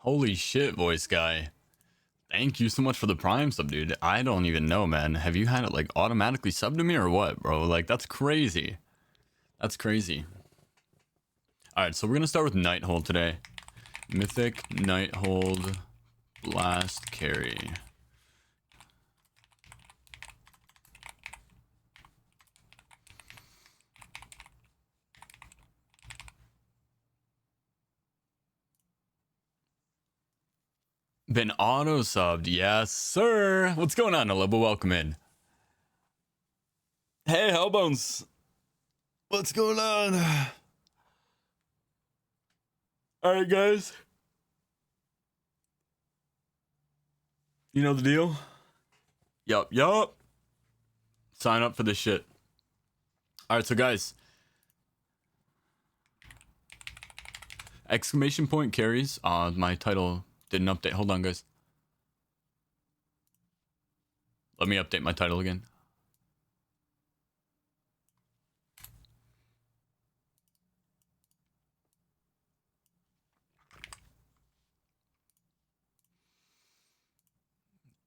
Holy shit, voice guy. Thank you so much for the Prime sub, dude. I don't even know, man. Have you had it like automatically sub to me or what, bro? Like, that's crazy. That's crazy. Alright, so we're gonna start with Nighthold today. Mythic Nighthold Blast Carry. Been auto subbed, yes, sir. What's going on, Alobo? Welcome in. Hey, Hellbones. What's going on? Alright, guys. You know the deal? Yup. Sign up for this shit. Alright, so guys. Exclamation point carries. My title didn't update. Hold on, guys. Let me update my title again.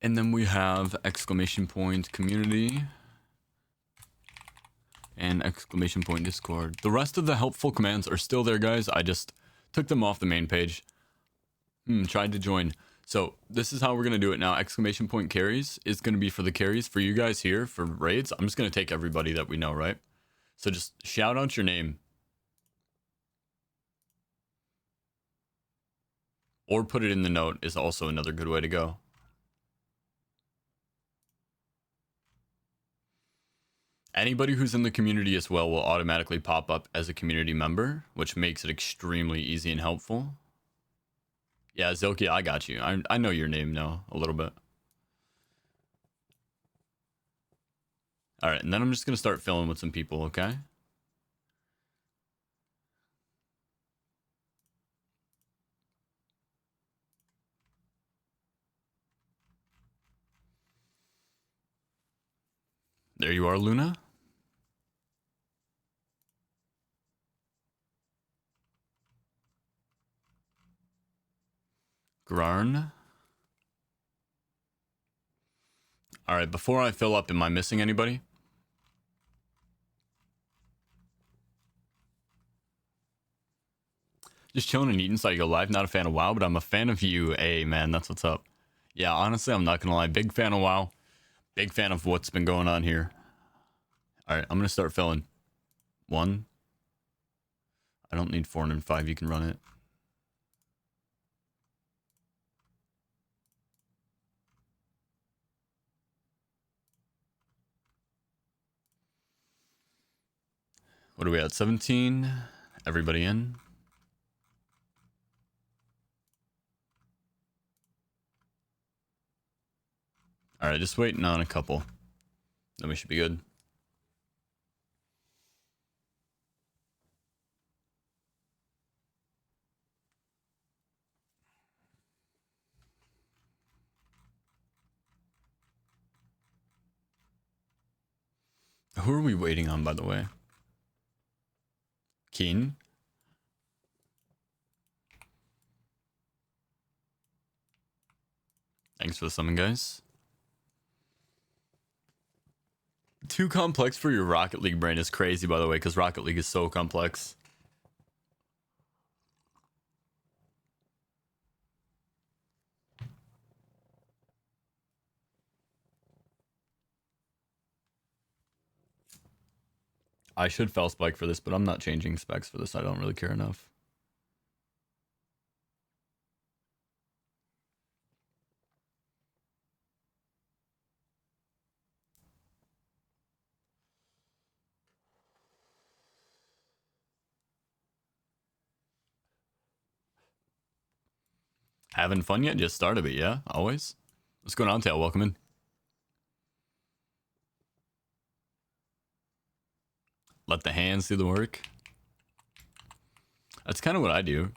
And then we have exclamation point community and exclamation point Discord. The rest of the helpful commands are still there, guys. I just took them off the main page. Tried to join. So this is how we're going to do it now. Exclamation point carries is going to be for the carries. For you guys here, for raids, I'm just going to take everybody that we know, right? So just shout out your name. Or put it in the note is also another good way to go. Anybody who's in the community as well will automatically pop up as a community member, which makes it extremely easy and helpful. Yeah, Zilki, I got you. I know your name now a little bit. All right, and then I'm just going to start filling with some people, okay? There you are, Luna. Grarn. All right, before I fill up, am I missing anybody? Just chilling and eating so I go live. Not a fan of WoW, but I'm a fan of you. Hey, man, that's what's up. Yeah, honestly, I'm not going to lie. Big fan of WoW. Big fan of what's been going on here. All right, I'm going to start filling. 1. I don't need 405. You can run it. What are we at? 17. Everybody in. All right, just waiting on a couple. Then we should be good. Who are we waiting on, by the way? Keen? Thanks for the summon, guys. Too complex for your Rocket League brain is crazy, by the way, because Rocket League is so complex. I should fell spike for this, but I'm not changing specs for this. I don't really care enough. Having fun yet? Just started it, yeah? Always? What's going on, Tail? Welcome in. Let the hands do the work. That's kind of what I do.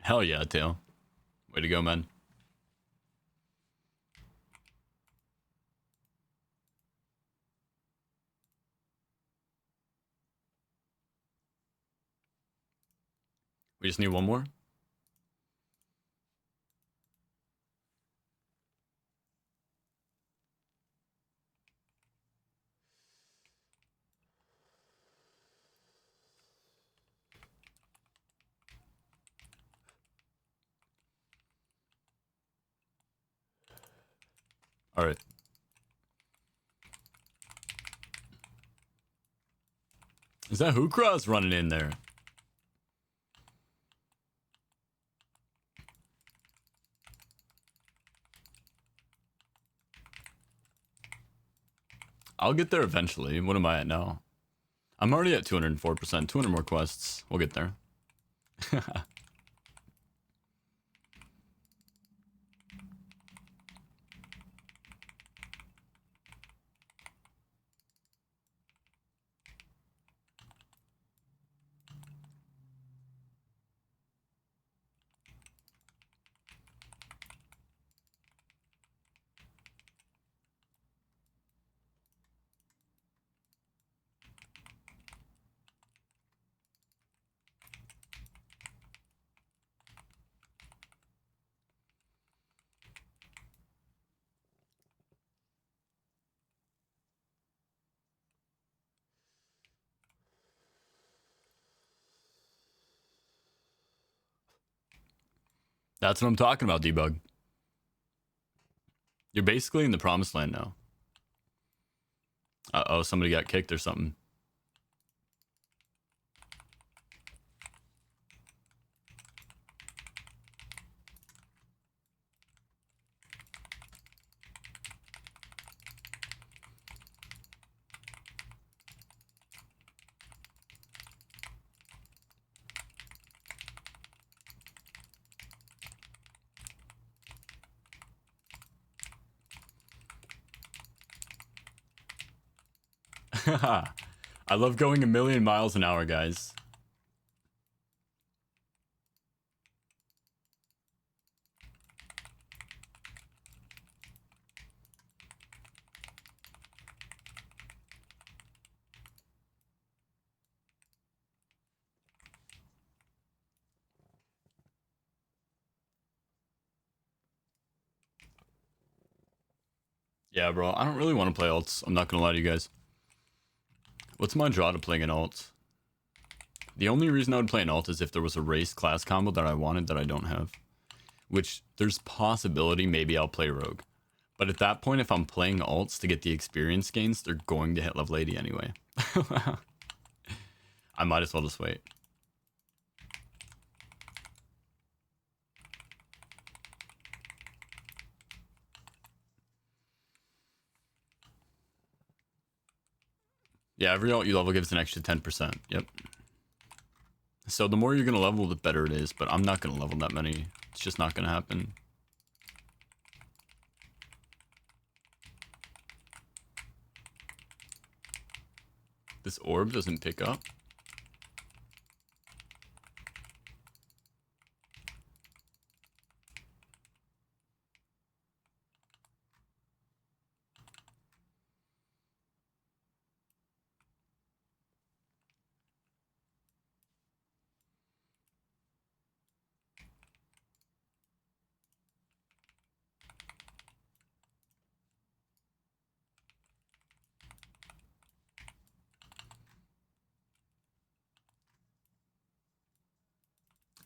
Hell yeah, Tail. Way to go, man. We just need one more. All right. Is that Hookras running in there? I'll get there eventually. What am I at now? I'm already at 204%. 200 more quests. We'll get there. That's what I'm talking about, Debug. You're basically in the promised land now. Uh-oh, somebody got kicked or something. I love going a million miles an hour, guys. Yeah, bro. I don't really want to play alts. I'm not gonna lie to you guys. What's my draw to playing an alt? The only reason I would play an alt is if there was a race class combo that I wanted that I don't have. Which, there's possibility maybe I'll play rogue. But at that point, if I'm playing alts to get the experience gains, they're going to hit level 80 anyway. I might as well just wait. Yeah, every alt you level gives an extra 10%. Yep. So the more you're going to level, the better it is. But I'm not going to level that many. It's just not going to happen. This orb doesn't pick up.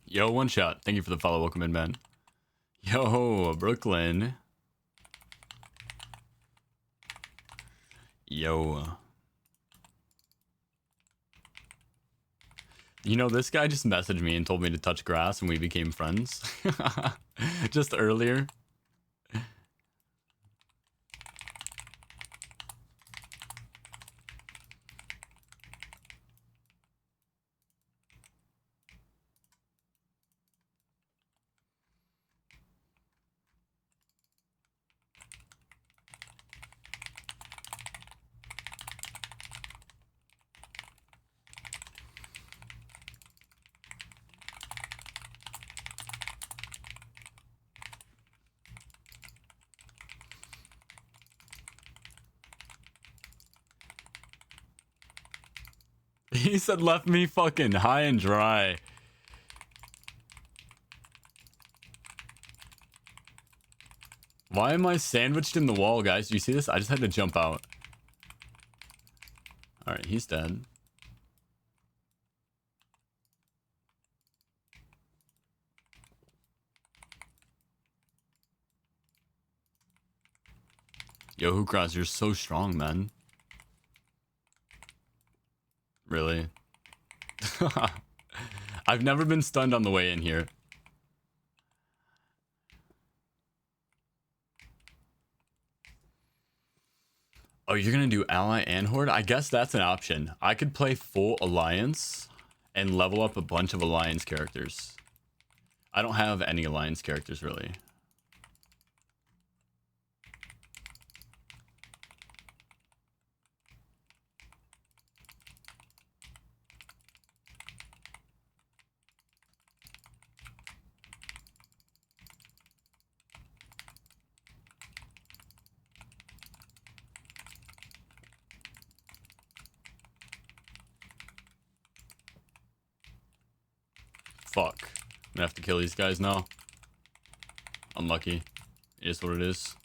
Yo, one shot. Thank you for the follow. Welcome in, man. Yo, Brooklyn. Yo. You know, this guy just messaged me and told me to touch grass and we became friends. Just earlier. He said left me fucking high and dry. Why am I sandwiched in the wall, guys? Do you see this? I just had to jump out. Alright, he's dead. Yo, Hookras, you're so strong, man. Really? I've never been stunned on the way in here. Oh, you're gonna do Ally and Horde? I guess that's an option. I could play full Alliance and level up a bunch of Alliance characters. I don't have any Alliance characters, really. Fuck. I'm gonna have to kill these guys now. Unlucky. It is what it is.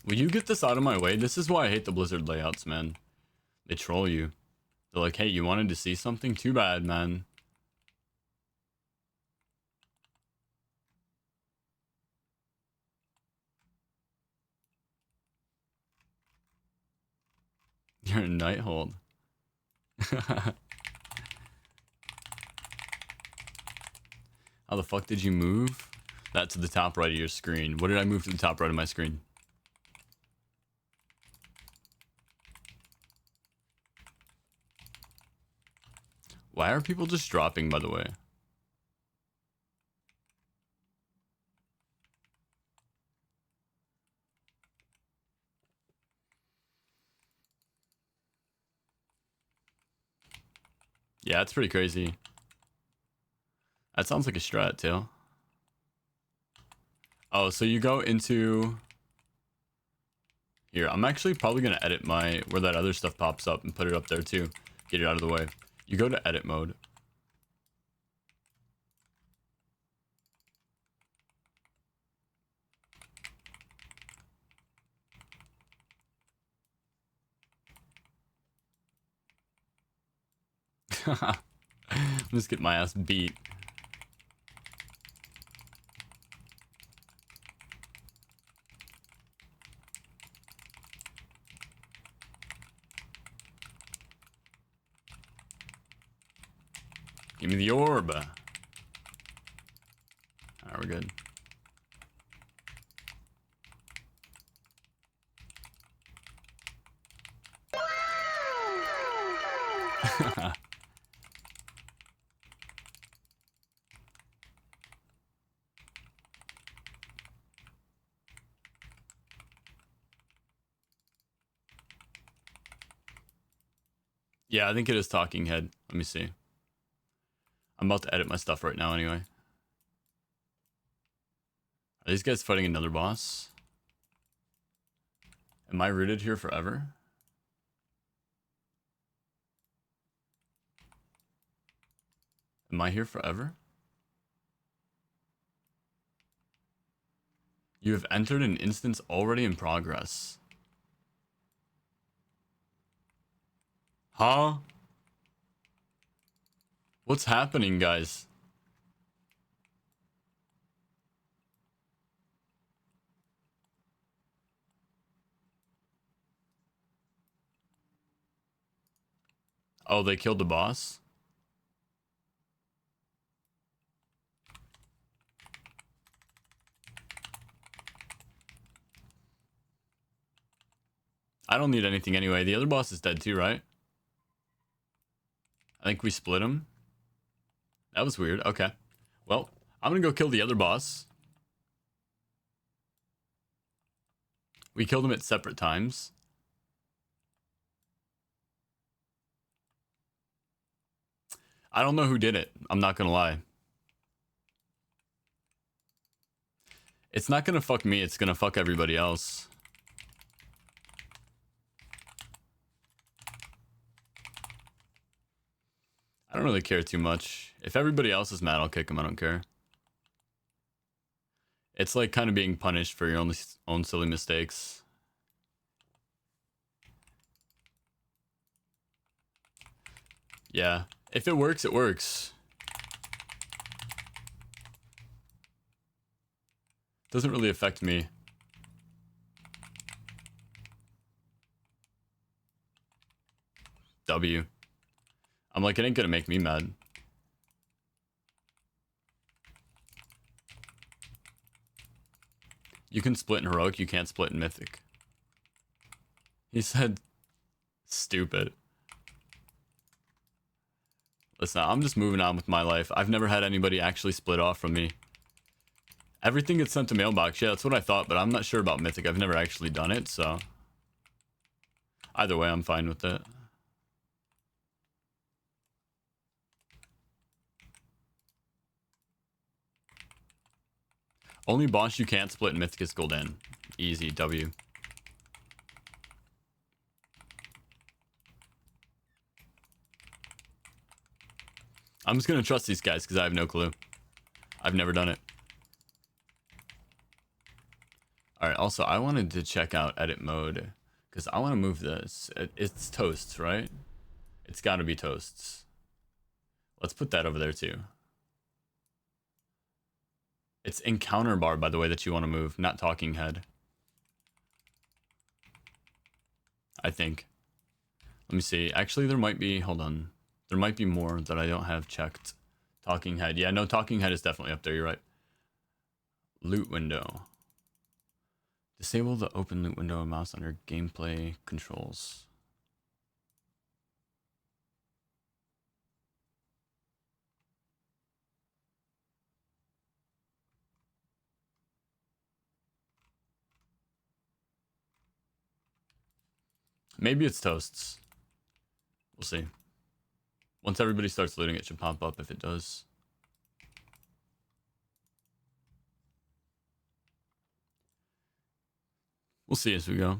Will you get this out of my way? This is why I hate the Blizzard layouts, man. They troll you. They're like, hey, you wanted to see something? Too bad, man. You're a Nighthold. How the fuck did you move that to the top right of your screen? What did I move to the top right of my screen? Why are people just dropping, by the way? Yeah, it's pretty crazy. That sounds like a strat, too. Oh, so you go into... Here, I'm actually probably going to edit my... where that other stuff pops up and put it up there, too. Get it out of the way. You go to edit mode. I'm just getting my ass beat. Give me the orb. Alright, we're good. Yeah, I think it is Talking Head. Let me see. I'm about to edit my stuff right now anyway. Are these guys fighting another boss? Am I rooted here forever? Am I here forever? You have entered an instance already in progress. Huh? What's happening, guys? Oh, they killed the boss? I don't need anything anyway. The other boss is dead too, right? I think we split him. That was weird. Okay. Well, I'm gonna go kill the other boss. We killed him at separate times. I don't know who did it. I'm not gonna lie. It's not gonna fuck me. It's gonna fuck everybody else. I don't really care too much. If everybody else is mad, I'll kick them. I don't care. It's like kind of being punished for your own silly mistakes. Yeah. If it works, it works. Doesn't really affect me. W. I'm like, it ain't gonna make me mad. You can split in Heroic, you can't split in Mythic. He said, stupid. Listen, I'm just moving on with my life. I've never had anybody actually split off from me. Everything gets sent to mailbox. Yeah, that's what I thought, but I'm not sure about Mythic. I've never actually done it, so... Either way, I'm fine with it. Only boss you can't split in Mythic is Gul'dan. Easy, W. I'm just gonna trust these guys because I have no clue. I've never done it. Alright, also, I wanted to check out edit mode because I want to move this. It's toasts, right? It's got to be toasts. Let's put that over there too. It's encounter bar, by the way, that you want to move, not talking head. I think. Let me see. Actually, there might be... Hold on. There might be more that I don't have checked. Talking head. Yeah, no, talking head is definitely up there. You're right. Loot window. Disable the open loot window and mouse under gameplay controls. Maybe it's toasts. We'll see. Once everybody starts looting, it should pop up if it does. We'll see as we go.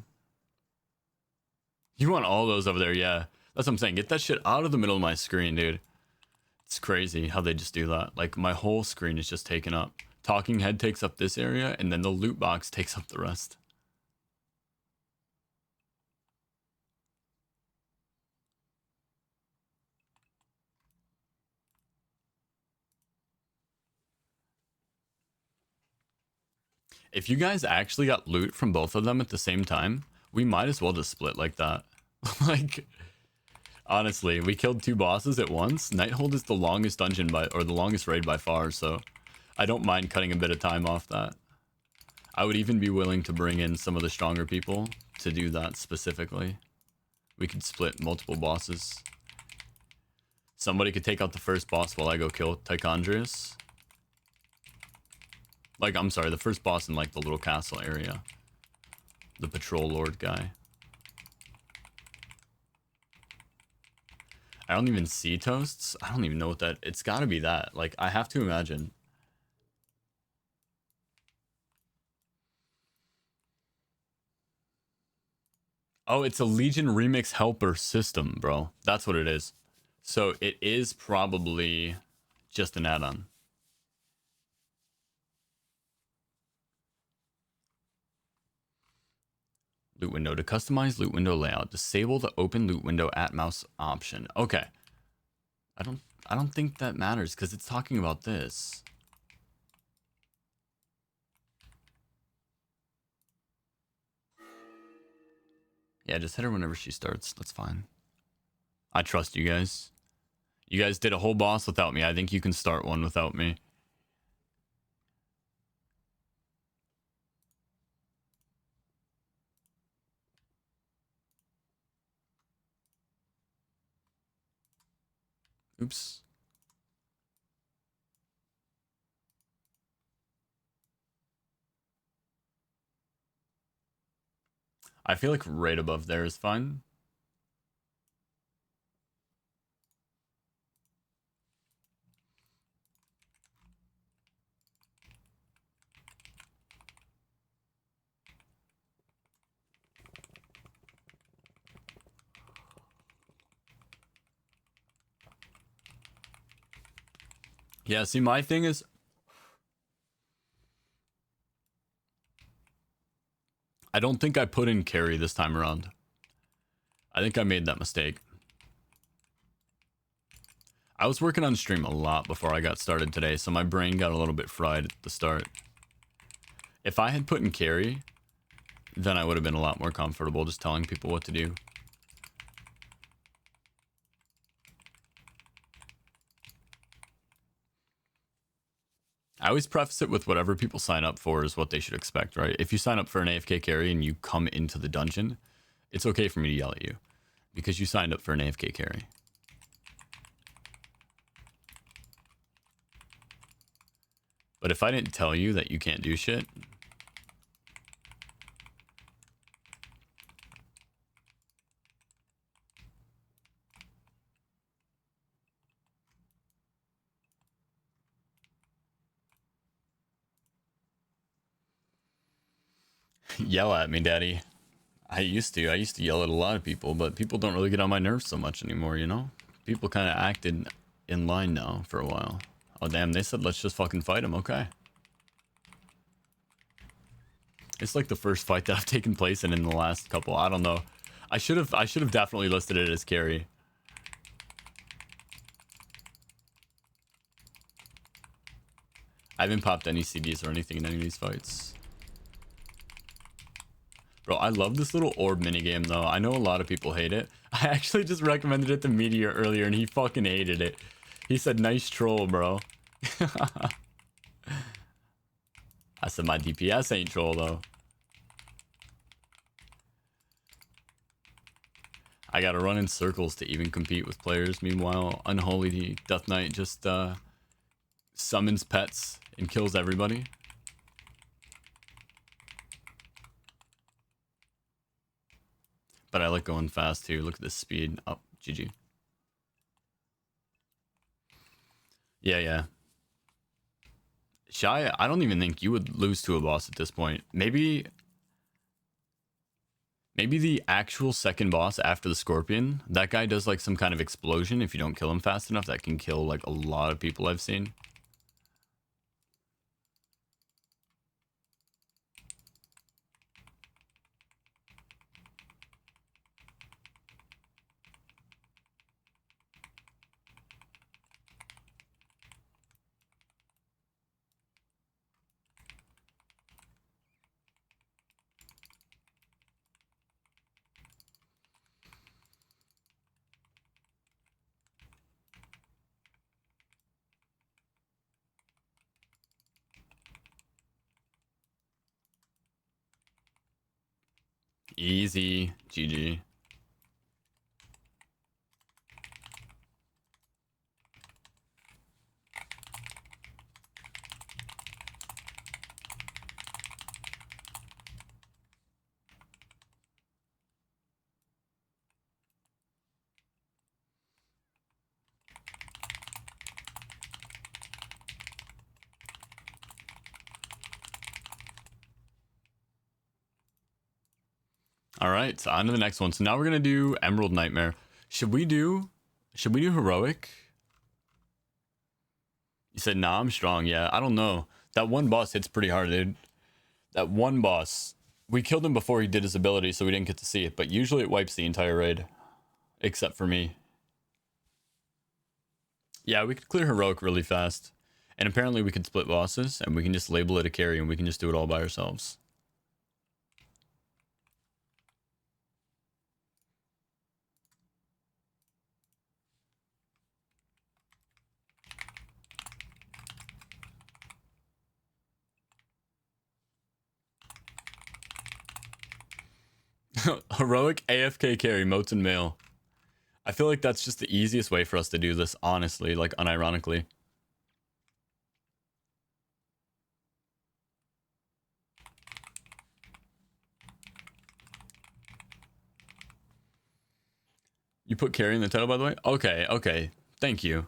You want all those over there, yeah. That's what I'm saying. Get that shit out of the middle of my screen, dude. It's crazy how they just do that. Like, my whole screen is just taken up. Talking head takes up this area, and then the loot box takes up the rest. If you guys actually got loot from both of them at the same time, we might as well just split like that. Like, honestly, we killed 2 bosses at once. Nighthold is the longest dungeon by, or the longest raid by far, so I don't mind cutting a bit of time off that. I would even be willing to bring in some of the stronger people to do that specifically. We could split multiple bosses. Somebody could take out the first boss while I go kill Tychondrius. Like, I'm sorry, the first boss in, like, the little castle area. The Patrol Lord guy. I don't even see toasts. I don't even know what that... It's gotta be that. Like, I have to imagine. Oh, it's a Legion Remix Helper system, bro. That's what it is. So, it is probably just an add-on. Loot window. To customize loot window layout, disable the open loot window at mouse option. Okay. I don't think that matters because it's talking about this. Yeah, just hit her whenever she starts. That's fine. I trust you guys. You guys did a whole boss without me. I think you can start one without me. Oops. I feel like right above there is fine. Yeah, see, my thing is, I don't think I put in carry this time around. I think I made that mistake. I was working on stream a lot before I got started today, so my brain got a little bit fried at the start. If I had put in carry, then I would have been a lot more comfortable just telling people what to do. I always preface it with whatever people sign up for is what they should expect, right? If you sign up for an AFK carry and you come into the dungeon, it's okay for me to yell at you because you signed up for an AFK carry. But if I didn't tell you that you can't do shit, yell at me, daddy. I used to yell at a lot of people, but people don't really get on my nerves so much anymore, you know? People kind of acted in line now for a while. Oh, damn, they said let's just fucking fight him, okay. It's like the first fight that I've taken place in the last couple. I don't know. I should have definitely listed it as carry. I haven't popped any CDs or anything in any of these fights. Bro, I love this little orb minigame though. I know a lot of people hate it. I actually just recommended it to Meteor earlier and he fucking hated it. He said, nice troll, bro. I said my DPS ain't troll though. I gotta run in circles to even compete with players. Meanwhile, Unholy Death Knight just summons pets and kills everybody. But I like going fast too. Look at this speed. Oh, GG. Yeah. Shy, I don't even think you would lose to a boss at this point. Maybe the actual second boss after the Scorpion, that guy does like some kind of explosion if you don't kill him fast enough that can kill like a lot of people I've seen. Easy. GG. All right, so on to the next one. So now we're gonna do Emerald Nightmare. Should we do heroic? You said nah, I'm strong. Yeah, I don't know. That one boss hits pretty hard, dude. That one boss, we killed him before he did his ability, so we didn't get to see it. But usually it wipes the entire raid, except for me. Yeah, we could clear heroic really fast, and apparently we could split bosses, and we can just label it a carry, and we can just do it all by ourselves. Heroic AFK carry, motes and mail. I feel like that's just the easiest way for us to do this, honestly, like unironically. You put carry in the title, by the way? Okay. Thank you.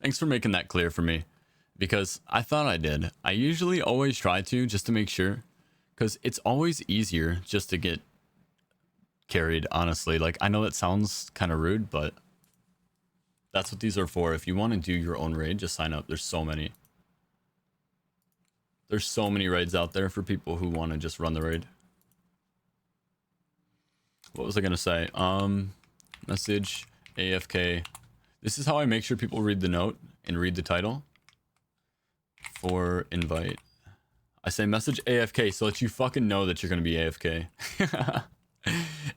Thanks for making that clear for me. Because I thought I did. I usually always try to, just to make sure. Because it's always easier just to get carried, honestly. Like, I know that sounds kind of rude, but That's what these are for. If you want to do your own raid, just sign up. There's so many. There's so many raids out there for people who want to just run the raid. What was I gonna say? Message AFK. This is how I make sure people read the note and read the title. For invite. I say message AFK so that you fucking know that you're gonna be AFK.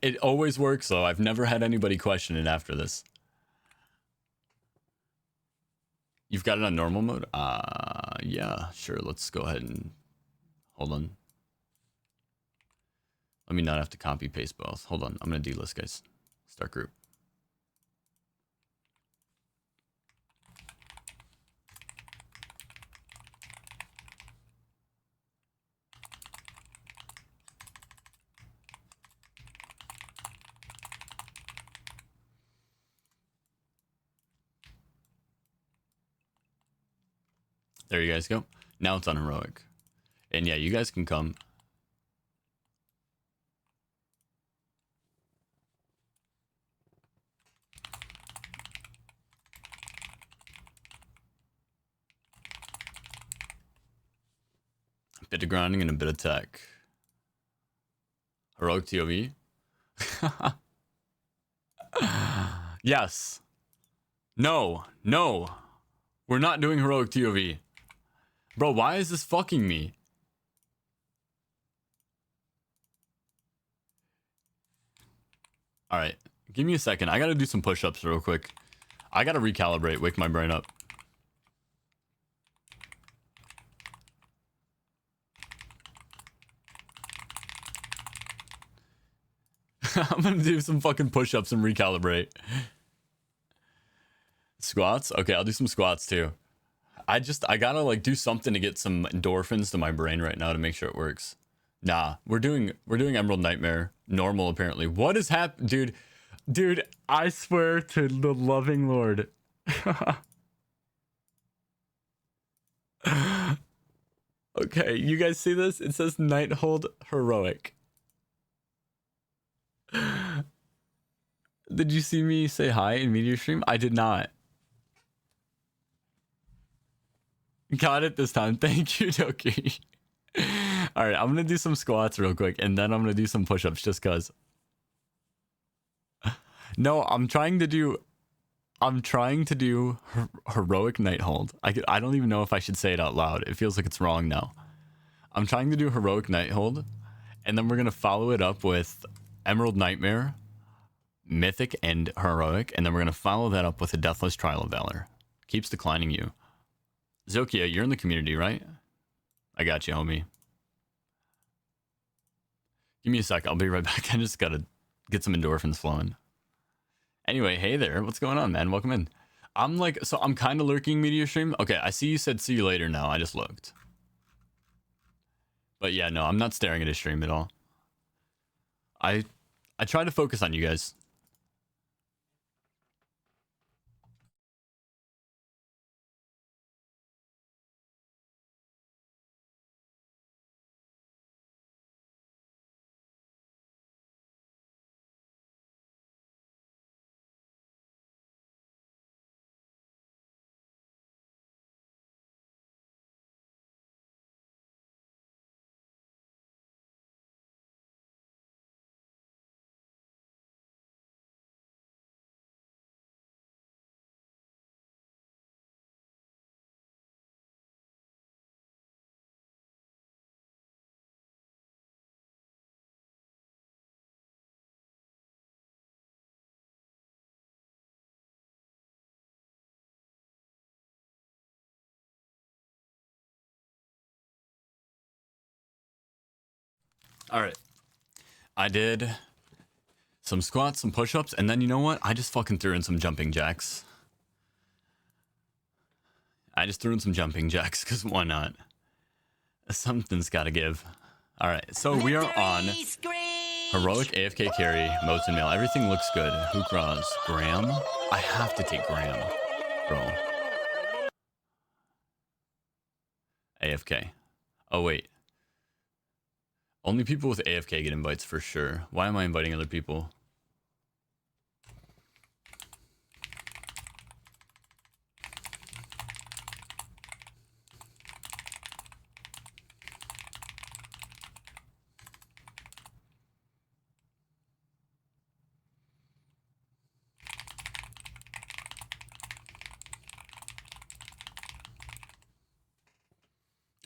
It always works though. I've never had anybody question it after this. You've got it on normal mode? Yeah, sure. Let's go ahead and hold on. Let me not have to copy paste both. Hold on. I'm gonna delist, guys. Start group. There you guys go. Now it's on heroic. And yeah, you guys can come. A bit of grinding and a bit of tech. Heroic TOV. Yes. No. No. We're not doing heroic TOV. Bro, why is this fucking me? Alright. Give me a second. I gotta do some push-ups real quick. I gotta recalibrate, wake my brain up. I'm gonna do some fucking push-ups and recalibrate. Squats? Okay, I'll do some squats too. I gotta like do something to get some endorphins to my brain right now to make sure it works. Nah, we're doing Emerald Nightmare normal apparently. What is dude? Dude, I swear to the loving Lord. Okay, you guys see this? It says Nighthold Heroic. Did you see me say hi in Meteor Stream? I did not. Got it this time. Thank you, Doki. All right, I'm gonna do some squats real quick, and then I'm gonna do some push-ups just cause. No, I'm trying to do heroic Nighthold. I don't even know if I should say it out loud. It feels like it's wrong now. I'm trying to do heroic Nighthold, and then we're gonna follow it up with Emerald Nightmare, Mythic, and Heroic, and then we're gonna follow that up with a Deathless Trial of Valor. Keeps declining you. Zokia, you're in the community, right? I got you, homie. Give me a sec. I'll be right back. I just gotta get some endorphins flowing. Anyway, hey there. What's going on, man? Welcome in. I'm kind of lurking Meteor Stream. Okay, I see you said see you later now. I just looked. But yeah, no, I'm not staring at his stream at all. I try to focus on you guys. All right. I did some squats, some push-ups, and then you know what? I just fucking threw in some jumping jacks. I just threw in some jumping jacks because why not? Something's got to give. All right, so we are on heroic AFK carry, modes and mail. Everything looks good. Hook Roz, Graham. I have to take Graham, bro. AFK. Oh wait. Only people with AFK get invites for sure. Why am I inviting other people?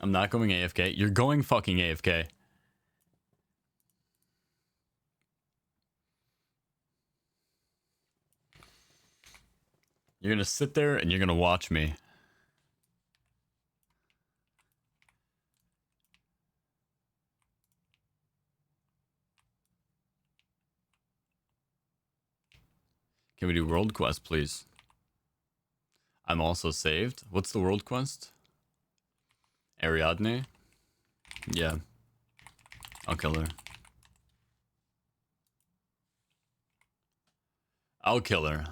I'm not going AFK. You're going fucking AFK. You're gonna sit there and you're gonna watch me. Can we do world quest, please? I'm also saved. What's the world quest? Ariadne? Yeah. I'll kill her. I'll kill her.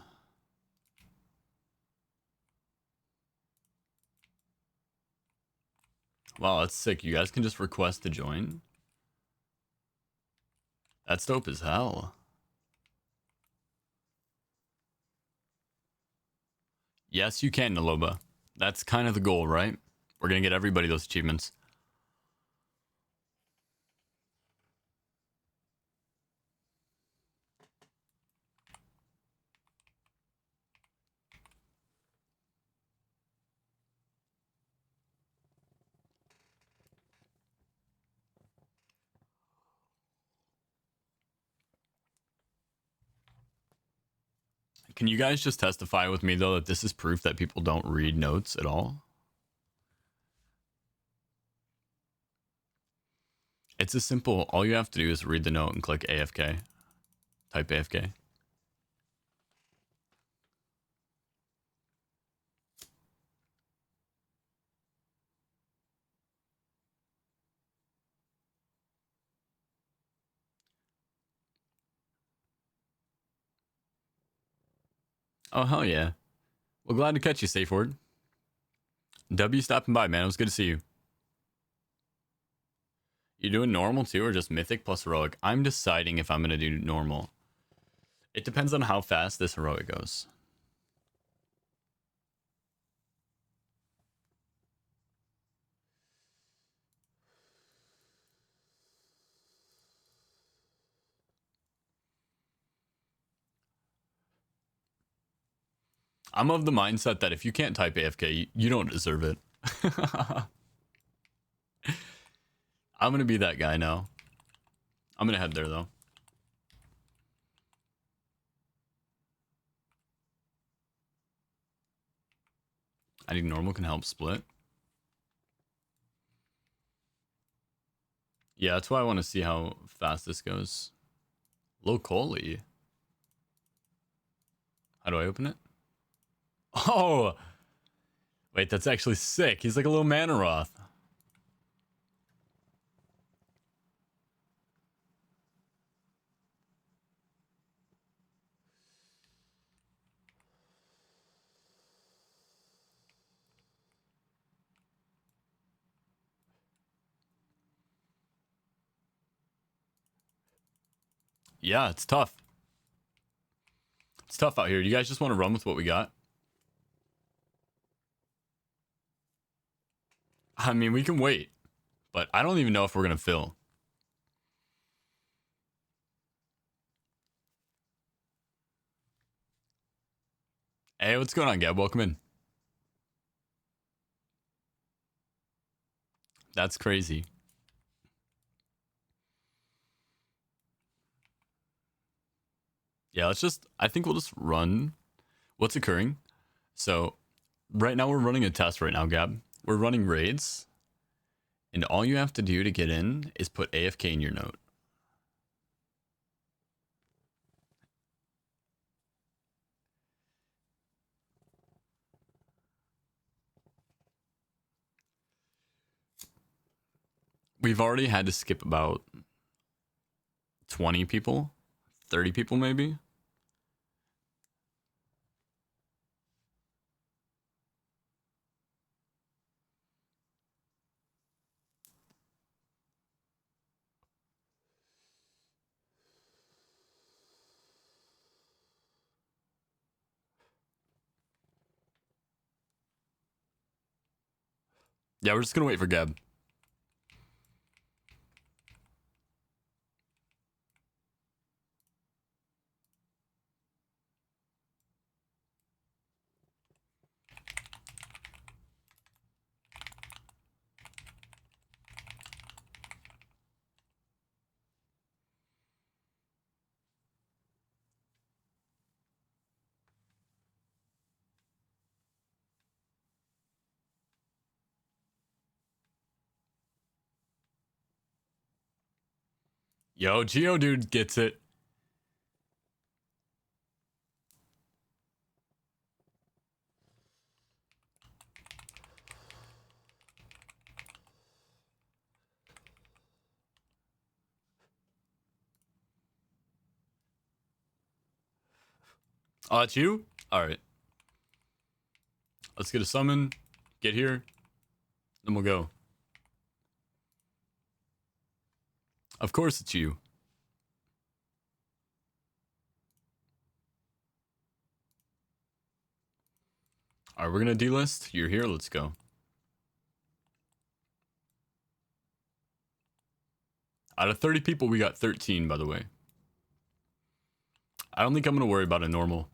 Wow, that's sick. You guys can just request to join? That's dope as hell. Yes, you can, Naloba. That's kind of the goal, right? We're gonna get everybody those achievements. Can you guys just testify with me, though, that this is proof that people don't read notes at all? It's as simple. All you have to do is read the note and click AFK. Type AFK. Oh, hell yeah. Well, glad to catch you, Safe Word. W stopping by, man. It was good to see you. You doing normal too, or just mythic plus heroic? I'm deciding if I'm going to do normal. It depends on how fast this heroic goes. I'm of the mindset that if you can't type AFK, you don't deserve it. I'm going to be that guy now. I'm going to head there, though. I think normal can help split. Yeah, that's why I want to see how fast this goes. Locally. How do I open it? Oh! Wait, that's actually sick. He's like a little Manaroth. Yeah, it's tough. It's tough out here. You guys just want to run with what we got? I mean, we can wait. But I don't even know if we're going to fill. Hey, what's going on, Gab? Welcome in. That's crazy. Yeah, let's just... I think we'll just run what's occurring. So, right now we're running a test right now, Gab. We're running raids. And all you have to do to get in is put AFK in your note. We've already had to skip about 20 people, 30 people maybe. Yeah, we're just going to wait for Gab. Yo, Geodude gets it. Oh, it's you? Alright. Let's get a summon. Get here. Then we'll go. Of course it's you. Alright, we're gonna delist. You're here, let's go. Out of 30 people, we got 13, by the way. I don't think I'm gonna worry about a normal.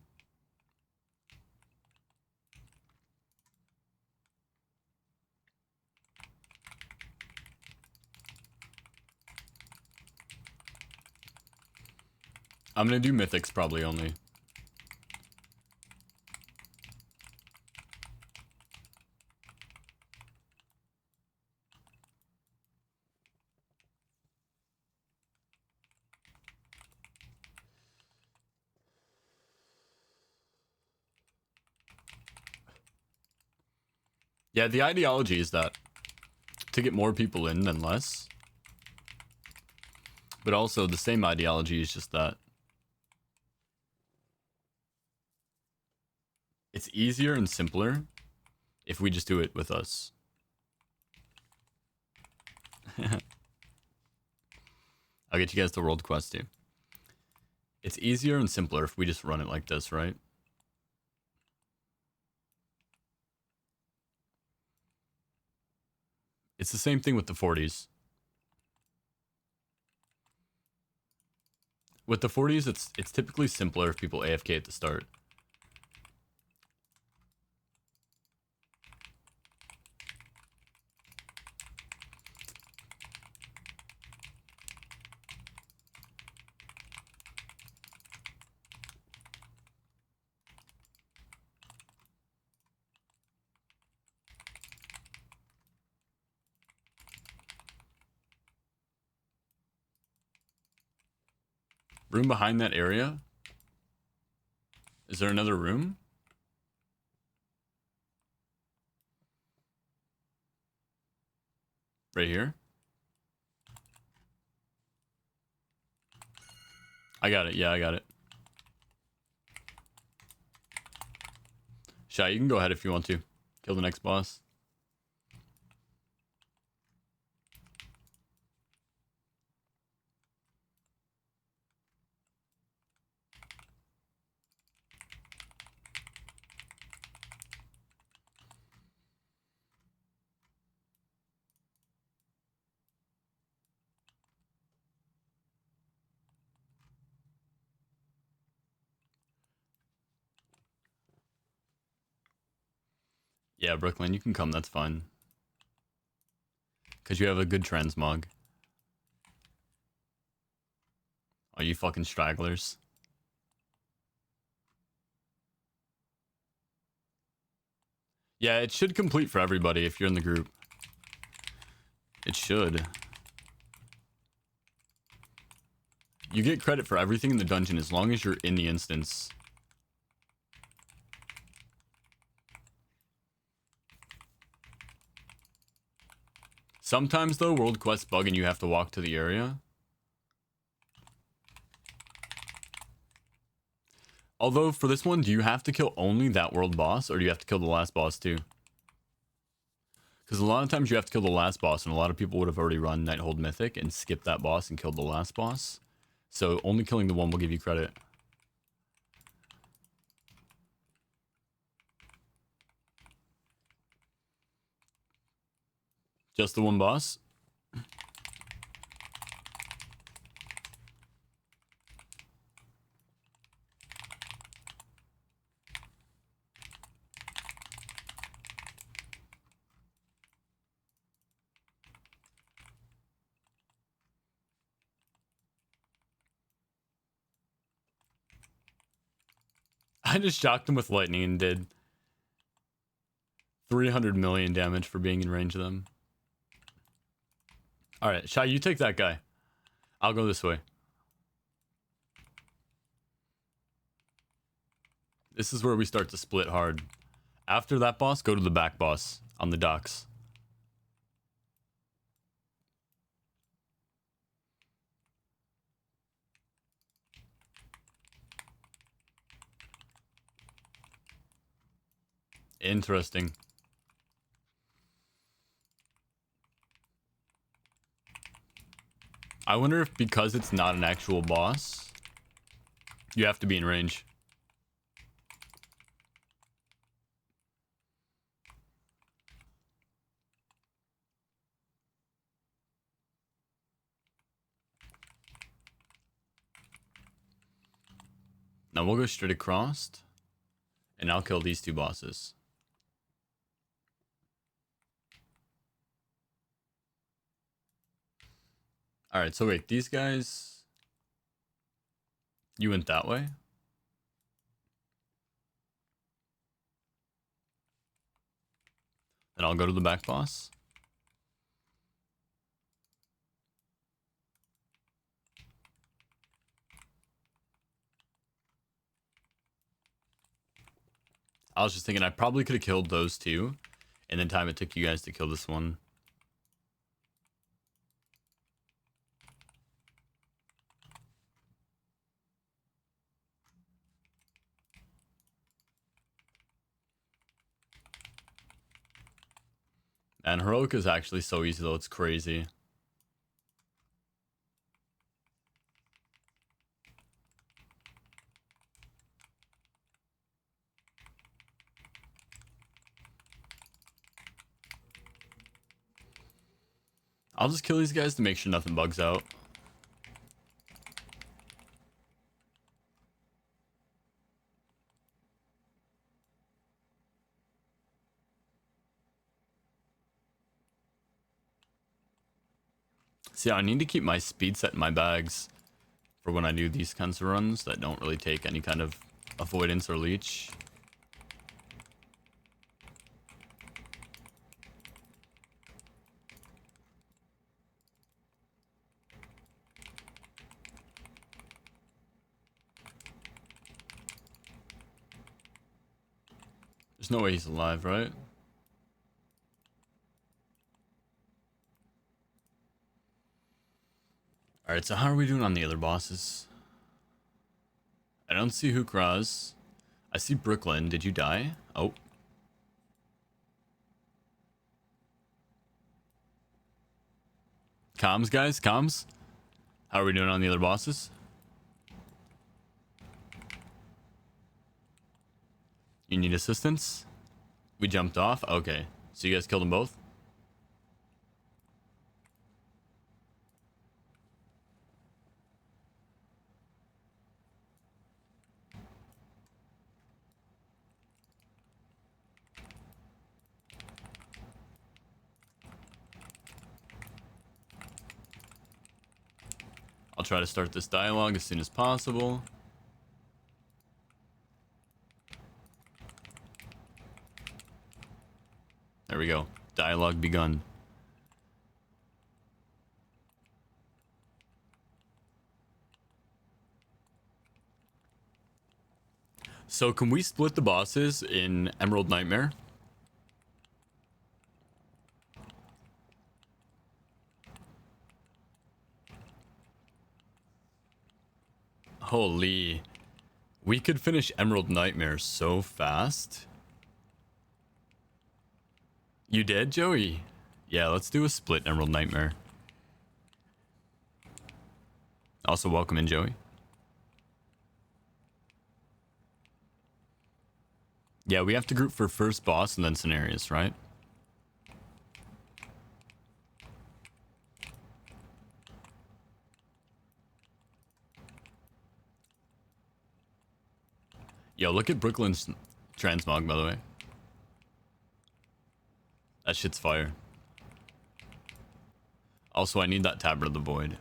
I'm gonna do mythics probably only. Yeah, the ideology is that to get more people in than less. But also the same ideology is just that it's easier and simpler if we just do it with us. I'll get you guys the world quest too. It's easier and simpler if we just run it like this, right? It's the same thing with the 40s. With the 40s, it's typically simpler if people AFK at the start. Room behind that area? Is there another room? Right here? I got it. Yeah, I got it. Shy, you can go ahead if you want to. Kill the next boss. Yeah, Brooklyn, you can come. That's fine. Because you have a good transmog. Oh, you fucking stragglers. Yeah, it should complete for everybody if you're in the group. It should. You get credit for everything in the dungeon as long as you're in the instance. Sometimes, though, world quests bug and you have to walk to the area. Although, for this one, do you have to kill only that world boss, or do you have to kill the last boss, too? Because a lot of times you have to kill the last boss, and a lot of people would have already run Nighthold Mythic and skipped that boss and killed the last boss. So, only killing the one will give you credit. Just the one boss? I just shocked him with lightning and did 300 million damage for being in range of them. Alright, Shy, you take that guy. I'll go this way. This is where we start to split hard. After that boss, go to the back boss on the docks. Interesting. I wonder if because it's not an actual boss, you have to be in range. Now we'll go straight across, and I'll kill these two bosses. Alright, so wait, these guys... You went that way? Then I'll go to the back boss. I was just thinking I probably could have killed those two in the time it took you guys to kill this one. And Heroic is actually so easy though, it's crazy. I'll just kill these guys to make sure nothing bugs out. See, I need to keep my speed set in my bags for when I do these kinds of runs that don't really take any kind of avoidance or leech. There's no way he's alive, right? Alright, so how are we doing on the other bosses? I don't see Hookraz. I see Brooklyn. Did you die? Oh. Comms, guys? Comms? How are we doing on the other bosses? You need assistance? We jumped off? Okay. So you guys killed them both? I'll try to start this dialogue as soon as possible. There we go. Dialogue begun. So can we split the bosses in Emerald Nightmare? Holy. We could finish Emerald Nightmare so fast. You did, Joey? Yeah, let's do a split Emerald Nightmare. Also, welcome in, Joey. Yeah, we have to group for first boss and then scenarios, right? Yo, look at Brooklyn's transmog, by the way. That shit's fire. Also, I need that Tablet of the Void.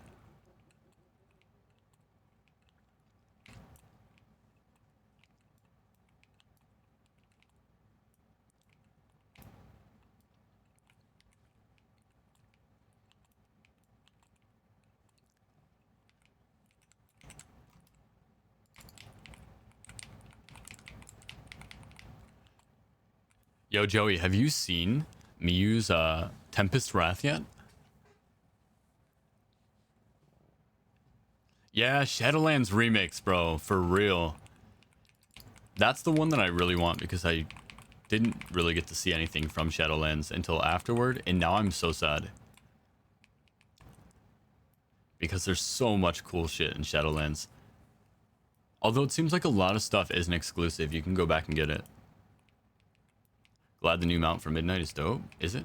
Yo, Joey, have you seen me use Tempest Wrath yet? Yeah, Shadowlands Remix, bro, for real. That's the one that I really want because I didn't really get to see anything from Shadowlands until afterward, and now I'm so sad. Because there's so much cool shit in Shadowlands. Although it seems like a lot of stuff isn't exclusive, you can go back and get it. Glad the new mount for Midnight is dope. Is it?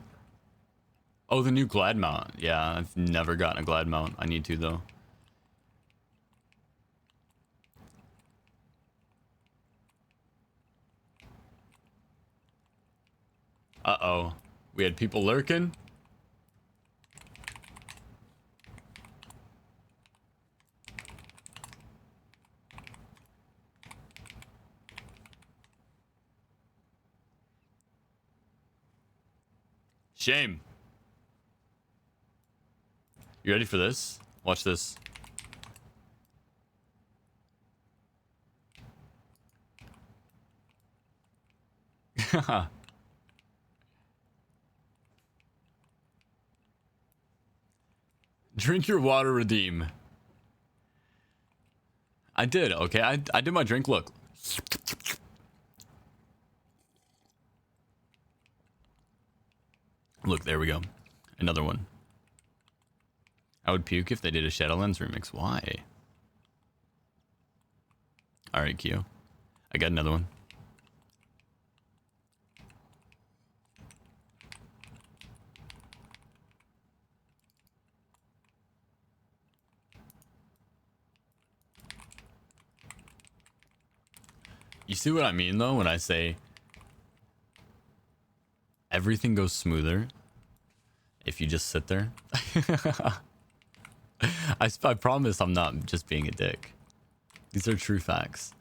Oh, the new Glad mount. Yeah, I've never gotten a Glad mount. I need to, though. Uh-oh. We had people lurking? Shame. You ready for this? Watch this. Drink your water, redeem. I did, okay? I did my drink. Look. Look, there we go. Another one. I would puke if they did a Shadowlands remix. Why? Alright, Q. I got another one. You see what I mean, though, when I say everything goes smoother if you just sit there? I promise I'm not just being a dick. These are true facts.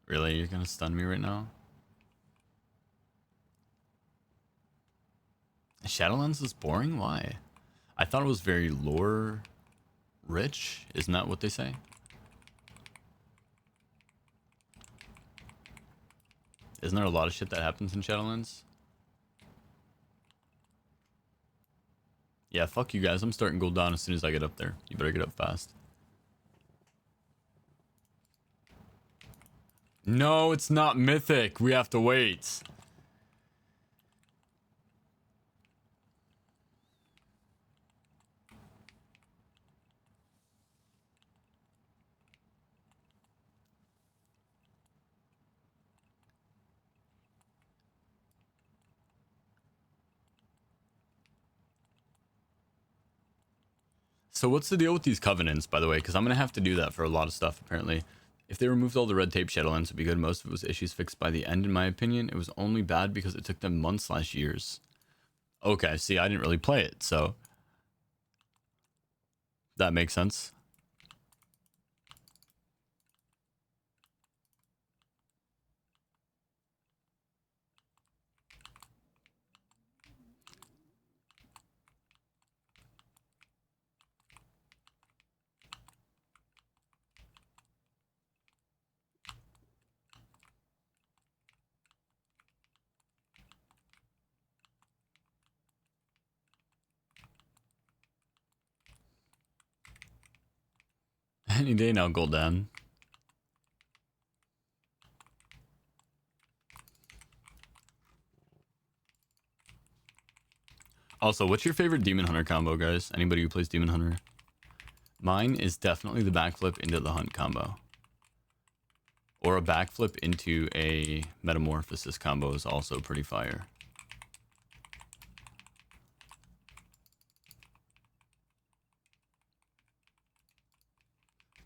Really? You're gonna stun me right now? Shadowlands is boring? Why? I thought it was very lore rich. Isn't that what they say? Isn't there a lot of shit that happens in Shadowlands? Yeah, fuck you guys. I'm starting Gold Dawn as soon as I get up there. You better get up fast. No, it's not mythic. We have to wait. So what's the deal with these covenants, by the way? Because I'm going to have to do that for a lot of stuff, apparently. If they removed all the red tape, Shadowlands would be good. Most of it was issues fixed by the end, in my opinion. It was only bad because it took them months/years. Okay, see, I didn't really play it, so that makes sense. Any day now, Gul'dan. Also, what's your favorite Demon Hunter combo, guys? Anybody who plays Demon Hunter? Mine is definitely the backflip into the Hunt combo. Or a backflip into a Metamorphosis combo is also pretty fire.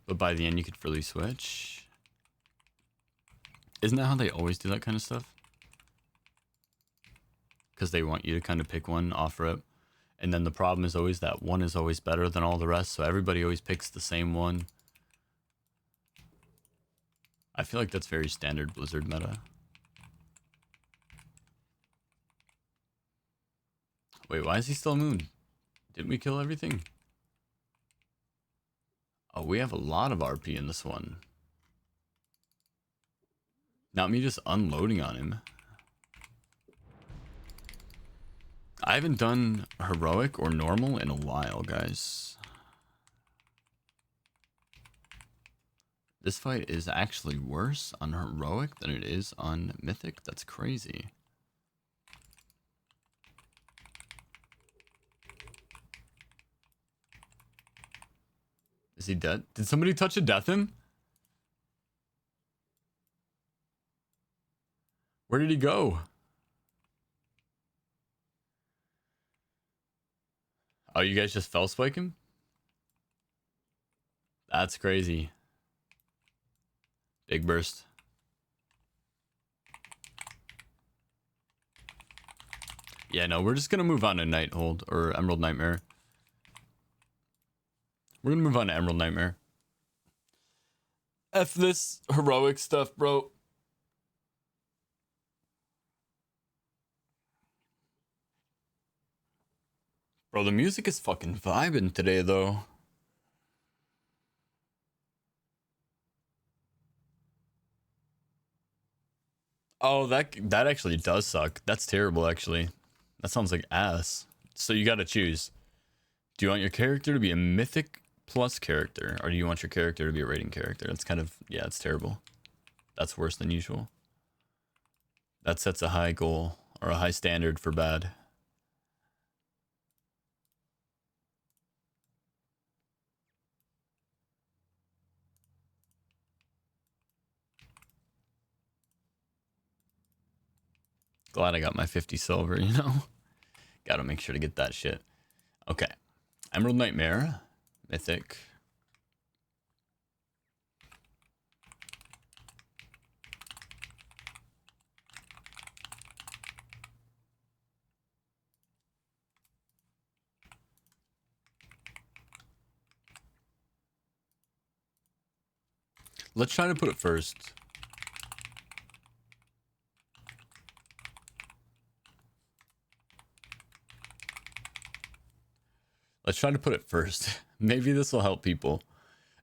But by the end, you could freely switch. Isn't that how they always do that kind of stuff? Because they want you to kind of pick one off rip. And then the problem is always that one is always better than all the rest. So everybody always picks the same one. I feel like that's very standard Blizzard meta. Wait, why is he still Moon? Didn't we kill everything? Oh, we have a lot of RP in this one. Not me just unloading on him. I haven't done heroic or normal in a while, guys. This fight is actually worse on heroic than it is on mythic. That's crazy. Is he dead? Did somebody touch a death him? Where did he go? Oh, you guys just fell spike him? That's crazy. Big burst. Yeah, no, we're just gonna move on to Nighthold or Emerald Nightmare. We're gonna move on to Emerald Nightmare. F this heroic stuff, bro. Bro, the music is fucking vibing today, though. Oh, that actually does suck. That's terrible, actually. That sounds like ass. So you gotta choose. Do you want your character to be a mythic plus character, or do you want your character to be a rating character? That's kind of, yeah, it's terrible. That's worse than usual. That sets a high goal, or a high standard for bad. Glad I got my 50 silver, you know? Gotta make sure to get that shit. Okay. Emerald Nightmare. Mythic. Let's try to put it first. Let's try to put it first. Maybe this will help people.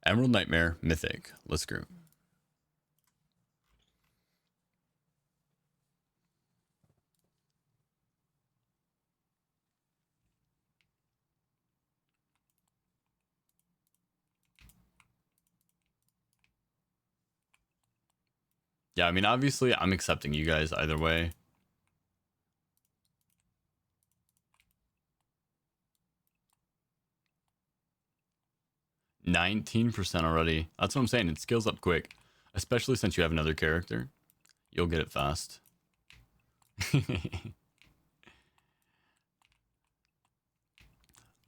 Emerald Nightmare, Mythic. Let's go. Yeah, I mean, obviously, I'm accepting you guys either way. %19 already. That's what I'm saying. It scales up quick, especially since you have another character. You'll get it fast.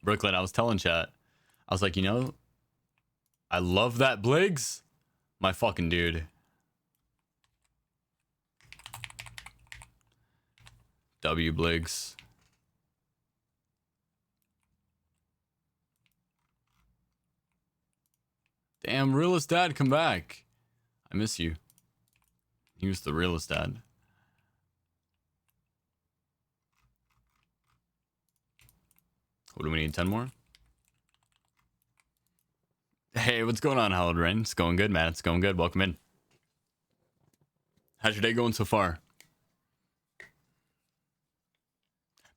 Brooklyn, I was telling chat. I was like, you know, I love that Bliggs. My fucking dude. W Bliggs. Damn, realist dad, come back. I miss you. He was the realist dad. What do we need? 10 more? Hey, what's going on, Hallowed Rain? It's going good, man. It's going good. Welcome in. How's your day going so far?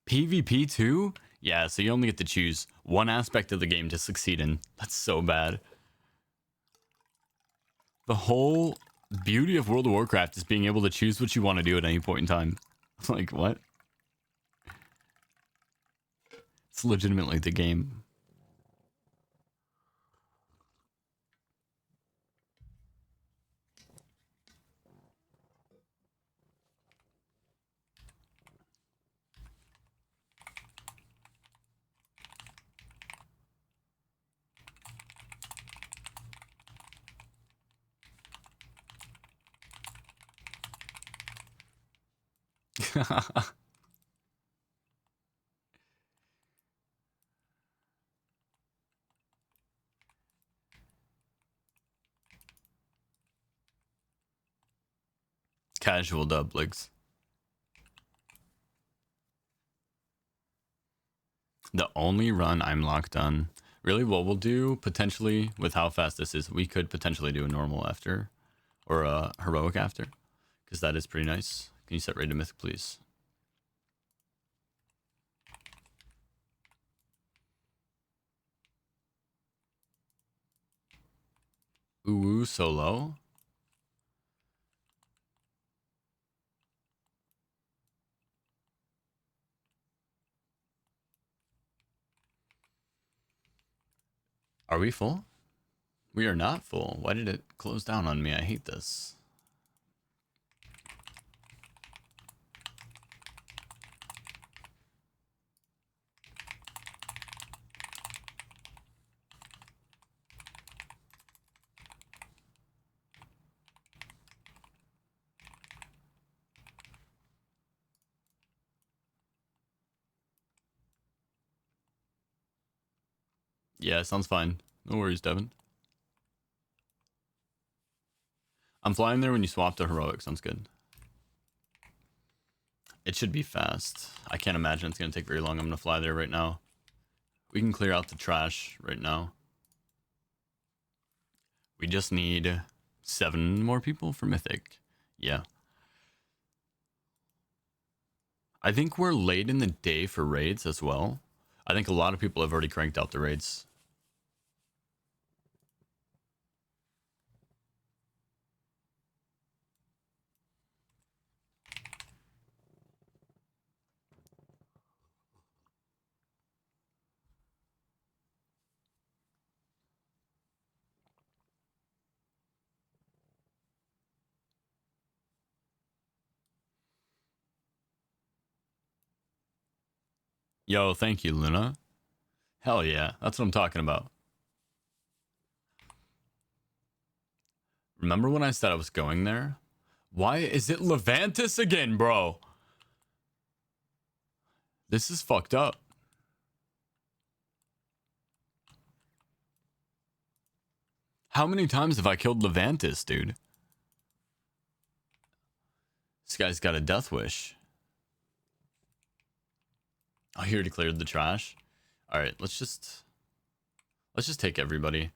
PvP 2? Yeah, so you only get to choose one aspect of the game to succeed in. That's so bad. The whole beauty of World of Warcraft is being able to choose what you want to do at any point in time. Like, what? It's legitimately the game. Casual doublings. The only run I'm locked on. Really, what we'll do potentially with how fast this is, we could potentially do a normal after or a heroic after, because that is pretty nice. Can you set raid to mythic, please? Ooh, solo. Are we full? We are not full. Why did it close down on me? I hate this. Yeah, sounds fine. No worries, Devin. I'm flying there when you swap to heroic. Sounds good. It should be fast. I can't imagine it's going to take very long. I'm going to fly there right now. We can clear out the trash right now. We just need 7 more people for mythic. Yeah. I think we're late in the day for raids as well. I think a lot of people have already cranked out the raids. Yo, thank you, Luna. Hell yeah, that's what I'm talking about. Remember when I said I was going there? Why is it Levantis again, bro? This is fucked up. How many times have I killed Levantis, dude? This guy's got a death wish. Oh, he already cleared the trash. All right, let's just take everybody.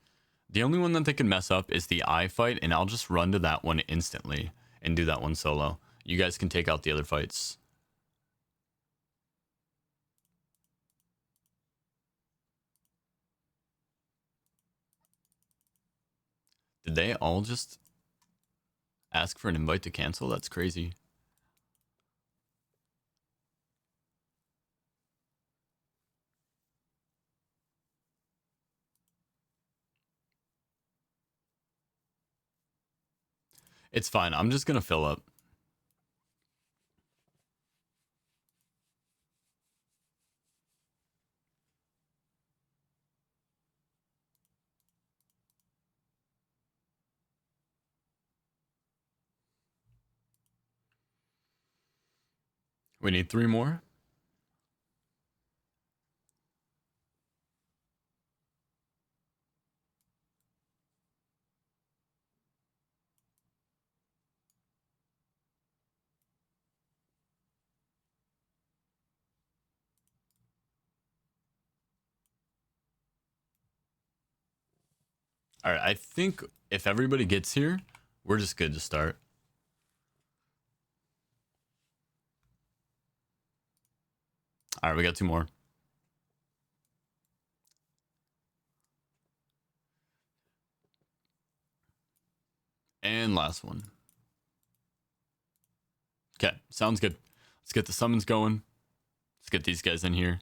The only one that they can mess up is the eye fight, and I'll just run to that one instantly and do that one solo. You guys can take out the other fights. Did they all just ask for an invite to cancel? That's crazy. It's fine. I'm just going to fill up. We need 3 more. All right, I think if everybody gets here, we're just good to start. All right, we got 2 more. And last one. Okay, sounds good. Let's get the summons going. Let's get these guys in here.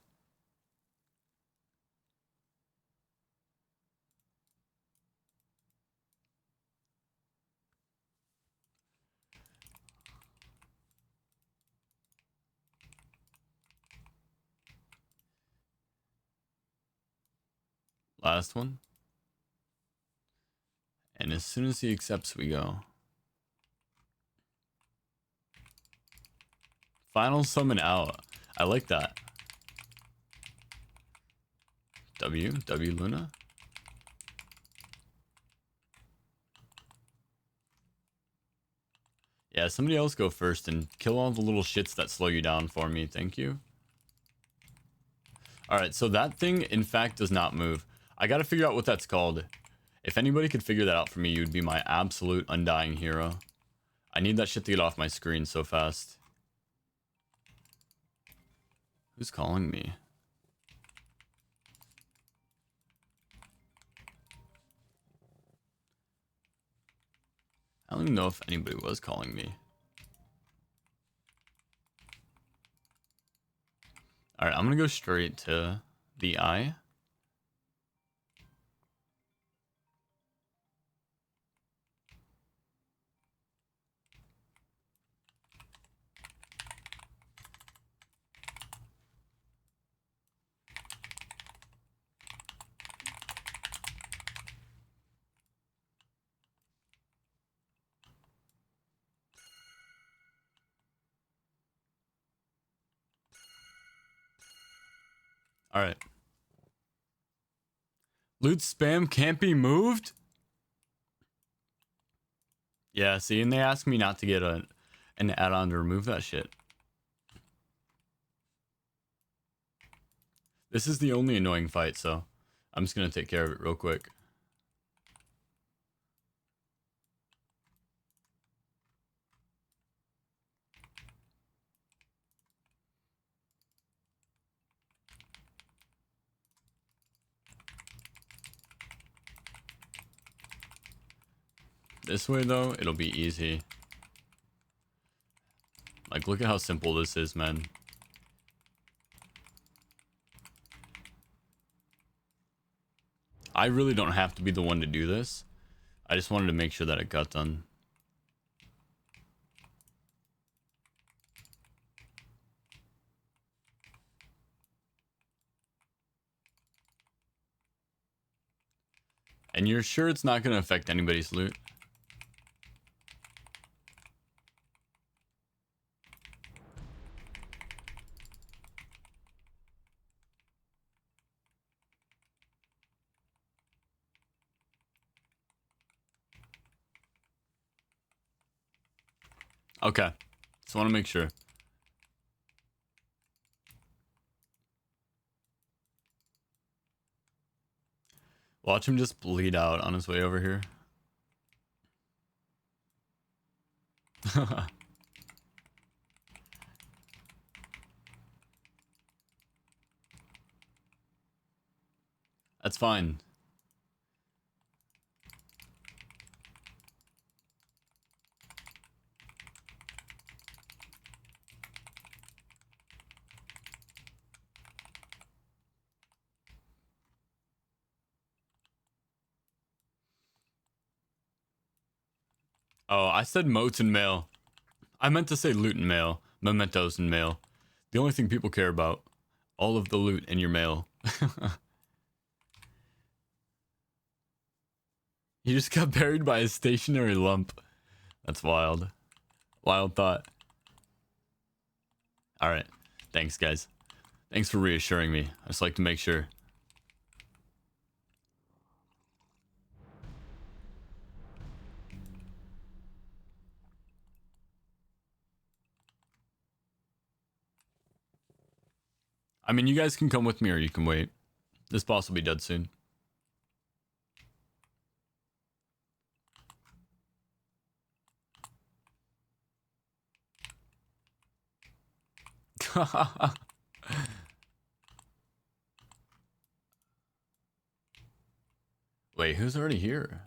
Last one. And as soon as he accepts, we go. Final summon out. I like that. W Luna. Yeah, somebody else go first and kill all the little shits that slow you down for me. Thank you. All right, so that thing, in fact, does not move. I gotta figure out what that's called. If anybody could figure that out for me, you'd be my absolute undying hero. I need that shit to get off my screen so fast. Who's calling me? I don't even know if anybody was calling me. Alright, I'm gonna go straight to the eye. Alright. Loot spam can't be moved? Yeah, see, and they asked me not to get an add-on to remove that shit. This is the only annoying fight, so I'm just gonna take care of it real quick. This way, though, it'll be easy. Like, look at how simple this is, man. I really don't have to be the one to do this. I just wanted to make sure that it got done. And you're sure it's not going to affect anybody's loot? Okay. Just want to make sure. Watch him just bleed out on his way over here. That's fine. Oh, I said motes and mail. I meant to say loot and mail. Mementos and mail. The only thing people care about. All of the loot in your mail. He just got buried by a stationary lump. That's wild. Wild thought. Alright. Thanks, guys. Thanks for reassuring me. I just like to make sure. I mean, you guys can come with me or you can wait. This boss will be dead soon. Wait, who's already here?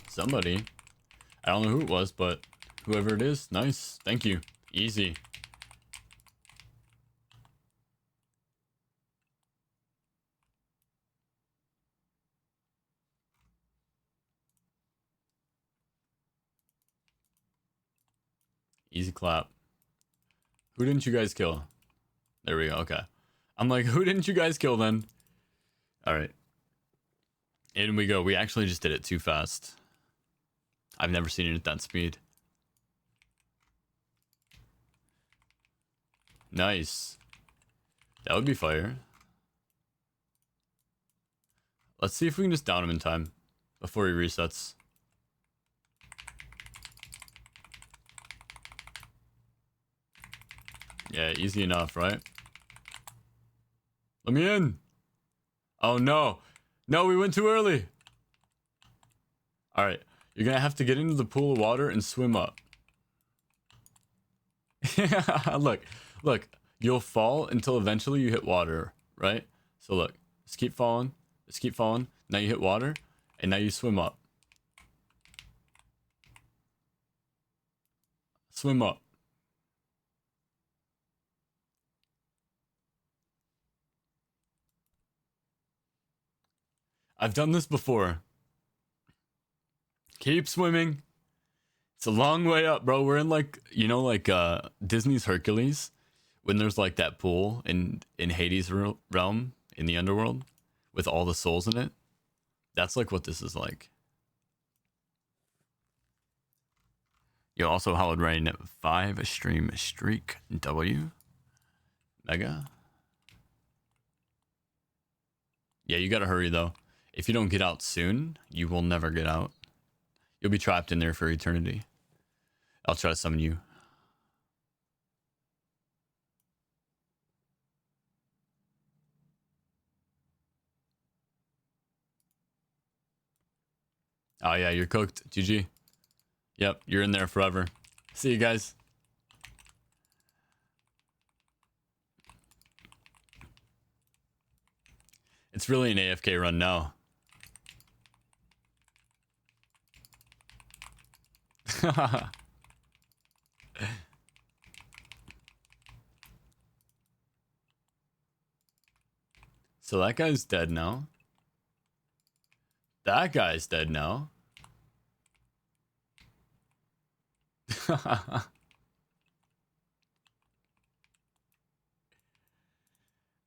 Somebody. I don't know who it was, but whoever it is, nice. Thank you. Easy. Easy clap. Who didn't you guys kill? There we go. Okay. I'm like, who didn't you guys kill then? All right. In we go. We actually just did it too fast. I've never seen it at that speed. Nice. That would be fire. Let's see if we can just down him in time before he resets. Yeah, easy enough, right? Let me in. Oh no. No, we went too early. All right. You're going to have to get into the pool of water and swim up. Look. You'll fall until eventually you hit water, right? So look, just keep falling. Just keep falling. Now you hit water, and now you swim up. Swim up. I've done this before. Keep swimming. It's a long way up, bro. We're in like, you know, like Disney's Hercules, when there's like that pool in Hades realm in the underworld with all the souls in it. That's like what this is like. Yo, also Hallowed Rain at 5 stream streak W. Mega. Yeah, you gotta hurry though. If you don't get out soon, you will never get out. You'll be trapped in there for eternity. I'll try to summon you. Oh yeah, you're cooked. GG. Yep, you're in there forever. See you guys. It's really an AFK run now. So that guy's dead now. That guy's dead now.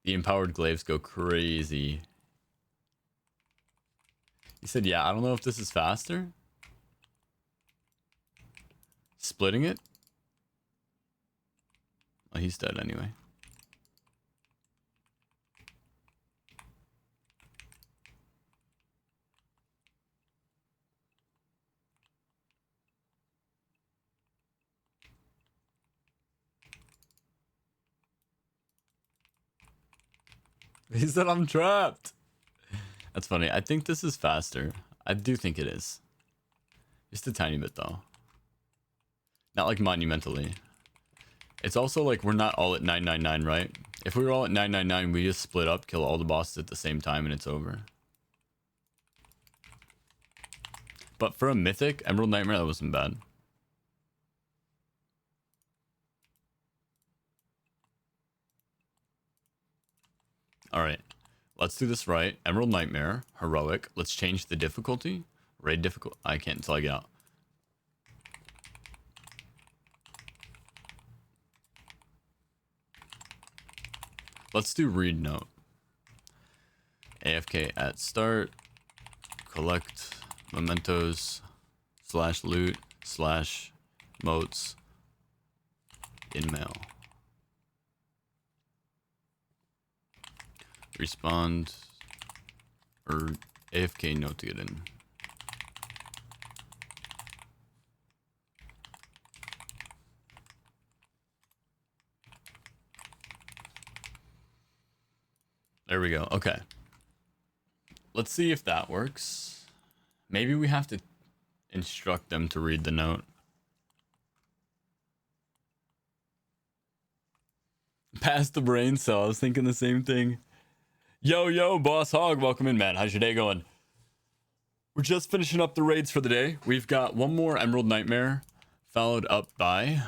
The empowered glaives go crazy. He said, yeah, I don't know if this is faster. Splitting it? Oh, he's dead anyway. He said I'm trapped. That's funny. I think this is faster. I do think it is. Just a tiny bit though. Not like monumentally. It's also like we're not all at 999, right? If we were all at 999, we just split up, kill all the bosses at the same time, and it's over. But for a mythic, Emerald Nightmare, that wasn't bad. Alright. Let's do this right. Emerald Nightmare, heroic. Let's change the difficulty. Raid difficult. I can't until I get out. Let's do read note. AFK at start. Collect mementos / loot / motes in mail. Respond or AFK note to get in. There we go. Okay. Let's see if that works. Maybe we have to instruct them to read the note. Past the brain cell. I was thinking the same thing. Yo, Boss Hog. Welcome in, man. How's your day going? We're just finishing up the raids for the day. We've got one more Emerald Nightmare, followed up by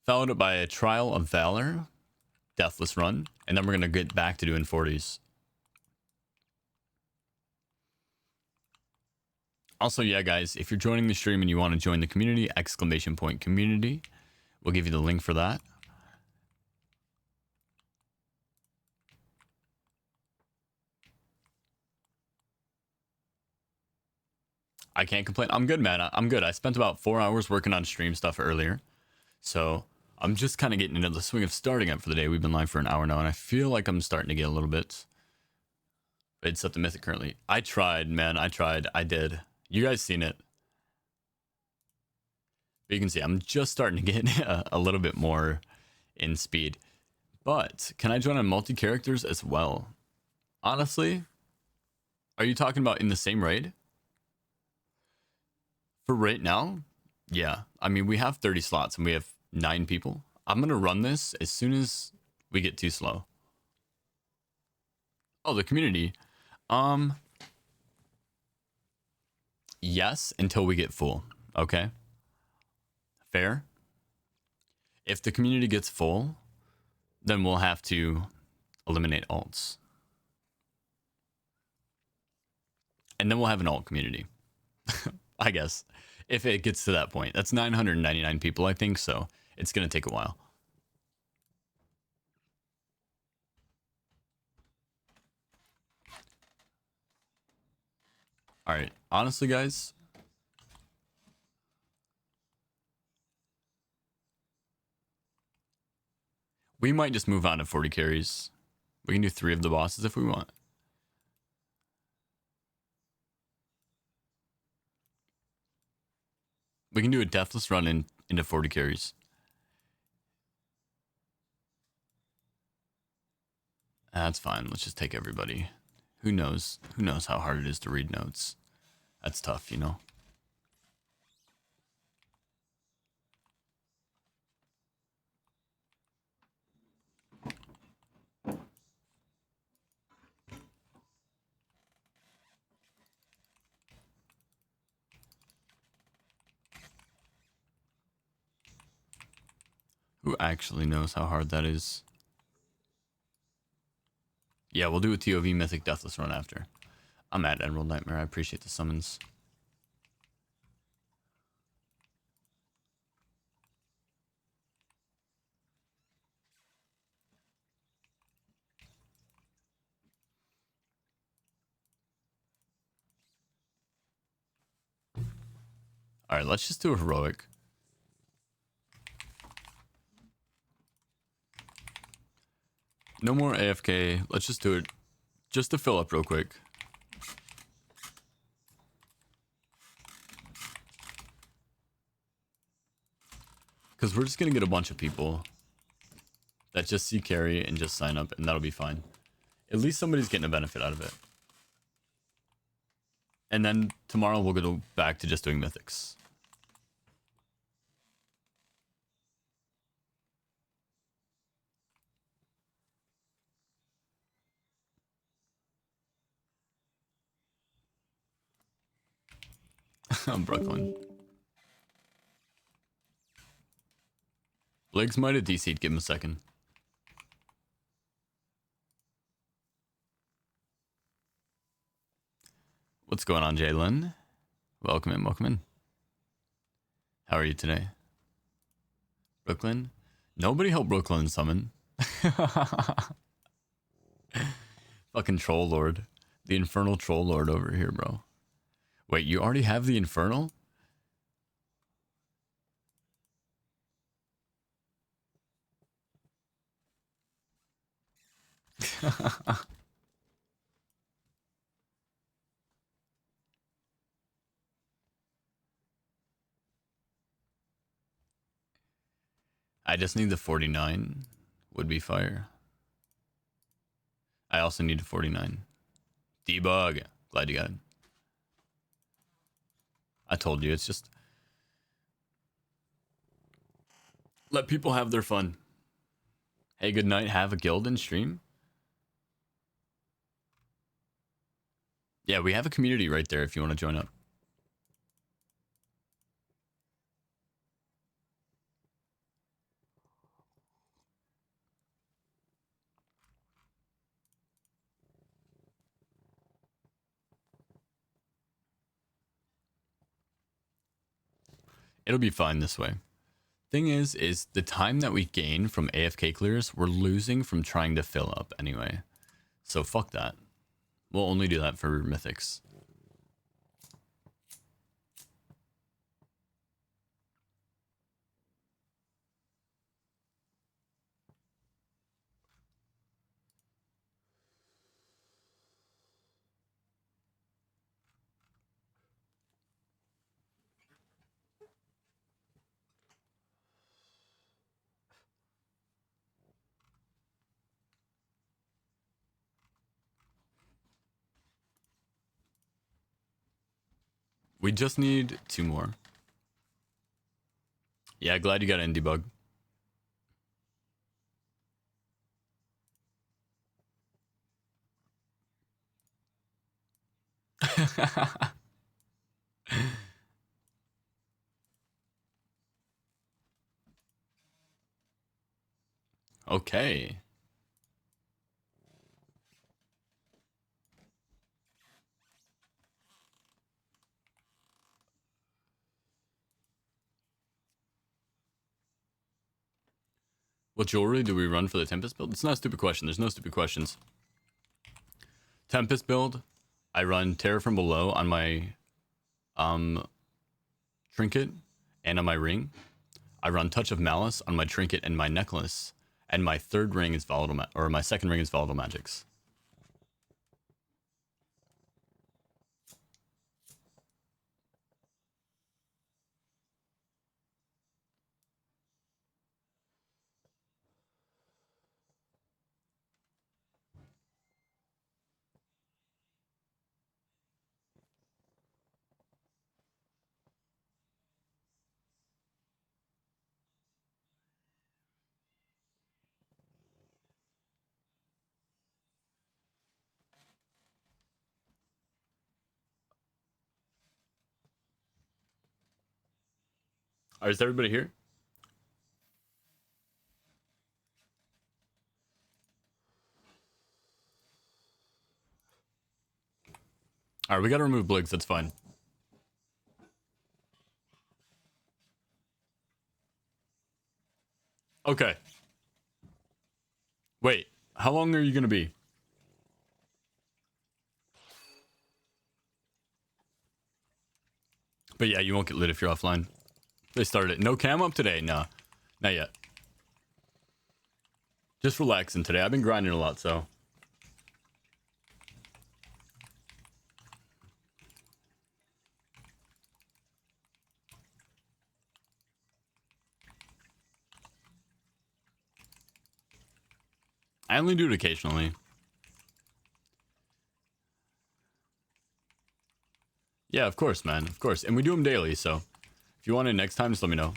a Trial of Valor, Deathless Run, and then we're going to get back to doing 40s. Also, yeah, guys, if you're joining the stream and you want to join the community, !community, we'll give you the link for that. I can't complain. I'm good, man. I'm good. I spent about 4 hours working on stream stuff earlier. So I'm just kind of getting into the swing of starting up for the day. We've been live for an hour now, and I feel like I'm starting to get a little bit. It's up to Mythic currently. I tried, man. I tried. I did. You guys seen it. But you can see I'm just starting to get a little bit more in speed. But can I join on multi-characters as well? Honestly, are you talking about in the same raid? For right now, yeah. I mean, we have 30 slots and we have 9 people. I'm going to run this as soon as we get too slow. Oh, the community. Yes, until we get full. Okay. Fair. If the community gets full, then we'll have to eliminate alts. And then we'll have an alt community. I guess. If it gets to that point. That's 999 people, I think, so it's going to take a while. All right. Honestly, guys, we might just move on to 40 carries. We can do 3 of the bosses if we want. We can do a deathless run into 40 carries. That's fine. Let's just take everybody. Who knows? Who knows how hard it is to read notes? That's tough, you know? Who actually knows how hard that is? Yeah, we'll do a TOV Mythic Deathless run after. I'm at Emerald Nightmare. I appreciate the summons. All right, let's just do a heroic. No more AFK. Let's just do it just to fill up real quick. Because we're just going to get a bunch of people that just see carry and just sign up, and that'll be fine. At least somebody's getting a benefit out of it. And then tomorrow we'll go back to just doing mythics. Brooklyn. Legs might have DC'd. Give him a second. What's going on, Jalen? Welcome in, welcome in. How are you today? Brooklyn? Nobody help Brooklyn summon. Fucking Troll Lord. The Infernal Troll Lord over here, bro. Wait, you already have the Infernal? I just need the 49. Would be fire. I also need a 49. Debug. Glad you got it. I told you, it's just... let people have their fun. Hey, good night. Have a guild and stream. Yeah, we have a community right there if you want to join up. It'll be fine this way. Thing is the time that we gain from AFK clears, we're losing from trying to fill up anyway. So fuck that. We'll only do that for mythics. We just need 2 more. Yeah, glad you got an debug. Okay. What jewelry do we run for the Tempest build? It's not a stupid question. There's no stupid questions. Tempest build, I run Terror from Below on my trinket and on my ring. I run Touch of Malice on my trinket and my necklace. And my third ring is volatile, or my second ring is volatile magics. All right, is everybody here? All right, we got to remove Bligs. That's fine. Okay. Wait, how long are you going to be? But yeah, you won't get lit if you're offline. They started it. No cam up today? Nah, not yet. Just relaxing today. I've been grinding a lot, so. I only do it occasionally. Yeah, of course, man. Of course. And we do them daily, so if you want it next time, just let me know.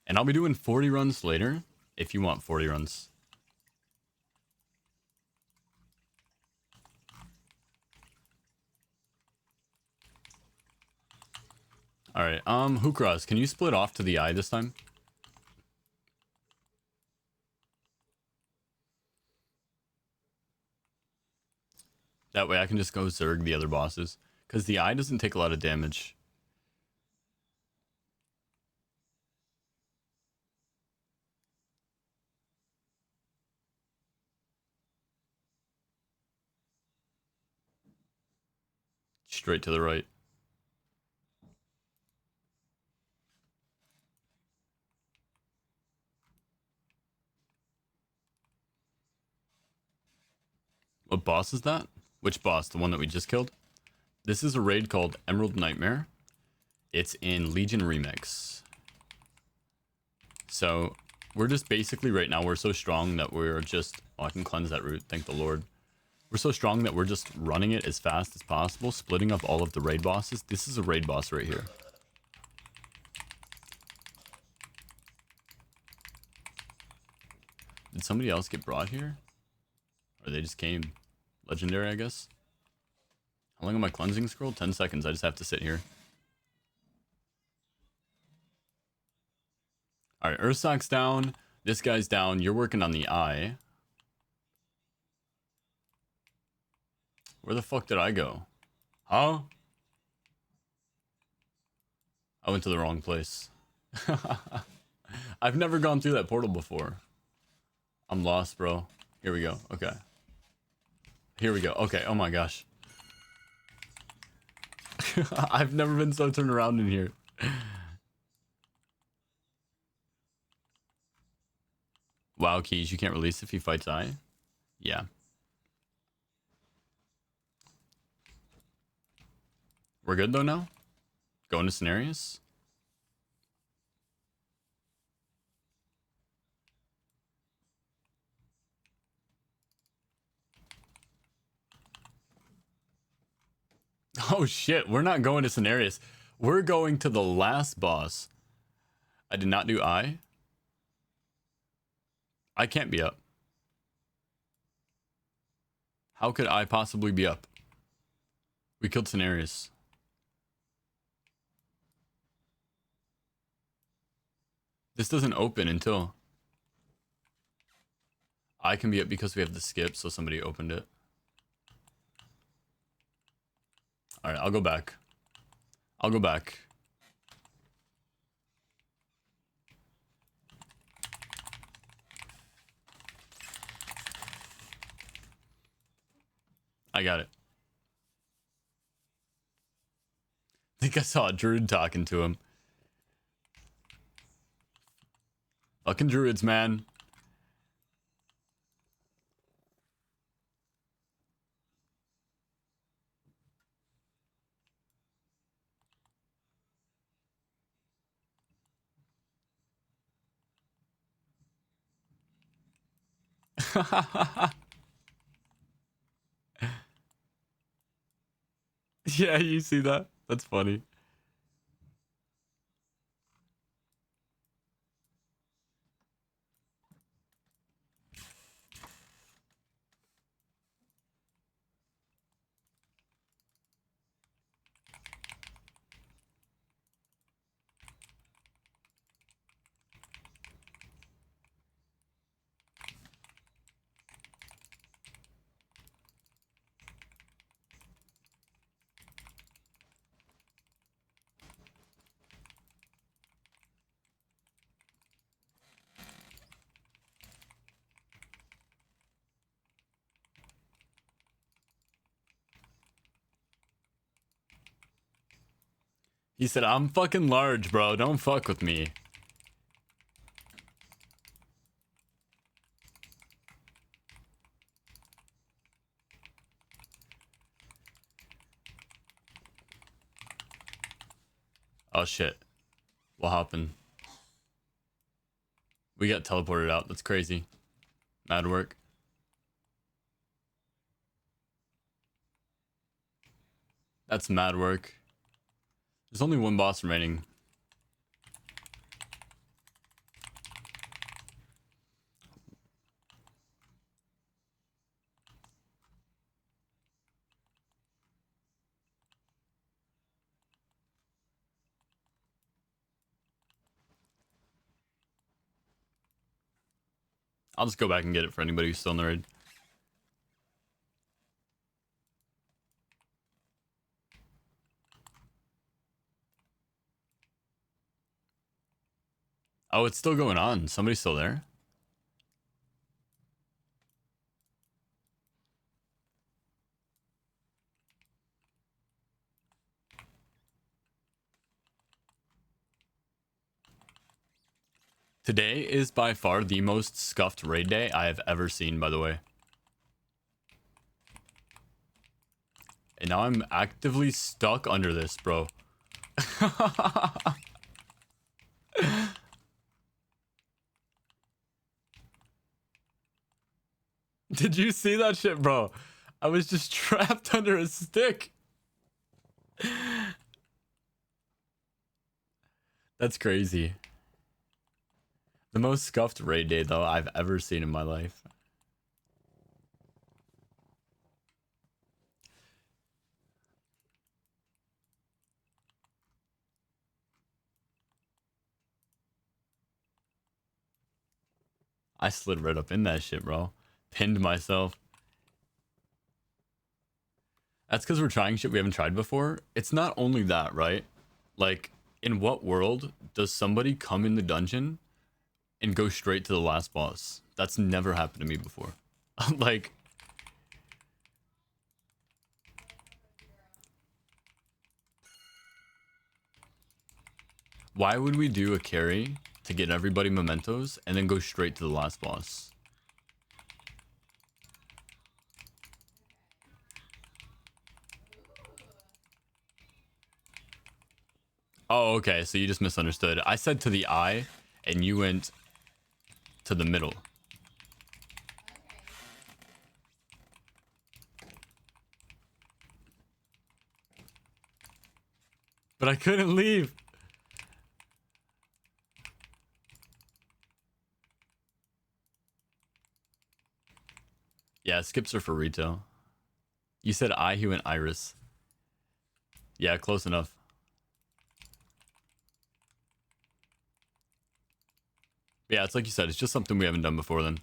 And I'll be doing 40 runs later if you want 40 runs. All right. Hookras, can you split off to the eye this time? That way I can just go Zerg the other bosses. Because the eye doesn't take a lot of damage. Straight to the right. What boss is that? Which boss? The one that we just killed? This is a raid called Emerald Nightmare. It's in Legion Remix. So we're just basically right now, we're so strong that we're just... Oh, I can cleanse that root. Thank the Lord. We're so strong that we're just running it as fast as possible, splitting up all of the raid bosses. This is a raid boss right here. Did somebody else get brought here? Or they just came? Legendary, I guess? How long am I cleansing scroll? 10 seconds. I just have to sit here. Alright, Ursock's down. This guy's down. You're working on the eye. Where the fuck did I go? Huh? I went to the wrong place. I've never gone through that portal before. I'm lost, bro. Here we go. Okay. Here we go. Okay. Oh my gosh. I've never been so turned around in here. WoW keys. You can't release if he fights I. Yeah. We're good though now? Going to Cenarius? Oh shit, we're not going to Cenarius. We're going to the last boss. I did not do I. I can't be up. How could I possibly be up? We killed Cenarius. This doesn't open until... I can be up because we have the skip, so somebody opened it. Alright, I'll go back. I'll go back. I got it. I think I saw a druid talking to him. Fucking druids, man. Yeah, you see that? That's funny. He said, I'm fucking large, bro. Don't fuck with me. Oh shit. What happened? We got teleported out. That's crazy. Mad work. That's mad work. There's only one boss remaining. I'll just go back and get it for anybody who's still in the raid. Oh, it's still going on. Somebody's still there? Today is by far the most scuffed raid day I have ever seen, by the way. And now I'm actively stuck under this, bro. Did you see that shit, bro? I was just trapped under a stick. That's crazy. The most scuffed raid day, though, I've ever seen in my life. I slid right up in that shit, bro. Pinned myself. That's because we're trying shit we haven't tried before. It's not only that, right? Like, in what world does somebody come in the dungeon and go straight to the last boss? That's never happened to me before. Like, why would we do a carry to get everybody mementos and then go straight to the last boss? Oh, okay. So you just misunderstood. I said to the eye, and you went to the middle. But I couldn't leave. Yeah, skips are for retail. You said I, he went Iris. Yeah, close enough. Yeah, it's like you said, it's just something we haven't done before then.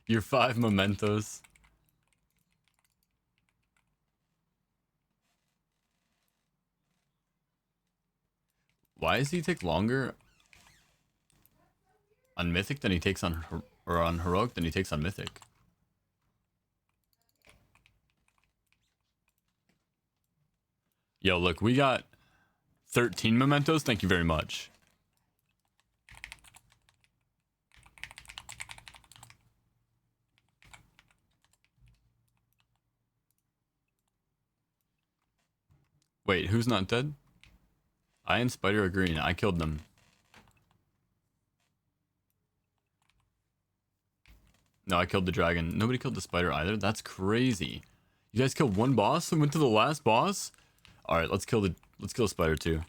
Your 5 mementos. Why does he take longer on Mythic than he takes on or on Heroic than he takes on Mythic? Yo, look, we got 13 mementos. Thank you very much. Wait, who's not dead? I and Spider are green. I killed them. No, I killed the dragon. Nobody killed the spider either. That's crazy. You guys killed one boss and went to the last boss? Alright, let's kill spider too.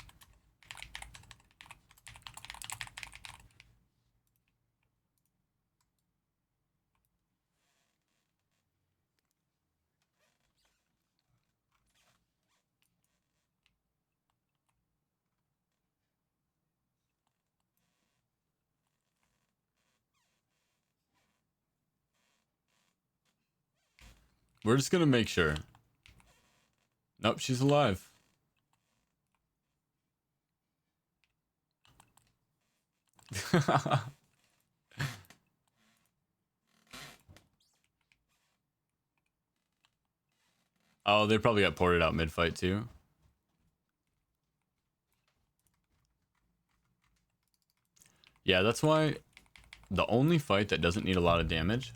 We're just gonna make sure. Nope, she's alive. Oh, they probably got ported out mid-fight too. Yeah, that's why the only fight that doesn't need a lot of damage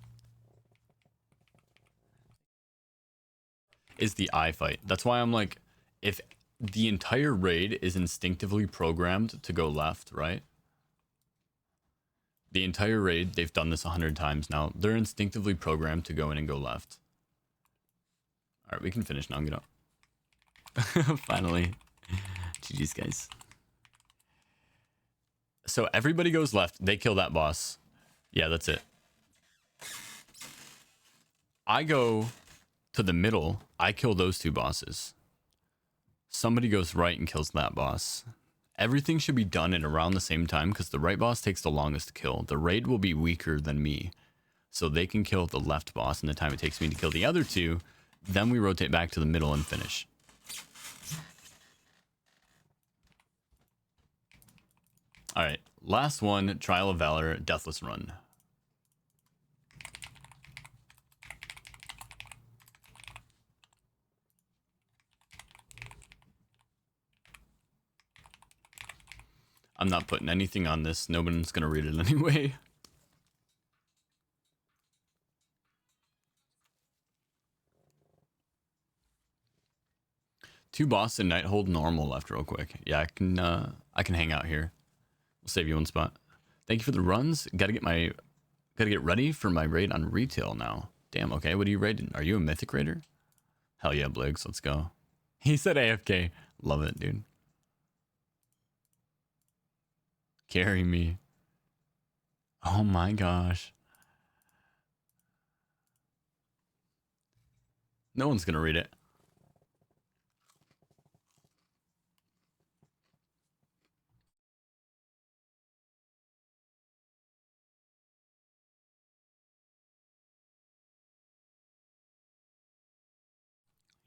is the eye fight. That's why I'm like, if the entire raid is instinctively programmed to go left, right? The entire raid, they've done this 100 times now. They're instinctively programmed to go in and go left. Alright, we can finish now. Get up. Finally. GG's, guys. So everybody goes left. They kill that boss. Yeah, that's it. I go to the middle. I kill those 2 bosses. Somebody goes right and kills that boss. Everything should be done at around the same time because the right boss takes the longest to kill. The raid will be weaker than me. So they can kill the left boss in the time it takes me to kill the other 2. Then we rotate back to the middle and finish. Alright, last one, Trial of Valor, Deathless Run. I'm not putting anything on this. No one's going to read it anyway. Two boss and night hold normal left real quick. Yeah, I can hang out here. We'll save you one spot. Thank you for the runs. Gotta get ready for my raid on retail now. Damn, okay, what are you raiding? Are you a mythic raider? Hell yeah, Bligs, let's go. He said AFK. Love it, dude. Carry me. Oh my gosh. No one's gonna read it.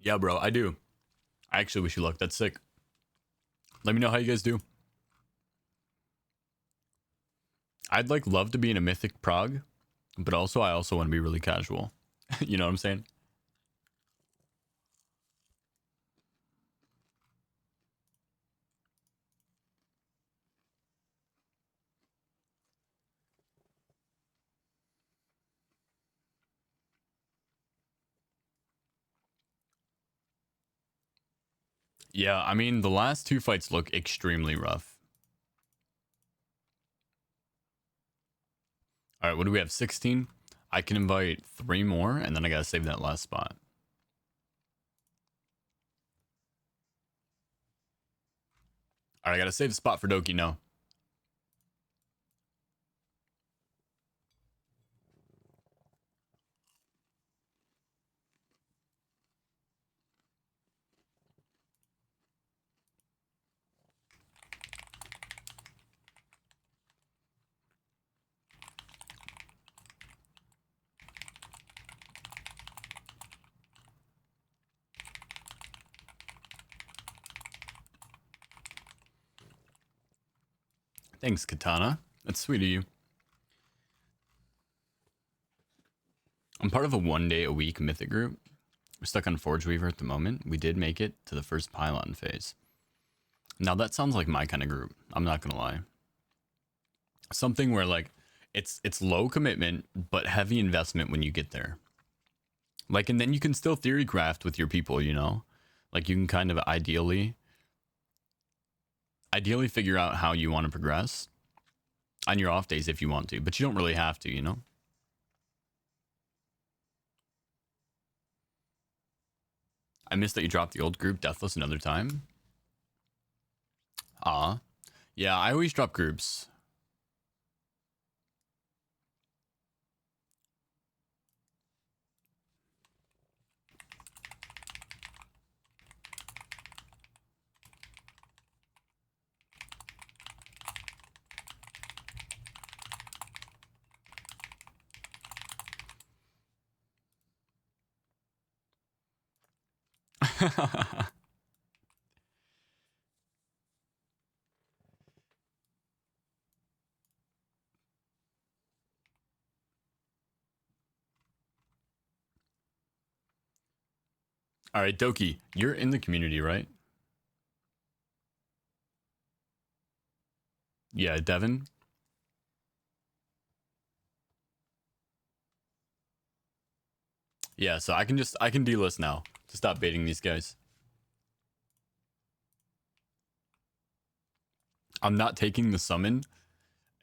Yeah, bro, I do. I actually wish you luck. That's sick. Let me know how you guys do. I'd like love to be in a mythic prog, but also I also want to be really casual. You know what I'm saying? Yeah, I mean, the last two fights look extremely rough. All right, what do we have? 16? I can invite 3 more, and then I gotta save that last spot. All right, I gotta save the spot for Doki, no. Thanks, Katana. That's sweet of you. I'm part of a 1 day a week mythic group. We're stuck on Forge Weaver at the moment. We did make it to the first pylon phase. Now that sounds like my kind of group. I'm not gonna lie. Something where like it's low commitment but heavy investment when you get there. Like, and then you can still theory craft with your people, you know? Like you can kind of ideally figure out how you want to progress on your off days if you want to, but you don't really have to, you know? I missed that you dropped the old group Deathless another time. Ah. Yeah, I always drop groups. All right, Doki, you're in the community, right? Yeah, Devin. Yeah, so I can delist now to stop baiting these guys. I'm not taking the summon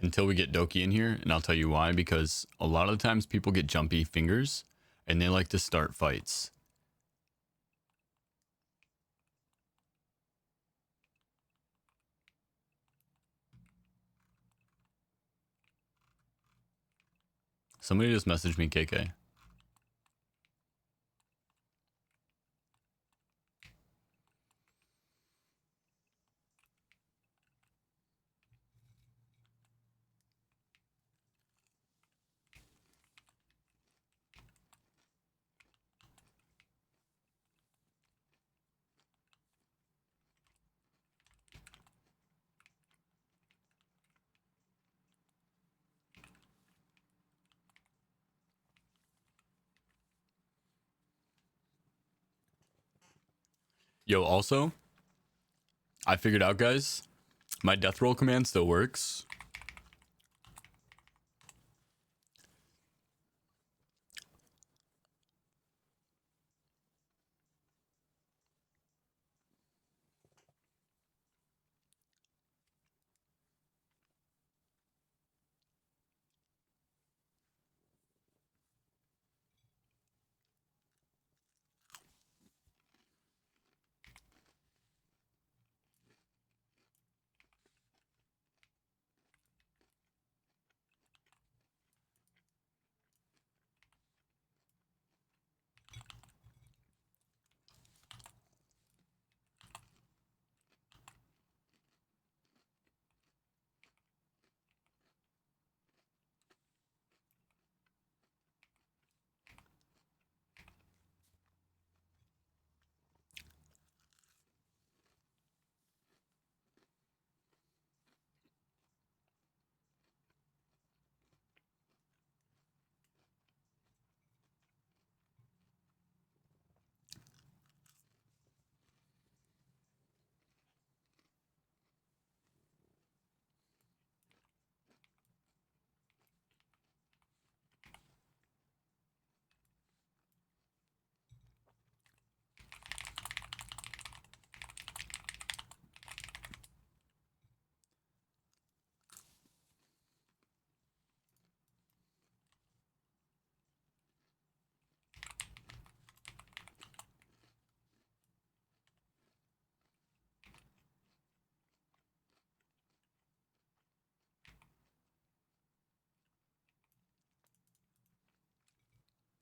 until we get Doki in here, and I'll tell you why. Because a lot of the times people get jumpy fingers, and they like to start fights. Somebody just messaged me, KK. Yo, also, I figured out, guys, my death roll command still works.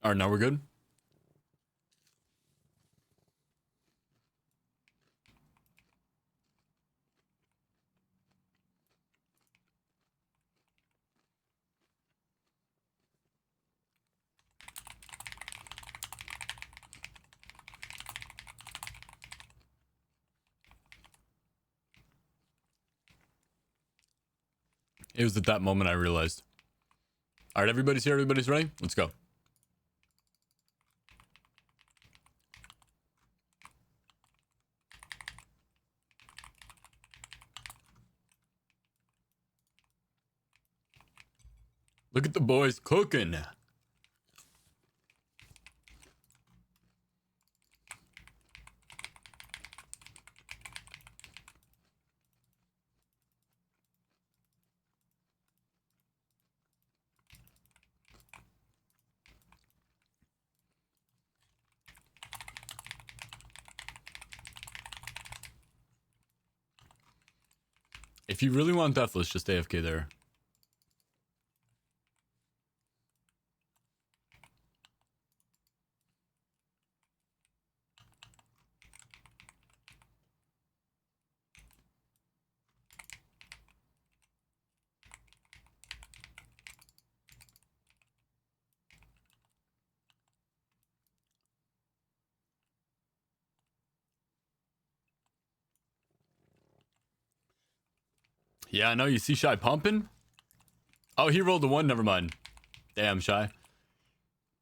All right, now we're good. It was at that moment I realized. All right, everybody's here. Everybody's ready. Let's go. Look at the boys cooking. If you really want Deathless, just AFK there. Yeah, I know. You see Shy pumping? Oh, he rolled a 1. Never mind. Damn, Shy.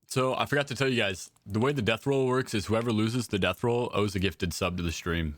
So, I forgot to tell you guys, the way the death roll works is whoever loses the death roll owes a gifted sub to the stream.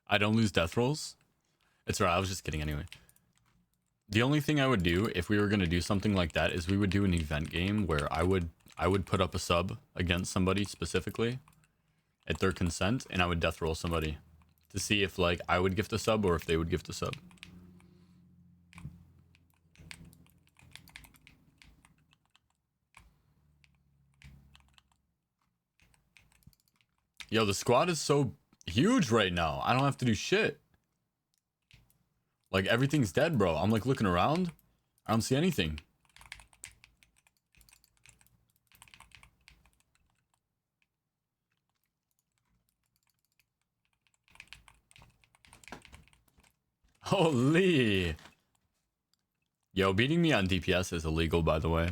I don't lose death rolls. It's alright, I was just kidding anyway. The only thing I would do if we were gonna do something like that is we would do an event game where I would put up a sub against somebody specifically at their consent, and I would death roll somebody to see if like I would gift a sub or if they would gift a sub. Yo, the squad is so huge right now. I don't have to do shit. Like everything's dead, bro. I'm like looking around. I don't see anything. Holy. Yo, beating me on DPS is illegal, by the way.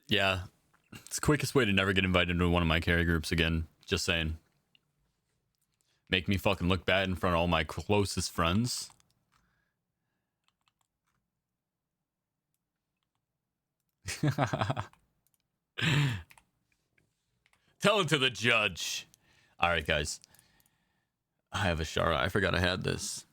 Yeah. It's the quickest way to never get invited to one of my carry groups again. Just saying. Make me fucking look bad in front of all my closest friends. Tell it to the judge. All right, guys. I have a Shara. I forgot I had this.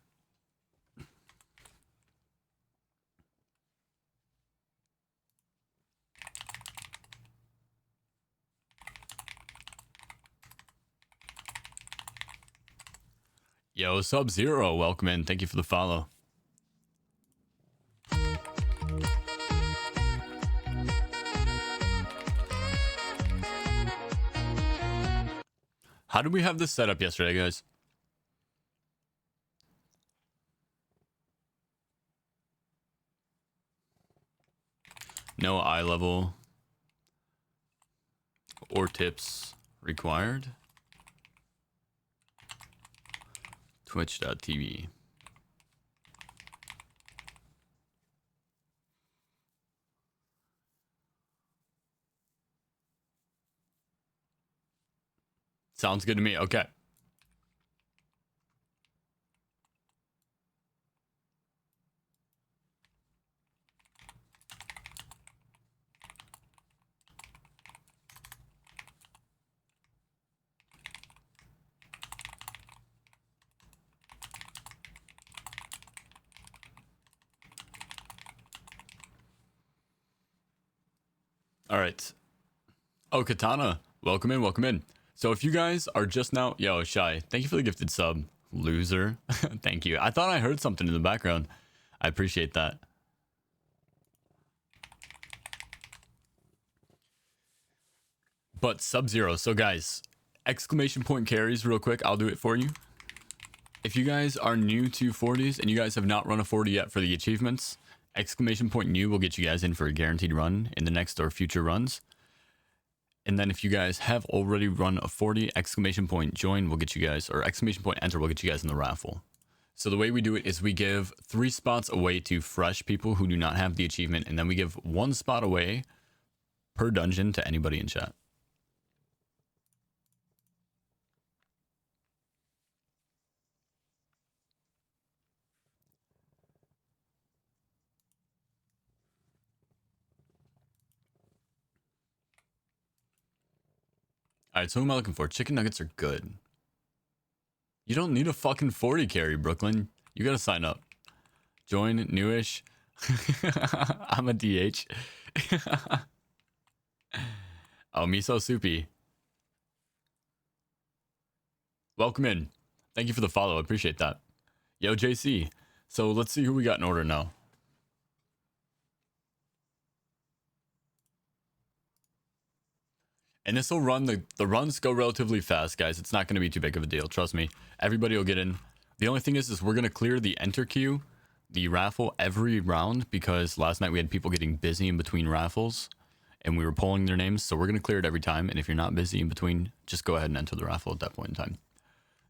Yo, Sub-Zero, welcome in. Thank you for the follow. How did we have this set up yesterday, guys? No eye level or tips required. Twitch.tv. Sounds good to me. Okay. right. Oh, Katana, welcome in, welcome in. So if you guys are just now, yo, Shy, thank you for the gifted sub, loser. Thank you. I thought I heard something in the background. I appreciate that. But Sub-Zero. So guys, exclamation point carries real quick. I'll do it for you. If you guys are new to 40s and you guys have not run a 40 yet for the achievements, exclamation point new will get you guys in for a guaranteed run in the next or future runs. And then if you guys have already run a 40, exclamation point join will get you guys, or exclamation point enter will get you guys in the raffle. So the way we do it is we give 3 spots away to fresh people who do not have the achievement, and then we give 1 spot away per dungeon to anybody in chat. All right, so who am I looking for? Chicken nuggets are good. You don't need a fucking 40 carry, Brooklyn. You gotta sign up. Join, newish. I'm a DH. Oh, miso soupy. Welcome in. Thank you for the follow. I appreciate that. Yo, JC. So let's see who we got in order now. And this will run, the runs go relatively fast, guys. It's not going to be too big of a deal. Trust me. Everybody will get in. The only thing is we're going to clear the enter queue, the raffle, every round, because last night we had people getting busy in between raffles and we were pulling their names. So we're going to clear it every time. And if you're not busy in between, just go ahead and enter the raffle at that point in time.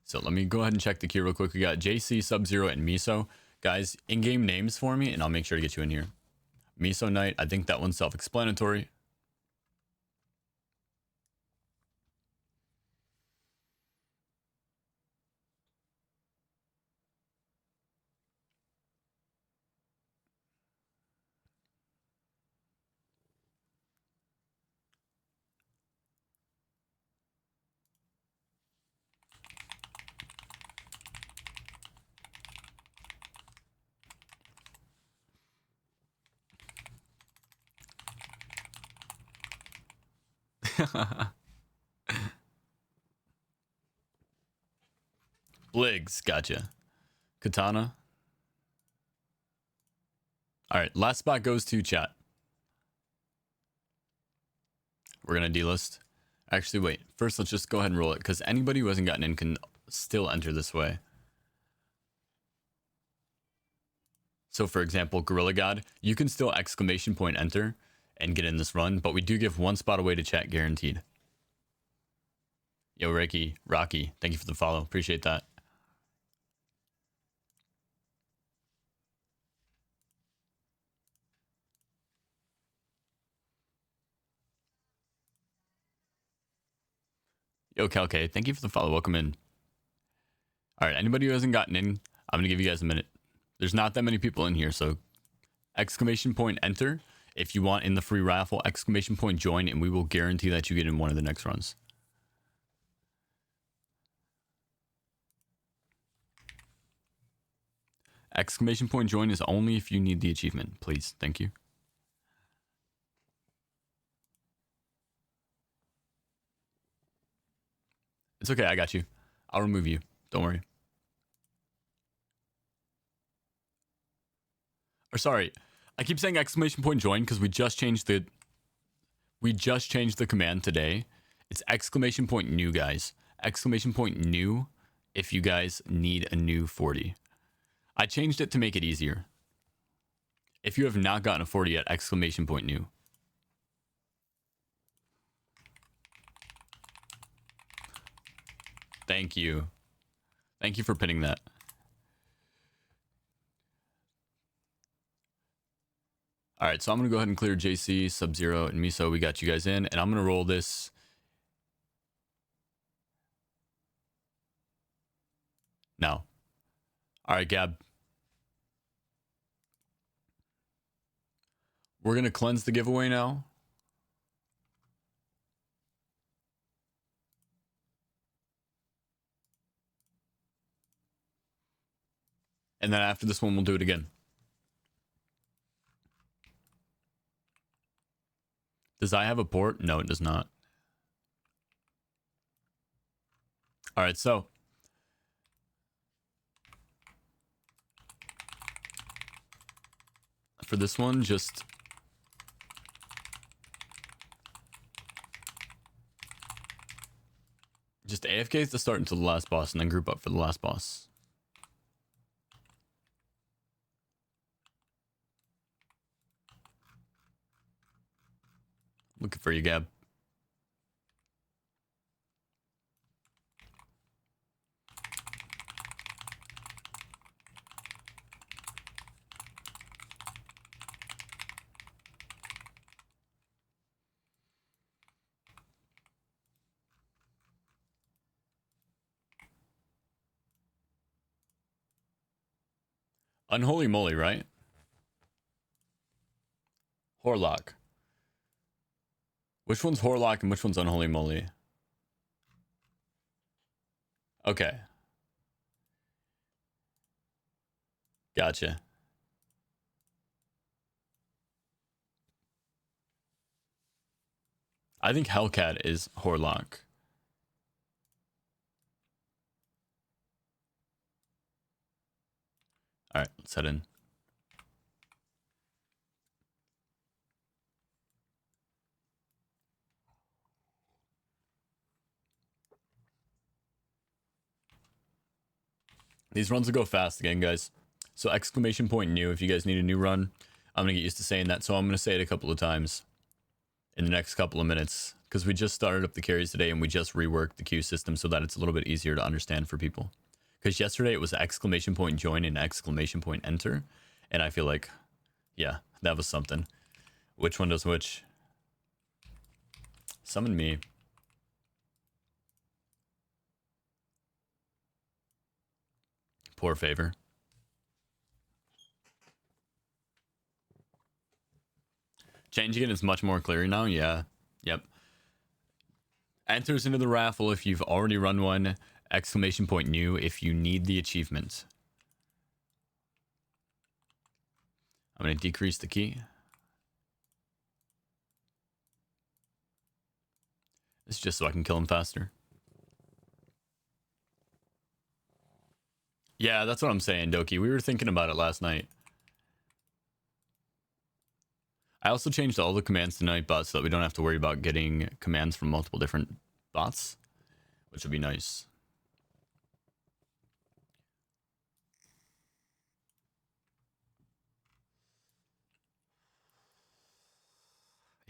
So let me go ahead and check the queue real quick. We got JC, Sub-Zero, and Miso. Guys, in-game names for me, and I'll make sure to get you in here. Miso Knight, I think that one's self-explanatory. Bliggs, gotcha. Katana. All right, last spot goes to chat. We're going to delist. Actually, wait. First, let's just go ahead and roll it, because anybody who hasn't gotten in can still enter this way. So, for example, Gorilla God, you can still exclamation point enter and get in this run, but we do give 1 spot away to chat guaranteed. Yo, Rocky, thank you for the follow. Appreciate that. Yo, Calke, thank you for the follow. Welcome in. All right, anybody who hasn't gotten in, I'm going to give you guys a minute. There's not that many people in here, so exclamation point enter. If you want in the free raffle, exclamation point join, and we will guarantee that you get in one of the next runs. Exclamation point join is only if you need the achievement, please. Thank you. It's okay, I got you. I'll remove you. Don't worry. Or sorry, I keep saying exclamation point join because we just changed the command today. It's exclamation point new, guys. Exclamation point new if you guys need a new 40. I changed it to make it easier. If you have not gotten a 40 yet, exclamation point new. Thank you. Thank you for pinning that. All right, so I'm going to go ahead and clear JC, Sub-Zero, and Miso. We got you guys in, and I'm going to roll this. Now. All right, Gab. We're going to cleanse the giveaway now. And then after this one, we'll do it again. Does I have a port? No, it does not. All right, so for this one, just AFK to start until the last boss, and then group up for the last boss. Looking for you, Gab. Unholy moly, right? Horlock. Which one's Horlock and which one's Unholy moly? Okay. Gotcha. I think Hellcat is Horlock. All right, let's head in. These runs will go fast again, guys. So exclamation point new if you guys need a new run. I'm going to get used to saying that, so I'm going to say it a couple of times in the next couple of minutes because we just started up the carries today and we just reworked the queue system so that it's a little bit easier to understand for people. Because yesterday it was exclamation point join and exclamation point enter. And I feel like, yeah, that was something. Which one does which? Summon me. Poor favor. Changing it is much more clear now. Yeah. Yep. Enters into the raffle if you've already run one. Exclamation point new if you need the achievement. I'm going to decrease the key. This is just so I can kill him faster. Yeah, that's what I'm saying, Doki. We were thinking about it last night. I also changed all the commands to Nightbot so that we don't have to worry about getting commands from multiple different bots, which would be nice.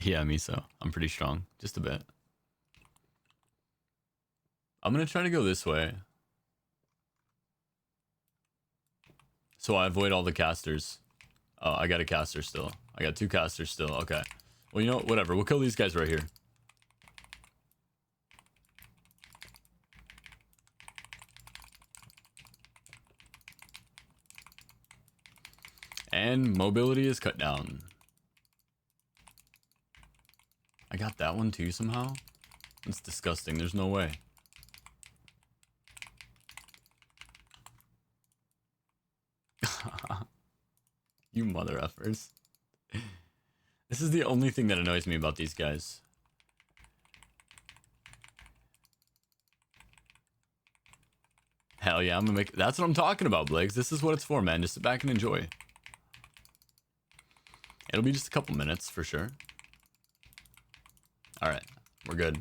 Yeah, Miso. I'm pretty strong. Just a bit. I'm going to try to go this way. So I avoid all the casters. Oh, I got a caster still. I got 2 casters still. Okay. Well, you know what? Whatever. We'll kill these guys right here. And mobility is cut down. I got that one too somehow? That's disgusting. There's no way. You mother effers. This is the only thing that annoys me about these guys. Hell yeah, I'm gonna make... That's what I'm talking about, Blakes. This is what it's for, man. Just sit back and enjoy. It'll be just a couple minutes, for sure. Alright, we're good.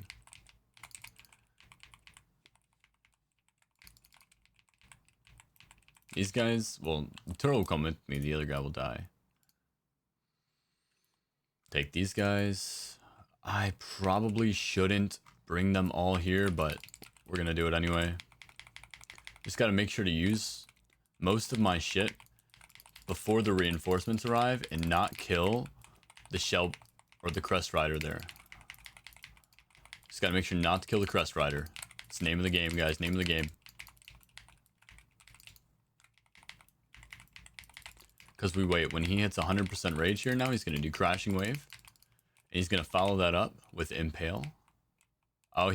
These guys... Well, Turtle will come with me. The other guy will die. Take these guys. I probably shouldn't bring them all here, but we're gonna do it anyway. Just gotta make sure to use most of my shit before the reinforcements arrive and not kill the shell or the crest rider there. Just gotta make sure not to kill the crest rider. It's the name of the game, guys. Name of the game. Because we wait. When he hits 100% rage here now, he's gonna do crashing wave. And he's gonna follow that up with impale. Oh,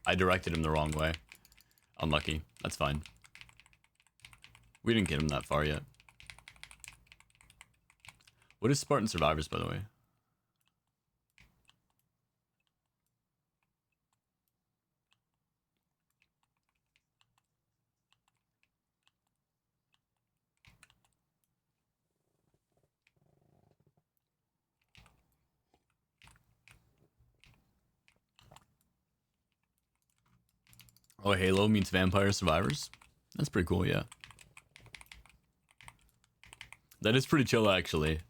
I directed him the wrong way. Unlucky. That's fine. We didn't get him that far yet. What is Spartan Survivors, by the way? Oh, Halo meets Vampire Survivors. That's pretty cool, yeah. That is pretty chill, actually.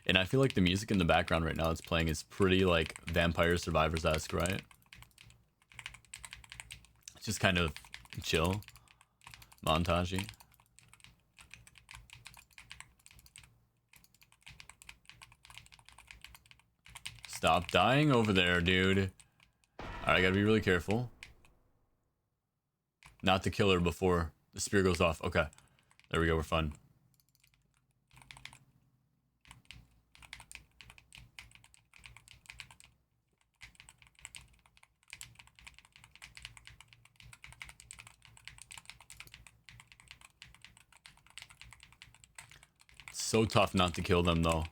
And I feel like the music in the background right now it's playing is pretty, like, Vampire Survivors-esque, right? It's just kind of chill. Montagey. Stop dying over there, dude. Alright, I gotta be really careful. Not to kill her before the spear goes off. Okay. There we go, we're fine. So tough not to kill them, though.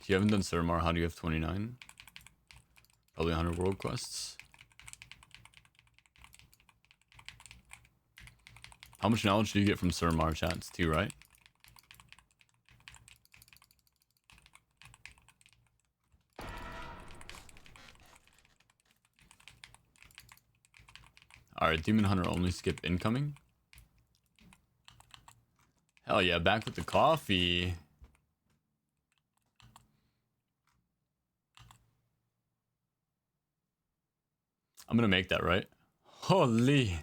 If you haven't done Suramar, how do you have 29? Probably 100 world quests. How much knowledge do you get from Suramar, chat? It's 2, right? Alright, Demon Hunter only skip incoming. Hell yeah, back with the coffee. I'm gonna make that, right? Holy.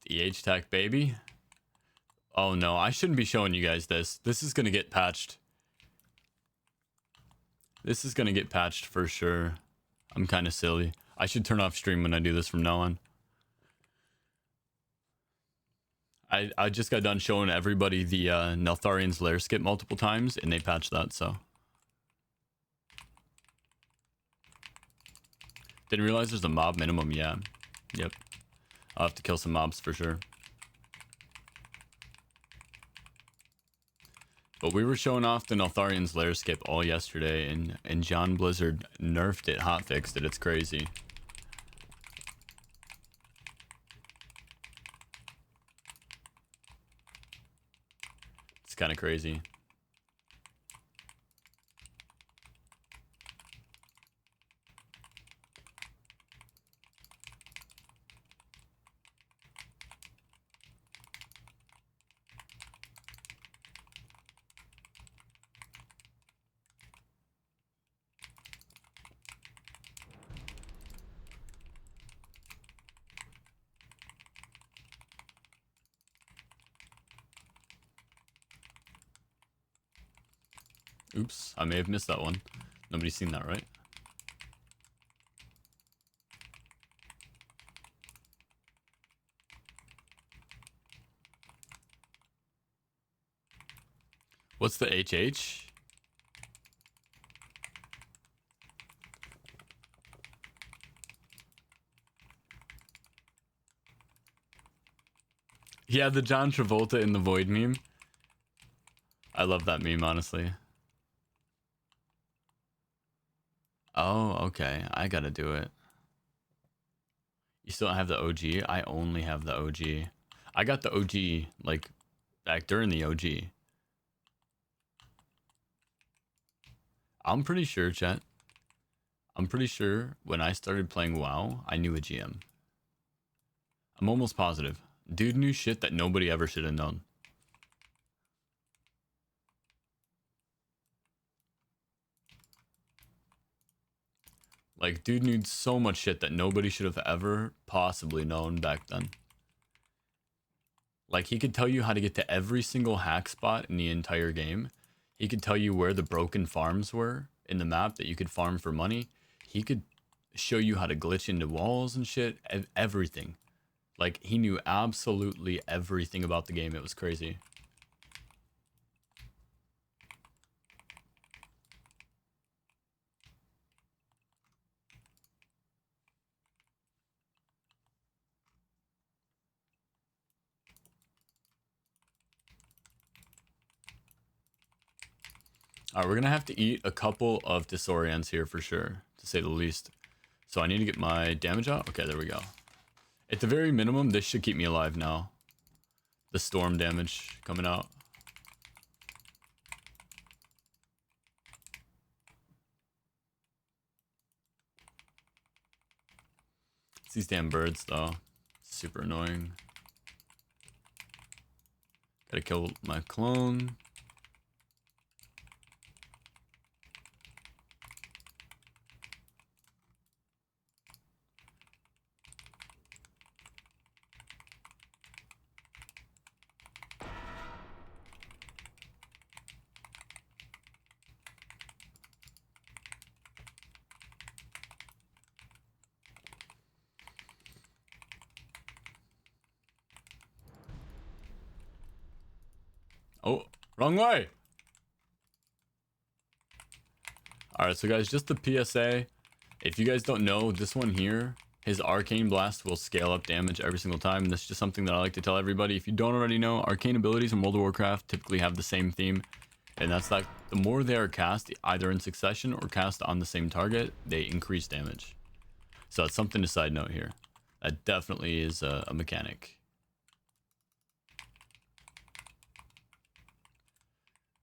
The H-Tac, baby. Oh no, I shouldn't be showing you guys this. This is gonna get patched. This is gonna get patched for sure. I'm kind of silly. I should turn off stream when I do this from now on. I just got done showing everybody the Neltharian's Lair skip multiple times, and they patched that, so. Didn't realize there's a mob minimum, yeah. Yep. I'll have to kill some mobs for sure. But we were showing off the Neltharian's Lair skip all yesterday, and John Blizzard nerfed it, hotfixed it. It's crazy. It's kind of crazy. Oops, I may have missed that one. Nobody's seen that, right? What's the HH? Yeah, the John Travolta in the Void meme. I love that meme, honestly. Oh, okay. I gotta do it. You still don't have the OG? I only have the OG. I got the OG, like, back during the OG. I'm pretty sure, chat. I'm pretty sure when I started playing WoW, I knew a GM. I'm almost positive. Dude knew shit that nobody ever should have known. Like, dude knew so much shit that nobody should have ever possibly known back then. Like, he could tell you how to get to every single hack spot in the entire game. He could tell you where the broken farms were in the map that you could farm for money. He could show you how to glitch into walls and shit. Everything. Like, he knew absolutely everything about the game. It was crazy. All right, we're gonna have to eat a couple of disorients here for sure, to say the least. So I need to get my damage out. Okay, there we go. At the very minimum, this should keep me alive now. The storm damage coming out. It's these damn birds, though. Super annoying. Gotta kill my clone. Oh, wrong way. Alright, so guys, just the PSA. If you guys don't know, this one here, his Arcane Blast will scale up damage every single time. And this is just something that I like to tell everybody. If you don't already know, arcane abilities in World of Warcraft typically have the same theme. And that's that the more they are cast, either in succession or cast on the same target, they increase damage. So that's something to side note here. That definitely is a mechanic.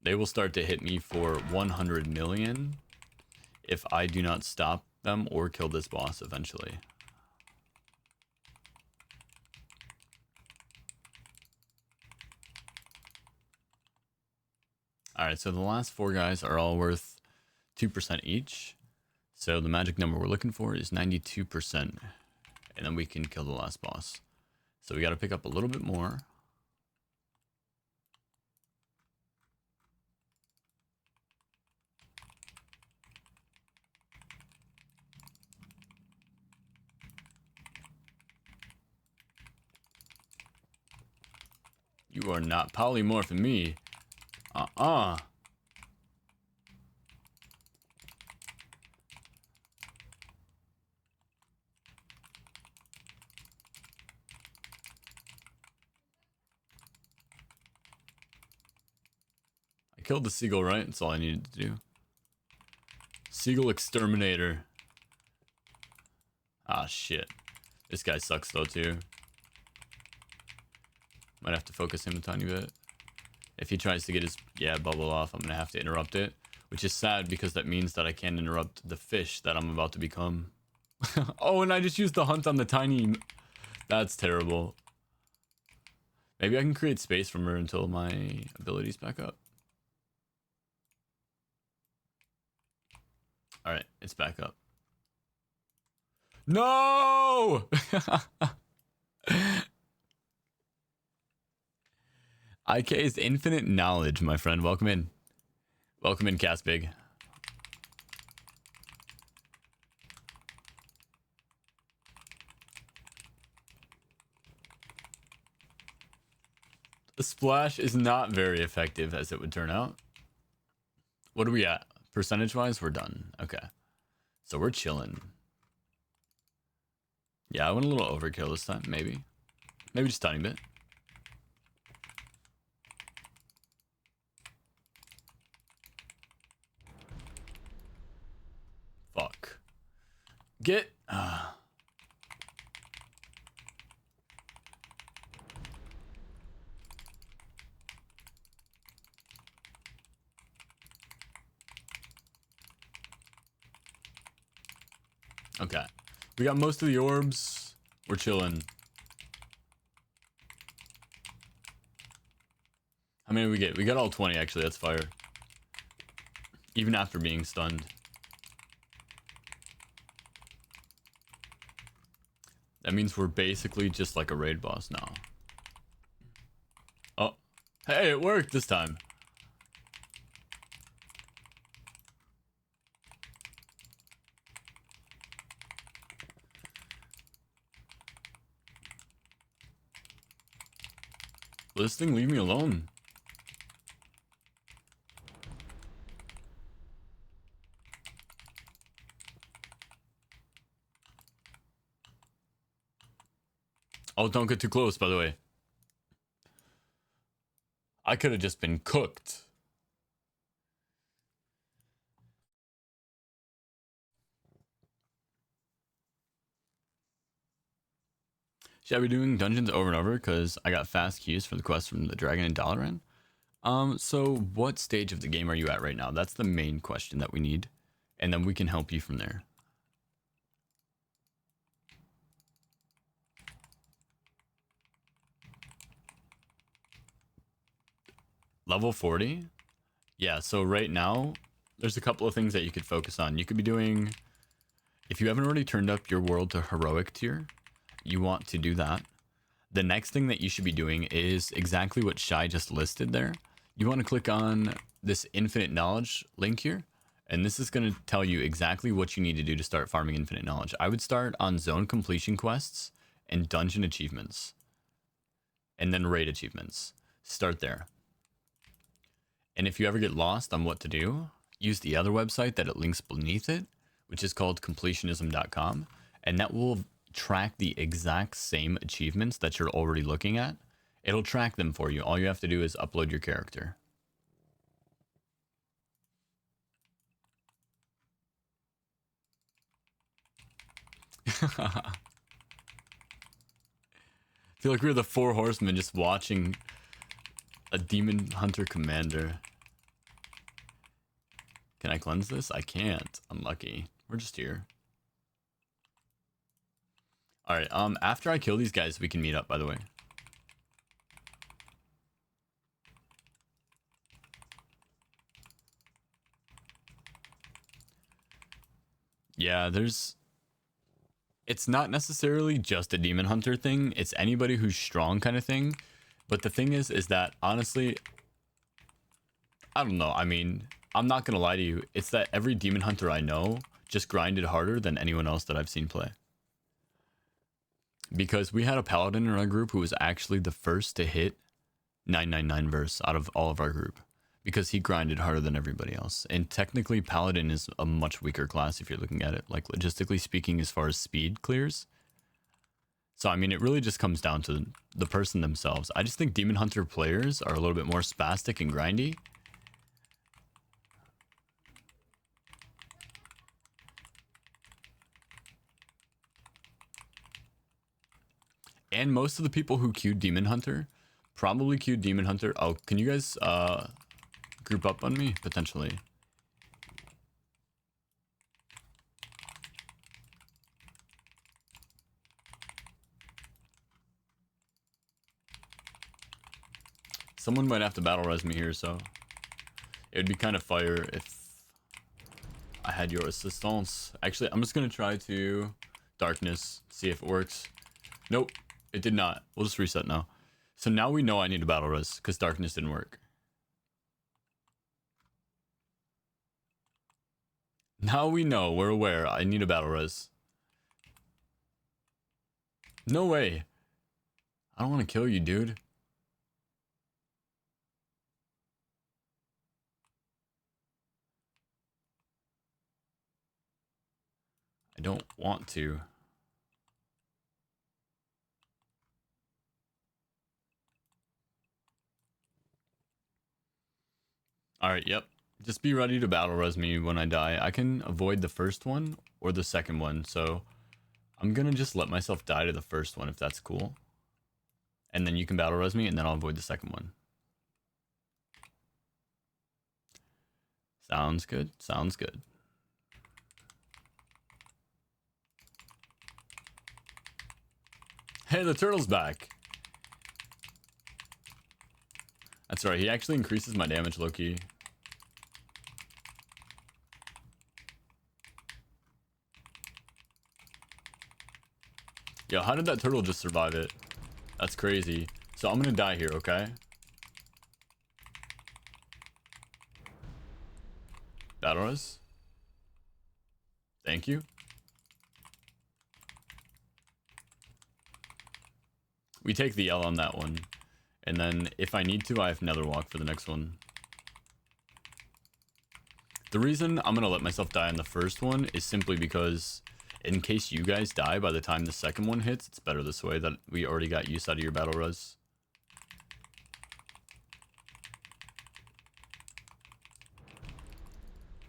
They will start to hit me for 100 million if I do not stop them or kill this boss eventually. Alright, so the last four guys are all worth 2% each. So the magic number we're looking for is 92%. And then we can kill the last boss. So we got to pick up a little bit more. You are not polymorphing me. I killed the seagull, right? That's all I needed to do. Seagull exterminator. Ah, shit. This guy sucks though, too. Might have to focus him a tiny bit. If he tries to get his, bubble off, I'm going to have to interrupt it. Which is sad because that means that I can't interrupt the fish that I'm about to become. Oh, and I just used the hunt on the tiny... That's terrible. Maybe I can create space from her until my abilities back up. Alright, it's back up. No! IK is infinite knowledge, my friend. Welcome in. Welcome in, Caspig. The splash is not very effective, as it would turn out. What are we at? Percentage-wise, we're done. Okay. So we're chilling. Yeah, I went a little overkill this time, maybe. Maybe just a tiny bit. Fuck. Get... Okay. We got most of the orbs. We're chilling. How many did we get? We got all 20, actually. That's fire. Even after being stunned. That means we're basically just like a raid boss now. Oh. Hey, it worked this time. This thing, leave me alone. Oh, don't get too close, by the way. I could have just been cooked. Should I be doing dungeons over and over because I got fast queues for the quest from the Dragon and Dalaran? So what stage of the game are you at right now? That's the main question that we need. And then we can help you from there. Level 40? Yeah, so right now, there's a couple of things that you could focus on. You could be doing, if you haven't already turned up your world to heroic tier, you want to do that. The next thing that you should be doing is exactly what Shy just listed there. You want to click on this infinite knowledge link here, and this is going to tell you exactly what you need to do to start farming infinite knowledge. I would start on zone completion quests and dungeon achievements, and then raid achievements. Start there. And if you ever get lost on what to do, use the other website that it links beneath it, which is called completionism.com, and that will track the exact same achievements that you're already looking at. It'll track them for you. All you have to do is upload your character. I feel like we're the four horsemen just watching a demon hunter commander. Can I cleanse this? I can't. Unlucky. We're just here. Alright, after I kill these guys, we can meet up, by the way. Yeah, it's not necessarily just a demon hunter thing. It's anybody who's strong kind of thing. But the thing is that honestly, I don't know. I mean, I'm not gonna lie to you. It's that every demon hunter I know just grinded harder than anyone else that I've seen play. Because we had a paladin in our group who was actually the first to hit 999 verse out of all of our group. Because he grinded harder than everybody else. And technically, paladin is a much weaker class if you're looking at it, like logistically speaking, as far as speed clears. So, I mean, it really just comes down to the person themselves. I just think demon hunter players are a little bit more spastic and grindy. And most of the people who queued demon hunter probably queued demon hunter. Oh, can you guys group up on me potentially? Someone might have to battle res me here, so it would be kind of fire if I had your assistance. Actually, I'm just gonna try to darkness, see if it works. Nope, it did not. We'll just reset now. So now we know I need a battle res because darkness didn't work. Now we know, we're aware, I need a battle res. No way. I don't want to kill you, dude. I don't want to. Alright, yep. Just be ready to battle res me when I die. I can avoid the first one or the second one, so I'm gonna just let myself die to the first one if that's cool. And then you can battle res me and then I'll avoid the second one. Sounds good. Sounds good. Hey, the turtle's back. That's right. He actually increases my damage, low-key. Yo, how did that turtle just survive it? That's crazy. So I'm gonna die here, okay? Battle res. Thank you. We take the L on that one. And then if I need to, I have nether walk for the next one. The reason I'm gonna let myself die on the first one is simply because in case you guys die by the time the second one hits, it's better this way that we already got use out of your battle res.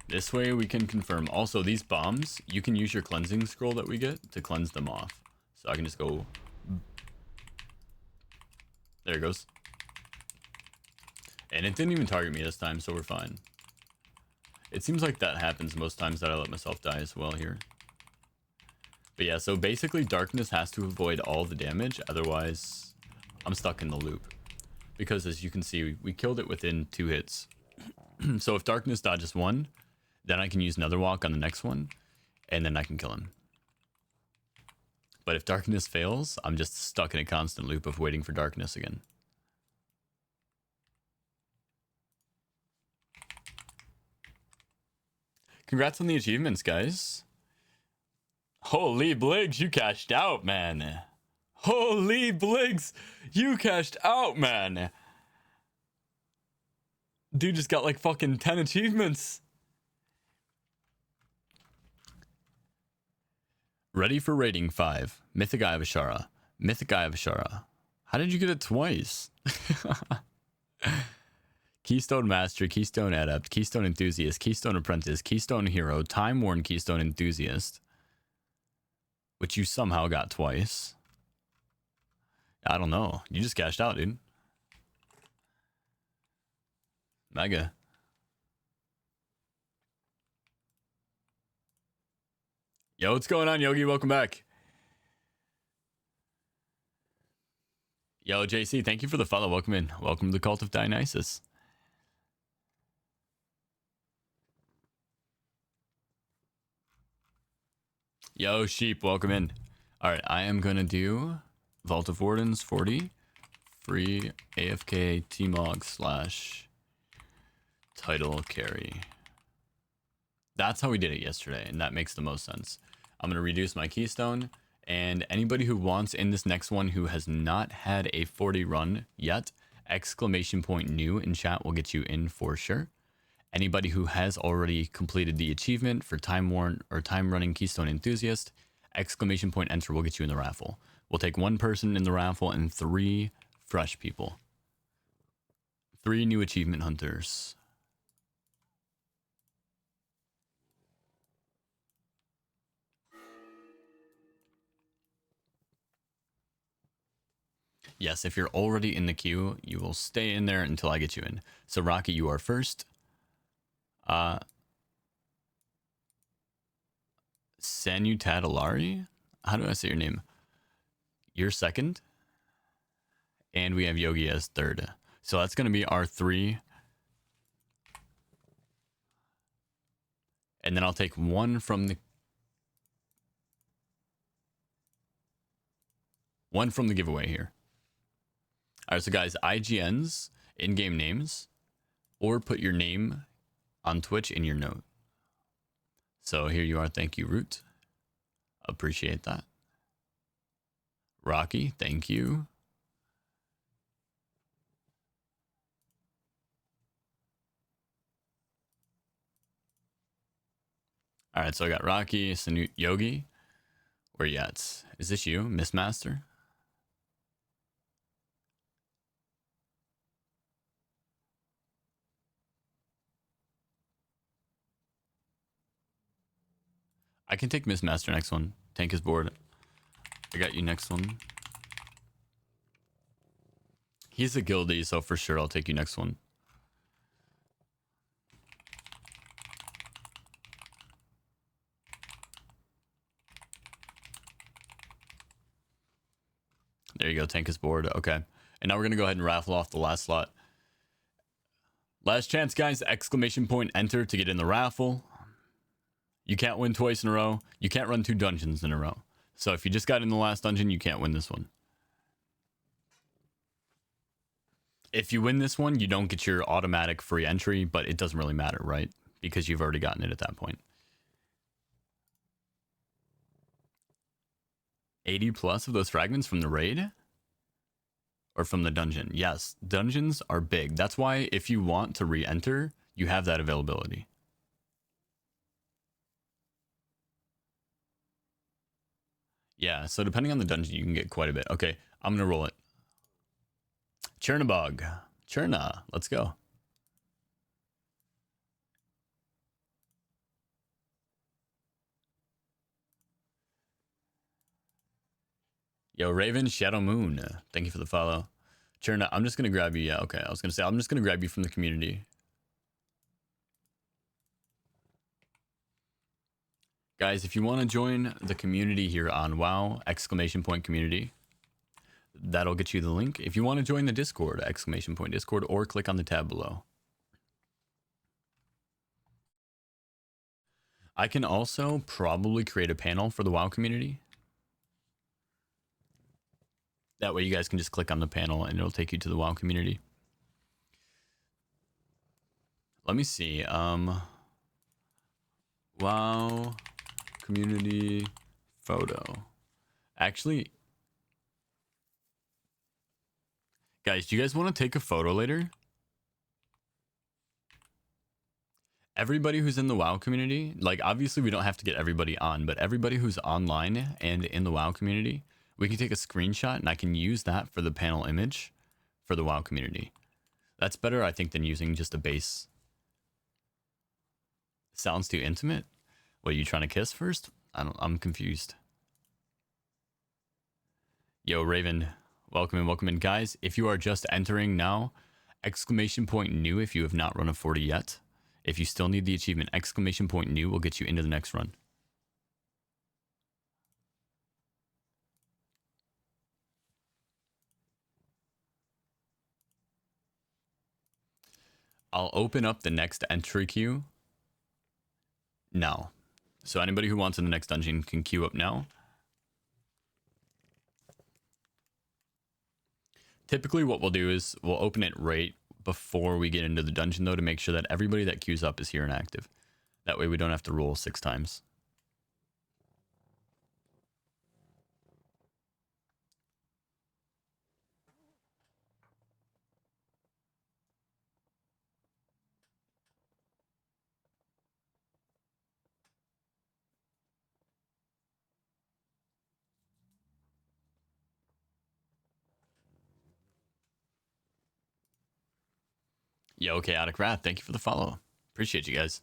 This way we can confirm. Also, these bombs, you can use your cleansing scroll that we get to cleanse them off. So I can just go There it goes. And it didn't even target me this time, so we're fine. It seems like that happens most times that I let myself die as well here. But yeah, so basically Darkness has to avoid all the damage, otherwise I'm stuck in the loop. Because as you can see, we killed it within 2 hits. So if Darkness dodges 1, then I can use Nether Walk on the next one, and then I can kill him. But if Darkness fails, I'm just stuck in a constant loop of waiting for Darkness again. Congrats on the achievements, guys. Holy Bliggs, you cashed out, man. Holy Bliggs, you cashed out, man. Dude just got like fucking 10 achievements. Ready for rating 5. Mythic Eye of Ashara. Mythic Eye of Ashara. How did you get it twice? Keystone Master, Keystone Adept, Keystone Enthusiast, Keystone Apprentice, Keystone Hero, Time Worn Keystone Enthusiast. Which you somehow got twice. I don't know. You just cashed out, dude. Mega. Yo, what's going on, Yogi? Welcome back. Yo, JC, thank you for the follow. Welcome in. Welcome to the Cult of Dionysus. Yo, Sheep, welcome in. All right, I am going to do Vault of Wardens 40, free AFK Tmog / title carry. That's how we did it yesterday, and that makes the most sense. I'm going to reduce my keystone, and anybody who wants in this next one who has not had a 40 run yet, !new in chat will get you in for sure. Anybody who has already completed the achievement for Time Worn or Time Running Keystone Enthusiast, !enter will get you in the raffle. We'll take 1 person in the raffle and 3 fresh people. 3 new achievement hunters. Yes, if you're already in the queue, you will stay in there until I get you in. So Rocky, you are first. Sanutadalari? How do I say your name? You're second. And we have Yogi as third. So that's going to be our 3. And then I'll take 1 from the giveaway here. All right, so guys, IGNs, in-game names, or put your name on Twitch in your note. So here you are. Thank you, Root. Appreciate that. Rocky, thank you. All right, so I got Rocky, Sanut, Yogi. Where you at? Is this you, Miss Master? I can take Miss Master next one. Tank is bored. I got you next one. He's a guildie, so for sure I'll take you next one. There you go. Tank is bored. Okay. And now we're going to go ahead and raffle off the last slot. Last chance, guys. ! Enter to get in the raffle. You can't win twice in a row. You can't run 2 dungeons in a row. So if you just got in the last dungeon, you can't win this one. If you win this one, you don't get your automatic free entry, but it doesn't really matter, right? Because you've already gotten it at that point. 80 plus of those fragments from the raid? Or from the dungeon? Yes, dungeons are big. That's why if you want to re-enter, you have that availability. Yeah, so depending on the dungeon, you can get quite a bit. Okay, I'm going to roll it. Chernabog. Cherna, let's go. Yo, Raven, Shadow Moon. Thank you for the follow. Cherna, I'm just gonna grab you. Yeah, okay. I was gonna say I'm just gonna grab you from the community. Guys, if you want to join the community here on WoW, !community, that'll get you the link. If you want to join the Discord, !Discord, or click on the tab below. I can also probably create a panel for the WoW community. That way you guys can just click on the panel and it'll take you to the WoW community. Let me see. WoW community photo. Actually, guys, do you guys want to take a photo later? Everybody who's in the WoW community, like obviously we don't have to get everybody on, but everybody who's online and in the WoW community, we can take a screenshot and I can use that for the panel image for the WoW community. That's better, I think, than using just a base. Sounds too intimate? What, are you trying to kiss first? I'm confused. Yo, Raven, welcome in. Guys, if you are just entering now, !new if you have not run a 40 yet. If you still need the achievement, !new will get you into the next run. I'll open up the next entry queue now. So anybody who wants in the next dungeon can queue up now. Typically what we'll do is we'll open it right before we get into the dungeon though to make sure that everybody that queues up is here and active. That way we don't have to roll 6 times. Yo, Chaotic Wrath, thank you for the follow. Appreciate you guys.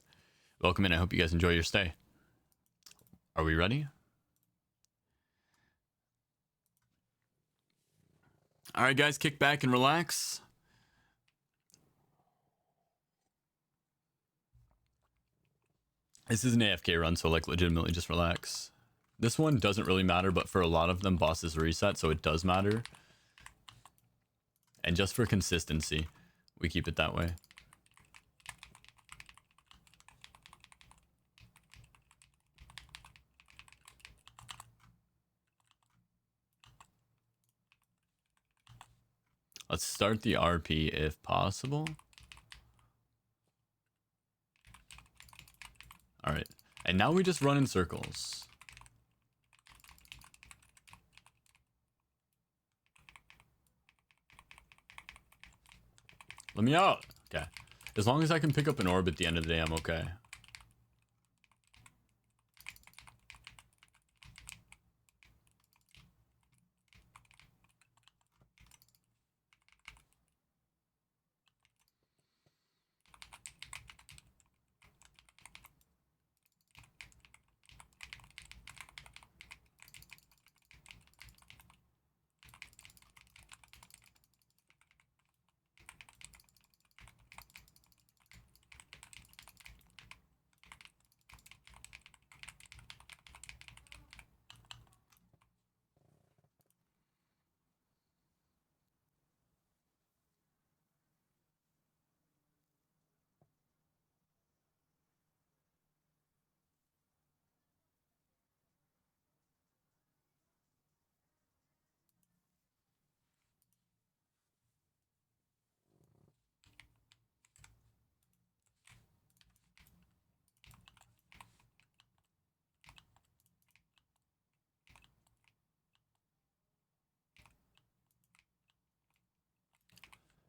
Welcome in. I hope you guys enjoy your stay. Are we ready? All right, guys, kick back and relax. This is an AFK run, so like legitimately just relax. This one doesn't really matter, but for a lot of them, bosses reset, so it does matter. And just for consistency, we keep it that way. Let's start the RP if possible. All right, and now we just run in circles. Let me out. Okay. As long as I can pick up an orb at the end of the day, I'm okay.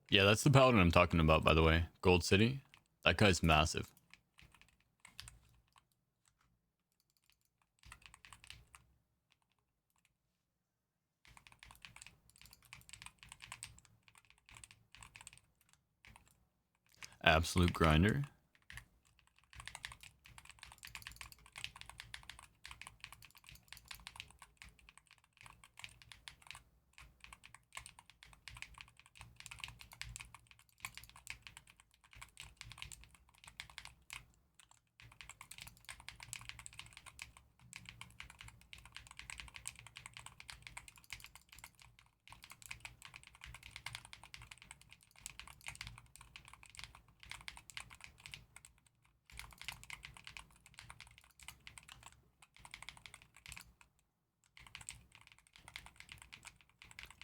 Yeah, that's the paladin I'm talking about, by the way. Gold City. That guy's massive. Absolute grinder.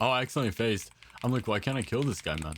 Oh, I accidentally phased. I'm like, why can't I kill this guy, man?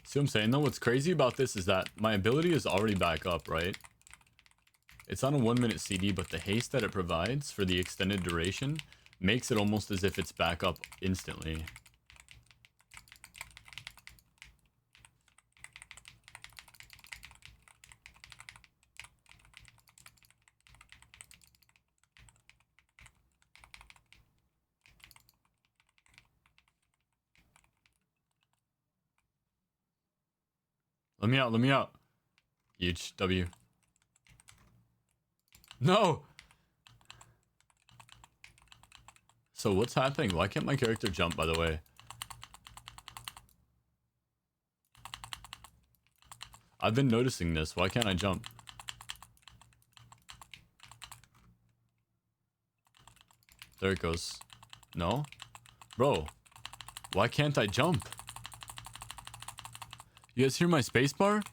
See what I'm saying though? What's crazy about this is that my ability is already back up, right? It's on a 1-minute CD, but the haste that it provides for the extended duration makes it almost as if it's back up instantly. Let me out, let me out. Huge W. No! So what's happening? Why can't my character jump, by the way? I've been noticing this. Why can't I jump? There it goes. No? Bro, why can't I jump? You guys hear my spacebar?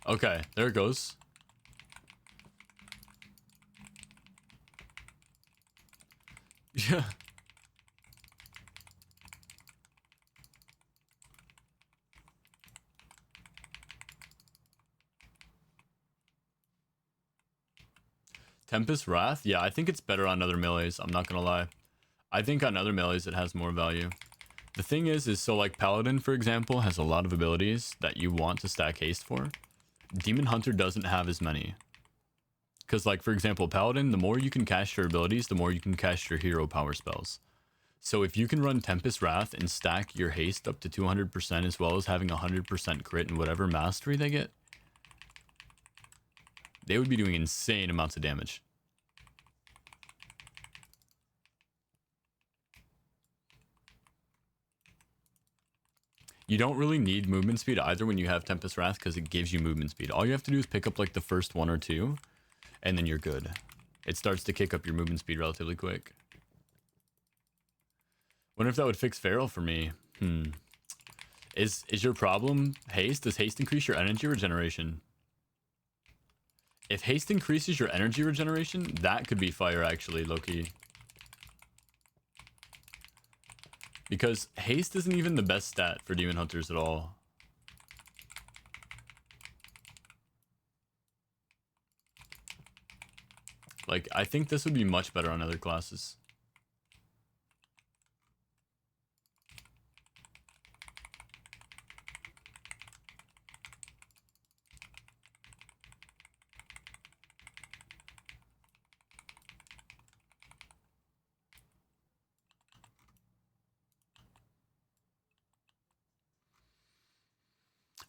Okay, there it goes. Yeah. Tempest Wrath? Yeah, I think it's better on other melees. I'm not gonna lie. I think on other melees it has more value. The thing is so like Paladin, for example, has a lot of abilities that you want to stack haste for. Demon Hunter doesn't have as many. Because like, for example, Paladin, the more you can cast your abilities, the more you can cast your hero power spells. So if you can run Tempest Wrath and stack your haste up to 200% as well as having 100% crit and whatever mastery they get, they would be doing insane amounts of damage. You don't really need movement speed either when you have Tempest Wrath because it gives you movement speed. All you have to do is pick up like the first 1 or 2 and then you're good. It starts to kick up your movement speed relatively quick. Wonder if that would fix Feral for me. Is your problem haste? Does haste increase your energy regeneration? If haste increases your energy regeneration, that could be fire actually, low-key. Because haste isn't even the best stat for Demon Hunters at all. Like, I think this would be much better on other classes.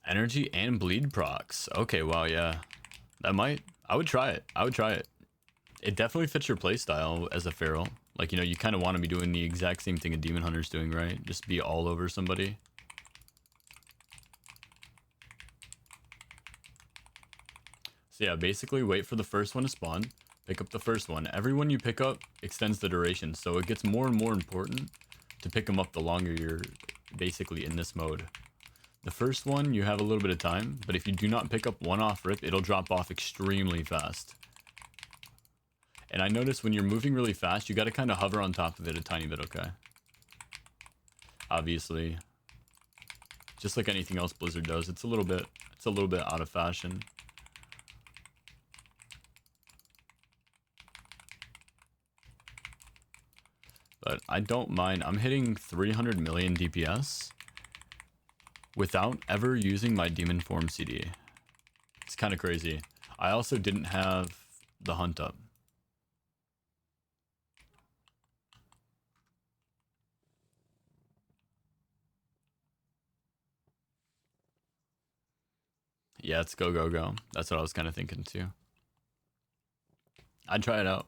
Energy and bleed procs. Okay, wow, yeah. I would try it. I would try it. It definitely fits your playstyle as a Feral. Like, you know, you kind of want to be doing the exact same thing a Demon Hunter's doing, right? Just be all over somebody. So yeah, basically wait for the first one to spawn. Pick up the first one. Every one you pick up extends the duration, so it gets more and more important to pick them up the longer you're basically in this mode. The first one, you have a little bit of time, but if you do not pick up one off rip, it'll drop off extremely fast. And I notice when you're moving really fast, you got to kind of hover on top of it a tiny bit, okay? Obviously. Just like anything else Blizzard does, it's a little bit out of fashion. But I don't mind. I'm hitting 300 million DPS without ever using my Demon Form CD. It's kind of crazy. I also didn't have the hunt up. Yeah, it's go, go, go. That's what I was kind of thinking too. I'd try it out.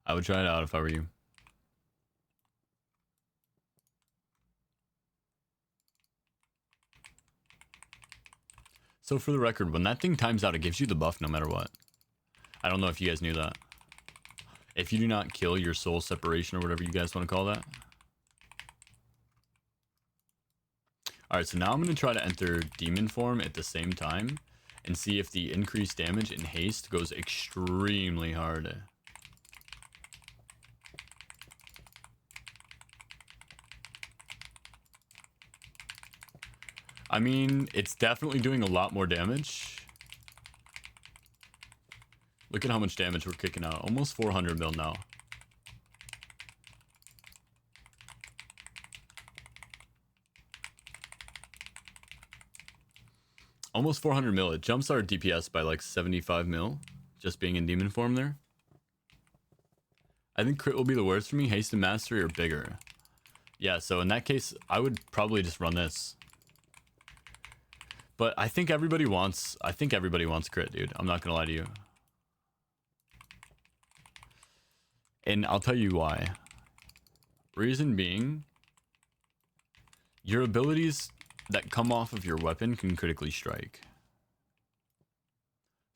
I would try it out if I were you. So for the record, when that thing times out, it gives you the buff no matter what. I don't know if you guys knew that. If you do not kill your soul separation or whatever you guys want to call that. Alright, so now I'm going to try to enter demon form at the same time and see if the increased damage in haste goes extremely hard. I mean, it's definitely doing a lot more damage. Look at how much damage we're kicking out. Almost 400 mil now. Almost 400 mil. It jumps our DPS by like 75 mil. Just being in demon form there. I think crit will be the worst for me. Haste and mastery are bigger. Yeah, so in that case, I would probably just run this. But I think everybody wants crit, dude. I'm not gonna lie to you. And I'll tell you why. Reason being, your abilities that come off of your weapon can critically strike.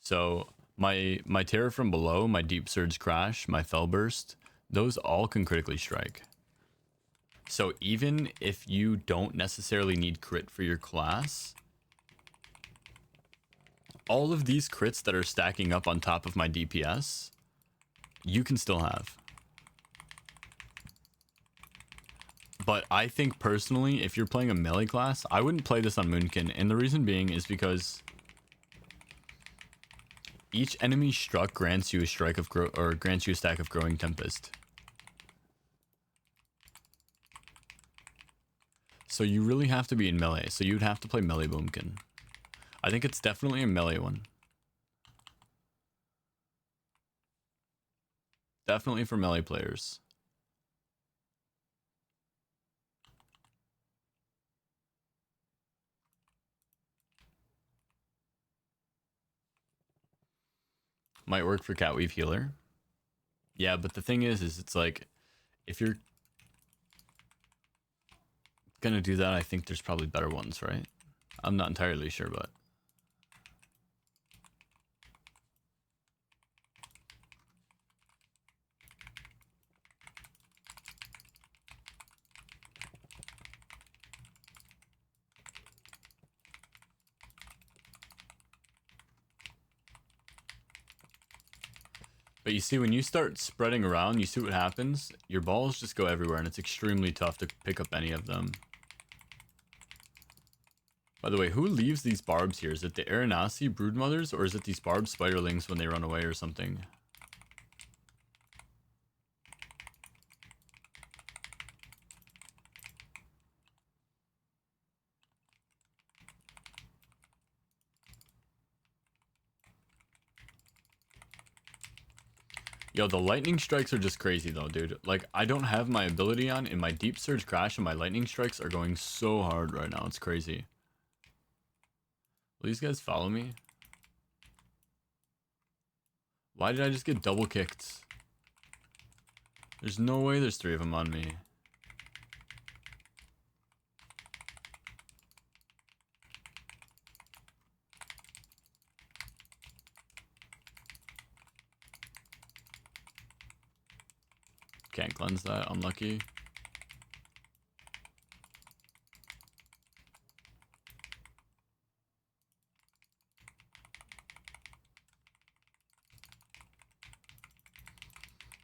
So my terror from below, my deep surge crash, my fell burst, those all can critically strike. So even if you don't necessarily need crit for your class, all of these crits that are stacking up on top of my DPS, you can still have. But I think personally, if you're playing a melee class, I wouldn't play this on Moonkin. And the reason being is because each enemy struck grants you a strike of grants you a stack of Growing Tempest. So you really have to be in melee. So you'd have to play melee Boomkin. I think it's definitely a melee one. Definitely for melee players. Might work for Catweave Healer. Yeah, but the thing is it's like, if you're gonna do that, I think there's probably better ones, right? I'm not entirely sure, but... But you see, when you start spreading around, you see what happens? Your balls just go everywhere, and it's extremely tough to pick up any of them. By the way, who leaves these barbs here? Is it the Aranasi broodmothers, or is it these barb spiderlings when they run away or something? Yo, the lightning strikes are just crazy though, dude. Like, I don't have my ability on, and my deep surge crash and my lightning strikes are going so hard right now. It's crazy. Will these guys follow me? Why did I just get double kicked? There's no way there's 3 of them on me. Can't cleanse that. Unlucky.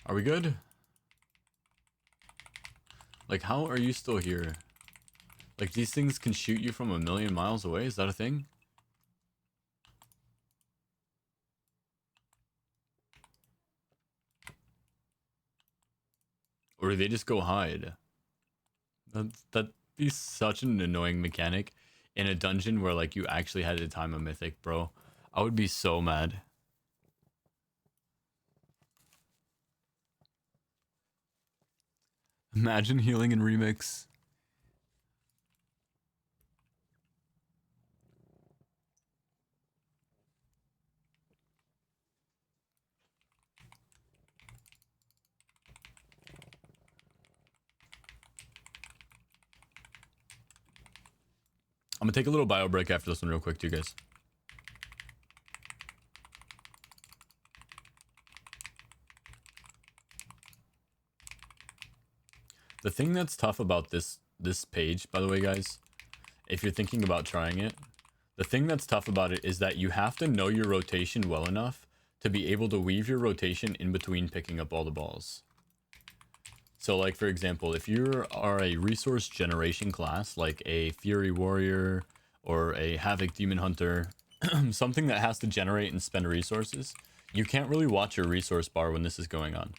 Are we good? Like, how are you still here? Like, these things can shoot you from a million miles away? Is that a thing? Or do they just go hide? That'd be such an annoying mechanic in a dungeon where, like, you actually had to time a mythic, bro. I would be so mad. Imagine healing in Remix. I'm gonna take a little bio break after this one real quick too, guys. The thing that's tough about this page, by the way, guys, if you're thinking about trying it, the thing that's tough about it is that you have to know your rotation well enough to be able to weave your rotation in between picking up all the balls. So like, for example, if you are a resource generation class, like a Fury Warrior or a Havoc Demon Hunter, something that has to generate and spend resources, you can't really watch your resource bar when this is going on.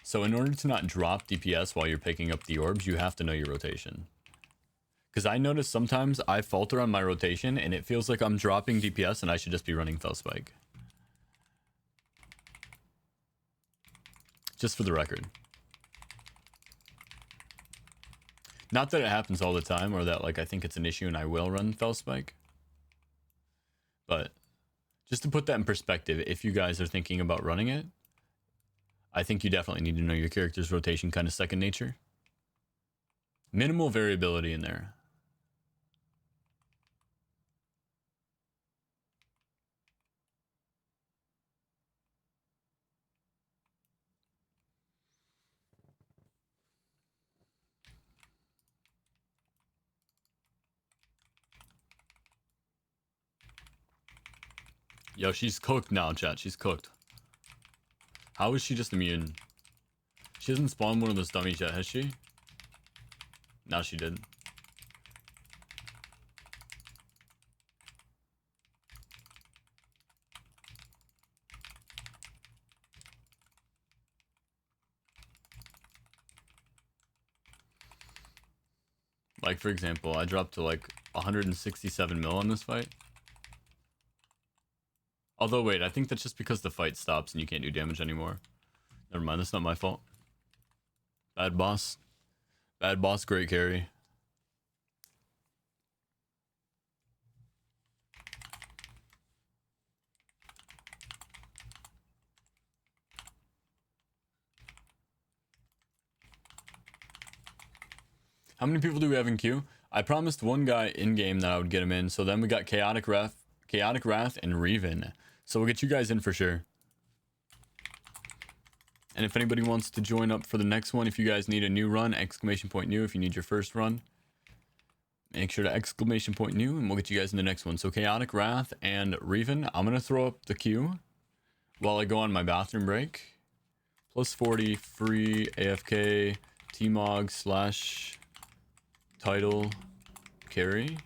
So in order to not drop DPS while you're picking up the orbs, you have to know your rotation. Because I notice sometimes I falter on my rotation and it feels like I'm dropping DPS and I should just be running Fell Spike. Just for the record. Not that it happens all the time or that like I think it's an issue and I will run Fell Spike. But just to put that in perspective, if you guys are thinking about running it, I think you definitely need to know your character's rotation kind of second nature. Minimal variability in there. Yo, she's cooked now, chat. She's cooked. How is she just immune? She hasn't spawned one of those dummies yet, has she? Now she did. Like, for example, I dropped to like 167 mil on this fight. Although, wait, I think that's just because the fight stops and you can't do damage anymore. Never mind, that's not my fault. Bad boss. Bad boss, great carry. How many people do we have in queue? I promised one guy in-game that I would get him in, so then we got Chaotic Wrath, and Reven. So we'll get you guys in for sure. And if anybody wants to join up for the next one, if you guys need a new run, exclamation point new. If you need your first run, make sure to exclamation point new, and we'll get you guys in the next one. So Chaotic Wrath and Reven. I'm going to throw up the queue while I go on my bathroom break. Plus 40 free AFK T-Mog / title carry.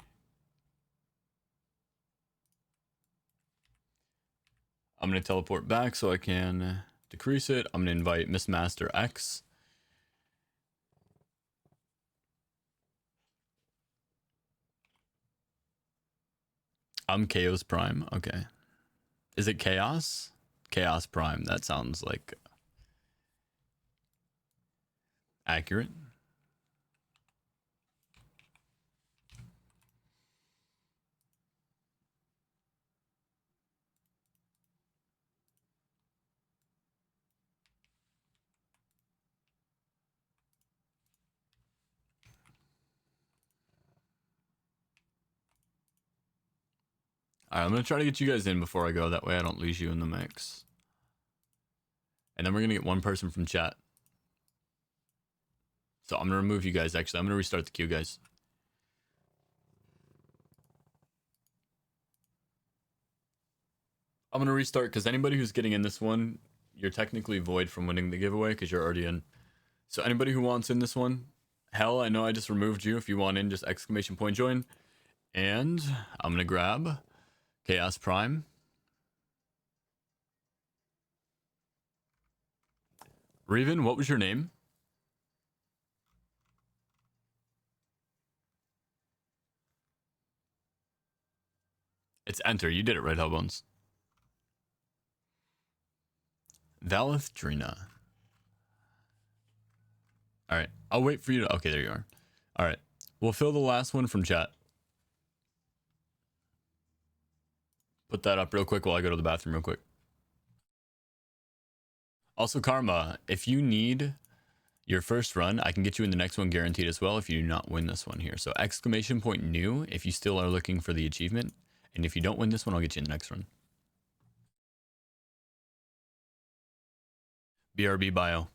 I'm going to teleport back so I can decrease it. I'm going to invite Miss Master X. I'm Chaos Prime. Okay. Is it Chaos? Chaos Prime. That sounds like accurate. Alright, I'm going to try to get you guys in before I go. That way I don't lose you in the mix. And then we're going to get one person from chat. So I'm going to remove you guys, actually. I'm going to restart the queue, guys. I'm going to restart because anybody who's getting in this one, you're technically void from winning the giveaway because you're already in. So anybody who wants in this one, hell, I know I just removed you. If you want in, just exclamation point join. And I'm going to grab Chaos Prime. Reven, what was your name? It's enter. You did it right, Hellbones. Valithtrina. Alright. I'll wait for you to... Okay, there you are. Alright. We'll fill the last one from chat. Put that up real quick while I go to the bathroom real quick. Also, Karma, if you need Your first run, I can get you in the next one guaranteed as well if you do not win this one here. So exclamation point new if you still are looking for the achievement. And if you don't win this one, I'll get you in the next run. BRB bio.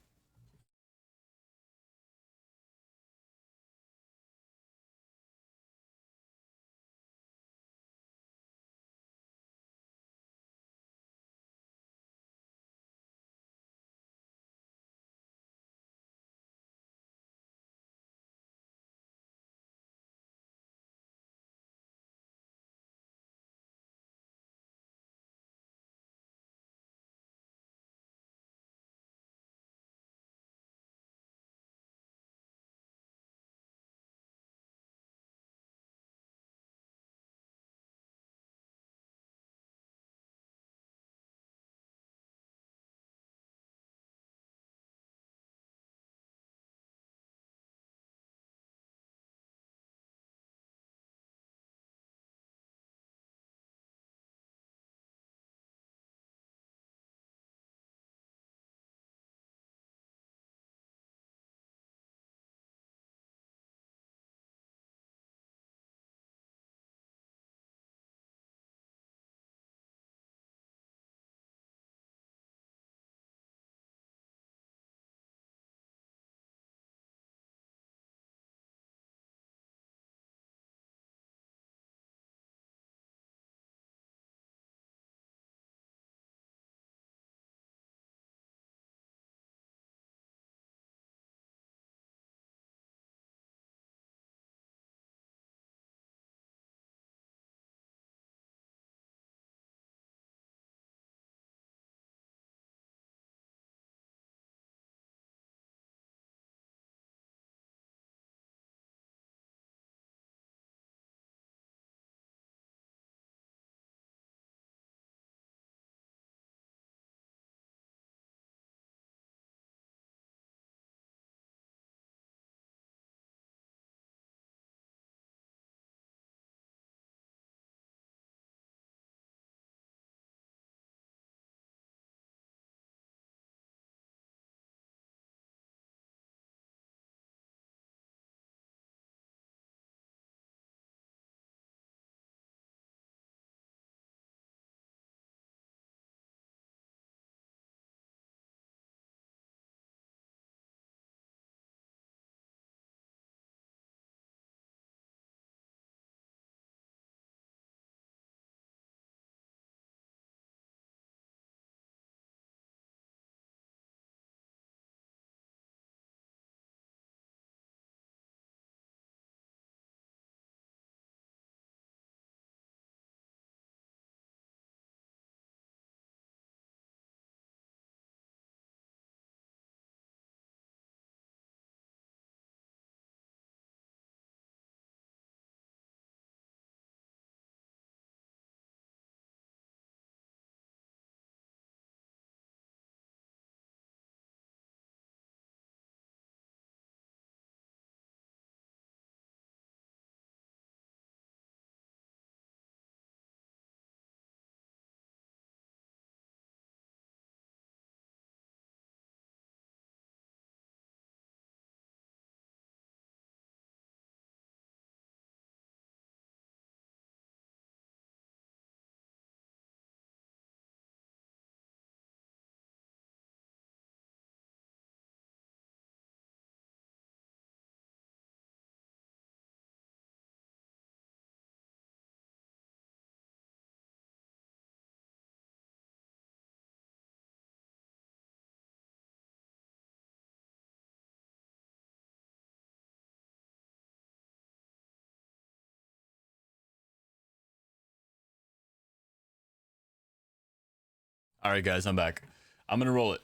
All right, guys, I'm back. I'm gonna roll it.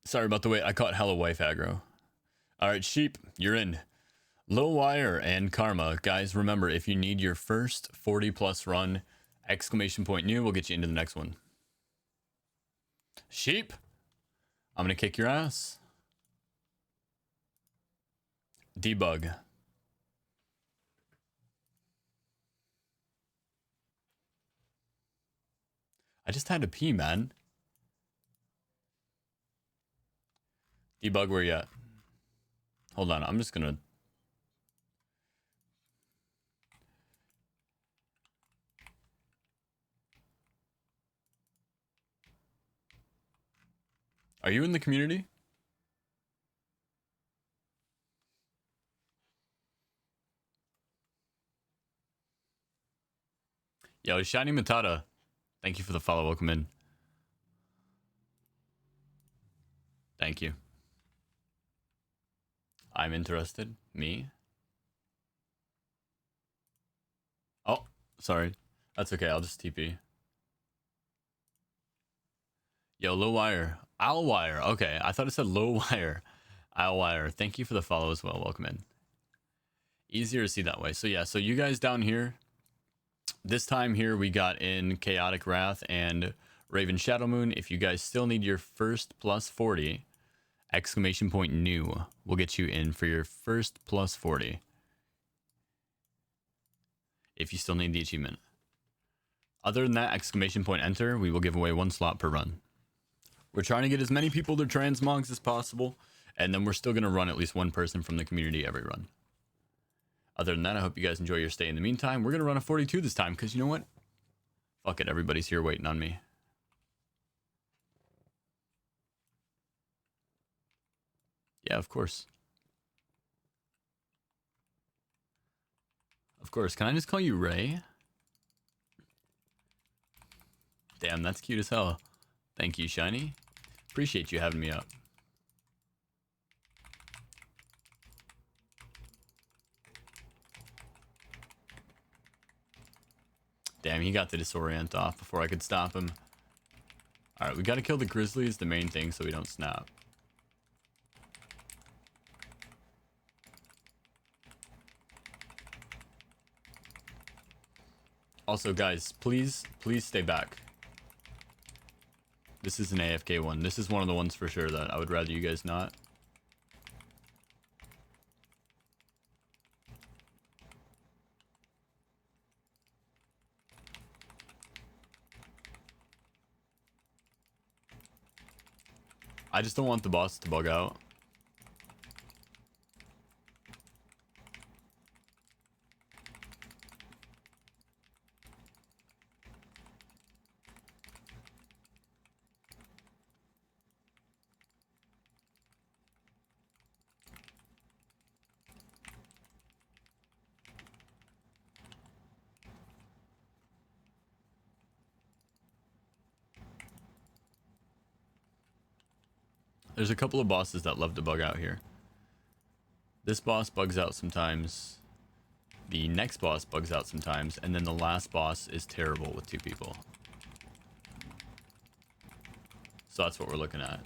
Sorry about the wait. I caught hella wife aggro. All right, sheep, you're in. Lil Wire and Karma, guys. Remember, if you need your first 40 plus run, exclamation point new, we'll get you into the next one. Sheep, I'm gonna kick your ass. Debug. I just had to pee, man. Debug, where you at? Hold on, I'm just gonna... Are you in the community? Yo, Shiny Matata. Thank you for the follow. Welcome in. Thank you. I'm interested. Me? Oh, sorry. That's okay. I'll just TP. Yo, Low Wire. Owl Wire. Okay, I thought it said Low Wire. Owl Wire. Thank you for the follow as well. Welcome in. Easier to see that way. So yeah, so you guys down here, this time here we got in Chaotic Wrath and Raven Shadow Moon. If you guys still need your first plus 40, exclamation point new will get you in for your first plus 40. If you still need the achievement. Other than that, exclamation point enter, we will give away 1 slot per run. We're trying to get as many people to transmogs as possible, and then we're still going to run at least 1 person from the community every run. Other than that, I hope you guys enjoy your stay in the meantime. We're going to run a 42 this time, because you know what? Fuck it, everybody's here waiting on me. Yeah, of course. Of course. Can I just call you Ray? Damn, that's cute as hell. Thank you, Shiny. Appreciate you having me up. Damn, he got the disorient off before I could stop him. Alright, we gotta kill the grizzlies, the main thing, so we don't snap. Also, guys, please stay back. This is an AFK one. This is one of the ones for sure that I would rather you guys not. I just don't want the boss to bug out. There's a couple of bosses that love to bug out here. This boss bugs out sometimes. The next boss bugs out sometimes. And then the last boss is terrible with 2 people. So that's what we're looking at.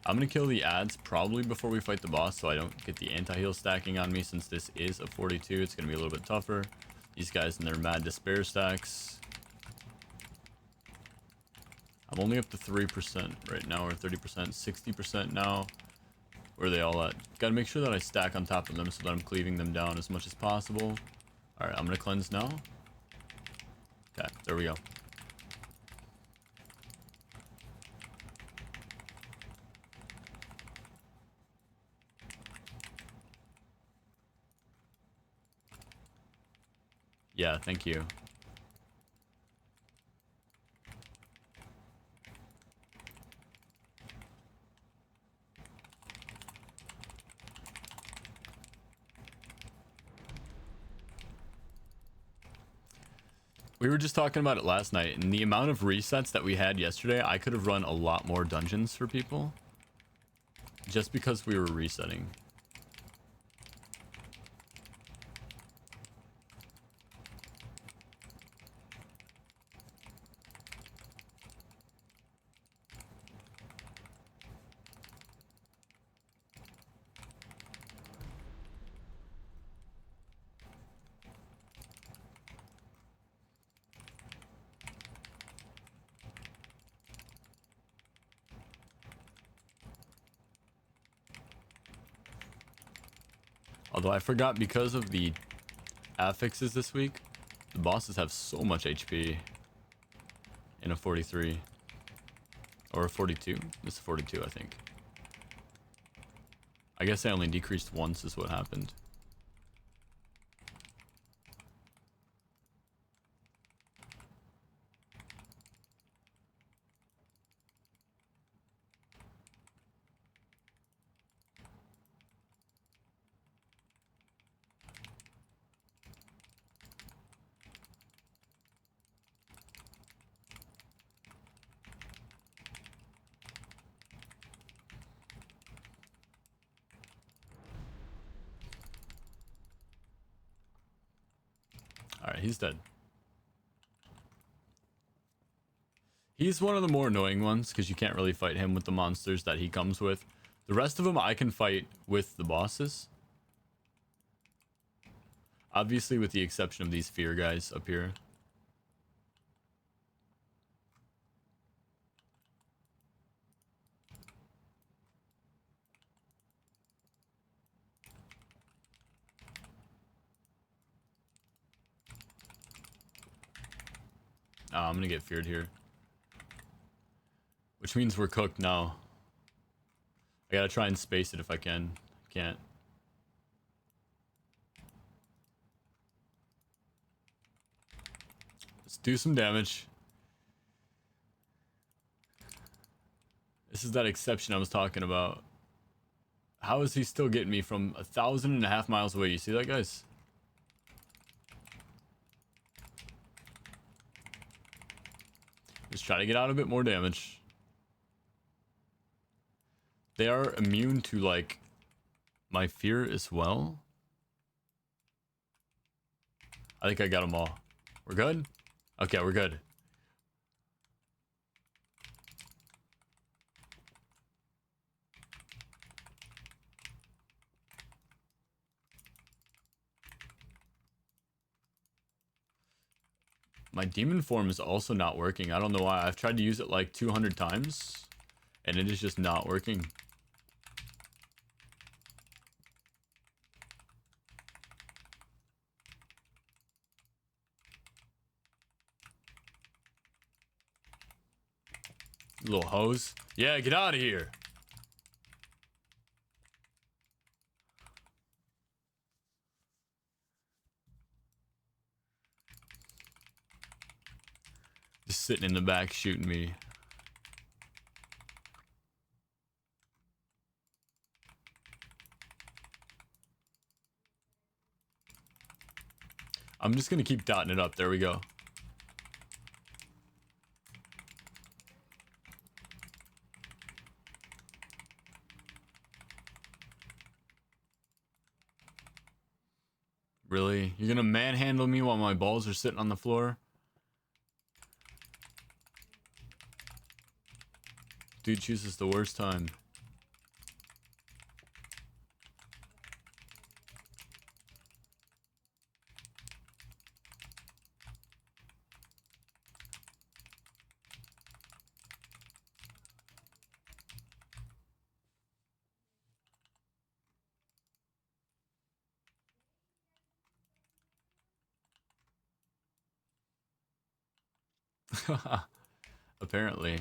I'm going to kill the ads probably before we fight the boss so I don't get the anti-heal stacking on me since this is a 42. It's going to be a little bit tougher. These guys and their mad despair stacks. I'm only up to 3% right now, or 30%, 60% now. Where are they all at? Gotta make sure that I stack on top of them so that I'm cleaving them down as much as possible. Alright, I'm gonna cleanse now. Okay, there we go. Yeah, thank you. We were just talking about it last night, and the amount of resets that we had yesterday, I could have run a lot more dungeons for people. Just because we were resetting. Although I forgot, because of the affixes this week, the bosses have so much HP in a 43. Or a 42. This is 42, I think. I guess I only decreased once is what happened. Alright, he's dead. He's one of the more annoying ones because you can't really fight him with the monsters that he comes with. The rest of them I can fight with the bosses. Obviously with the exception of these fear guys up here. Oh, I'm gonna get feared here. Which means we're cooked now. I gotta try and space it if I can. Can't. Let's do some damage. This is that exception I was talking about. How is he still getting me from 1,500 miles away? You see that, guys? Just try to get out a bit more damage. They are immune to, like, my fear as well. I think I got them all. We're good? Okay, we're good. My demon form is also not working. I don't know why. I've tried to use it like 200 times, and it is just not working. Little hose. Yeah, get out of here. Just sitting in the back shooting me. I'm just gonna keep dotting it up. There we go. Really? You're gonna manhandle me while my balls are sitting on the floor? Dude chooses the worst time. Apparently.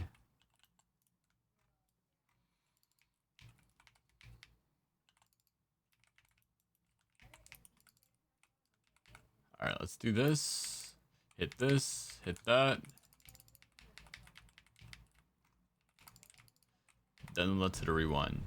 Alright, let's do this. Hit this. Hit that. Then let's hit a rewind.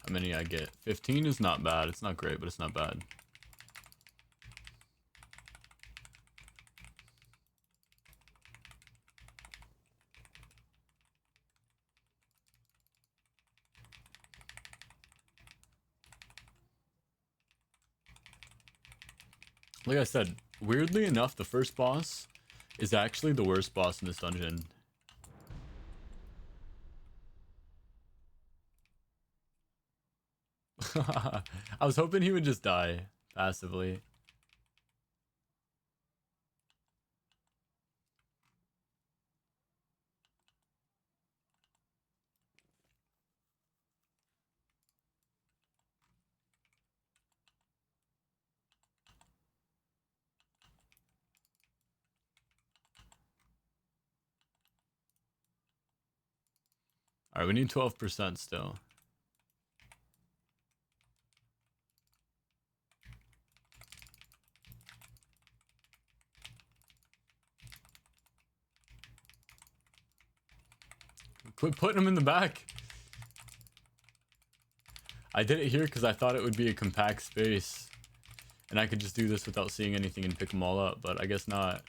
How many I get? 15 is not bad. It's not great, but it's not bad. Like I said, weirdly enough, the first boss is actually the worst boss in this dungeon. I was hoping he would just die passively. All right, we need 12% still. Quit putting them in the back. I did it here because I thought it would be a compact space. And I could just do this without seeing anything and pick them all up, but I guess not.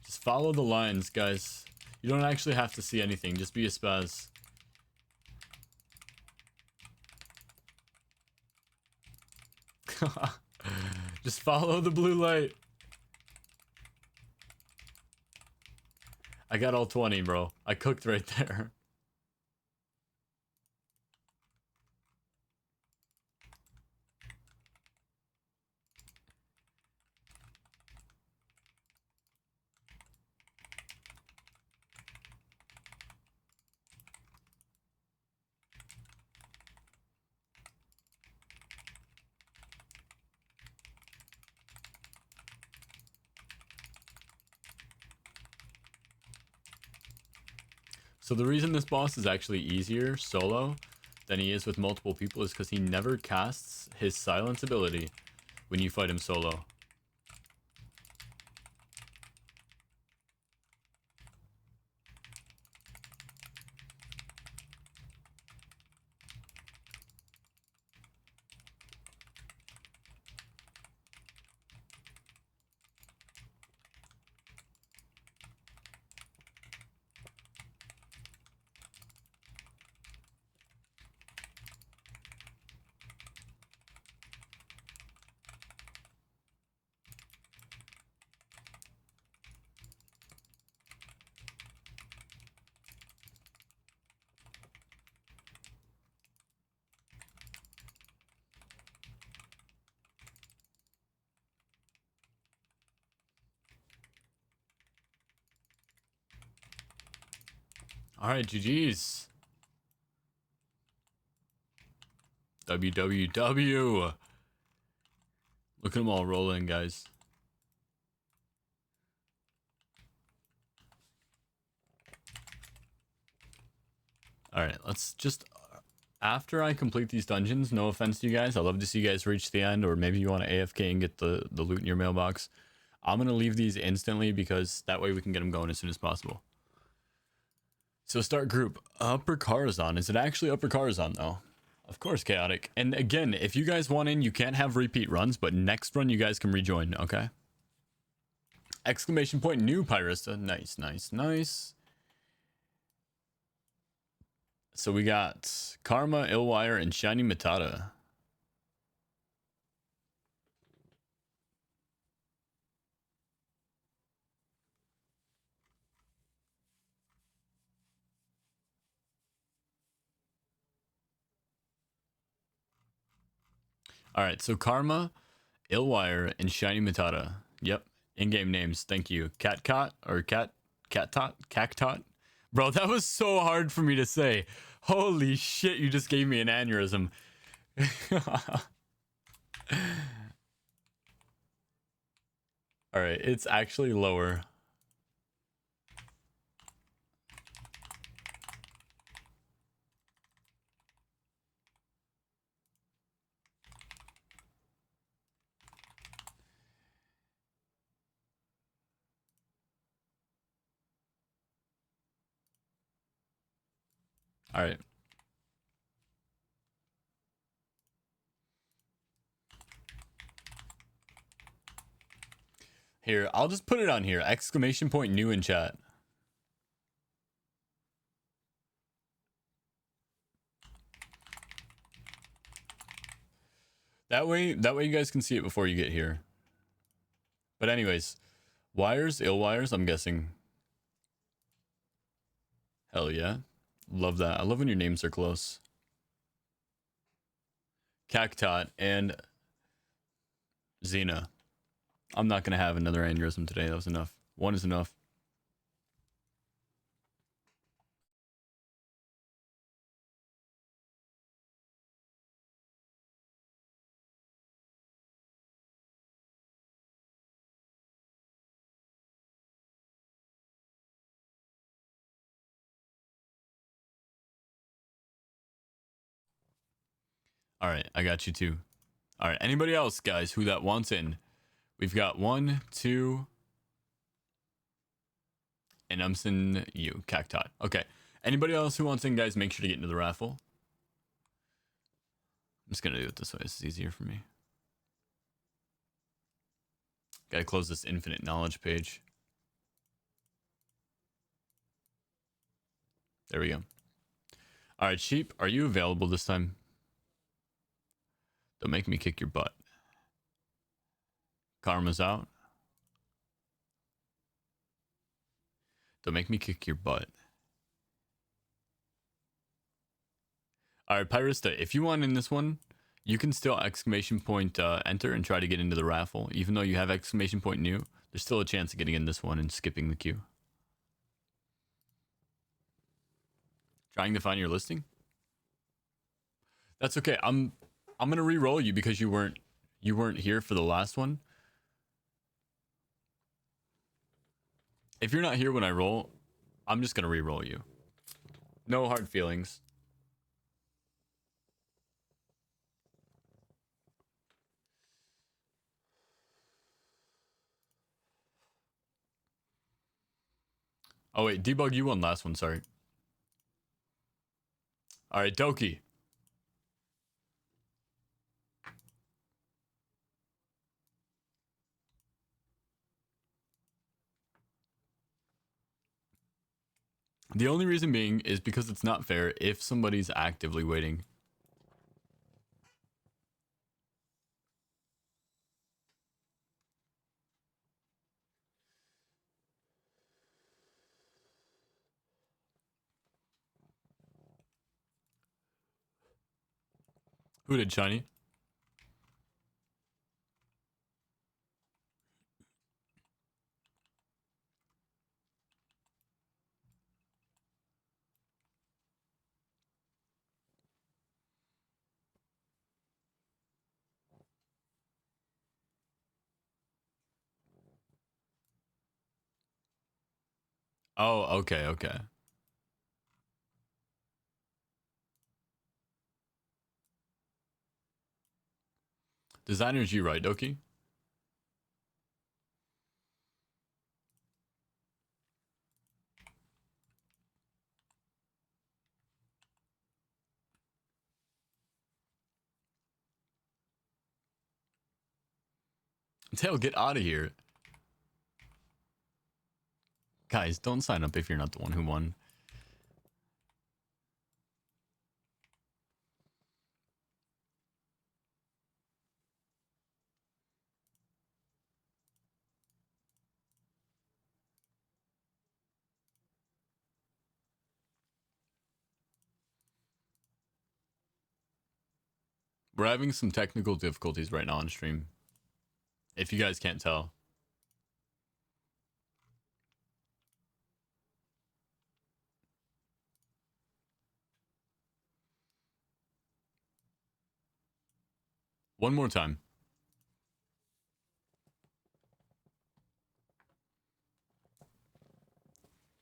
Just follow the lines, guys. You don't actually have to see anything, just be a spaz. Just follow the blue light. I got all 20, bro. I cooked right there. So the reason this boss is actually easier solo than he is with multiple people is because he never casts his silence ability when you fight him solo. Alright, GG's. WWW. Look at them all rolling, guys. Alright, let's just... After I complete these dungeons, no offense to you guys, I'd love to see you guys reach the end, or maybe you want to AFK and get the loot in your mailbox. I'm going to leave these instantly because that way we can get them going as soon as possible. So start group. Upper Karazhan. Is it actually Upper Karazhan though? Of course, Chaotic. And again, if you guys want in, you can't have repeat runs, but next run you guys can rejoin, okay? Exclamation point new Pyrista. Nice, nice, nice. So we got Karma, Illwire, and Shiny Matata. Alright, so Karma, Illwire, and Shiny Matata. Yep, in-game names. Thank you. Catcot or Cattot? Cactot? Bro, that was so hard for me to say. Holy shit, you just gave me an aneurysm. Alright, it's actually lower. Alright. Here, I'll just put it on here. Exclamation point new in chat. That way you guys can see it before you get here. But anyways, wires, ill wires, I'm guessing. Hell yeah. Love that. I love when your names are close. Cactot and Xena. I'm not gonna have another aneurysm today. That was enough. One is enough. All right, I got you too. All right, anybody else, guys, who that wants in? We've got 1, 2, and Umson, you, Cacti. Okay, anybody else who wants in, guys, make sure to get into the raffle. I'm just gonna do it this way. This is easier for me. Gotta close this infinite knowledge page. There we go. All right, Sheep, are you available this time? Don't make me kick your butt. Karma's out. Don't make me kick your butt. All right, Pyrista, if you want in this one, you can still exclamation point enter and try to get into the raffle. Even though you have exclamation point new, there's still a chance of getting in this one and skipping the queue. Trying to find your listing? That's okay. I'm gonna re-roll you because you weren't here for the last one. If you're not here when I roll, I'm just gonna re-roll you. No hard feelings. Oh wait, Debug, you won last one, sorry. Alright, Doki. The only reason being is because it's not fair if somebody's actively waiting. Who did, Shiny? Oh, okay, okay. Designer's you, right, Doki? Tail, get out of here. Guys, don't sign up if you're not the one who won. We're having some technical difficulties right now on stream. If you guys can't tell. One more time.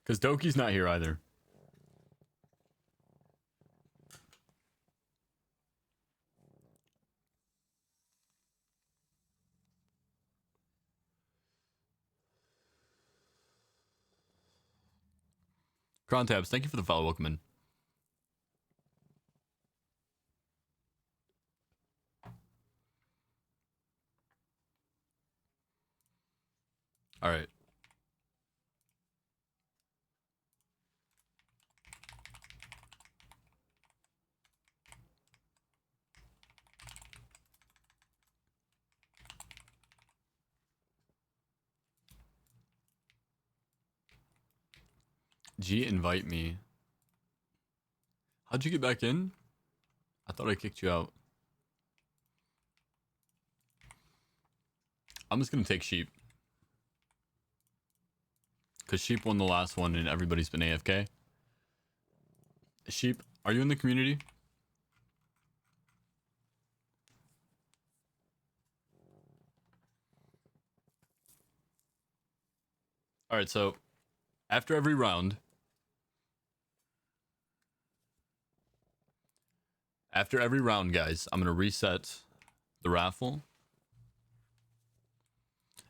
Because Doki's not here either. Crontabs, thank you for the follow. Welcome in. All right. G, invite me. How'd you get back in? I thought I kicked you out. I'm just gonna take Sheep. Because Sheep won the last one and everybody's been AFK. Sheep, are you in the community? Alright, so after every round, After every round, guys, I'm going to reset the raffle.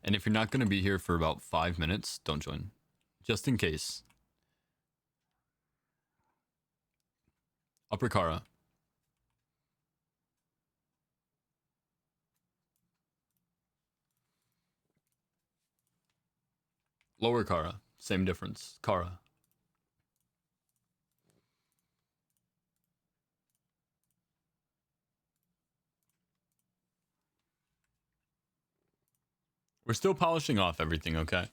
And if you're not going to be here for about 5 minutes, don't join. Just in case. Upper Kara. Lower Kara. Same difference. Kara. We're still polishing off everything, okay?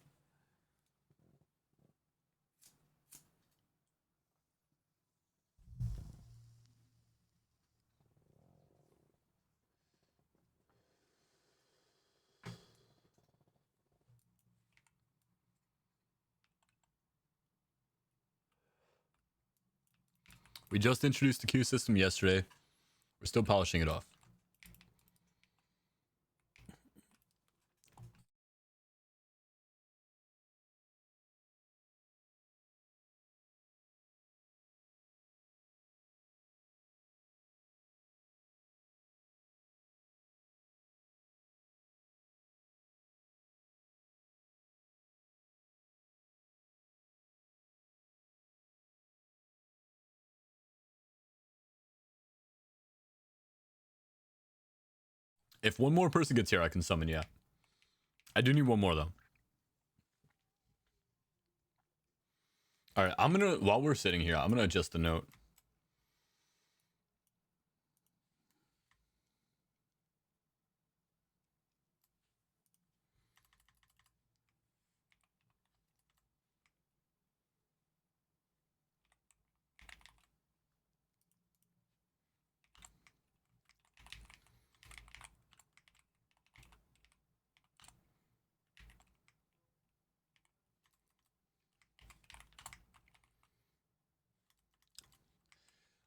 We just introduced the queue system yesterday. We're still polishing it off. If one more person gets here, I can summon you. I do need one more, though. All right, I'm going to, while we're sitting here, I'm going to adjust the note.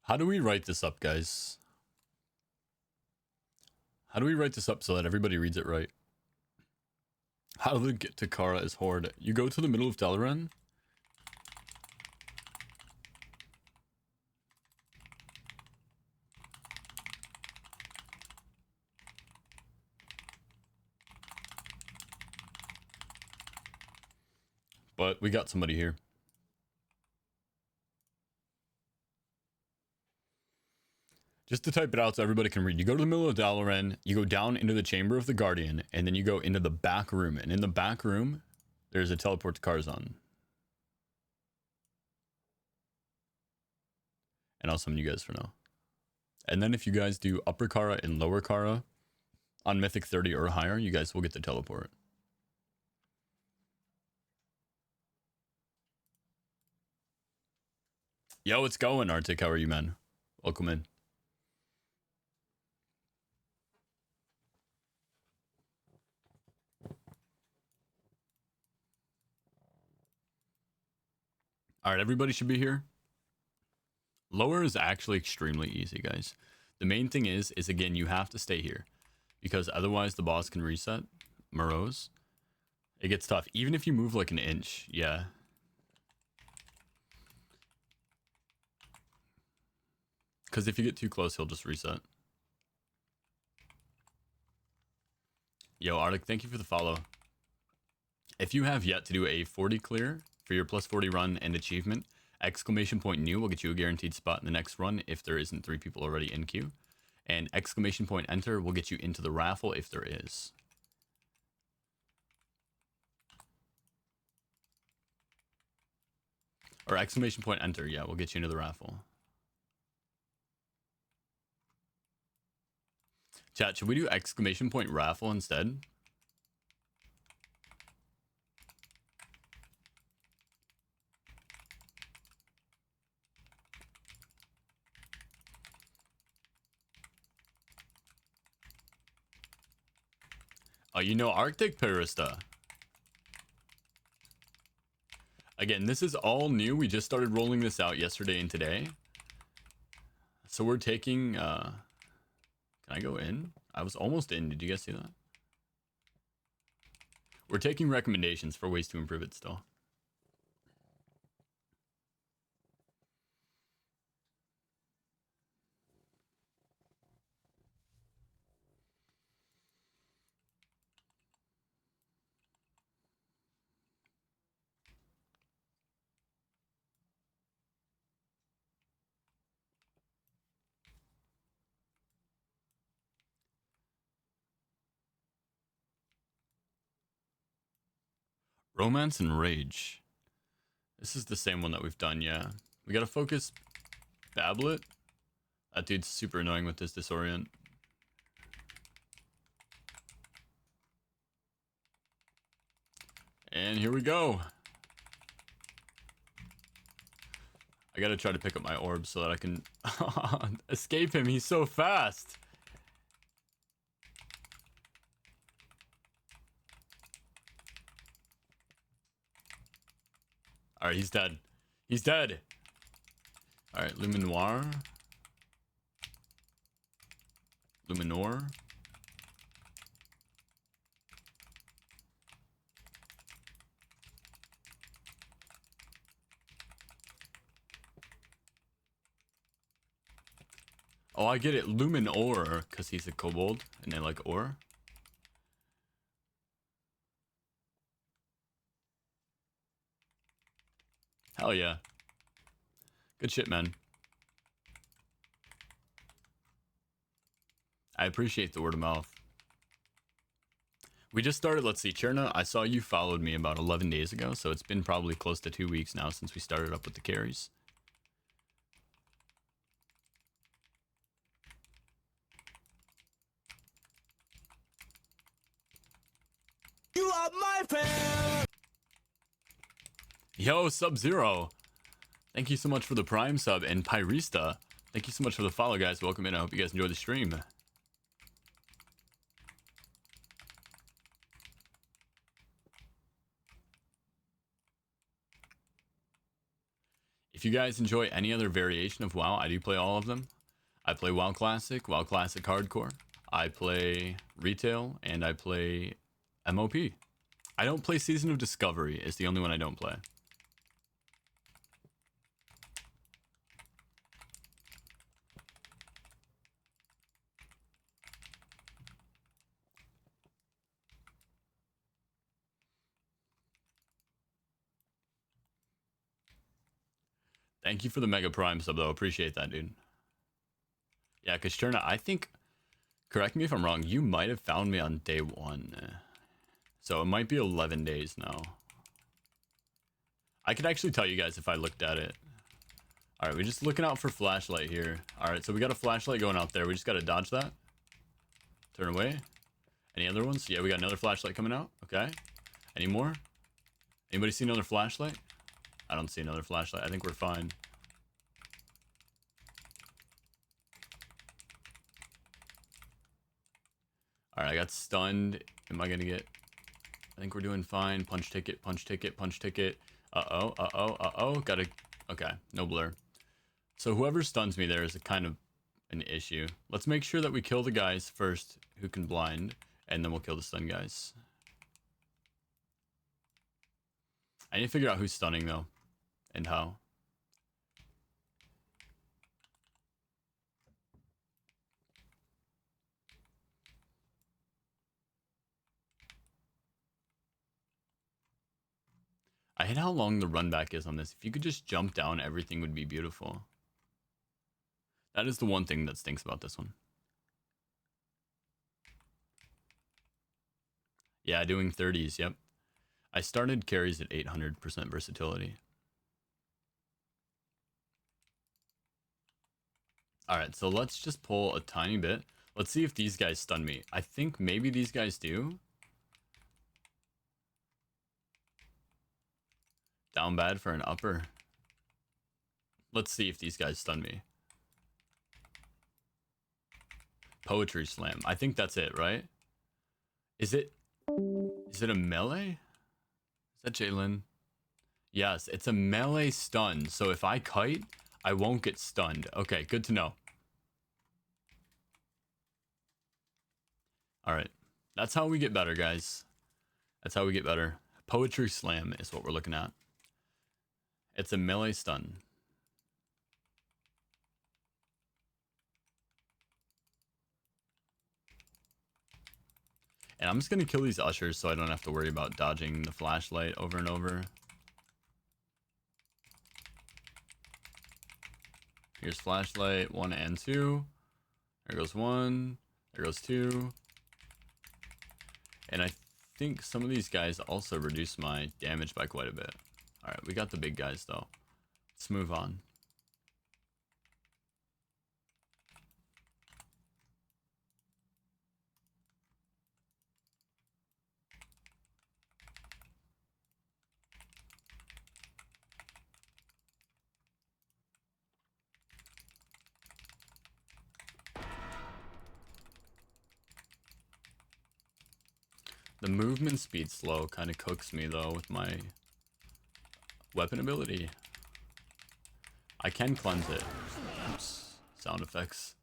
How do we write this up, guys? How do we write this up so that everybody reads it right? How to get to Kara is hard. You go to the middle of Dalaran. But we got somebody here. Just to type it out so everybody can read. You go to the middle of Dalaran, you go down into the Chamber of the Guardian, and then you go into the back room. And in the back room, there's a teleport to Karazhan. And I'll summon you guys for now. And then if you guys do Upper Kara and Lower Kara on Mythic 30 or higher, you guys will get the teleport. Yo, it's going, Arctic. How are you, man? Welcome in. All right, everybody should be here. Lower is actually extremely easy, guys. The main thing is again, you have to stay here because otherwise the boss can reset. Morose. It gets tough. Even if you move like an inch, yeah. Because if you get too close, he'll just reset. Yo, Arctic, thank you for the follow. If you have yet to do a 40 clear for your plus 40 run and achievement, exclamation point new will get you a guaranteed spot in the next run if there isn't 3 people already in queue. And exclamation point enter will get you into the raffle if there is. Or exclamation point enter, yeah, we'll get you into the raffle. Chat, should we do exclamation point raffle instead? Oh, you know Arctic Parista. Again, this is all new. We just started rolling this out yesterday and today. So we're taking, can I go in? I was almost in. Did you guys see that? We're taking recommendations for ways to improve it still. Romance and Rage. This is the same one that we've done, yeah. We gotta focus Bablet. That dude's super annoying with this disorient. And here we go. I gotta try to pick up my orb so that I can escape him. He's so fast. Alright, he's dead. He's dead. Alright, Luminoir. Luminor. Oh, I get it. Luminor, because he's a kobold and they like ore. Hell yeah. Good shit, man. I appreciate the word of mouth. We just started, let's see, Cherna, I saw you followed me about 11 days ago, so it's been probably close to 2 weeks now since we started up with the carries. You are my fan! Yo, Sub-Zero. Thank you so much for the Prime sub, and Pyrista. Thank you so much for the follow, guys. Welcome in. I hope you guys enjoy the stream. If you guys enjoy any other variation of WoW, I do play all of them. I play WoW Classic Hardcore. I play Retail, and I play MOP. I don't play Season of Discovery. It's the only one I don't play. Thank you for the Mega Prime sub, though. Appreciate that, dude. Yeah, because Cherna, I think, correct me if I'm wrong, you might have found me on day 1. So it might be 11 days now. I could actually tell you guys if I looked at it. Alright, we're just looking out for flashlight here. Alright, so we got a flashlight going out there. We just got to dodge that. Turn away. Any other ones? Yeah, we got another flashlight coming out. Okay. Any more? Anybody see another flashlight? I don't see another flashlight. I think we're fine. Alright, I got stunned. Am I gonna get... I think we're doing fine. Punch ticket, punch ticket, punch ticket. Uh-oh, uh-oh, uh-oh. Gotta... Okay, no blur. So whoever stuns me there is a kind of an issue. Let's make sure that we kill the guys first who can blind, and then we'll kill the stun guys. I need to figure out who's stunning, though, and how. I hate how long the run back is on this. If you could just jump down, everything would be beautiful. That is the one thing that stinks about this one. Yeah, doing 30s, yep. I started carries at 800% versatility. Alright, so let's just pull a tiny bit. Let's see if these guys stun me. I think maybe these guys do. Down bad for an upper. Let's see if these guys stun me. Poetry Slam. I think that's it, right? Is it a melee? Is that Jalen? Yes, it's a melee stun. So if I kite, I won't get stunned. Okay, good to know. Alright. That's how we get better, guys. That's how we get better. Poetry Slam is what we're looking at. It's a melee stun. And I'm just going to kill these ushers so I don't have to worry about dodging the flashlight over and over. Here's flashlight 1 and 2. There goes 1. There goes 2. And I think some of these guys also reduce my damage by quite a bit. Alright, we got the big guys though. Let's move on. The movement speed slow kind of cooks me though with my weapon ability. I can cleanse it. Oops. Sound effects.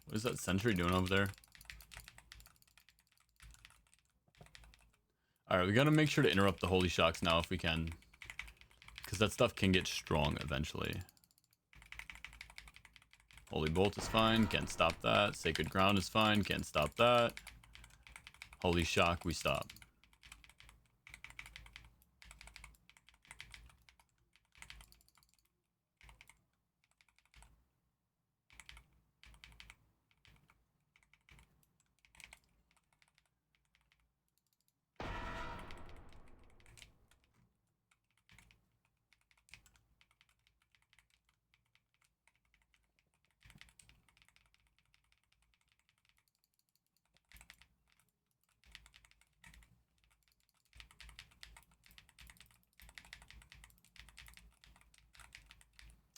What is that sentry doing over there? Alright, we gotta make sure to interrupt the holy shocks now if we can. Because that stuff can get strong eventually. Holy bolt is fine, can't stop that. Sacred ground is fine, can't stop that. Holy shock, we stop.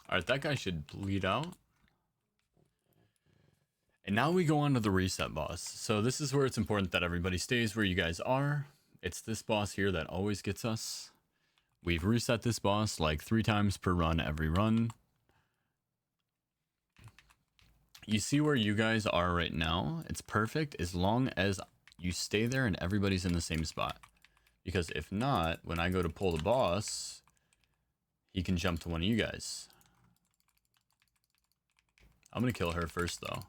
Alright, that guy should bleed out. And now we go on to the reset boss. So this is where it's important that everybody stays where you guys are. It's this boss here that always gets us. We've reset this boss like 3 times per run every run. You see where you guys are right now? It's perfect as long as you stay there and everybody's in the same spot. Because if not, when I go to pull the boss, he can jump to one of you guys. I'm gonna kill her first though.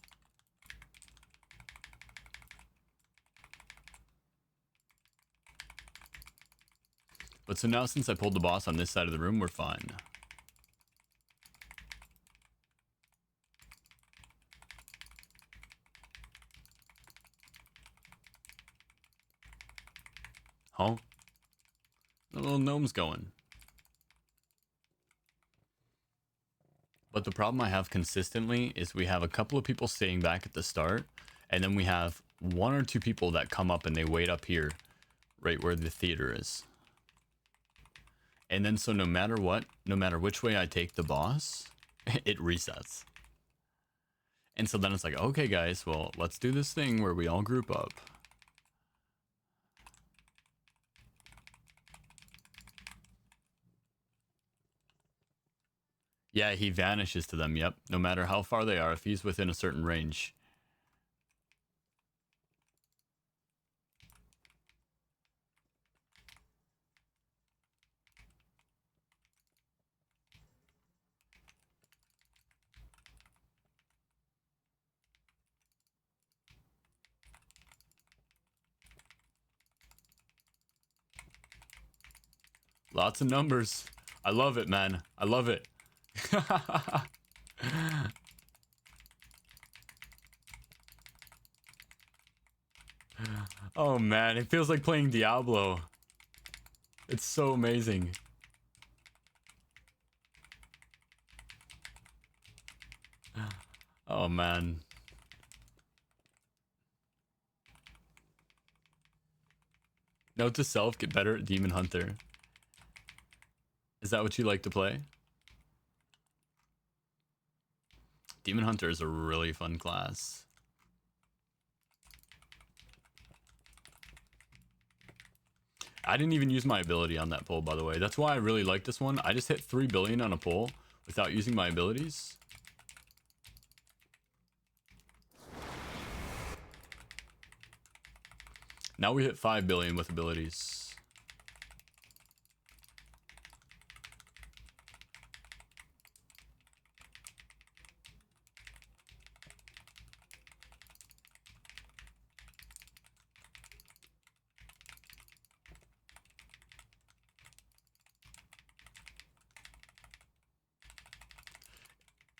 But so now since I pulled the boss on this side of the room, we're fine. Huh? The little gnome's going. But the problem I have consistently is we have a couple of people staying back at the start, and then we have 1 or 2 people that come up and they wait up here, right where the theater is. And then so no matter what, no matter which way I take the boss, it resets. And so then it's like, okay guys, well, let's do this thing where we all group up. Yeah, he vanishes to them, yep. No matter how far they are, if he's within a certain range. Lots of numbers. I love it, man. I love it. Oh man, it feels like playing Diablo. It's so amazing. Oh man. Note to self, get better at Demon Hunter. Is that what you like to play? Demon Hunter is a really fun class. I didn't even use my ability on that pull, by the way. That's why I really like this one. I just hit 3 billion on a pull without using my abilities. Now we hit 5 billion with abilities.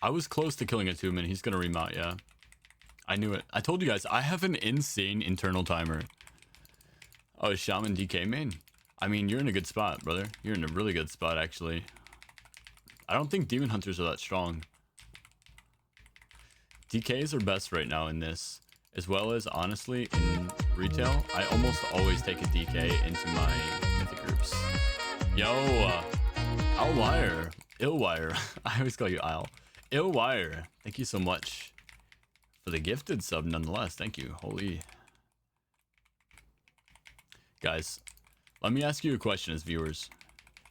I was close to killing a 2-man. He's gonna remount, yeah. I knew it. I told you guys, I have an insane internal timer. Oh, Shaman DK main? I mean, you're in a good spot, brother. You're in a really good spot, actually. I don't think Demon Hunters are that strong. DKs are best right now in this, as well as, honestly, in retail. I almost always take a DK into my mythic groups. Yo, Owlwire. Illwire. I always call you Owl. Illwire. Thank you so much for the gifted sub, nonetheless. Thank you. Holy. Guys, let me ask you a question as viewers,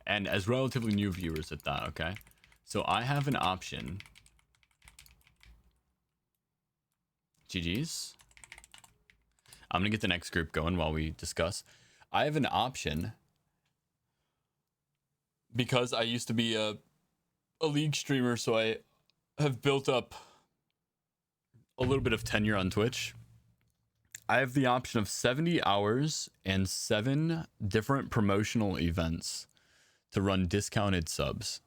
and as relatively new viewers at that, okay? So I have an option. GG's. I'm gonna get the next group going while we discuss. I have an option because I used to be a league streamer, so I have built up a little bit of tenure on Twitch. I have the option of 70 hours and 7 different promotional events to run discounted subs.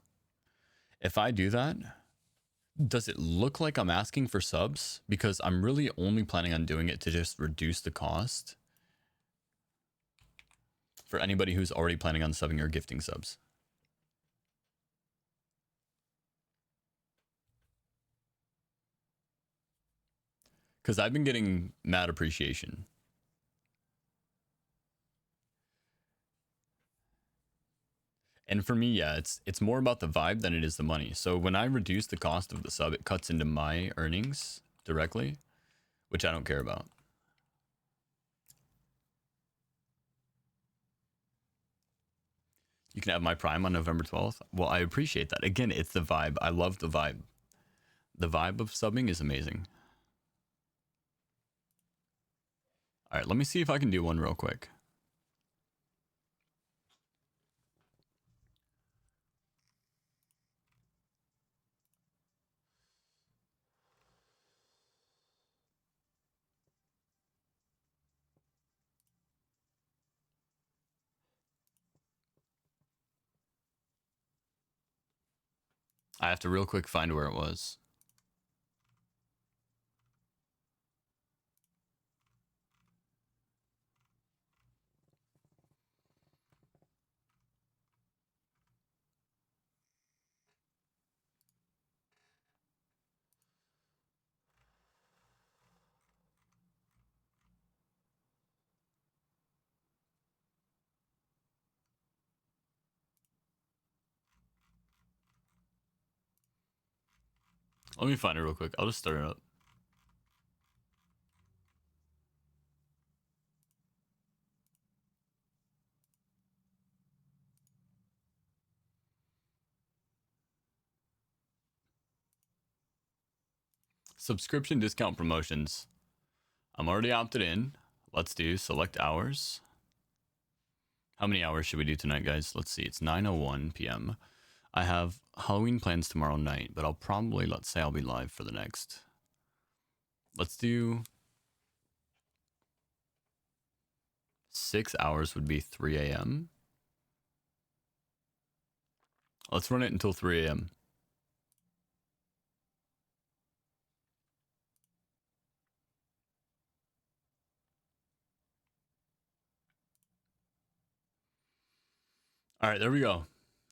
If I do that, does it look like I'm asking for subs? Because I'm really only planning on doing it to just reduce the cost for anybody who's already planning on subbing or gifting subs. Because I've been getting mad appreciation. And for me, yeah, it's more about the vibe than it is the money. So when I reduce the cost of the sub, it cuts into my earnings directly, which I don't care about. You can have my Prime on November 12th. Well, I appreciate that. Again, it's the vibe. I love the vibe. The vibe of subbing is amazing. All right, let me see if I can do one real quick. I have to real quick find where it was. Let me find it real quick. I'll just start it up. Subscription discount promotions. I'm already opted in. Let's do select hours. How many hours should we do tonight, guys? Let's see. It's 9:01 p.m. I have Halloween plans tomorrow night, but I'll probably, let's say I'll be live for the next. Let's do 6 hours would be 3 a.m. Let's run it until 3 a.m. All right, there we go.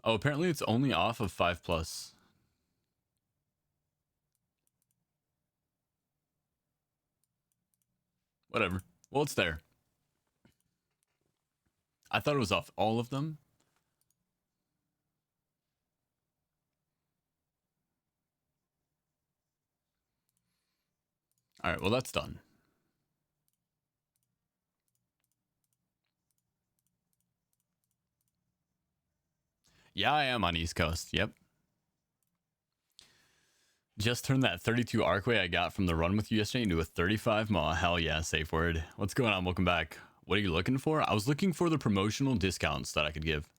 Oh, apparently it's only off of 5+. Whatever. Well, it's there. I thought it was off all of them. All right, well, that's done. Yeah, I am on East Coast. Yep. Just turned that 32 Arcway I got from the run with you yesterday into a 35 Maw. Hell yeah, safe word. What's going on? Welcome back. What are you looking for? I was looking for the promotional discounts that I could give.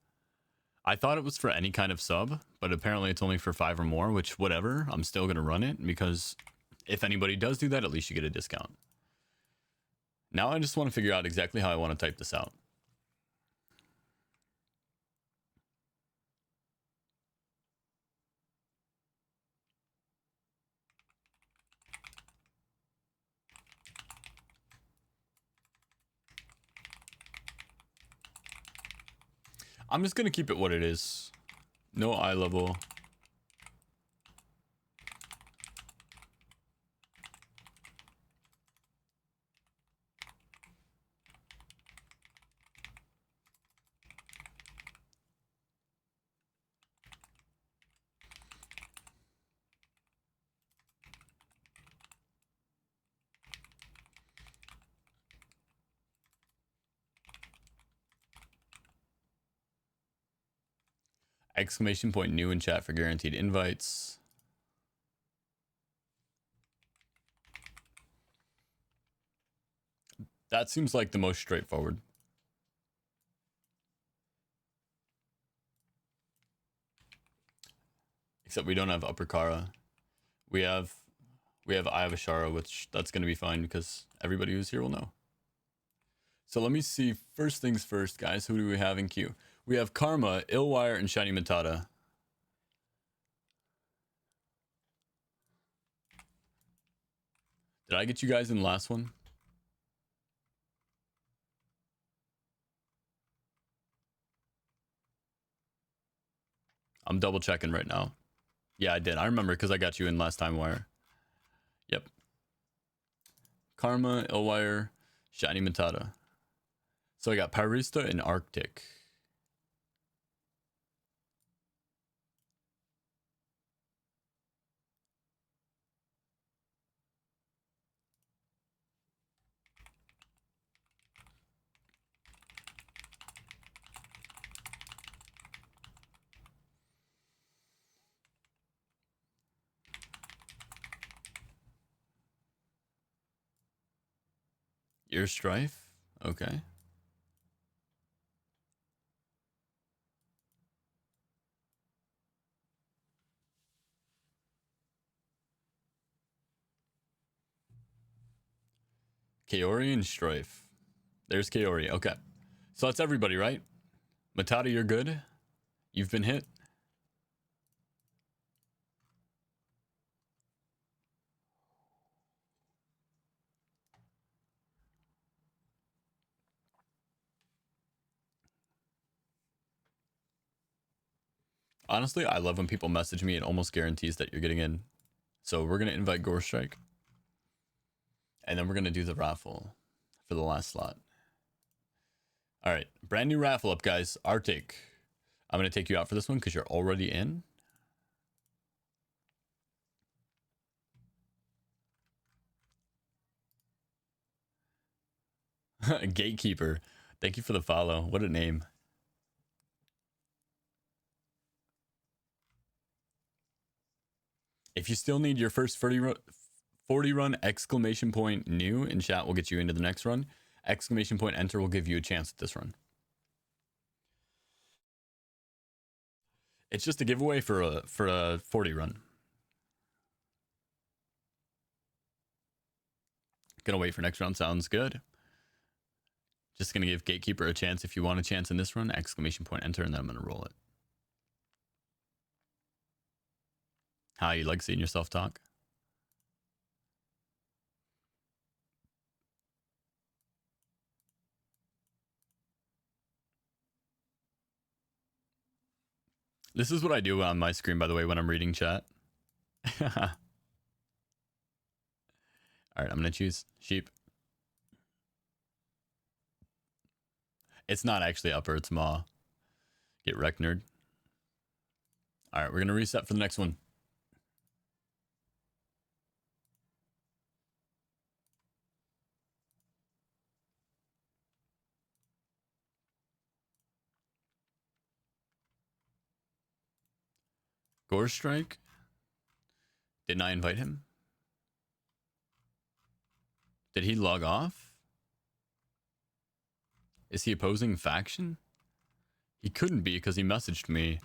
I thought it was for any kind of sub, but apparently it's only for 5 or more, which whatever. I'm still going to run it because if anybody does do that, at least you get a discount. Now I just want to figure out exactly how I want to type this out. I'm just gonna keep it what it is. No eye level. Exclamation point new in chat for guaranteed invites. That seems like the most straightforward. Except we don't have Upper Kara. We have Eye of Ashara, which that's gonna be fine because everybody who's here will know. So let me see. First things first, guys. Who do we have in queue? We have Karma, Illwire, and Shiny Matata. Did I get you guys in the last one? I'm double checking right now. Yeah, I did. I remember because I got you in last time, Wire. Yep. Karma, Illwire, Shiny Matata. So I got Pyrista and Arctic. Ear Strife? Okay. Kaori and Strife. There's Kaori. Okay. So that's everybody, right? Matata, you're good? You've been hit? Honestly, I love when people message me. It almost guarantees that you're getting in. So we're going to invite Gore Strike. And then we're going to do the raffle for the last slot. All right. Brand new raffle up, guys. Arctic. I'm going to take you out for this one because you're already in. Gatekeeper. Thank you for the follow. What a name. If you still need your first 40 run, exclamation point new in chat will get you into the next run. Exclamation point enter will give you a chance at this run. It's just a giveaway for a 40 run. Gonna wait for next round. Sounds good. Just gonna give Gatekeeper a chance. If you want a chance in this run, exclamation point enter, and then I'm gonna roll it. How you like seeing yourself talk? This is what I do on my screen, by the way, when I'm reading chat. All right, I'm gonna choose sheep. It's not actually upper, it's maw. Get wrecked, nerd. All right, we're gonna reset for the next one. Gore Strike? Didn't I invite him? Did he log off? Is he opposing faction? He couldn't be because he messaged me.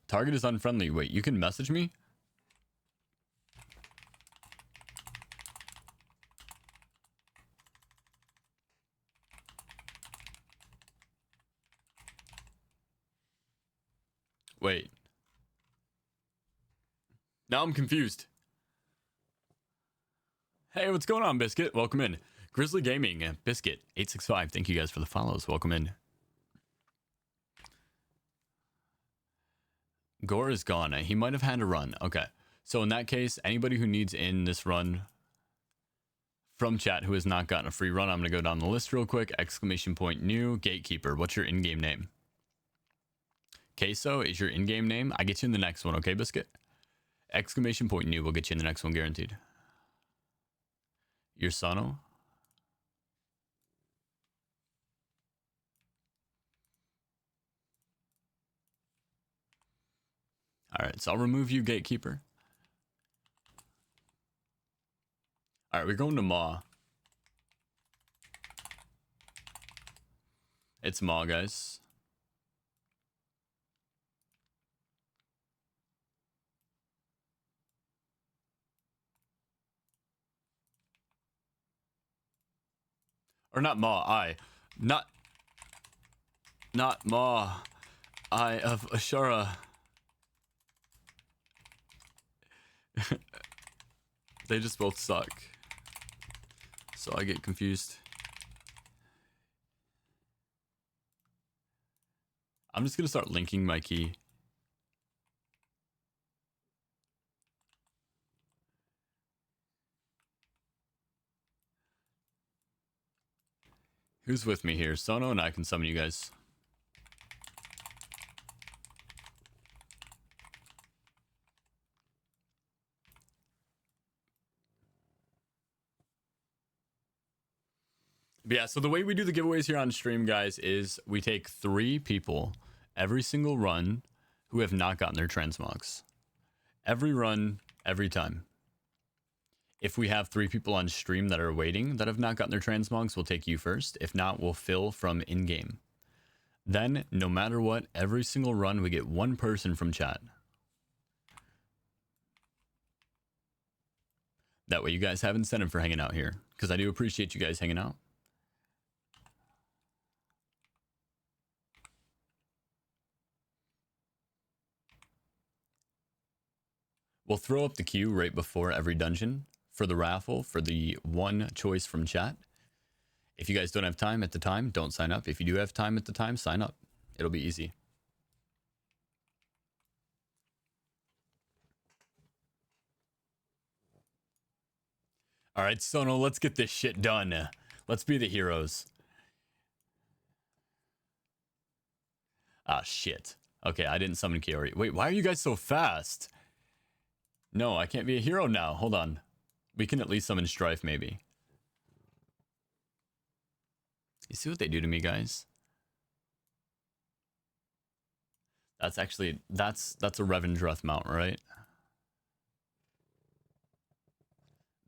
Target is unfriendly. Wait, you can message me? Wait. Now I'm confused. Hey, what's going on, Biscuit? Welcome in. Grizzly Gaming, Biscuit 865. Thank you guys for the follows. Welcome in. Gore is gone. He might have had a run. Okay. So in that case, anybody who needs in this run from chat who has not gotten a free run, I'm going to go down the list real quick. Exclamation point new. Gatekeeper. What's your in-game name? Queso is your in-game name. I get you in the next one. Okay, Biscuit? Exclamation point new will get you in the next one guaranteed. Your Sano. All right, so I'll remove you, Gatekeeper. All right, we're going to Maw. It's Maw, guys. Or not Maw, I. Not Maw. I of Ashara. They just both suck. So I get confused. I'm just gonna start linking my key. Who's with me here? Sono and I can summon you guys. But yeah, so the way we do the giveaways here on stream, guys, is we take 3 people every single run who have not gotten their transmogs. Every run, every time. If we have 3 people on stream that are waiting that have not gotten their transmogs, we'll take you first. If not, we'll fill from in-game. Then, no matter what, every single run, we get 1 person from chat. That way you guys have incentive for hanging out here, because I do appreciate you guys hanging out. We'll throw up the queue right before every dungeon for the raffle for the 1 choice from chat. If you guys don't have time at the time, don't sign up. If you do have time at the time, sign up. It'll be easy. All right, Sono, let's get this shit done. Let's be the heroes. Ah, shit. Okay, I didn't summon Kiori. Wait, why are you guys so fast? No, I can't be a hero now. Hold on. We can at least summon Strife, maybe. You see what they do to me, guys? That's actually... That's a Revendreth mount, right?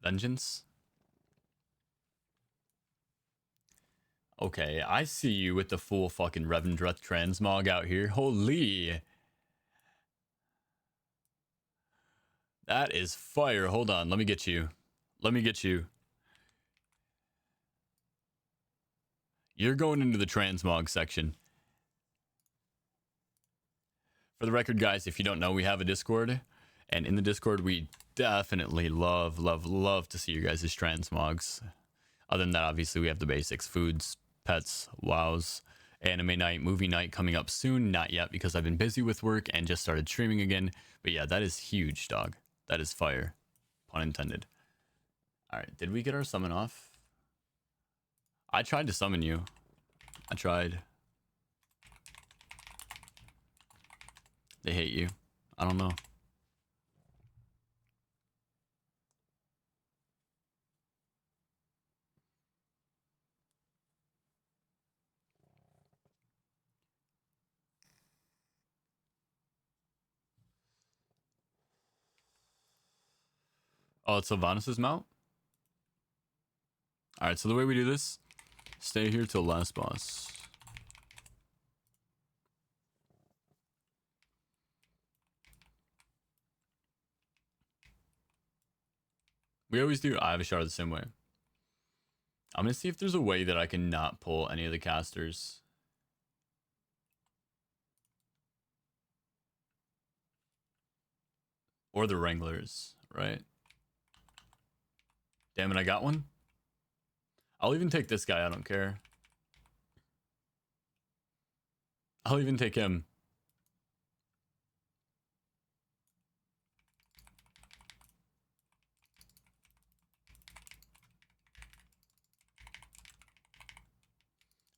Vengeance? Okay, I see you with the full fucking Revendreth transmog out here. Holy... That is fire. Hold on, let me get you. Let me get you. You're going into the transmog section. For the record, guys, if you don't know, we have a Discord. And in the Discord, we definitely love to see your guys' transmogs. Other than that, obviously, we have the basics. Foods, pets, wows, anime night, movie night coming up soon. Not yet, because I've been busy with work and just started streaming again. But yeah, that is huge, dog. That is fire. Pun intended. Alright, did we get our summon off? I tried to summon you. I tried. They hate you. I don't know. Oh, it's Sylvanas' mount? Alright, so the way we do this, stay here till last boss. We always do Ivashar the same way. I'm going to see if there's a way that I can not pull any of the casters. Or the Wranglers, right? Damn it, I got one? I'll even take this guy. I don't care. I'll even take him.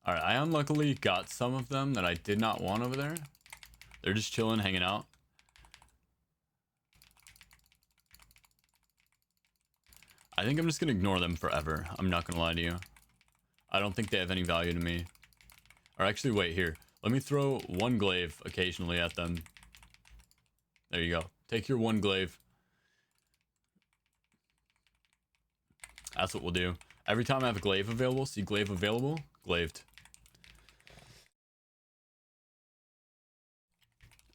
Alright, I unluckily got some of them that I did not want over there. They're just chilling, hanging out. I think I'm just gonna ignore them forever. I'm not gonna lie to you. I don't think they have any value to me. Or actually, wait, here. Let me throw one glaive occasionally at them. There you go. Take your one glaive. That's what we'll do. Every time I have a glaive available, see glaive available, glaved.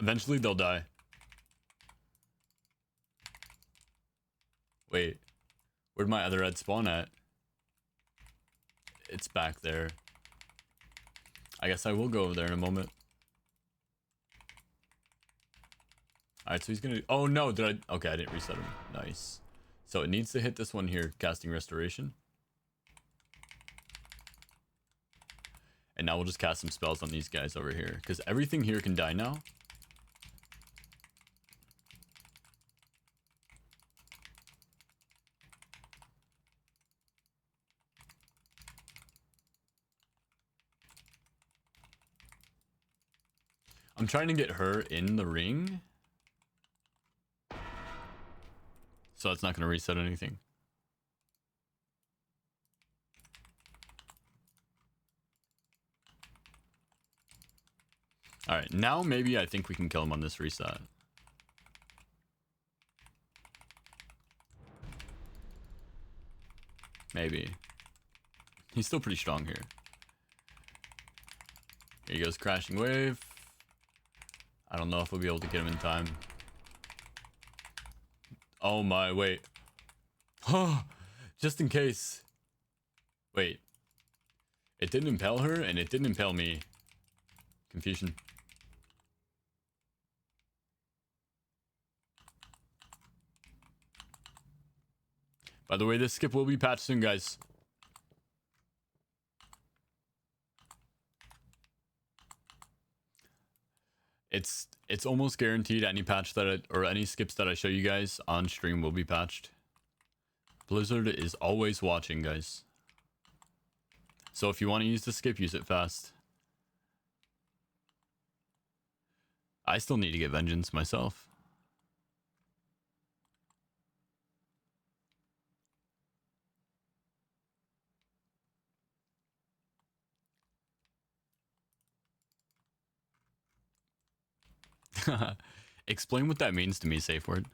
Eventually, they'll die. Wait. Where'd my other head spawn at? It's back there. I guess I will go over there in a moment. Alright, so he's gonna... Oh, no, did I... Okay, I didn't reset him. Nice. So it needs to hit this one here, casting Restoration. And now we'll just cast some spells on these guys over here. Because everything here can die now. I'm trying to get her in the ring. So that's not going to reset anything. Alright, now maybe I think we can kill him on this reset. Maybe. He's still pretty strong here. Here he goes, Crashing Wave. I don't know if we'll be able to get him in time. Oh my, wait. Oh, just in case. Wait. It didn't impale her, and it didn't impale me. Confusion. By the way, this skip will be patched soon, guys. It's almost guaranteed any patch that or any skips that I show you guys on stream will be patched. Blizzard is always watching, guys. So if you want to use the skip, use it fast. I still need to get Vengeance myself. Explain what that means to me, safe word.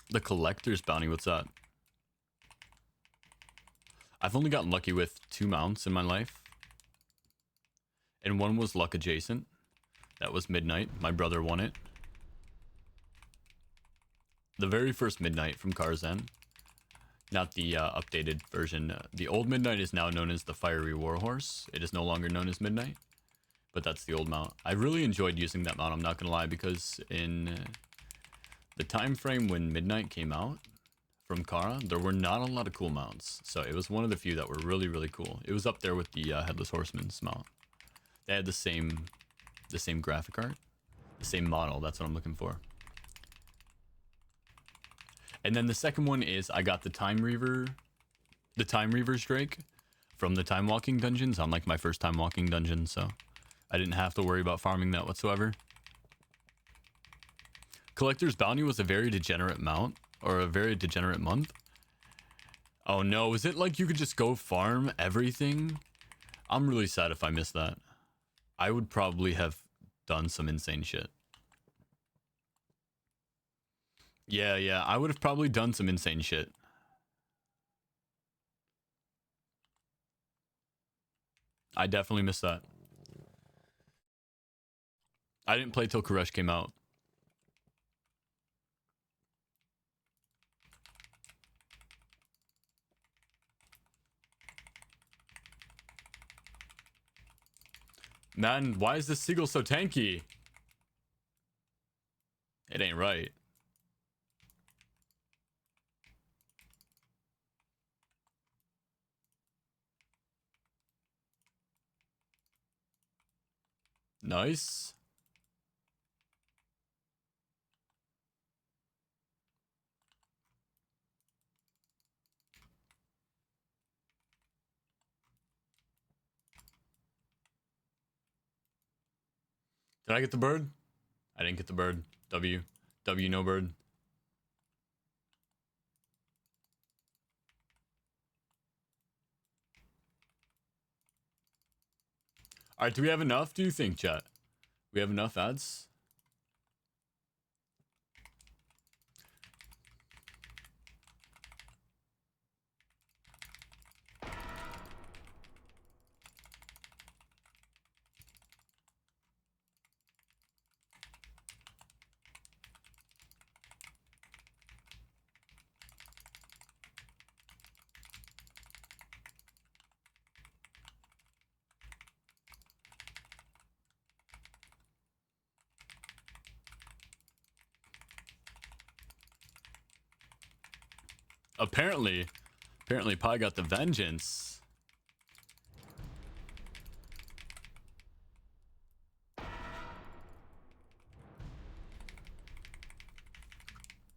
The Collector's Bounty, what's that? I've only gotten lucky with 2 mounts in my life. And one was luck adjacent. That was Midnight. My brother won it. The very first Midnight from Karzhan. Not the updated version. The old Midnight is now known as the Fiery Warhorse. It is no longer known as Midnight. But that's the old mount. I really enjoyed using that mount, I'm not gonna lie, because in the time frame when Midnight came out from Kara, there were not a lot of cool mounts. So it was one of the few that were really, really cool. It was up there with the Headless Horseman's mount. They had the same graphic art, the same model. That's what I'm looking for. And then the second one is I got the Time Reaver's Drake from the Time Walking dungeons on like my first Time Walking dungeon, so I didn't have to worry about farming that whatsoever. Collector's Bounty was a very degenerate mount, or a very degenerate month. Oh no, is it like you could just go farm everything? I'm really sad if I missed that. I would probably have done some insane shit. Yeah, I would have probably done some insane shit. I definitely missed that. I didn't play till Koresh came out. Man, why is this seagull so tanky? It ain't right. Nice. Did I get the bird? I didn't get the bird. W. W, no bird. Alright, do we have enough, do you think, chat? We have enough ads? Apparently Pi got the vengeance.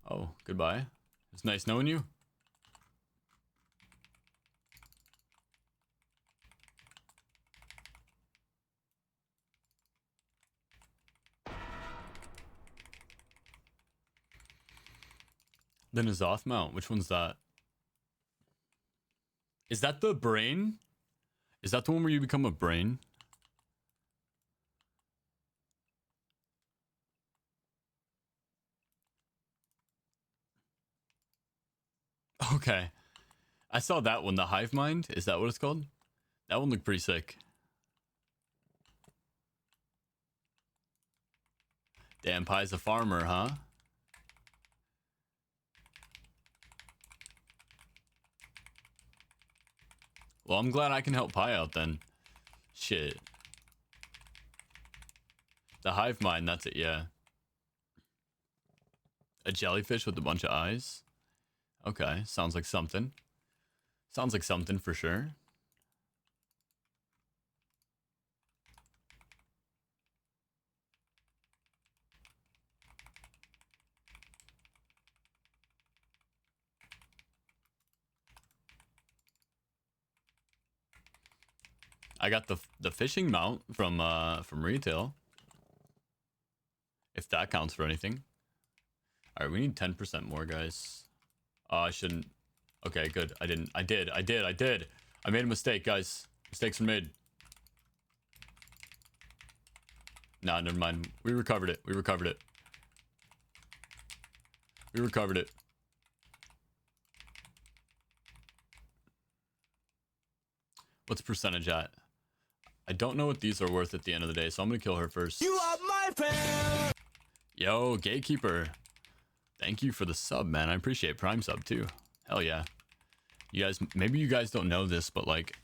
Oh, goodbye. It's nice knowing you. The Nazoth mount. Which one's that? Is that the brain? Is that the one where you become a brain? Okay. I saw that one, the Hive Mind. Is that what it's called? That one looked pretty sick. Damn, Pi's a farmer, huh? Well, I'm glad I can help Pi out then. Shit. The Hive Mind, that's it, yeah. A jellyfish with a bunch of eyes? Okay, sounds like something. Sounds like something for sure. I got the fishing mount from retail. If that counts for anything. All right, we need 10% more, guys. I shouldn't. Okay, good. I didn't. I did. I made a mistake, guys. Mistakes were made. Nah, never mind. We recovered it. We recovered it. We recovered it. What's percentage at? I don't know what these are worth at the end of the day, so I'm gonna kill her first. You are my friend! Yo, Gatekeeper. Thank you for the sub, man. I appreciate Prime sub, too. Hell yeah. You guys, maybe you guys don't know this, but like,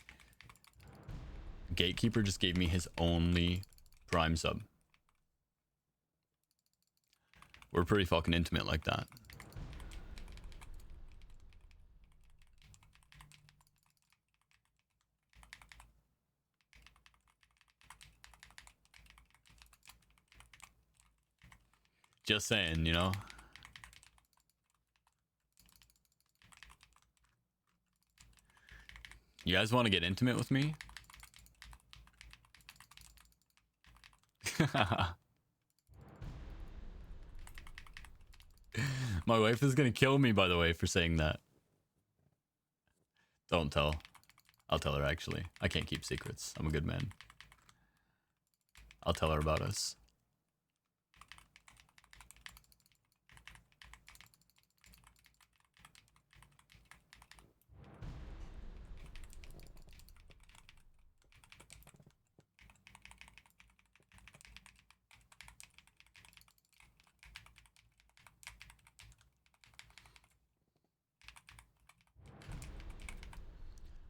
Gatekeeper just gave me his only Prime sub. We're pretty fucking intimate like that. Just saying, you know? You guys want to get intimate with me? My wife is gonna kill me, by the way, for saying that. Don't tell. I'll tell her, actually. I can't keep secrets. I'm a good man. I'll tell her about us.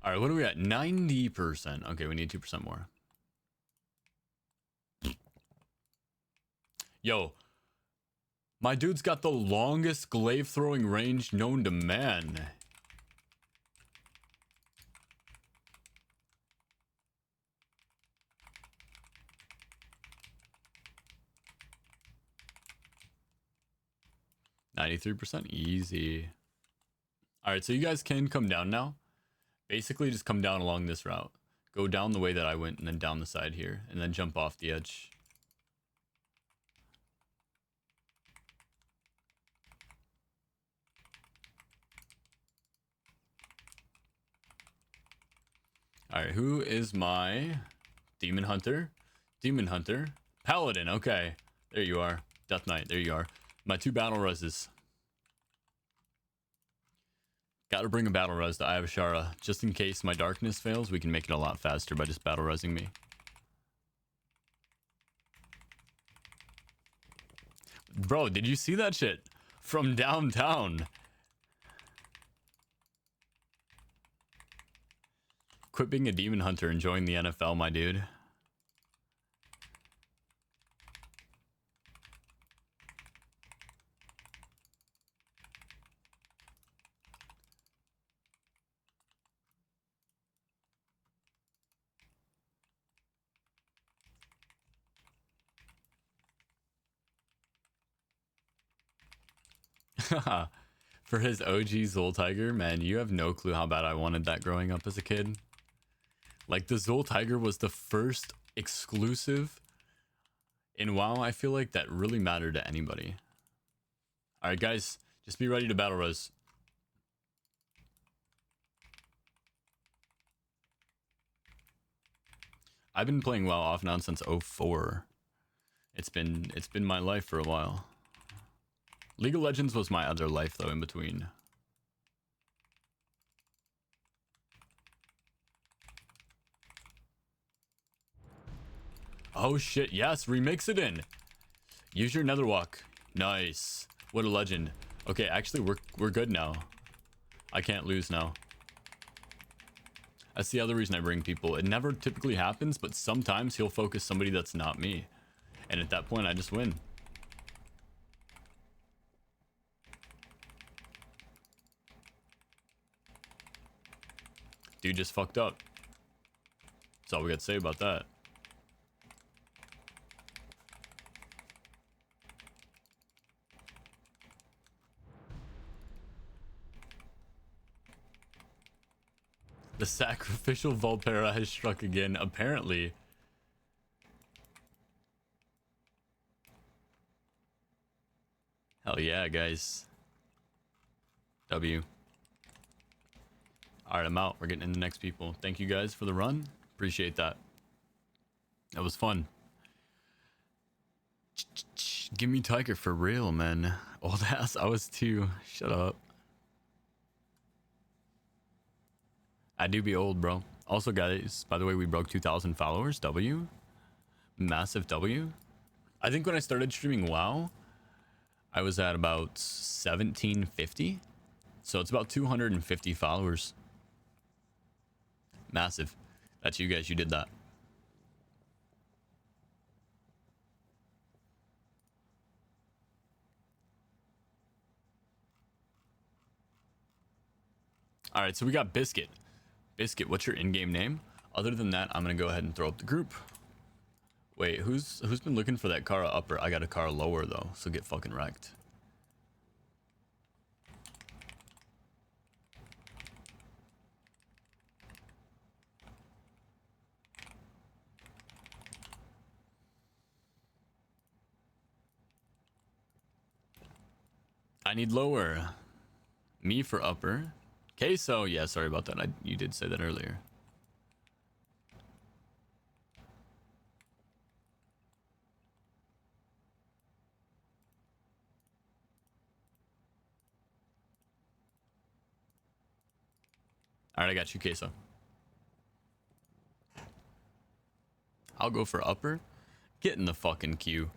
All right, what are we at? 90%. Okay, we need 2% more. Yo, my dude's got the longest glaive throwing range known to man. 93%. Easy. All right, so you guys can come down now. Basically, just come down along this route. Go down the way that I went and then down the side here. And then jump off the edge. All right, who is my Demon Hunter? Demon Hunter. Paladin, okay. There you are. Death Knight, there you are. My 2 battle reses. Gotta bring a battle res to Eye of Ashara. Just in case my darkness fails, we can make it a lot faster by just battle resing me. Bro, did you see that shit? From downtown. Quit being a demon hunter and join the NFL, my dude. For his OG Zul Tiger, man, you have no clue how bad I wanted that growing up as a kid. Like, the Zul Tiger was the first exclusive in WoW, I feel like, that really mattered to anybody. Alright, guys, just be ready to battle res. I've been playing WoW off and on since 04. It's been my life for a while. League of Legends was my other life, though, in between. Oh shit, yes, remix it in. Use your Netherwalk. Nice. What a legend. Okay, actually, we're good now. I can't lose now. That's the other reason I bring people. It never typically happens, but sometimes he'll focus somebody that's not me. And at that point, I just win. Dude just fucked up. That's all we got to say about that. The sacrificial Volpera has struck again, apparently. Hell yeah, guys. W. Alright, I'm out. We're getting in the next people. Thank you guys for the run. Appreciate that. That was fun. Give me Tiger for real, man. Old ass, I was too. Shut up. I do be old, bro. Also, guys, by the way, we broke 2,000 followers. W. Massive W. I think when I started streaming WoW, I was at about 1750. So it's about 250 followers. Massive. That's you guys. You did that. All right, so we got Biscuit. Biscuit, what's your in-game name? Other than that, I'm gonna go ahead and throw up the group. Wait, who's been looking for that Kara upper? I got a Kara lower though, so get fucking wrecked. I need lower. Me for upper. Queso, yeah, sorry about that. You did say that earlier. All right, I got you, Queso. I'll go for upper. Get in the fucking queue.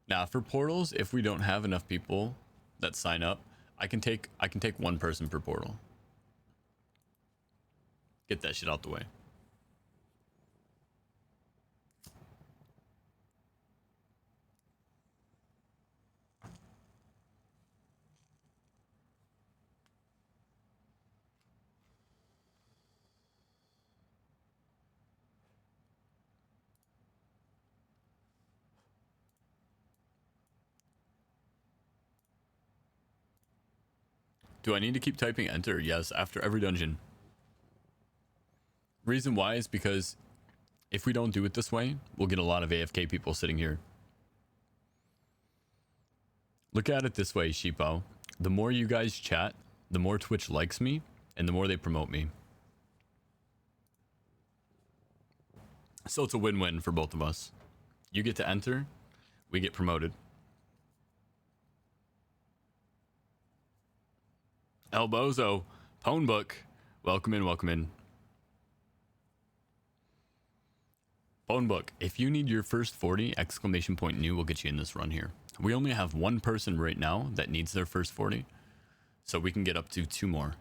Now, for portals, if we don't have enough people that sign up, I can take one person per portal. Get that shit out the way. Do I need to keep typing enter? Yes, after every dungeon. Reason why is because if we don't do it this way, we'll get a lot of AFK people sitting here. Look at it this way, Sheepo. The more you guys chat, the more Twitch likes me, and the more they promote me. So it's a win-win for both of us. You get to enter, we get promoted. Elbozo, Pwnebook, welcome in, welcome in. Pwnebook, if you need your first 40, ! New will get you in this run here. We only have one person right now that needs their first 40, so we can get up to 2 more.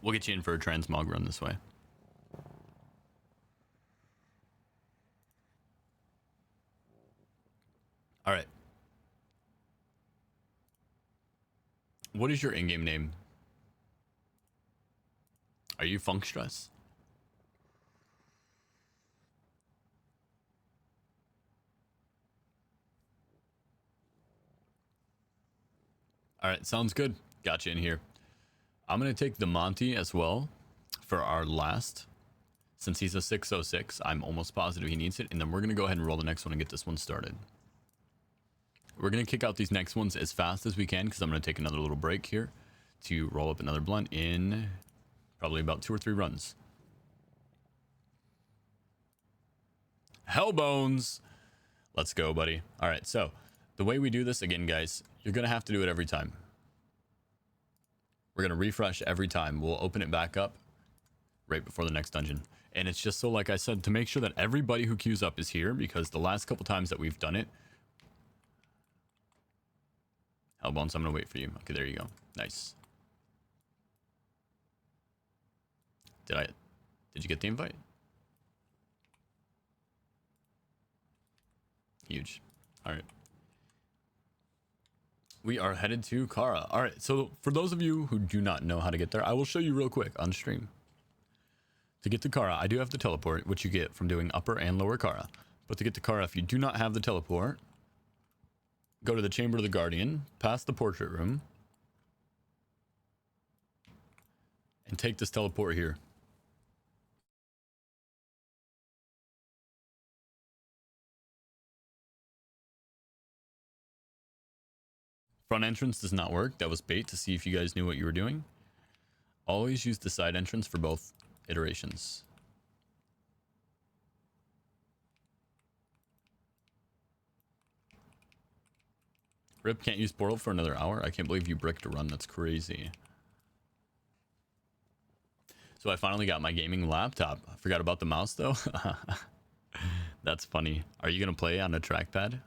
We'll get you in for a transmog run this way. All right. What is your in-game name? Are you Funkstress? All right, sounds good. Got you in here. I'm going to take the Monty as well for our last. Since he's a 606, I'm almost positive he needs it. And then we're going to go ahead and roll the next one and get this one started. We're going to kick out these next ones as fast as we can because I'm going to take another little break here to roll up another blunt in probably about 2 or 3 runs. Hellbones. Let's go, buddy. All right, so the way we do this, again, guys, you're going to have to do it every time. We're going to refresh every time. We'll open it back up right before the next dungeon. And it's just so, like I said, to make sure that everybody who queues up is here, because the last couple times that we've done it... Hellbones, I'm going to wait for you. Okay, there you go. Nice. Did you get the invite? Huge. All right. We are headed to Kara. All right, so for those of you who do not know how to get there, I will show you real quick on stream. To get to Kara, I do have the teleport, which you get from doing upper and lower Kara. But to get to Kara, if you do not have the teleport, go to the Chamber of the Guardian, past the portrait room, and take this teleport here. Front entrance does not work. That was bait to see if you guys knew what you were doing. Always use the side entrance for both iterations. Rip, can't use portal for another hour? I can't believe you bricked a run. That's crazy. So I finally got my gaming laptop. I forgot about the mouse though. That's funny. Are you going to play on a trackpad?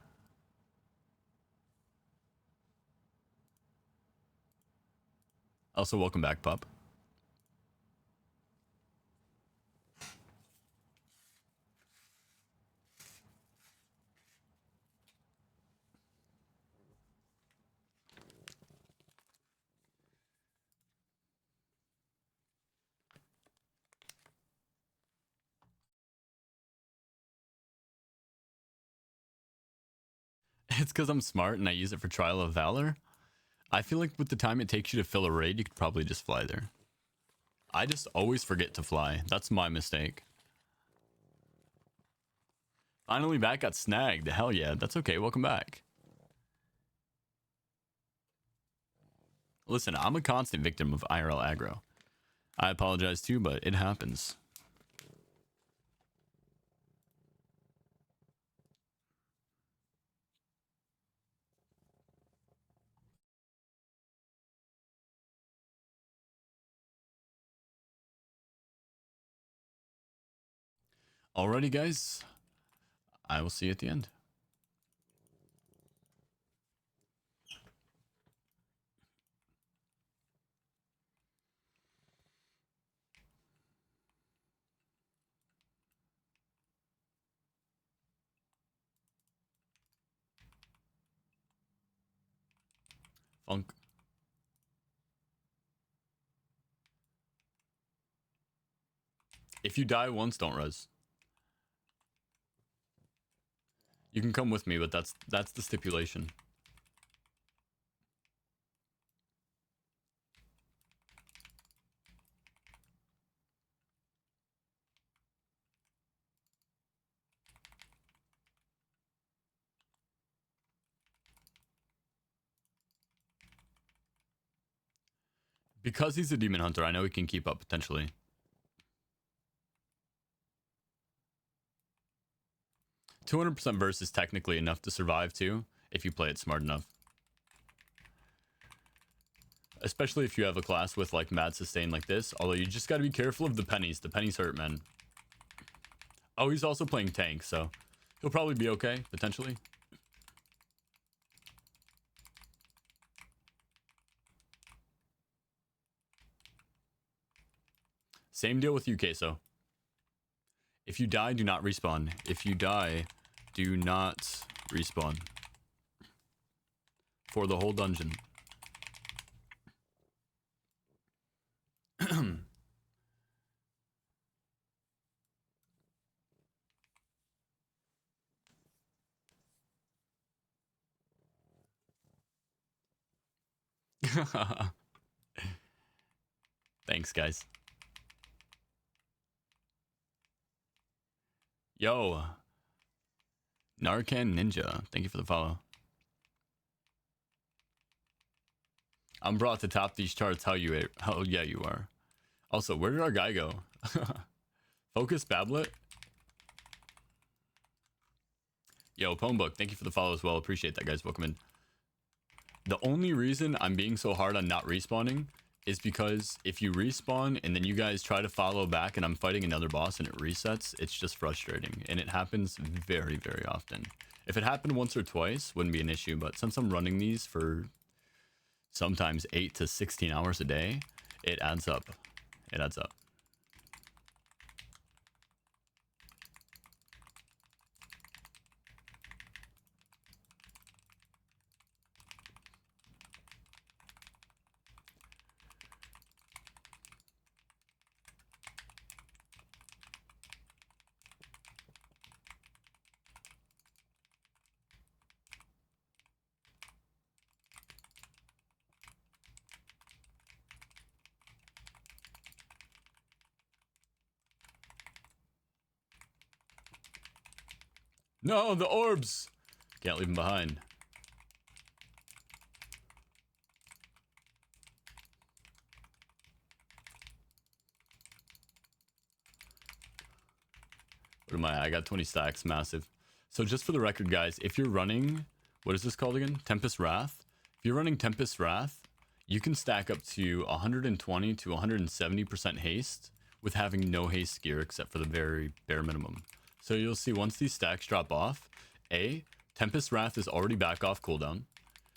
Also, welcome back, pup. It's because I'm smart and I use it for Trial of Valor. I feel like with the time it takes you to fill a raid, you could probably just fly there. I just always forget to fly. That's my mistake. Finally back, got snagged. Hell yeah, that's okay. Welcome back. Listen, I'm a constant victim of IRL aggro. I apologize too, but it happens. Alrighty, guys. I will see you at the end. Unk. If you die once, don't res. You can come with me, but that's the stipulation. Because he's a demon hunter, I know he can keep up potentially. 200% verse is technically enough to survive too, if you play it smart enough. Especially if you have a class with like mad sustain like this, although you just gotta be careful of the pennies. The pennies hurt, man. Oh, he's also playing tank, so he'll probably be okay, potentially. Same deal with you, Queso. If you die, do not respawn. If you die, do not respawn. For the whole dungeon. Thanks, guys. Yo. Narcan Ninja, thank you for the follow. I'm brought to top these charts. Hell yeah, you are. Also, where did our guy go? Focus Bablet. Yo, Pomebook, thank you for the follow as well. Appreciate that, guys. Welcome in. The only reason I'm being so hard on not respawning is because if you respawn and then you guys try to follow back and I'm fighting another boss and it resets, it's just frustrating. And it happens very, very often. If it happened once or twice, wouldn't be an issue. But since I'm running these for sometimes 8 to 16 hours a day, it adds up. It adds up. No, the orbs! Can't leave them behind. What am I? I got 20 stacks, massive. So just for the record, guys, if you're running, what is this called again? Tempest Wrath. If you're running Tempest Wrath, you can stack up to 120 to 170% haste with having no haste gear except for the very bare minimum. So you'll see once these stacks drop off, Tempest Wrath is already back off cooldown,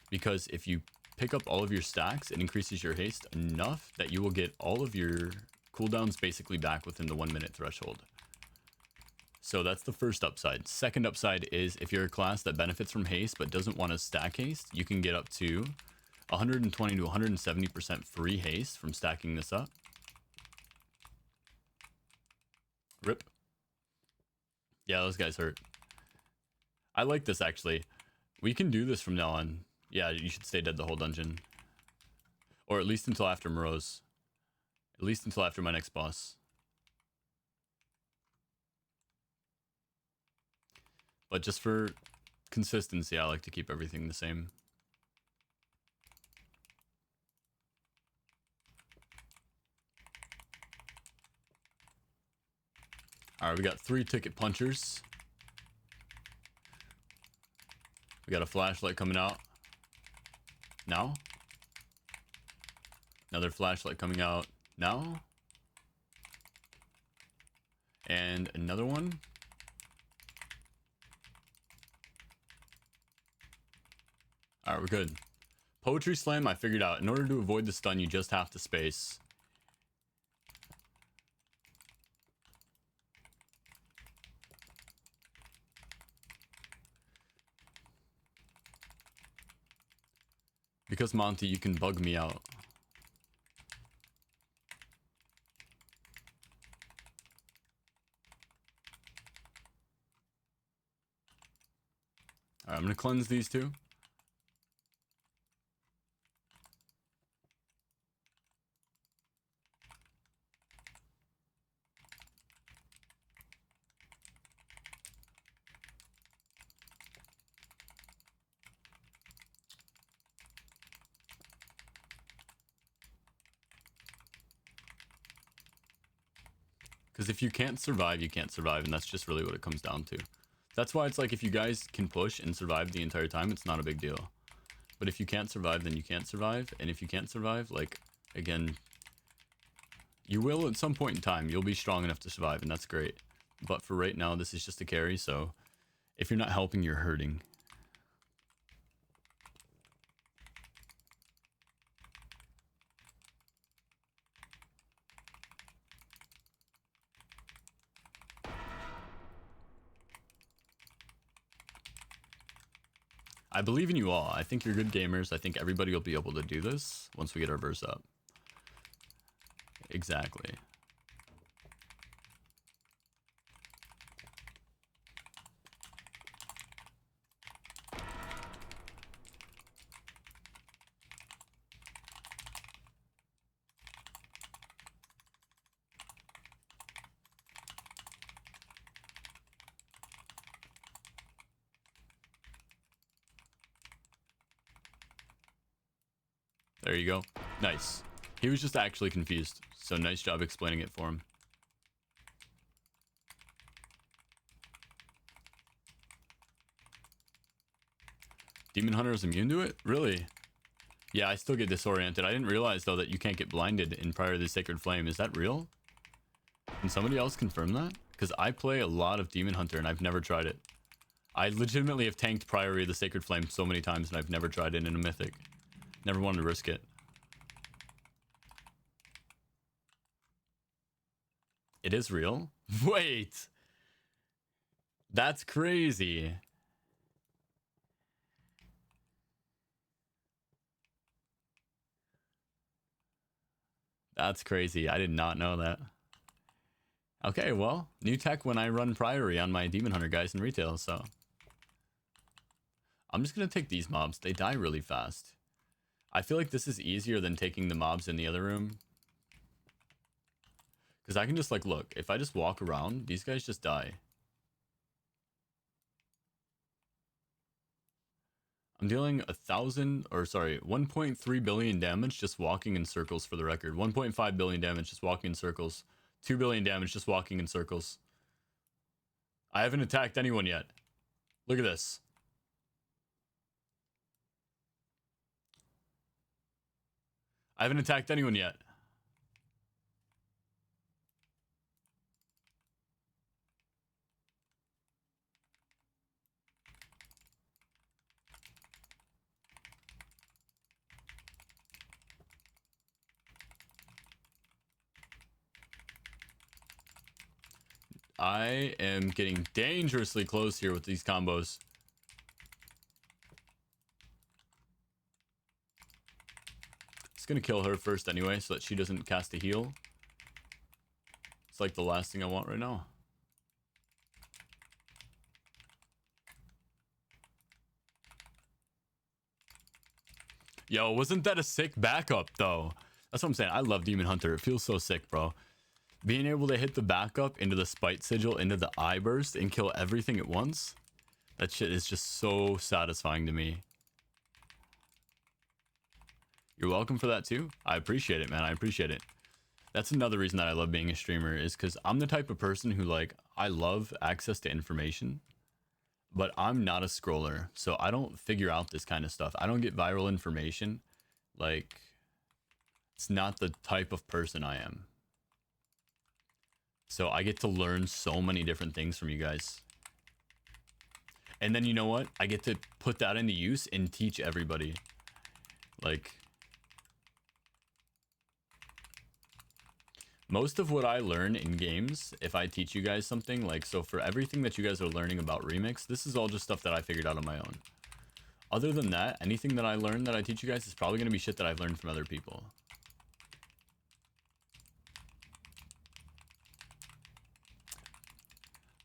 because if you pick up all of your stacks, it increases your haste enough that you will get all of your cooldowns basically back within the 1 minute threshold. So that's the first upside. Second upside is if you're a class that benefits from haste but doesn't want to stack haste, you can get up to 120 to 170% free haste from stacking this up. Rip. Yeah, those guys hurt. I like this, actually. We can do this from now on. Yeah, you should stay dead the whole dungeon. Or at least until after Morose. At least until after my next boss. But just for consistency, I like to keep everything the same. Alright, we got 3 ticket punchers. We got a flashlight coming out. Now? Another flashlight coming out now. And another one. Alright, we're good. Poetry Slam, I figured out. In order to avoid the stun, you just have to space. Because Monty, you can bug me out. Alright, I'm gonna cleanse these two. Because if you can't survive, you can't survive, and that's just really what it comes down to. That's why it's like if you guys can push and survive the entire time, it's not a big deal. But if you can't survive, then you can't survive. And if you can't survive, like, again, you will at some point in time. You'll be strong enough to survive, and that's great. But for right now, this is just a carry, so if you're not helping, you're hurting. I believe in you all. I think you're good gamers. I think everybody will be able to do this once we get our verse up. Exactly. There you go. Nice. He was just actually confused, so nice job explaining it for him. Demon Hunter is immune to it? Really? Yeah, I still get disoriented. I didn't realize, though, that you can't get blinded in Prior to the Sacred Flame. Is that real? Can somebody else confirm that? Because I play a lot of Demon Hunter, and I've never tried it. I legitimately have tanked Priory of the Sacred Flame so many times, and I've never tried it in a Mythic. Never wanted to risk it. It is real? Wait! That's crazy. That's crazy. I did not know that. Okay, well, new tech when I run Priory on my Demon Hunter guys in retail, so. I'm just gonna take these mobs. They die really fast. I feel like this is easier than taking the mobs in the other room. Because I can just, like, look. If I just walk around, these guys just die. I'm dealing 1.3 billion damage just walking in circles for the record. 1.5 billion damage just walking in circles. 2 billion damage just walking in circles. I haven't attacked anyone yet. Look at this. I haven't attacked anyone yet. I am getting dangerously close here with these combos. Just gonna kill her first anyway, so that she doesn't cast a heal. It's like the last thing I want right now. Yo, wasn't that a sick backup, though? That's what I'm saying. I love Demon Hunter. It feels so sick, bro. Being able to hit the backup into the Spite Sigil, into the Eye Burst, and kill everything at once. That shit is just so satisfying to me. You're welcome for that, too. I appreciate it, man. I appreciate it. That's another reason that I love being a streamer, is because I'm the type of person who, like, I love access to information. But I'm not a scroller, so I don't figure out this kind of stuff. I don't get viral information. Like, it's not the type of person I am. So I get to learn so many different things from you guys. And then you know what? I get to put that into use and teach everybody. Like, most of what I learn in games, if I teach you guys something, like, so for everything that you guys are learning about Remix, this is all just stuff that I figured out on my own. Other than that, anything that I learned that I teach you guys is probably going to be shit that I've learned from other people.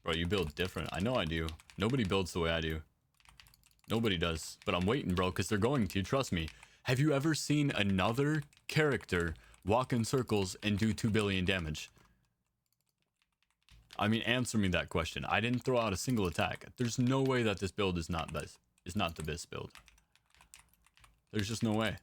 Bro, you build different. I know I do. Nobody builds the way I do. Nobody does. But I'm waiting, bro, because they're going to. Trust me. Have you ever seen another character walk in circles and do 2 billion damage? I mean, answer me that question. I didn't throw out a single attack. There's no way that this build is not best. Is not the best build. There's just no way.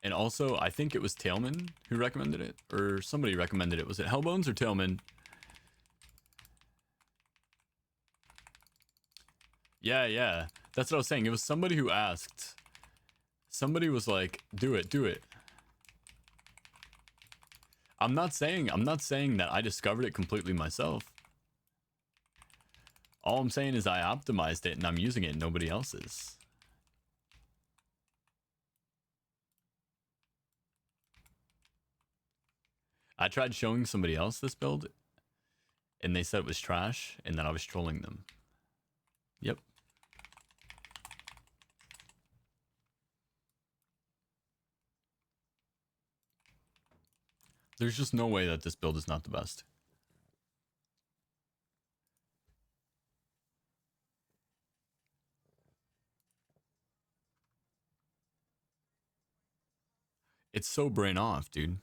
And also, I think it was Tailman who recommended it, or somebody recommended it. Was it Hellbones or Tailman? Yeah. That's what I was saying. It was somebody who asked. Somebody was like, do it. I'm not saying that I discovered it completely myself. All I'm saying is I optimized it and I'm using it and nobody else is. I tried showing somebody else this build and they said it was trash and that I was trolling them. Yep. There's just no way that this build is not the best. It's so brain off, dude.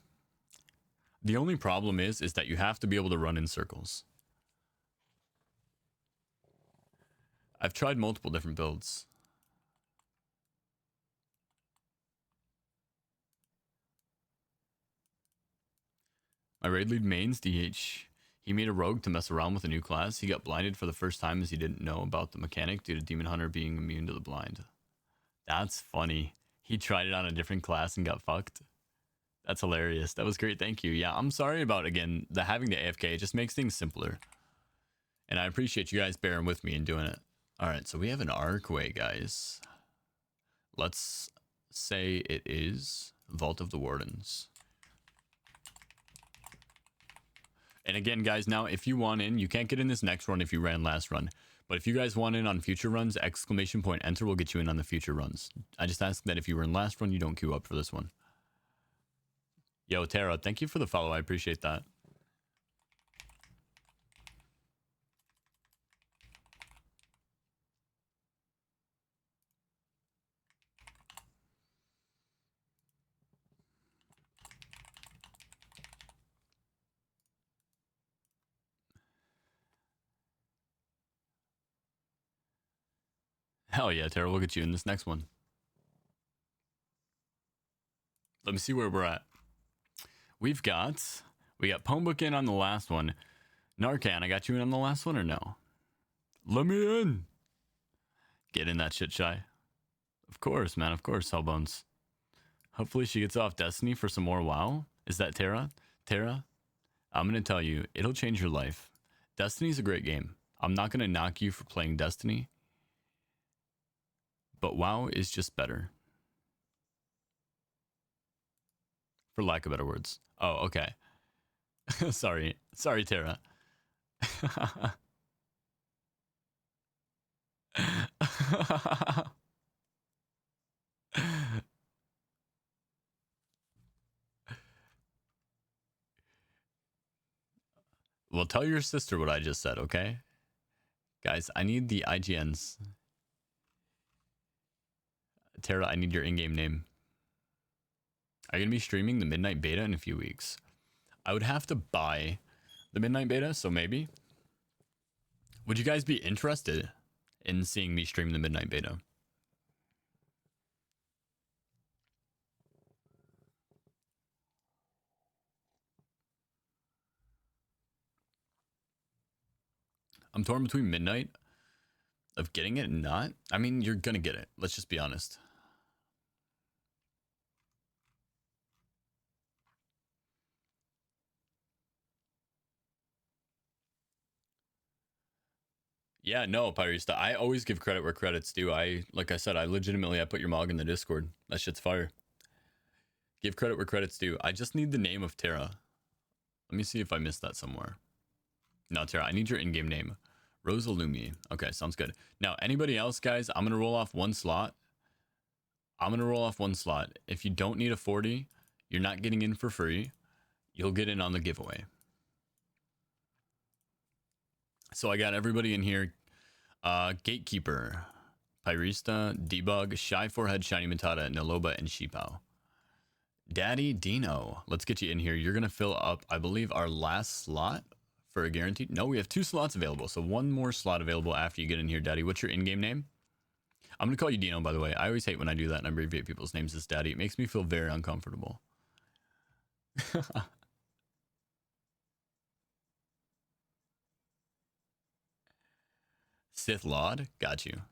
The only problem is that you have to be able to run in circles. I've tried multiple different builds. My raid lead mains, DH. He made a rogue to mess around with a new class. He got blinded for the first time as he didn't know about the mechanic due to Demon Hunter being immune to the blind. That's funny. He tried it on a different class and got fucked. That's hilarious. That was great. Thank you. Yeah, I'm sorry about, again, the having the AFK. It just makes things simpler. And I appreciate you guys bearing with me and doing it. All right, so we have an Archway, guys. Let's say it is Vault of the Wardens. And again, guys, now if you want in, you can't get in this next run if you ran last run. But if you guys want in on future runs, !enter will get you in on the future runs. I just ask that if you were in last run, you don't queue up for this one. Yo, Tara, thank you for the follow. I appreciate that. Hell yeah, Tara, we'll get you in this next one. Let me see where we're at. We got Pwnbook in on the last one. Narcan, I got you in on the last one or no? Let me in. Get in that shit, Shy. Of course, man. Of course, Hellbones. Hopefully she gets off Destiny for some more WoW. Is that Tara? Tara, I'm going to tell you, it'll change your life. Destiny's a great game. I'm not going to knock you for playing Destiny. But WoW is just better. For lack of better words. Oh, okay. Sorry, Tara. Well, tell your sister what I just said, okay? Guys, I need the IGNs. Tara, I need your in-game name. Are you going to be streaming the Midnight Beta in a few weeks? I would have to buy the Midnight Beta, so maybe. Would you guys be interested in seeing me stream the Midnight Beta? I'm torn between Midnight of getting it and not. I mean, you're going to get it. Let's just be honest. Yeah, no, Pyrista. I always give credit where credit's due. Like I said, I put your mog in the Discord. That shit's fire. Give credit where credit's due. I just need the name of Tara. Let me see if I missed that somewhere. No, Tara, I need your in-game name. Rosalumi. Okay, sounds good. Now, anybody else, guys, I'm going to roll off one slot. If you don't need a 40, you're not getting in for free. You'll get in on the giveaway. So I got everybody in here. Gatekeeper, Pyrista, Debug, Shy Forehead, Shiny Matata, Niloba, and Sheepao. Daddy Dino, let's get you in here. You're going to fill up, I believe, our last slot for a guaranteed. No, we have 2 slots available. So 1 more slot available after you get in here, Daddy. What's your in-game name? I'm going to call you Dino, by the way. I always hate when I do that and abbreviate people's names as Daddy. It makes me feel very uncomfortable. Sith Laud? Got you.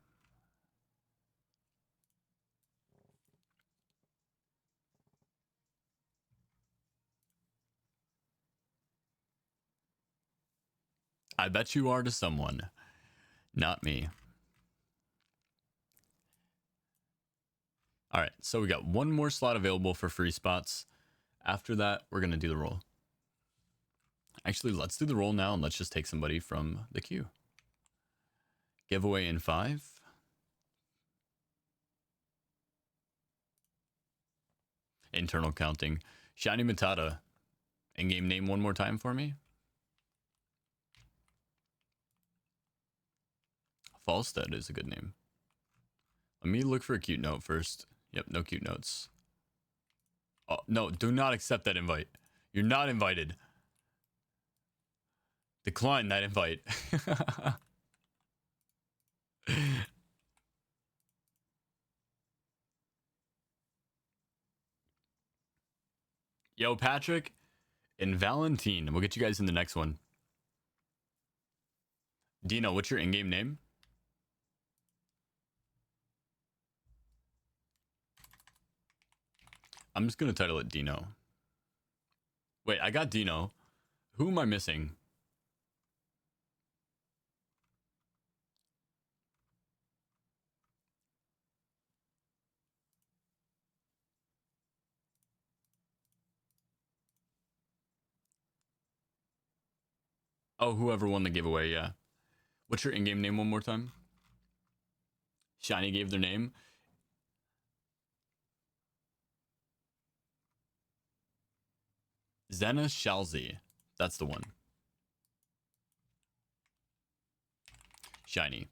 I bet you are to someone. Not me. All right, so we got 1 more slot available for free spots. After that, we're going to do the roll. Actually, let's do the roll now, and let's just take somebody from the queue. Giveaway in 5. Internal counting. Shiny Matata. In-game name 1 more time for me. Falstead is a good name. Let me look for a cute note first. Yep, no cute notes. Oh, no, do not accept that invite. You're not invited. Decline that invite. Yo, Patrick and Valentine. We'll get you guys in the next one. Dino, what's your in-game name? I'm just going to title it Dino. Wait, I got Dino. Who am I missing? Oh, whoever won the giveaway, yeah. What's your in-game name 1 more time? Shiny gave their name. Zena Shalzi. That's the one. Shiny.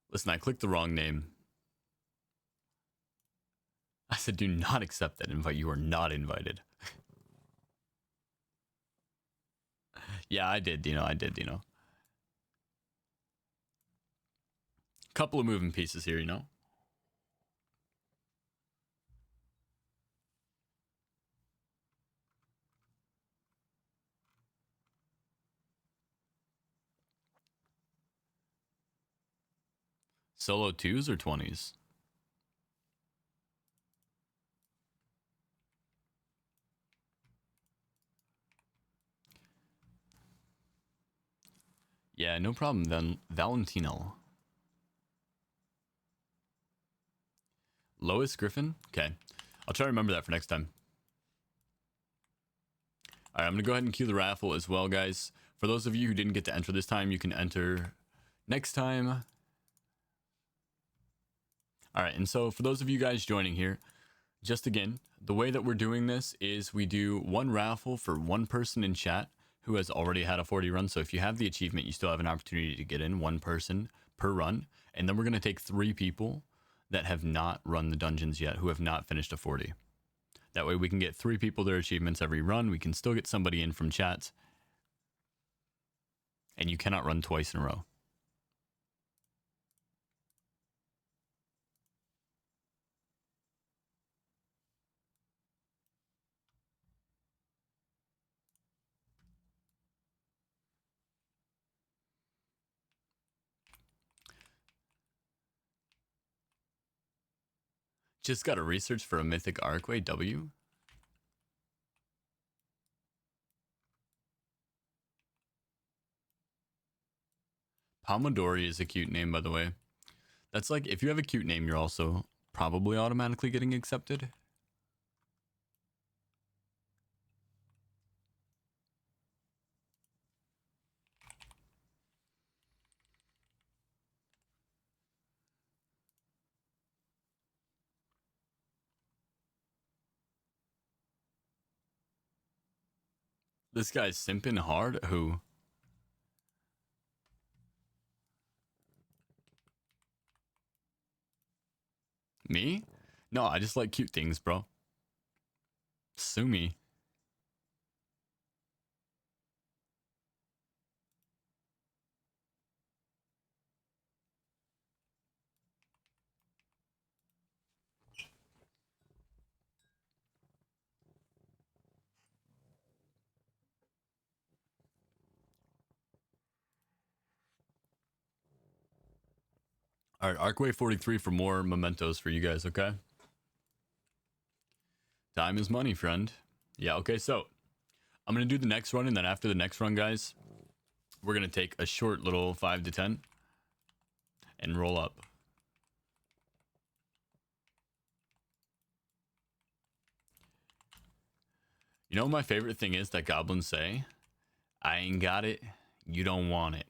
Listen, I clicked the wrong name. I said, do not accept that invite. You are not invited. Yeah, I did, Dino. Couple of moving pieces here, you know? Solo 2s or 20s? Yeah, no problem then. Valentino. Lois Griffin? Okay. I'll try to remember that for next time. Alright, I'm going to go ahead and cue the raffle as well, guys. For those of you who didn't get to enter this time, you can enter next time. Alright, and so for those of you guys joining here, just again, the way that we're doing this is we do 1 raffle for 1 person in chat who has already had a 40 run. So if you have the achievement, you still have an opportunity to get in 1 person per run. And then we're going to take 3 people that have not run the dungeons yet, who have not finished a 40. That way we can get 3 people their achievements every run. We can still get somebody in from chat. And you cannot run twice in a row. Just got to research for a Mythic Arcway W. Pomodori is a cute name, by the way. That's like, if you have a cute name, you're also probably automatically getting accepted. This guy's simping hard? Who? Me? No, I just like cute things, bro. Sue me. All right, Arcway 43 for more mementos for you guys, okay? Time is money, friend. Yeah, okay, so I'm going to do the next run, and then after the next run, guys, we're going to take a short little 5 to 10 and roll up. You know what my favorite thing is that goblins say? I ain't got it, you don't want it.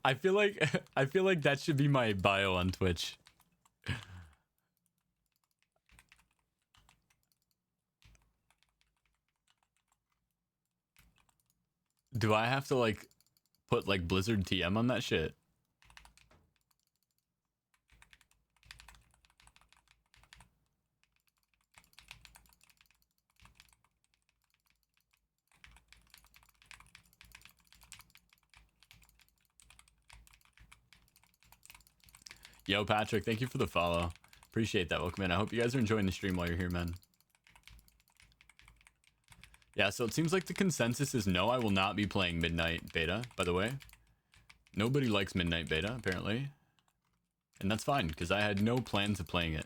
I feel like that should be my bio on Twitch. Do I have to like put like Blizzard TM on that shit? Yo, Patrick, thank you for the follow. Appreciate that. Welcome in. I hope you guys are enjoying the stream while you're here, man. Yeah, so it seems like the consensus is no, I will not be playing Midnight Beta, by the way. Nobody likes Midnight Beta, apparently. And that's fine, because I had no plans of playing it.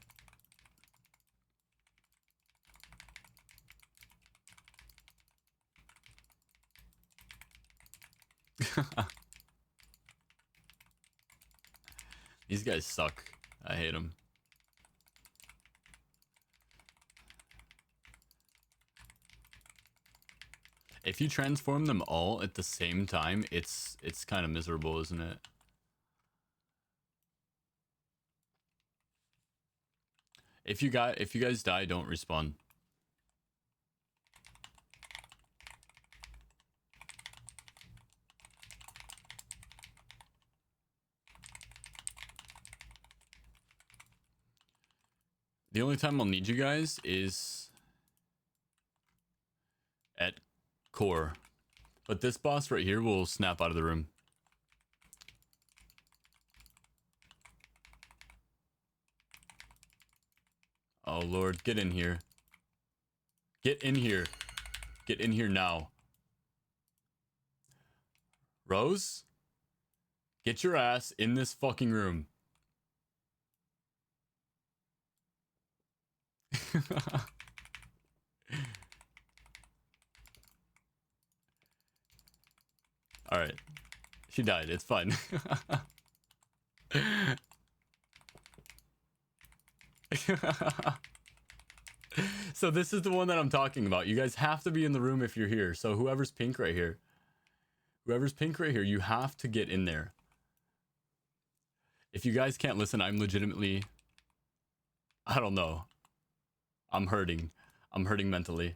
These guys suck. I hate them. If you transform them all at the same time, it's kind of miserable, isn't it? If you guys die, don't respawn. The only time I'll need you guys is at core. But this boss right here will snap out of the room. Oh lord, get in here. Get in here. Get in here now. Rose? Get your ass in this fucking room. Alright. She died. It's fine. So this is the one that I'm talking about. You guys have to be in the room if you're here. So whoever's pink right here. Whoever's pink right here, you have to get in there. If you guys can't listen, I'm legitimately... I don't know. I'm hurting. I'm hurting mentally.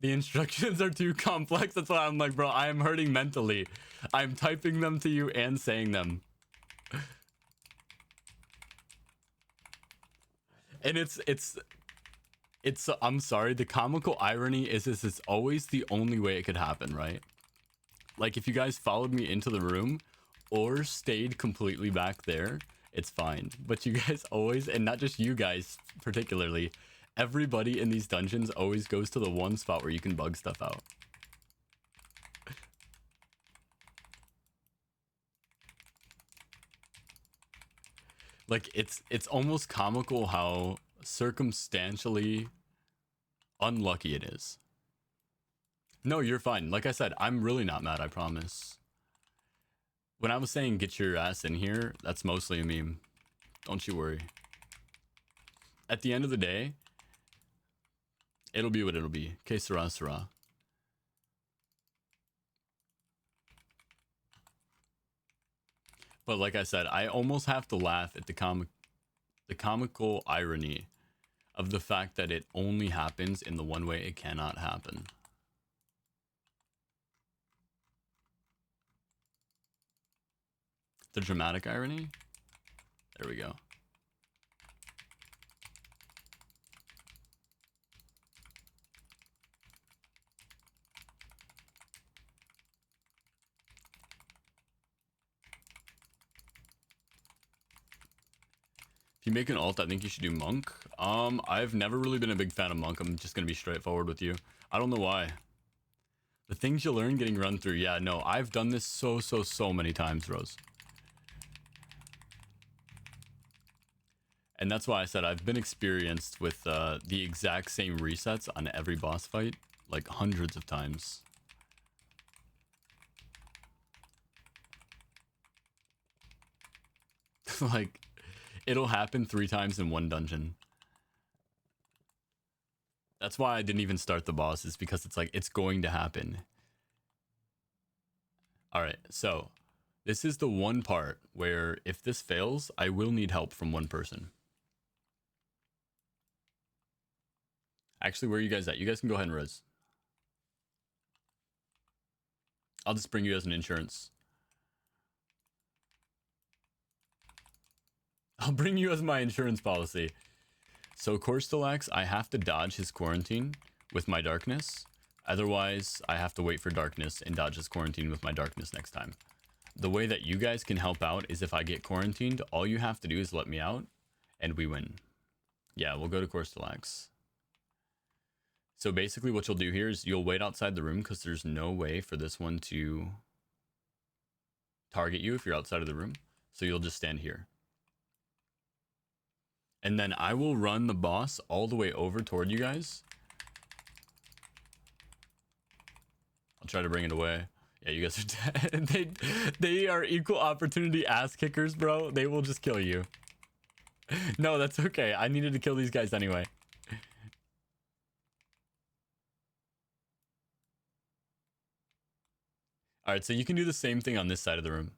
The instructions are too complex. That's why I'm like, bro, I am hurting mentally. I'm typing them to you and saying them. And it's I'm sorry, the comical irony is it's always the only way it could happen, right? Like if you guys followed me into the room or stayed completely back there, it's fine. But you guys always, and not just you guys particularly, everybody in these dungeons always goes to the one spot where you can bug stuff out. Like it's almost comical how circumstantially unlucky it is. No, you're fine. Like I said, I'm really not mad, I promise. When I was saying get your ass in here, that's mostly a meme. Don't you worry. At the end of the day, it'll be what it'll be. Que sera, sera. But like I said, I almost have to laugh at the comical irony of the fact that it only happens in the one way it cannot happen. The dramatic irony? There we go. If you make an alt, I think you should do Monk. I've never really been a big fan of Monk. I'm just gonna be straightforward with you. I don't know why. The things you learn getting run through. Yeah, no, I've done this so many times, Rose. And that's why I said I've been experienced with the exact same resets on every boss fight, like hundreds of times. Like, it'll happen 3 times in one dungeon. That's why I didn't even start the boss, is because it's like, it's going to happen. Alright, so this is the one part where if this fails, I will need help from one person. Actually, where are you guys at? You guys can go ahead and res. I'll just bring you as an insurance. I'll bring you as my insurance policy. So Corstalax, I have to dodge his quarantine with my darkness. Otherwise, I have to wait for darkness and dodge his quarantine with my darkness next time. The way that you guys can help out is if I get quarantined, all you have to do is let me out and we win. Yeah, we'll go to Corstalax. So basically what you'll do here is you'll wait outside the room because there's no way for this one to target you if you're outside of the room. So you'll just stand here. And then I will run the boss all the way over toward you guys. I'll try to bring it away. Yeah, you guys are dead. They are equal opportunity ass kickers, bro. They will just kill you. No, that's okay. I needed to kill these guys anyway. All right, so you can do the same thing on this side of the room.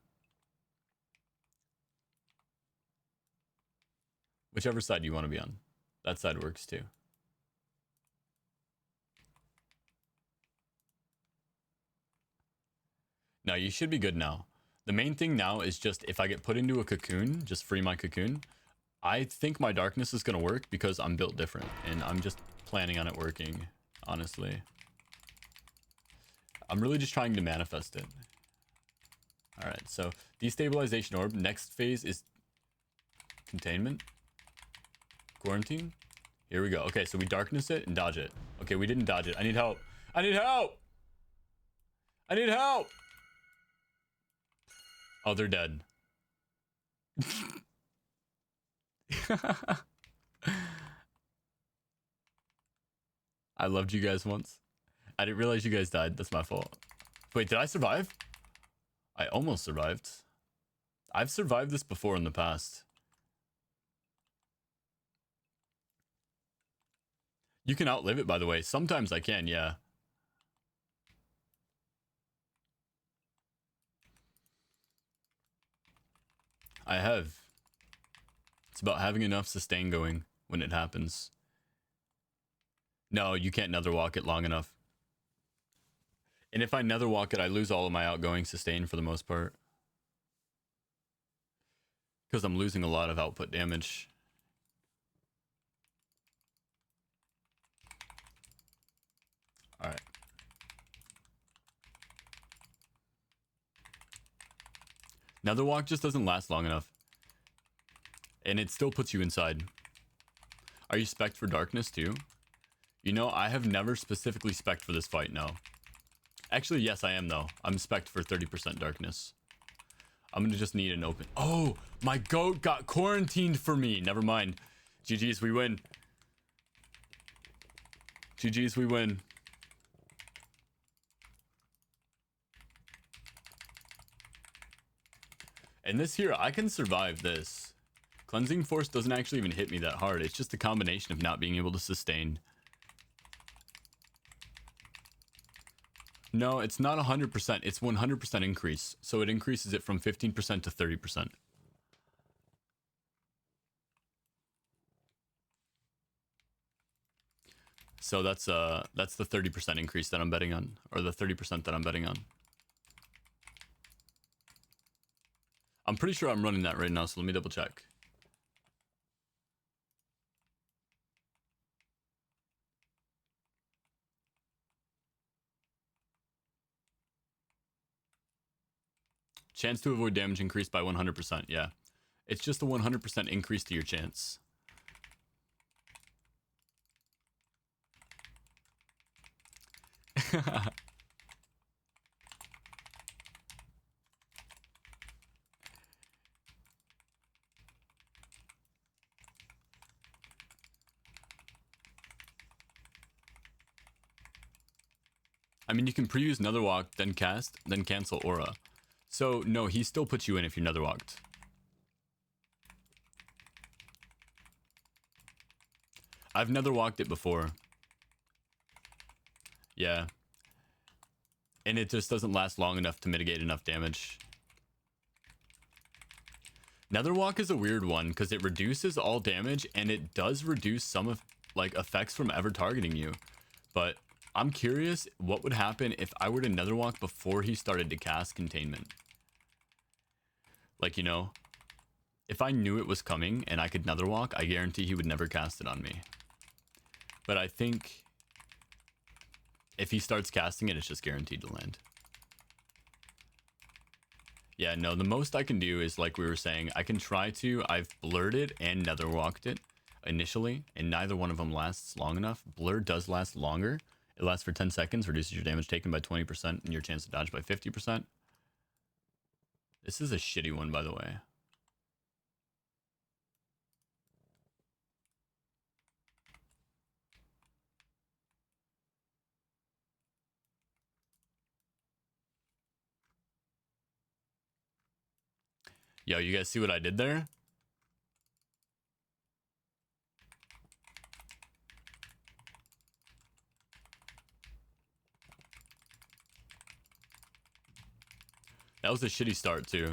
Whichever side you want to be on. That side works too. No, you should be good now. The main thing now is just if I get put into a cocoon, just free my cocoon. I think my darkness is going to work because I'm built different. And I'm just planning on it working, honestly. I'm really just trying to manifest it. Alright, so destabilization orb. Next phase is containment. Quarantine. Here we go. Okay, so we darkness it and dodge it. Okay, we didn't dodge it. I need help. I need help! I need help! Oh, they're dead. I loved you guys once. I didn't realize you guys died. That's my fault. Wait, did I survive? I almost survived. I've survived this before in the past. You can outlive it, by the way. Sometimes I can, yeah. I have. It's about having enough sustain going when it happens. No, you can't nether walk it long enough. And if I nether walk it, I lose all of my outgoing sustain for the most part. Because I'm losing a lot of output damage. Alright. Nether walk just doesn't last long enough. And it still puts you inside. Are you spec'd for darkness too? You know, I have never specifically spec'd for this fight, no. Actually, yes, I am though. I'm spec'd for 30% darkness. I'm gonna just need an open. Oh, my goat got quarantined for me. Never mind. GG's, we win. GG's, we win. And this here, I can survive this. Cleansing Force doesn't actually even hit me that hard. It's just a combination of not being able to sustain. No, it's not 100%. It's 100% increase. So it increases it from 15% to 30%. So that's the 30% increase that I'm betting on, or the 30% that I'm betting on. I'm pretty sure I'm running that right now, so let me double check. Chance to avoid damage increased by 100%, yeah. It's just a 100% increase to your chance. I mean, you can pre-use Netherwalk, then cast, then cancel Aura. So, no, he still puts you in if you're Netherwalked. I've Netherwalked it before. Yeah. And it just doesn't last long enough to mitigate enough damage. Netherwalk is a weird one because it reduces all damage and it does reduce some of like effects from ever targeting you. But I'm curious what would happen if I were to Netherwalk before he started to cast Containment. Like, you know, if I knew it was coming and I could Netherwalk, I guarantee he would never cast it on me. But I think if he starts casting it, it's just guaranteed to land. Yeah, no, the most I can do is, like we were saying, I can try to, I've blurred it and Netherwalked it initially, and neither one of them lasts long enough. Blur does last longer. It lasts for 10 seconds, reduces your damage taken by 20% and your chance to dodge by 50%. This is a shitty one, by the way. Yo, you guys see what I did there? That was a shitty start, too.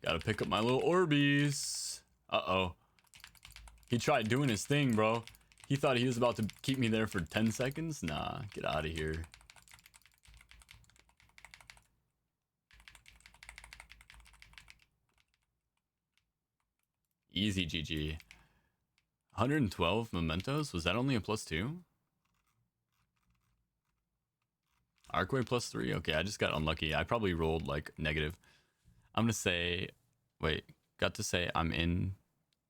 Gotta pick up my little Orbeez. Uh-oh. He tried doing his thing, bro. He thought he was about to keep me there for 10 seconds? Nah, get out of here. Easy GG. 112 mementos? Was that only a +2? Arcway +3? Okay, I just got unlucky. I probably rolled like negative. I'm gonna say, wait, got to say I'm in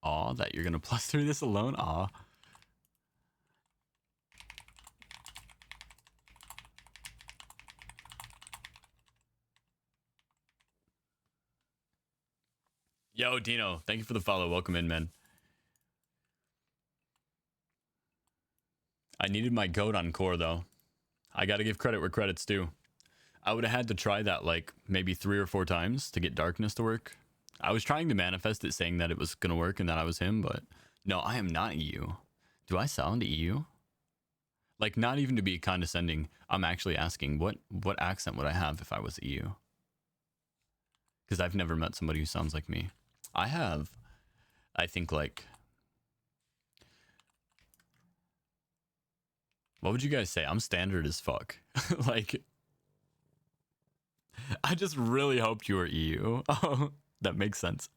awe that you're gonna +3 this alone? Aw. Yo, Dino, thank you for the follow. Welcome in, man. I needed my goat on core, though. I gotta give credit where credit's due. I would have had to try that like maybe 3 or 4 times to get darkness to work. I was trying to manifest it saying that it was gonna work and that I was him, but no, I am not EU. Do I sound EU? Like, not even to be condescending, I'm actually asking what accent would I have if I was EU? Because I've never met somebody who sounds like me. I have, I think, like, what would you guys say? I'm standard as fuck. Like, I just really hoped you were EU. Oh, that makes sense.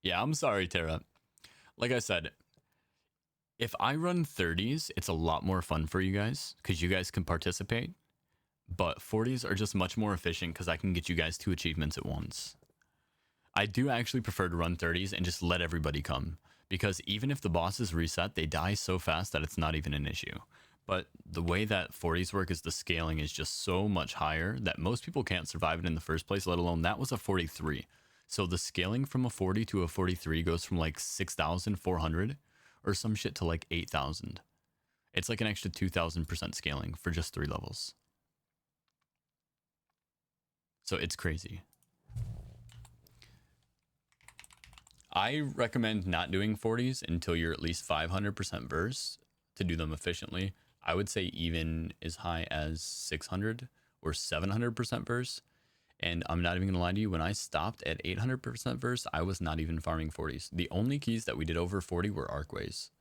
Yeah, I'm sorry, Tara. Like I said, if I run 30s, it's a lot more fun for you guys because you guys can participate. But 40s are just much more efficient because I can get you guys 2 achievements at once. I do actually prefer to run 30s and just let everybody come because even if the bosses reset, they die so fast that it's not even an issue. But the way that 40s work is the scaling is just so much higher that most people can't survive it in the first place, let alone that was a 43. So the scaling from a 40 to a 43 goes from like 6,400 or some shit to like 8,000. It's like an extra 2,000% scaling for just 3 levels. So it's crazy. I recommend not doing 40s until you're at least 500% verse to do them efficiently. I would say even as high as 600 or 700% verse. And I'm not even gonna lie to you, when I stopped at 800% verse, I was not even farming 40s. The only keys that we did over 40 were arcways.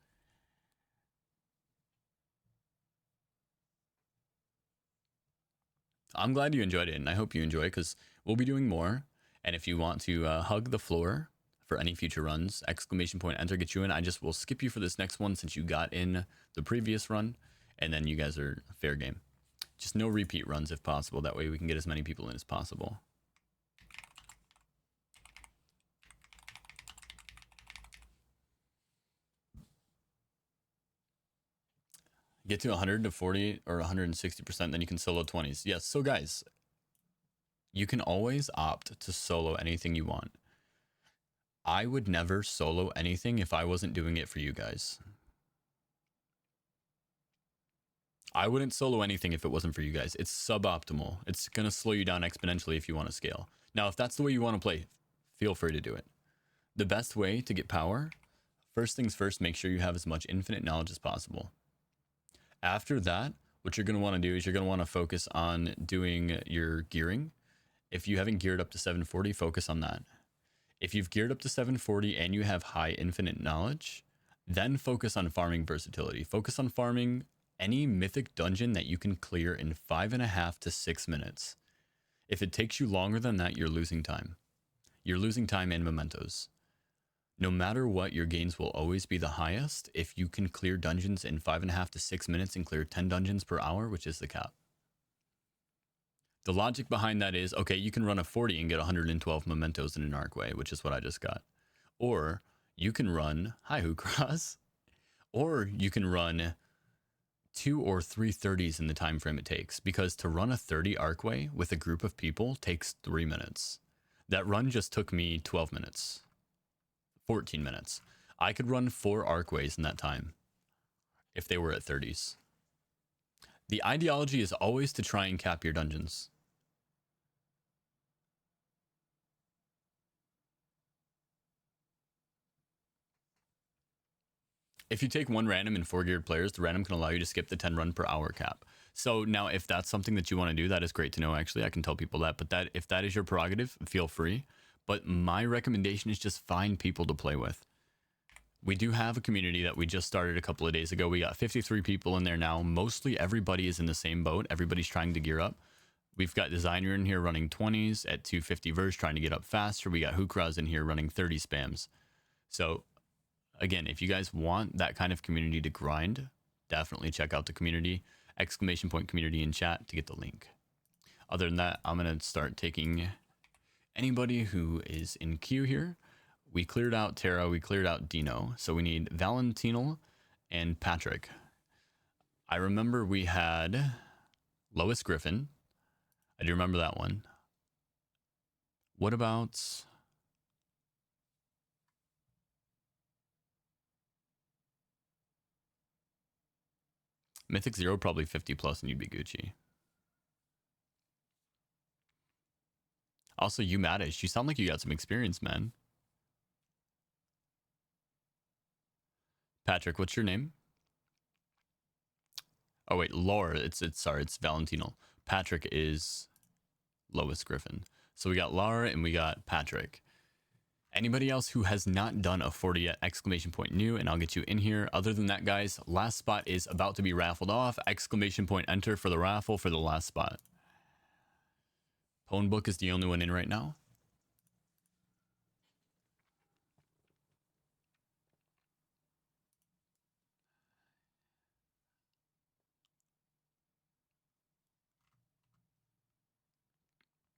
I'm glad you enjoyed it, and I hope you enjoy it, because we'll be doing more. And if you want to hug the floor for any future runs, exclamation point enter get you in. I just will skip you for this next one since you got in the previous run, and then you guys are fair game. Just no repeat runs if possible. That way we can get as many people in as possible. Get to 100 to 40 or 160%, then you can solo 20s. Yes, so guys, you can always opt to solo anything you want. I would never solo anything if I wasn't doing it for you guys. I wouldn't solo anything if it wasn't for you guys. It's suboptimal. It's going to slow you down exponentially if you want to scale. Now, if that's the way you want to play, feel free to do it. The best way to get power, first things first, make sure you have as much infinite knowledge as possible. After that, what you're going to want to do is you're going to want to focus on doing your gearing. If you haven't geared up to 740, focus on that. If you've geared up to 740 and you have high infinite knowledge, then focus on farming versatility. Focus on farming any mythic dungeon that you can clear in 5.5 to 6 minutes. If it takes you longer than that, you're losing time. You're losing time and mementos. No matter what, your gains will always be the highest if you can clear dungeons in 5.5 to 6 minutes and clear 10 dungeons per hour, which is the cap. The logic behind that is, okay, you can run a 40 and get 112 mementos in an arcway, which is what I just got. Or you can run, hi Hookross, or you can run 2 or 3 30s in the time frame it takes, because to run a 30 arcway with a group of people takes 3 minutes. That run just took me 12 minutes, 14 minutes. I could run 4 arcways in that time if they were at 30s. The ideology is always to try and cap your dungeons. If you take one random and 4 geared players, the random can allow you to skip the 10 run per hour cap. So now if that's something that you want to do, that is great to know. Actually, I can tell people that, but if that is your prerogative, feel free. But my recommendation is just find people to play with. We do have a community that we just started a couple of days ago. We got 53 people in there now. Mostly everybody is in the same boat. Everybody's trying to gear up. We've got Designer in here running 20s at 250 verse, trying to get up faster. We got Hookraz in here running 30 spams. So again, if you guys want that kind of community to grind, definitely check out the community. Exclamation point community in chat to get the link. Other than that, I'm going to start taking anybody who is in queue here. We cleared out Tara, we cleared out Dino. So we need Valentino and Patrick. I remember we had Lois Griffin. I do remember that one. What about... Mythic Zero, probably 50 plus and you'd be Gucci. Also, you Madish, you sound like you got some experience, man. Patrick, what's your name? Oh wait, Laura, it's Valentino. Patrick is Lois Griffin. So we got Laura and we got Patrick. Anybody else who has not done a 40 yet, exclamation point new, and I'll get you in here. Other than that, guys, last spot is about to be raffled off. Exclamation point enter for the raffle for the last spot. Pwn Book is the only one in right now.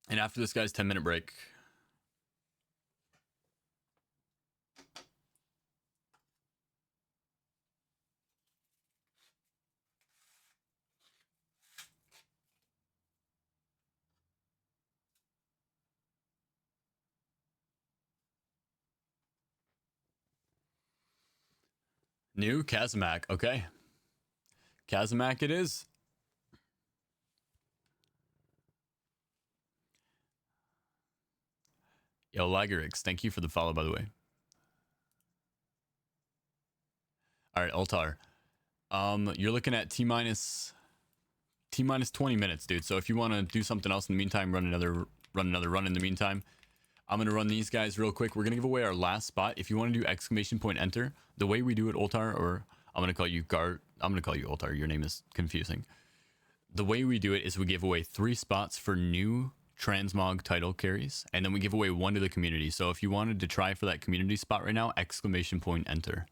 And after this, guys, 10-minute break. New Kazamak. Okay. Kazamak it is. Yo, Lagerix, thank you for the follow, by the way. All right, Altar. You're looking at T minus 20 minutes, dude. So if you want to do something else in the meantime, run another run in the meantime. I'm gonna run these guys real quick. We're gonna give away our last spot. If you want to do exclamation point enter, the way we do it, Altar, or I'm gonna call you Gart. I'm gonna call you Altar. Your name is confusing. The way we do it is we give away 3 spots for new transmog title carries, and then we give away 1 to the community. So if you wanted to try for that community spot right now, exclamation point enter.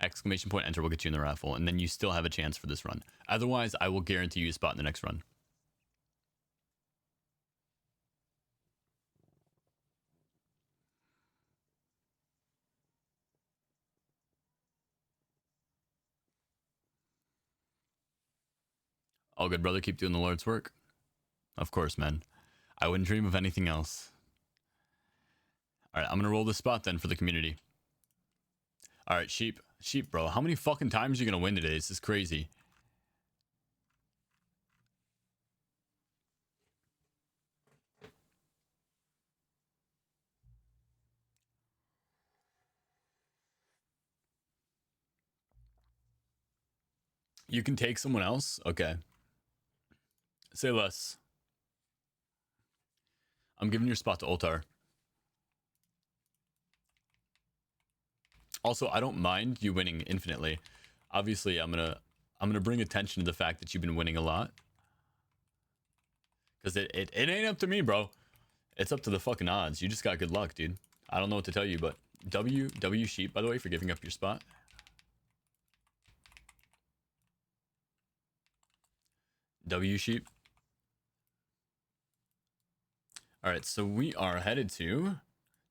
Exclamation point enter will get you in the raffle, and then you still have a chance for this run. Otherwise, I will guarantee you a spot in the next run. All good, brother. Keep doing the Lord's work. Of course, man. I wouldn't dream of anything else. All right, I'm gonna roll this spot then for the community. All right, sheep, bro. How many fucking times are you gonna win today? This is crazy. You can take someone else. Okay. Say less. I'm giving your spot to Altar. Also, I don't mind you winning infinitely. Obviously, I'm gonna bring attention to the fact that you've been winning a lot. Because it ain't up to me, bro. It's up to the fucking odds. You just got good luck, dude. I don't know what to tell you, but W sheep, by the way, for giving up your spot. W sheep. All right, so we are headed to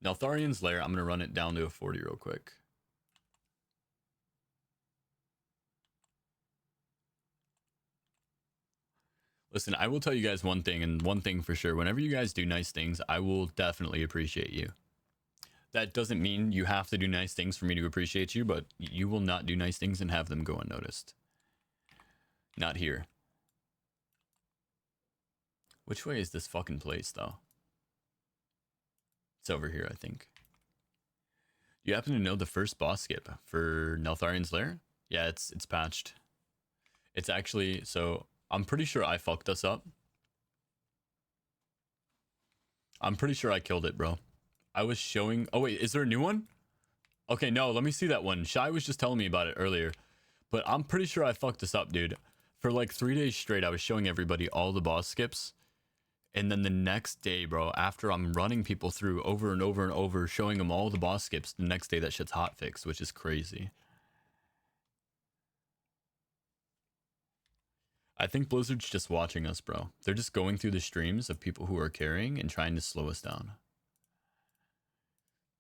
Neltharian's Lair. I'm gonna run it down to a 40 real quick. Listen, I will tell you guys one thing, and one thing for sure. Whenever you guys do nice things, I will definitely appreciate you. That doesn't mean you have to do nice things for me to appreciate you, but you will not do nice things and have them go unnoticed. Not here. Which way is this fucking place, though? It's over here, I think. You happen to know the first boss skip for Neltharian's Lair? Yeah, it's patched. It's actually, so I'm pretty sure I fucked us up. I'm pretty sure I killed it, bro. I was showing... Oh, wait, is there a new one? Okay, no, let me see that one. Shy was just telling me about it earlier. But I'm pretty sure I fucked this up, dude. For like 3 days straight, I was showing everybody all the boss skips. And then the next day, bro, after I'm running people through over and over and over, showing them all the boss skips, the next day that shit's hotfixed, which is crazy. I think Blizzard's just watching us, bro. They're just going through the streams of people who are carrying and trying to slow us down.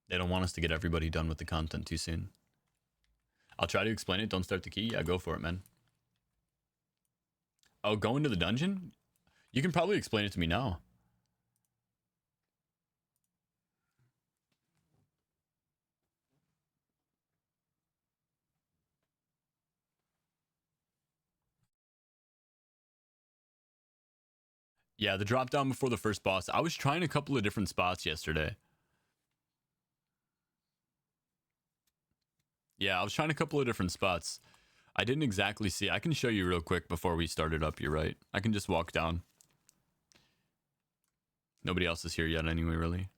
They don't want us to get everybody done with the content too soon. I'll try to explain it. Don't start the key. Yeah, go for it, man. Oh, go into the dungeon? You can probably explain it to me now. Yeah, the drop down before the first boss. I was trying a couple of different spots yesterday. Yeah, I was trying a couple of different spots. I didn't exactly see. I can show you real quick before we started up. You're right. I can just walk down. Nobody else is here yet anyway, really.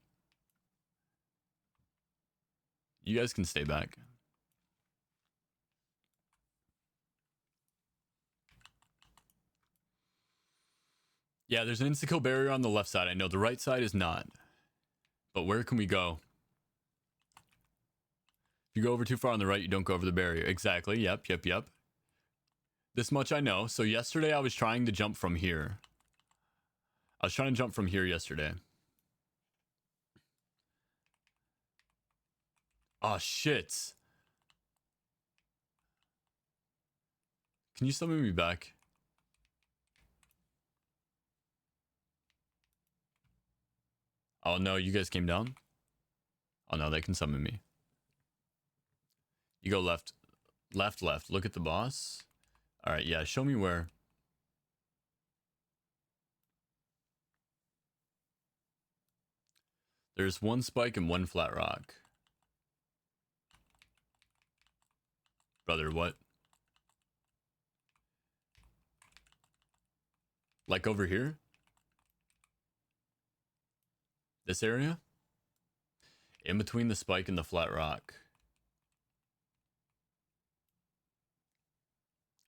You guys can stay back. Yeah, there's an insta-kill barrier on the left side. I know the right side is not. But where can we go? If you go over too far on the right, you don't go over the barrier. Exactly. Yep. This much I know. So yesterday I was trying to jump from here. I was trying to jump from here yesterday. Oh, shit. Can you summon me back? Oh, no. You guys came down? Oh, no. They can summon me. You go left. Left, left. Look at the boss. All right, yeah, show me where. There's one spike and one flat rock. Brother, what? Like over here? This area? In between the spike and the flat rock.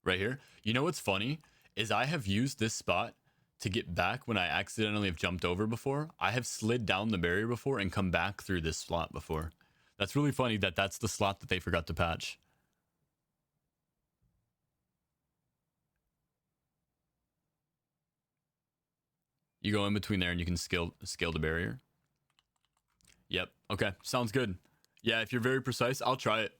Right here? You know what's funny? Is I have used this spot to get back when I accidentally have jumped over before. I have slid down the barrier before and come back through this slot before. That's really funny that that's the slot that they forgot to patch. You go in between there and you can scale the barrier. Yep. Okay. Sounds good. Yeah, if you're very precise, I'll try it.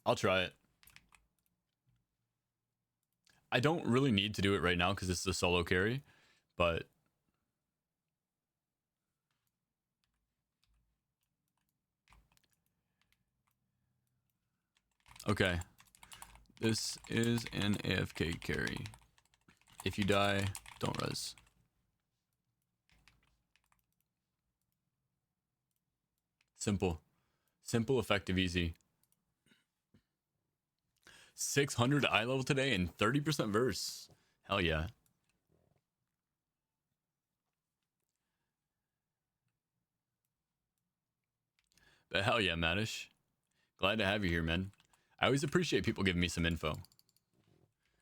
I'll try it. I don't really need to do it right now because it's a solo carry, but okay. This is an AFK carry. If you die, don't res. Simple. Simple, effective, easy. 600 eye level today and 30% verse. Hell yeah. But hell yeah, Madish. Glad to have you here, man. I always appreciate people giving me some info.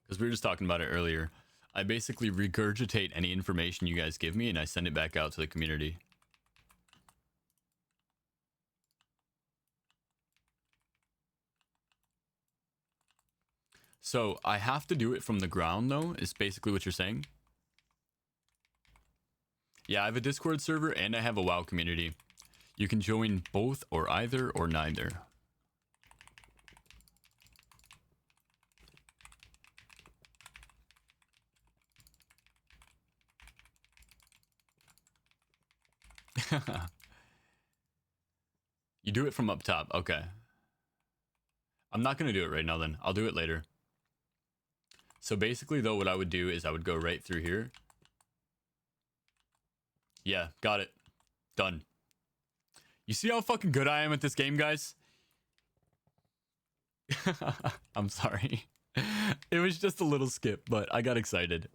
Because we were just talking about it earlier. I basically regurgitate any information you guys give me and I send it back out to the community. So I have to do it from the ground though, is basically what you're saying. Yeah, I have a Discord server and I have a WoW community. You can join both or either or neither. You do it from up top. Okay. I'm not going to do it right now then. I'll do it later. So basically though, what I would do is I would go right through here. Yeah, got it. Done. You see how fucking good I am at this game, guys? I'm sorry. It was just a little skip, but I got excited.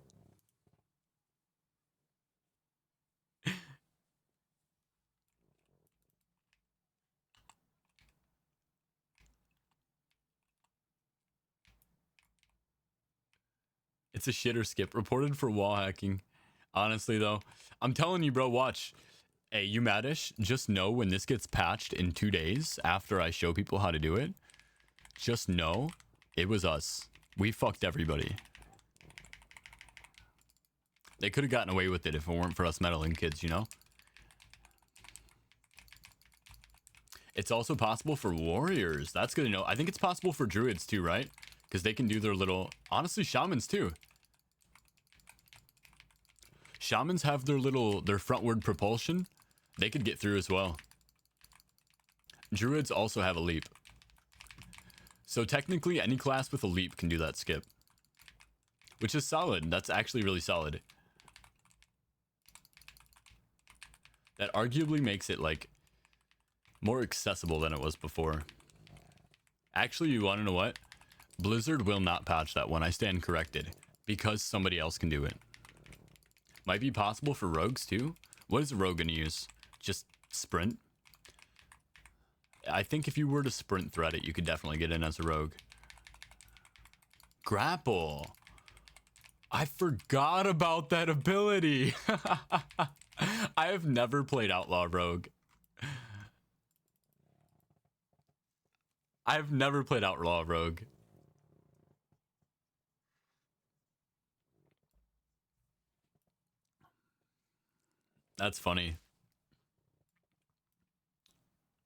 It's a shitter skip. Reported for wall hacking. Honestly, though, I'm telling you, bro, watch. Hey, you Madish, just know when this gets patched in 2 days after I show people how to do it, just know it was us. We fucked everybody. They could have gotten away with it if it weren't for us meddling kids, you know? It's also possible for warriors. That's good to know. I think it's possible for druids too, right? Because they can do their little... Honestly, shamans too. Shamans have their frontward propulsion. They could get through as well. Druids also have a leap. So technically, any class with a leap can do that skip. Which is solid. That's actually really solid. That arguably makes it, like, more accessible than it was before. Actually, you want to know what? Blizzard will not patch that one. I stand corrected. Because somebody else can do it. Might be possible for rogues, too. What is a rogue going to use? Just sprint? I think if you were to sprint thread it, you could definitely get in as a rogue. Grapple. I forgot about that ability. I have never played Outlaw Rogue. I've never played Outlaw Rogue. That's funny.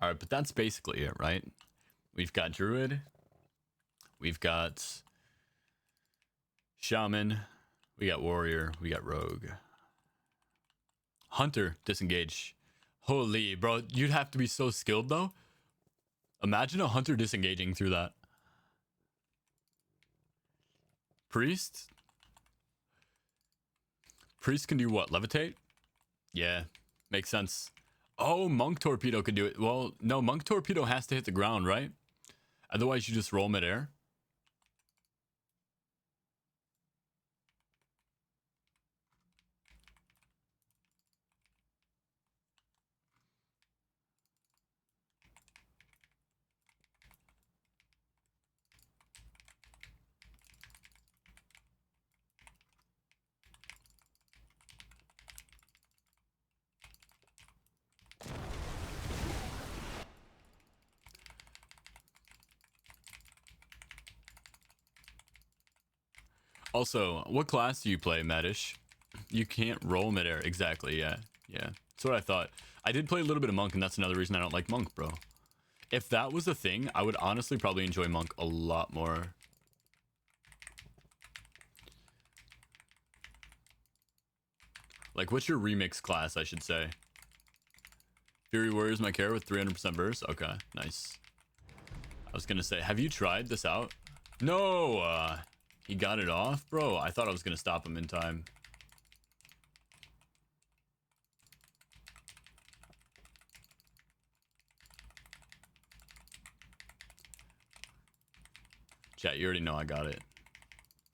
All right, but that's basically it, right? We've got Druid. We've got Shaman. We got Warrior. We got Rogue. Hunter, disengage. Holy, bro, you'd have to be so skilled though. Imagine a hunter disengaging through that. Priest? Priest can do what? Levitate? Yeah, makes sense. Oh, Monk Torpedo could do it. Well, no, Monk Torpedo has to hit the ground, right? Otherwise, you just roll midair. Also, what class do you play, Medish? You can't roll midair. Exactly, yeah. Yeah. That's what I thought. I did play a little bit of Monk, and that's another reason I don't like Monk, bro. If that was a thing, I would honestly probably enjoy Monk a lot more. Like, what's your remix class, I should say? Fury Warriors my care with 300% burst? Okay, nice. I was gonna say, have you tried this out? No! He got it off? Bro, I thought I was gonna stop him in time. Chat, you already know I got it.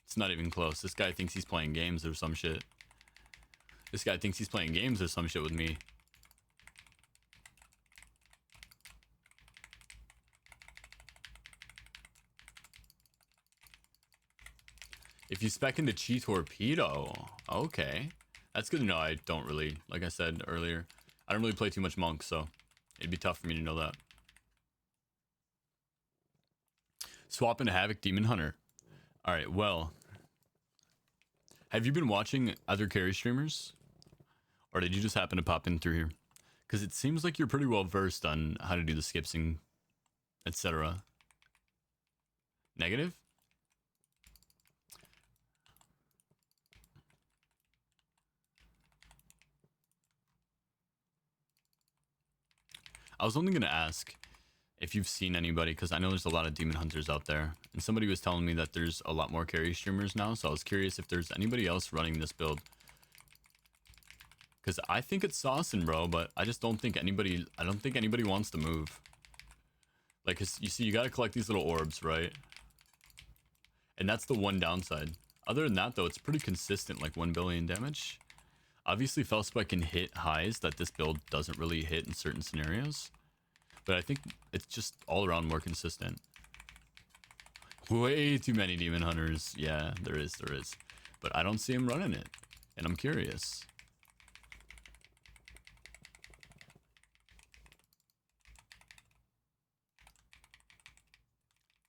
It's not even close. This guy thinks he's playing games or some shit. This guy thinks he's playing games or some shit with me. If you spec into Chi Torpedo, okay. That's good to know. I don't really, like I said earlier, I don't really play too much Monk, so it'd be tough for me to know that. Swap into Havoc Demon Hunter. Alright, well. Have you been watching other carry streamers? Or did you just happen to pop in through here? Because it seems like you're pretty well versed on how to do the skipsing, etc. Negative? I was only going to ask if you've seen anybody, because I know there's a lot of demon hunters out there. And somebody was telling me that there's a lot more carry streamers now, so I was curious if there's anybody else running this build. Because I think it's saucing, bro, but I just don't think anybody wants to move. Like, you see, you got to collect these little orbs, right? And that's the one downside. Other than that, though, it's pretty consistent, like 1 billion damage. Obviously, Felspike can hit highs that this build doesn't really hit in certain scenarios. But I think it's just all around more consistent. Way too many demon hunters. Yeah, there is. But I don't see him running it. And I'm curious.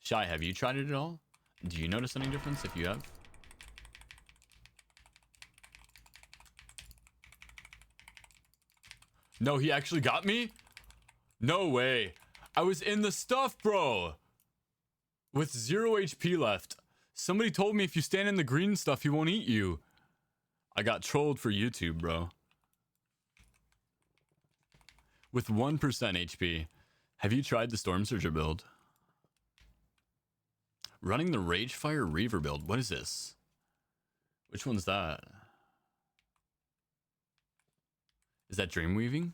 Shy, have you tried it at all? Do you notice any difference if you have? No, he actually got me? No way. I was in the stuff, bro. With 0 HP left. Somebody told me if you stand in the green stuff, he won't eat you. I got trolled for YouTube, bro. With 1% HP. Have you tried the Storm Surger build? Running the Ragefire Reaver build. What is this? Which one's that? Is that Dreamweaving?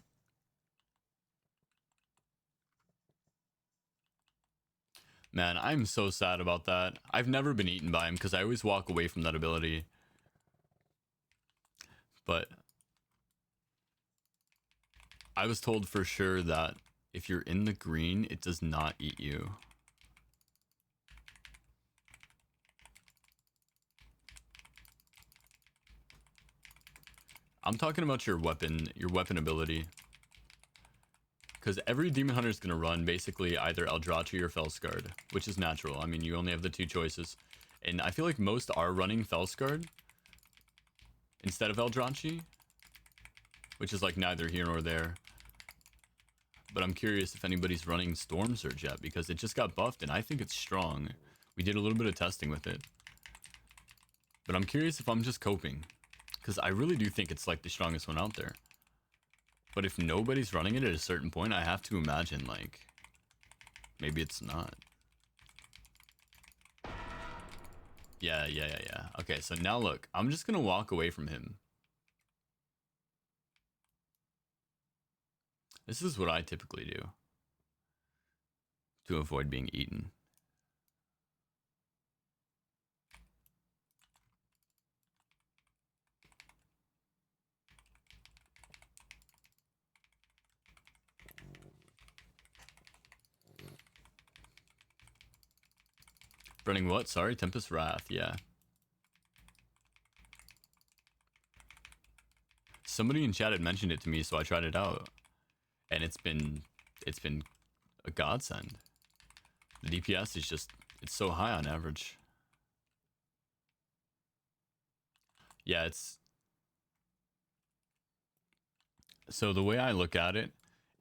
Man, I'm so sad about that. I've never been eaten by him because I always walk away from that ability. But I was told for sure that if you're in the green, it does not eat you. I'm talking about your weapon ability. Because every Demon Hunter is going to run basically either Eldrazi or Felskard, which is natural. I mean, you only have the two choices. And I feel like most are running Felskard instead of Eldrazi, which is like neither here nor there. But I'm curious if anybody's running Storm Surge yet, because it just got buffed and I think it's strong. We did a little bit of testing with it. But I'm curious if I'm just coping, because I really do think it's like the strongest one out there. But if nobody's running it at a certain point, I have to imagine, like, maybe it's not. Yeah. Okay, so now look, I'm just gonna walk away from him. This is what I typically do to avoid being eaten. Running what? Sorry, Tempest Wrath, yeah. Somebody in chat had mentioned it to me, so I tried it out. And it's been a godsend. The DPS is just, it's so high on average. Yeah, it's... So the way I look at it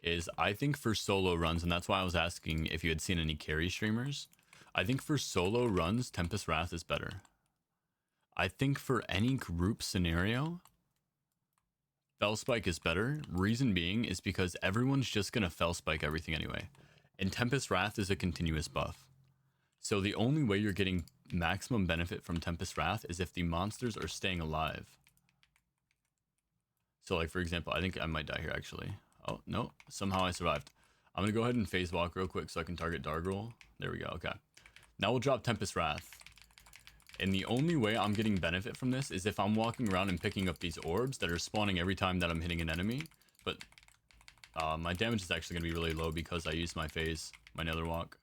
is I think for solo runs, and that's why I was asking if you had seen any carry streamers. I think for solo runs, Tempest Wrath is better. I think for any group scenario, Fellspike is better. Reason being is because everyone's just going to Fellspike everything anyway. And Tempest Wrath is a continuous buff. So the only way you're getting maximum benefit from Tempest Wrath is if the monsters are staying alive. So like, for example, I think I might die here actually. Oh, no, somehow I survived. I'm going to go ahead and phase walk real quick so I can target Dargirl. There we go, okay. Now we'll drop Tempest Wrath. And the only way I'm getting benefit from this is if I'm walking around and picking up these orbs that are spawning every time that I'm hitting an enemy. But my damage is actually going to be really low because I used my phase, my nether walk.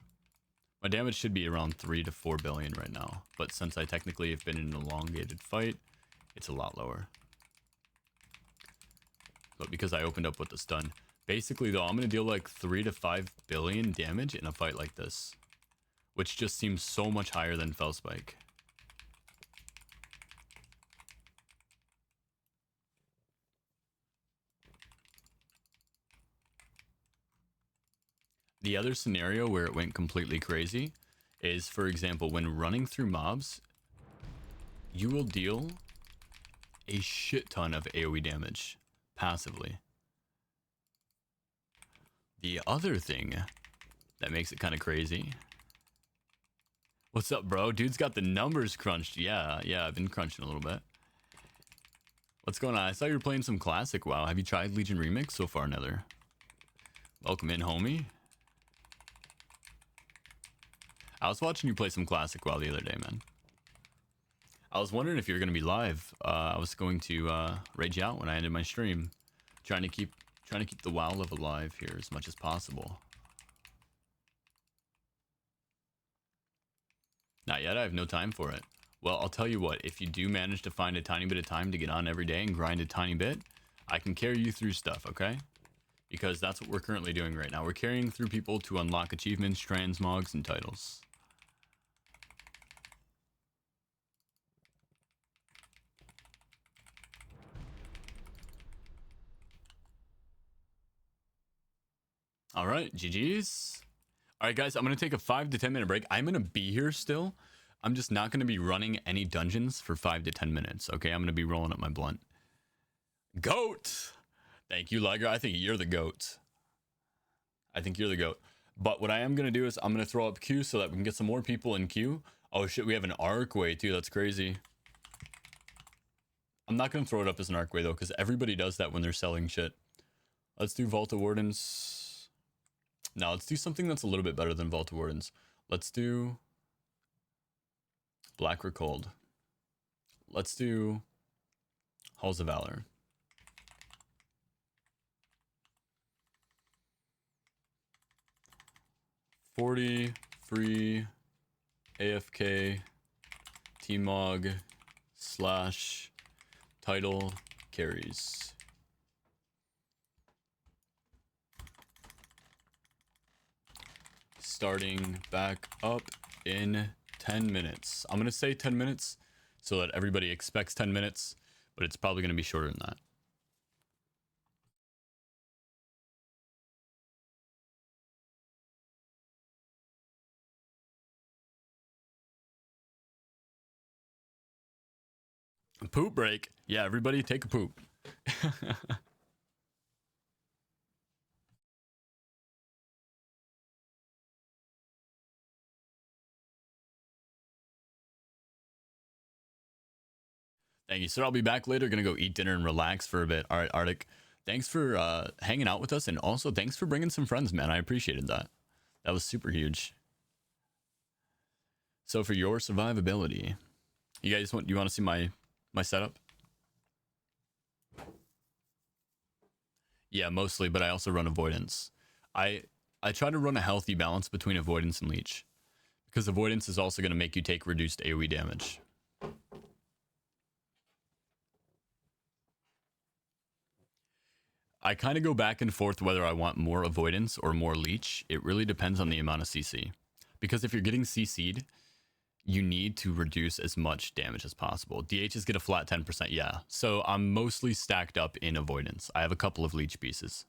My damage should be around 3 to 4 billion right now. But since I technically have been in an elongated fight, it's a lot lower. But because I opened up with the stun. Basically though, I'm going to deal like 3 to 5 billion damage in a fight like this. Which just seems so much higher than Fellspike. The other scenario where it went completely crazy is, for example, when running through mobs, you will deal a shit ton of AoE damage passively. The other thing that makes it kind of crazy. What's up, bro? Dude's got the numbers crunched. Yeah, I've been crunching a little bit. What's going on? I saw you were playing some classic WoW. Have you tried Legion Remix so far, Nether? Welcome in, homie. I was watching you play some classic WoW the other day, man. I was wondering if you were going to be live. I was going to rage out when I ended my stream, trying to keep the WoW love alive here as much as possible. Not yet. I have no time for it. Well, I'll tell you what. If you do manage to find a tiny bit of time to get on every day and grind a tiny bit, I can carry you through stuff. Okay? Because that's what we're currently doing right now. We're carrying through people to unlock achievements, transmogs, and titles. All right, GG's. All right, guys, I'm going to take a 5 to 10 minute break. I'm going to be here still. I'm just not going to be running any dungeons for 5 to 10 minutes. Okay, I'm going to be rolling up my blunt. Goat! Thank you, Liger. I think you're the goat. I think you're the goat. But what I am going to do is I'm going to throw up Q so that we can get some more people in queue. Oh, shit, we have an Archway, too. That's crazy. I'm not going to throw it up as an Archway, though, because everybody does that when they're selling shit. Let's do Vault of Wardens. Now, let's do something that's a little bit better than Vault of Wardens. Let's do Black Recold. Let's do Halls of Valor. $40 free AFK T-Mog / title carries. Starting back up in 10 minutes. I'm going to say 10 minutes so that everybody expects 10 minutes, but it's probably going to be shorter than that. Poop break. Yeah, everybody take a poop. Thank you, sir. I'll be back later. Gonna go eat dinner and relax for a bit. All right, Arctic. Thanks for hanging out with us, and also thanks for bringing some friends, man. I appreciated that. That was super huge. So for your survivability, you want to see my setup? Yeah, mostly, but I also run avoidance. I try to run a healthy balance between avoidance and leech, because avoidance is also going to make you take reduced AoE damage. I kind of go back and forth whether I want more avoidance or more leech. It really depends on the amount of CC. Because if you're getting CC'd, you need to reduce as much damage as possible. DHs get a flat 10%, yeah. So I'm mostly stacked up in avoidance. I have a couple of leech pieces.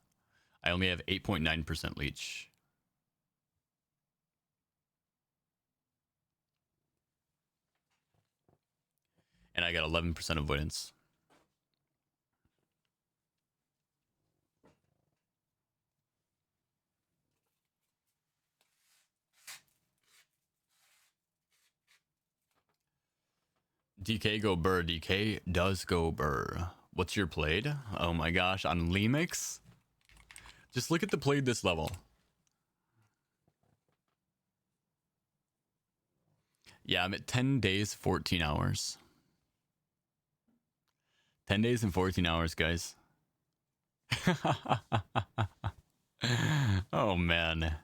I only have 8.9% leech. And I got 11% avoidance. DK go burr. DK does go burr. What's your played? Oh my gosh, on Lemix? Just look at the played this level. Yeah, I'm at 10 days, 14 hours. 10 days and 14 hours, guys. Oh, man.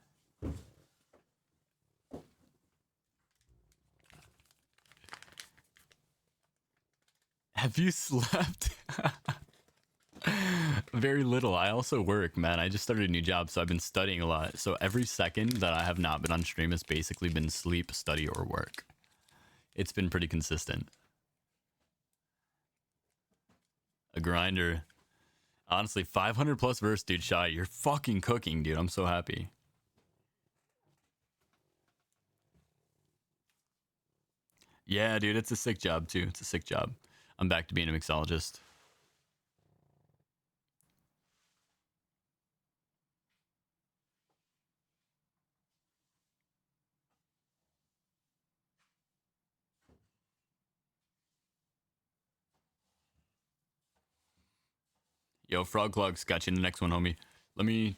Have you slept? Very little. I also work, man. I just started a new job, so I've been studying a lot. So every second that I have not been on stream has basically been sleep, study, or work. It's been pretty consistent. A grinder. Honestly, 500 plus verse, dude. Shy, you're fucking cooking, dude. I'm so happy. Yeah, dude, it's a sick job, too. It's a sick job. I'm back to being a mixologist. Yo, Frog Clugs, got you in the next one, homie. Let me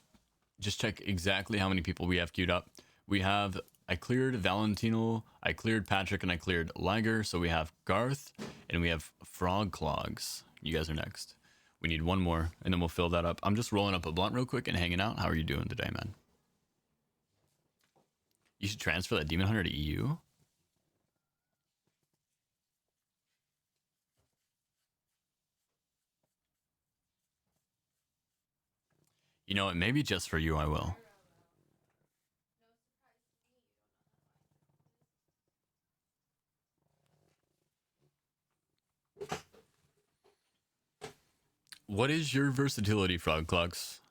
just check exactly how many people we have queued up. We have, I cleared Valentino, I cleared Patrick, and I cleared Liger. So we have Garth, and we have Frog Clogs. You guys are next. We need one more, and then we'll fill that up. I'm just rolling up a blunt real quick and hanging out. How are you doing today, man? You should transfer that Demon Hunter to EU. You know what? Maybe just for you, I will. What is your versatility, Frog Clogs?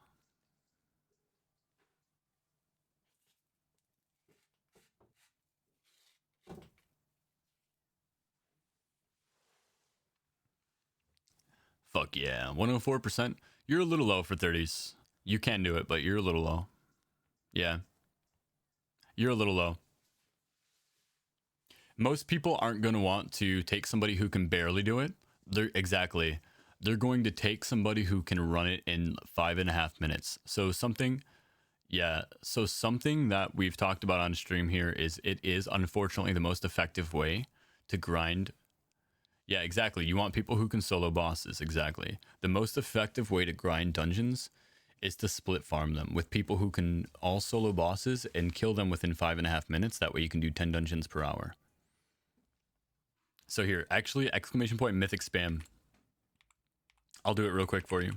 Fuck yeah, 104%. You're a little low for 30s. You can do it, but you're a little low. Yeah. You're a little low. Most people aren't going to want to take somebody who can barely do it. They're going to take somebody who can run it in 5.5 minutes. So something that we've talked about on stream here is it is unfortunately the most effective way to grind. Yeah, exactly. You want people who can solo bosses. Exactly. The most effective way to grind dungeons is to split farm them with people who can all solo bosses and kill them within 5.5 minutes. That way you can do 10 dungeons per hour. So here, actually, exclamation point mythic spam. I'll do it real quick for you.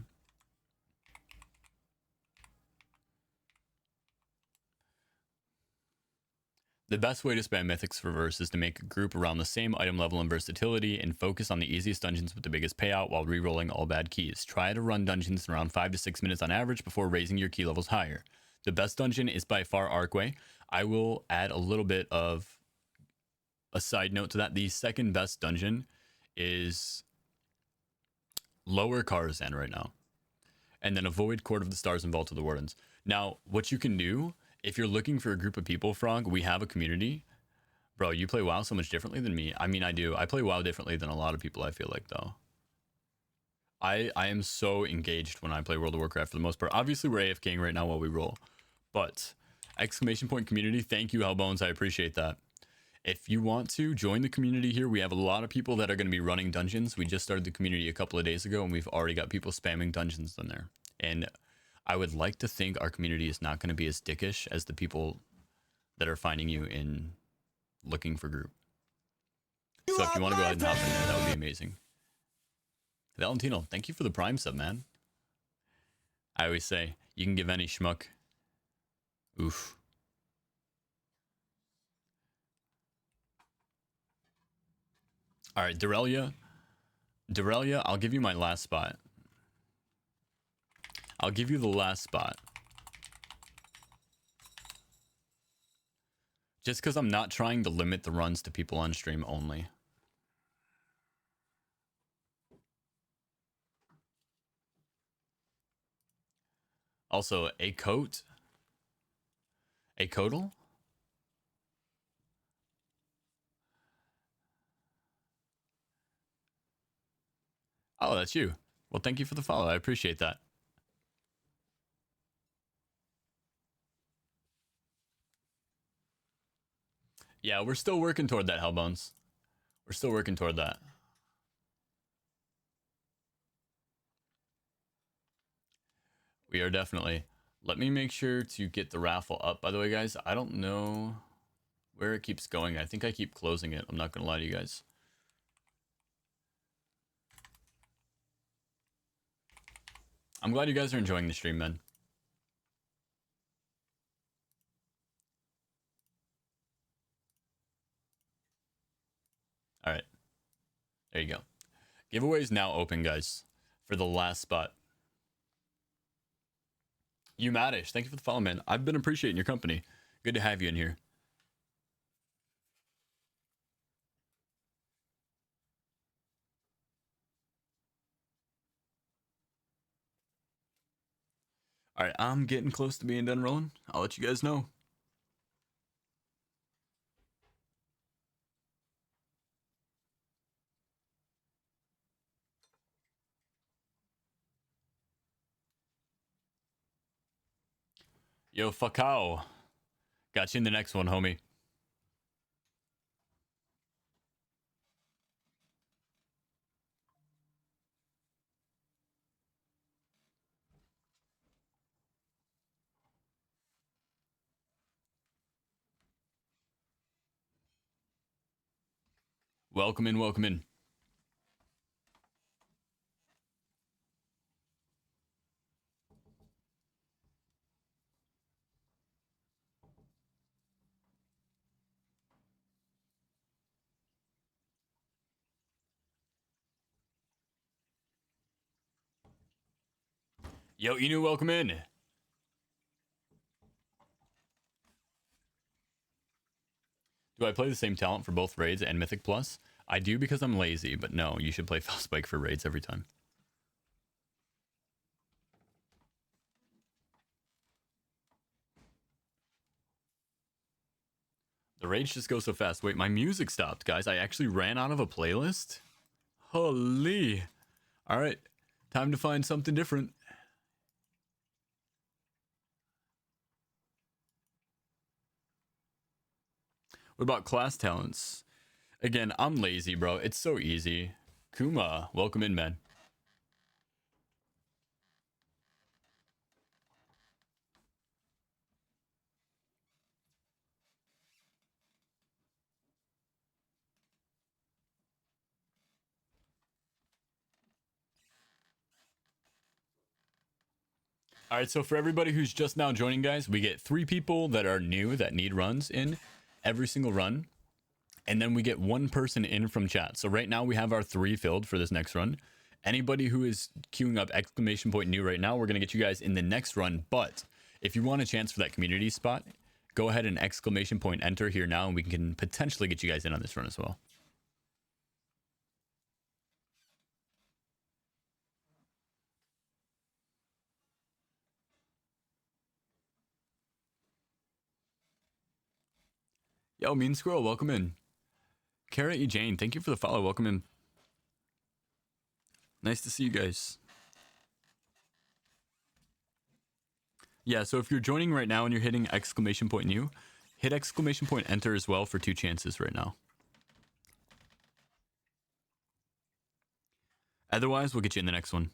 The best way to spam mythics for verse is to make a group around the same item level and versatility and focus on the easiest dungeons with the biggest payout while re-rolling all bad keys. Try to run dungeons in around 5 to 6 minutes on average before raising your key levels higher. The best dungeon is by far Archway. I will add a little bit of a side note to that. The second best dungeon is Lower Karazhan right now. And then avoid Court of the Stars and Vault of the Wardens. Now, what you can do, if you're looking for a group of people, Frog, we have a community. Bro, you play WoW so much differently than me. I mean, I do. I play WoW differently than a lot of people, I feel like, though. I am so engaged when I play World of Warcraft for the most part. Obviously, we're AFKing right now while we roll. But, exclamation point community, thank you, Hellbones. I appreciate that. If you want to join the community here, we have a lot of people that are going to be running dungeons. We just started the community a couple of days ago, and we've already got people spamming dungeons in there. And I would like to think our community is not going to be as dickish as the people that are finding you in looking for group. So if you want to go ahead and hop in there, that would be amazing. Valentino, thank you for the Prime sub, man. I always say, you can give any schmuck. Oof. All right, Dorelia. Dorelia, I'll give you my last spot. I'll give you the last spot. Just because I'm not trying to limit the runs to people on stream only. Also, a coat? A Codal? Oh, that's you. Well, thank you for the follow. I appreciate that. Yeah, we're still working toward that, Hellbones. We're still working toward that. We are definitely. Let me make sure to get the raffle up, by the way, guys. I don't know where it keeps going. I think I keep closing it. I'm not going to lie to you guys. I'm glad you guys are enjoying the stream, man. All right. There you go. Giveaway is now open, guys, for the last spot. You Madish, thank you for the follow, man. I've been appreciating your company. Good to have you in here. All right, I'm getting close to being done rolling. I'll let you guys know. Yo, Fakao. Got you in the next one, homie. Welcome in, welcome in. Yo, Inu, welcome in. Do I play the same talent for both raids and Mythic Plus? I do because I'm lazy, but no, you should play Spike for raids every time. The rage just goes so fast. Wait, my music stopped, guys. I actually ran out of a playlist? Holy. All right, time to find something different. What about class talents? Again, I'm lazy, bro. It's so easy. Kuma, welcome in, man. All right, so for everybody who's just now joining, guys, we get 3 people that are new that need runs in every single run. And then we get 1 person in from chat. So right now we have our 3 filled for this next run. Anybody who is queuing up exclamation point new right now, we're going to get you guys in the next run. But if you want a chance for that community spot, go ahead and exclamation point enter here now, and we can potentially get you guys in on this run as well. Yo, Mean Squirrel, welcome in. Kara E. Jane, thank you for the follow. Welcome in. Nice to see you guys. Yeah, so if you're joining right now and you're hitting exclamation point new, hit exclamation point enter as well for 2 chances right now. Otherwise, we'll get you in the next one.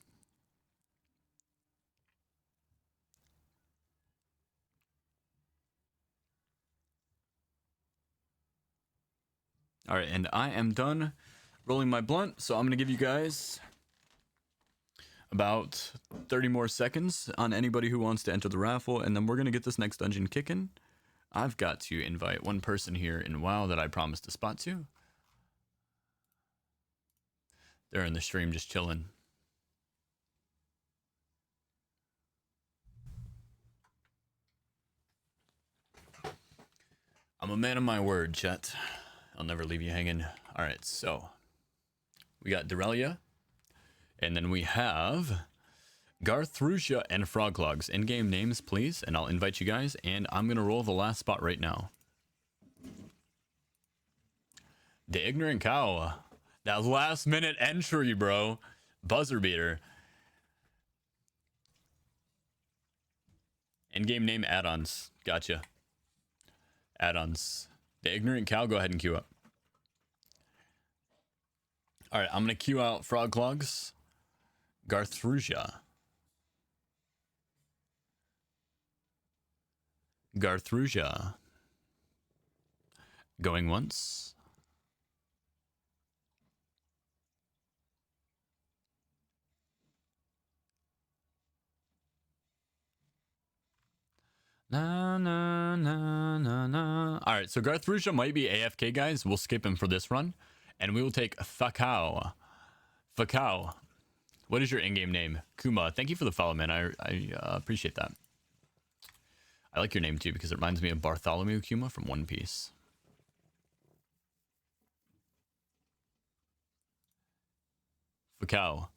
All right, and I am done rolling my blunt, so I'm going to give you guys about 30 more seconds on anybody who wants to enter the raffle, and then we're going to get this next dungeon kicking. I've got to invite one person here in WoW that I promised to spot to. They're in the stream just chilling. I'm a man of my word, chat. I'll never leave you hanging. All right, so we got Dorelia, and then we have Garthrusia and Froglogs. In-game names, please, and I'll invite you guys, and I'm going to roll the last spot right now. The Ignorant Cow. That last-minute entry, bro. Buzzer beater. In-game name add-ons. Gotcha. Add-ons. The Ignorant Cow, go ahead and queue up. All right, I'm going to queue out Froglogs. Garthrusia. Garthrusia. Going once. Na na na na na. All right, so Garthrusia might be AFK, guys. We'll skip him for this run, and we will take Fakao. Fakao. What is your in-game name? Kuma. Thank you for the follow, man. I appreciate that. I like your name too because it reminds me of Bartholomew Kuma from One Piece. Fakao.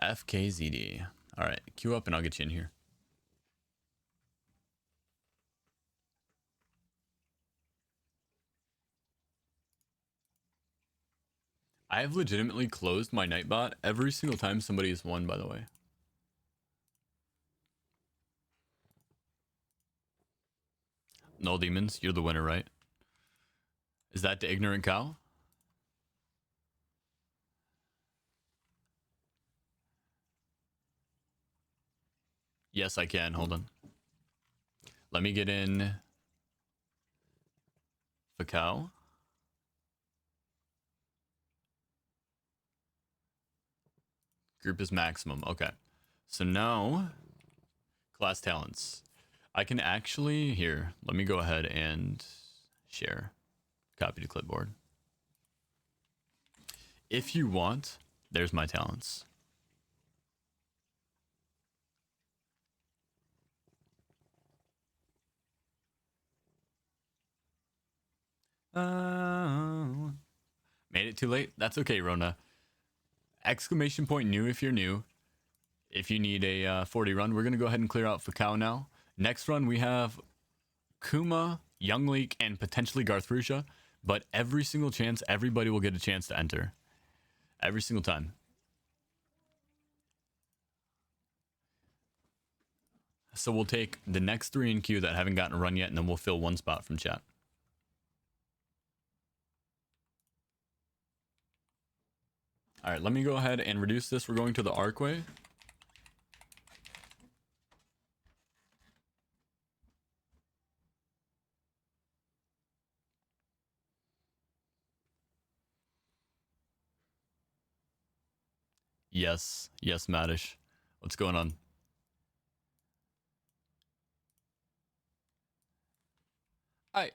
FKZD. All right, queue up and I'll get you in here. I have legitimately closed my Nightbot every single time somebody has won, by the way. Null Demons, you're the winner, right? Is that the Ignorant Cow? Yes, I can. Hold on. Let me get in the cow. Group is maximum. Okay. So now, class talents. I can actually, here, let me go ahead and share. Copy to clipboard. If you want, there's my talents. Made it too late? That's okay, Rona. Exclamation point new if you're new. If you need a 40 run, we're going to go ahead and clear out Fakao now. Next run, we have Kuma, Young Leek, and potentially Garthrusia. But every single chance, everybody will get a chance to enter. Every single time. So we'll take the next 3 in queue that haven't gotten a run yet, and then we'll fill 1 spot from chat. All right, let me go ahead and reduce this. We're going to the Archway. Yes, yes, Madish. What's going on? I.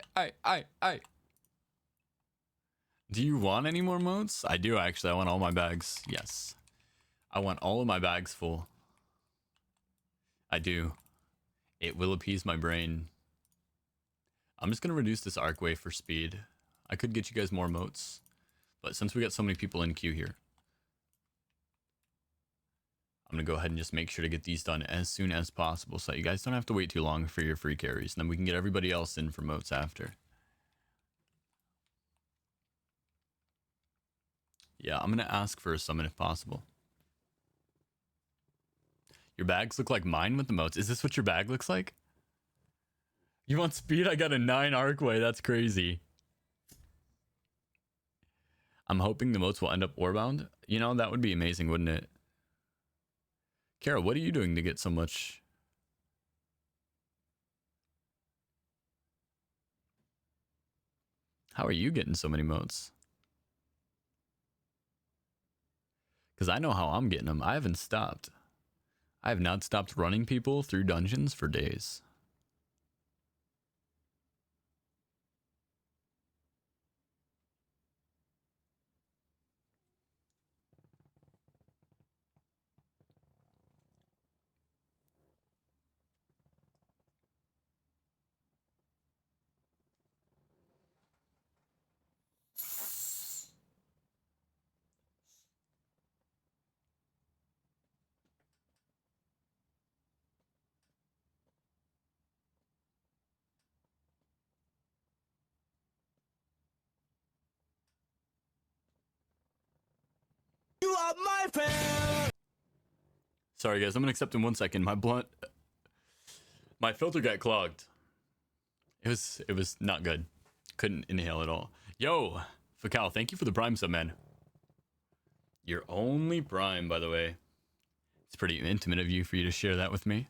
Do you want any more modes? I do, actually. I want all my bags. Yes. I want all of my bags full. I do. It will appease my brain. I'm just going to reduce this Archway for speed. I could get you guys more motes, but since we got so many people in queue here, I'm going to go ahead and just make sure to get these done as soon as possible so that you guys don't have to wait too long for your free carries. And then we can get everybody else in for motes after. Yeah, I'm going to ask for a summon if possible. Your bags look like mine with the motes. Is this what your bag looks like? You want speed? I got a 9 Arcway. That's crazy. I'm hoping the motes will end up warbound. You know, that would be amazing, wouldn't it? Kara, what are you doing to get so much? How are you getting so many motes? Because I know how I'm getting them. I haven't stopped. I have not stopped running people through dungeons for days. You are my friend. Sorry guys, I'm gonna accept in 1 second. My filter got clogged. It was not good. Couldn't inhale at all. Yo, Fakal, thank you for the Prime sub, man. Your only Prime, by the way. It's pretty intimate of you for you to share that with me.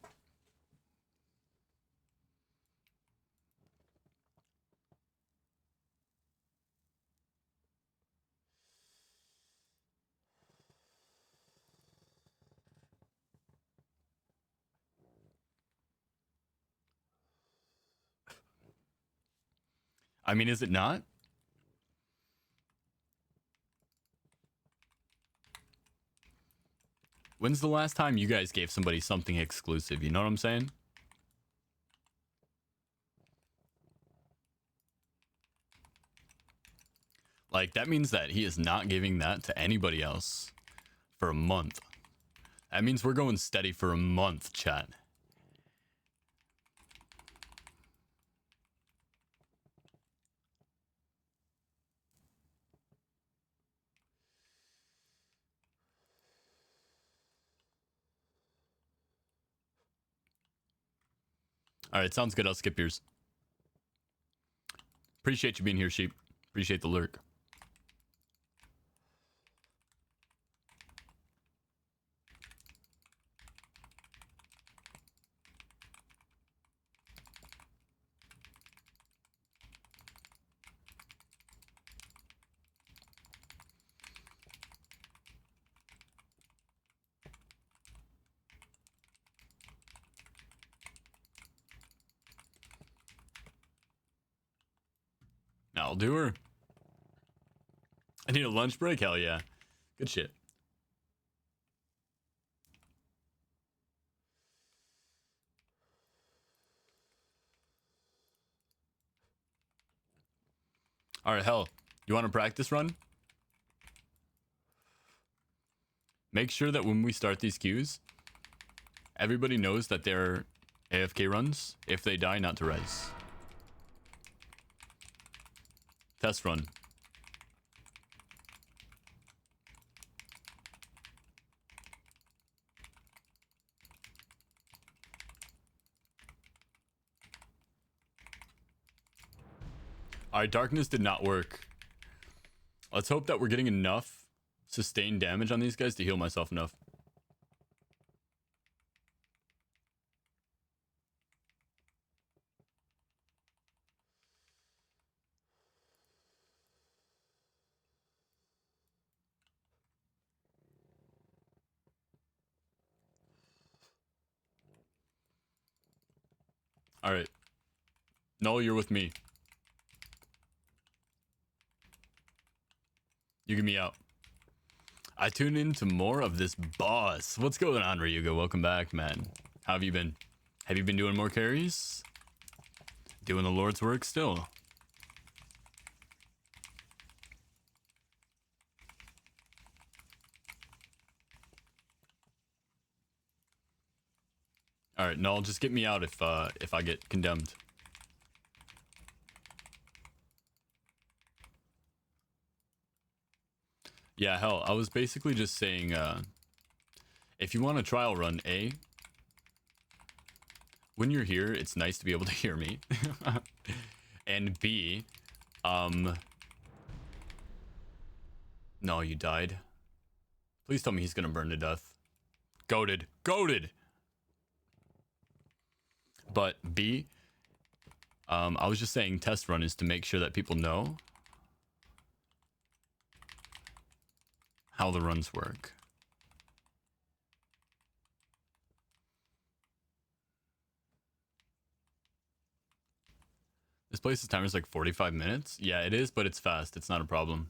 I mean, is it not? When's the last time you guys gave somebody something exclusive? You know what I'm saying? Like, that means that he is not giving that to anybody else for a month. That means we're going steady for a month, chat. Alright, sounds good. I'll skip yours. Appreciate you being here, Sheep. Appreciate the lurk. I'll do her. I need a lunch break? Hell yeah. Good shit. Alright, hell. You want to practice run? Make sure that when we start these queues, everybody knows that they're AFK runs. If they die, not to res. Test run. Alright, darkness did not work. Let's hope that we're getting enough sustained damage on these guys to heal myself enough. Alright. No, you're with me. You get me out. I tune into more of this boss. What's going on, Ryuga? Welcome back, man. How have you been? Have you been doing more carries? Doing the Lord's work still? All right, no, just get me out if I get condemned. Yeah, hell, I was basically just saying, if you want a trial run, A, when you're here, it's nice to be able to hear me. And B, no, you died. Please tell me he's gonna burn to death. Goated. Goated! But B, I was just saying test run is to make sure that people know how the runs work. This place's timer is like 45 minutes. Yeah, it is, but it's fast. It's not a problem.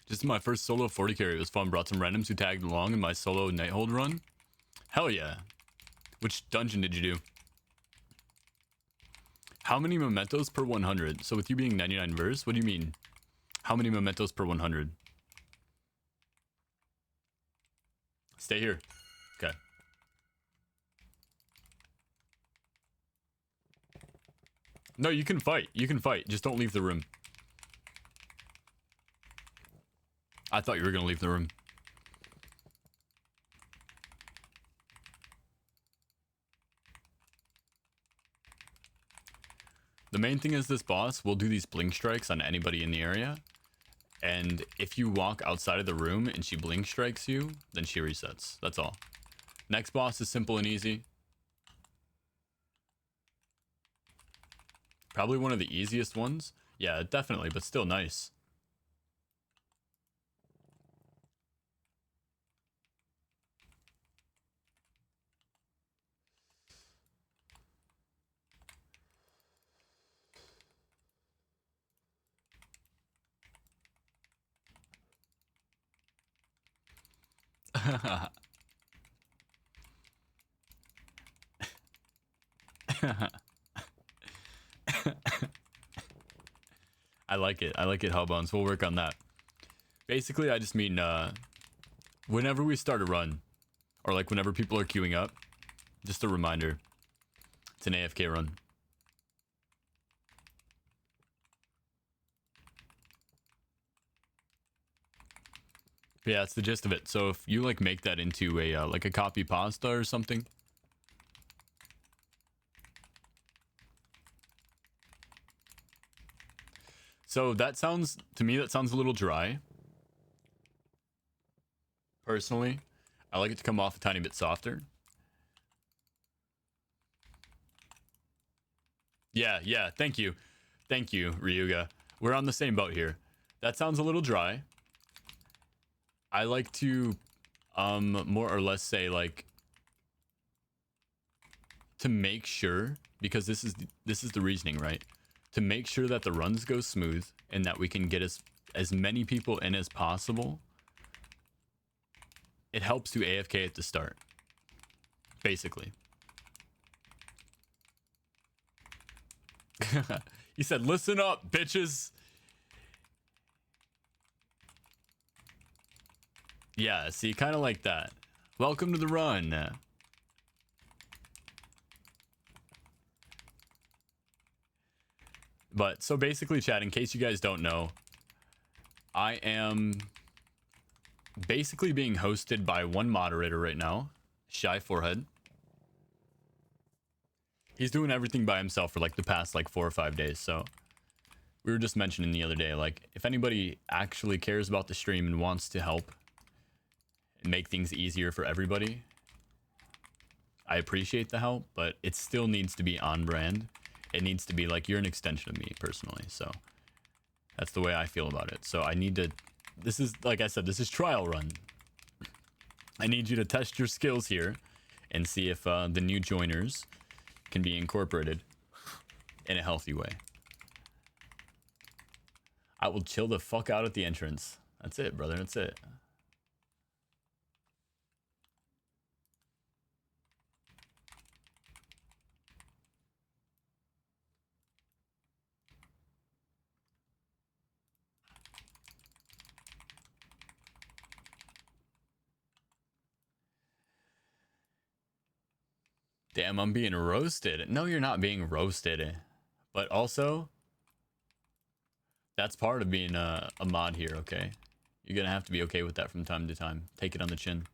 Just my first solo 40 carry. It was fun. Brought some randoms who tagged along in my solo Nighthold run. Hell yeah. Which dungeon did you do? How many mementos per 100? So with you being 99 verse, what do you mean? How many mementos per 100? Stay here. Okay. No, you can fight. You can fight. Just don't leave the room. I thought you were going to leave the room. The main thing is this boss will do these blink strikes on anybody in the area. And if you walk outside of the room and she blink strikes you, then she resets. That's all. Next boss is simple and easy. Probably one of the easiest ones. Yeah, definitely, but still nice. I like it. I like it, Hellbones. We'll work on that. Basically, I just mean whenever we start a run, or like whenever people are queuing up, just a reminder. It's an AFK run. But yeah, that's the gist of it. So if you like make that into a like a copy pasta or something. So that sounds, to me, that sounds a little dry. Personally, I like it to come off a tiny bit softer. Yeah, thank you. Thank you, Ryuga. We're on the same boat here. That sounds a little dry. I like to, more or less say, like, to make sure, because this is the reasoning, right? To make sure that the runs go smooth and that we can get as many people in as possible. It helps to AFK at the start, basically. He said, listen up, bitches. Yeah, see, kind of like that. Welcome to the run. But, so basically, chat, in case you guys don't know, I am basically being hosted by one moderator right now, Shy Forehead. He's doing everything by himself for like the past like 4 or 5 days, so we were just mentioning the other day, like, if anybody actually cares about the stream and wants to help and make things easier for everybody, I appreciate the help, but it still needs to be on brand. It needs to be like, you're an extension of me personally, so that's the way I feel about it. So I need to, this is, like I said, this is trial run. I need you to test your skills here and see if the new joiners can be incorporated in a healthy way. I will chill the fuck out at the entrance. That's it, brother. That's it. Damn, I'm being roasted. No, you're not being roasted. But also, that's part of being a mod here, okay? You're gonna have to be okay with that from time to time. Take it on the chin.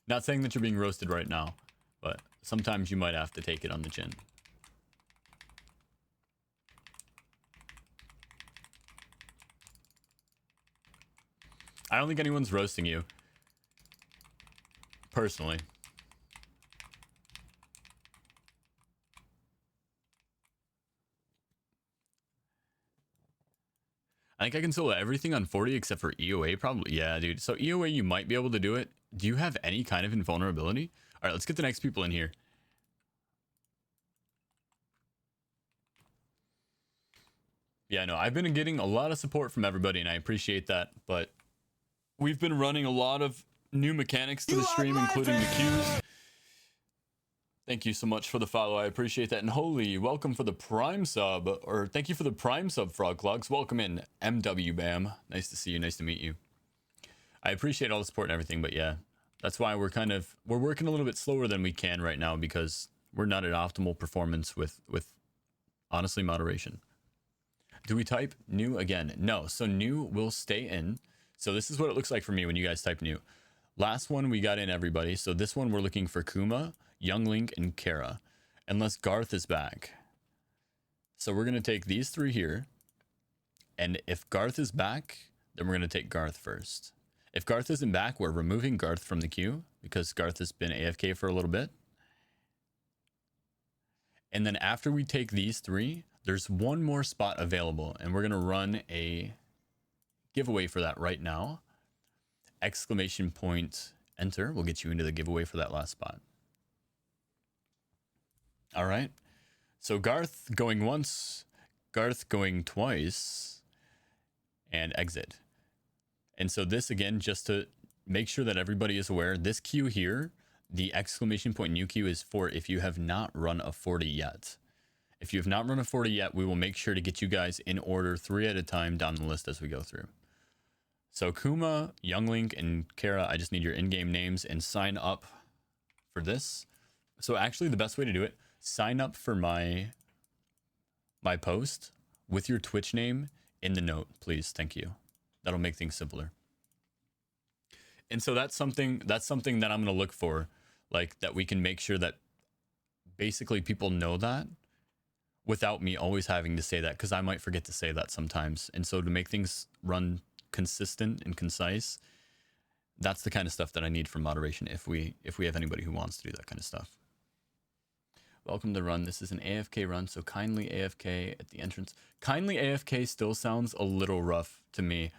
Not saying that you're being roasted right now, but sometimes you might have to take it on the chin. I don't think anyone's roasting you. Personally. I think I can solo everything on 40 except for EOA, probably. Yeah, dude. So EOA, you might be able to do it. Do you have any kind of invulnerability? All right, let's get the next people in here. Yeah, no, I've been getting a lot of support from everybody, and I appreciate that. But we've been running a lot of new mechanics to the stream, including the queues. Thank you so much for the follow. I appreciate that. And holy, welcome for the Prime sub. Or thank you for the Prime sub, Frog Clogs. Welcome in, MW Bam. Nice to see you. Nice to meet you. I appreciate all the support and everything, but yeah, that's why we're working a little bit slower than we can right now because we're not at optimal performance with honestly moderation. Do we type new again? No. So new will stay in. So this is what it looks like for me when you guys type new. Last one we got in everybody. So this one we're looking for Kuma, Young Link, and Kara, unless Garth is back. So we're gonna take these three here, and if Garth is back, then we're gonna take Garth first. If Garth isn't back, we're removing Garth from the queue because Garth has been AFK for a little bit. And then after we take these three, there's one more spot available, and we're gonna run a giveaway for that right now. Exclamation point enter will get you into the giveaway for that last spot. All right. So Garth going once, Garth going twice, and exit. And so this again, just to make sure that everybody is aware, this queue here, the exclamation point new queue is for if you have not run a 40 yet. If you have not run a 40 yet, we will make sure to get you guys in order 3 at a time down the list as we go through. So Kuma, Young Link, and Kara, I just need your in-game names and sign up for this. So actually the best way to do it, sign up for my post with your Twitch name in the note, please. Thank you. That'll make things simpler. And so that's something that I'm going to look for, like that we can make sure that basically people know that without me always having to say that, because I might forget to say that sometimes. And so to make things run consistent and concise, that's the kind of stuff that I need from moderation if we have anybody who wants to do that kind of stuff. Welcome to run. This is an AFK run, so kindly AFK at the entrance. Kindly AFK still sounds a little rough to me.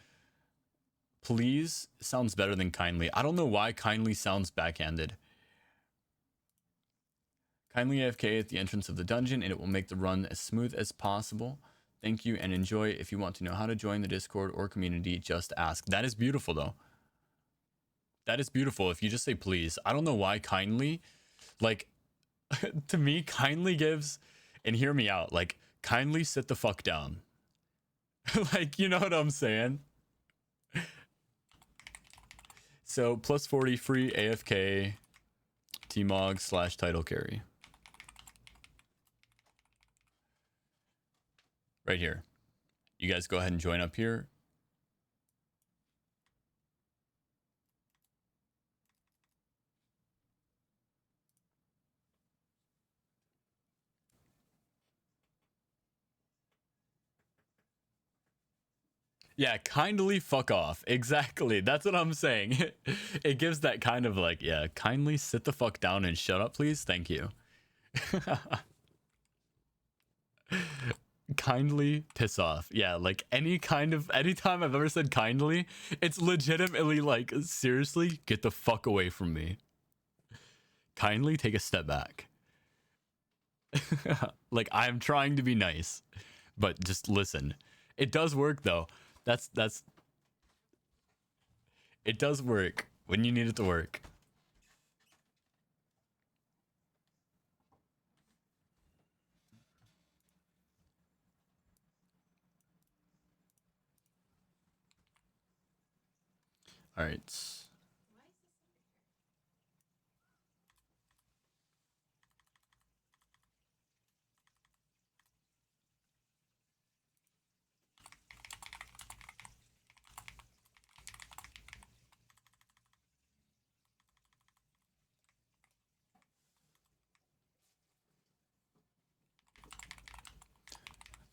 Please sounds better than kindly. I don't know why kindly sounds backhanded. Kindly AFK at the entrance of the dungeon, and it will make the run as smooth as possible. Thank you and enjoy. If you want to know how to join the Discord or community, just ask. That is beautiful, though. That is beautiful. If you just say please. I don't know why kindly, like, to me, kindly gives, and hear me out, like, kindly sit the fuck down. Like, you know what I'm saying? So, plus 40 free AFK Tmog / title carry. Right here. You guys go ahead and join up here. Yeah, kindly fuck off. Exactly. That's what I'm saying. It gives that kind of like, yeah, kindly sit the fuck down and shut up, please. Thank you. Kindly piss off. Yeah, like anytime I've ever said kindly, it's legitimately like, seriously, get the fuck away from me. kindly take a step back. Like, I'm trying to be nice, but just listen. It does work though. That's it does work when you need it to work. All right.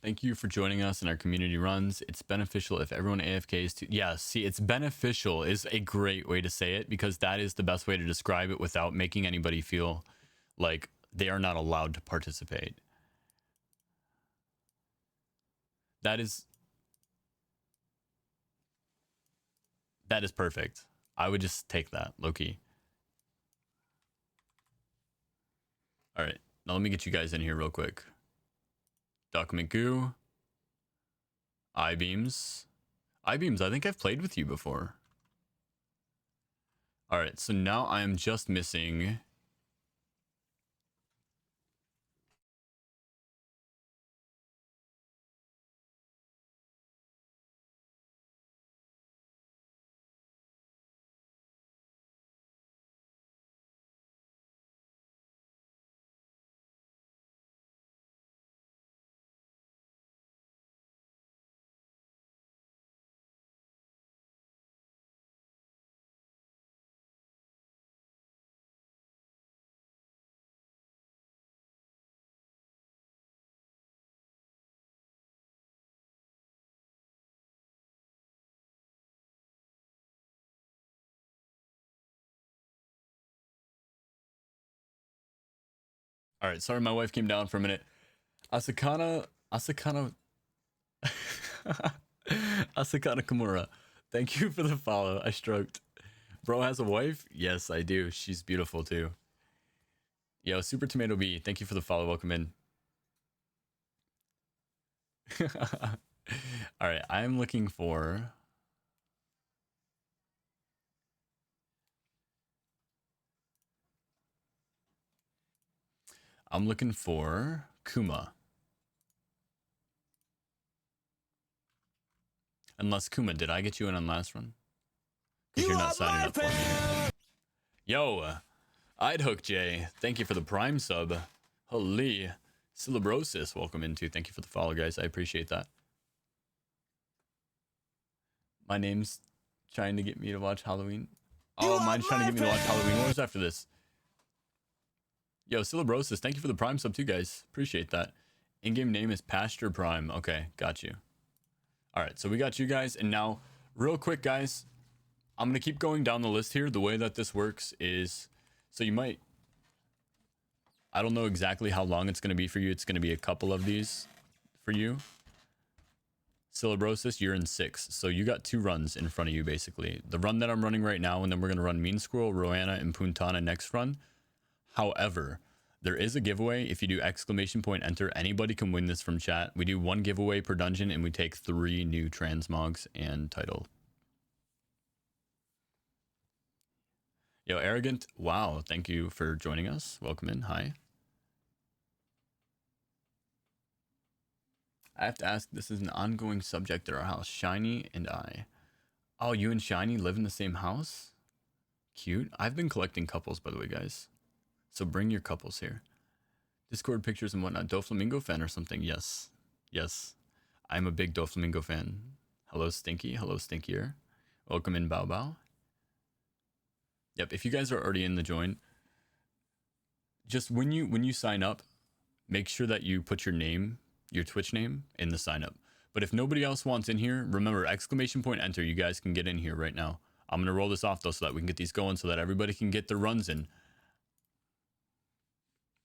Thank you for joining us in our community runs. It's beneficial if everyone AFKs to. Yeah, see, it's beneficial is a great way to say it, because that is the best way to describe it without making anybody feel like they are not allowed to participate. That is perfect. I would just take that, Loki. All right, now let me get you guys in here real quick. Duck McGoo. I-beams. I-beams, I think I've played with you before. All right, so now I am just missing... All right, sorry, my wife came down for a minute. Asakana Asakana Kimura, thank you for the follow. I stroked. Bro has a wife? Yes, I do. She's beautiful too. Yo, Super Tomato B, thank you for the follow. Welcome in. All right, I'm looking for... Kuma. Unless Kuma, did I get you in on last run? Because you're not signing up for me here. Yo, I'd Hook J, thank you for the Prime sub. Holy. Celebrosis, welcome into. Thank you for the follow, guys. I appreciate that. My name's trying to get me to watch Halloween. Oh, mine's trying to get me to watch Halloween Wars after this. Yo, Celebrosis, thank you for the Prime sub too, guys. Appreciate that. In-game name is Pasture Prime. Okay, got you. All right, so we got you guys. And now, real quick, guys, I'm going to keep going down the list here. The way that this works is, so you might, I don't know exactly how long it's going to be for you. It's going to be a couple of these for you. Celebrosis, you're in 6. So you got 2 runs in front of you, basically. The run that I'm running right now, and then we're going to run Mean Squirrel, Roanna, and Puntana next run. However, there is a giveaway. If you do !enter, anybody can win this from chat. We do 1 giveaway per dungeon, and we take 3 new transmogs and title. Yo, Arrogant, wow, thank you for joining us. Welcome in, hi. I have to ask, this is an ongoing subject at our house. Shiny and I. Oh, you and Shiny live in the same house? Cute. I've been collecting couples, by the way, guys. So bring your couples here. Discord pictures and whatnot. Doflamingo fan or something? Yes. Yes. I'm a big Doflamingo fan. Hello, Stinky. Hello, Stinkier. Welcome in, Bao Bao. Yep, if you guys are already in the join, just when you sign up, make sure that you put your name, your Twitch name, in the sign up. But if nobody else wants in here, remember, !enter. You guys can get in here right now. I'm going to roll this off, though, so that we can get these going, so that everybody can get their runs in.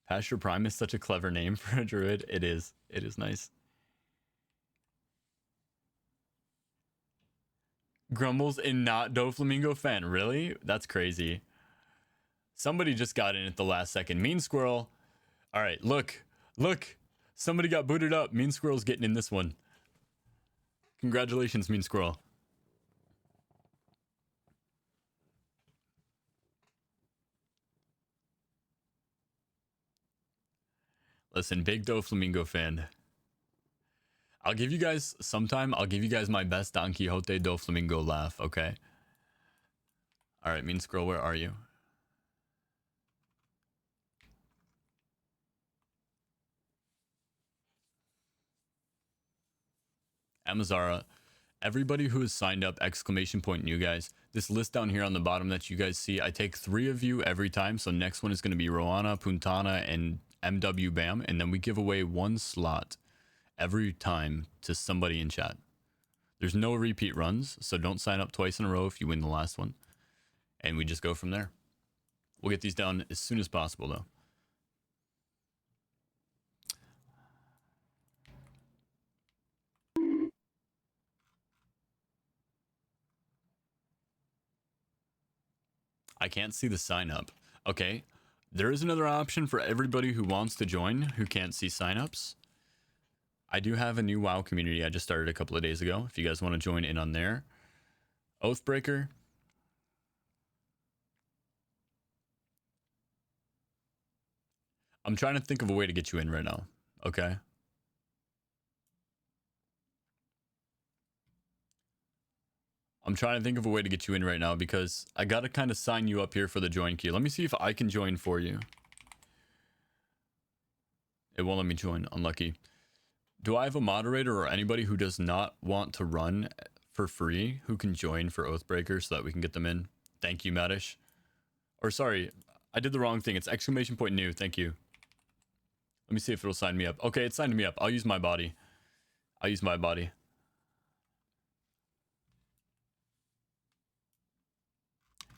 Pasture Prime is such a clever name for a druid. It is. It is nice. Grumbles and not Doflamingo fan. Really? That's crazy. Somebody just got in at the last second. Mean Squirrel. All right, look. Somebody got booted up. Mean Squirrel's getting in this one. Congratulations, Mean Squirrel. Listen, big Doflamingo fan. I'll give you guys my best Don Quixote Doflamingo laugh, okay? All right, Mean Squirrel, where are you? Amazara, everybody who has signed up, exclamation point new guys. This list down here on the bottom that you guys see, I take 3 of you every time. So next one is going to be Roana, Puntana, and MW Bam. And then we give away 1 slot every time to somebody in chat. There's no repeat runs, so don't sign up twice in a row if you win the last one. And we just go from there. We'll get these down as soon as possible, though. I can't see the sign up. Okay, there is another option for everybody who wants to join who can't see signups. I do have a new WoW community I just started a couple of days ago. If you guys want to join in on there. Oathbreaker. I'm trying to think of a way to get you in right now. Okay. I'm trying to think of a way to get you in right now because I got to kind of sign you up here for the join queue. Let me see if I can join for you. It won't let me join. Unlucky. Do I have a moderator or anybody who does not want to run for free who can join for Oathbreaker so that we can get them in? Thank you, Madish. Or sorry, I did the wrong thing. It's exclamation point new. Thank you. Let me see if it'll sign me up. Okay, it signed me up. I'll use my body. I'll use my body.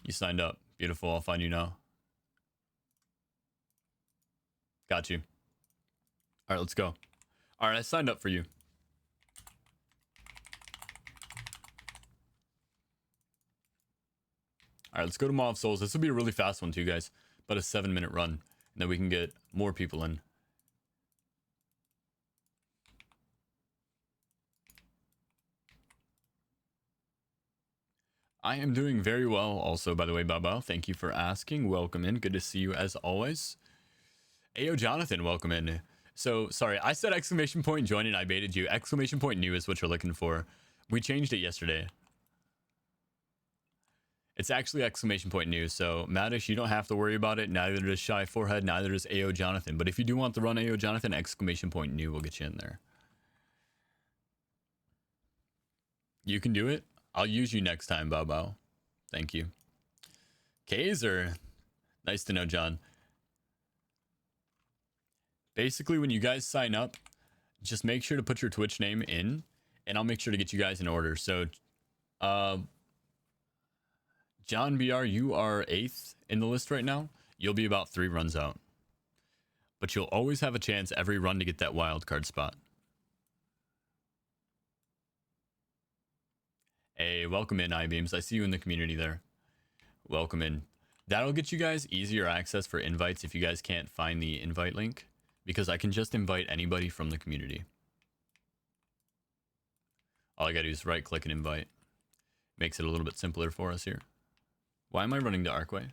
You signed up. Beautiful. I'll find you now. Got you. All right, let's go. All right, I signed up for you. All right, let's go to Maw of Souls. This will be a really fast one too, guys. About a 7-minute run. And then we can get more people in. I am doing very well also, by the way, Baba. Thank you for asking. Welcome in. Good to see you as always. Ayo, Jonathan, welcome in. So, sorry, I said exclamation point join and I baited you. Exclamation point new is what you're looking for. We changed it yesterday. It's actually exclamation point new. So, Madish, you don't have to worry about it. Neither does Shy Forehead. Neither does Ayo, Jonathan. But if you do want to run Ayo, Jonathan, exclamation point new will get you in there. You can do it. I'll use you next time, Bao Bao. Thank you. Kaiser. Nice to know, John. Basically, when you guys sign up, just make sure to put your Twitch name in, and I'll make sure to get you guys in order. So, John BR, you are 8th in the list right now. You'll be about 3 runs out. But you'll always have a chance every run to get that wild card spot. Hey, welcome in, iBeams. I see you in the community there. Welcome in. That'll get you guys easier access for invites if you guys can't find the invite link, because I can just invite anybody from the community. All I gotta do is right click and invite. Makes it a little bit simpler for us here. Why am I running to Archway?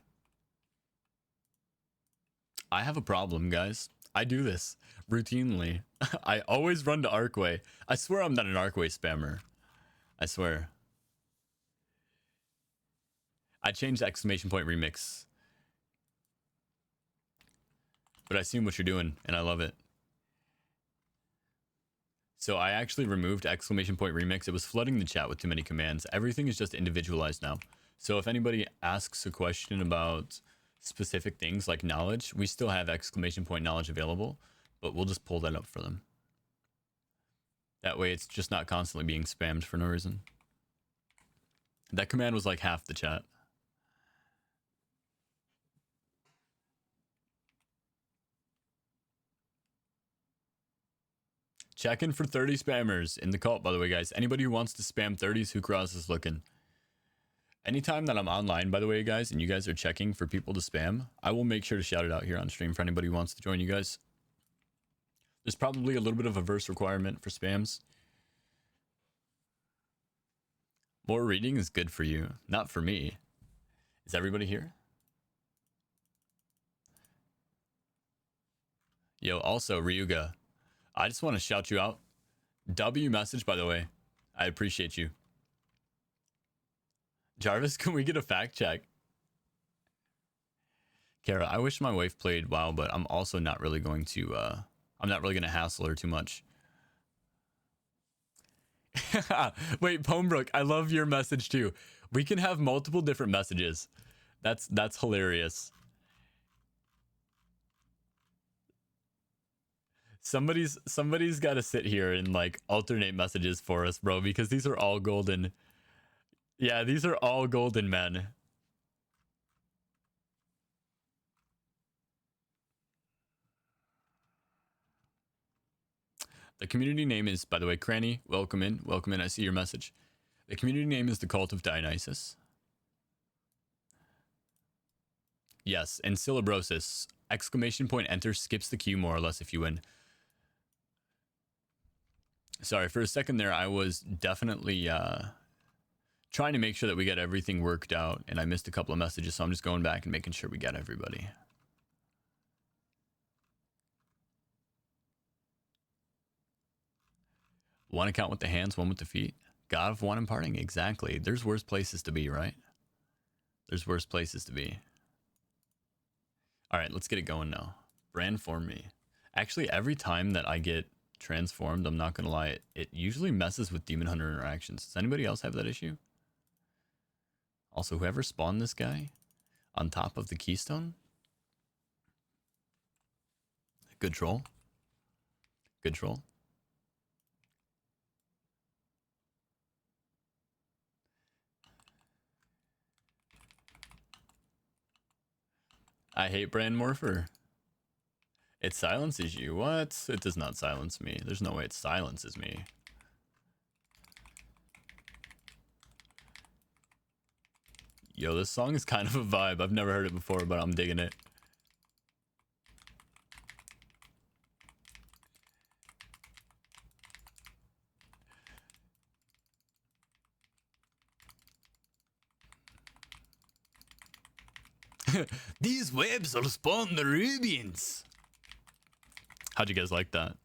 I have a problem, guys. I do this routinely. I always run to Archway. I swear I'm not an Archway spammer. I swear. I changed exclamation point remix. But I see what you're doing, and I love it. So I actually removed exclamation point remix. It was flooding the chat with too many commands. Everything is just individualized now. So if anybody asks a question about specific things like knowledge, we still have exclamation point knowledge available, but we'll just pull that up for them. That way it's just not constantly being spammed for no reason. That command was like half the chat. Check in for 30 spammers in the cult, by the way, guys. Anybody who wants to spam 30s, Hookross is looking. Anytime that I'm online, by the way, guys, and you guys are checking for people to spam, I will make sure to shout it out here on stream for anybody who wants to join you guys. There's probably a little bit of a verse requirement for spams. More reading is good for you, not for me. Is everybody here? Yo, also, Ryuga, I just want to shout you out. W message, by the way. I appreciate you. Jarvis, can we get a fact check? Kara, I wish my wife played WoW, but I'm also not really going to, I'm not really going to hassle her too much. Wait, Pomebrook, I love your message too. We can have multiple different messages. That's hilarious. Somebody's got to sit here and like alternate messages for us, bro, because these are all golden. Yeah, these are all golden, men. The community name is, by the way, Cranny. Welcome in. Welcome in. I see your message. The community name is the Cult of Dionysus. Yes, and Syllabrosis. Exclamation point enter skips the queue more or less if you win. Sorry, for a second there, I was definitely trying to make sure that we get everything worked out, and I missed a couple of messages, so I'm just going back and making sure we got everybody. One account with the hands, one with the feet. God of one imparting, exactly. There's worse places to be, right? There's worse places to be. All right, let's get it going now. Brand form me. Actually, every time that I get transformed, I'm not gonna lie, it usually messes with Demon Hunter interactions. Does anybody else have that issue? Also, whoever spawned this guy on top of the keystone, good troll. Good troll. I hate Brand Morpher. It silences you. What? It does not silence me. There's no way it silences me. Yo, this song is kind of a vibe. I've never heard it before, but I'm digging it. These webs will spawn the Rubians. How'd you guys like that?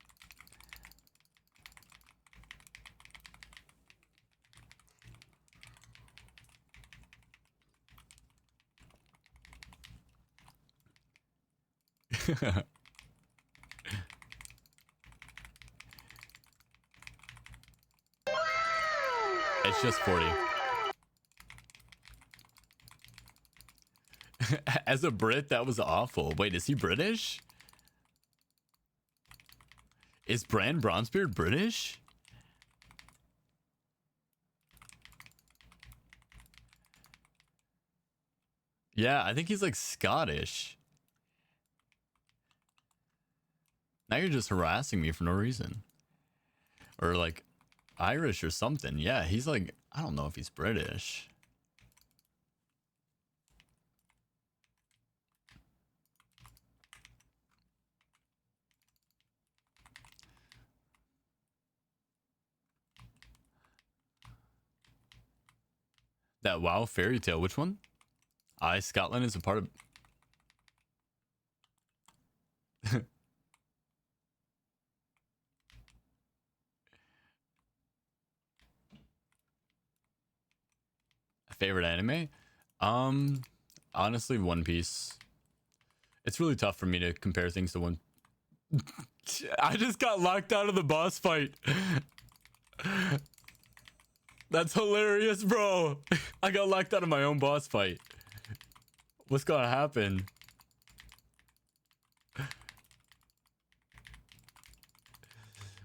It's just 40. As a Brit, that was awful. Wait, is he British? Is Brand Bronzebeard British? Yeah, I think he's like Scottish. Now you're just harassing me for no reason. Or like Irish or something. Yeah, he's like, I don't know if he's British. That WoW fairy tale, which one? Scotland is a part of... Favorite anime? Honestly, One Piece. It's really tough for me to compare things to one. I just got locked out of the boss fight. That's hilarious, bro. I got locked out of my own boss fight. What's gonna happen?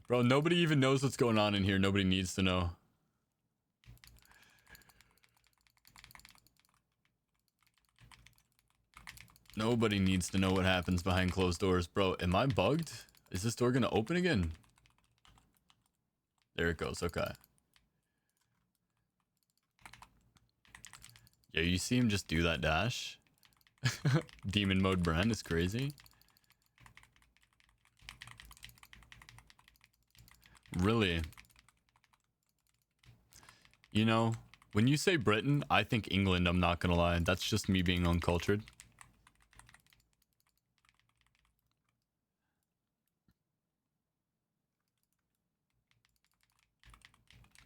Bro, nobody even knows what's going on in here. Nobody needs to know. Nobody needs to know what happens behind closed doors. Bro, am I bugged? Is this door gonna open again? There it goes, okay. Yeah, you see him just do that dash. Demon mode Brand is crazy. Really? You know, when you say Britain, I think England, I'm not gonna lie. That's just me being uncultured.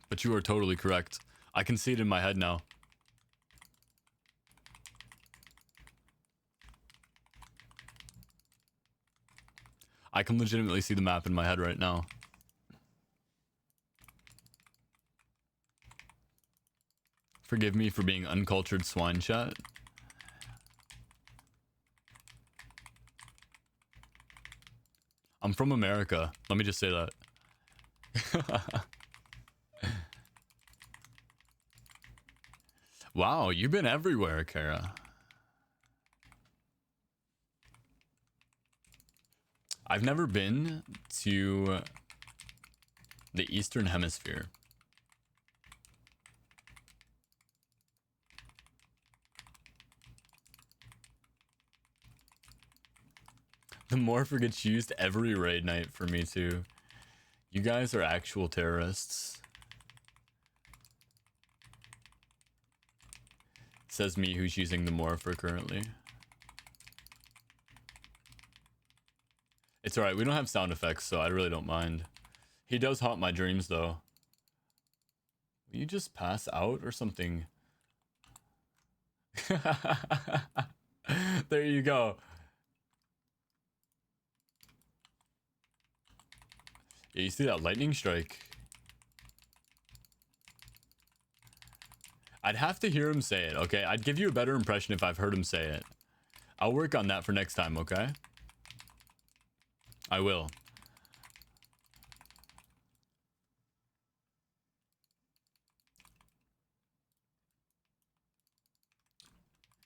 But you are totally correct. I can see it in my head now. I can legitimately see the map in my head right now. Forgive me for being uncultured swine chat. I'm from America. Let me just say that. Wow, you've been everywhere, Kara. I've never been to the Eastern Hemisphere. The Morpher gets used every raid night for me too. You guys are actual terrorists. Says me who's using the Morpher currently. It's alright, we don't have sound effects, so I really don't mind. He does haunt my dreams though. Will you just pass out or something? There you go. Yeah, you see that lightning strike? I'd have to hear him say it, okay? I'd give you a better impression if I've heard him say it. I'll work on that for next time, okay? I will.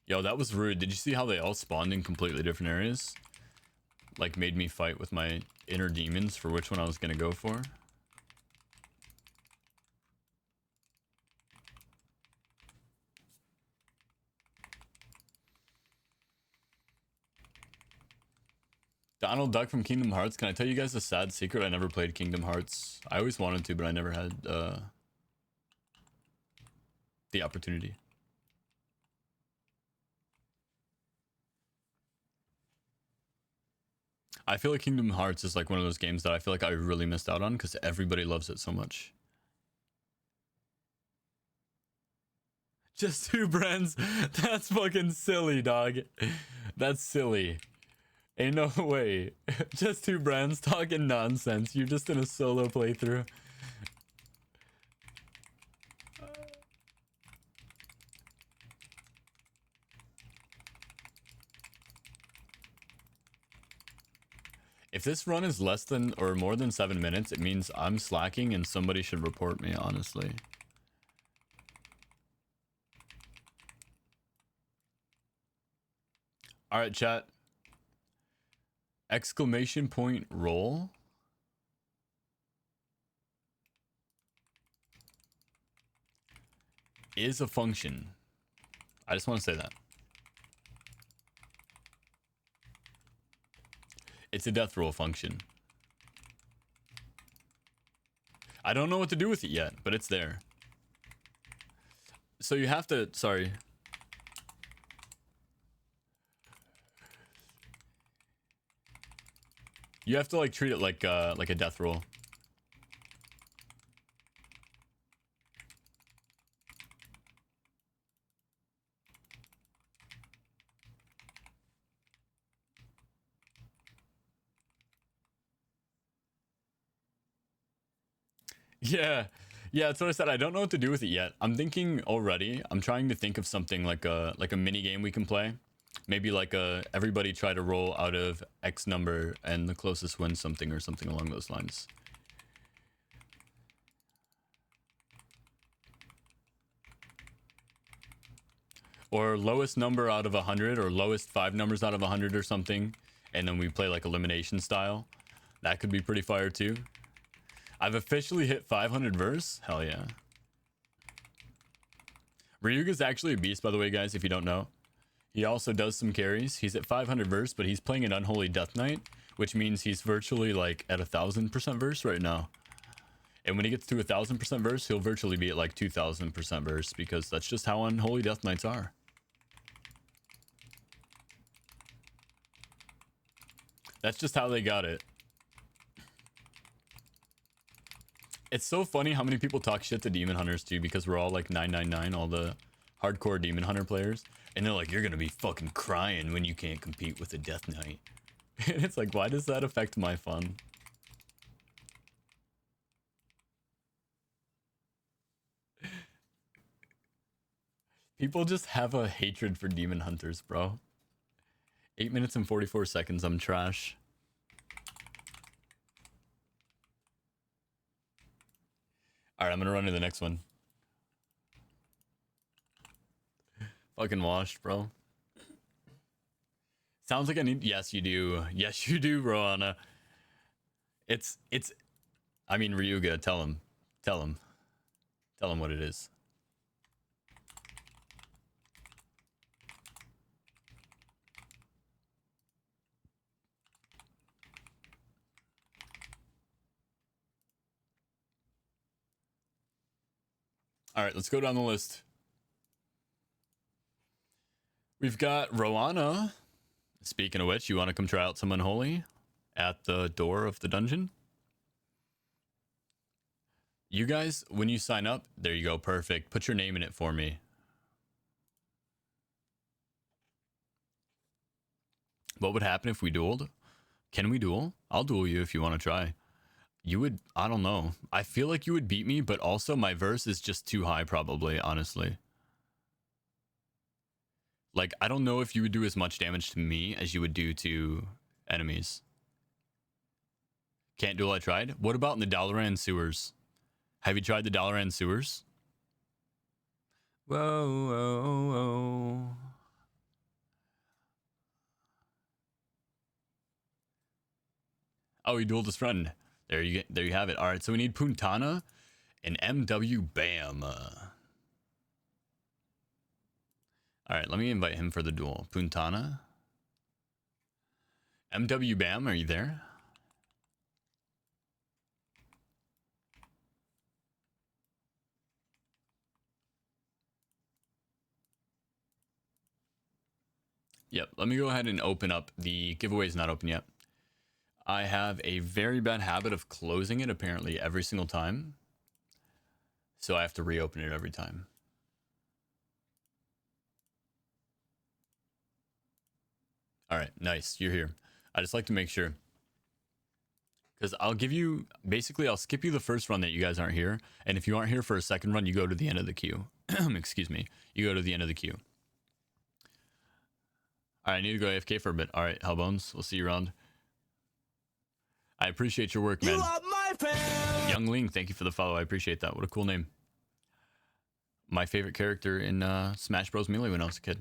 Yo, that was rude. Did you see how they all spawned in completely different areas? Like, made me fight with my inner demons for which one I was gonna go for. Donald Duck from Kingdom Hearts. Can I tell you guys a sad secret? I never played Kingdom Hearts. I always wanted to, but I never had the opportunity. I feel like Kingdom Hearts is like one of those games that I feel like I really missed out on because everybody loves it so much. Just two brands? That's fucking silly, dog. That's silly. Ain't no way. Just two brands talking nonsense. You're just in a solo playthrough. If this run is less than or more than 7 minutes, it means I'm slacking and somebody should report me, honestly. All right, chat. Exclamation point roll. Is a function. I just want to say that. It's a death roll function. I don't know what to do with it yet, but it's there. So you have to, sorry. You have to like treat it like a death roll. Yeah, that's what I said. I don't know what to do with it yet. I'm thinking already. I'm trying to think of something like a mini game we can play. Maybe like everybody try to roll out of X number and the closest wins something or something along those lines. Or lowest number out of 100 or lowest 5 numbers out of 100 or something. And then we play like elimination style. That could be pretty fire too. I've officially hit 500 verse. Hell yeah. Ryuga's actually a beast, by the way, guys, if you don't know. He also does some carries. He's at 500 verse, but he's playing an Unholy Death Knight, which means he's virtually like at 1,000% verse right now. And when he gets to 1,000% verse, he'll virtually be at like 2,000% verse, because that's just how Unholy Death Knights are. That's just how they got it. It's so funny how many people talk shit to Demon Hunters too, because we're all like 999, all the hardcore Demon Hunter players. And they're like, you're gonna be fucking crying when you can't compete with a Death Knight. And it's like, why does that affect my fun? People just have a hatred for Demon Hunters, bro. 8 minutes and 44 seconds, I'm trash. Alright, I'm gonna run to the next one. Fucking washed, bro. Sounds like I need... Yes, you do. Yes, you do, Roana. It's... I mean, Ryuga, tell him. Tell him. Tell him what it is. Alright, let's go down the list. We've got Roana. Speaking of which, you want to come try out some Unholy at the door of the dungeon? You guys, when you sign up, there you go, perfect. Put your name in it for me. What would happen if we dueled? Can we duel? I'll duel you if you want to try. You would, I don't know. I feel like you would beat me, but also my verse is just too high probably, honestly. Like, I don't know if you would do as much damage to me as you would do to enemies. Can't duel, I tried. What about in the Dalaran sewers? Have you tried the Dalaran sewers? Whoa, whoa, whoa. Oh, he dueled his friend. There you have it. All right, so we need Puntana and MW Bam. All right, let me invite him for the duel. Puntana. MW Bam, are you there? Yep, let me go ahead and open up. The giveaway is not open yet. I have a very bad habit of closing it apparently every single time. So I have to reopen it every time. All right, nice. You're here. I just like to make sure. Because I'll give you, basically, I'll skip you the first run that you guys aren't here. And if you aren't here for a second run, you go to the end of the queue. Excuse me. You go to the end of the queue. All right, I need to go AFK for a bit. All right, Hellbones, we'll see you around. I appreciate your work, man. You are my friend. Young Ling, thank you for the follow. I appreciate that. What a cool name. My favorite character in Smash Bros. Melee when I was a kid.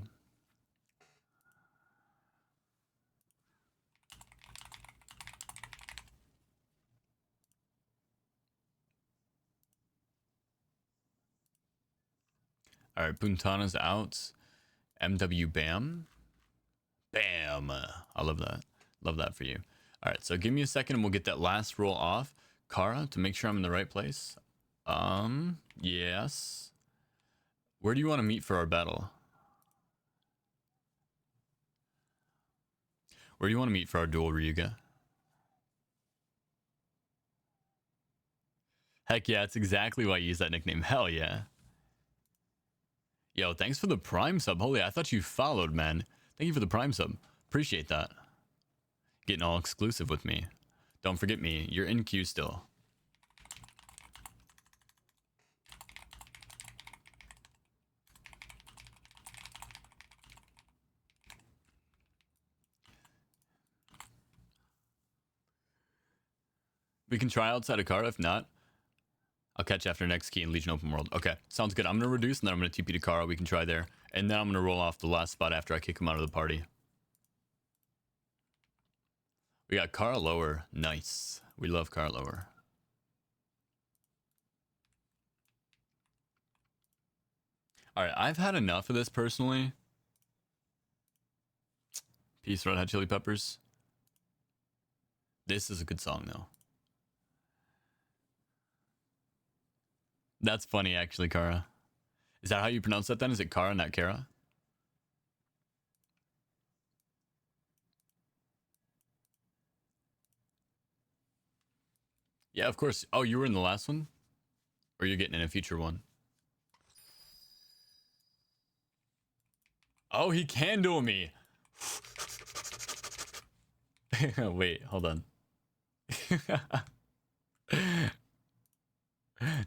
All right, Puntana's out. MW Bam. Bam. I love that. Love that for you. All right, so give me a second and we'll get that last roll off. Kara, to make sure I'm in the right place. Yes. Where do you want to meet for our battle? Where do you want to meet for our duel, Ryuga? Heck yeah, it's exactly why you use that nickname. Hell yeah. Yo, thanks for the Prime sub. Holy, I thought you followed, man. Thank you for the Prime sub. Appreciate that. Getting all exclusive with me. Don't forget me. You're in queue still. We can try outside of Kara. If not, I'll catch you after next key in Legion Open World. Okay, sounds good. I'm going to reduce and then I'm going to TP to Kara. We can try there. And then I'm going to roll off the last spot after I kick him out of the party. We got Kara lower. Nice. We love Kara lower. All right, I've had enough of this personally. Peace, Red Hot Chili Peppers. This is a good song though. That's funny actually, Kara. Is that how you pronounce that then? Is it Kara, not Kara? Yeah, of course. Oh, you were in the last one? Or you're getting in a future one? Oh, he can duel me. Wait, hold on.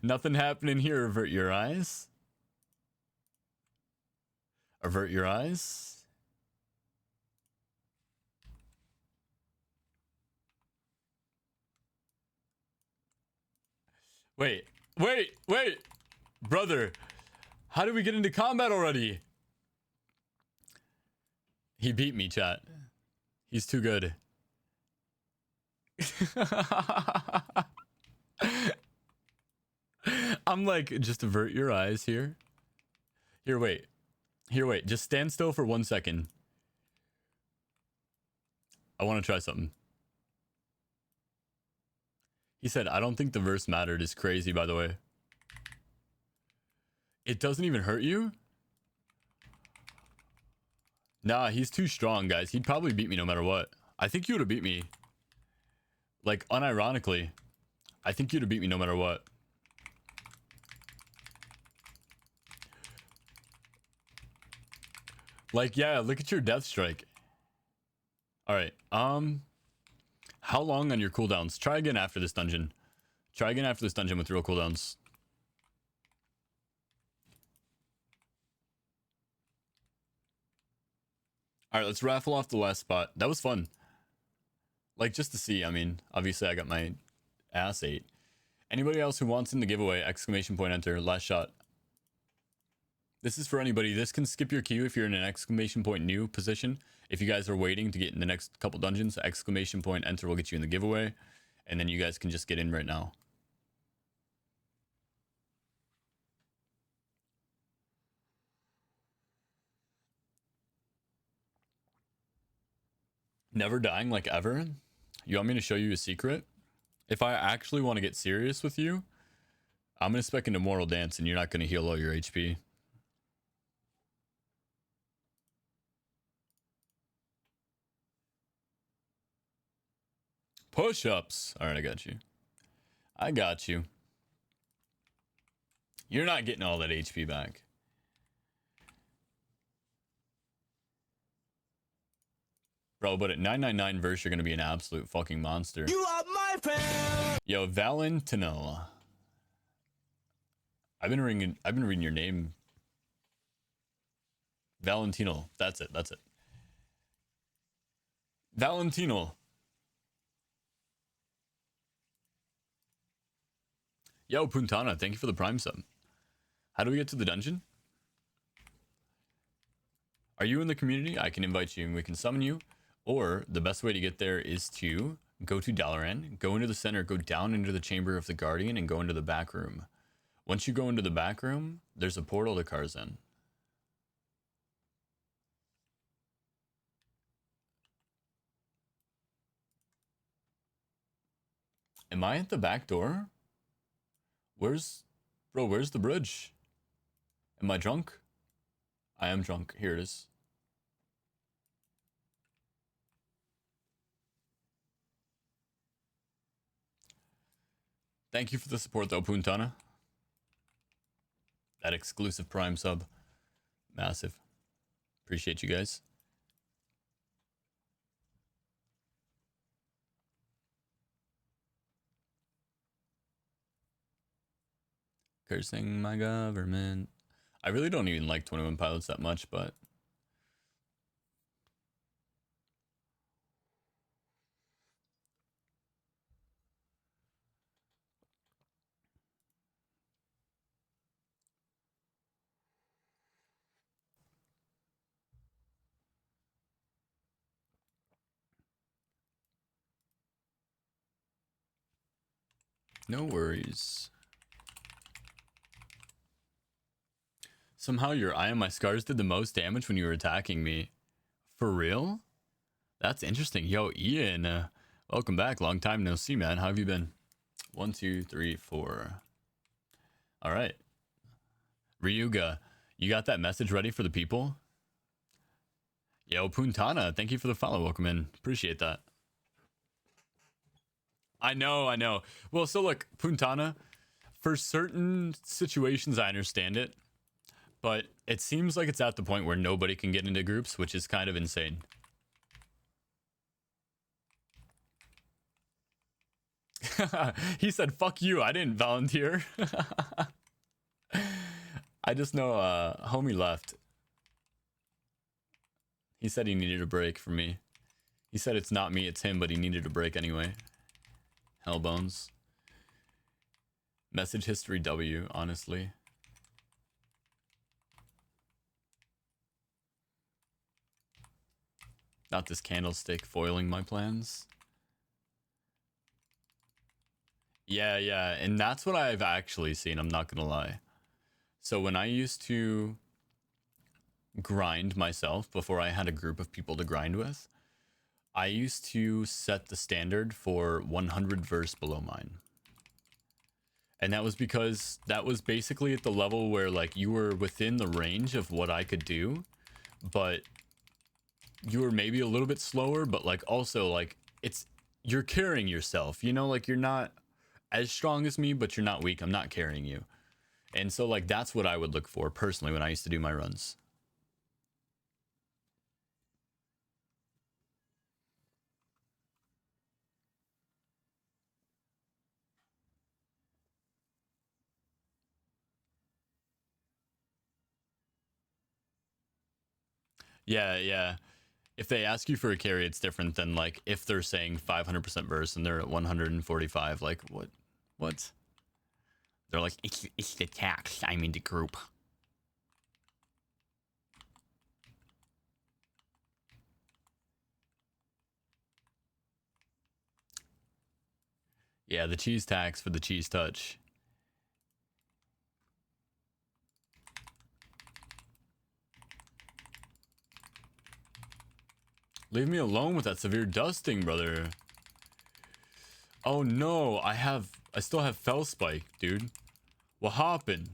Nothing happening here. Avert your eyes. Avert your eyes. Wait, wait, wait. Brother, how did we get into combat already? He beat me, chat. He's too good. I'm like, just avert your eyes here. Here, wait. Here, wait. Just stand still for 1 second. I want to try something. He said, I don't think the verse mattered is crazy, by the way. It doesn't even hurt you? Nah, he's too strong, guys. He'd probably beat me no matter what. I think you would have beat me. Like, unironically. I think you'd have beat me no matter what. Like, yeah, look at your death strike. Alright, how long on your cooldowns? Try again after this dungeon. Try again after this dungeon with real cooldowns. Alright, let's raffle off the last spot. That was fun. Like, just to see, I mean, obviously I got my ass ate. Anybody else who wants in the giveaway, exclamation point enter, last shot. This is for anybody. This can skip your queue if you're in an exclamation point new position. If you guys are waiting to get in the next couple dungeons, exclamation point enter will get you in the giveaway. And then you guys can just get in right now. Never dying like ever? You want me to show you a secret? If I actually want to get serious with you, I'm going to spec into Mortal Dance and you're not going to heal all your HP. Push-ups. All right, I got you. I got you. You're not getting all that HP back. Bro, but at 999 verse, you're going to be an absolute fucking monster. You are my friend. Yo, Valentino. I've been reading your name. Valentino. That's it. That's it. Valentino. Yo, Puntana, thank you for the Prime sub. How do we get to the dungeon? Are you in the community? I can invite you and we can summon you. Or the best way to get there is to go to Dalaran, go into the center, go down into the Chamber of the Guardian, and go into the back room. Once you go into the back room, there's a portal to Karzen. Am I at the back door? Where's the bridge? Am I drunk? I am drunk. Here it is. Thank you for the support though, Puntana. That exclusive Prime sub. Massive. Appreciate you guys. Cursing my government. I really don't even like 21 Pilots that much, but no worries. Somehow your eye on my scars did the most damage when you were attacking me. For real? That's interesting. Yo, Ian, welcome back. Long time no see, man. How have you been? 1, 2, 3, 4. All right. Ryuga, you got that message ready for the people? Yo, Puntana, thank you for the follow. Welcome in. Appreciate that. I know. Well, so look, Puntana, for certain situations, I understand it. But it seems like it's at the point where nobody can get into groups, which is kind of insane. He said, fuck you, I didn't volunteer. I just know homie left. He said he needed a break from me. He said it's not me, it's him, but he needed a break anyway. Hellbones. Message history W, honestly. Not this candlestick foiling my plans. Yeah, and that's what I've actually seen, I'm not gonna lie. So when I used to grind myself before I had a group of people to grind with, I used to set the standard for 100 verse below mine. And that was because that was basically at the level where like you were within the range of what I could do, but you were maybe a little bit slower, but like also like you're carrying yourself, you know, like you're not as strong as me, but you're not weak. I'm not carrying you. And so like that's what I would look for personally when I used to do my runs. Yeah. If they ask you for a carry, it's different than like if they're saying 500% burst and they're at 145. Like what? They're like, it's the tax. I'm in the group. Yeah, the cheese tax for the cheese touch. Leave me alone with that severe dusting, brother. Oh no, I still have Fell Spike, dude. What happened?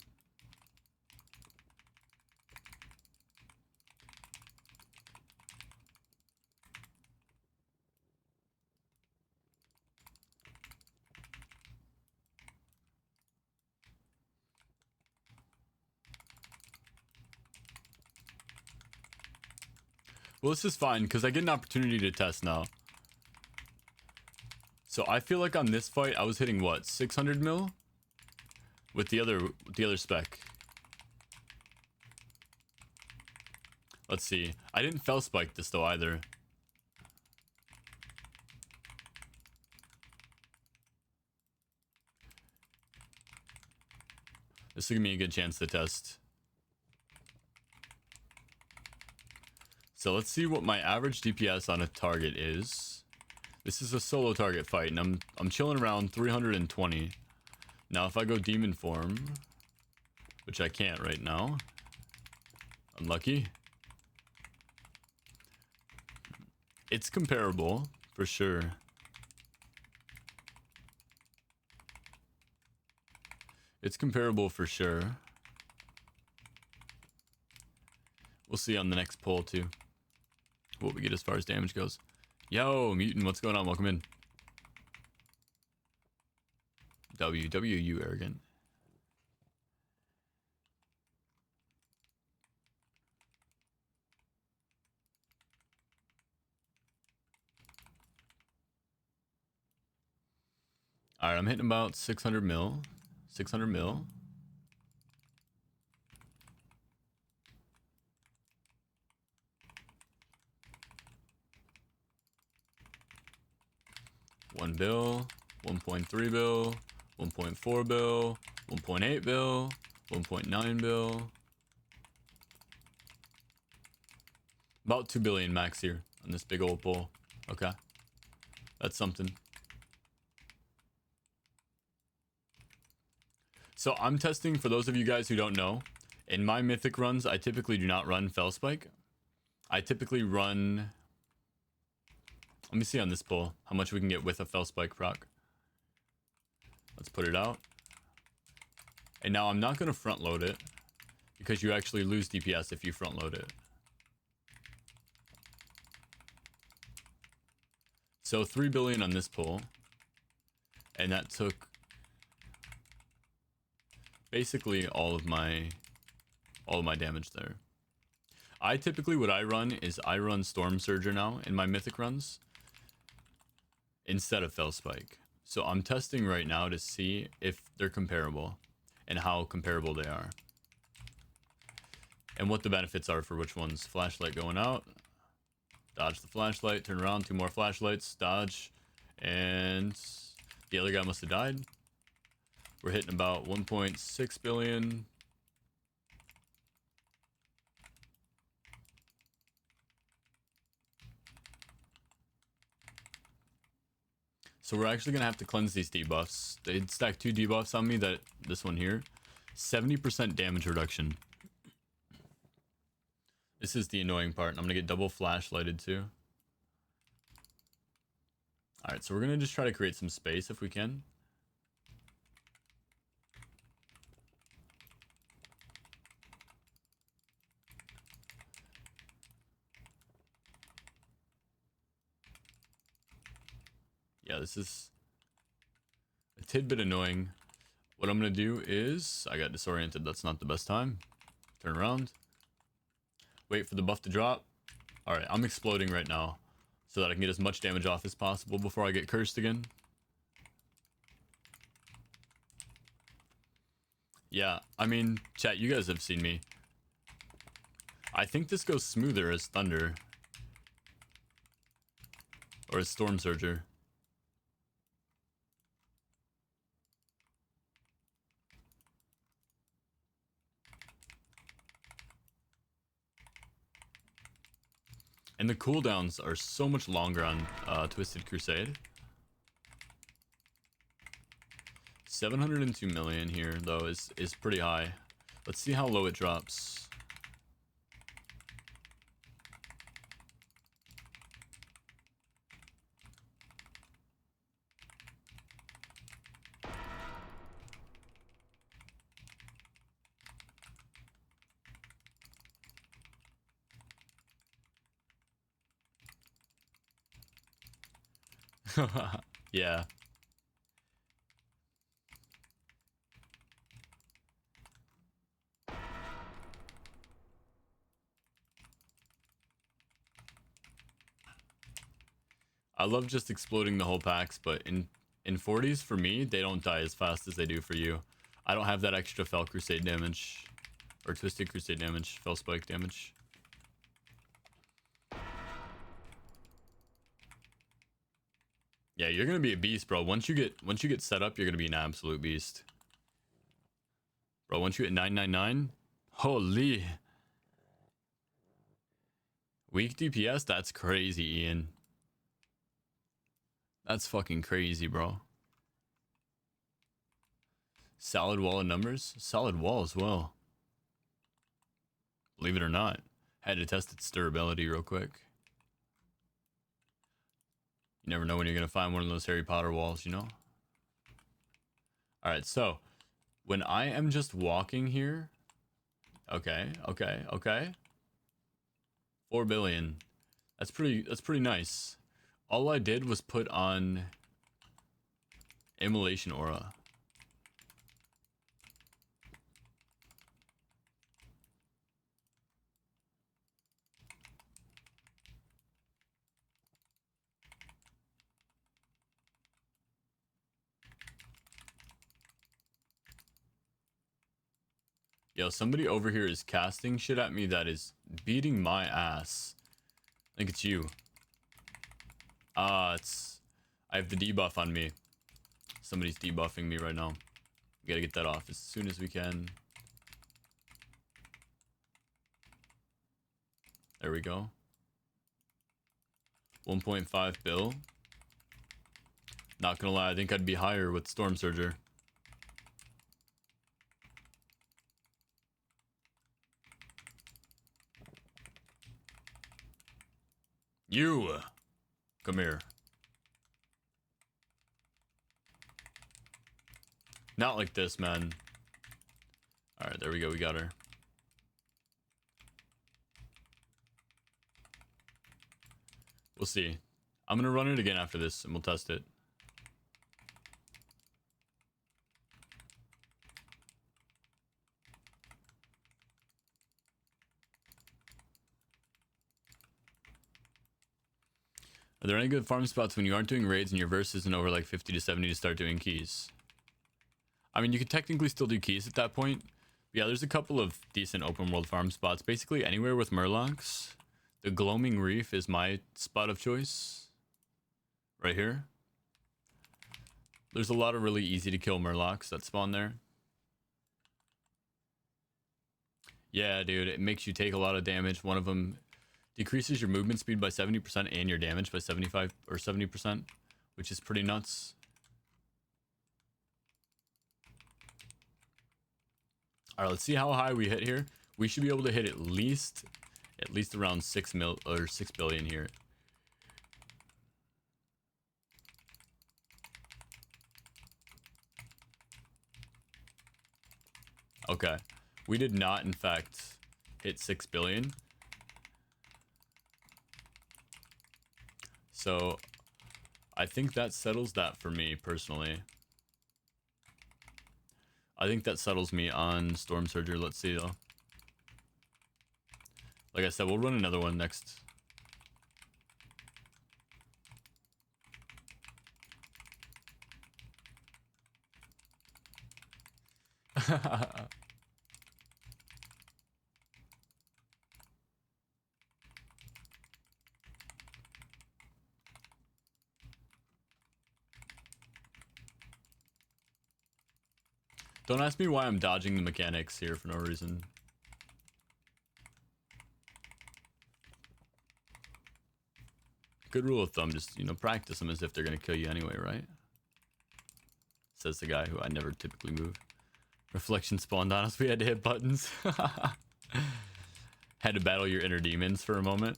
Well, this is fine because I get an opportunity to test now. So I feel like on this fight I was hitting what, 600 mil with the other spec. Let's see. I didn't Fell Spike this though either. This will give me a good chance to test. So let's see what my average DPS on a target is. This is a solo target fight, and I'm chilling around 320. Now if I go demon form, which I can't right now, unlucky. It's comparable for sure. It's comparable for sure. We'll see on the next poll too what we get as far as damage goes. Yo, Mutant, what's going on? Welcome in. You arrogant. All right, I'm hitting about 600 mil. 600 mil. $1 bill, 1.3 bill, 1.4 bill, 1.8 bill, 1.9 bill. About 2 billion max here on this big old pull. Okay. That's something. So I'm testing, for those of you guys who don't know, In my mythic runs, I typically do not run Fellspike. I typically run... Let me see on this pull how much we can get with a Fellspike proc. Let's put it out. And now I'm not going to front load it, because you actually lose DPS if you front load it. So 3 billion on this pull. And that took basically all of my damage there. I typically, what I run is I run Storm Surger now in my mythic runs instead of Fellspike. So I'm testing right now to see if they're comparable and how comparable they are. And what the benefits are for which ones. Flashlight going out. Dodge the flashlight, turn around, 2 more flashlights, dodge, and the other guy must have died. We're hitting about 1.6 billion. So we're actually going to have to cleanse these debuffs. They stack 2 debuffs on me, that this one here. 70% damage reduction. This is the annoying part. I'm going to get double flashlighted too. Alright, so we're going to just try to create some space if we can. Yeah, this is a tidbit annoying. What I'm going to do is... I got disoriented. That's not the best time. Turn around. Wait for the buff to drop. Alright, I'm exploding right now, so that I can get as much damage off as possible before I get cursed again. Yeah, I mean, chat, you guys have seen me. I think this goes smoother as Thunder. Or as Storm Surger. And the cooldowns are so much longer on Twisted Crusade. 702 million here, though, is pretty high. Let's see how low it drops. Yeah. I love just exploding the whole packs, but in 40s, for me, they don't die as fast as they do for you. I don't have that extra Fel Crusade damage. Or Twisted Crusade damage. Fel Spike damage. Yeah, you're gonna be a beast, bro. Once you get set up, you're gonna be an absolute beast. Bro, once you hit 999, holy. Weak DPS, that's crazy, Ian. That's fucking crazy, bro. Solid wall of numbers? Solid wall as well. Believe it or not. Had to test its durability real quick. You never know when you're going to find one of those Harry Potter walls, you know? Alright, so. When I am just walking here. Okay. 4 billion. That's pretty nice. All I did was put on Immolation Aura. Yo, somebody over here is casting shit at me that is beating my ass. I think it's you. I have the debuff on me. Somebody's debuffing me right now. We gotta get that off as soon as we can. There we go. 1.5 bill. Not gonna lie, I think I'd be higher with Storm Surger. You! Come here. Not like this, man. Alright, there we go. We got her. We'll see. I'm gonna run it again after this, and we'll test it. Are there any good farm spots when you aren't doing raids and your verse isn't over like 50 to 70 to start doing keys? I mean, you could technically still do keys at that point. But yeah, there's a couple of decent open world farm spots. Basically, anywhere with Murlocs. The Gloaming Reef is my spot of choice. Right here. There's a lot of really easy to kill Murlocs that spawn there. Yeah, dude, it makes you take a lot of damage. One of them decreases your movement speed by 70% and your damage by 75 or 70%, which is pretty nuts. All right, let's see how high we hit here. We should be able to hit at least around 6 billion here. Okay, we did not in fact hit 6 billion. So I think that settles that for me personally. I think that settles me on Storm Surger. Let's see though. Like I said, we'll run another one next. Don't ask me why I'm dodging the mechanics here for no reason. Good rule of thumb, just, you know, practice them as if they're gonna kill you anyway, right? Says the guy who I never typically move. Reflection spawned on us, we had to hit buttons. Had to battle your inner demons for a moment.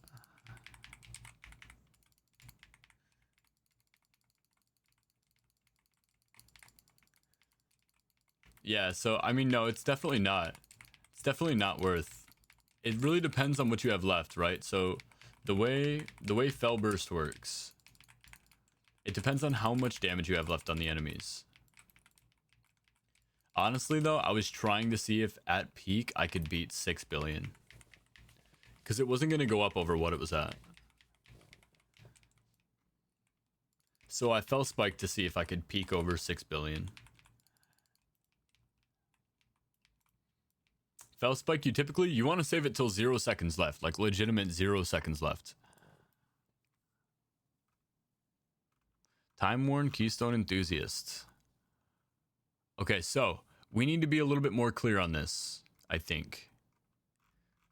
Yeah, so I mean, no, it's definitely not. It's definitely not worth. It really depends on what you have left, right? So the way Fell Burst works, it depends on how much damage you have left on the enemies. Honestly though, I was trying to see if at peak I could beat 6 billion. Because it wasn't going to go up over what it was at. So I fell spiked to see if I could peak over 6 billion. Fell spike, you want to save it till 0 seconds left, like legitimate 0 seconds left. Time worn Keystone Enthusiast. Okay, so we need to be a little bit more clear on this, I think.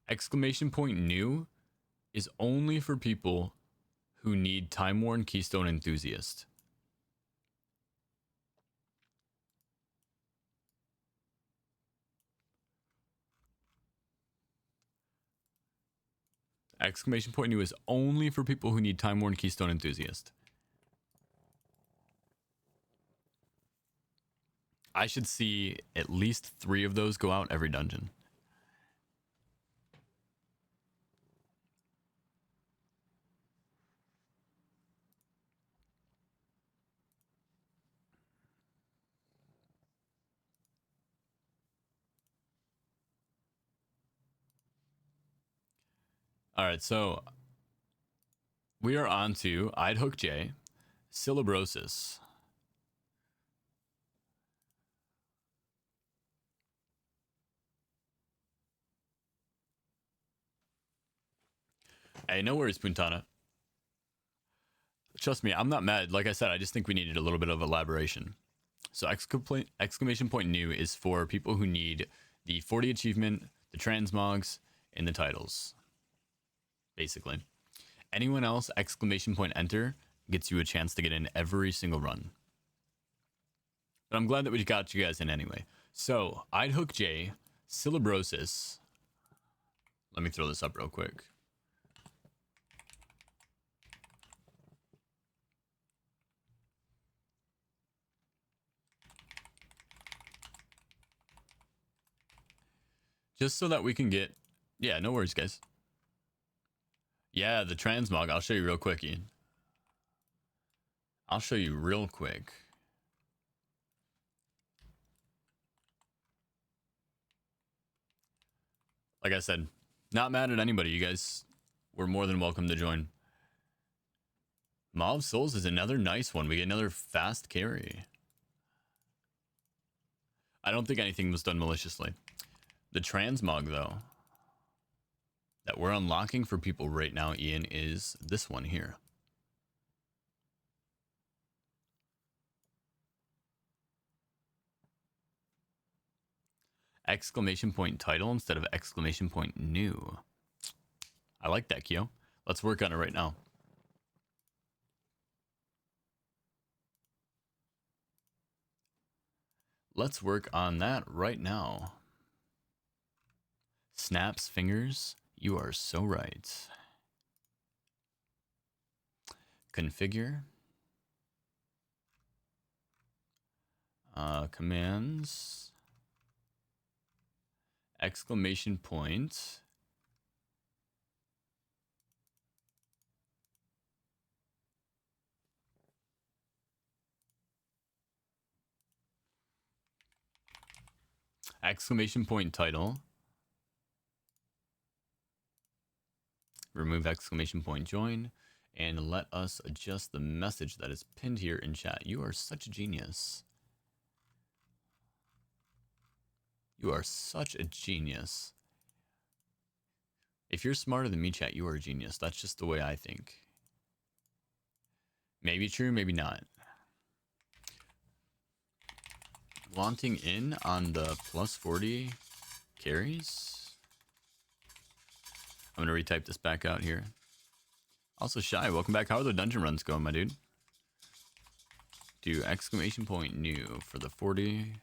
Exclamation point new is only for people who need Time worn Keystone Enthusiast. Exclamation point new is only for people who need Time worn Keystone Enthusiast. I should see at least 3 of those go out every dungeon. All right, so we are on to I'd Hook J, Cilibrosis. Hey, no worries, Puntana. Trust me, I'm not mad. Like I said, I just think we needed a little bit of elaboration. So exclamation point new is for people who need the 40 achievement, the transmogs, and the titles. Basically. Anyone else, exclamation point enter, gets you a chance to get in every single run. But I'm glad that we got you guys in anyway. So, I'd Hook J, Cilibrosis. Let me throw this up real quick. Just so that we can get... Yeah, no worries, guys. Yeah, the transmog. I'll show you real quick, Ian. I'll show you real quick. Like I said, not mad at anybody. You guys were more than welcome to join. Maw of Souls is another nice one. We get another fast carry. I don't think anything was done maliciously. The transmog, though, that we're unlocking for people right now, Ian, is this one here. Exclamation point title instead of exclamation point new. I like that, Kyo. Let's work on it right now. Let's work on that right now. Snaps fingers. You are so right. Configure. Commands. Exclamation point. Exclamation point title. Remove exclamation point join. And let us adjust the message that is pinned here in chat. You are such a genius. You are such a genius. If you're smarter than me, chat, you are a genius. That's just the way I think. Maybe true, maybe not. Wanting in on the plus 40 carries. I'm going to retype this back out here. Also, Shy, welcome back. How are the dungeon runs going, my dude? Do exclamation point new for the 40.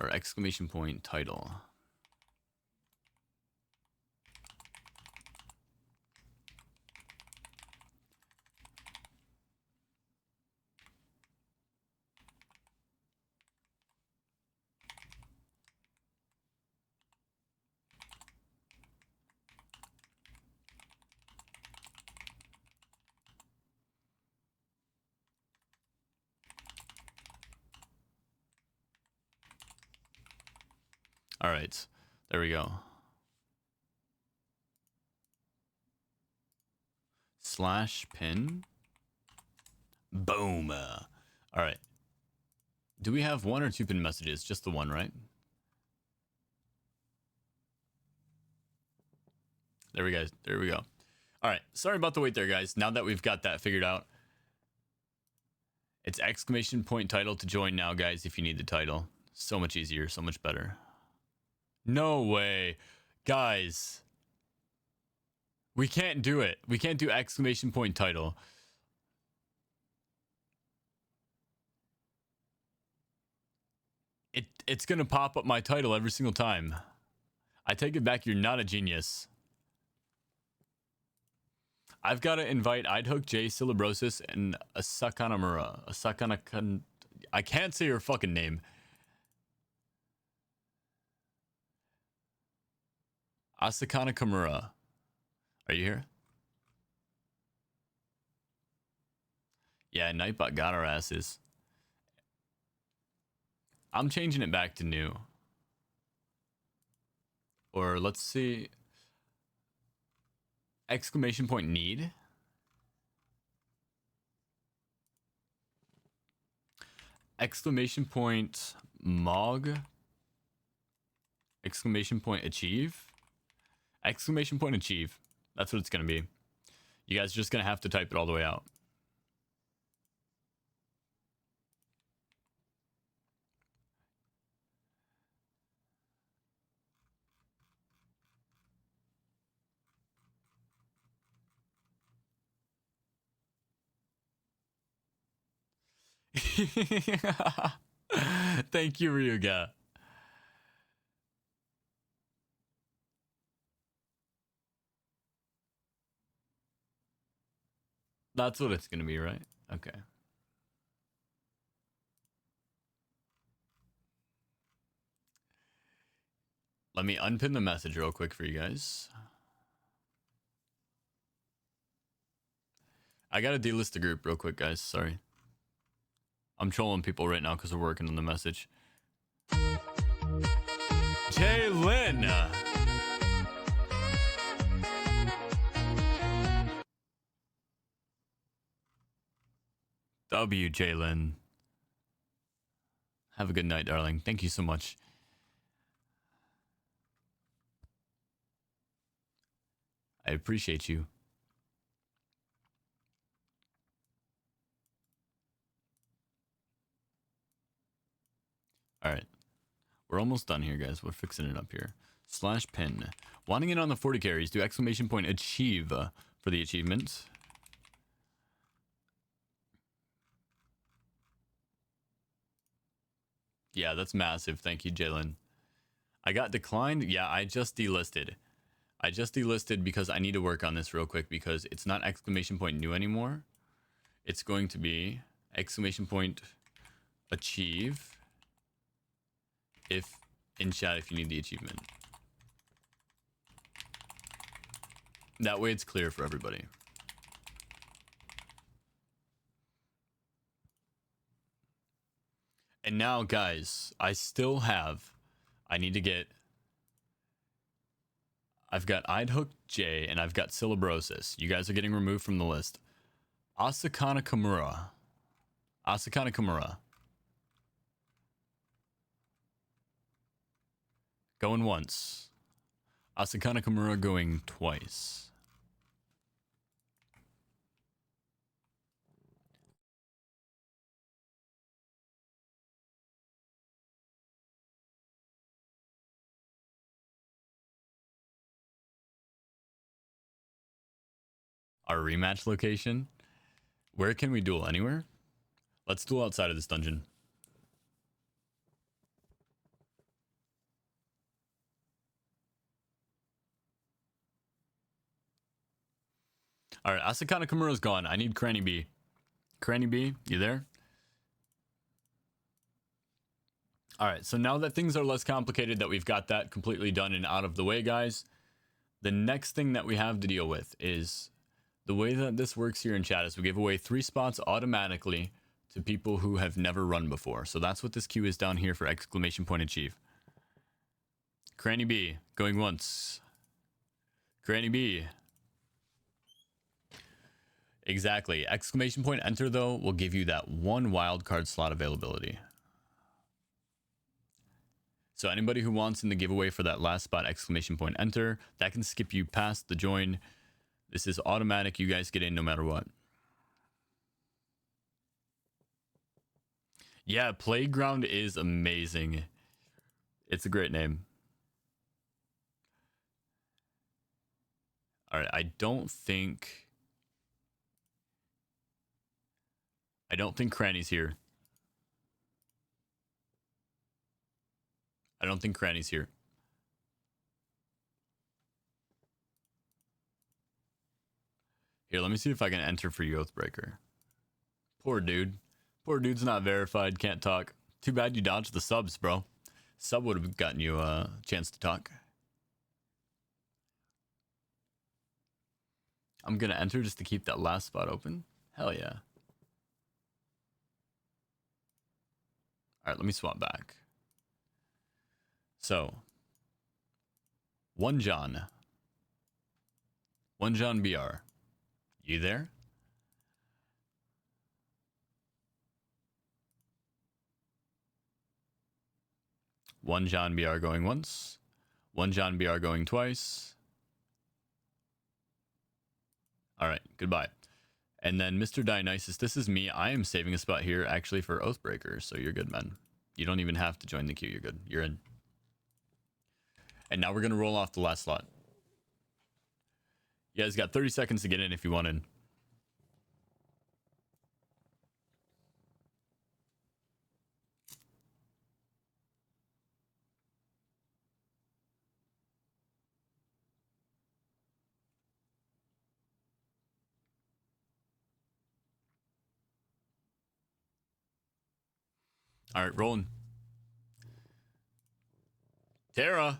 Or exclamation point title. All right, there we go. Slash pin. Boom. All right. Do we have one or two pin messages? Just the one, right? There we go. There we go. All right. Sorry about the wait there, guys. Now that we've got that figured out, it's exclamation point title to join now, guys, if you need the title. So much easier, so much better. No way. Guys. We can't do it. We can't do exclamation point title. It's going to pop up my title every single time. I take it back. You're not a genius. I've got to invite Idhook, J, Cilibrosis, and Asakana Mura. I can't say your fucking name. Asakana Kamura. Are you here? Yeah, Nightbot got our asses. I'm changing it back to new. Or let's see. Exclamation point need. Exclamation point mog. Exclamation point achieve. Exclamation point achieve. That's what it's going to be. You guys are just going to have to type it all the way out. Thank you, Ryuga. That's what it's going to be, right? Okay. Let me unpin the message real quick for you guys. I gotta delist the group real quick, guys. Sorry. I'm trolling people right now because we're working on the message. Jalen! W, Jalen. Have a good night, darling. Thank you so much. I appreciate you. All right. We're almost done here, guys. We're fixing it up here. Slash pin. Wanting it on the 40 carries. Do exclamation point achieve for the achievement. Yeah, that's massive. Thank you, Jalen. I got declined. Yeah, I just delisted. I just delisted because I need to work on this real quick because it's not exclamation point new anymore. It's going to be exclamation point achieve if in chat if you need the achievement. That way it's clear for everybody. And now, guys, I need to get, I've got Eidhook J and I've got Cilibrosis. You guys are getting removed from the list. Asakana Kimura. Asakana Kimura. Going once. Asakana Kimura going twice. Our rematch location. Where can we duel? Anywhere? Let's duel outside of this dungeon. All right, Asakana Kimura's gone. I need Cranny B. Cranny B, you there? All right, so now that things are less complicated, that we've got that completely done and out of the way, guys, the next thing that we have to deal with is the way that this works here in chat is we give away 3 spots automatically to people who have never run before. So that's what this queue is down here for exclamation point achieve. Cranny B, going once. Cranny B. Exactly. Exclamation point enter, though, will give you that 1 wildcard slot availability. So anybody who wants in the giveaway for that last spot, exclamation point enter, that can skip you past the join. This is automatic. You guys get in no matter what. Yeah, Playground is amazing. It's a great name. All right, I don't think Cranny's here. I don't think Cranny's here. Here, let me see if I can enter for you, Oathbreaker. Poor dude. Poor dude's not verified, can't talk. Too bad you dodged the subs, bro. Sub would have gotten you a chance to talk. I'm gonna enter just to keep that last spot open. Hell yeah. All right, let me swap back. So, One John BR. You there? One John BR going once. One John BR going twice. All right, goodbye. And then Mr. Dionysus, this is me. I am saving a spot here actually for Oathbreaker, so you're good, man. You don't even have to join the queue. You're good. You're in. And now we're going to roll off the last slot. You guys got 30 seconds to get in if you want in. All right, rolling. Tara.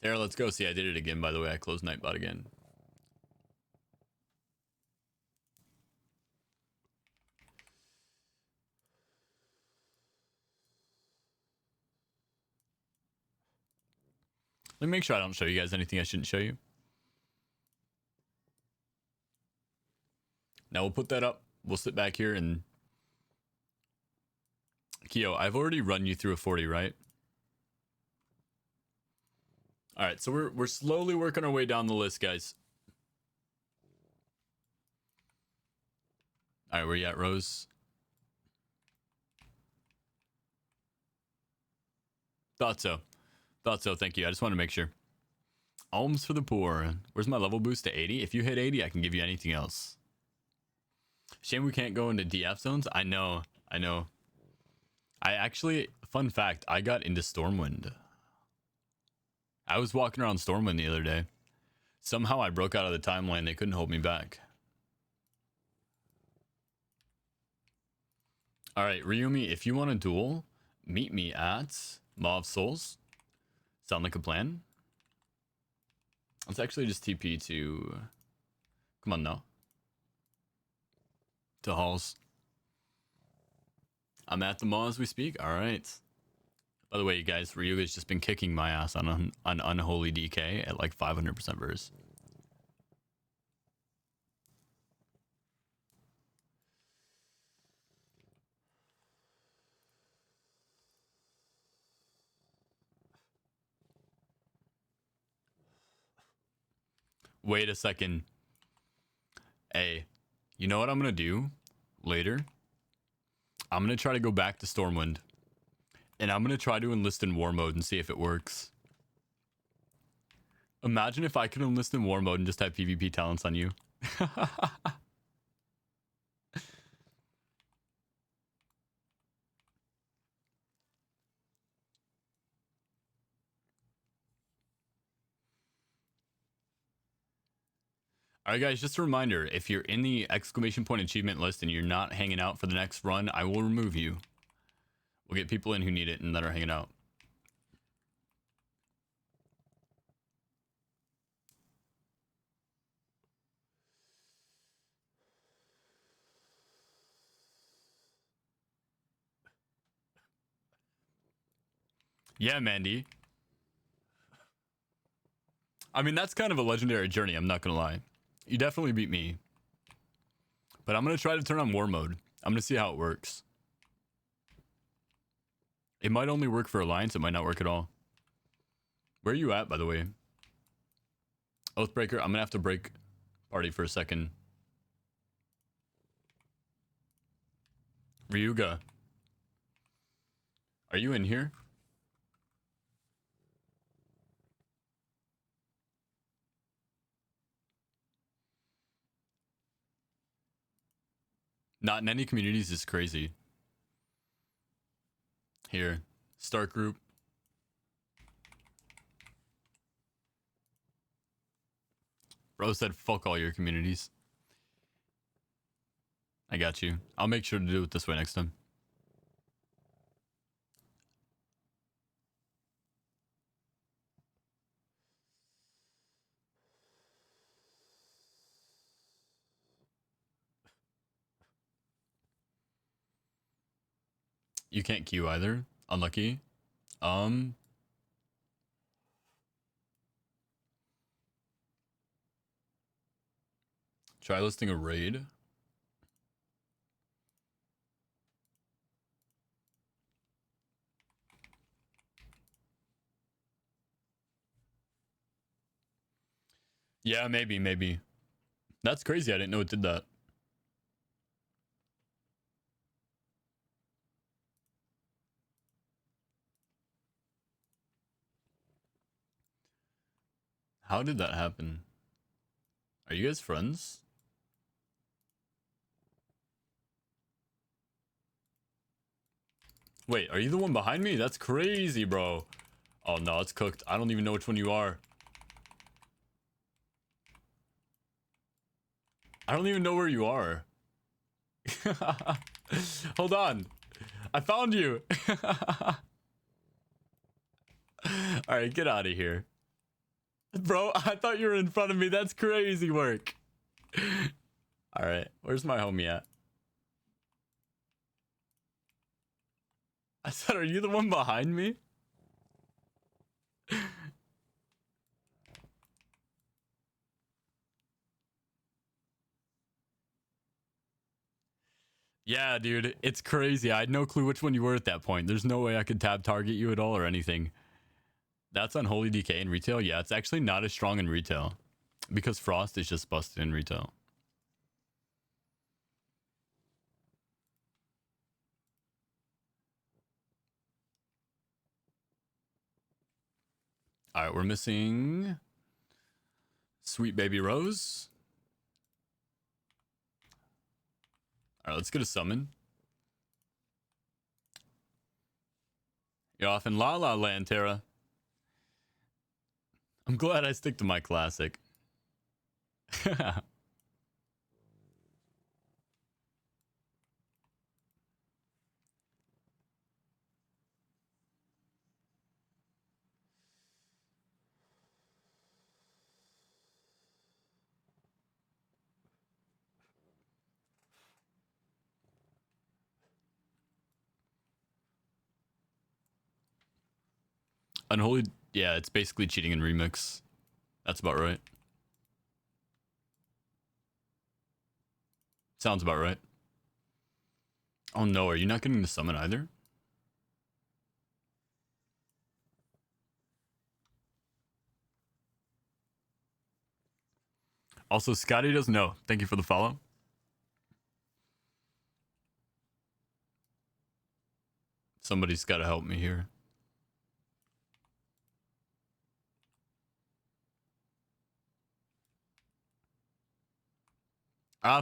There, let's go. See, I did it again, by the way. I closed Nightbot again. Let me make sure I don't show you guys anything I shouldn't show you. Now we'll put that up. We'll sit back here and... Keo, I've already run you through a 40, right? Alright, so we're slowly working our way down the list, guys. Alright, where you at, Rose? Thought so. Thought so, thank you. I just want to make sure. Alms for the poor. Where's my level boost to 80? If you hit 80, I can give you anything else. Shame we can't go into DF zones. I know. I actually, fun fact, I got into Stormwind. I was walking around Stormwind the other day. Somehow I broke out of the timeline. They couldn't hold me back. Alright, Ryumi, if you want a duel, meet me at Maw of Souls. Sound like a plan? Let's actually just TP to... Come on now. To Halls. I'm at the Maw as we speak. Alright. By the way, you guys, Ryuga's just been kicking my ass on Unholy DK at like 500% verse. Wait a second. Hey, you know what I'm gonna do later? I'm gonna try to go back to Stormwind. And I'm gonna try to enlist in war mode and see if it works. Imagine if I could enlist in war mode and just have PvP talents on you. Alright guys, just a reminder, if you're in the exclamation point achievement list and you're not hanging out for the next run, I will remove you. We'll get people in who need it and that are hanging out. Yeah, Mandy. I mean, that's kind of a legendary journey, I'm not gonna lie. You definitely beat me. But I'm gonna try to turn on war mode. I'm gonna see how it works. It might only work for Alliance, it might not work at all. Where are you at, by the way? Oathbreaker, I'm gonna have to break party for a second. Ryuga. Are you in here? Not in any communities is crazy. Here, start group. Bro said fuck all your communities. I got you. I'll make sure to do it this way next time. You can't queue either. Unlucky. Try listing a raid. Yeah, maybe. That's crazy. I didn't know it did that. How did that happen? Are you guys friends? Wait, are you the one behind me? That's crazy, bro. Oh no, it's cooked. I don't even know which one you are. I don't even know where you are. Hold on. I found you. Alright, get out of here. Bro, I thought you were in front of me. That's crazy work. All right, where's my homie at? I said, are you the one behind me? Yeah, dude, it's crazy. I had no clue which one you were at that point. There's no way I could tab target you at all or anything. That's Unholy DK in retail? Yeah, it's actually not as strong in retail. Because Frost is just busted in retail. Alright, we're missing... Sweet Baby Rose. Alright, let's get a summon. You're off in La La Land, Terra. I'm glad I stick to my classic. Unholy, yeah, it's basically cheating in remix. That's about right. Sounds about right. Oh no, are you not getting the summon either? Also, Scotty doesn't know. Thank you for the follow. Somebody's got to help me here.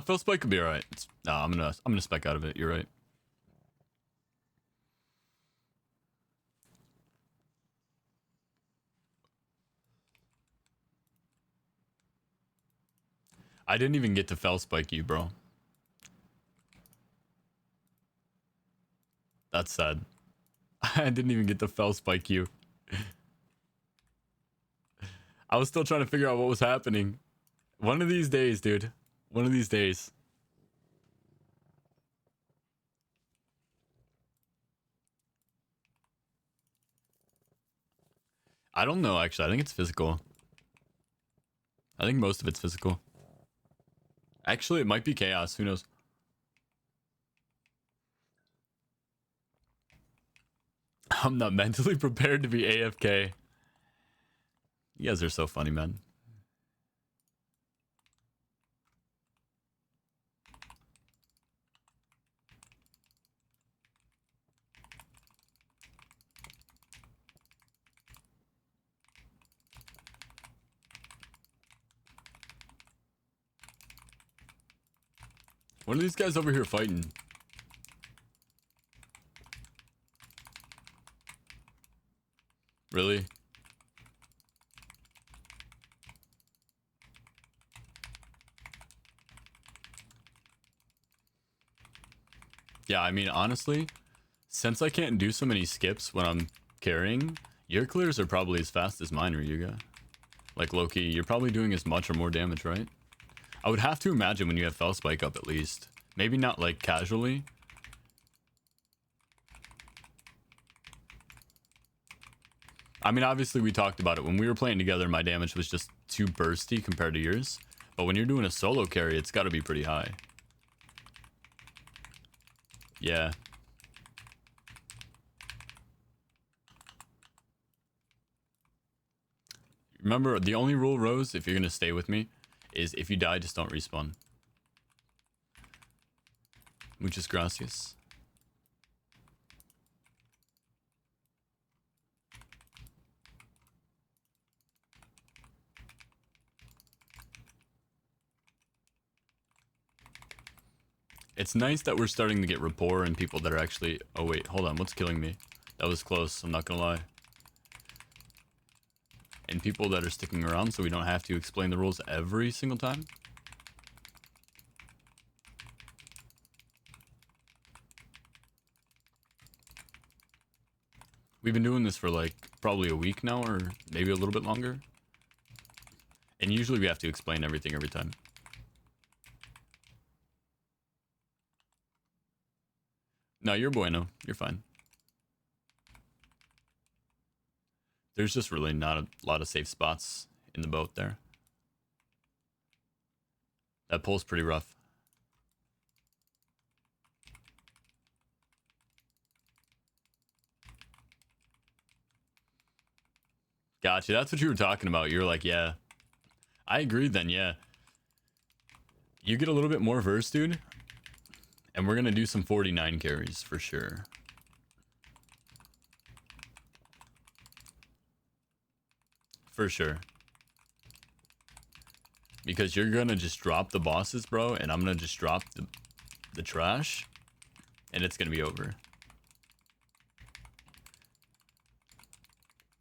Phil Spike could be alright. Nah, I'm gonna spec out of it. You're right. I didn't even get to Fel Spike you, bro. That's sad. I didn't even get to Fel Spike you. I was still trying to figure out what was happening. One of these days, dude. One of these days. I don't know, actually. I think it's physical. I think most of it's physical. Actually, it might be chaos. Who knows? I'm not mentally prepared to be AFK. You guys are so funny, man. What are these guys over here fighting? Really? Yeah, I mean, honestly, since I can't do so many skips when I'm carrying, your clears are probably as fast as mine, Ryuga. Like, low-key, you're probably doing as much or more damage, right? I would have to imagine when you have Fel Spike up at least. Maybe not, like, casually. I mean, obviously, we talked about it. When we were playing together, my damage was just too bursty compared to yours. But when you're doing a solo carry, it's got to be pretty high. Yeah. Remember, the only rule, Rose, if you're going to stay with me, is if you die, just don't respawn. Muchas gracias. It's nice that we're starting to get rapport and people that are actually... Oh, wait, hold on. What's killing me? That was close. I'm not going to lie. And people that are sticking around so we don't have to explain the rules every single time. We've been doing this for like probably a week now or maybe a little bit longer. And usually we have to explain everything every time. No, you're bueno. You're fine. There's just really not a lot of safe spots in the boat there. That pole's pretty rough. Gotcha. That's what you were talking about. You were like, yeah. I agreed then, yeah. You get a little bit more verse, dude. And we're going to do some 49 carries for sure. For sure. Because you're going to just drop the bosses, bro. And I'm going to just drop the trash. And it's going to be over.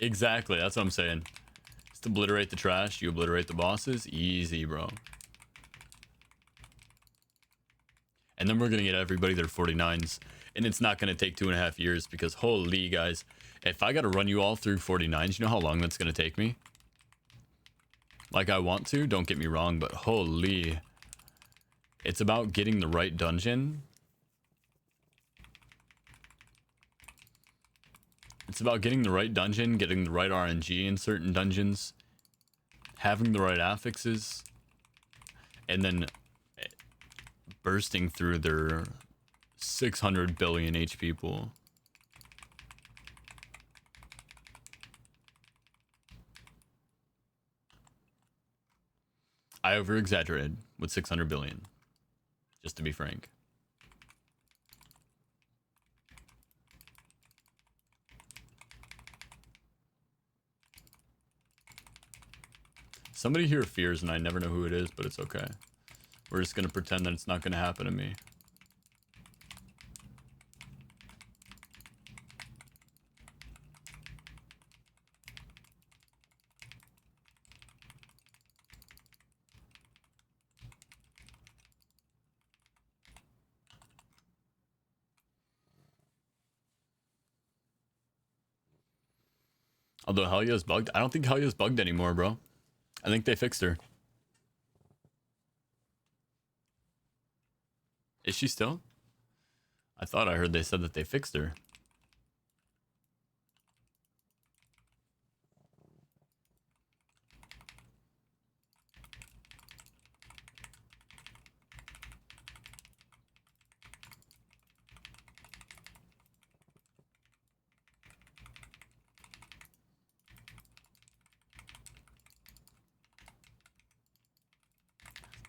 Exactly. That's what I'm saying. Just obliterate the trash. You obliterate the bosses. Easy, bro. And then we're going to get everybody their 49s. And it's not going to take 2.5 years because holy guys, if I got to run you all through 49s, you know how long that's going to take me? Like I want to, don't get me wrong, but holy. It's about getting the right dungeon. It's about getting the right dungeon, getting the right RNG in certain dungeons, having the right affixes, and then bursting through their 600 billion HP pool. I over-exaggerated with 600 billion, just to be frank. Somebody here fears, and I never know who it is, but it's okay. We're just gonna pretend that it's not gonna happen to me. Although Helya's bugged. I don't think Helya's bugged anymore, bro. I think they fixed her. Is she still? I thought I heard they said that they fixed her.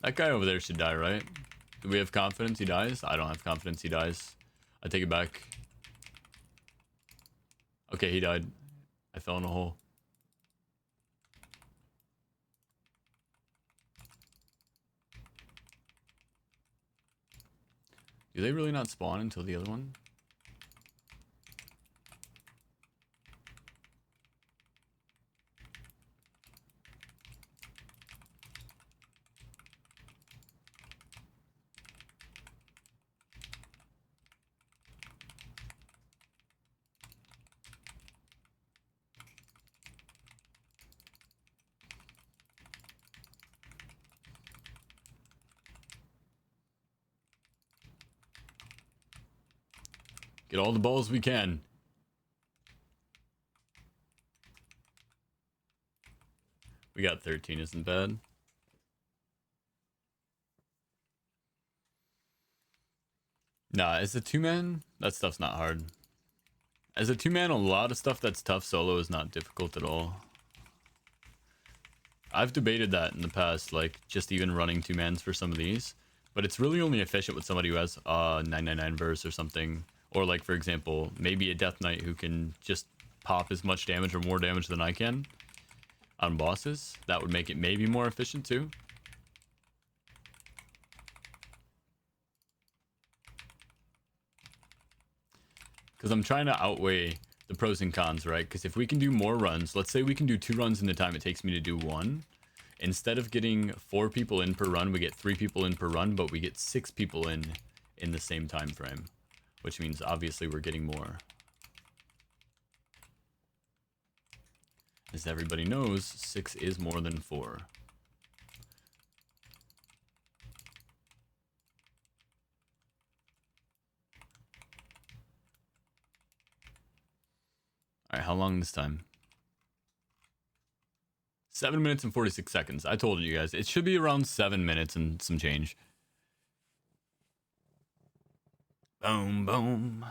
That guy over there should die, right? Do we have confidence he dies? I don't have confidence he dies. I take it back. Okay, he died. I fell in a hole. Do they really not spawn until the other one? Get all the balls we can. We got 13, isn't bad. Nah, as a two-man, that stuff's not hard. As a two-man, a lot of stuff that's tough solo is not difficult at all. I've debated that in the past, like just even running two-mans for some of these. But it's really only efficient with somebody who has 999 verse or something. Or like, for example, maybe a Death Knight who can just pop as much damage or more damage than I can on bosses. That would make it maybe more efficient too. Because I'm trying to outweigh the pros and cons, right? Because if we can do more runs, let's say we can do 2 runs in the time it takes me to do 1. Instead of getting 4 people in per run, we get 3 people in per run, but we get 6 people in the same time frame. Which means obviously we're getting more. As everybody knows, 6 is more than 4. long this time? 7 minutes and 46 seconds. I told you guys. It should be around 7 minutes and some change. Boom, boom.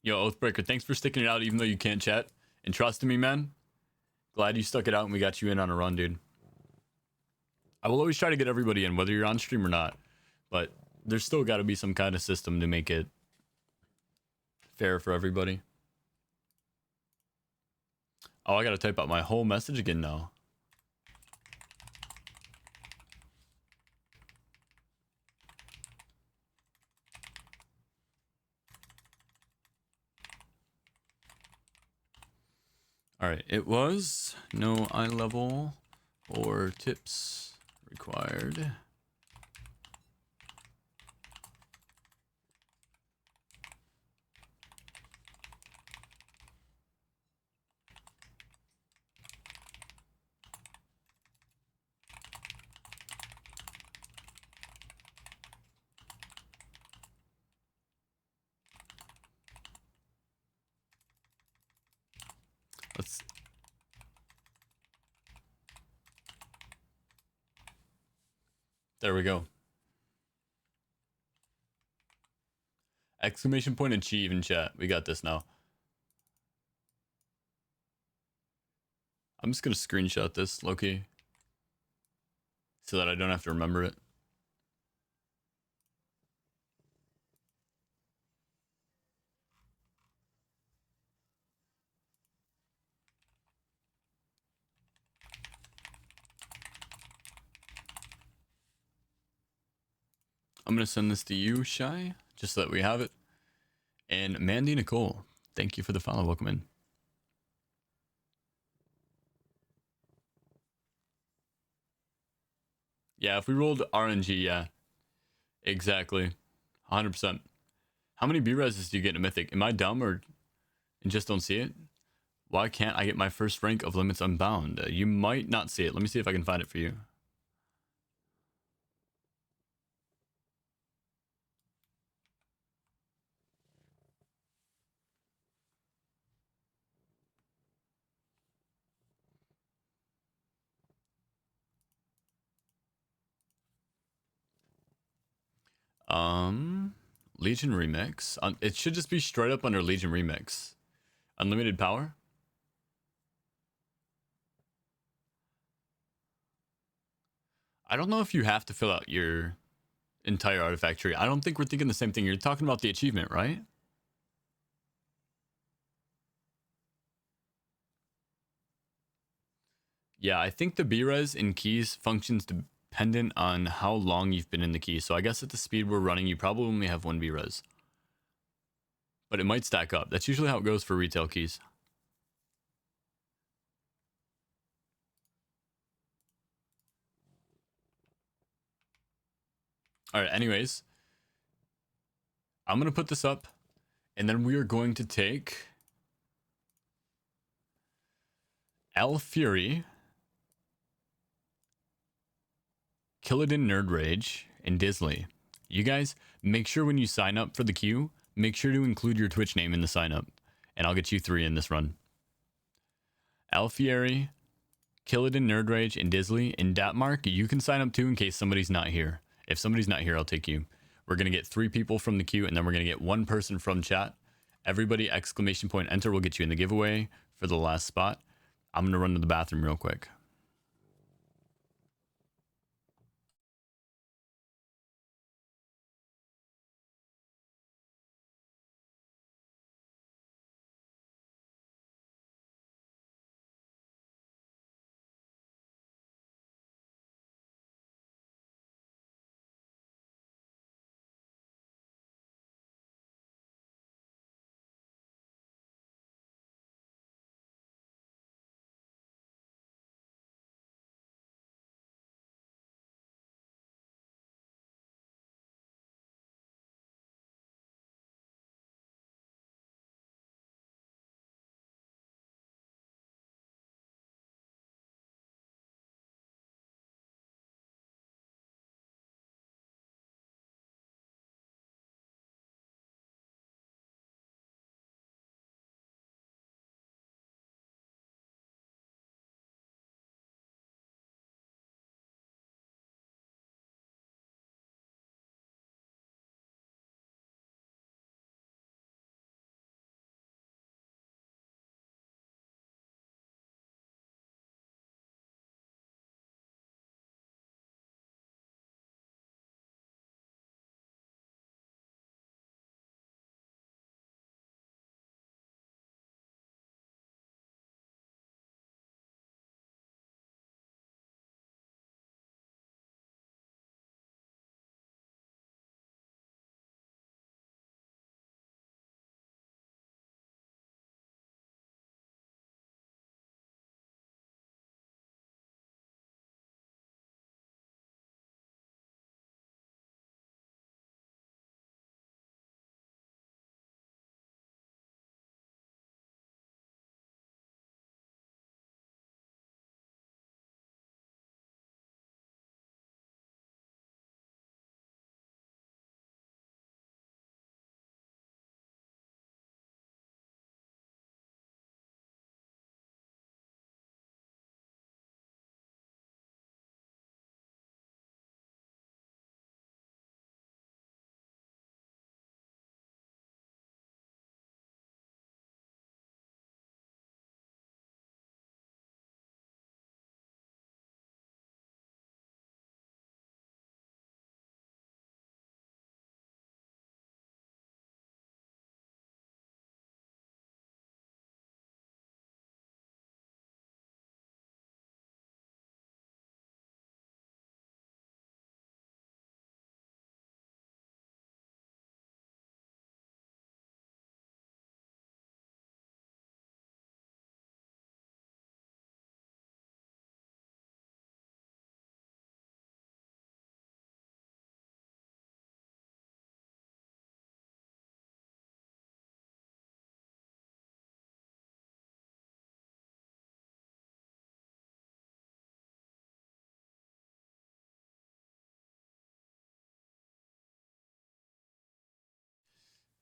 Yo, Oathbreaker, thanks for sticking it out even though you can't chat. And trusting me, man. Glad you stuck it out and we got you in on a run, dude. I will always try to get everybody in, whether you're on stream or not. But there's still got to be some kind of system to make it fair for everybody. Oh, I got to type out my whole message again now. All right, it was no eye level or tips required. Let's. There we go. Exclamation point achieve in chat. We got this now. I'm just gonna screenshot this, Loki, so that I don't have to remember it. I'm gonna send this to you, Shy, just so that we have it. And Mandy Nicole, thank you for the follow. Welcome in. Yeah, if we rolled RNG, yeah. Exactly. 100%. How many B-reses do you get in a mythic? Am I dumb or and just don't see it? Why can't I get my first rank of Limits Unbound? You might not see it. Let me see if I can find it for you. Legion Remix. It should just be straight up under Legion Remix. Unlimited power? I don't know if you have to fill out your entire artifact tree. I don't think we're thinking the same thing. You're talking about the achievement, right? Yeah, I think the B-res in keys functions dependent on how long you've been in the key. So I guess at the speed we're running, you probably only have one B-res. But it might stack up. That's usually how it goes for retail keys. All right, anyways. I'm going to put this up, and then we are going to take El Fury, Killidan Nerd Rage, and Disley. You guys, make sure when you sign up for the queue, make sure to include your Twitch name in the sign up, and I'll get you 3 in this run. Alfieri, Killidan Nerd Rage, and Disley. And Datmark, you can sign up too in case somebody's not here. If somebody's not here, I'll take you. We're going to get 3 people from the queue, and then we're going to get 1 person from chat. Everybody, exclamation point enter, will get you in the giveaway for the last spot. I'm going to run to the bathroom real quick.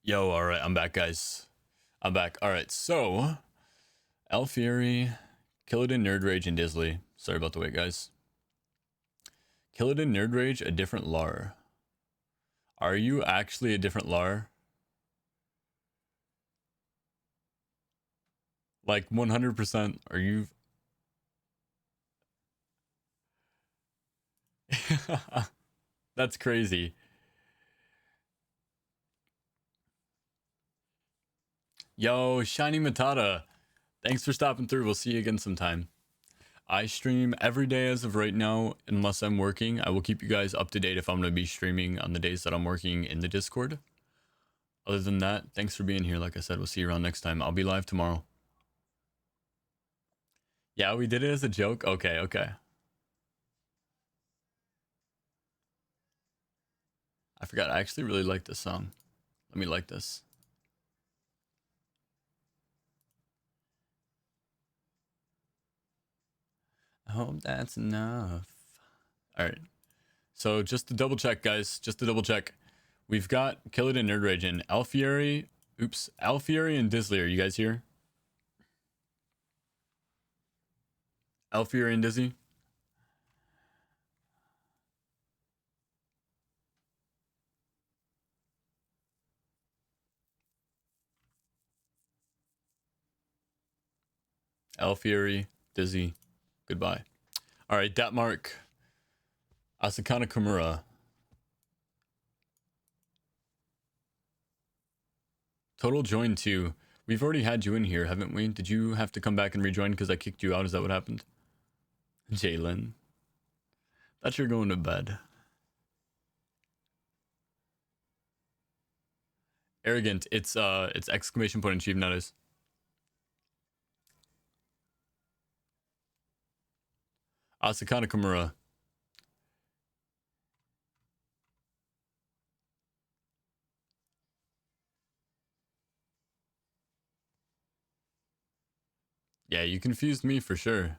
Yo, all right, I'm back, guys. I'm back. All right, so El Fury, Killadin, Nerd Rage, and Disley. Sorry about the wait, guys. Killadin, Nerd Rage, a different Lar. Are you actually a different Lar? Like 100%? Are you? That's crazy. Yo, Shiny Matata. Thanks for stopping through. We'll see you again sometime. I stream every day as of right now, unless I'm working. I will keep you guys up to date if I'm going to be streaming on the days that I'm working in the Discord. Other than that, thanks for being here. Like I said, we'll see you around next time. I'll be live tomorrow. Yeah, we did it as a joke. Okay, okay. I forgot. I actually really like this song. Let me like this. I hope that's enough. All right. So just to double check, guys, just to double check, we've got Killadin and Nerd Rage and Alfieri. Oops, Alfieri and Disley. Are you guys here? Alfieri and Dizzy? Alfieri, Dizzy, goodbye. All right, Datmark, Asakana Kimura. Total join 2. We've already had you in here, haven't we? Did you have to come back and rejoin because I kicked you out? Is that what happened? Jalen. Thought you were going to bed. Arrogant. It's exclamation point and chief notice. Asakana Kimura. Yeah, you confused me for sure.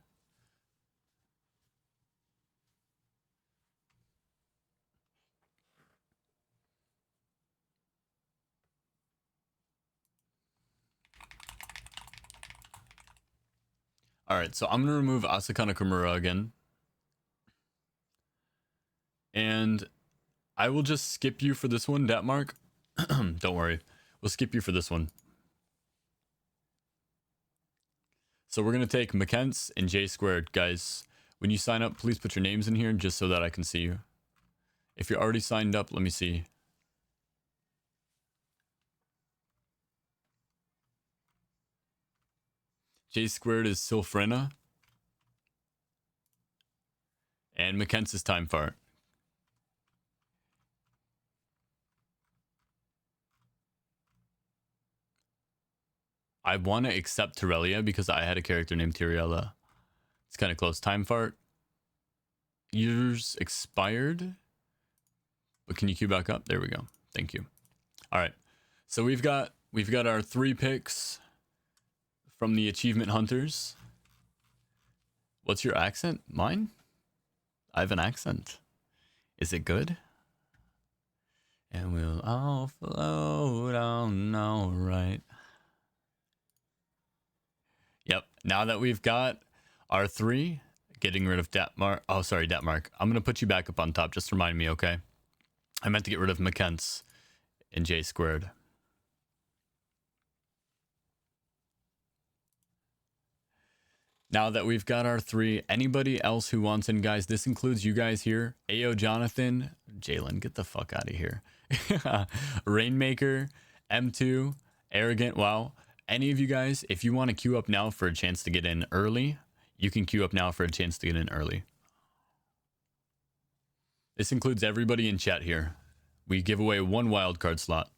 All right, so I'm going to remove Asakana Kimura again. And I will just skip you for this one, Datmark. Don't worry. We'll skip you for this one. So we're going to take McKenz and J Squared. Guys, when you sign up, please put your names in here just so that I can see you. If you're already signed up, let me see. J Squared is Silfrena. And McKenz is Time Fart. I want to accept Terelia because I had a character named Tirella. It's kind of close. Time Fart. Years expired. But can you queue back up? There we go. Thank you. All right. So we've got our 3 picks from the Achievement Hunters. What's your accent? Mine? I have an accent. Is it good? And we'll all float on all right. Yep. Now that we've got our 3, getting rid of Datmark. Oh, sorry, Datmark. I'm going to put you back up on top. Just remind me, okay? I meant to get rid of McKenz and J Squared. Now that we've got our 3, anybody else who wants in, guys, this includes you guys here. Ayo Jonathan, Jalen, get the fuck out of here. Rainmaker, M2, Arrogant, wow. Any of you guys, if you want to queue up now for a chance to get in early, you can queue up now for a chance to get in early. This includes everybody in chat here. We give away 1 wildcard slot.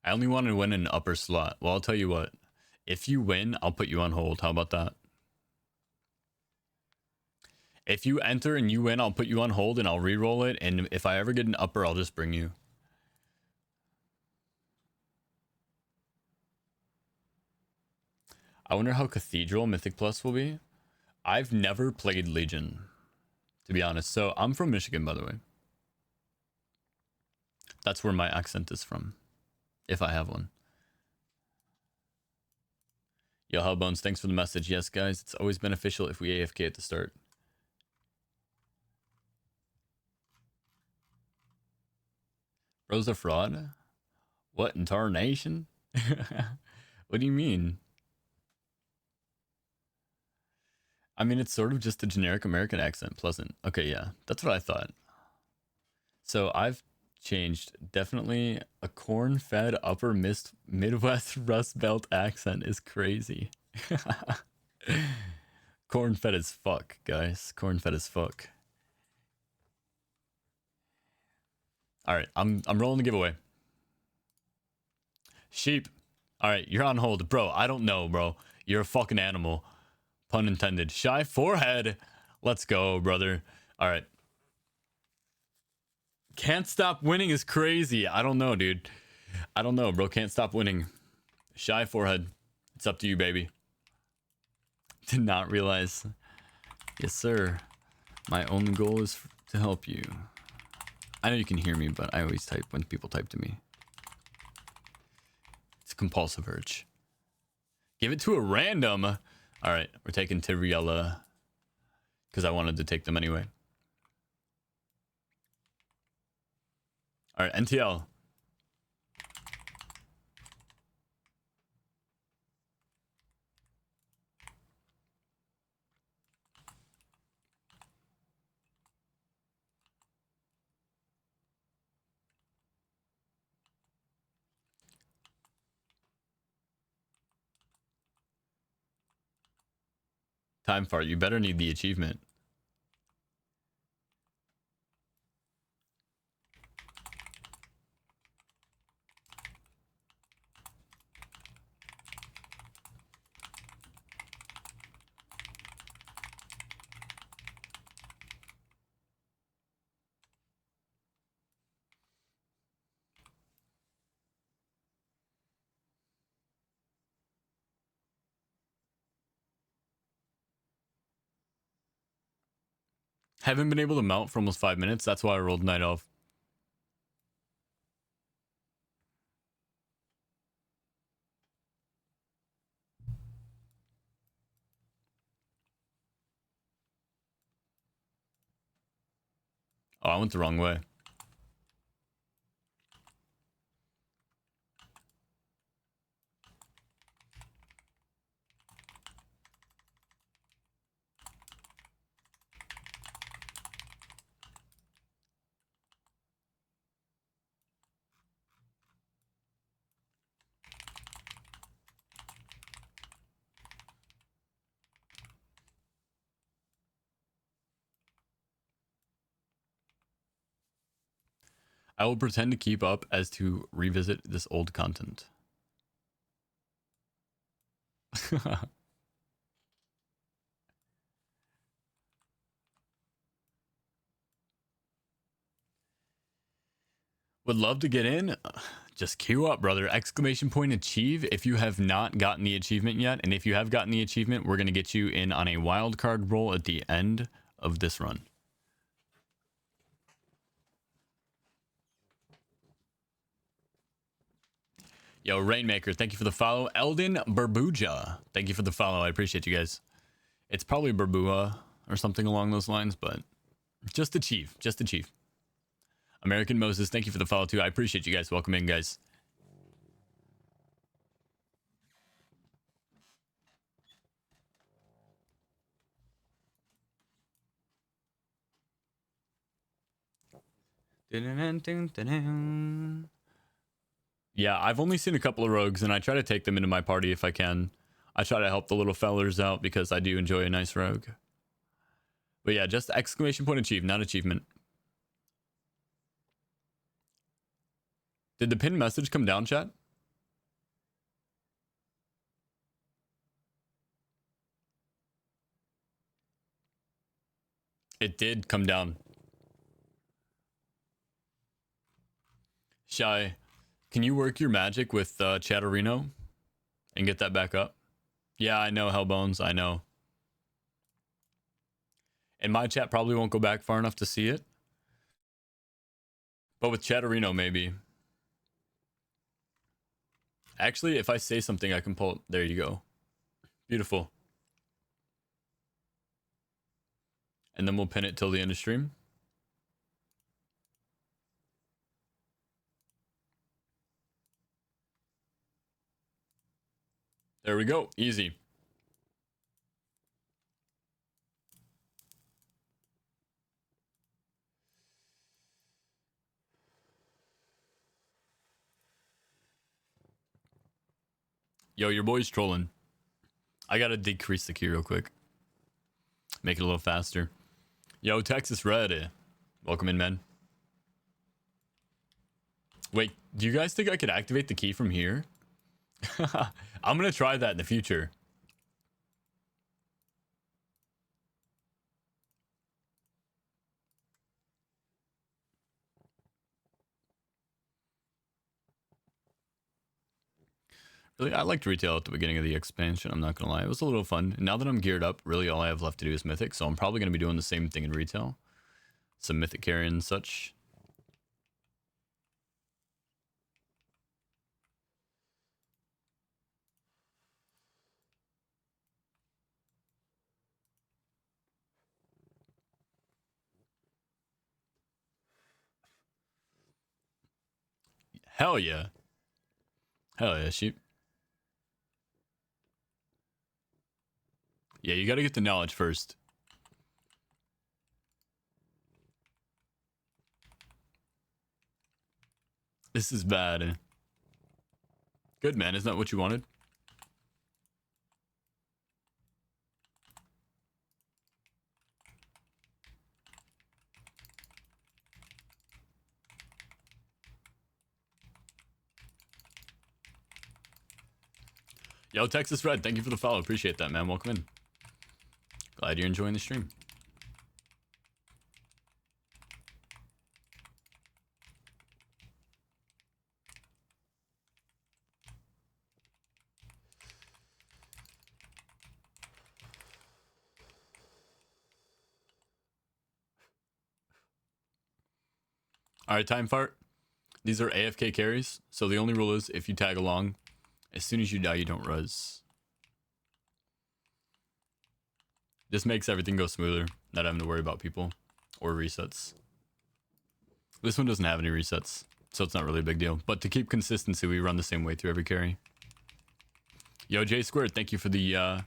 I only want to win an upper slot. Well, I'll tell you what. If you win, I'll put you on hold. How about that? If you enter and you win, I'll put you on hold and I'll re-roll it. And if I ever get an upper, I'll just bring you. I wonder how Cathedral Mythic Plus will be. I've never played Legion, to be honest. So I'm from Michigan, by the way. That's where my accent is from, if I have one. Yo, Hellbones, thanks for the message. Yes, guys, it's always beneficial if we AFK at the start. Bro's a fraud? What in tarnation? What do you mean? I mean, it's sort of just a generic American accent. Pleasant. Okay, yeah, that's what I thought. So I've changed. Definitely a corn-fed upper Midwest Rust Belt accent is crazy. Corn-fed as fuck, guys. Corn-fed as fuck. All right, I'm rolling the giveaway. Sheep. All right, you're on hold, bro. I don't know, bro. You're a fucking animal. Pun intended. Shy forehead. Let's go, brother. All right. Can't stop winning is crazy. I don't know, dude. I don't know, bro. Can't stop winning. Shy forehead. It's up to you, baby. Did not realize. Yes, sir. My only goal is to help you. I know you can hear me, but I always type when people type to me. It's a compulsive urge. Give it to a random. All right, we're taking Tiriella because I wanted to take them anyway. All right, NTL. Time fart. You better need the achievement. Haven't been able to mount for almost 5 minutes. That's why I rolled Night Elf. Oh, I went the wrong way. I will pretend to keep up as to revisit this old content. Would love to get in. Just queue up, brother. Exclamation point achieve if you have not gotten the achievement yet. And if you have gotten the achievement, we're going to get you in on a wild card roll at the end of this run. Yo, Rainmaker, thank you for the follow. Eldon Burbuja, thank you for the follow. I appreciate you guys. It's probably Burbua or something along those lines, but just achieve. Just achieve. American Moses, thank you for the follow too. I appreciate you guys. Welcome in, guys. Yeah, I've only seen a couple of rogues, and I try to take them into my party if I can. I try to help the little fellers out because I do enjoy a nice rogue. But yeah, just exclamation point achieve, not achievement. Did the pinned message come down, chat? It did come down. Shy, can you work your magic with Chatterino and get that back up? Yeah, I know, Hellbones, I know. And my chat probably won't go back far enough to see it. But with Chatterino, maybe. Actually, if I say something, I can pull. There you go. Beautiful. And then we'll pin it till the end of stream. There we go. Easy. Yo, your boy's trolling. I gotta decrease the key real quick. Make it a little faster. Yo, Texas Red. Welcome in, man. Wait, do you guys think I could activate the key from here? I'm gonna try that in the future. Really, I liked retail at the beginning of the expansion, I'm not gonna lie. It was a little fun. Now that I'm geared up, really all I have left to do is Mythic, so I'm probably gonna be doing the same thing in retail. Some Mythic carry and such. Hell yeah. Hell yeah, sheep. Yeah, you gotta get the knowledge first. This is bad. Good, man. Isn't that what you wanted? Yo, Texas Red, thank you for the follow. Appreciate that, man. Welcome in. Glad you're enjoying the stream. All right, time fart. These are AFK carries, so the only rule is if you tag along, as soon as you die, you don't res. This makes everything go smoother, not having to worry about people or resets. This one doesn't have any resets, so it's not really a big deal. But to keep consistency, we run the same way through every carry. Yo, J Squared, thank you for the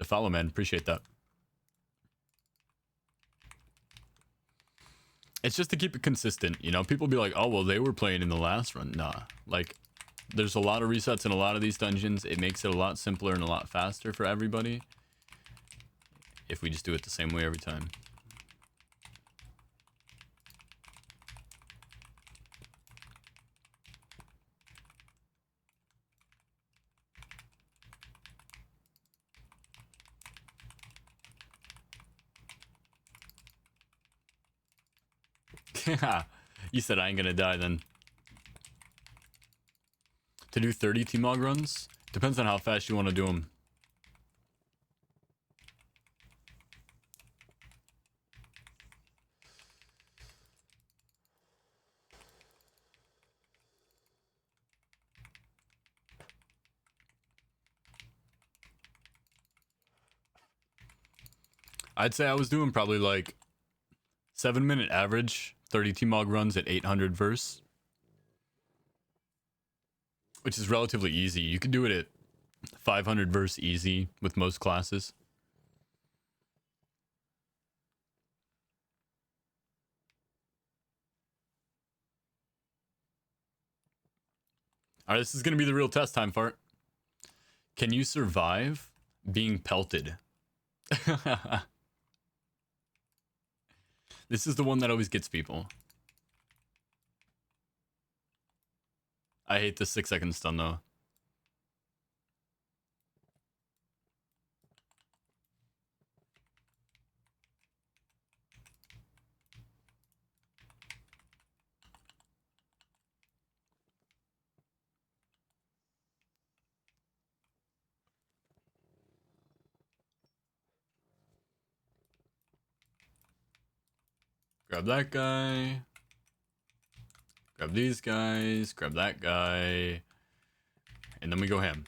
follow, man. Appreciate that. It's just to keep it consistent, you know? People be like, oh, well, they were playing in the last run. Nah, like, there's a lot of resets in a lot of these dungeons. It makes it a lot simpler and a lot faster for everybody if we just do it the same way every time. You said I ain't gonna die then. To do 30 T-Mog runs? Depends on how fast you want to do them. I'd say I was doing probably like 7-minute average, 30 T-Mog runs at 800 verse. Which is relatively easy. You can do it at 500 verse easy with most classes. Alright, this is gonna be the real test time, Fart. Can you survive being pelted? This is the one that always gets people. I hate the 6-second stun though. Grab that guy. Grab these guys, grab that guy, and then we go ham.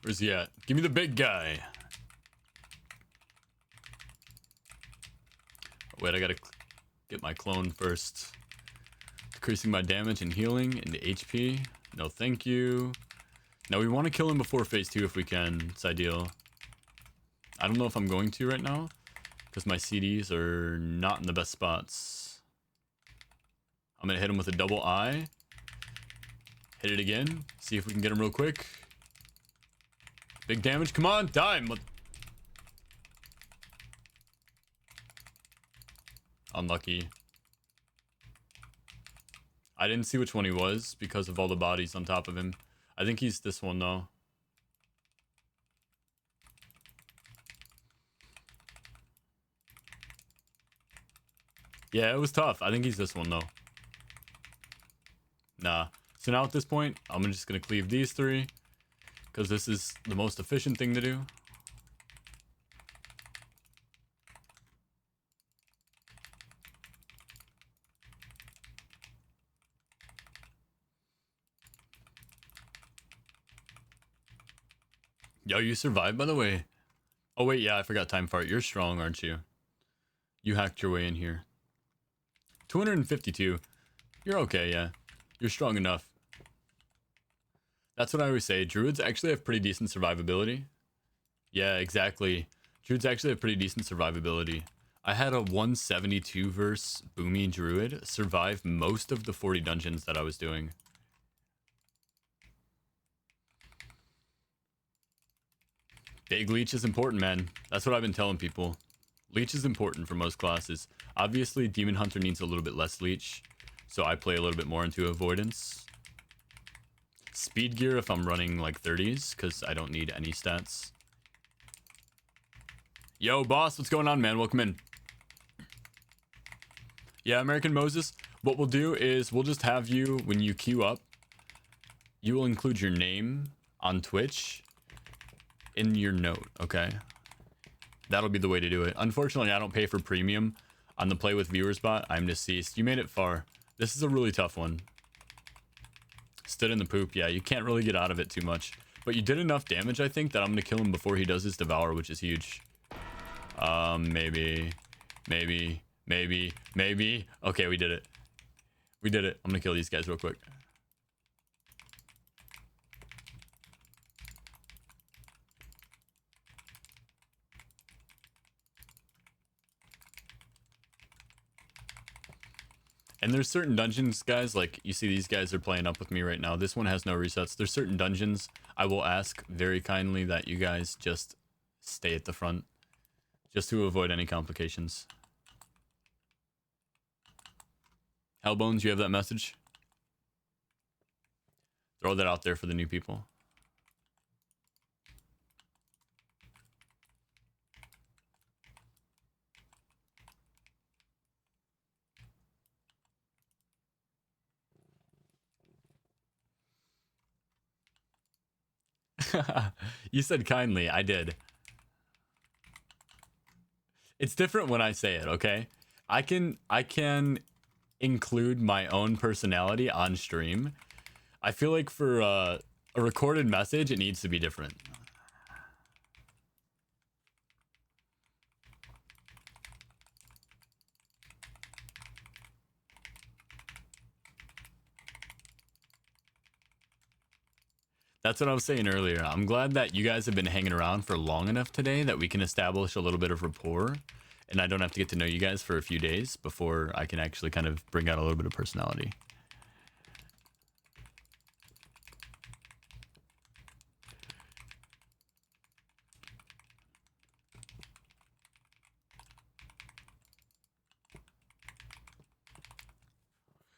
Where's he at? Give me the big guy. Wait, I gotta get my clone first. Decreasing my damage and healing into HP. No, thank you. Now we want to kill him before phase 2 if we can. It's ideal. I don't know if I'm going to right now because my CDs are not in the best spots. I'm gonna hit him with a double I. Hit it again. See if we can get him real quick. Big damage. Come on, die. Unlucky. I didn't see which one he was because of all the bodies on top of him. I think he's this one though. Yeah, it was tough. I think he's this one though. Nah. So now at this point, I'm just gonna cleave these 3 because this is the most efficient thing to do. Yo, you survived, by the way. Oh, wait, yeah, I forgot Time Fart. You're strong, aren't you? You hacked your way in here. 252. You're okay, yeah. You're strong enough. That's what I always say. Druids actually have pretty decent survivability. Yeah, exactly. Druids actually have pretty decent survivability. I had a 172 verse Boomy Druid survive most of the 40 dungeons that I was doing. Big leech is important, man. That's what I've been telling people. Leech is important for most classes. Obviously, Demon Hunter needs a little bit less leech, so I play a little bit more into avoidance. Speed gear if I'm running like 30s, because I don't need any stats. Yo, boss, what's going on, man? Welcome in. Yeah, American Moses, what we'll do is we'll just have you, when you queue up, you will include your name on Twitch in your note, okay? That'll be the way to do it. Unfortunately, I don't pay for premium on the Play with Viewers bot. I'm deceased. You made it far. This is a really tough one. Stood in the poop. Yeah, you can't really get out of it too much. But you did enough damage, I think, that I'm going to kill him before he does his Devour, which is huge. Maybe. Okay, we did it. We did it. I'm going to kill these guys real quick. And there's certain dungeons, guys, like you see these guys are playing up with me right now. This one has no resets. There's certain dungeons I will ask very kindly that you guys just stay at the front just to avoid any complications. Hellbones, you have that message? Throw that out there for the new people. You said kindly. I did. It's different when I say it, okay? I can include my own personality on stream. I feel like for a recorded message, it needs to be different. That's what I was saying earlier. I'm glad that you guys have been hanging around for long enough today that we can establish a little bit of rapport, and I don't have to get to know you guys for a few days before I can actually kind of bring out a little bit of personality.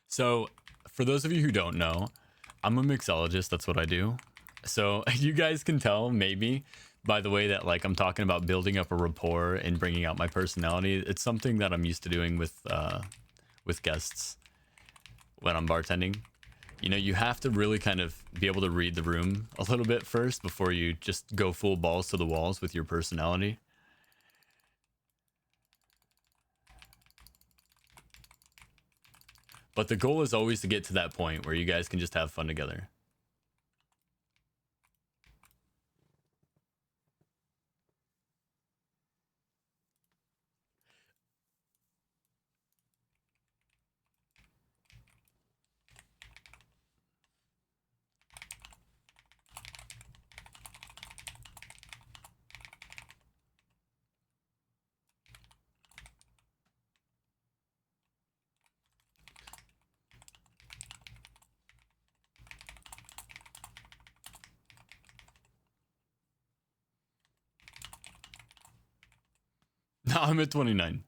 So, for those of you who don't know, I'm a mixologist. That's what I do. So you guys can tell maybe by the way that like I'm talking about building up a rapport and bringing out my personality. It's something that I'm used to doing with guests when I'm bartending. You know, you have to really kind of be able to read the room a little bit first before you just go full balls to the walls with your personality. But the goal is always to get to that point where you guys can just have fun together. Now I'm at 29.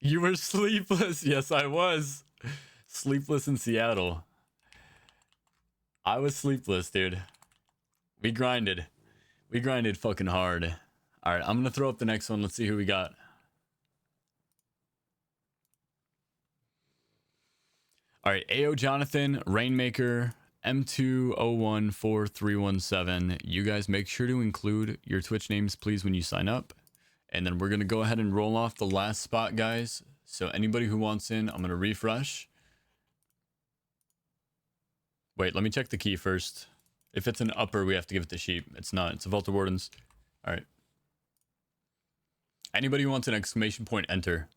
You were sleepless. Yes, I was. Sleepless in Seattle. I was sleepless, dude. We grinded. We grinded fucking hard. All right, I'm going to throw up the next one. Let's see who we got. All right, AO Jonathan, Rainmaker, M2014317. You guys make sure to include your Twitch names, please, when you sign up. And then we're going to go ahead and roll off the last spot, guys. So anybody who wants in, I'm going to refresh. Wait, let me check the key first. If it's an upper, we have to give it to Sheep. It's not. It's a Vault of Wardens. All right. Anybody who wants an exclamation point, enter.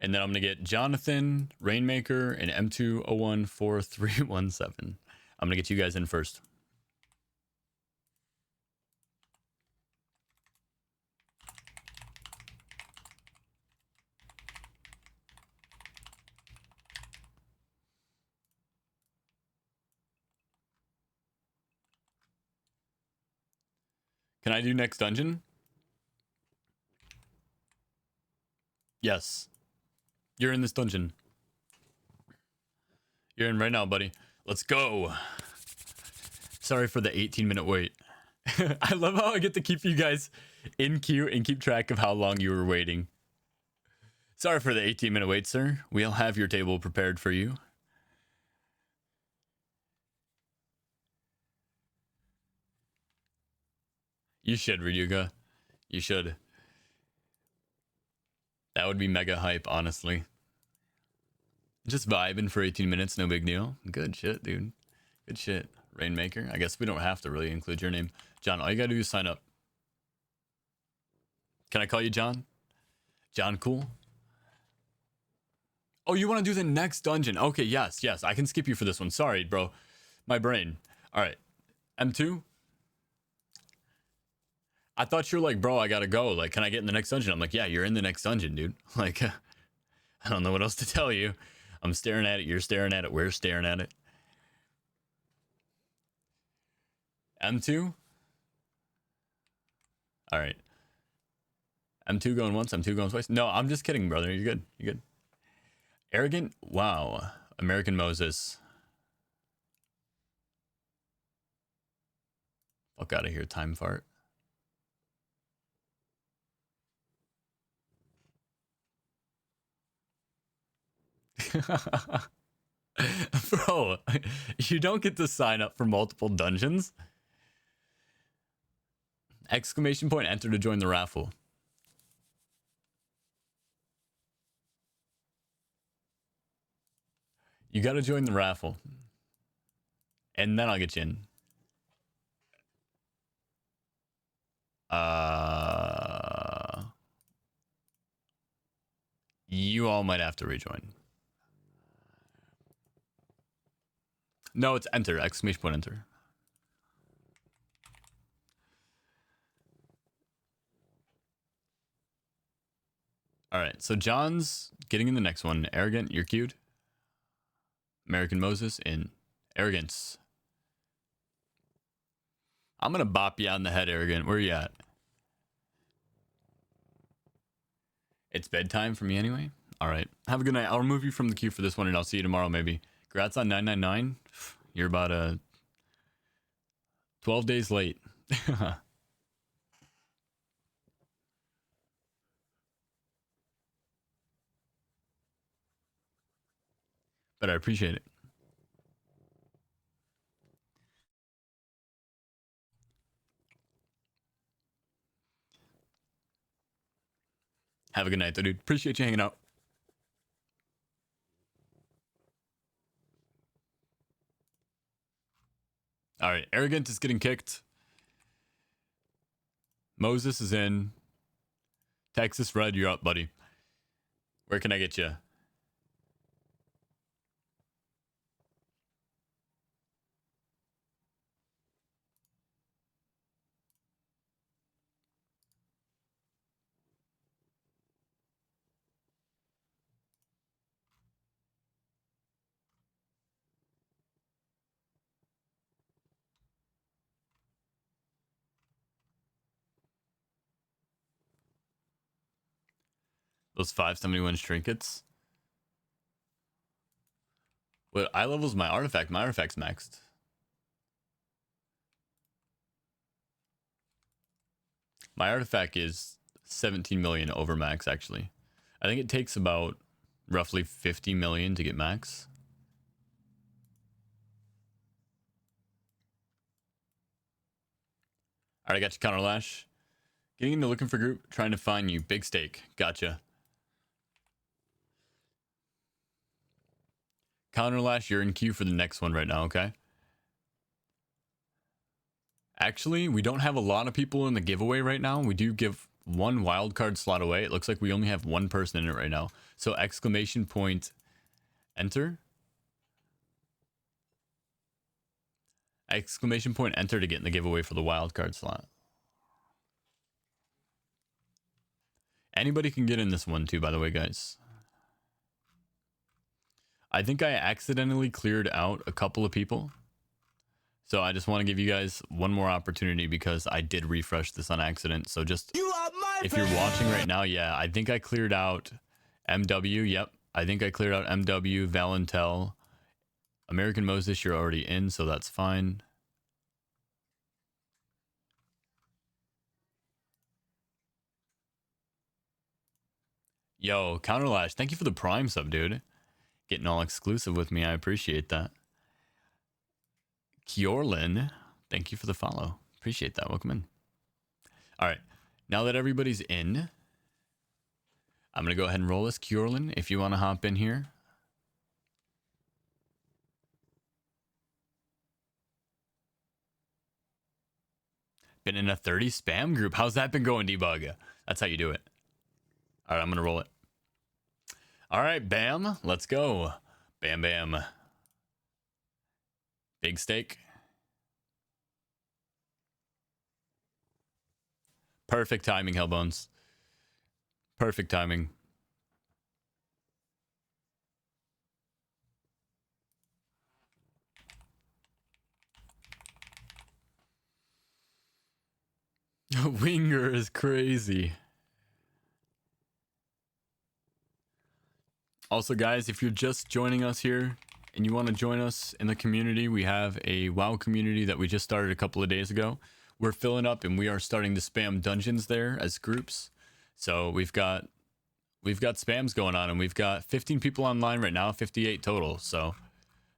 And then I'm going to get Jonathan, Rainmaker, and M2014317. I'm going to get you guys in first. Can I do next dungeon? Yes. You're in this dungeon. You're in right now, buddy. Let's go. Sorry for the 18-minute wait. I love how I get to keep you guys in queue and keep track of how long you were waiting. Sorry for the 18-minute wait, sir. We'll have your table prepared for you. You should, Ryuga. You should. That would be mega hype, honestly. Just vibing for 18 minutes, no big deal. Good shit, dude. Good shit. Rainmaker. I guess we don't have to really include your name. John, all you gotta do is sign up. Can I call you John? John Cool? Oh, you want to do the next dungeon? Okay, yes. I can skip you for this one. Sorry, bro. My brain. All right. M2? I thought you're like, bro, I gotta go. Like, can I get in the next dungeon? I'm like, yeah, you're in the next dungeon, dude. Like, I don't know what else to tell you. I'm staring at it. You're staring at it. We're staring at it. M2? All right. M2 going once, M2 going twice. No, I'm just kidding, brother. You're good. You're good. Arrogant? Wow. American Moses. Fuck out of here, time fart. Bro, you don't get to sign up for multiple dungeons. Exclamation point, enter to join the raffle. You gotta join the raffle. And then I'll get you in. You all might have to rejoin. No, it's enter. Exclamation point, enter. All right, so John's getting in the next one. Arrogant, you're cute. American Moses in Arrogance. I'm gonna bop you on the head, Arrogant. Where you at? It's bedtime for me anyway. All right. Have a good night. I'll remove you from the queue for this one, and I'll see you tomorrow, maybe. Congrats on 999. You're about 12 days late. But I appreciate it. Have a good night, though, dude. Appreciate you hanging out. All right. Arrogant is getting kicked. Moses is in. Texas Red, you're up, buddy. Where can I get you? Those 571 trinkets. What eye level's my artifact? My artifact's maxed. My artifact is 17 million over max, actually. I think it takes about roughly 50 million to get max. All right, I got you, Counter Lash. Getting into looking for group, trying to find you. Big stake. Gotcha. Counter Lash, you're in queue for the next one right now, okay? Actually, we don't have a lot of people in the giveaway right now. We do give one wildcard slot away. It looks like we only have one person in it right now. So exclamation point enter. Exclamation point enter to get in the giveaway for the wildcard slot. Anybody can get in this one too, by the way, guys. I think I accidentally cleared out a couple of people. So I just want to give you guys one more opportunity because I did refresh this on accident. So just if you're watching right now, yeah, I think I cleared out MW. Yep, I think I cleared out MW, Valentel, American Moses. You're already in, so that's fine. Yo, Counterlash, thank you for the Prime sub, dude. Getting all exclusive with me. I appreciate that. Kjorlin, thank you for the follow. Appreciate that. Welcome in. All right. Now that everybody's in, I'm going to go ahead and roll this. Kjorlin, if you want to hop in here. Been in a 30 spam group. How's that been going, Debug? That's how you do it. All right, I'm going to roll it. All right, bam. Let's go. Bam, bam. Big stake. Perfect timing, Hellbones. Perfect timing. Winger is crazy. Also, guys, if you're just joining us here and you want to join us in the community, we have a WoW community that we just started a couple of days ago. We're filling up and we are starting to spam dungeons there as groups. So we've got spams going on and we've got 15 people online right now, 58 total. So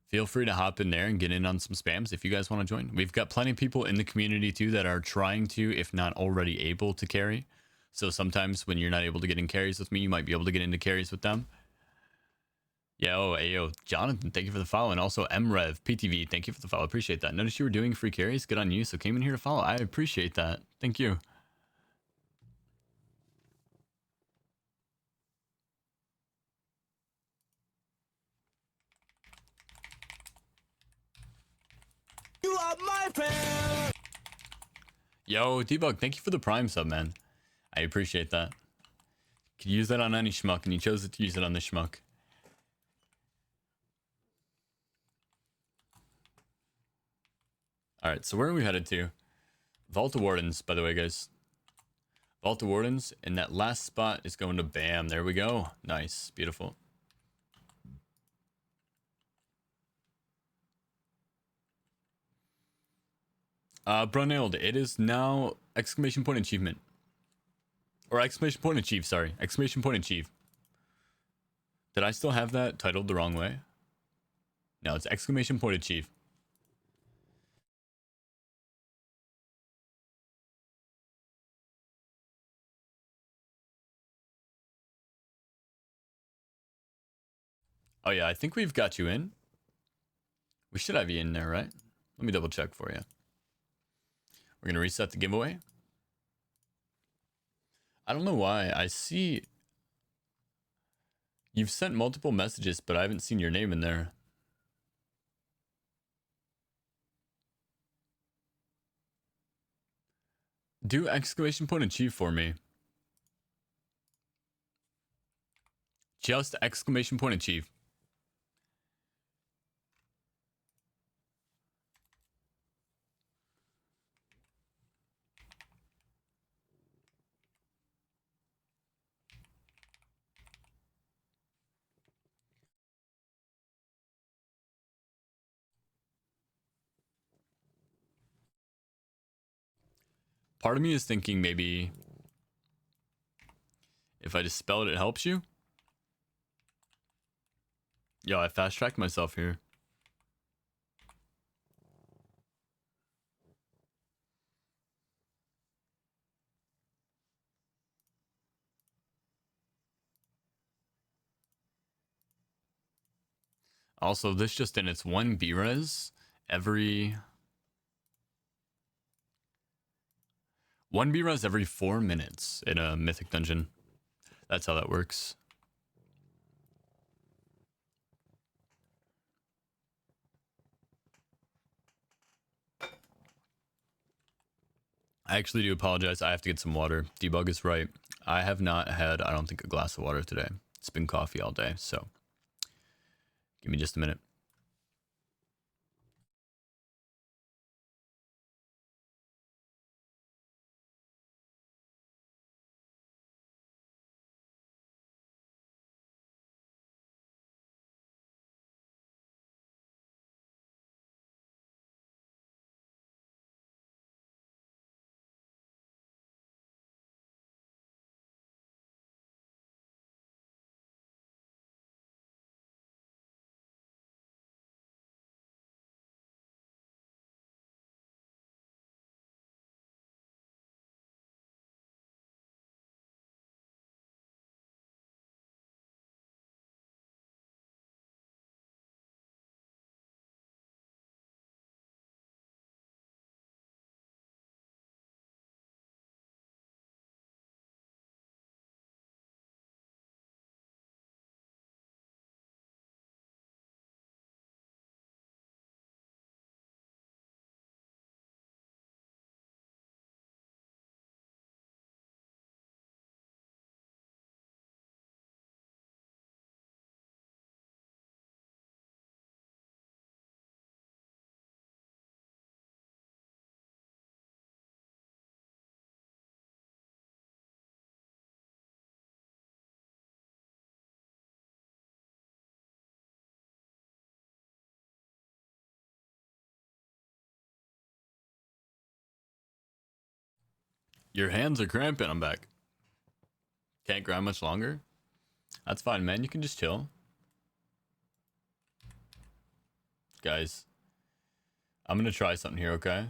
feel free to hop in there and get in on some spams if you guys want to join. We've got plenty of people in the community too that are trying to, if not already able to carry. So sometimes when you're not able to get in carries with me, you might be able to get into carries with them. Yeah, oh, ayo, Jonathan, thank you for the follow. And also MRev, PTV, thank you for the follow. Appreciate that. Notice you were doing free carries. Good on you. So came in here to follow. I appreciate that. Thank you. You are my friend. Yo, Debug, thank you for the Prime sub, man. I appreciate that. Could use that on any schmuck, and you chose to use it on this schmuck. All right, so where are we headed to? Vault of Wardens, by the way, guys. Vault of Wardens, and that last spot is going to Bam. There we go. Nice. Beautiful. Brunhild, it is now exclamation point achievement. Or exclamation point achieve, sorry. Exclamation point achieve. Did I still have that titled the wrong way? No, it's exclamation point achieve. Oh yeah, I think we've got you in. We should have you in there, right? Let me double check for you. We're going to reset the giveaway. I don't know why. I see you've sent multiple messages, but I haven't seen your name in there. Do exclamation point achieve for me. Just exclamation point achieve. Part of me is thinking maybe if I just spell it, it helps you. Yo, I fast tracked myself here. Also, this just in, it's 1 B-res every... 1 B-res every 4 minutes in a mythic dungeon. That's how that works. I actually do apologize. I have to get some water. Debug is right. I have not had, I don't think, a glass of water today. It's been coffee all day, so give me just a minute. Your hands are cramping. I'm back. Can't grind much longer? That's fine, man. You can just chill. Guys, I'm going to try something here, okay?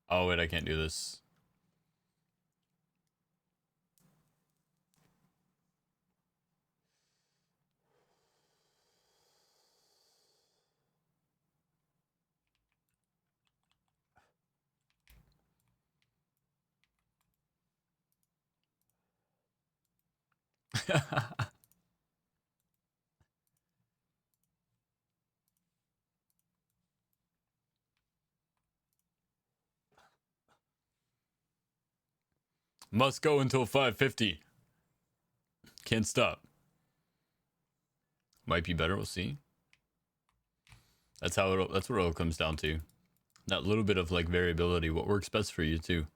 Oh, wait, I can't do this. Must go until 5:50. Can't stop. Might be better. We'll see. That's how that's what it all comes down to. That little bit of like variability. What works best for you too.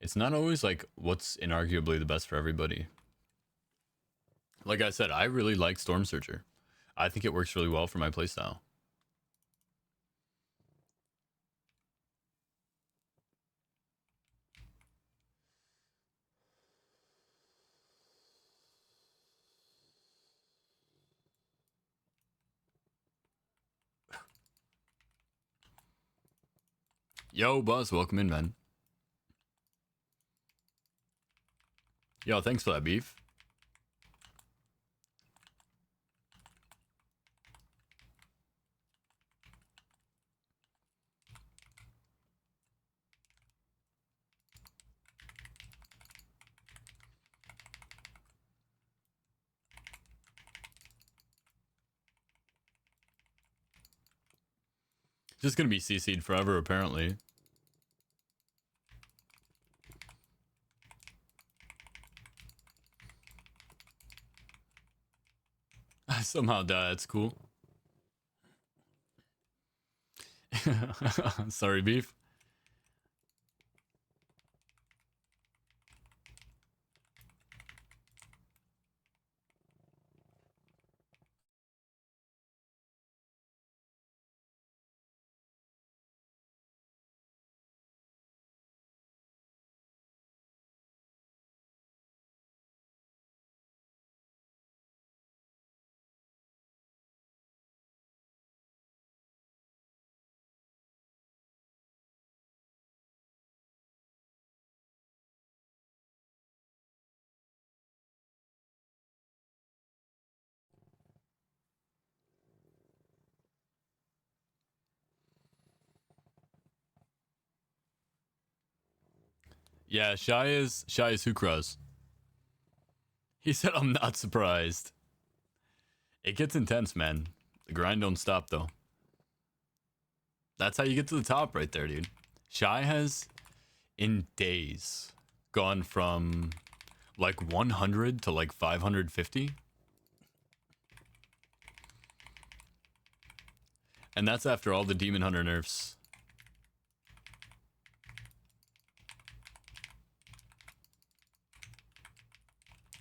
It's not always like what's inarguably the best for everybody. Like I said, I really like Storm Searcher. I think it works really well for my playstyle. Yo, Buzz, welcome in, man. Yo, thanks for that beef. Just gonna be CC'd forever, apparently. I somehow die, that's cool. Sorry, beef. Yeah, Shy is Hukras. He said I'm not surprised. It gets intense, man. The grind don't stop though. That's how you get to the top right there, dude. Shy has in days gone from like 100 to like 550. And that's after all the Demon Hunter nerfs.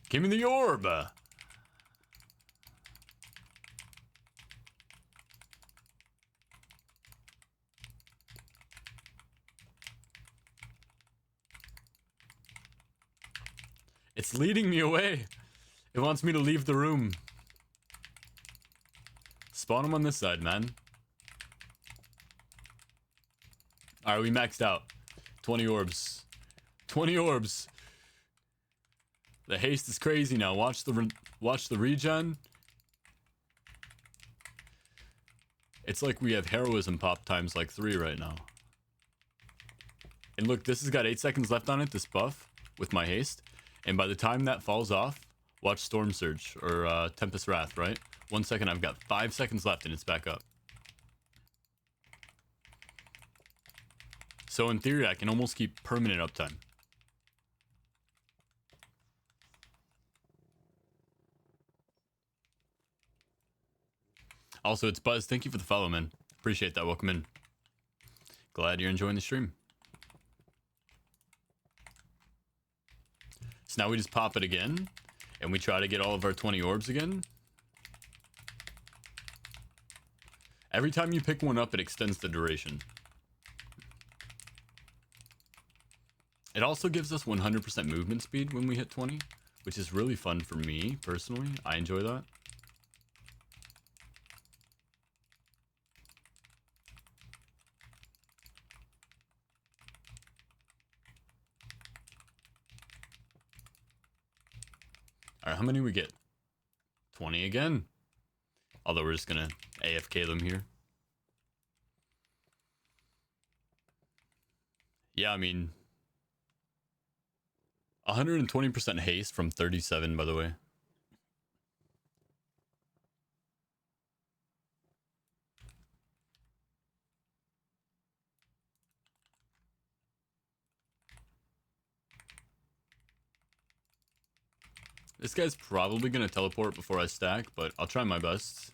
Give me the orb! It's leading me away. It wants me to leave the room. Spawn him on this side, man. Alright, we maxed out. 20 orbs. 20 orbs. The haste is crazy now. Watch the regen. It's like we have heroism pop times like 3 right now. And look, this has got 8 seconds left on it, this buff, with my haste. And by the time that falls off, watch Storm Surge or Tempest Wrath, right? 1 second, I've got 5 seconds left and it's back up. So in theory, I can almost keep permanent uptime. Also, it's Buzz. Thank you for the follow, man. Appreciate that. Welcome in. Glad you're enjoying the stream. So now we just pop it again, and we try to get all of our 20 orbs again. Every time you pick one up, it extends the duration. It also gives us 100% movement speed when we hit 20, which is really fun for me, personally. I enjoy that. Alright, how many we get? 20 again. Although we're just gonna AFK them here. Yeah, I mean... 120% haste from 37, by the way. This guy's probably gonna teleport before I stack, but I'll try my best.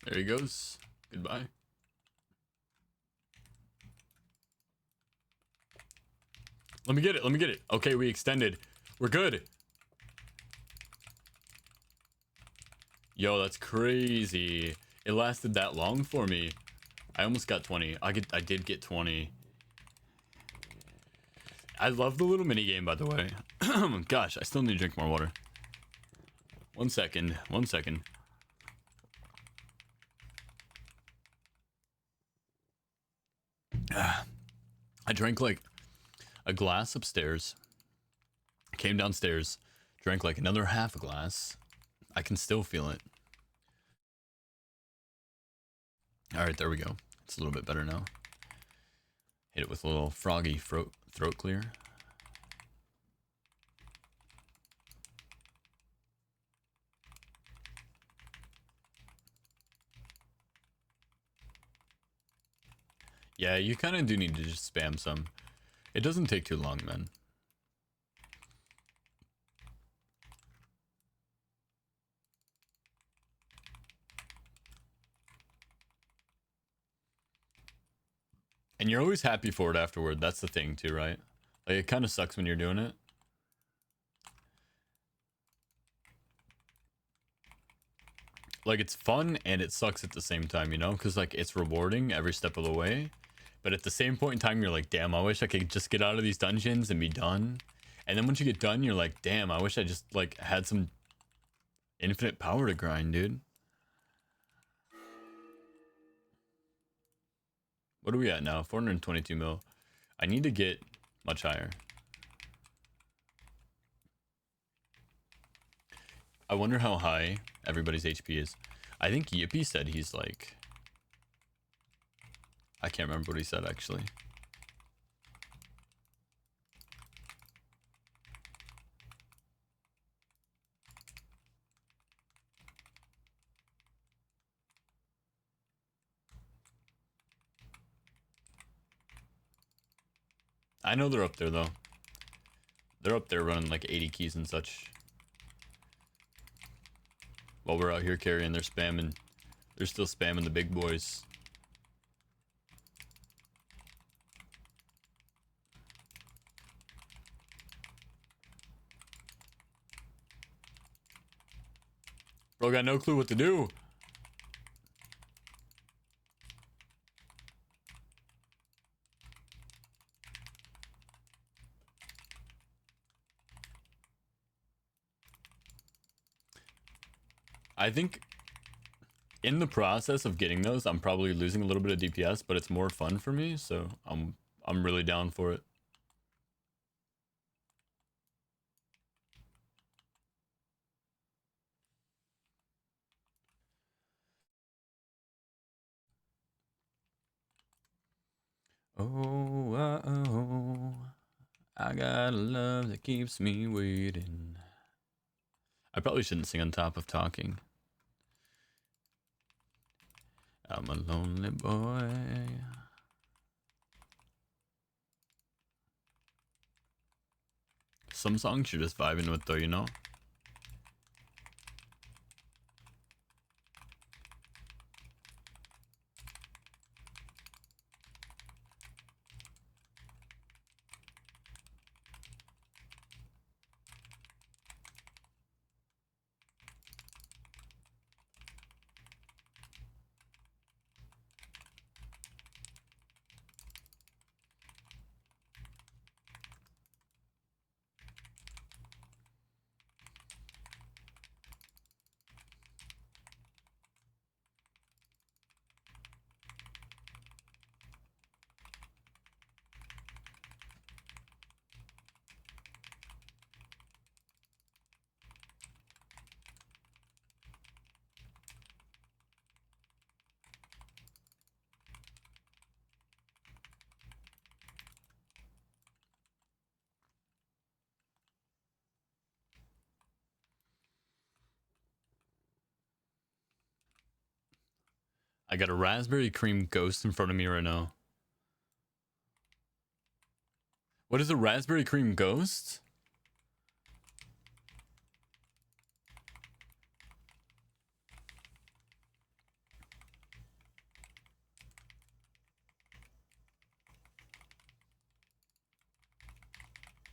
There he goes. Goodbye. Let me get it. Let me get it. Okay, we extended. We're good. Yo, that's crazy. It lasted that long for me. I almost got 20. I did get 20. I love the little mini game, by the way. Gosh, I still need to drink more water. 1 second. 1 second. I drank like a glass upstairs. Came downstairs. Drank like another half a glass. I can still feel it. Alright, there we go. It's a little bit better now. Hit it with a little froggy throat clear. Yeah, you kind of do need to just spam some. It doesn't take too long, man. And you're always happy for it afterward. That's the thing too, right? Like, it kind of sucks when you're doing it. Like, it's fun and it sucks at the same time, you know? Because, like, it's rewarding every step of the way. But at the same point in time, you're like, damn, I wish I could just get out of these dungeons and be done. And then once you get done, you're like, damn, I wish I just, like, had some infinite power to grind, dude. What are we at now? 422 mil. I need to get much higher. I wonder how high everybody's HP is. I think Yippee said he's like... I can't remember what he said, actually. I know they're up there, though. They're up there running like 80 keys and such. While we're out here carrying, they're spamming. They're still spamming the big boys. Bro, got no clue what to do. I think in the process of getting those, I'm probably losing a little bit of DPS, but it's more fun for me, so I'm really down for it. Oh, oh, I got a love that keeps me waiting. I probably shouldn't sing on top of talking. I'm a lonely boy. Some songs you're just vibing with, though, you know? I got a raspberry cream ghost in front of me right now. What is a raspberry cream ghost?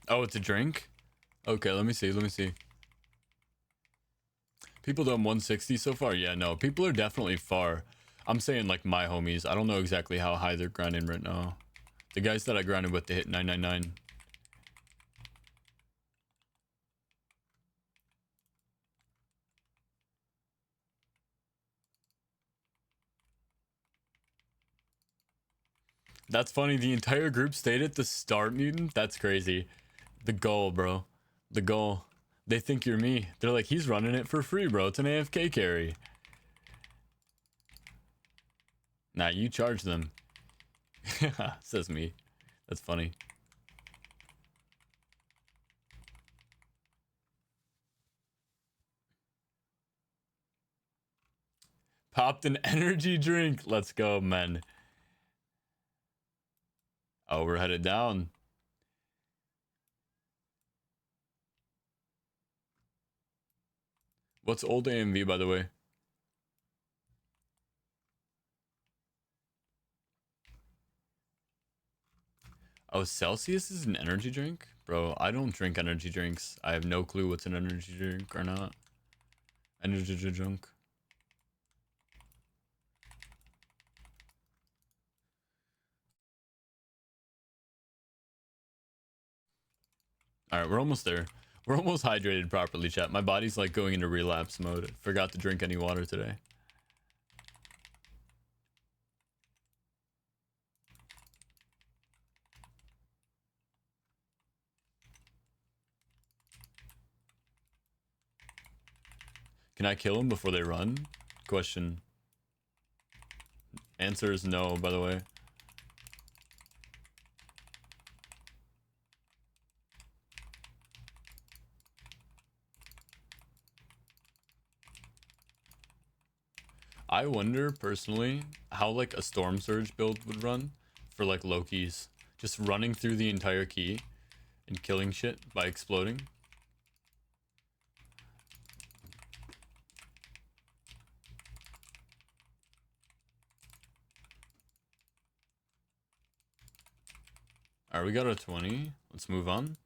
Oh, it's a drink? Okay, let me see. Let me see. People done 160 so far? Yeah, no. People are definitely far. I'm saying like my homies. I don't know exactly how high they're grinding right now. The guys that I grinded with, they hit 999. That's funny. The entire group stayed at the start, Mutant? That's crazy. The goal, bro. The goal. They think you're me. They're like, he's running it for free, bro. It's an AFK carry. Nah, you charge them. Says me. That's funny. Popped an energy drink. Let's go, men. Oh, we're headed down. What's old AMV, by the way? Oh, Celsius is an energy drink? Bro, I don't drink energy drinks. I have no clue what's an energy drink or not. Energy drink. Alright, we're almost there. We're almost hydrated properly, chat. My body's like going into relapse mode. Forgot to drink any water today. Can I kill them before they run? Question. Answer is no, by the way. I wonder, personally, how like a Storm Surge build would run for like Loki's. Just running through the entire key and killing shit by exploding. Alright, we got a 20. Let's move on.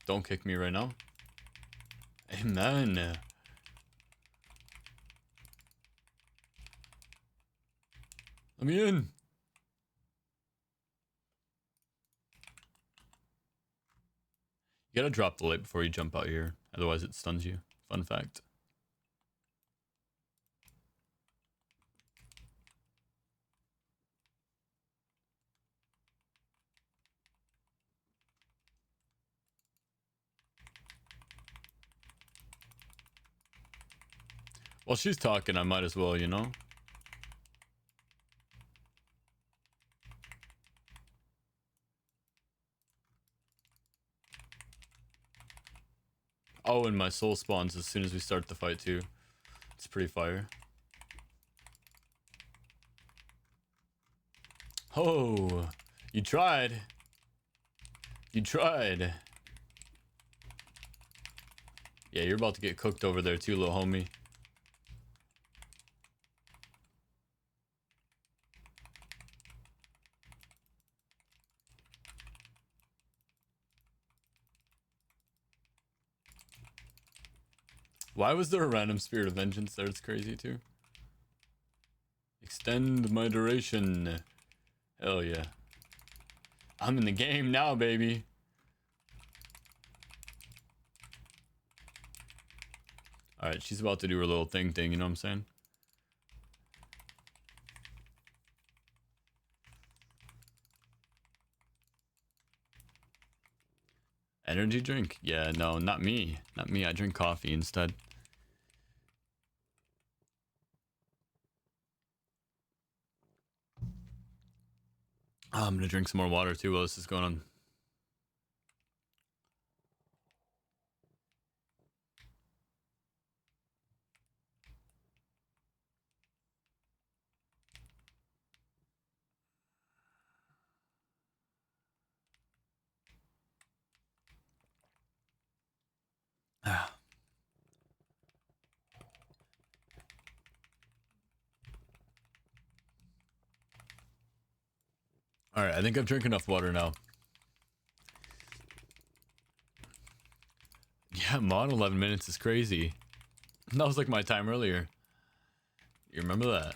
Don't kick me right now. Amen. Let me in. You gotta drop the light before you jump out here. Otherwise it stuns you. Fun fact. While she's talking, I might as well, you know? Oh, and my soul spawns as soon as we start the fight too. It's pretty fire. Oh, you tried. You tried. Yeah, you're about to get cooked over there too, little homie. Why was there a random Spirit of Vengeance there? It's crazy too. Extend my duration. Hell yeah. I'm in the game now, baby. Alright, she's about to do her little thing, you know what I'm saying? Energy drink? Yeah, no, not me. Not me. I drink coffee instead. Oh, I'm gonna drink some more water too while this is going on. Ah. All right, I think I've drank enough water now. Yeah, mod 11 minutes is crazy. That was like my time earlier. You remember that?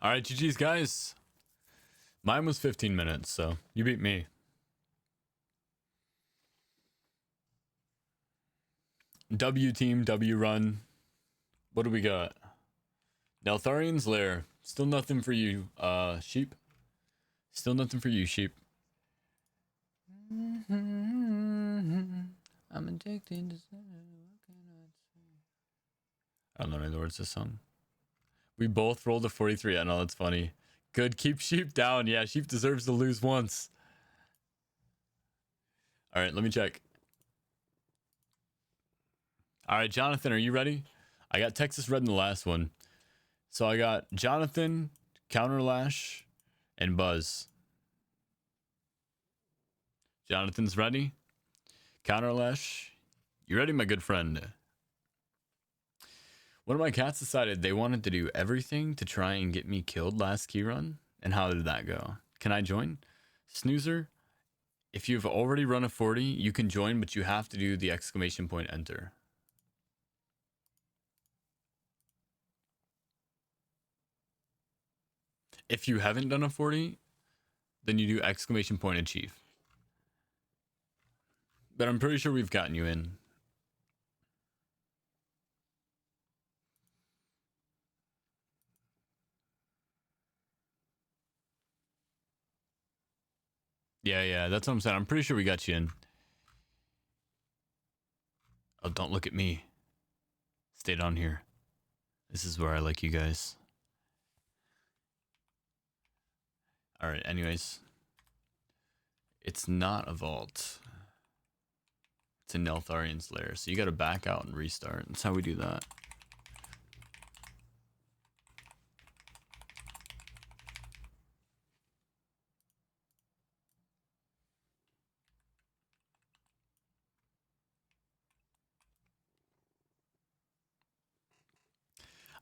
All right, GG's, guys. Mine was 15 minutes, so you beat me. W team, W run. What do we got? Neltharian's Lair. Still nothing for you, sheep. Still nothing for you, sheep. I'm addicted to... I don't know any of the words to this song. We both rolled a 43. I know, that's funny. Good, keep sheep down. Yeah, sheep deserves to lose once. All right, let me check. All right, Jonathan, are you ready? I got Texas Red in the last one. So I got Jonathan, Counterlash, and Buzz. Jonathan's ready. Counterlash, you ready, my good friend? One of my cats decided they wanted to do everything to try and get me killed last key run. And how did that go? Can I join? Snoozer, if you've already run a 40, you can join, but you have to do the exclamation point enter. If you haven't done a 40, then you do exclamation point achieve. But I'm pretty sure we've gotten you in. Yeah, that's what I'm saying. I'm pretty sure we got you in. Oh, don't look at me. Stay down here. This is where I like you guys. Alright, anyways. It's not a vault. It's a Neltharian's Lair. So you gotta back out and restart. That's how we do that.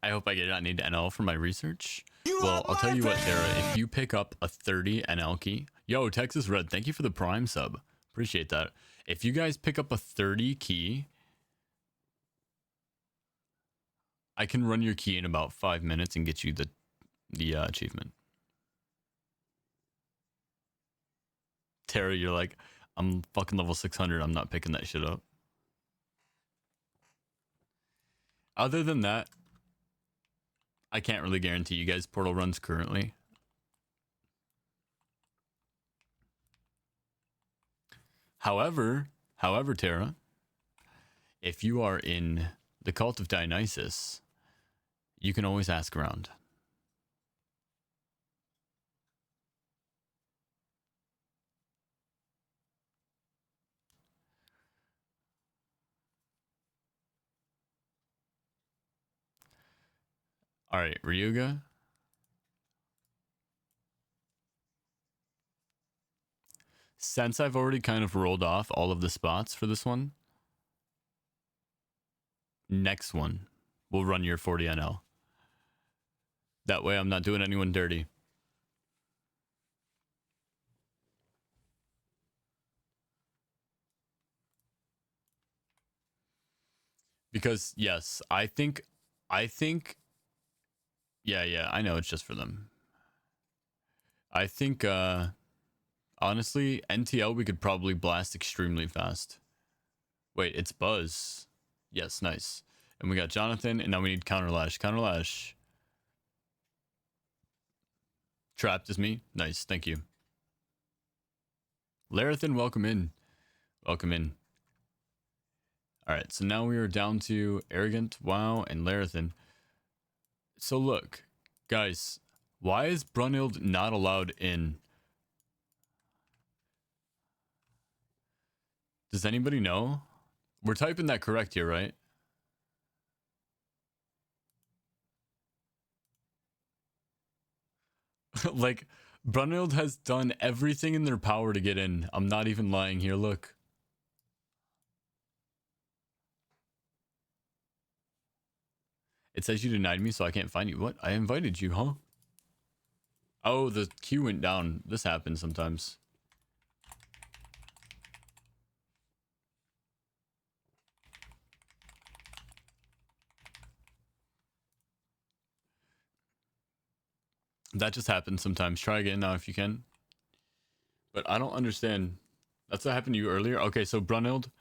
I hope I get need NL for my research. Well, I'll tell you what, Tara. If you pick up a 30 NL key, yo, Texas Red, thank you for the Prime sub. Appreciate that. If you guys pick up a 30 key, I can run your key in about 5 minutes and get you the achievement. Tara, you're like, I'm fucking level 600. I'm not picking that shit up. Other than that, I can't really guarantee you guys portal runs currently. However, Tara, if you are in the Cult of Dionysus, you can always ask around. All right, Ryuga. Since I've already kind of rolled off all of the spots for this one, next one we'll run your 40 NL. That way I'm not doing anyone dirty. Because yes, I think yeah, I know it's just for them. I think honestly, NTL we could probably blast extremely fast. Wait, it's Buzz. Yes, nice. And we got Jonathan, and now we need Counterlash. Counterlash. Trapped is me. Nice, thank you. Larathan, welcome in. Welcome in. Alright, so now we are down to Arrogant, WoW, and Larathan. So look, guys, why is Brunhild not allowed in? Does anybody know? We're typing that correct here, right? Like, Brunhild has done everything in their power to get in. I'm not even lying here. Look. It says you denied me, so I can't find you. What? I invited you, huh? Oh, the queue went down. This happens sometimes. That just happens sometimes. Try again now if you can. But I don't understand. That's what happened to you earlier? Okay, so Brunhild.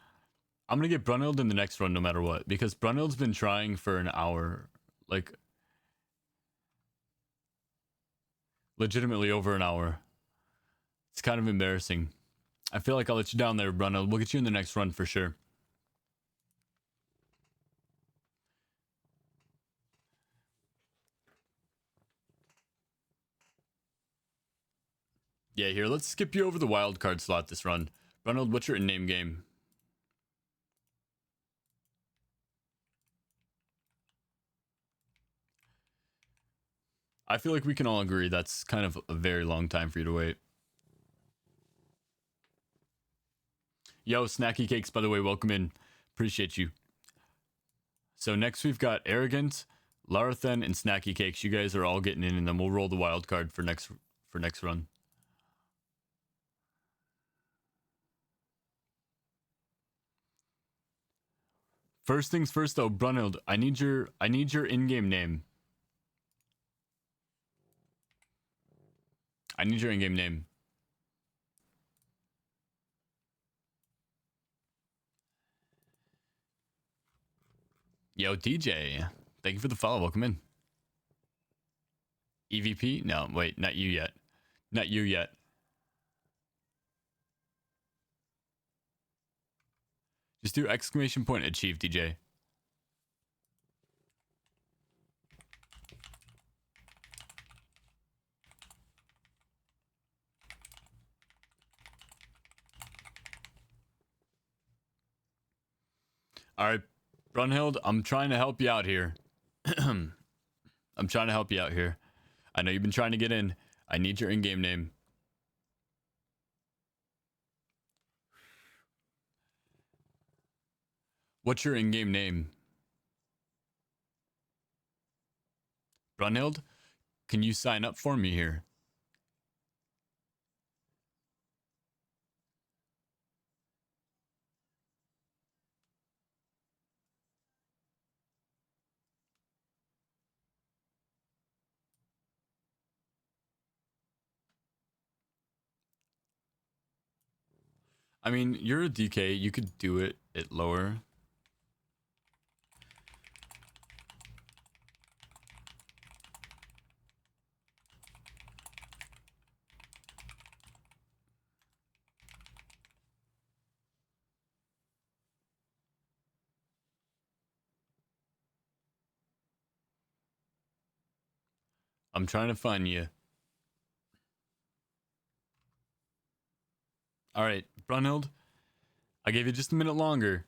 I'm going to get Brunhild in the next run no matter what. Because Brunhild's been trying for an hour. Like, legitimately over an hour. It's kind of embarrassing. I feel like I'll let you down there, Brunhild. We'll get you in the next run for sure. Yeah, here, let's skip you over the wildcard slot this run. Brunhild, what's your in-name game? I feel like we can all agree that's kind of a very long time for you to wait. Yo, Snacky Cakes, by the way, welcome in. Appreciate you. So next we've got Arrogant, Larathen, and Snacky Cakes. You guys are all getting in, and then we'll roll the wild card for next run. First things first, though, Brunhild, I need your in-game name. I need your in-game name. Yo, DJ, thank you for the follow. Welcome in. EVP? No, wait, not you yet. Not you yet. Just do exclamation point achieve, DJ. All right, Brunhild, I'm trying to help you out here. I'm trying to help you out here. I know you've been trying to get in. I need your in-game name. What's your in-game name? Brunhild, can you sign up for me here? I mean, you're a DK. You could do it at lower. I'm trying to find you. All right, Brunhild, I gave you just a minute longer.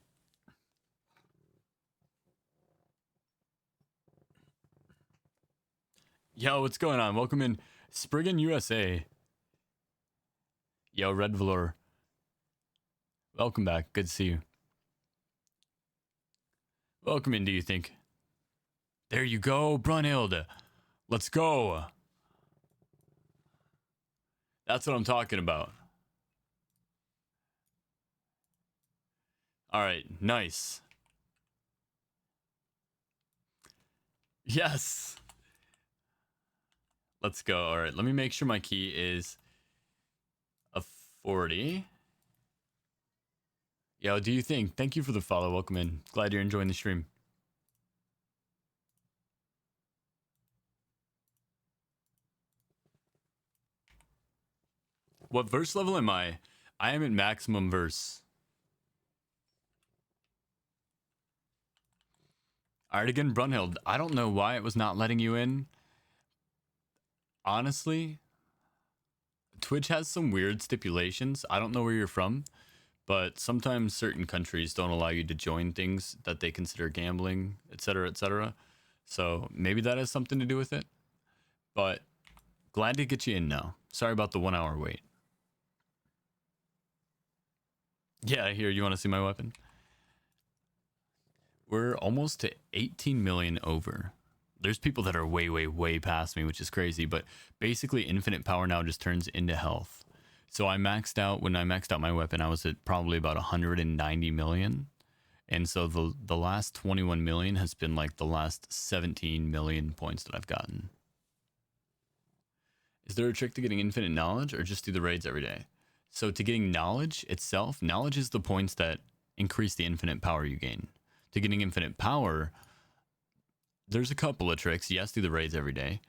Yo, what's going on? Welcome in, Spriggan USA. Yo, Red Velour. Welcome back. Good to see you. Welcome in, do you think? There you go, Brunhild. Let's go. That's what I'm talking about. All right, nice. Yes. Let's go. All right, let me make sure my key is a 40. Yo, do you think? Thank you for the follow. Welcome in. Glad you're enjoying the stream. What verse level am I? I am at maximum verse. All right, again, Brunhild. I don't know why it was not letting you in. Honestly, Twitch has some weird stipulations. I don't know where you're from, but sometimes certain countries don't allow you to join things that they consider gambling, etc., etc. So maybe that has something to do with it. But Glad to get you in now. Sorry about the 1 hour wait. Yeah, here, you want to see my weapon? We're almost to 18 million over. There's people that are way, way, way past me, which is crazy. But basically, infinite power now just turns into health. So I maxed out, when I maxed out my weapon, I was at probably about 190 million. And so the last 21 million has been like the last 17 million points that I've gotten. Is there a trick to getting infinite knowledge or just do the raids every day? So to getting knowledge itself, knowledge is the points that increase the infinite power you gain. To getting infinite power, there's a couple of tricks. Yes, do the raids every day.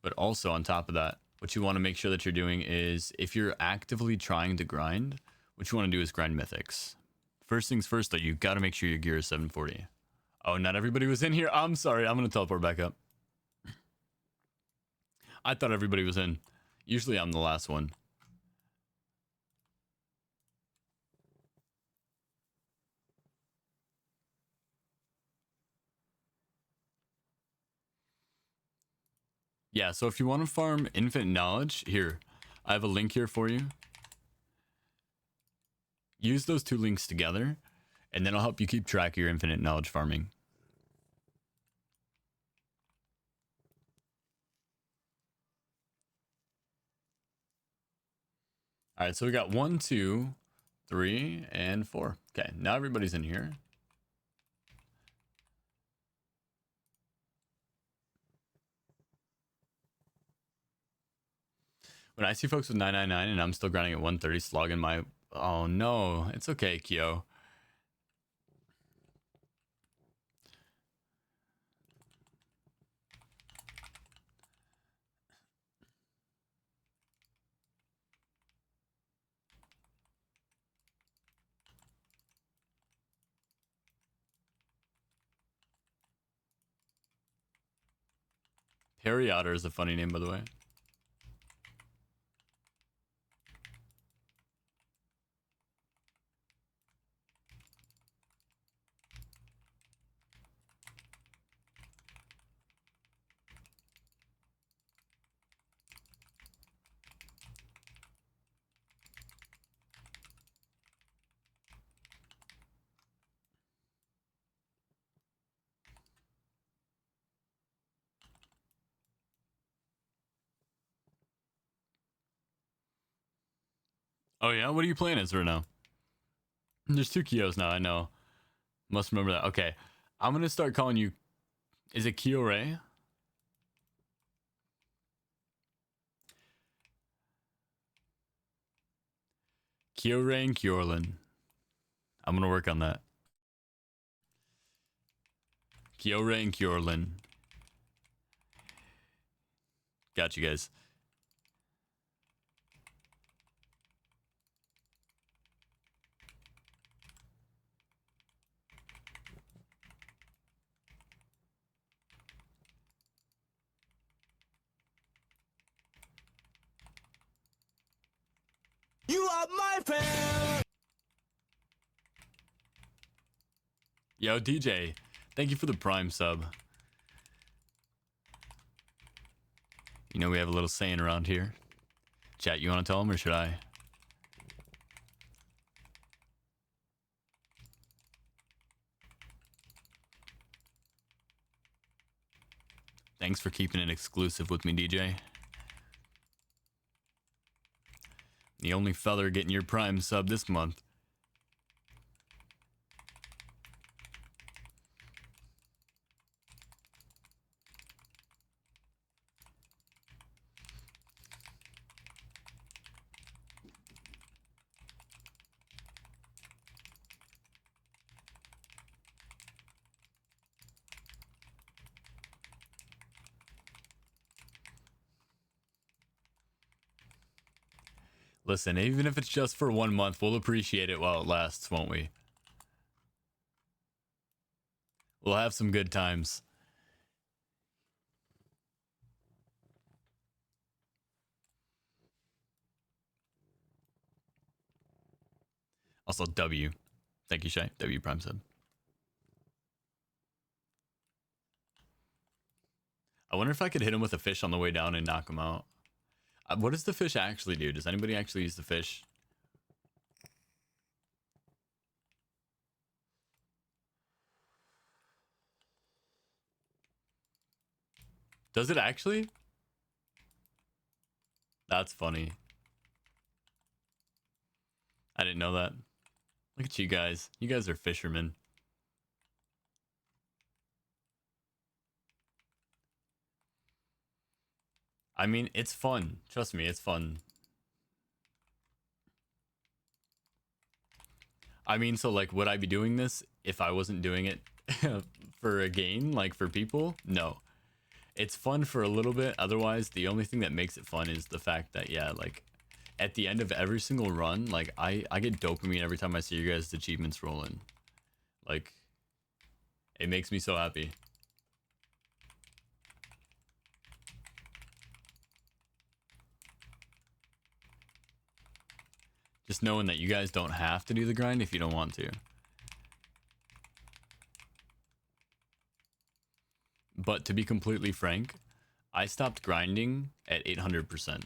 But also on top of that, what you want to make sure that you're doing is if you're actively trying to grind, what you want to do is grind mythics. First things first, though, you got to make sure your gear is 740. Oh, not everybody was in here. I'm sorry. I'm going to teleport back up. I thought everybody was in. Usually I'm the last one. Yeah, so if you want to farm infinite knowledge, here, I have a link here for you. Use those two links together, and then I'll help you keep track of your infinite knowledge farming. All right, so we got 1, 2, 3, and 4. Okay, now everybody's in here. When I see folks with 999 and I'm still grinding at 130, slogging my... Oh no, it's okay, Kyo. Harry Otter is a funny name, by the way. Oh yeah, what are you playing as right now? There's 2 Kyos now, I know. Must remember that. Okay, I'm gonna start calling you... Is it Kyo Ray? Kyo Ray and Kyorlin. I'm gonna work on that. Kyo Ray and Kyorlin. Got you guys. You are my friend. Yo, DJ, thank you for the Prime sub. You know we have a little saying around here. Chat, you want to tell them or should I? Thanks for keeping it exclusive with me, DJ. The only feather getting your Prime sub this month. Listen, even if it's just for 1 month, we'll appreciate it while it lasts, won't we? We'll have some good times. Also, W. Thank you, Shay. W Prime sub. I wonder if I could hit him with a fish on the way down and knock him out. What does the fish actually do? Does anybody actually use the fish? Does it actually? That's funny. I didn't know that. Look at you guys. You guys are fishermen. I mean, it's fun. Trust me, it's fun. I mean, so like, would I be doing this if I wasn't doing it for a gain, like for people? No. It's fun for a little bit. Otherwise, the only thing that makes it fun is the fact that, yeah, like, at the end of every single run, like, I get dopamine every time I see you guys' achievements rolling. Like, it makes me so happy. Just knowing that you guys don't have to do the grind if you don't want to. But to be completely frank, I stopped grinding at 800%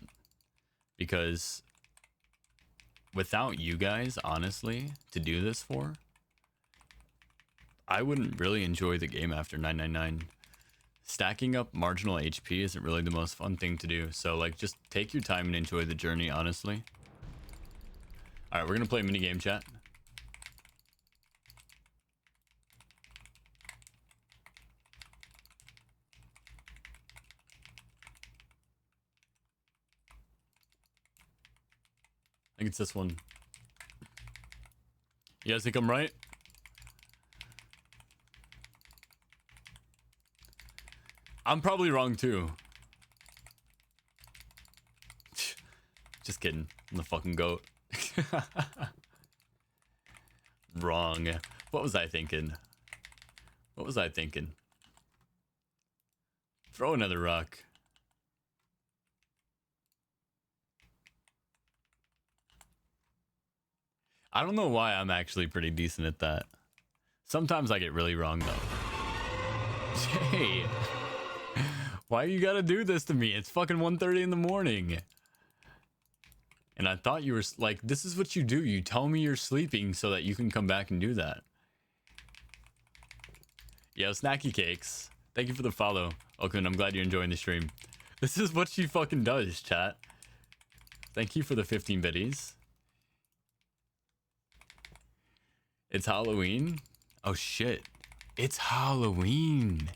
because without you guys, honestly, to do this for, I wouldn't really enjoy the game after 999. Stacking up marginal HP isn't really the most fun thing to do. So like, just take your time and enjoy the journey, honestly. All right, we're gonna play a mini game, chat. I think it's this one. You guys think I'm right? I'm probably wrong too. Just kidding. I'm the fucking goat. Wrong. What was I thinking? What was I thinking? Throw another rock. I don't know why I'm actually pretty decent at that. Sometimes I get really wrong though. Hey, why you gotta do this to me? It's fucking 1:30 in the morning. And I thought you were like, this is what you do. You tell me you're sleeping so that you can come back and do that. Yo, Snacky Cakes. Thank you for the follow. Oakland, I'm glad you're enjoying the stream. This is what she fucking does, chat. Thank you for the 15 biddies. It's Halloween? Oh shit. It's Halloween.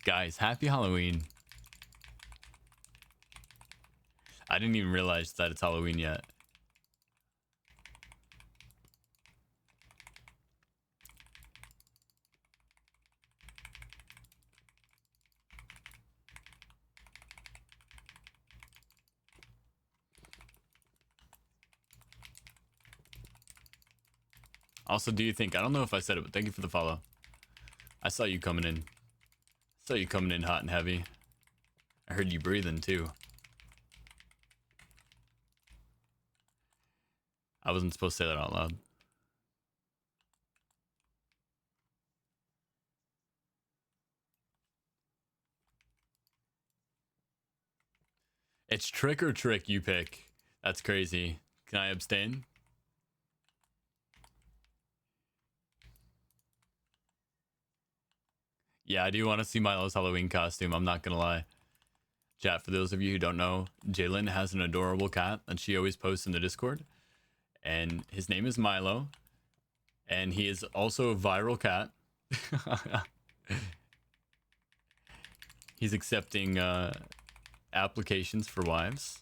Guys, happy Halloween. I didn't even realize that it's Halloween yet. Also, do you think, I don't know if I said it, but thank you for the follow. I saw you coming in. Saw you coming in hot and heavy. I heard you breathing too. I wasn't supposed to say that out loud. It's trick or trick you pick. That's crazy. Can I abstain? Yeah, I do want to see Milo's Halloween costume. I'm not gonna lie. Chat, for those of you who don't know, Jalen has an adorable cat that she always posts in the Discord. And his name is Milo. And he is also a viral cat. He's accepting applications for wives.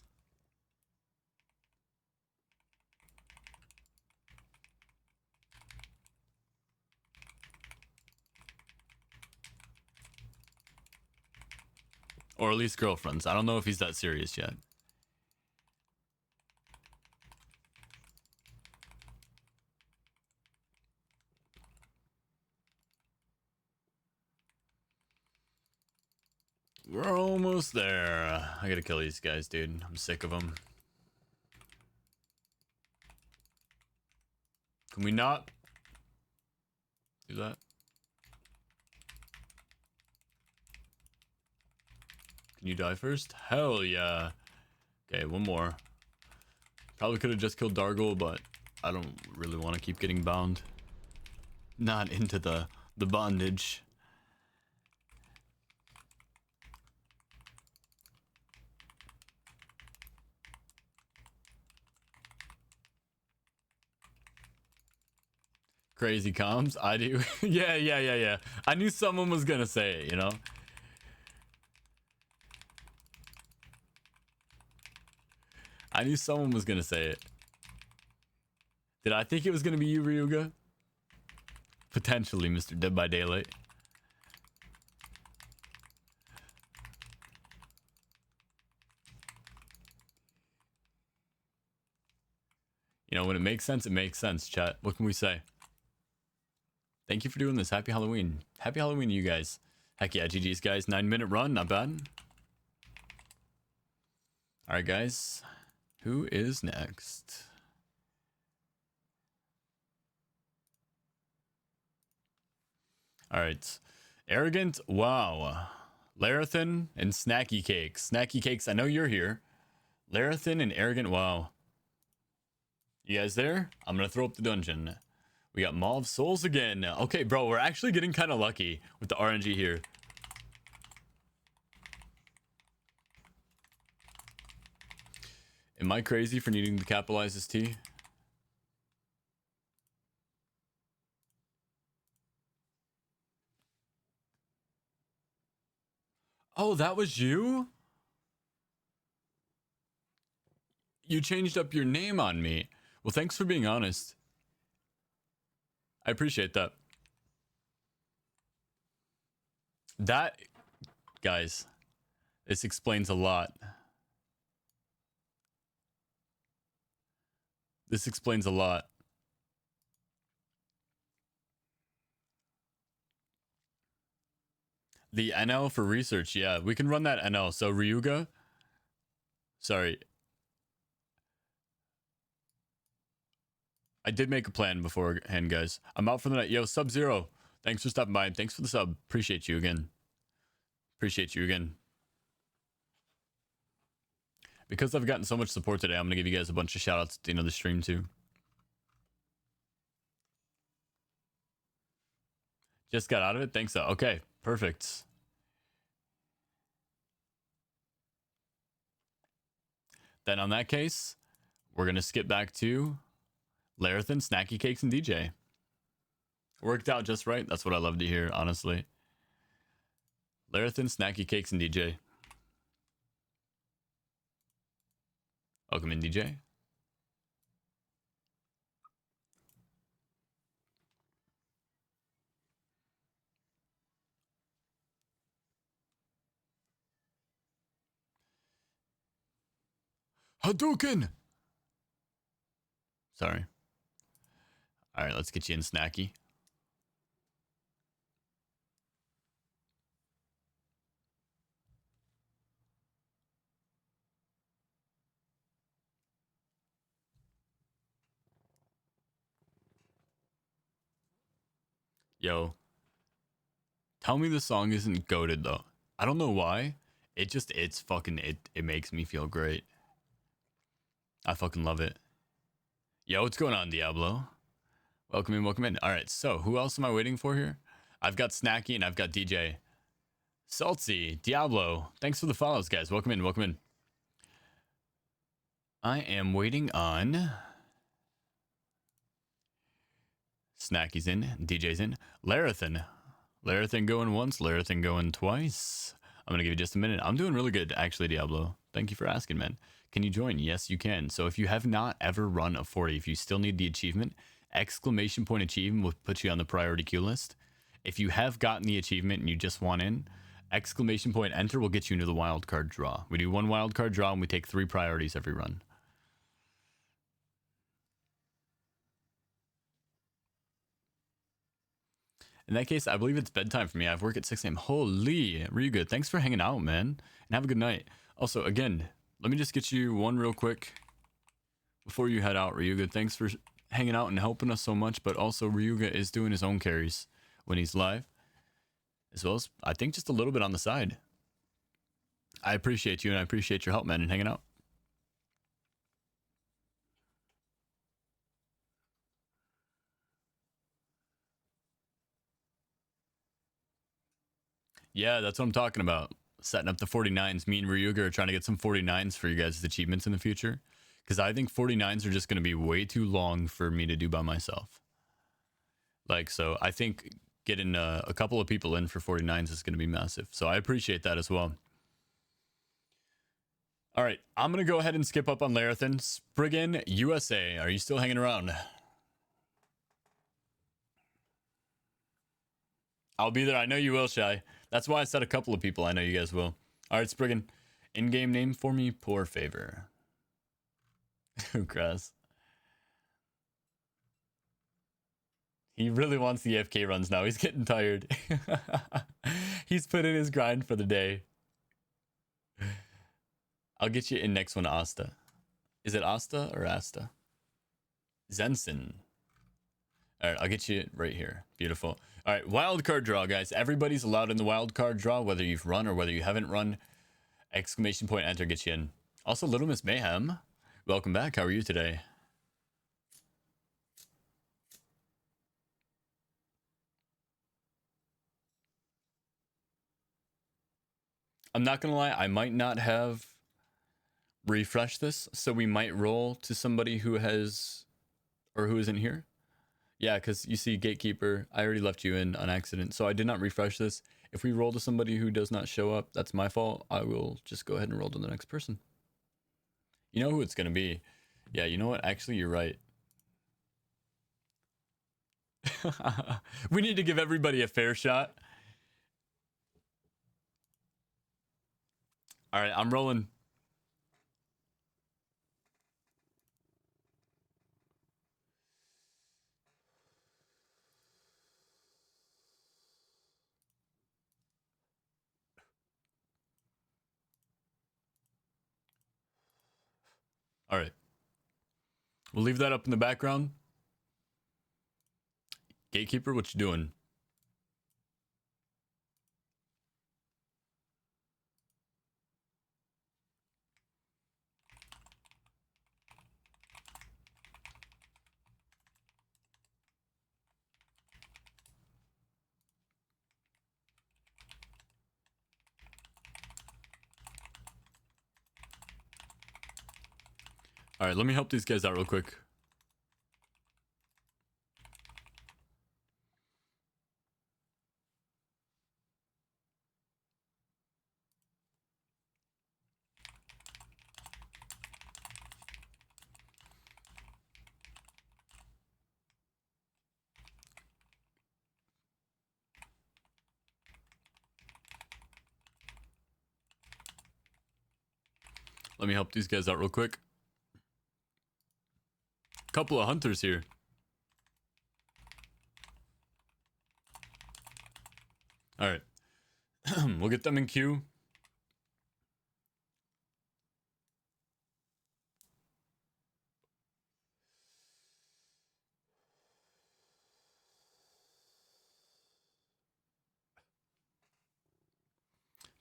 Or at least girlfriends. I don't know if he's that serious yet. We're almost there. I gotta kill these guys, dude. I'm sick of them. Can we not do that? Can you die first? Hell yeah. Okay, one more. Probably could have just killed Dargle, but I don't really want to keep getting bound. Not into the bondage. Crazy comms? I do. Yeah. I knew someone was gonna say it, you know? I knew someone was gonna say it. Did I think it was gonna be you, Ryuga? Potentially, Mr. Dead by Daylight. You know, when it makes sense, chat. What can we say? Thank you for doing this. Happy Halloween. Happy Halloween to you guys. Heck yeah, GG's, guys. 9-minute run. Not bad. Alright, guys. Who is next? Alright. Arrogant. Wow. Larathan and Snacky Cakes. Snacky Cakes, I know you're here. Larathan and Arrogant. Wow. You guys there? I'm gonna throw up the dungeon. We got Mauve Souls again. Okay, bro, we're actually getting kind of lucky with the RNG here. Am I crazy for needing to capitalize this T? Oh, that was you? You changed up your name on me. Well, thanks for being honest. I appreciate that. That, guys, this explains a lot. This explains a lot. The NL for research, yeah, we can run that NL. So Ryuga, sorry. I did make a plan beforehand, guys. I'm out for the night. Yo, Sub-Zero, thanks for stopping by. Thanks for the sub. Appreciate you again. Appreciate you again. Because I've gotten so much support today, I'm going to give you guys a bunch of shout-outs at the end of the stream, too. Just got out of it? Thanks, so. Okay, perfect. Then on that case, we're going to skip back to Larathan, Snacky Cakes, and DJ. Worked out just right. That's what I love to hear, honestly. Larathan, Snacky Cakes, and DJ. Welcome in, DJ. Hadouken! Sorry. All right, let's get you in, Snacky. Yo. Tell me the song isn't goated, though. I don't know why. It makes me feel great. I fucking love it. Yo, what's going on, Diablo? Welcome in, welcome in. All right, so who else am I waiting for here? I've got Snacky and I've got DJ. Salty, Diablo, thanks for the follows, guys. Welcome in, welcome in. I am waiting on... Snacky's in, DJ's in. Larathan. Larathan going once, Larathan going twice. I'm going to give you just a minute. I'm doing really good, actually, Diablo. Thank you for asking, man. Can you join? Yes, you can. So if you have not ever run a 40, if you still need the achievement, exclamation point achievement will put you on the priority queue list. If you have gotten the achievement and you just want in, exclamation point enter will get you into the wildcard draw. We do one wildcard draw and we take 3 priorities every run. In that case, I believe it's bedtime for me. I have work at 6 a.m. Holy, Ryuga, thanks for hanging out, man. And have a good night. Also, again, let me just get you one real quick before you head out, Ryuga. Thanks for hanging out and helping us so much, but also Ryuga is doing his own carries when he's live, as well as, I think, just a little bit on the side. I appreciate you, and I appreciate your help, man, and hanging out. Yeah, that's what I'm talking about. Setting up the 49s. Me and Ryuga are trying to get some 49s for you guys' achievements in the future. Because I think 49s are just going to be way too long for me to do by myself. Like, so I think getting a couple of people in for 49s is going to be massive. So I appreciate that as well. All right, I'm going to go ahead and skip up on Larathan. Spriggan, USA. Are you still hanging around? I'll be there. I know you will, Shy. That's why I said a couple of people. I know you guys will. All right, Spriggan. In-game name for me, Poor Favor. Grass. He really wants the FK runs now. He's getting tired. He's put in his grind for the day. I'll get you in next one, Asta. Is it Asta or Asta? Zenson. All right, I'll get you right here. Beautiful. All right, wild card draw, guys. Everybody's allowed in the wild card draw, whether you've run or whether you haven't run. Exclamation point enter gets you in. Also, Little Miss Mayhem. Welcome back. How are you today? I'm not going to lie. I might not have refreshed this, so we might roll to somebody who has or who isn't here. Yeah, because you see, Gatekeeper, I already left you in on accident, so I did not refresh this. If we roll to somebody who does not show up, that's my fault. I will just go ahead and roll to the next person. You know who it's going to be. Yeah, you know what? Actually, you're right. We need to give everybody a fair shot. All right, I'm rolling. All right. We'll leave that up in the background. Gatekeeper, what you doing? All right, let me help these guys out real quick. Let me help these guys out real quick. Couple of hunters here. All right. We'll get them in queue.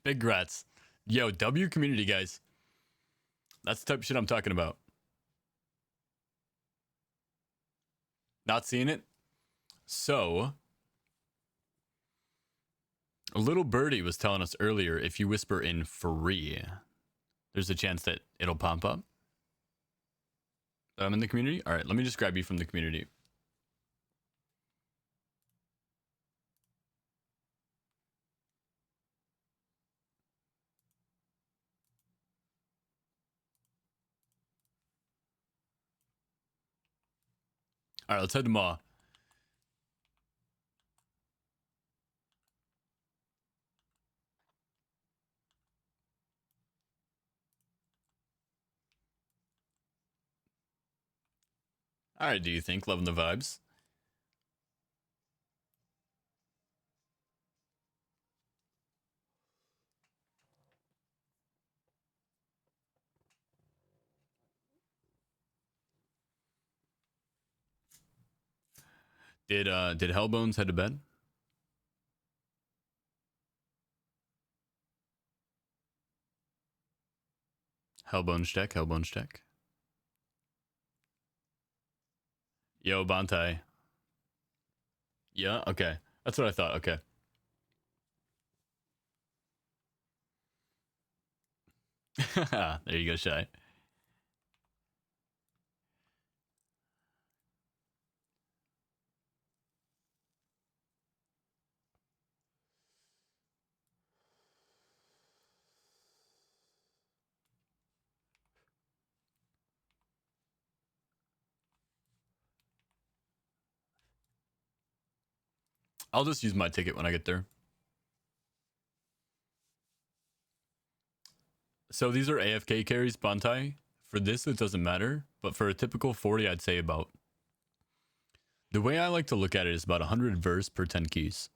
Big grats. Yo, W community, guys. That's the type of shit I'm talking about. Not seeing it? So, a little birdie was telling us earlier, if you whisper in free, there's a chance that it'll pop up. I'm in the community? All right, let me just grab you from the community. All right, let's head to Maw. All right, do you think? Loving the vibes. Did Hellbones head to bed? Hellbone Stack, Hellbone Stack. Yo, Bantai. Yeah, okay. That's what I thought, okay. There you go, Shy. I'll just use my ticket when I get there. So these are AFK carries, Bantai. For this, it doesn't matter, but for a typical 40, I'd say about. The way I like to look at it is about 100 verse per 10 keys.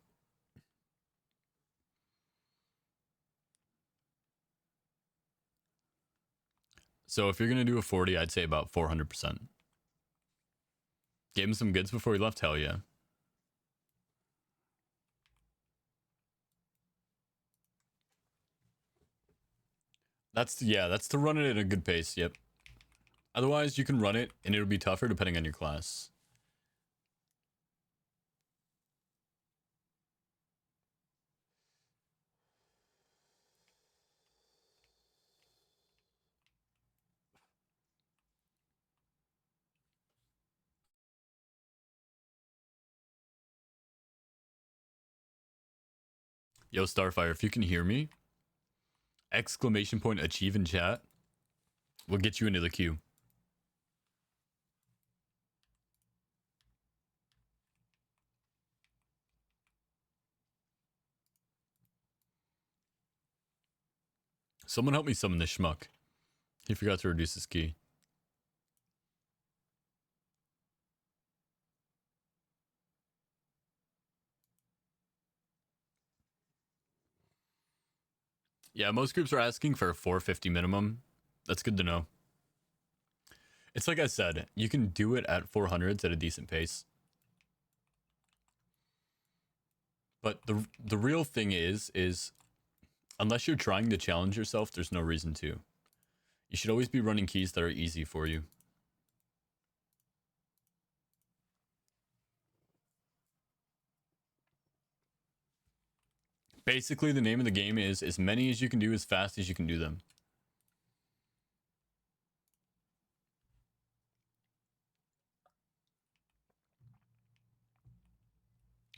So if you're going to do a 40, I'd say about 400%. Gave him some goods before he left? Hell yeah. That's to run it at a good pace, yep. Otherwise, you can run it, and it'll be tougher depending on your class. Yo, Starfire, if you can hear me, exclamation point achieve in chat will get you into the queue. Someone help me summon this schmuck. He forgot to reduce his key. Yeah, most groups are asking for a 450 minimum. That's good to know. It's like I said, you can do it at 400s at a decent pace. But the real thing is unless you're trying to challenge yourself, there's no reason to. You should always be running keys that are easy for you. Basically, the name of the game is as many as you can do as fast as you can do them.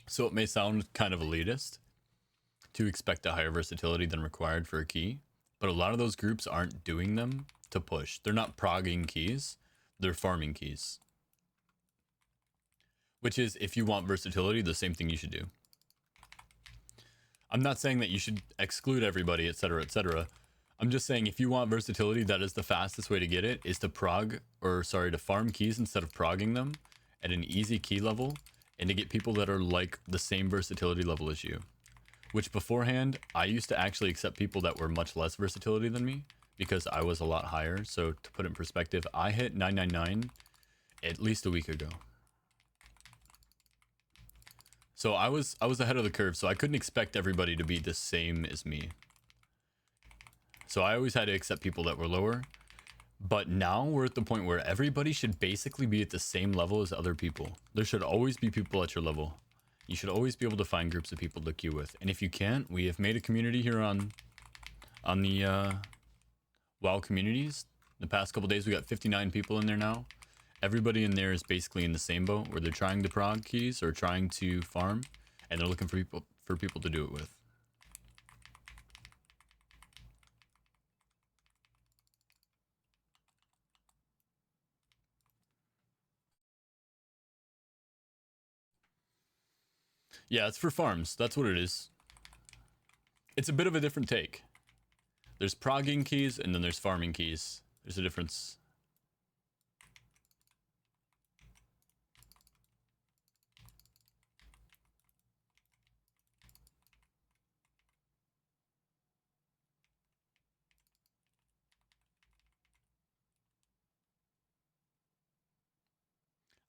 So it may sound kind of elitist to expect a higher versatility than required for a key, but a lot of those groups aren't doing them to push. They're not progging keys, they're farming keys. Which is, if you want versatility, the same thing you should do. I'm not saying that you should exclude everybody, etc., etc. I'm just saying if you want versatility, that is the fastest way to get it, is to to farm keys instead of progging them at an easy key level, and to get people that are like the same versatility level as you. Which beforehand, I used to actually accept people that were much less versatility than me because I was a lot higher. So to put it in perspective, I hit 999 at least a week ago. So I was ahead of the curve, so I couldn't expect everybody to be the same as me. So I always had to accept people that were lower. But now we're at the point where everybody should basically be at the same level as other people. There should always be people at your level. You should always be able to find groups of people to queue with. And if you can't, we have made a community here on the WoW communities. The past couple days we got 59 people in there now. Everybody in there is basically in the same boat where they're trying to prog keys or trying to farm, and they're looking for people to do it with. Yeah, it's for farms. That's what it is. It's a bit of a different take. There's progging keys and then there's farming keys. There's a difference.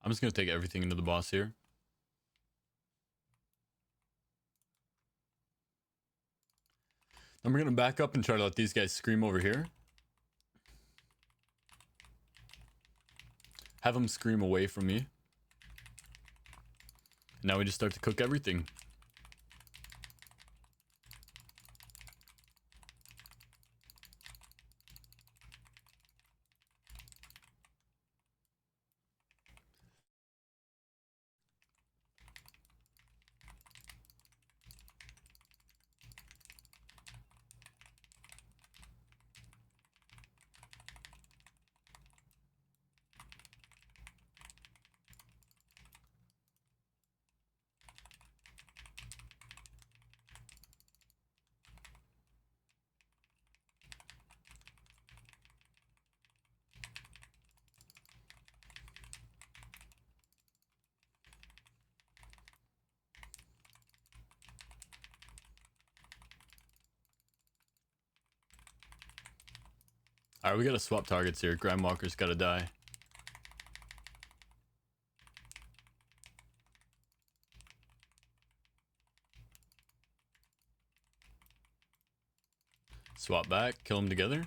I'm just going to take everything into the boss here. Then we're going to back up and try to let these guys scream over here. Have them scream away from me. Now we just start to cook everything. Alright, we gotta swap targets here. Grandwalker's gotta die. Swap back, kill them together.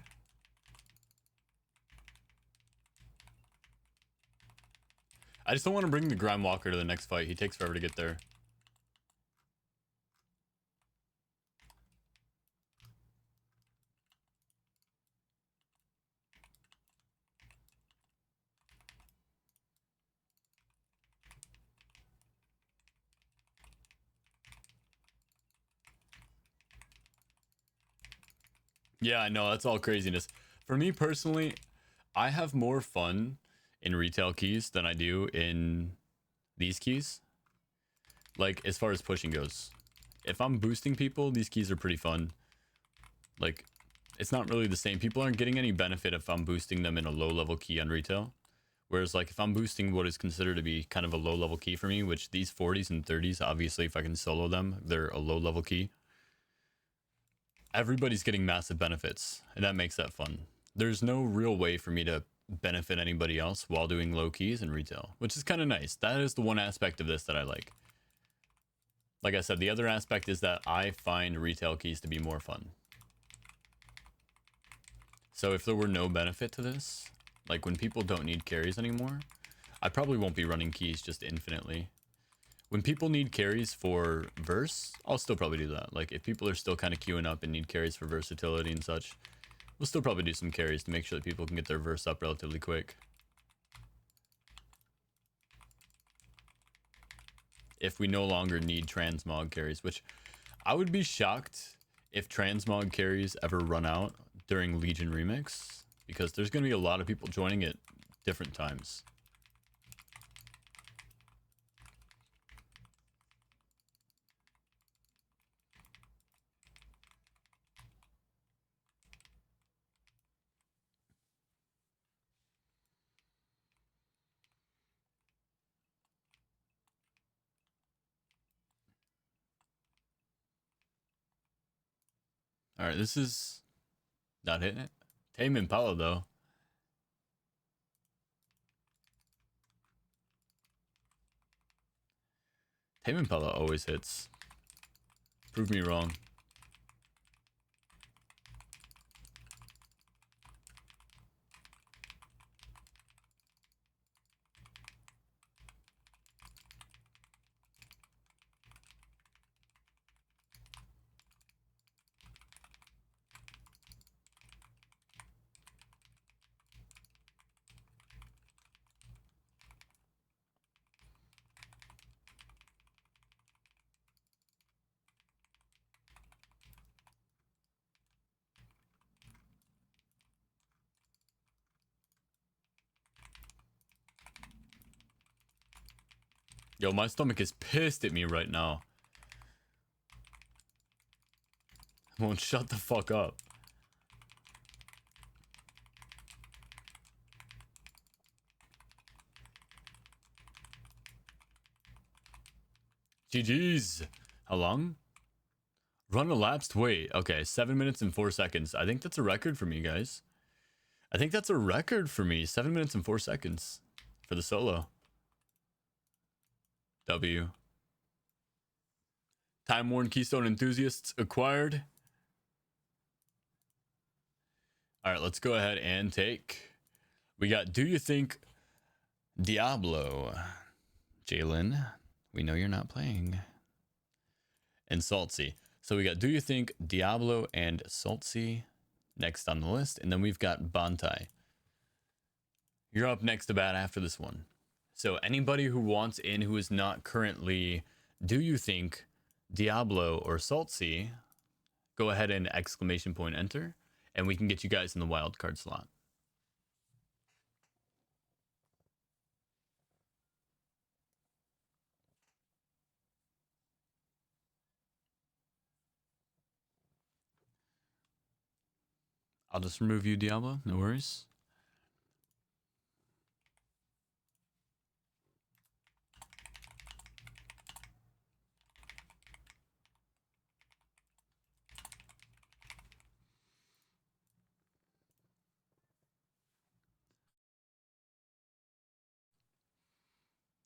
I just don't want to bring the Grandwalker to the next fight. He takes forever to get there. Yeah, I know, that's all craziness. For me personally, I have more fun in retail keys than I do in these keys. Like, as far as pushing goes. If I'm boosting people, these keys are pretty fun. Like, it's not really the same. People aren't getting any benefit if I'm boosting them in a low-level key on retail. Whereas, like, if I'm boosting what is considered to be kind of a low-level key for me, which these 40s and 30s, obviously, if I can solo them, they're a low-level key. Everybody's getting massive benefits, and that makes that fun. There's no real way for me to benefit anybody else while doing low keys in retail, which is kind of nice. That is the one aspect of this that I like. Like I said, the other aspect is that I find retail keys to be more fun. So if there were no benefit to this, like when people don't need carries anymore, I probably won't be running keys just infinitely. When people need carries for verse, I'll still probably do that. Like, if people are still kind of queuing up and need carries for versatility and such, we'll still probably do some carries to make sure that people can get their verse up relatively quick. If we no longer need transmog carries, which I would be shocked if transmog carries ever run out during Legion Remix, because there's going to be a lot of people joining at different times. All right, this is not hitting it. Tame Impala, though. Tame Impala always hits. Prove me wrong. Yo, my stomach is pissed at me right now. Won't shut the fuck up. GG's. How long? Run elapsed. Wait, okay, 7 minutes and 4 seconds. I think that's a record for me, guys. I think that's a record for me. 7 minutes and 4 seconds for the solo. W. Time Worn Keystone Enthusiasts acquired. All right, let's go ahead and take. We got Do You Think Diablo. Jalen, we know you're not playing. And Saltsy. So we got Do You Think, Diablo, and Saltsy next on the list. And then we've got Bantai. You're up next to bat after this one. So anybody who wants in who is not currently Do You Think, Diablo, or Saltsy, go ahead and exclamation point enter, and we can get you guys in the wild card slot. I'll just remove you, Diablo. No worries.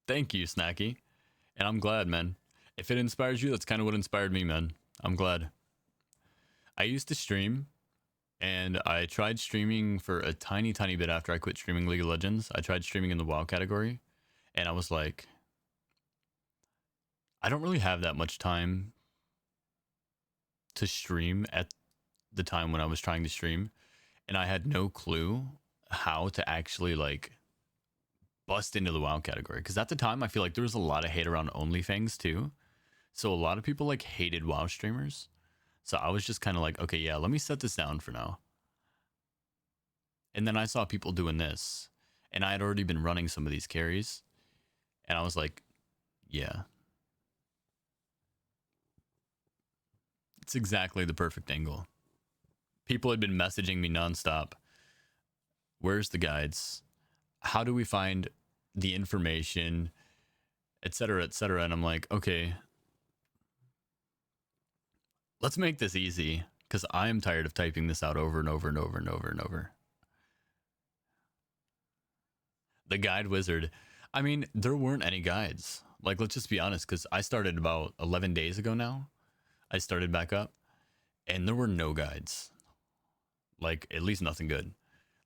Thank you, Snacky. And I'm glad, man. If it inspires you, that's kind of what inspired me, man. I'm glad. I used to stream, and I tried streaming for a tiny, tiny bit after I quit streaming League of Legends. I tried streaming in the WoW category, and I was like, I don't really have that much time to stream at the time when I was trying to stream, and I had no clue how to actually like bust into the WoW category, because at the time I feel like there was a lot of hate around OnlyFans too, so a lot of people like hated WoW streamers. So I was just kind of like, okay, yeah, let me set this down for now. And then I saw people doing this, and I had already been running some of these carries, and I was like, yeah, it's exactly the perfect angle. People had been messaging me nonstop. Where's the guides? How do we find the information, etc., etc.? And I'm like, okay, let's make this easy, because I am tired of typing this out over and over and over and over and over. The guide wizard. I mean, there weren't any guides. Like, let's just be honest, because I started about 11 days ago now. I started back up, and there were no guides. Like, at least nothing good.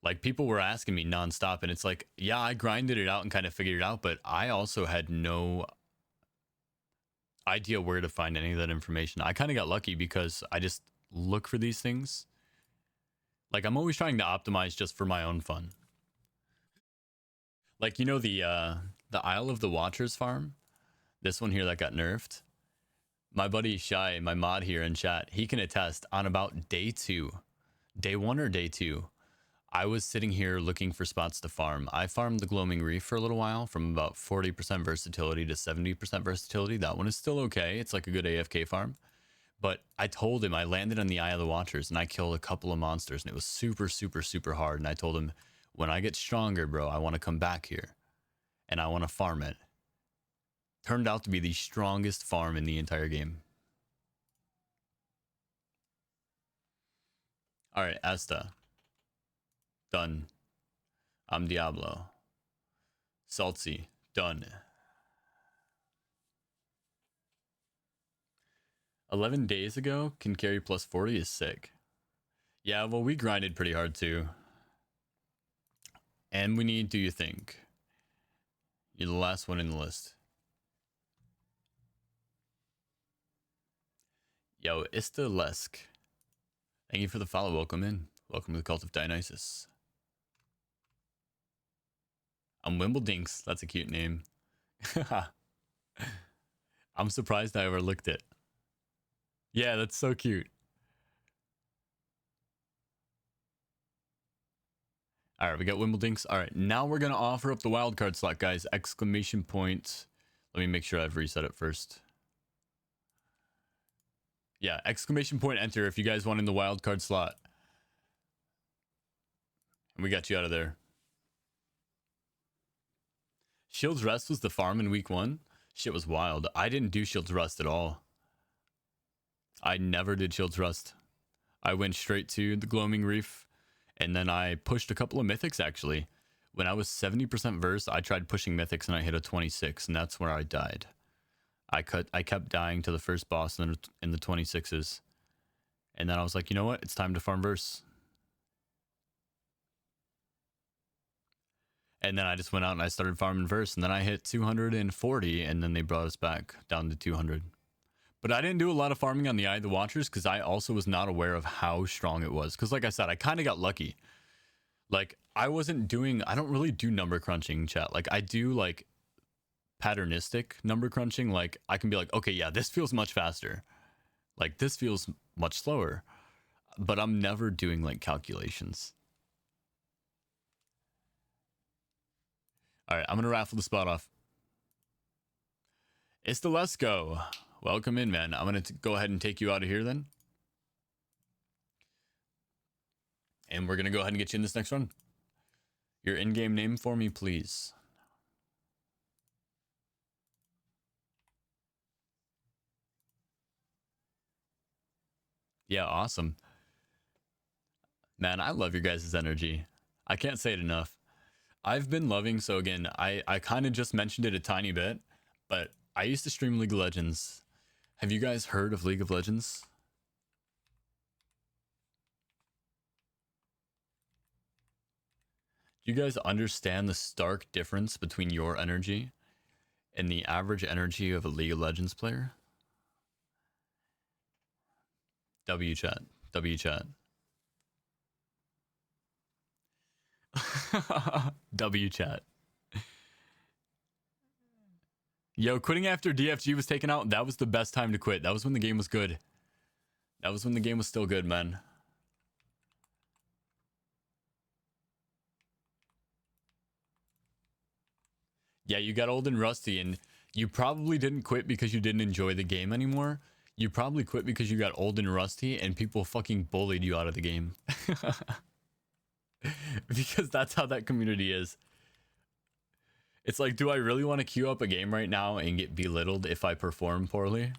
Like, people were asking me nonstop, and it's like, yeah, I grinded it out and kind of figured it out, but I also had no idea where to find any of that information. I kind of got lucky because I just look for these things. Like, I'm always trying to optimize just for my own fun. Like, you know, the Isle of the Watchers farm? This one here that got nerfed? My buddy Shy, my mod here in chat, he can attest on about day 2. Day 1 or day 2, I was sitting here looking for spots to farm. I farmed the Gloaming Reef for a little while, from about 40% versatility to 70% versatility. That one is still okay. It's like a good AFK farm. But I told him I landed on the Eye of the Watchers, and I killed a couple of monsters, and it was super, super, super hard. And I told him, when I get stronger, bro, I want to come back here, and I want to farm it. Turned out to be the strongest farm in the entire game. All right, Asta. Done. I'm Diablo. Saltsy. Done. 11 days ago, can carry plus 40 is sick. Yeah, well, we grinded pretty hard too. And we need Do You Think. You're the last one in the list. Yo, Ista Lesk. Thank you for the follow. Welcome in. Welcome to the Cult of Dionysus. I'm Wimbledinks. That's a cute name. I'm surprised I overlooked it. Yeah, that's so cute. All right, we got Wimbledinks. All right, now we're going to offer up the wildcard slot, guys. Exclamation point. Let me make sure I've reset it first. Yeah, exclamation point enter if you guys want in the wildcard slot. And we got you out of there. Shield's Rest was the farm in week 1. Shit was wild. I didn't do Shield's Rest at all. I never did Shield's Rest. I went straight to the Gloaming Reef, and then I pushed a couple of mythics, actually. When I was 70% verse, I tried pushing mythics, and I hit a 26, and that's where I died. I kept dying to the first boss in the 26s. And then I was like, you know what? It's time to farm verse. And then I just went out and I started farming first, and then I hit 240, and then they brought us back down to 200. But I didn't do a lot of farming on the Eye of the Watchers because I also was not aware of how strong it was. Because like I said, I kind of got lucky. Like I don't really do number crunching, chat. Like I do like patternistic number crunching. Like I can be like, okay, yeah, this feels much faster. Like this feels much slower. But I'm never doing like calculations. All right, I'm going to raffle the spot off. It's the Let's Go. Welcome in, man. I'm going to go ahead and take you out of here then. And we're going to go ahead and get you in this next one. Your in-game name for me, please. Yeah, awesome. Man, I love your guys' energy. I can't say it enough. I've been loving, so again, I kind of just mentioned it a tiny bit, but I used to stream League of Legends. Have you guys heard of League of Legends? Do you guys understand the stark difference between your energy and the average energy of a League of Legends player? W chat. W chat. W chat. Yo, quitting after DFG was taken out, that was the best time to quit. That was when the game was good. That was when the game was still good, man. Yeah, you got old and rusty, and you probably didn't quit because you didn't enjoy the game anymore. You probably quit because you got old and rusty, and people fucking bullied you out of the game. Because that's how that community is. It's like, do I really want to queue up a game right now and get belittled if I perform poorly?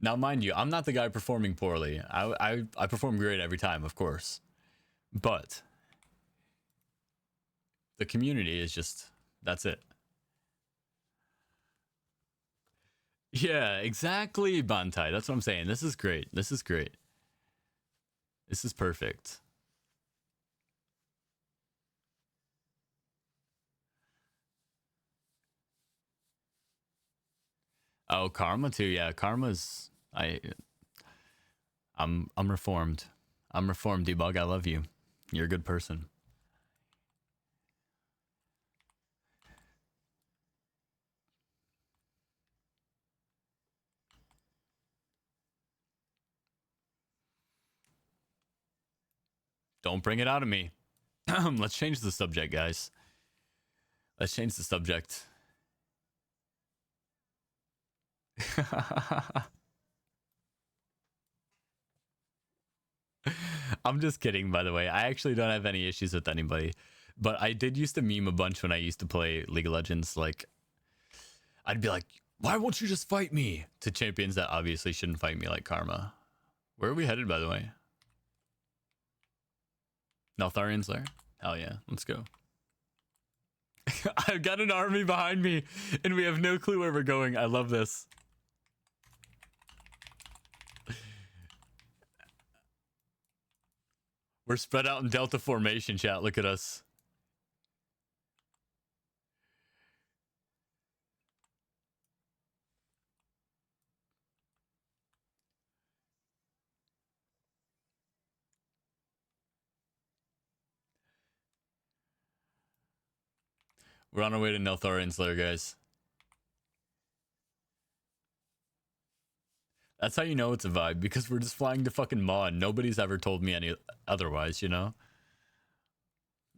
Now, mind you, I'm not the guy performing poorly. I perform great every time, of course. But the community is just, that's it. Yeah, exactly, Bantai. That's what I'm saying. This is great. This is great. This is perfect. Oh, Karma too. Yeah, Karma's I'm reformed. I'm reformed, Debug. I love you. You're a good person. Don't bring it out of me. Let's change the subject, guys. Let's change the subject. I'm just kidding, by the way. I actually don't have any issues with anybody. But I did used to meme a bunch when I used to play League of Legends. Like, I'd be like, why won't you just fight me? To champions that obviously shouldn't fight me, like Karma. Where are we headed, by the way? Neltharian's there? Hell yeah, let's go. I've got an army behind me, and we have no clue where we're going. I love this. We're spread out in Delta formation, chat. Look at us. We're on our way to Neltharian's lair, guys. That's how you know it's a vibe, because we're just flying to fucking Maw, and nobody's ever told me any otherwise, you know?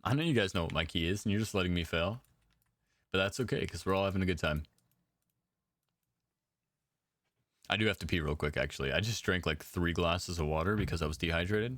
I know you guys know what my key is, and you're just letting me fail. But that's okay, because we're all having a good time. I do have to pee real quick, actually. I just drank like 3 glasses of water because I was dehydrated.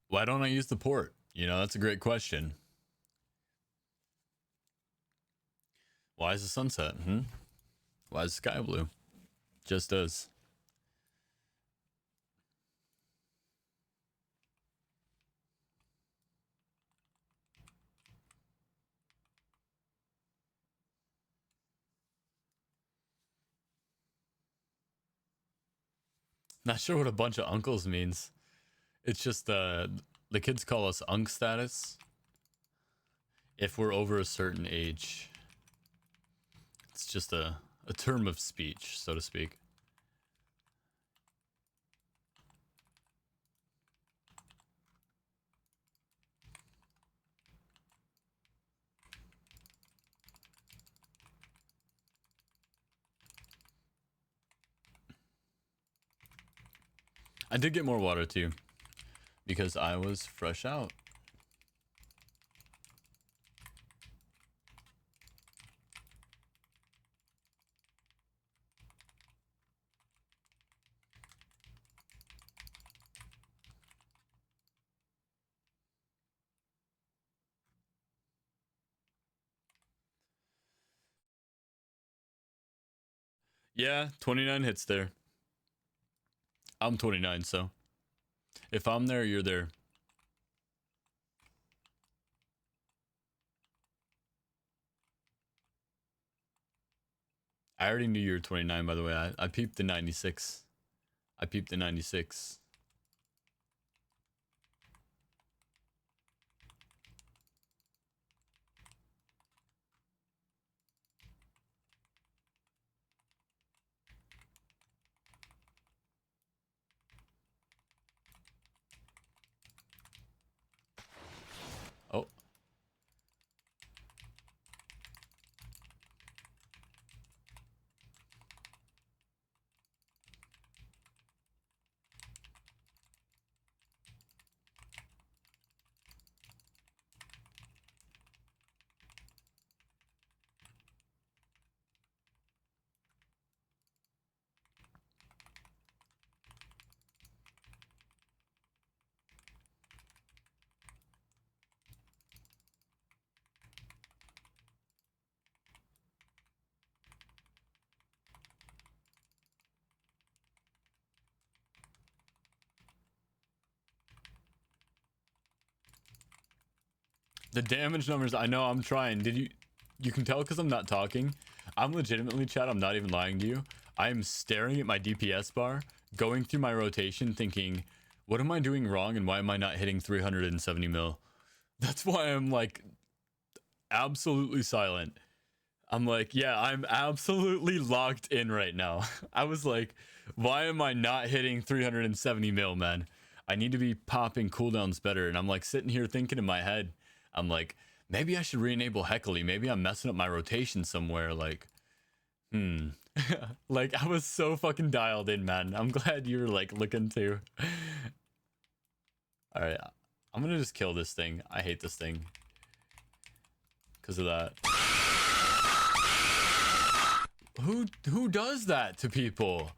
Why don't I use the port? You know, that's a great question. Why is the sunset? Why is the sky blue? Just does. Not sure what a bunch of uncles means. It's just the kids call us unk status if we're over a certain age. It's just a term of speech, so to speak. I did get more water too, because I was fresh out. Yeah, 29 hits there. I'm 29, so if I'm there, you're there. I already knew you were 29, by the way. I peeped the 96. I peeped the 96. Oh. The damage numbers, I know I'm trying. You can tell because I'm not talking. I'm legitimately, chat, I'm not even lying to you. I'm staring at my DPS bar, going through my rotation, thinking, what am I doing wrong and why am I not hitting 370 mil? That's why I'm like absolutely silent. I'm like, yeah, I'm absolutely locked in right now. I was like, why am I not hitting 370 mil, man? I need to be popping cooldowns better. And I'm like sitting here thinking in my head, I'm like, maybe I should re-enable Heckly. Maybe I'm messing up my rotation somewhere. Like, like I was so fucking dialed in, man. I'm glad you were like looking too. All right, I'm gonna just kill this thing. I hate this thing because of that. Who does that to people?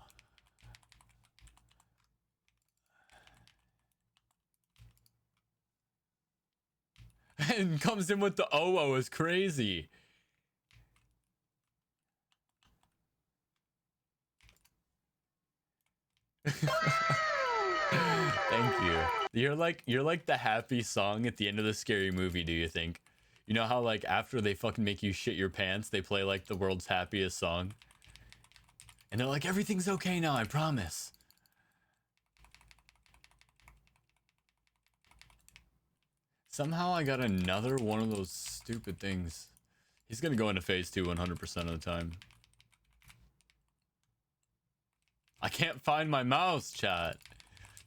And comes in with the OO is crazy. Thank you. You're like the happy song at the end of the scary movie, do you think? You know how like after they fucking make you shit your pants, they play like the world's happiest song? And they're like, everything's okay now, I promise. Somehow I got another one of those stupid things. He's gonna go into phase 2 100% of the time. I can't find my mouse, chat.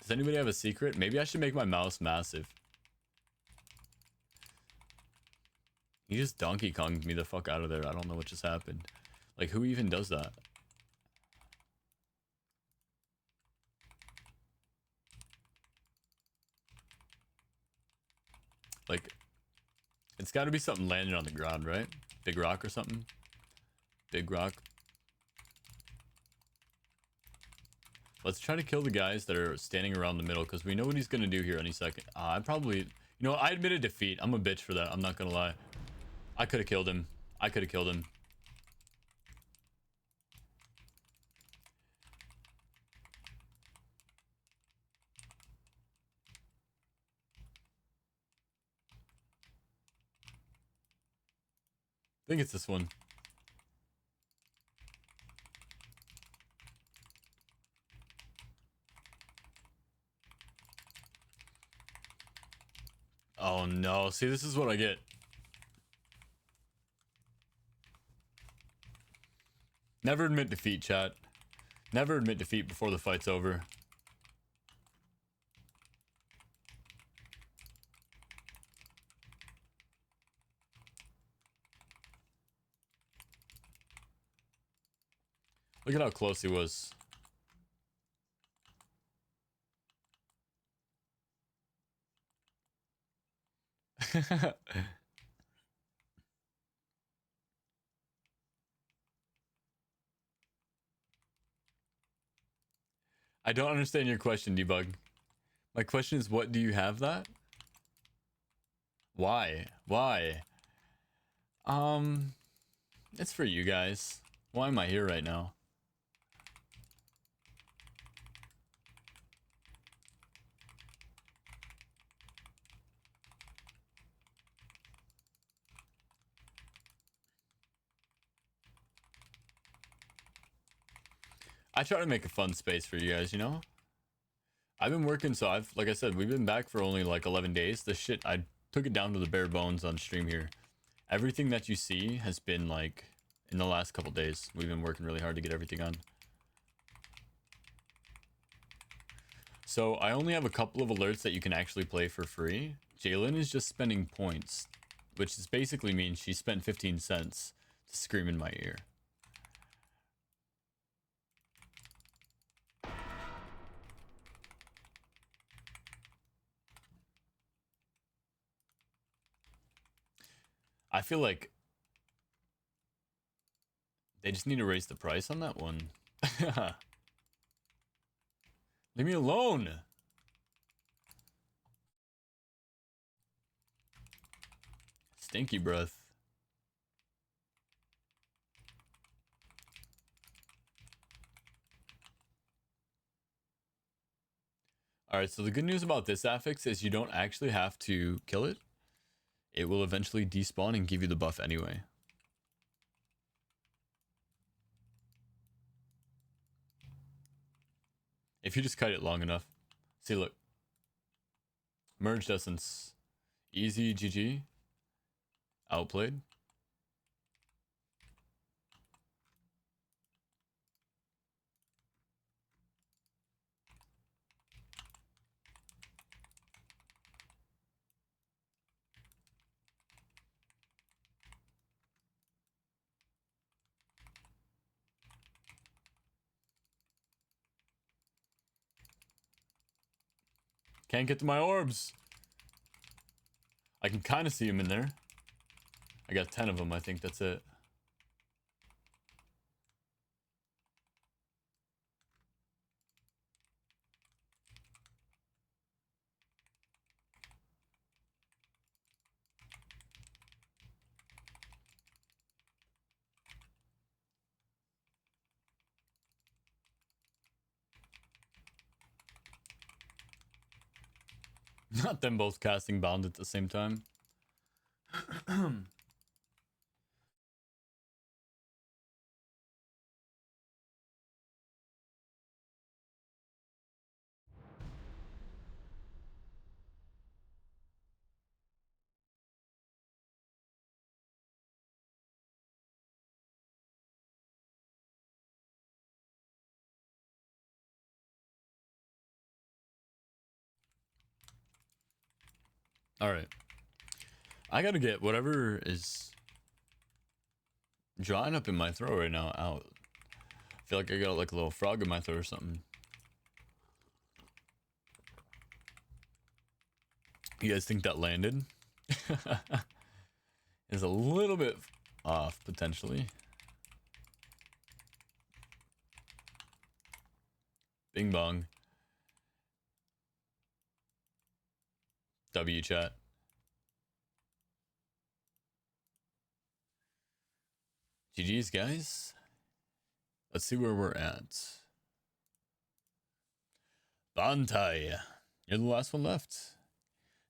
Does anybody have a secret? Maybe I should make my mouse massive. He just Donkey Konged me the fuck out of there. I don't know what just happened. Like, who even does that? Like, it's got to be something landing on the ground, right? Big rock or something? Big rock. Let's try to kill the guys that are standing around the middle, because we know what he's going to do here any second. I probably... You know, I admitted defeat. I'm a bitch for that. I'm not going to lie. I could have killed him. I could have killed him. I think it's this one. Oh no, see, this is what I get. Never admit defeat, chat. Never admit defeat before the fight's over. Look at how close he was. I don't understand your question, Debug. My question is, what do you have that? Why? Why? It's for you guys. Why am I here right now? I try to make a fun space for you guys, you know? I've been working, so like I said, we've been back for only like 11 days. The shit, I took it down to the bare bones on stream here. Everything that you see has been like in the last couple days. We've been working really hard to get everything on. So I only have a couple of alerts that you can actually play for free. Jalen is just spending points, which is basically means she spent 15 cents to scream in my ear. I feel like they just need to raise the price on that one. Leave me alone. Stinky breath. Alright, so the good news about this affix is you don't actually have to kill it. It will eventually despawn and give you the buff anyway. If you just kite it long enough. See, look. Merged essence. Easy GG. Outplayed. Can't get to my orbs. I can kind of see him in there. I got 10 of them. I think that's it. Not them both casting bound at the same time. Alright. I gotta get whatever is drying up in my throat right now out. I feel like I got like a little frog in my throat or something. You guys think that landed? Is a little bit off, potentially. Bing bong. W chat. GG's, guys. Let's see where we're at. Bantai. You're the last one left.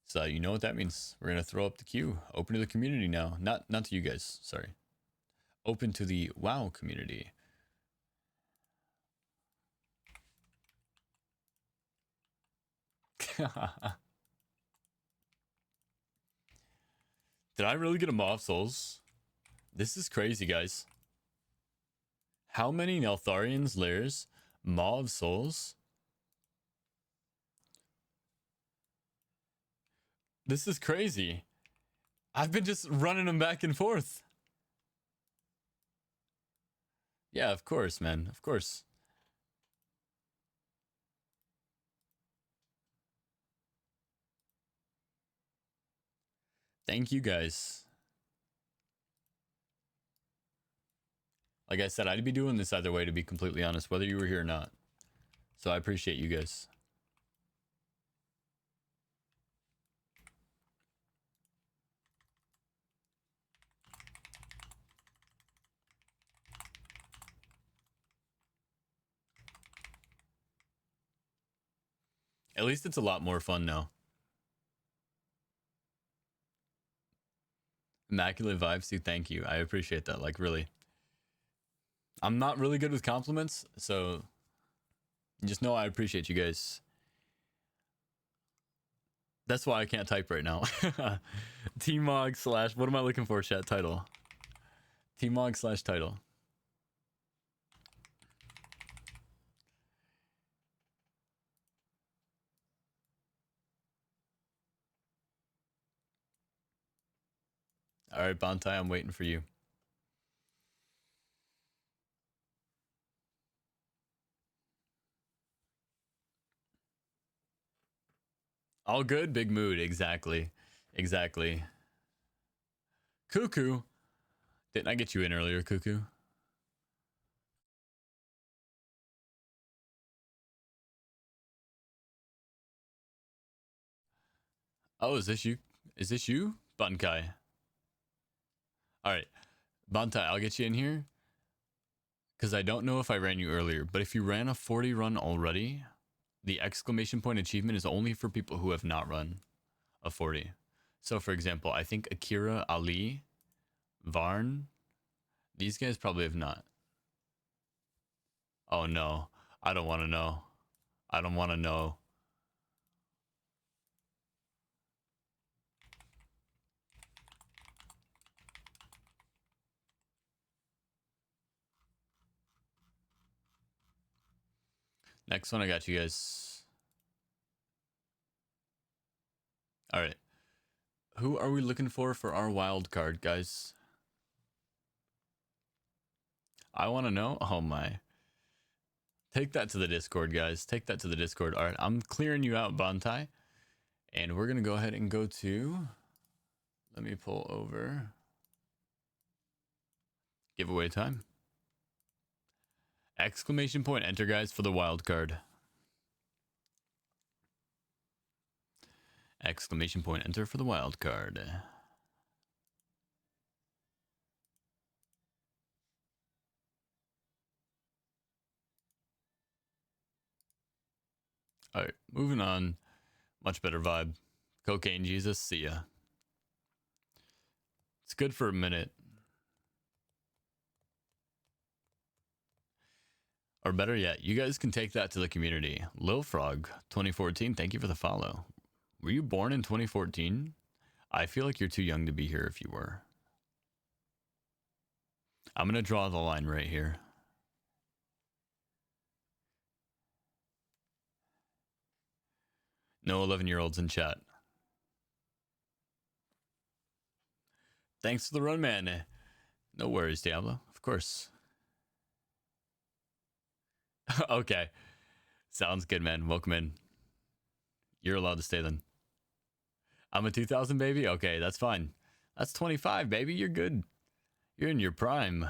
So you know what that means. We're going to throw up the queue. Open to the community now. Not to you guys. Sorry. Open to the WoW community. Did I really get a Maw of Souls? This is crazy, guys. How many Neltharian's lairs? Maw of Souls? This is crazy. I've been just running them back and forth. Yeah, of course, man. Of course. Thank you, guys. Like I said, I'd be doing this either way, to be completely honest, whether you were here or not. So I appreciate you guys. At least it's a lot more fun now. Immaculate vibes, dude. Thank you. I appreciate that. Like, really. I'm not really good with compliments, so just know I appreciate you guys. That's why I can't type right now. Tmog slash, what am I looking for, chat? Title. Tmog slash title. All right, Bantai, I'm waiting for you. All good, big mood. Exactly. Exactly. Cuckoo. Didn't I get you in earlier, Cuckoo? Oh, is this you? Is this you? Bankai. All right. Bantai, I'll get you in here. Because I don't know if I ran you earlier, but if you ran a 40 run already, the exclamation point achievement is only for people who have not run a 40. So, for example, I think Akira, Ali, Varn, these guys probably have not. Oh, no. I don't want to know. I don't want to know. Next one, I got you guys. All right. Who are we looking for our wild card, guys? I want to know. Oh, my. Take that to the Discord, guys. Take that to the Discord. All right, I'm clearing you out, Bantai. And we're going to go ahead and go to... Let me pull over. Giveaway time. Exclamation point enter, guys, for the wild card. Exclamation point enter for the wild card. All right, moving on. Much better vibe. Cocaine Jesus, see ya. It's good for a minute. Or better yet, you guys can take that to the community. Lil Frog, 2014, thank you for the follow. Were you born in 2014? I feel like you're too young to be here if you were. I'm going to draw the line right here. No 11-year-olds in chat. Thanks for the run, man. No worries, Diablo. Of course. Okay. Sounds good, man. Welcome in. You're allowed to stay then. I'm a 2000 baby? Okay, that's fine. That's 25, baby. You're good. You're in your prime.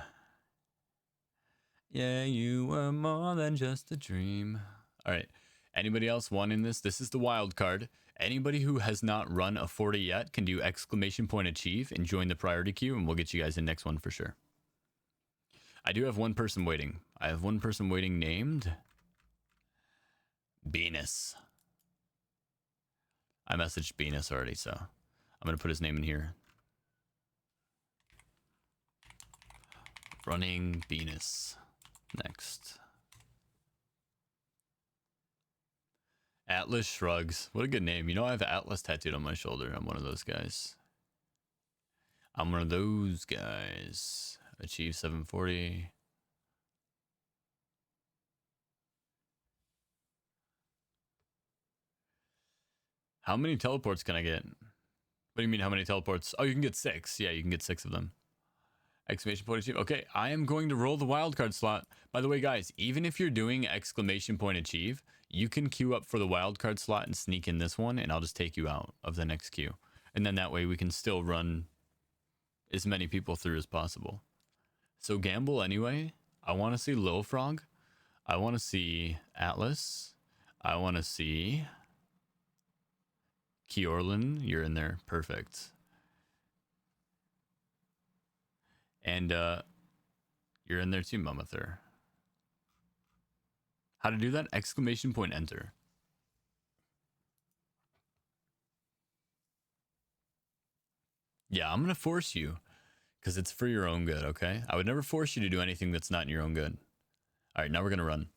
Yeah, you were more than just a dream. All right. Anybody else wanting this? This is the wild card. Anybody who has not run a 40 yet can do exclamation point achieve and join the priority queue, and we'll get you guys in next one for sure. I do have one person waiting. I have one person waiting named Venus. I messaged Venus already, so I'm going to put his name in here. Running Venus. Next. Atlas Shrugs. What a good name. You know, I have Atlas tattooed on my shoulder. I'm one of those guys. I'm one of those guys. Achieve 740. How many teleports can I get? What do you mean, how many teleports? Oh, you can get 6. Yeah, you can get 6 of them. Exclamation point achieve. Okay, I am going to roll the wildcard slot. By the way, guys, even if you're doing exclamation point achieve, you can queue up for the wildcard slot and sneak in this one, and I'll just take you out of the next queue. And then that way we can still run as many people through as possible. So gamble anyway. I want to see Lil Frog. I want to see Atlas. I want to see Kiorlin. You're in there. Perfect. And you're in there too, Mumather. How to do that? Exclamation point enter. Yeah, I'm going to force you because it's for your own good, okay? I would never force you to do anything that's not in your own good. All right, now we're going to run.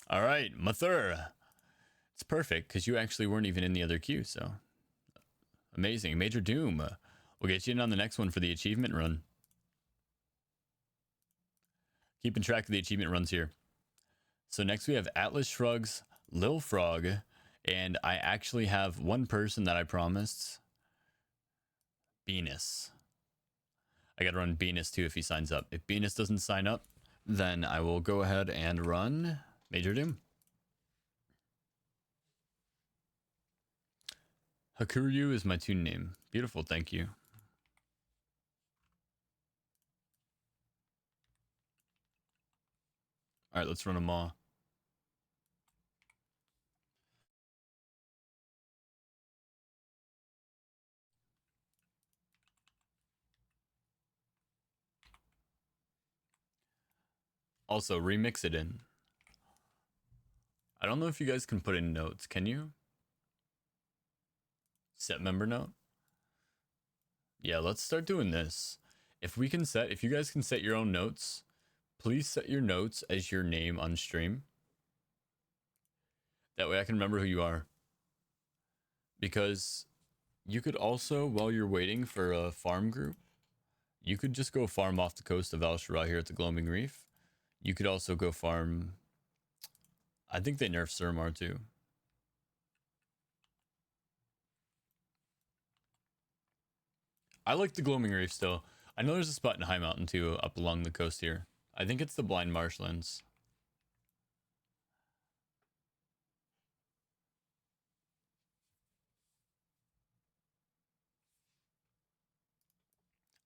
All right, Mathur. It's perfect because you actually weren't even in the other queue, so amazing. Major Doom. We'll get you in on the next one for the achievement run. Keeping track of the achievement runs here. So next we have Atlas Shrugs, Lil Frog, and I actually have one person that I promised. Venus. I gotta run Venus too if he signs up. If Venus doesn't sign up, then I will go ahead and run Major Doom. Hakuryu is my tune name. Beautiful, thank you. All right, let's run them all. Also, remix it in. I don't know if you guys can put in notes. Can you? Set member note? Yeah, let's start doing this. If you guys can set your own notes, please set your notes as your name on stream. That way I can remember who you are. Because you could also, while you're waiting for a farm group, you could just go farm off the coast of Al Shura here at the Gloaming Reef. You could also go farm... I think they nerfed Suramar too. I like the Gloaming Reef still. I know there's a spot in High Mountain too, up along the coast here. I think it's the Blind Marshlands.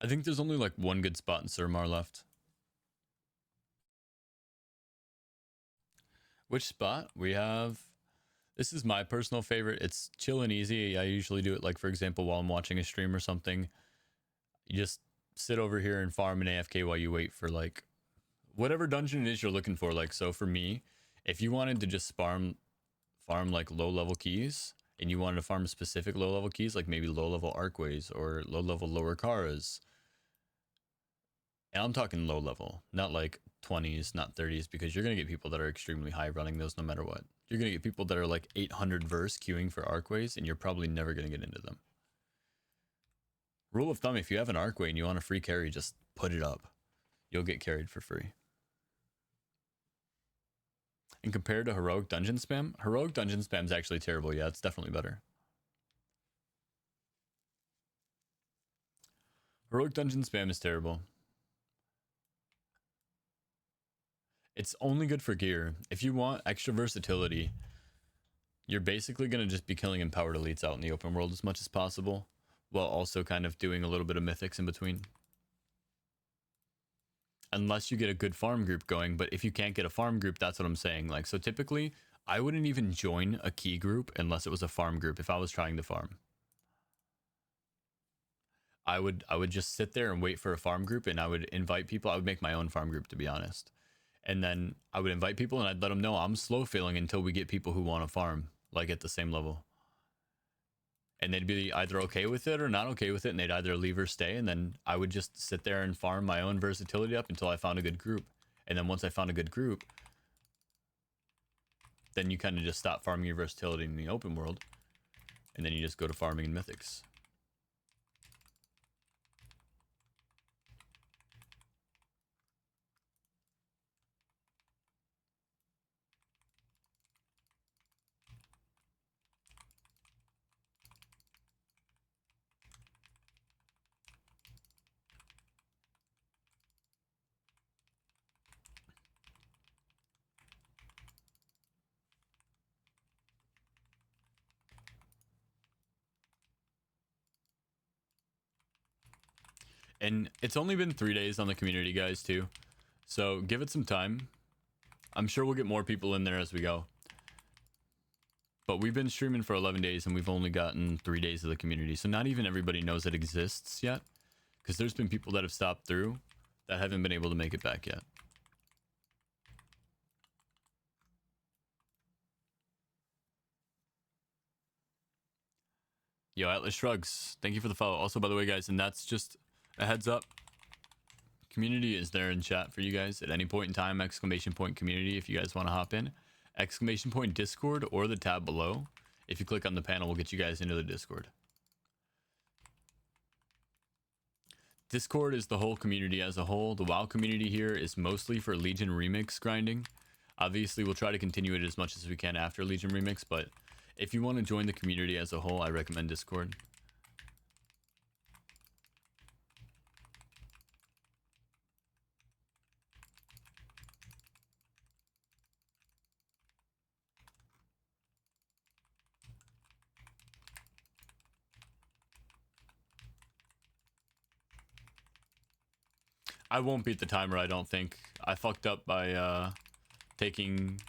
I think there's only like one good spot in Suramar left. Which spot? We have... This is my personal favorite. It's chill and easy. I usually do it like, for example, while I'm watching a stream or something. You just sit over here and farm an AFK while you wait for like whatever dungeon it is you're looking for. Like, so for me, if you wanted to just farm like low level keys and you wanted to farm specific low level keys, like maybe low level arcways or low level lower caras, and I'm talking low level, not like 20s, not 30s, because you're going to get people that are extremely high running those no matter what. You're going to get people that are like 800 verse queuing for arcways, and you're probably never going to get into them. Rule of thumb, if you have an arcway and you want a free carry, just put it up. You'll get carried for free. And compared to Heroic Dungeon Spam, Heroic Dungeon Spam is actually terrible. Yeah, it's definitely better. Heroic Dungeon Spam is terrible. It's only good for gear. If you want extra versatility, you're basically going to just be killing empowered elites out in the open world as much as possible, while also kind of doing a little bit of mythics in between. unless you get a good farm group going. But if you can't get a farm group, that's what I'm saying. Like, so typically I wouldn't even join a key group unless it was a farm group. If I was trying to farm, I would just sit there and wait for a farm group, and I would invite people. I would make my own farm group, to be honest. And then I would invite people and I'd let them know I'm slow failing until we get people who want to farm, like at the same level. And they'd be either okay with it or not okay with it, and they'd either leave or stay. And then I would just sit there and farm my own versatility up until I found a good group. And then once I found a good group, then you kind of just stop farming your versatility in the open world, and then you just go to farming in mythics. And it's only been 3 days on the community, guys, too. So give it some time. I'm sure we'll get more people in there as we go. But we've been streaming for 11 days and we've only gotten 3 days of the community. So not even everybody knows it exists yet. Because there's been people that have stopped through that haven't been able to make it back yet. Yo, Atlas Shrugs, thank you for the follow. Also, by the way, guys, and that's just a heads up. Community is there in chat for you guys at any point in time. Exclamation point community if you guys want to hop in. Exclamation point Discord or the tab below. If you click on the panel, we'll get you guys into the Discord. Discord is the whole community as a whole. The WoW community here is mostly for Legion Remix grinding. Obviously, we'll try to continue it as much as we can after Legion Remix, but if you want to join the community as a whole, I recommend Discord. I won't beat the timer, I don't think. I fucked up by taking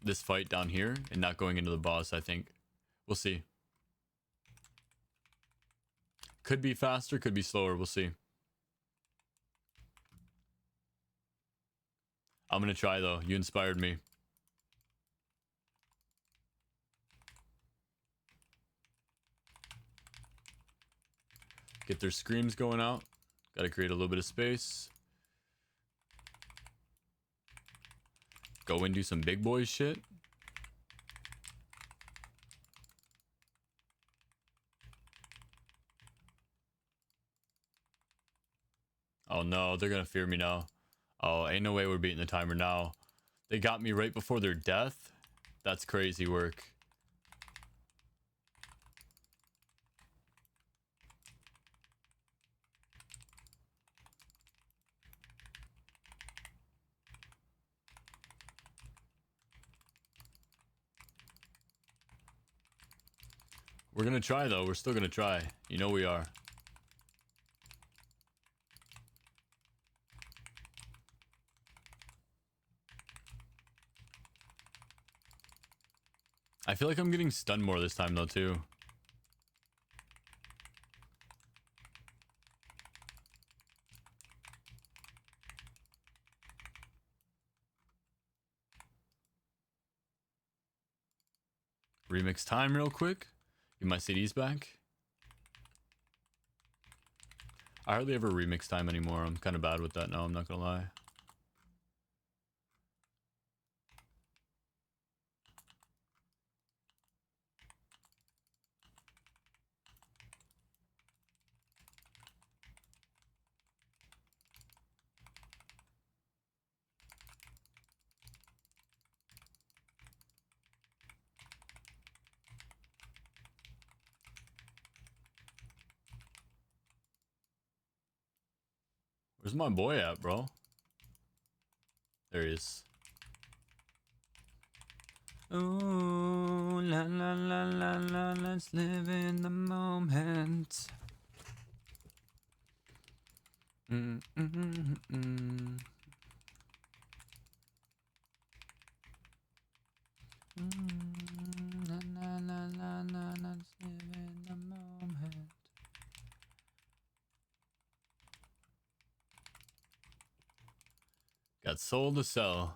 this fight down here and not going into the boss, I think. We'll see. Could be faster, could be slower, we'll see. I'm gonna try though, you inspired me. Get their screams going out. Gotta create a little bit of space. Go and do some big boy shit. Oh no, they're gonna fear me now. Oh, ain't no way we're beating the timer now. They got me right before their death? That's crazy work. We're gonna try though, we're still gonna try. You know we are. I feel like I'm getting stunned more this time though too. Remix time real quick. Get my CDs back. I hardly ever remix time anymore. I'm kind of bad with that now, I'm not gonna lie. Where's my boy at, bro? There he is. Ooh, la la la la la, let's live in the moment. Got soul to sell.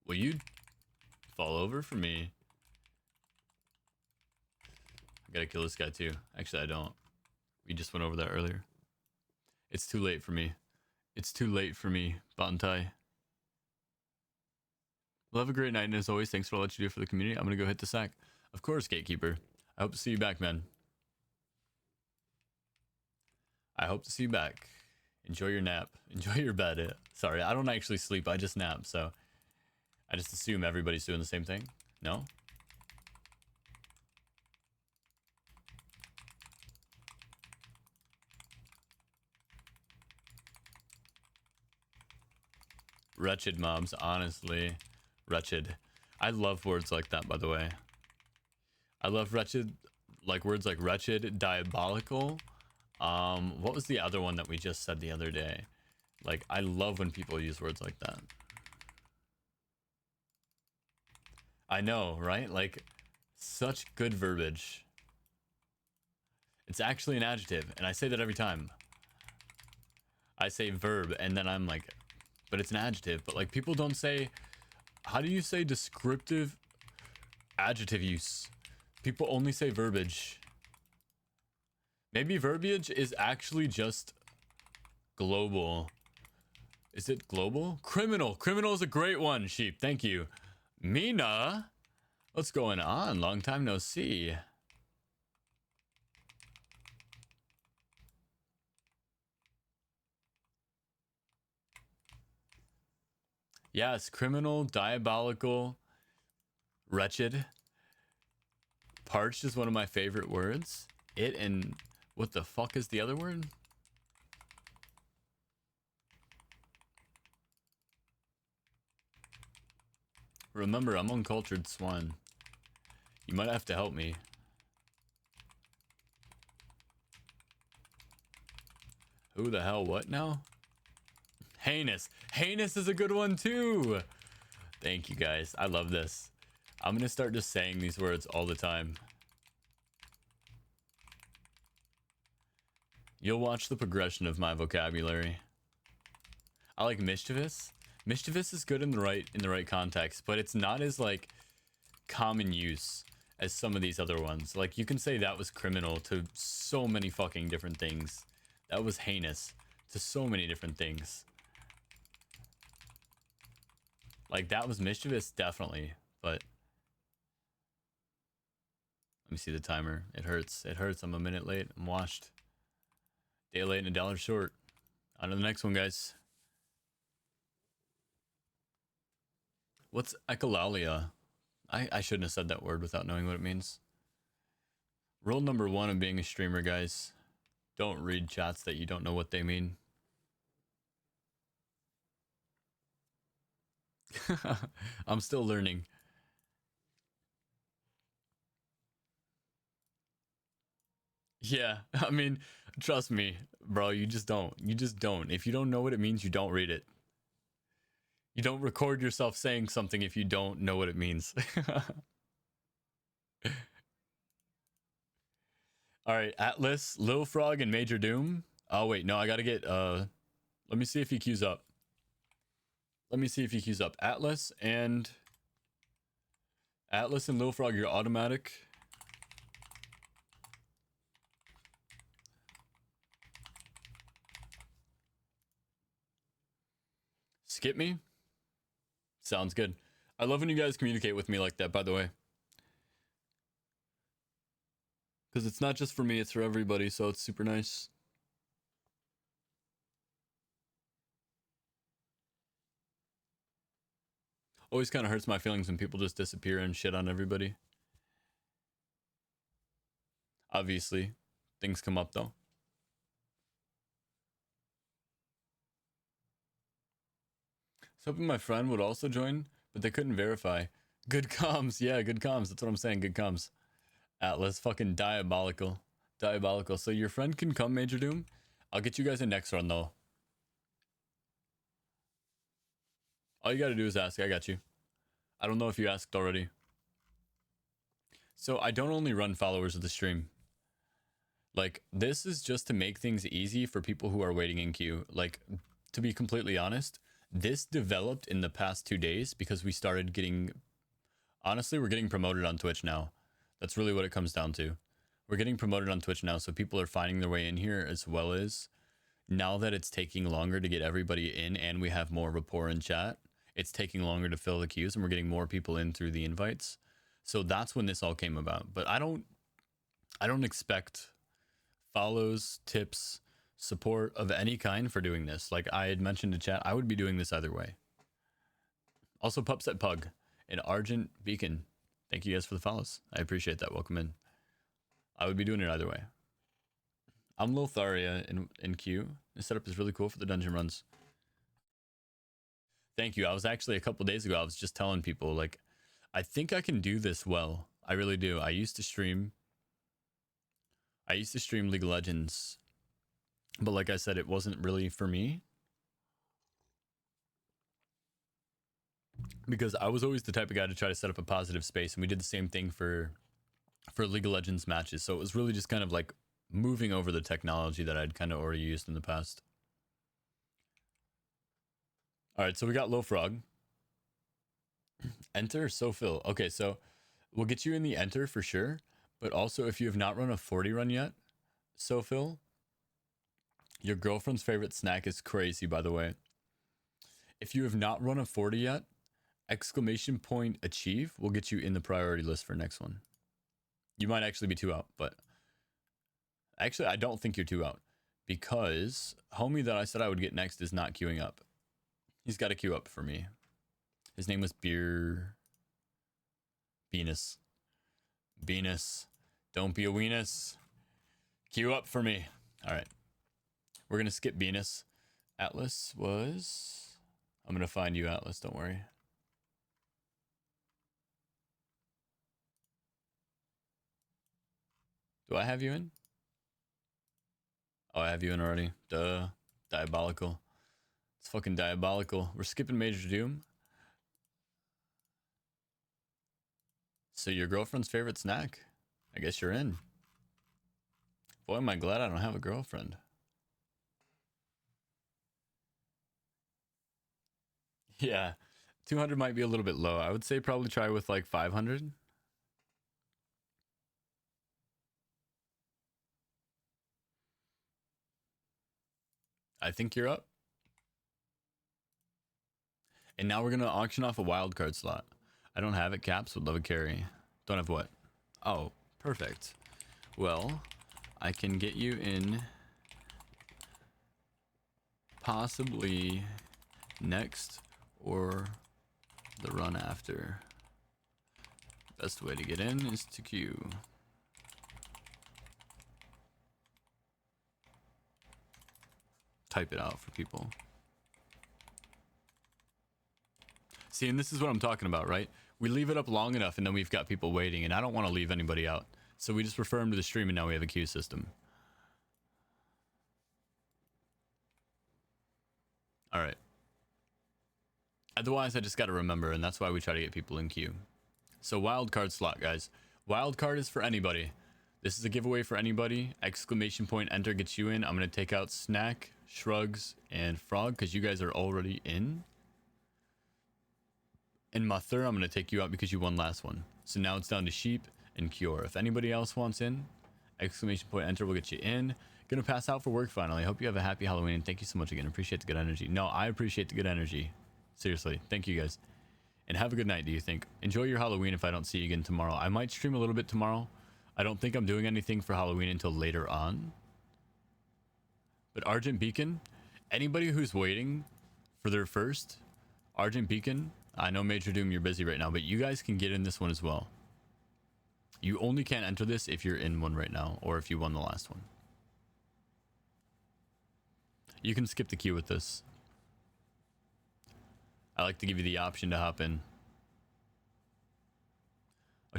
Will you fall over for me? I gotta kill this guy too. Actually, I don't. We just went over that earlier. It's too late for me. It's too late for me, Bantai. Well, have a great night, and as always, thanks for all that you do for the community. I'm gonna go hit the sack. Of course, Gatekeeper. I hope to see you back, man. I hope to see you back. Enjoy your nap. Enjoy your bed. Sorry, I don't actually sleep. I just nap, so I just assume everybody's doing the same thing. No? Wretched mobs, honestly. Wretched. I love words like that, by the way. I love wretched, like words like wretched, diabolical. What was the other one that we just said the other day? Like, I love when people use words like that. I know, right? Like, such good verbiage. It's actually an adjective, and I say that every time. I say verb, and then I'm like, but it's an adjective. But like, people don't say, how do you say descriptive adjective use? People only say verbiage. Maybe verbiage is actually just global. Is it global? Criminal. Criminal is a great one, Sheep. Thank you. Mina? What's going on? Long time no see. Yes, criminal, diabolical, wretched. Parched is one of my favorite words. It and what the fuck is the other word? Remember, I'm uncultured swine. You might have to help me. Who the hell, what now? Heinous. Heinous is a good one too. Thank you guys. I love this. I'm gonna start just saying these words all the time. You'll watch the progression of my vocabulary. I like mischievous. Mischievous is good in the right context, but it's not as like common use as some of these other ones. Like, you can say that was criminal to so many fucking different things. That was heinous to so many different things. Like, that was mischievous, definitely, but let me see the timer. It hurts. It hurts. I'm a minute late. I'm washed. Day late and a dollar short. On to the next one, guys. What's echolalia? I shouldn't have said that word without knowing what it means. Rule number 1 of being a streamer, guys. Don't read chats that you don't know what they mean. I'm still learning. Yeah, I mean, trust me, bro, you just don't. You just don't. If you don't know what it means, you don't read it. You don't record yourself saying something if you don't know what it means. All right, Atlas, Lil Frog, and Major Doom. Oh, wait, no, I gotta get, let me see if he queues up. Let me see if he queues up. Atlas and Lil Frog, you're automatic. Skip me? Sounds good. I love when you guys communicate with me like that, by the way. Because it's not just for me, it's for everybody, so it's super nice. Always kind of hurts my feelings when people just disappear and shit on everybody. Obviously, things come up though. So hoping my friend would also join, but they couldn't verify. Good comms. Yeah, good comms. That's what I'm saying. Good comms. Atlas, fucking diabolical. Diabolical. So your friend can come, Major Doom. I'll get you guys a next run, though. All you gotta do is ask. I got you. I don't know if you asked already. So I don't only run followers of the stream. Like, this is just to make things easy for people who are waiting in queue. Like, to be completely honest, this developed in the past 2 days because we started getting... Honestly, we're getting promoted on Twitch now. That's really what it comes down to. We're getting promoted on Twitch now, so people are finding their way in here, as well as now that it's taking longer to get everybody in and we have more rapport in chat, it's taking longer to fill the queues and we're getting more people in through the invites. So that's when this all came about. But I don't expect follows, tips, support of any kind for doing this. Like I had mentioned to chat, I would be doing this either way. Also, Pupset Pug and Argent Beacon, thank you guys for the follows. I appreciate that. Welcome in. I would be doing it either way. I'm Lotharia in queue. This setup is really cool for the dungeon runs. Thank you. I was actually a couple days ago, I was just telling people, like, I think I can do this well. I really do. I used to stream League of Legends, but like I said, it wasn't really for me. Because I was always the type of guy to try to set up a positive space, and we did the same thing for League of Legends matches. So it was really just kind of like moving over the technology that I'd kind of already used in the past. All right, so we got Low Frog. Enter Sophil. Okay, so we'll get you in the enter for sure. But also, if you have not run a 40 run yet, Sophil, your girlfriend's favorite snack is crazy, by the way. If you have not run a 40 yet, exclamation point achieve will get you in the priority list for next one. You might actually be 2 out, but actually, I don't think you're 2 out because homie that I said I would get next is not queuing up. He's got to queue up for me. His name was Venus. Venus. Don't be a weenus. Queue up for me. All right. We're going to skip Venus. Atlas was... I'm going to find you, Atlas. Don't worry. Do I have you in? Oh, I have you in already. Duh. Diabolical. It's fucking diabolical. We're skipping Major Doom. So your girlfriend's favorite snack? I guess you're in. Boy, am I glad I don't have a girlfriend. Yeah. 200 might be a little bit low. I would say probably try with like 500. I think you're up. And now we're going to auction off a wildcard slot. I don't have it, Caps. Would love a carry. Don't have what? Oh, perfect. Well, I can get you in possibly next or the run after. Best way to get in is to queue. Type it out for people. See, and this is what I'm talking about, right? We leave it up long enough and then we've got people waiting, and I don't want to leave anybody out. So we just refer them to the stream and now we have a queue system. All right. Otherwise, I just got to remember, and that's why we try to get people in queue. So wildcard slot, guys. Wildcard is for anybody. This is a giveaway for anybody. Exclamation point enter gets you in. I'm going to take out Snack, Shrugs, and Frog because you guys are already in. And Mother, I'm going to take you out because you won last one. So now it's down to Sheep and Cure. If anybody else wants in, exclamation point enter will get you in. Gonna pass out for work finally. Hope you have a happy Halloween, and thank you so much again. Appreciate the good energy. No, I appreciate the good energy. Seriously, thank you guys. And have a good night, do you think? Enjoy your Halloween if I don't see you again tomorrow. I might stream a little bit tomorrow. I don't think I'm doing anything for Halloween until later on. But Argent Beacon, anybody who's waiting for their first Argent Beacon, I know Major Doom, you're busy right now, but you guys can get in this one as well. You only can't enter this if you're in one right now or if you won the last one. You can skip the queue with this. I like to give you the option to hop in.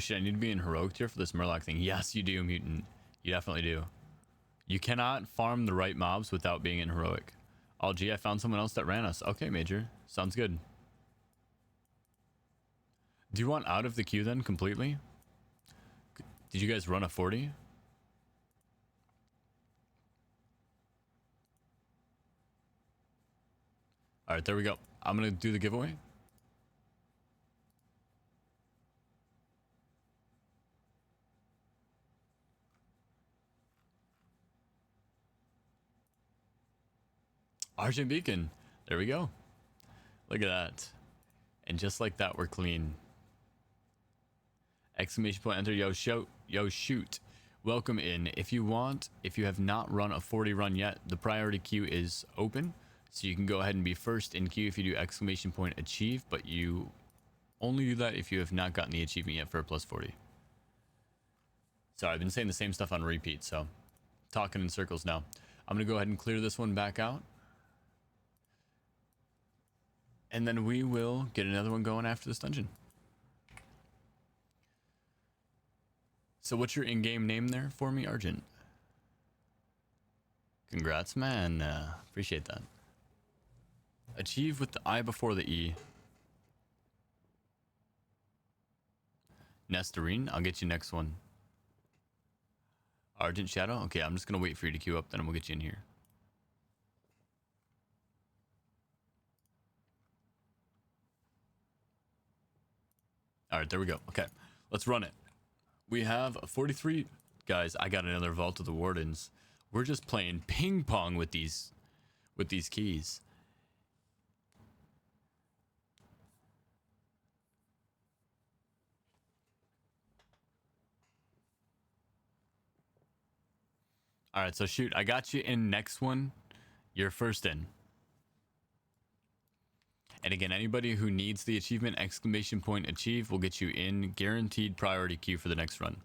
shit, I need to be in heroic tier for this Murloc thing. Yes, you do, mutant. You definitely do. You cannot farm the right mobs without being in heroic. Oh, gee, I found someone else that ran us. Okay, Major. Sounds good. Do you want out of the queue then completely? Did you guys run a 40? All right, there we go. I'm going to do the giveaway. Argent Beacon. There we go. Look at that. And just like that, we're clean. Exclamation point, enter, yo, shout, yo, shoot. Welcome in. If you have not run a 40 run yet, the priority queue is open. So you can go ahead and be first in queue if you do exclamation point achieve, but you only do that if you have not gotten the achievement yet for a plus 40. Sorry, I've been saying the same stuff on repeat, so talking in circles now. I'm going to go ahead and clear this one back out. And then we will get another one going after this dungeon. So what's your in-game name there for me, Argent? Congrats, man. Appreciate that. Achieve with the I before the E. Nestorine, I'll get you next one. Argent Shadow? Okay, I'm just going to wait for you to queue up, then we'll get you in here. All right, there we go. Okay, let's run it. We have 43 guys. I got another Vault of the Wardens. We're just playing ping pong with these keys. All right, so shoot, I got you in next one. You're first in. And again, anybody who needs the achievement, exclamation point achieve, will get you in guaranteed priority queue for the next run.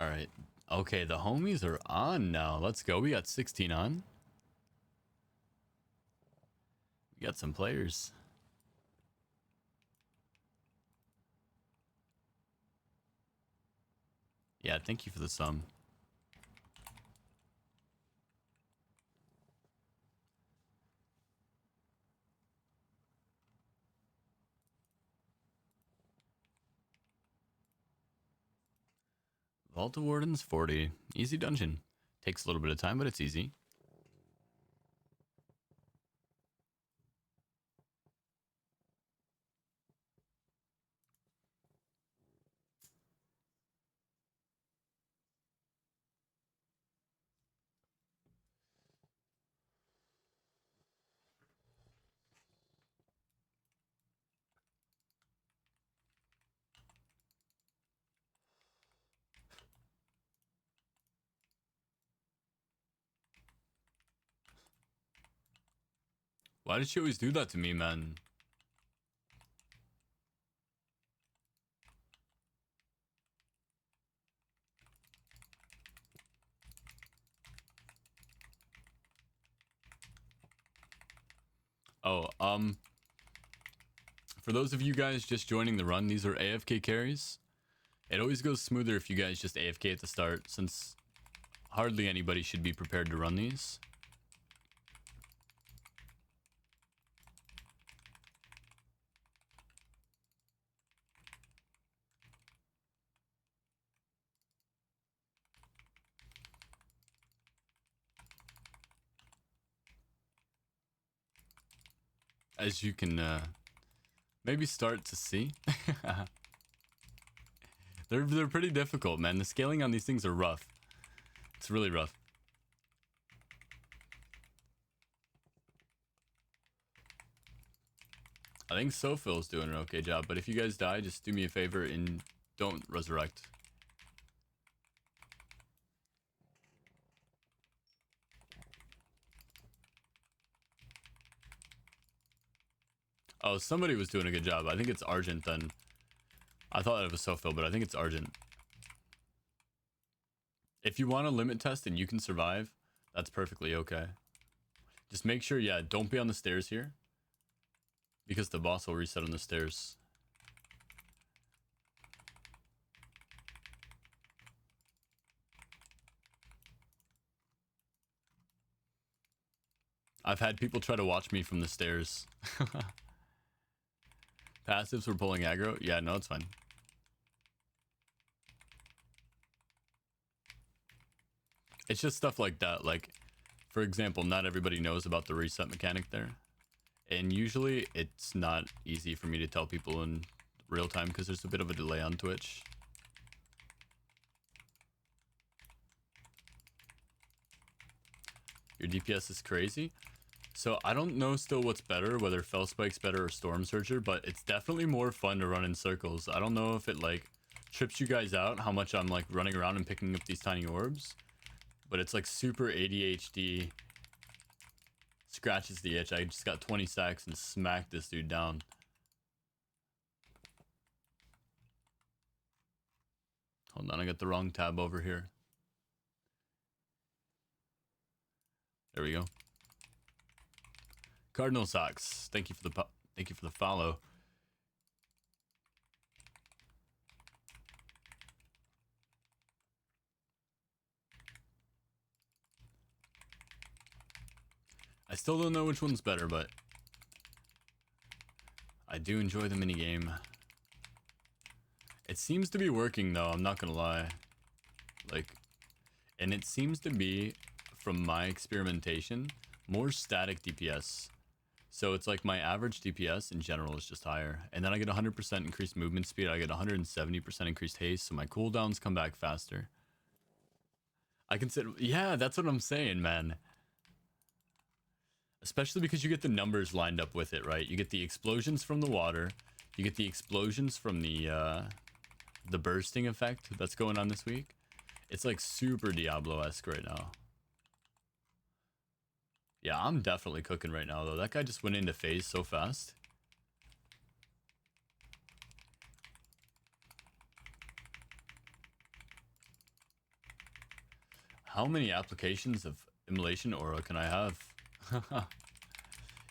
All right. Okay, the homies are on now. Let's go. We got 16 on. We got some players. Yeah, thank you for the sum. Vault of Wardens 40. Easy dungeon. Takes a little bit of time, but it's easy. Why did she always do that to me, man? Oh, for those of you guys just joining the run, these are AFK carries. It always goes smoother if you guys just AFK at the start, since hardly anybody should be prepared to run these. As you can maybe start to see. They're pretty difficult, man. The scaling on these things are rough. It's really rough. I think Sophil's doing an okay job, but if you guys die, just do me a favor and don't resurrect. Oh, somebody was doing a good job. I think it's Argent then. I thought it was Sophil, but I think it's Argent. If you want a limit test and you can survive, that's perfectly okay. Just make sure, yeah, don't be on the stairs here. Because the boss will reset on the stairs. I've had people try to watch me from the stairs. Passives were pulling aggro? Yeah, no, it's fine. It's just stuff like that. Like, for example, not everybody knows about the reset mechanic there. And usually it's not easy for me to tell people in real time because there's a bit of a delay on Twitch. Your DPS is crazy. So I don't know still what's better, whether Fellspike's better or Storm Surger, but it's definitely more fun to run in circles. I don't know if it like trips you guys out how much I'm like running around and picking up these tiny orbs, but it's like super ADHD. Scratches the itch. I just got 20 stacks and smacked this dude down. Hold on, I got the wrong tab over here. There we go. Cardinal Socks, thank you for the follow. I still don't know which one's better, but I do enjoy the minigame. It seems to be working though, I'm not gonna lie. Like, and it seems to be, from my experimentation, more static DPS. So it's like my average DPS in general is just higher. And then I get 100% increased movement speed, I get 170% increased haste, so my cooldowns come back faster. I consider, yeah, that's what I'm saying, man. Especially because you get the numbers lined up with it, right? You get the explosions from the water. You get the explosions from the bursting effect that's going on this week. It's like super Diablo-esque right now. Yeah, I'm definitely cooking right now, though. That guy just went into phase so fast. How many applications of Immolation Aura can I have?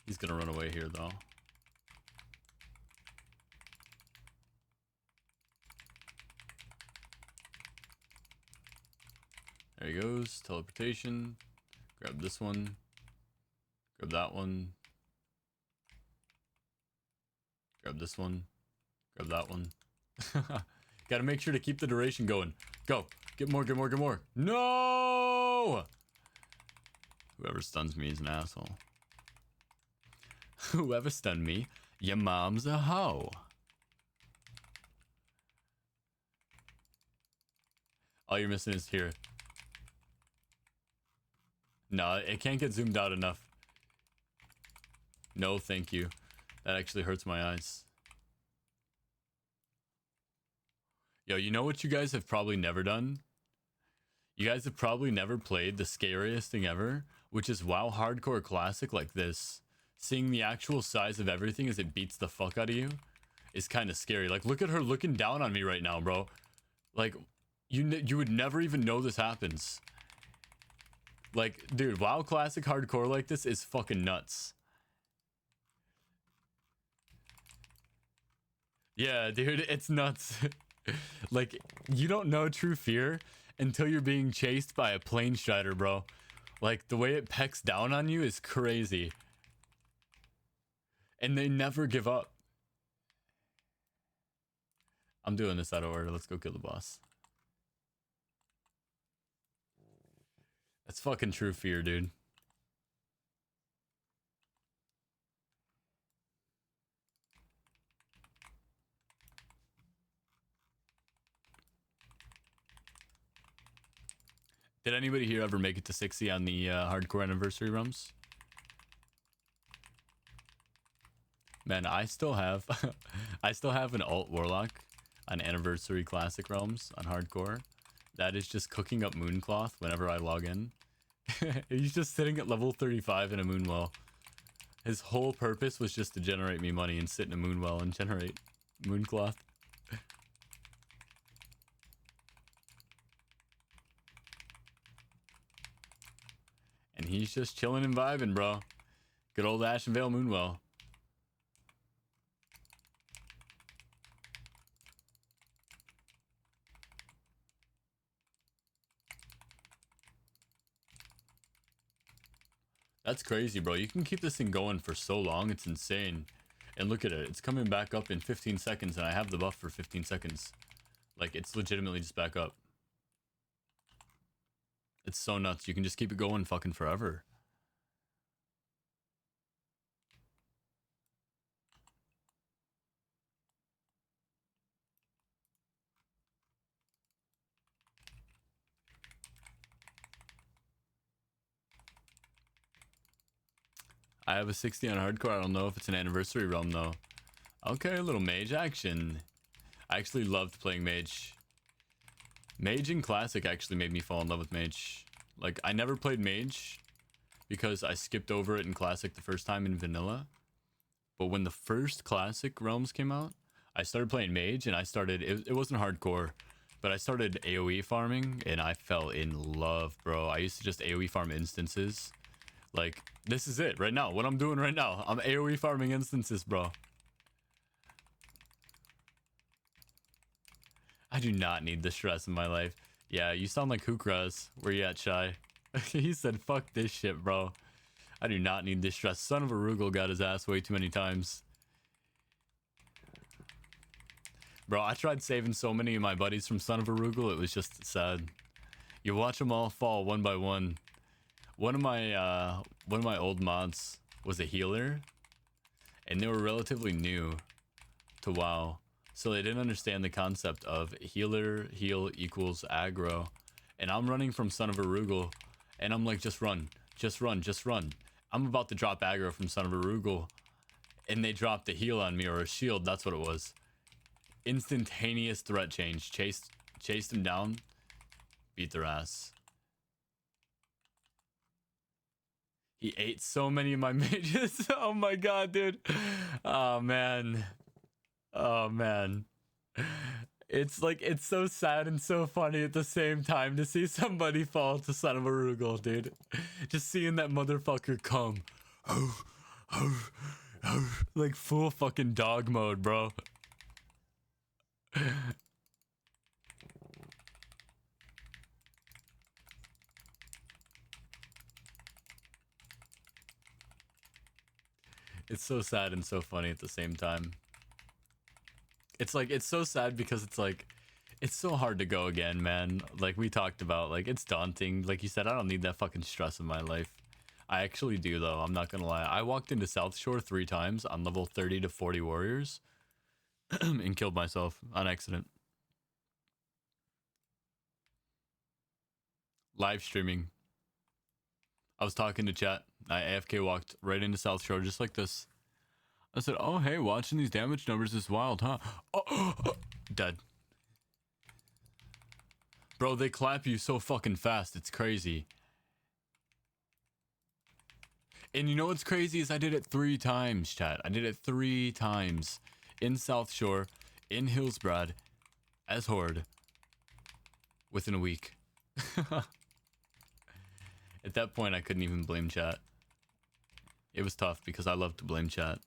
He's gonna run away here, though. There he goes. Teleportation. Grab this one. Grab that one. Grab this one. Grab that one. Gotta make sure to keep the duration going. Go. Get more, get more, get more. No! Whoever stuns me is an asshole. Whoever stunned me, your mom's a hoe. All you're missing is here. No, it can't get zoomed out enough. No, thank you. That actually hurts my eyes. Yo, you know what you guys have probably never done? You guys have probably never played the scariest thing ever, which is WoW Hardcore Classic like this. Seeing the actual size of everything as it beats the fuck out of you is kind of scary. Like, look at her looking down on me right now, bro. Like, you would never even know this happens. Like, dude, WoW Classic Hardcore like this is fucking nuts. Yeah, dude, it's nuts. Like, you don't know true fear until you're being chased by a plane strider, bro. Like, the way it pecks down on you is crazy. And they never give up. I'm doing this out of order. Let's go kill the boss. That's fucking true fear, dude. Did anybody here ever make it to 60 on the hardcore anniversary realms? Man, I still have an alt warlock on anniversary classic realms on hardcore. That is just cooking up Mooncloth whenever I log in. He's just sitting at level 35 in a Moonwell. His whole purpose was just to generate me money and sit in a moon well and generate moon cloth. And he's just chilling and vibing, bro. Good old Ashenvale Moonwell. That's crazy, bro. You can keep this thing going for so long. It's insane. And look at it. It's coming back up in 15 seconds, and I have the buff for 15 seconds. Like, it's legitimately just back up. It's so nuts. You can just keep it going fucking forever. I have a 60 on hardcore. I don't know if it's an anniversary realm, though. Okay, a little mage action. I actually loved playing mage. Mage in classic actually made me fall in love with mage. Like, I never played mage because I skipped over it in classic the first time in vanilla. But when the first classic realms came out, I started playing mage, and I started, it wasn't hardcore, but I started AoE farming, and I fell in love, bro. I used to just AoE farm instances. Like, this is it right now. What I'm doing right now. I'm AoE farming instances, bro. I do not need the stress in my life. Yeah, you sound like Hookras. Where you at, Shy? He said, fuck this shit, bro. I do not need this stress. Son of a Rugal got his ass way too many times. Bro, I tried saving so many of my buddies from Son of a Rugal. It was just sad. You watch them all fall one by one. One of my old mods was a healer, and they were relatively new to WoW, so they didn't understand the concept of healer heal equals aggro. And I'm running from Son of a Rugal, and I'm like, just run, just run, just run. I'm about to drop aggro from Son of a Rugal, and they dropped a heal on me, or a shield. That's what it was. Instantaneous threat change. Chased him down, beat their ass. He ate so many of my mages. Oh my god, dude. Oh man. Oh man. It's like, it's so sad and so funny at the same time to see somebody fall to Son of a Rugal, dude. Just seeing that motherfucker come. Like full fucking dog mode, bro. It's so sad and so funny at the same time. It's like, it's so sad because it's like, it's so hard to go again, man. Like we talked about, like it's daunting. Like you said, I don't need that fucking stress in my life. I actually do though, I'm not gonna lie. I walked into South Shore 3 times on level 30 to 40 warriors and killed myself on accident. Live streaming. I was talking to chat. I AFK walked right into South Shore just like this. I said, oh, hey, watching these damage numbers is wild, huh? Oh, dead. Bro, they clap you so fucking fast. It's crazy. And you know what's crazy is I did it 3 times, chat. I did it 3 times. In South Shore, in Hillsbrad, as Horde. Within a week. At that point, I couldn't even blame chat. It was tough because I love to blame chat.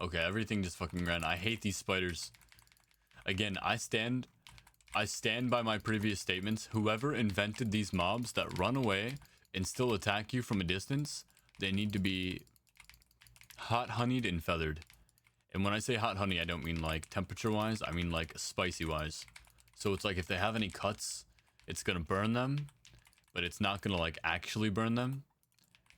Okay, everything just fucking ran. I hate these spiders. Again, I stand by my previous statements. Whoever invented these mobs that run away and still attack you from a distance, they need to be hot honeyed and feathered. And when I say hot honey, I don't mean like temperature wise, I mean like spicy wise. So it's like if they have any cuts, it's gonna burn them, but it's not gonna like actually burn them.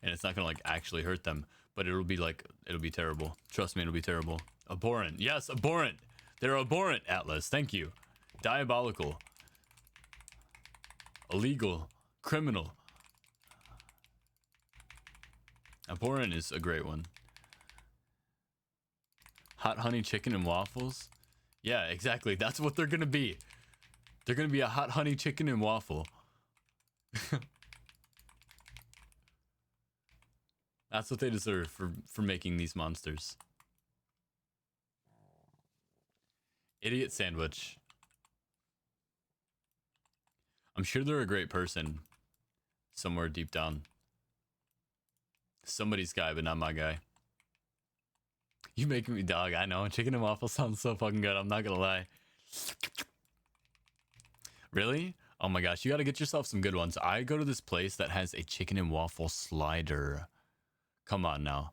And it's not gonna like actually hurt them, but it'll be terrible. Trust me, it'll be terrible. Abhorrent. Yes, abhorrent. They're abhorrent, Atlas. Thank you. Diabolical. Illegal. Criminal. Abhorrent is a great one. Hot honey chicken and waffles. Yeah, exactly. That's what they're gonna be. They're gonna be a hot honey chicken and waffle. That's what they deserve for making these monsters. Idiot sandwich. I'm sure they're a great person. Somewhere deep down. Somebody's guy, but not my guy. You making me dog, I know. Chicken and waffle sounds so fucking good, I'm not gonna lie. Really? Oh my gosh, you gotta get yourself some good ones. I go to this place that has a chicken and waffle slider. Come on now.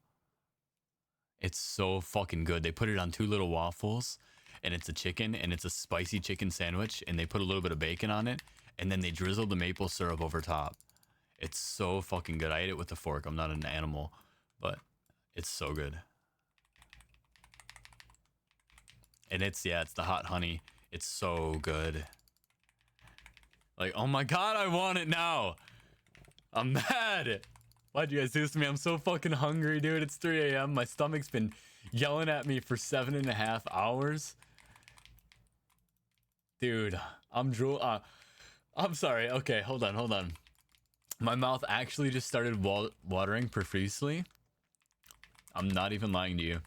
It's so fucking good. They put it on 2 little waffles, and it's a chicken, and it's a spicy chicken sandwich, and they put a little bit of bacon on it, and then they drizzle the maple syrup over top. It's so fucking good. I ate it with a fork. I'm not an animal, but it's so good. And it's the hot honey. It's so good. Like, oh my god, I want it now. I'm mad. Why'd you guys do this to me? I'm so fucking hungry, dude. It's 3 a.m. My stomach's been yelling at me for 7.5 hours. Dude, I'm I'm sorry. Okay, hold on. My mouth actually just started watering profusely. I'm not even lying to you.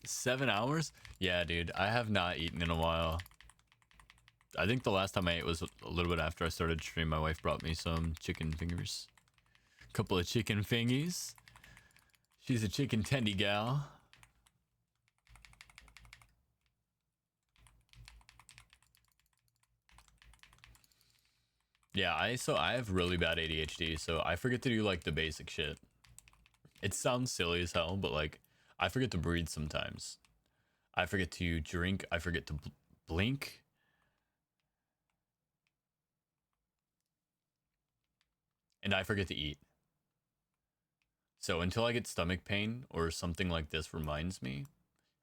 7 hours? Yeah, dude. I have not eaten in a while. I think the last time I ate was a little bit after I started stream. My wife brought me some chicken fingers. A couple of chicken fingies. She's a chicken tendy gal. Yeah, I have really bad ADHD, so I forget to do like the basic shit. It sounds silly as hell, but like I forget to breathe sometimes. I forget to drink. I forget to blink. And I forget to eat. So until I get stomach pain or something like this reminds me,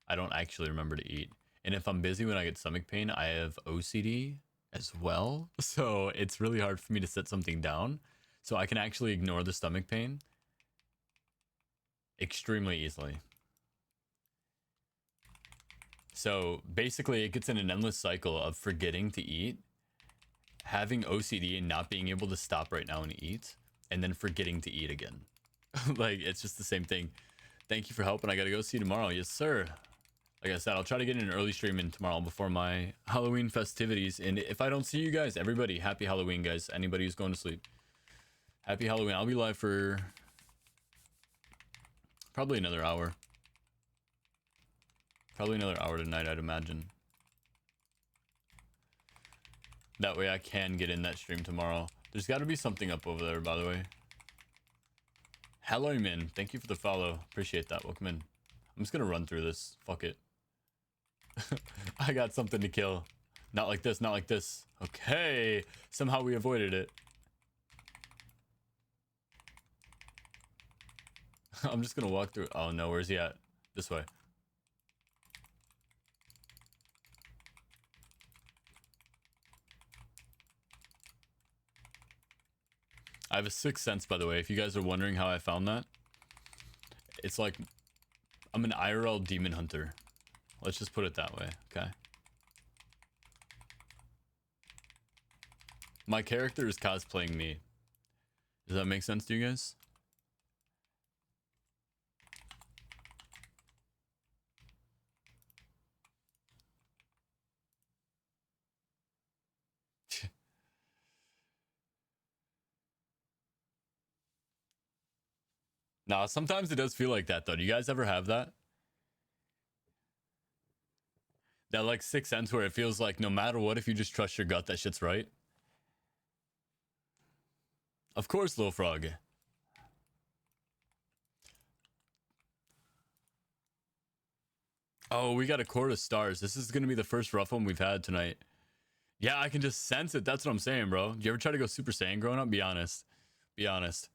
I don't actually remember to eat. And if I'm busy when I get stomach pain, I have OCD as well. So it's really hard for me to set something down. So I can actually ignore the stomach pain extremely easily. So basically it gets in an endless cycle of forgetting to eat, having OCD and not being able to stop right now and eat, and then forgetting to eat again. Like, it's just the same thing. Thank you for helping. I gotta go see you tomorrow. Yes, sir. Like I said, I'll try to get in an early stream in tomorrow before my Halloween festivities. And if I don't see you guys, everybody, happy Halloween, guys. Anybody who's going to sleep, happy Halloween. I'll be live for probably another hour. Probably another hour tonight, I'd imagine. That way I can get in that stream tomorrow. There's got to be something up over there, by the way. Hello, man. Thank you for the follow. Appreciate that. Welcome in. I'm just going to run through this. Fuck it. I got something to kill. Not like this. Not like this. Okay. Somehow we avoided it. I'm just going to walk through. Oh, no. Where's he at? This way. I have a sixth sense, by the way, if you guys are wondering how I found that. It's like, I'm an IRL demon hunter. Let's just put it that way, okay? My character is cosplaying me. Does that make sense to you guys? Nah, sometimes it does feel like that, though. Do you guys ever have that? That, like, sixth sense where it feels like no matter what, if you just trust your gut, that shit's right? Of course, Lil Frog. Oh, we got a Court of Stars. This is going to be the first rough one we've had tonight. Yeah, I can just sense it. That's what I'm saying, bro. You ever try to go Super Saiyan growing up? Be honest. Be honest.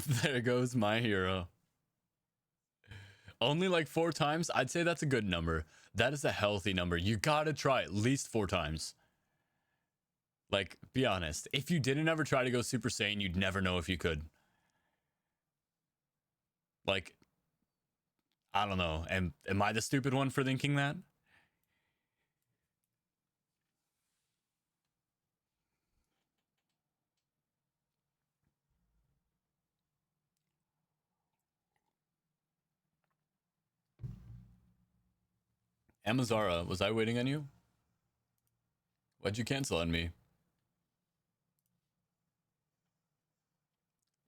There goes my hero. Only like 4 times? I'd say that's a good number. That is a healthy number. You gotta try at least 4 times. Like, be honest. If you didn't ever try to go Super Saiyan, you'd never know if you could. Like, I don't know. Am I the stupid one for thinking that? Amazara, was I waiting on you? Why'd you cancel on me?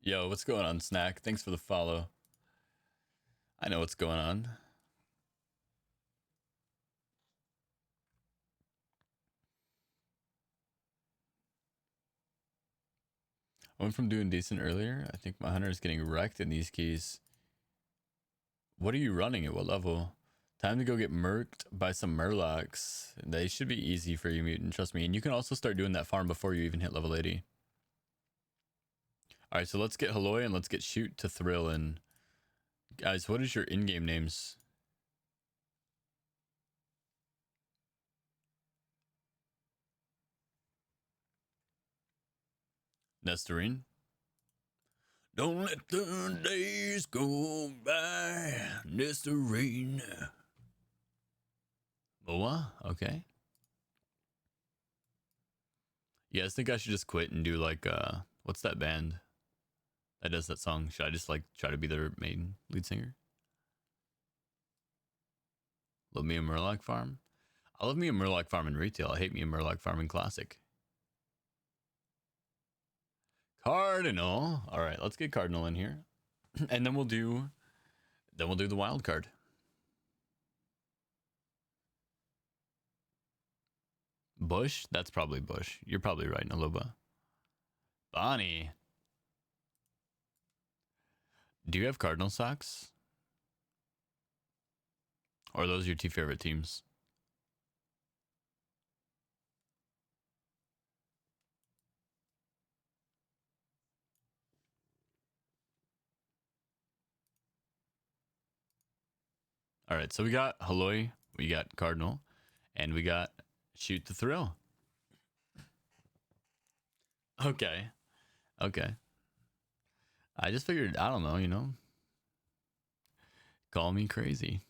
Yo, what's going on, Snack? Thanks for the follow. I know what's going on. I went from doing decent earlier. I think my hunter is getting wrecked in these keys. What are you running at what level? Time to go get murked by some murlocs. They should be easy for you, mutant. Trust me. And you can also start doing that farm before you even hit level 80. All right, so let's get Halloy and let's get Shoot to Thrill in. Guys, what is your in-game names? Nestorine. Don't let the days go by, Nestorine. Moa? Okay. You guys think I should just quit and do like, what's that band that does that song? Should I just like try to be their main lead singer? Love me a Murloc farm? I love me a Murloc farm in retail. I hate me a Murloc farm in classic. Cardinal. All right, let's get Cardinal in here. And then we'll do the wild card. Bush? That's probably Bush. You're probably right, Naluba. Bonnie. Do you have Cardinal socks? Or are those your 2 favorite teams? All right, so we got Halloy, we got Cardinal, and we got Shoot the Thrill. Okay. Okay. I just figured, I don't know, you know. Call me crazy.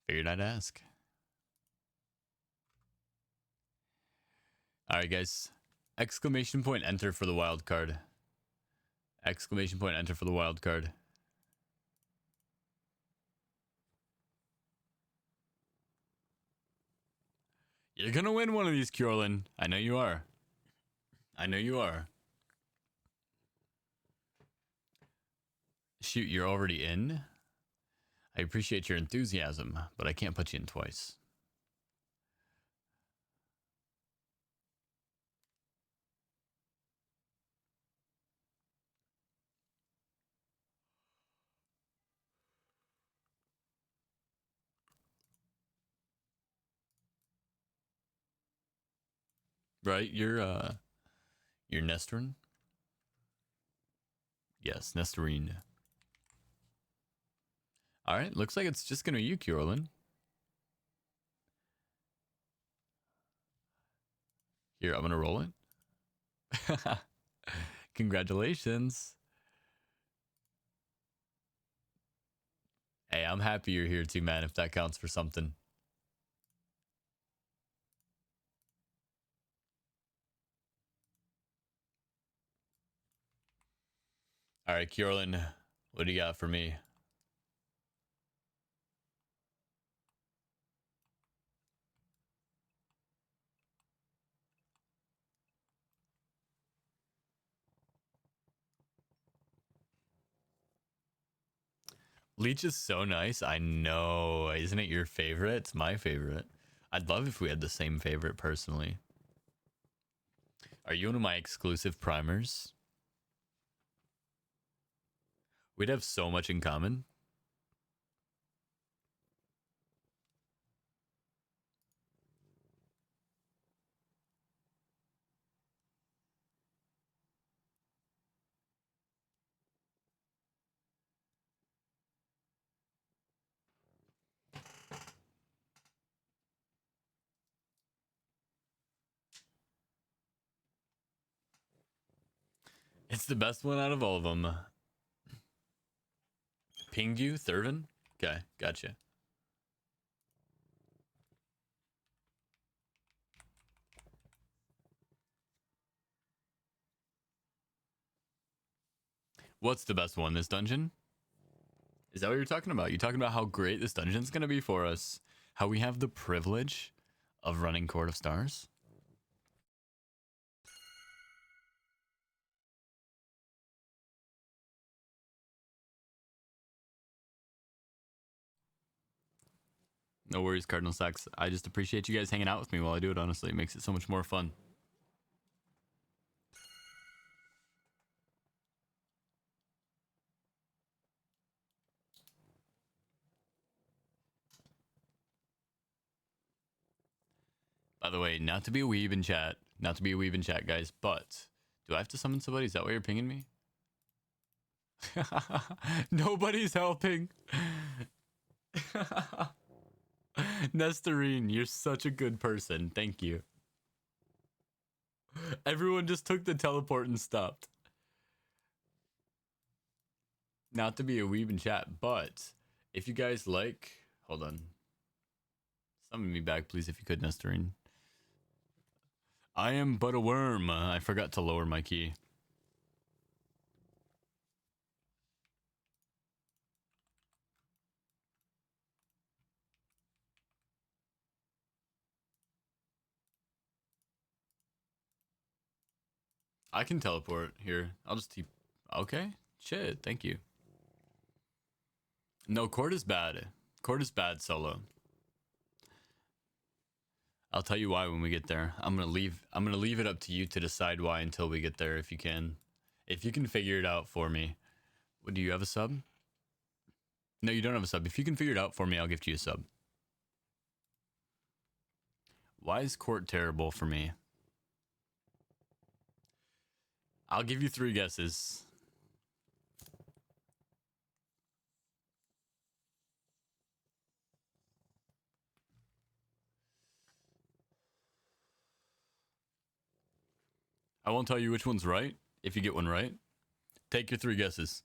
Figured I'd ask. All right, guys. Exclamation point enter for the wild card. Exclamation point enter for the wild card. You're gonna win one of these, Kjorlin. I know you are. I know you are. Shoot, you're already in? I appreciate your enthusiasm, but I can't put you in twice. Right? You're Nestorin? Yes, Nestorine. All right, looks like it's just gonna be you, Kjorlin. Here, I'm gonna roll it. Congratulations. Hey, I'm happy you're here too, man, if that counts for something. All right, Kjorlin, what do you got for me? Leech is so nice. I know. Isn't it your favorite? It's my favorite. I'd love if we had the same favorite personally. Are you one of my exclusive primers? We'd have so much in common. It's the best one out of all of them. Pinged you, Thurvin? Okay, gotcha. What's the best one? This dungeon? Is that what you're talking about? You're talking about how great this dungeon's gonna be for us? How we have the privilege of running Court of Stars? No worries, Cardinal Sacks. I just appreciate you guys hanging out with me while I do it, honestly. It makes it so much more fun. By the way, not to be a weeb in chat. Not to be a weeb in chat, guys, but do I have to summon somebody? Is that why you're pinging me? Nobody's helping. Nestorine, you're such a good person. Thank you. Everyone just took the teleport and stopped. Not to be a weeb in chat, but if you guys like... Hold on. Summon me back, please, if you could, Nestorine. I am but a worm. I forgot to lower my key. I can teleport here. I'll just keep... Okay. Shit, thank you. No, Court is bad. Court is bad solo. I'll tell you why when we get there. I'm gonna leave it up to you to decide why until we get there if you can. If you can figure it out for me. What, do you have a sub? No, you don't have a sub. If you can figure it out for me, I'll gift you a sub. Why is Court terrible for me? I'll give you 3 guesses. I won't tell you which one's right if you get one right. Take your 3 guesses.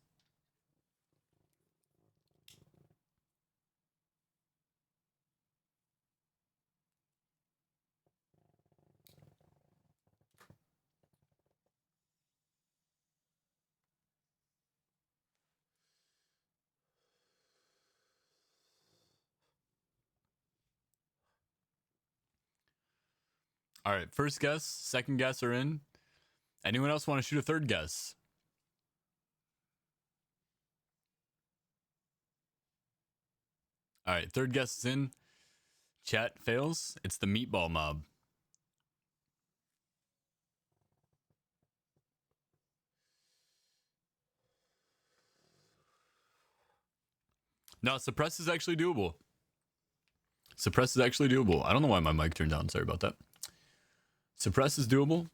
All right, first guess, second guess are in. Anyone else want to shoot a third guess? All right, third guess is in. Chat fails. It's the meatball mob. No, suppress is actually doable. Suppress is actually doable. I don't know why my mic turned down. Sorry about that. Suppress is doable.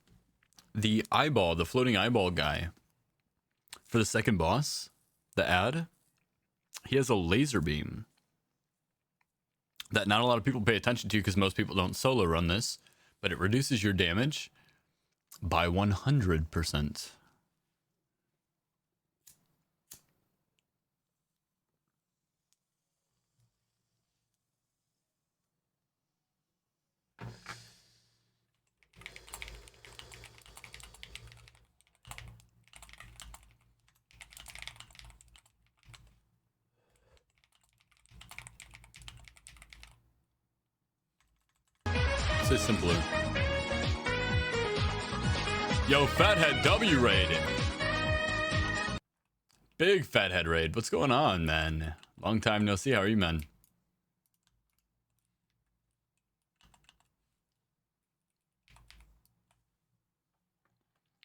The eyeball, the floating eyeball guy, for the second boss, the ad, he has a laser beam that not a lot of people pay attention to because most people don't solo run this, but it reduces your damage by 100%. Say simpler. Yo, Fathead W raid. Big Fathead raid. What's going on, man? Long time no see. How are you, man?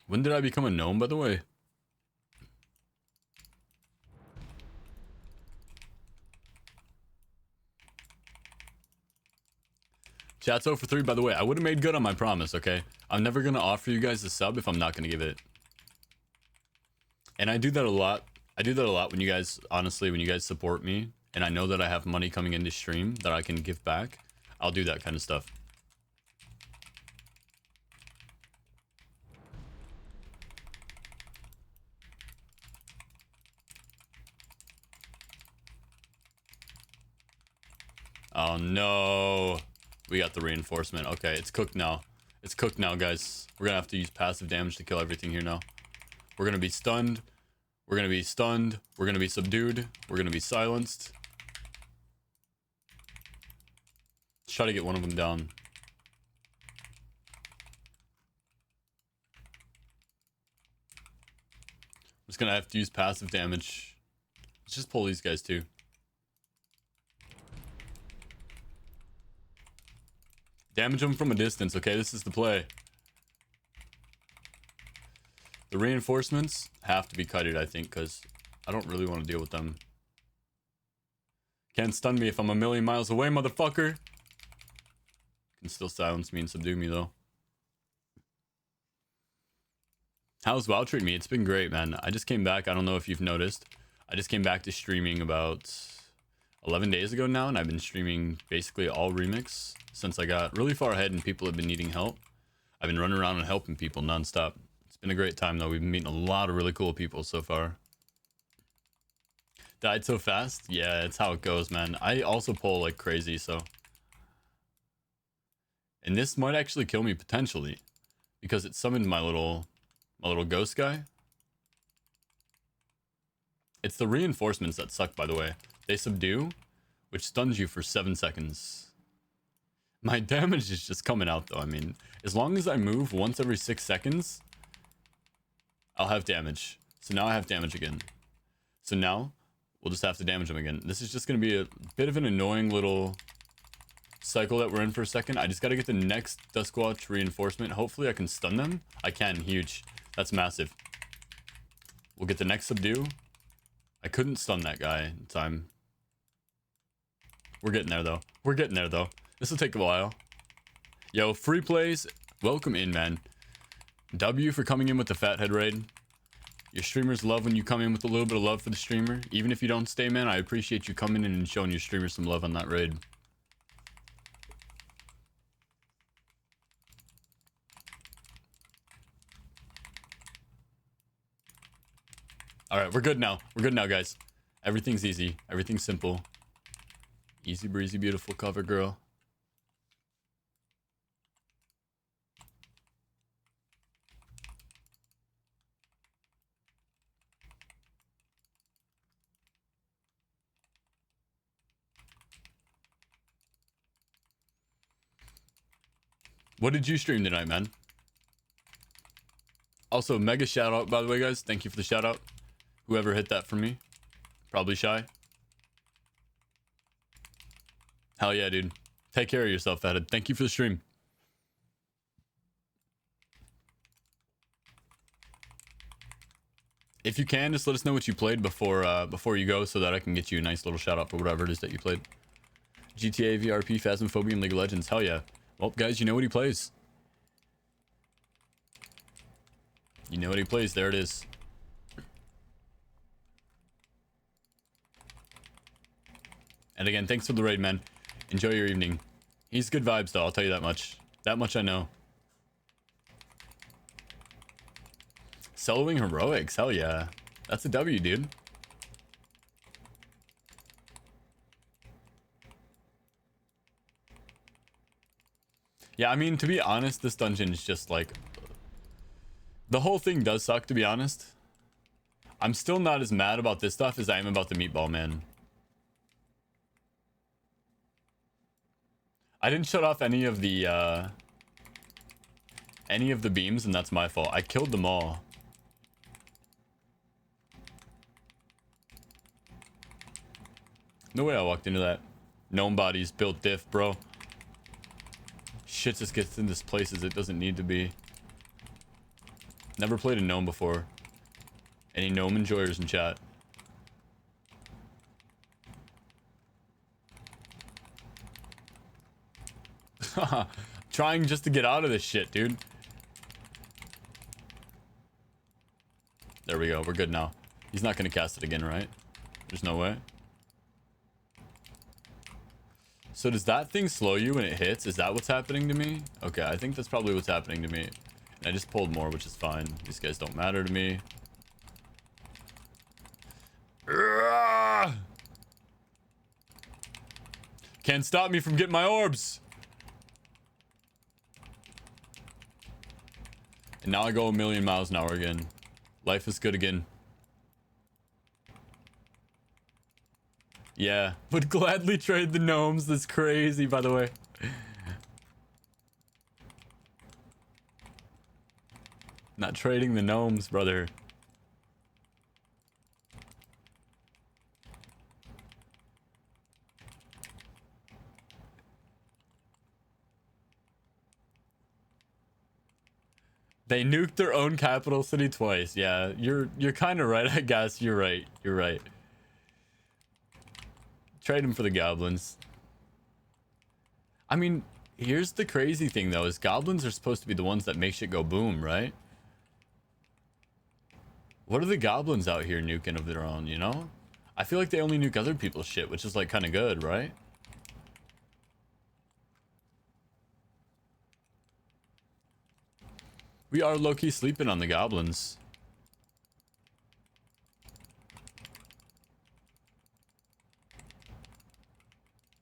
When did I become a gnome, by the way? Chat's 0 for 3, by the way. I would have made good on my promise, okay? I'm never going to offer you guys a sub if I'm not going to give it. And I do that a lot. I do that a lot when you guys, honestly, when you guys support me, and I know that I have money coming into stream that I can give back, I'll do that kind of stuff. Oh no. We got the reinforcement. Okay, it's cooked now. It's cooked now, guys. We're gonna have to use passive damage to kill everything here now. We're gonna be stunned. We're gonna be stunned. We're gonna be subdued. We're gonna be silenced. Let's try to get one of them down. I'm just gonna have to use passive damage. Let's just pull these guys too. Damage them from a distance, okay? This is the play. The reinforcements have to be cutted, I think, because I don't really want to deal with them. Can't stun me if I'm a million miles away, motherfucker. Can still silence me and subdue me, though. How's WoW treating me? It's been great, man. I just came back. I don't know if you've noticed. I just came back to streaming about 11 days ago now, and I've been streaming basically all remix since I got really far ahead and people have been needing help. I've been running around and helping people nonstop. It's been a great time, though. We've been meeting a lot of really cool people so far. Died so fast? Yeah, it's how it goes, man. I also pull like crazy, so... And this might actually kill me potentially, because it summoned my little ghost guy. It's the reinforcements that suck, by the way. They subdue, which stuns you for 7 seconds. My damage is just coming out, though. I mean, as long as I move once every 6 seconds, I'll have damage. So now I have damage again. So now, we'll just have to damage them again. This is just going to be a bit of an annoying little cycle that we're in for a second. I just got to get the next Duskwatch reinforcement. Hopefully I can stun them. I can. Huge. That's massive. We'll get the next subdue. I couldn't stun that guy in time. We're getting there, though. We're getting there, though. This will take a while. Yo, free plays. Welcome in, man. W for coming in with the Fathead raid. Your streamers love when you come in with a little bit of love for the streamer. Even if you don't stay, man, I appreciate you coming in and showing your streamers some love on that raid. Alright, we're good now. We're good now, guys. Everything's easy. Everything's simple. Easy breezy, beautiful cover girl. What did you stream tonight, man? Also, mega shout out, by the way, guys. Thank you for the shout out. Whoever hit that for me. Probably shy. Hell yeah, dude. Take care of yourself, Fathead. Thank you for the stream. If you can, just let us know what you played before you go so that I can get you a nice little shout out for whatever it is that you played. GTA, VRP, Phasmophobia, and League of Legends. Hell yeah. Well, guys, you know what he plays. You know what he plays. There it is. And again, thanks for the raid, man. Enjoy your evening. He's good vibes, though. I'll tell you that much. That much I know. Soloing heroics. Hell yeah. That's a W, dude. Yeah, I mean, to be honest, this dungeon is just like... The whole thing does suck, to be honest. I'm still not as mad about this stuff as I am about the Meatball Man. I didn't shut off any of the beams, and that's my fault. I killed them all. No way I walked into that. Gnome bodies built diff, bro. Shit just gets in this places it doesn't need to be. Never played a gnome before. Any gnome enjoyers in chat? Trying just to get out of this shit, dude. There we go. We're good now. He's not going to cast it again, right? There's no way. So does that thing slow you when it hits? Is that what's happening to me? Okay, I think that's probably what's happening to me. And I just pulled more, which is fine. These guys don't matter to me. Can't stop me from getting my orbs. And now I go a million miles an hour again. Life is good again. Yeah, would gladly trade the gnomes. That's crazy, by the way. Not trading the gnomes, brother. They nuked their own capital city twice. Yeah, you're kind of right, I guess. You're right. You're right. Trade them for the goblins. I mean, here's the crazy thing though, is goblins are supposed to be the ones that make shit go boom, right? What are the goblins out here nuking of their own, you know? I feel like they only nuke other people's shit, which is like kind of good, right? We are low-key sleeping on the goblins.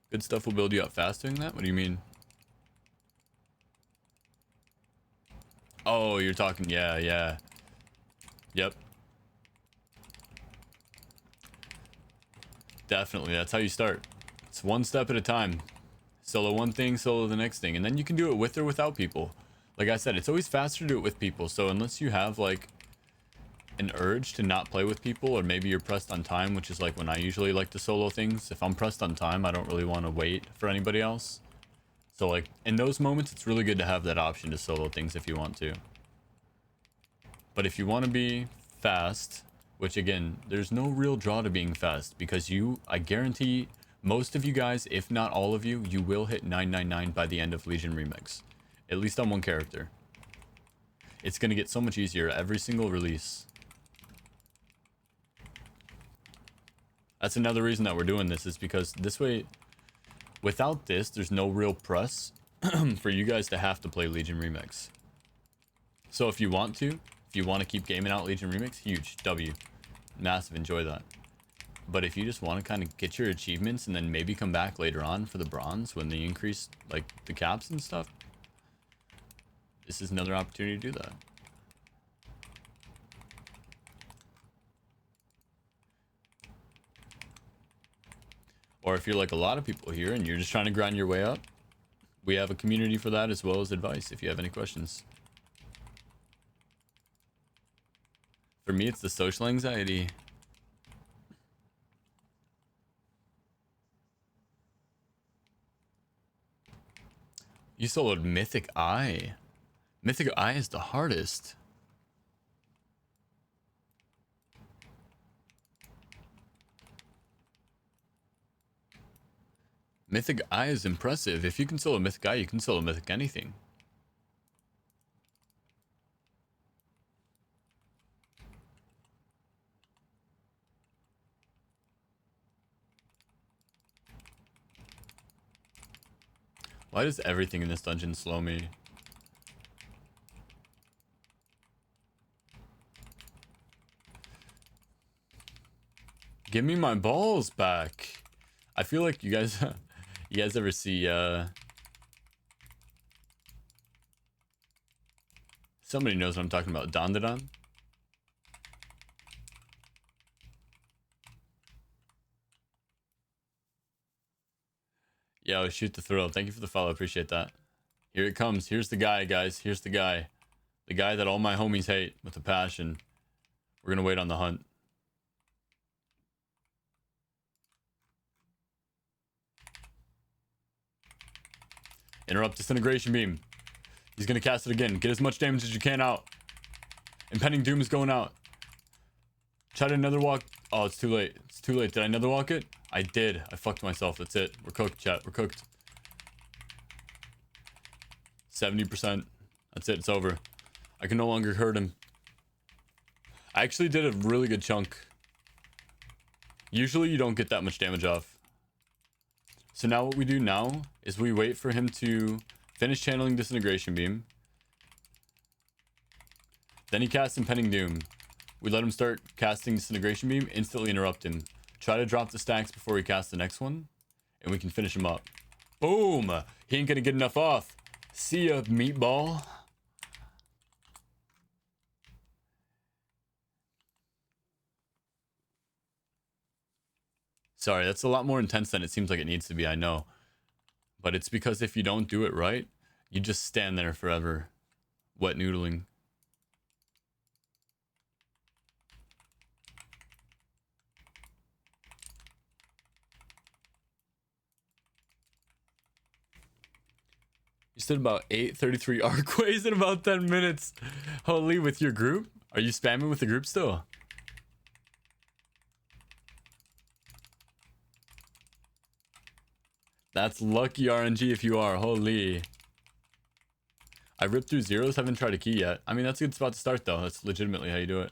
Good stuff will build you up fast doing that? What do you mean? Oh, you're talking... Yeah, yeah. Yep. Definitely, that's how you start. It's one step at a time. Solo one thing, solo the next thing. And then you can do it with or without people. Like I said, it's always faster to do it with people. So unless you have like an urge to not play with people, or maybe you're pressed on time, which is like when I usually like to solo things. If I'm pressed on time, I don't really want to wait for anybody else. So like in those moments, it's really good to have that option to solo things if you want to. But if you want to be fast, which again, there's no real draw to being fast, because I guarantee most of you guys, if not all of you, you will hit 999 by the end of Legion Remix. At least on one character. It's going to get so much easier every single release. That's another reason that we're doing this, is because this way, without this, there's no real press for you guys to have to play Legion Remix. So if you want to keep gaming out Legion Remix, huge, W. Massive, enjoy that. But if you just want to kind of get your achievements and then maybe come back later on for the bronze when they increase like the caps and stuff, this is another opportunity to do that. Or if you're like a lot of people here and you're just trying to grind your way up, we have a community for that, as well as advice if you have any questions. For me, it's the social anxiety. You soloed Mythic Eye. Mythic Eye is the hardest. Mythic Eye is impressive. If you can solo Mythic Eye, you can solo Mythic anything. Why does everything in this dungeon slow me? Give me my balls back. I feel like you guys you guys ever see somebody knows what I'm talking about, Dandadan? Yo, shoot the thrill. Thank you for the follow. Appreciate that. Here it comes. Here's the guy, guys. Here's the guy. The guy that all my homies hate with a passion. We're gonna wait on the hunt. Interrupt Disintegration Beam. He's gonna cast it again. Get as much damage as you can out. Impending Doom is going out. Try to nether walk. Oh, it's too late. It's too late. Did I nether walk it? I did. I fucked myself. That's it. We're cooked, chat. We're cooked. 70%. That's it. It's over. I can no longer hurt him. I actually did a really good chunk. Usually you don't get that much damage off. So now what we do now is we wait for him to finish channeling Disintegration Beam. Then he casts Impending Doom. We let him start casting Disintegration Beam, instantly interrupt him. Try to drop the stacks before he casts the next one. and we can finish him up. Boom! He ain't gonna get enough off. See ya, meatball. Sorry, that's a lot more intense than it seems like it needs to be, I know. But it's because if you don't do it right, you just stand there forever, wet noodling. You said about 833 arcways in about 10 minutes. Holy, with your group? Are you spamming with the group still? That's lucky RNG if you are. Holy. I ripped through zeros, haven't tried a key yet. I mean, that's a good spot to start though. That's legitimately how you do it.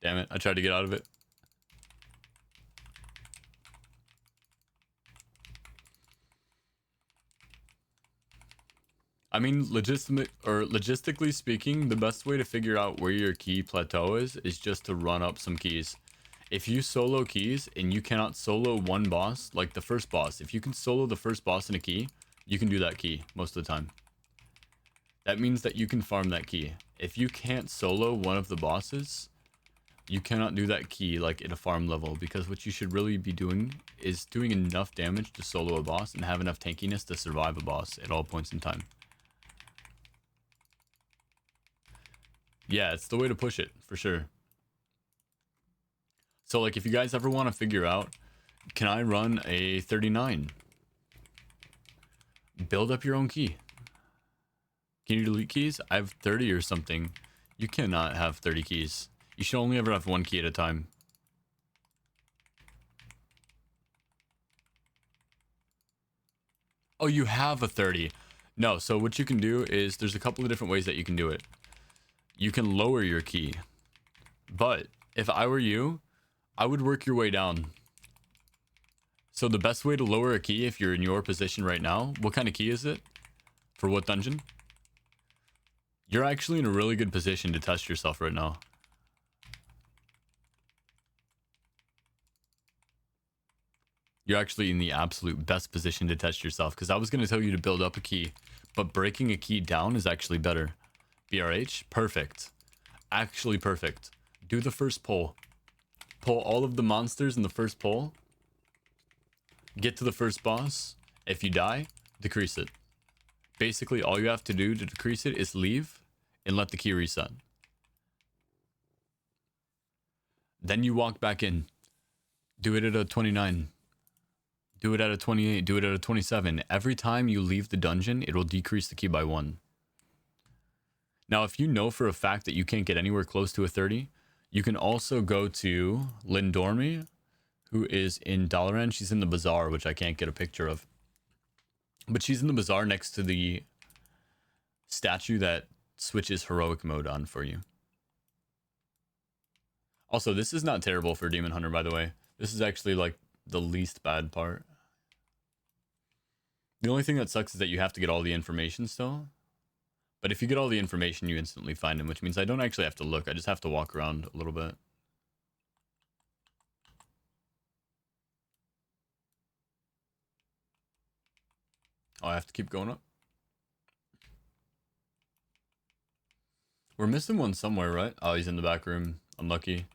Damn it, I tried to get out of it. I mean, logistically speaking, the best way to figure out where your key plateau is just to run up some keys. If you solo keys and you cannot solo one boss, like the first boss, if you can solo the first boss in a key, you can do that key most of the time. That means that you can farm that key. If you can't solo one of the bosses, you cannot do that key like at a farm level, because what you should really be doing is doing enough damage to solo a boss and have enough tankiness to survive a boss at all points in time. Yeah, it's the way to push it, for sure. So, like, if you guys ever want to figure out, can I run a 39? Build up your own key. Can you delete keys? I have 30 or something. You cannot have 30 keys. You should only ever have one key at a time. Oh, you have a 30. No, so what you can do is there's a couple of different ways that you can do it. You can lower your key. But if I were you, I would work your way down. So the best way to lower a key if you're in your position right now, what kind of key is it? For what dungeon? You're actually in a really good position to test yourself right now. You're actually in the absolute best position to test yourself, because I was going to tell you to build up a key, but breaking a key down is actually better. BRH, perfect. Actually perfect. Do the first pull. Pull all of the monsters in the first pull. Get to the first boss. If you die, decrease it. Basically, all you have to do to decrease it is leave and let the key reset. Then you walk back in. Do it at a 29. Do it at a 28. Do it at a 27. Every time you leave the dungeon, it will decrease the key by 1. Now, if you know for a fact that you can't get anywhere close to a 30, you can also go to Lindormi, who is in Dalaran. She's in the bazaar, which I can't get a picture of. But she's in the bazaar next to the statue that switches heroic mode on for you. Also, this is not terrible for Demon Hunter, by the way. This is actually like the least bad part. The only thing that sucks is that you have to get all the information still. But if you get all the information, you instantly find him, which means I don't actually have to look. I just have to walk around a little bit. Oh, I have to keep going up. We're missing one somewhere, right? Oh, he's in the back room. Unlucky.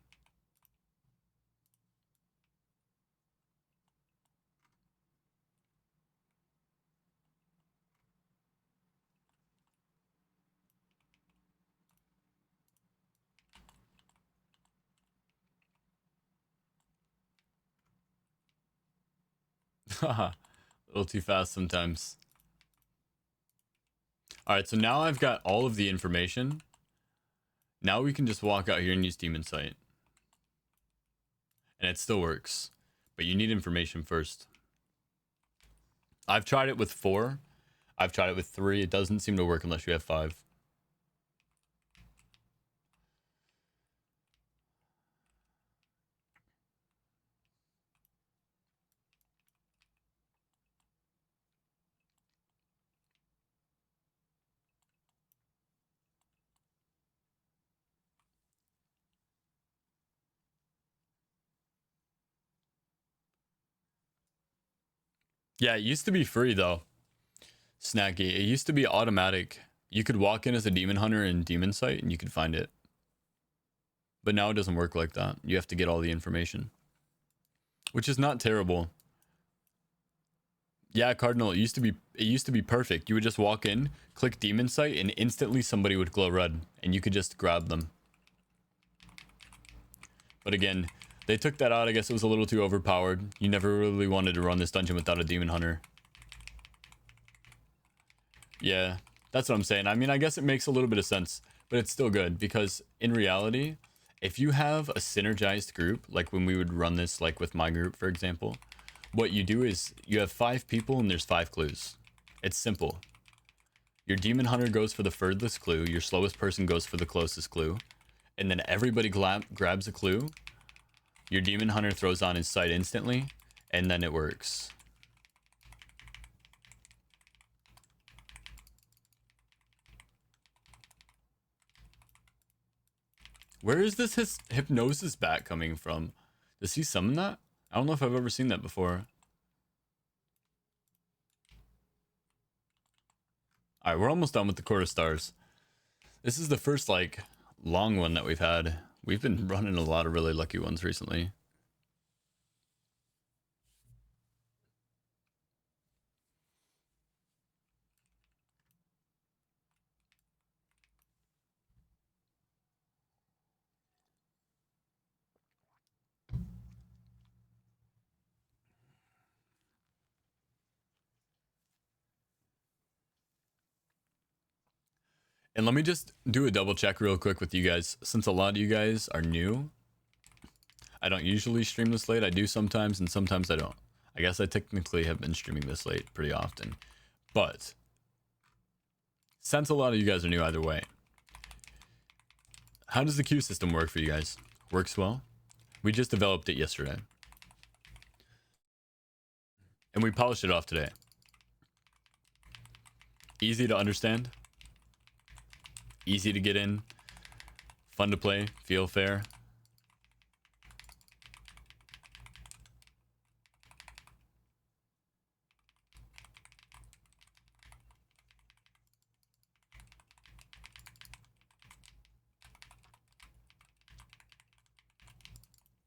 Haha. A little too fast sometimes. Alright, so now I've got all of the information. Now we can just walk out here and use Demon Sight. And it still works. But you need information first. I've tried it with 4. I've tried it with 3. It doesn't seem to work unless you have 5. Yeah, it used to be free though. Snacky. It used to be automatic. You could walk in as a demon hunter in Demon Sight and you could find it. But now it doesn't work like that. You have to get all the information. Which is not terrible. Yeah, Cardinal, it used to be perfect. You would just walk in, click Demon Sight, and instantly somebody would glow red, and you could just grab them. But again, they took that out. I guess it was a little too overpowered. You never really wanted to run this dungeon without a demon hunter. Yeah, that's what I'm saying. I mean, I guess it makes a little bit of sense, but it's still good because in reality, if you have a synergized group, like when we would run this, like with my group, for example, what you do is you have 5 people and there's 5 clues. It's simple. Your demon hunter goes for the furthest clue. Your slowest person goes for the closest clue. And then everybody grabs a clue. Your demon hunter throws on his sight instantly. And then it works. Where is this hypnosis bat coming from? Does he summon that? I don't know if I've ever seen that before. Alright, we're almost done with the Court of Stars. This is the first, like, long one that we've had. We've been running a lot of really lucky ones recently. And let me just do a double check real quick with you guys. Since a lot of you guys are new, I don't usually stream this late. I do sometimes, and sometimes I don't. I guess I technically have been streaming this late pretty often. But since a lot of you guys are new either way, how does the queue system work for you guys? Works well? We just developed it yesterday. And we polished it off today. Easy to understand. Easy to get in. Fun to play. Feel fair.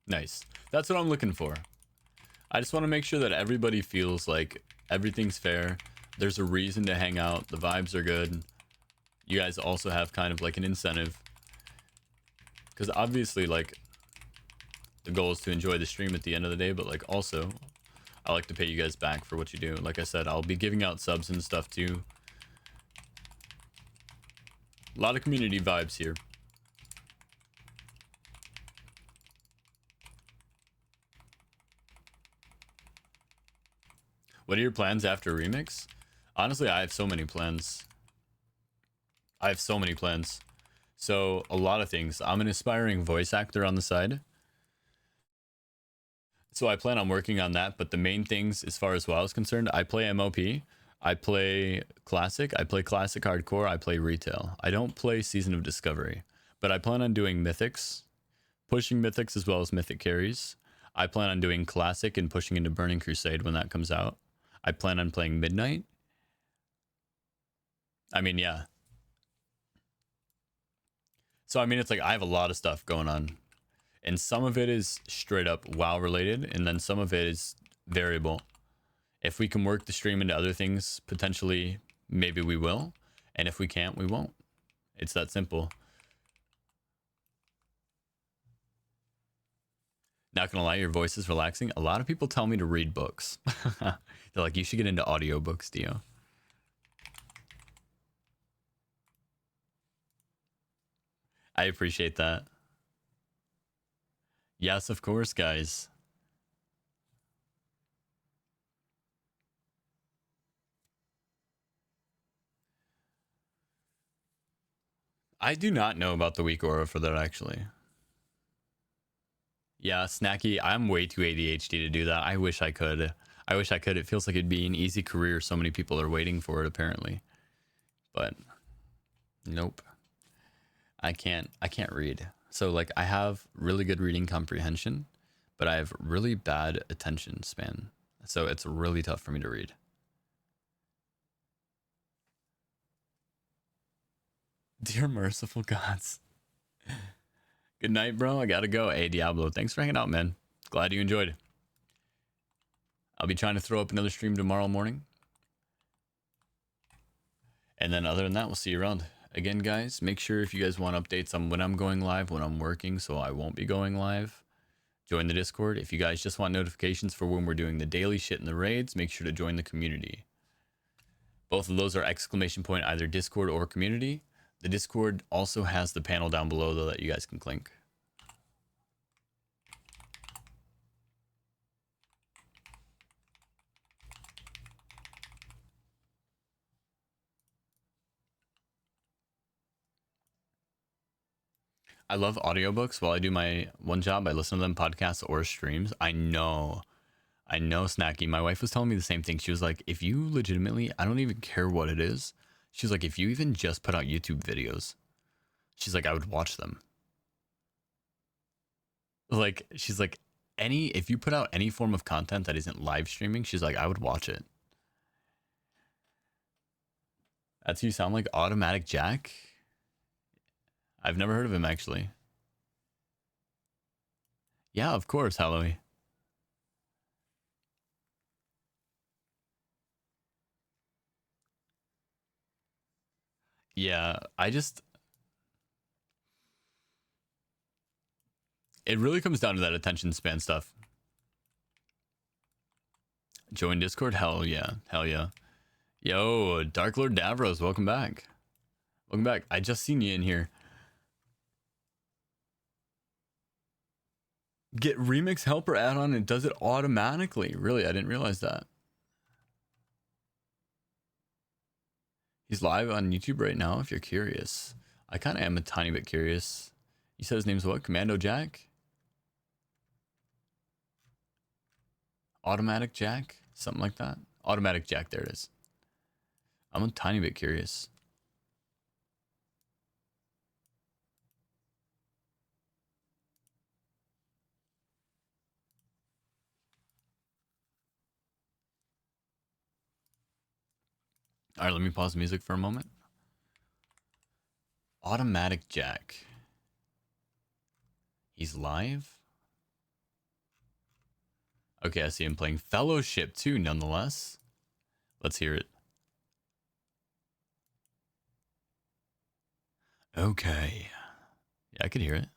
Nice. That's what I'm looking for. I just want to make sure that everybody feels like everything's fair. There's a reason to hang out. The vibes are good. You guys also have kind of like an incentive. Because obviously, like, the goal is to enjoy the stream at the end of the day, but like also, I like to pay you guys back for what you do. Like I said, I'll be giving out subs and stuff too. A lot of community vibes here. What are your plans after Remix? Honestly, I have so many plans. So, a lot of things. I'm an aspiring voice actor on the side. So I plan on working on that, but the main things as far as WoW is concerned, I play MOP, I play Classic Hardcore, I play Retail. I don't play Season of Discovery, but I plan on doing Mythics, pushing Mythics as well as Mythic carries. I plan on doing Classic and pushing into Burning Crusade when that comes out. I plan on playing Midnight. I mean, yeah. So, I mean, it's like I have a lot of stuff going on. And some of it is straight up WoW related, and then some of it is variable. If we can work the stream into other things, potentially, maybe we will. And if we can't, we won't. It's that simple. Not gonna lie, your voice is relaxing. A lot of people tell me to read books. They're like, you should get into audiobooks, Dio. I appreciate that. Yes, of course, guys. I do not know about the weak aura for that, actually. Yeah, Snacky, I'm way too ADHD to do that. I wish I could. I wish I could. It feels like it'd be an easy career. So many people are waiting for it, apparently. But nope. I can't read. So like I have really good reading comprehension, but I have really bad attention span. So it's really tough for me to read. Dear merciful gods. Good night, bro. I gotta go. Hey, Diablo, thanks for hanging out, man. Glad you enjoyed. I'll be trying to throw up another stream tomorrow morning. And then other than that, we'll see you around. Again, guys, make sure if you guys want updates on when I'm going live, when I'm working, so I won't be going live, join the Discord. If you guys just want notifications for when we're doing the daily shit in the raids, make sure to join the community. Both of those are exclamation point either Discord or community. The Discord also has the panel down below, though, that you guys can click. I love audiobooks. While I do my one job, I listen to them podcasts or streams. I know, Snacky. My wife was telling me the same thing. She was like, if you legitimately, I don't even care what it is. She was like, if you even just put out YouTube videos, she's like, I would watch them. Like, she's like, if you put out any form of content that isn't live streaming, she's like, I would watch it. That's you sound like Automatic Jack? I've never heard of him, actually. Yeah, of course, Hallowy. Yeah, it really comes down to that attention span stuff. Join Discord? Hell yeah. Hell yeah. Yo, Dark Lord Davros, welcome back. Welcome back. I just seen you in here. Get Remix Helper add-on and it does it automatically. Really, I didn't realize that. He's live on YouTube right now if you're curious. I kind of am a tiny bit curious. You said his name's what? Commando Jack? Automatic Jack? Something like that? Automatic Jack, there it is. I'm a tiny bit curious. All right, let me pause the music for a moment. Automatic Jack. He's live? Okay, I see him playing Fellowship too, nonetheless. Let's hear it. Okay. Yeah, I could hear it.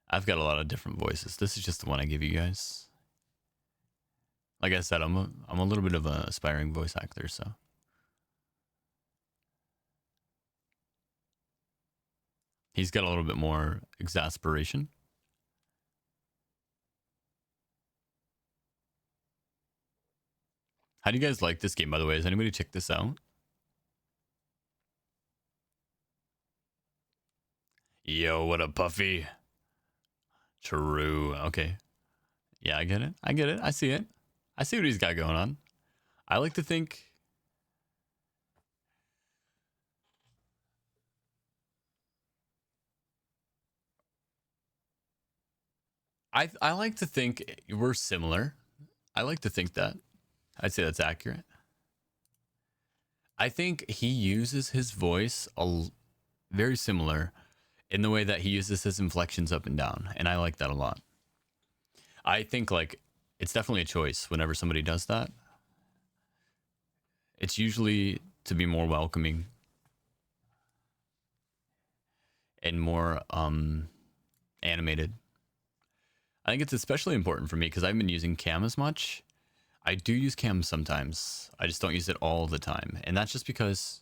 I've got a lot of different voices. This is just the one I give you guys. Like I said, I'm a little bit of an aspiring voice actor, so. He's got a little bit more exasperation. How do you guys like this game, by the way? Has anybody checked this out? Yo, what up, Puffy? True. Okay. Yeah, I get it. I get it. I see it. I see what he's got going on. I like to think... I like to think we're similar. I like to think that. I'd say that's accurate. I think he uses his voice very similar in the way that he uses his inflections up and down, and I like that a lot. I think like it's definitely a choice whenever somebody does that. It's usually to be more welcoming and more animated. I think it's especially important for me because I haven't been using cam as much. I do use cam sometimes. I just don't use it all the time. And that's just because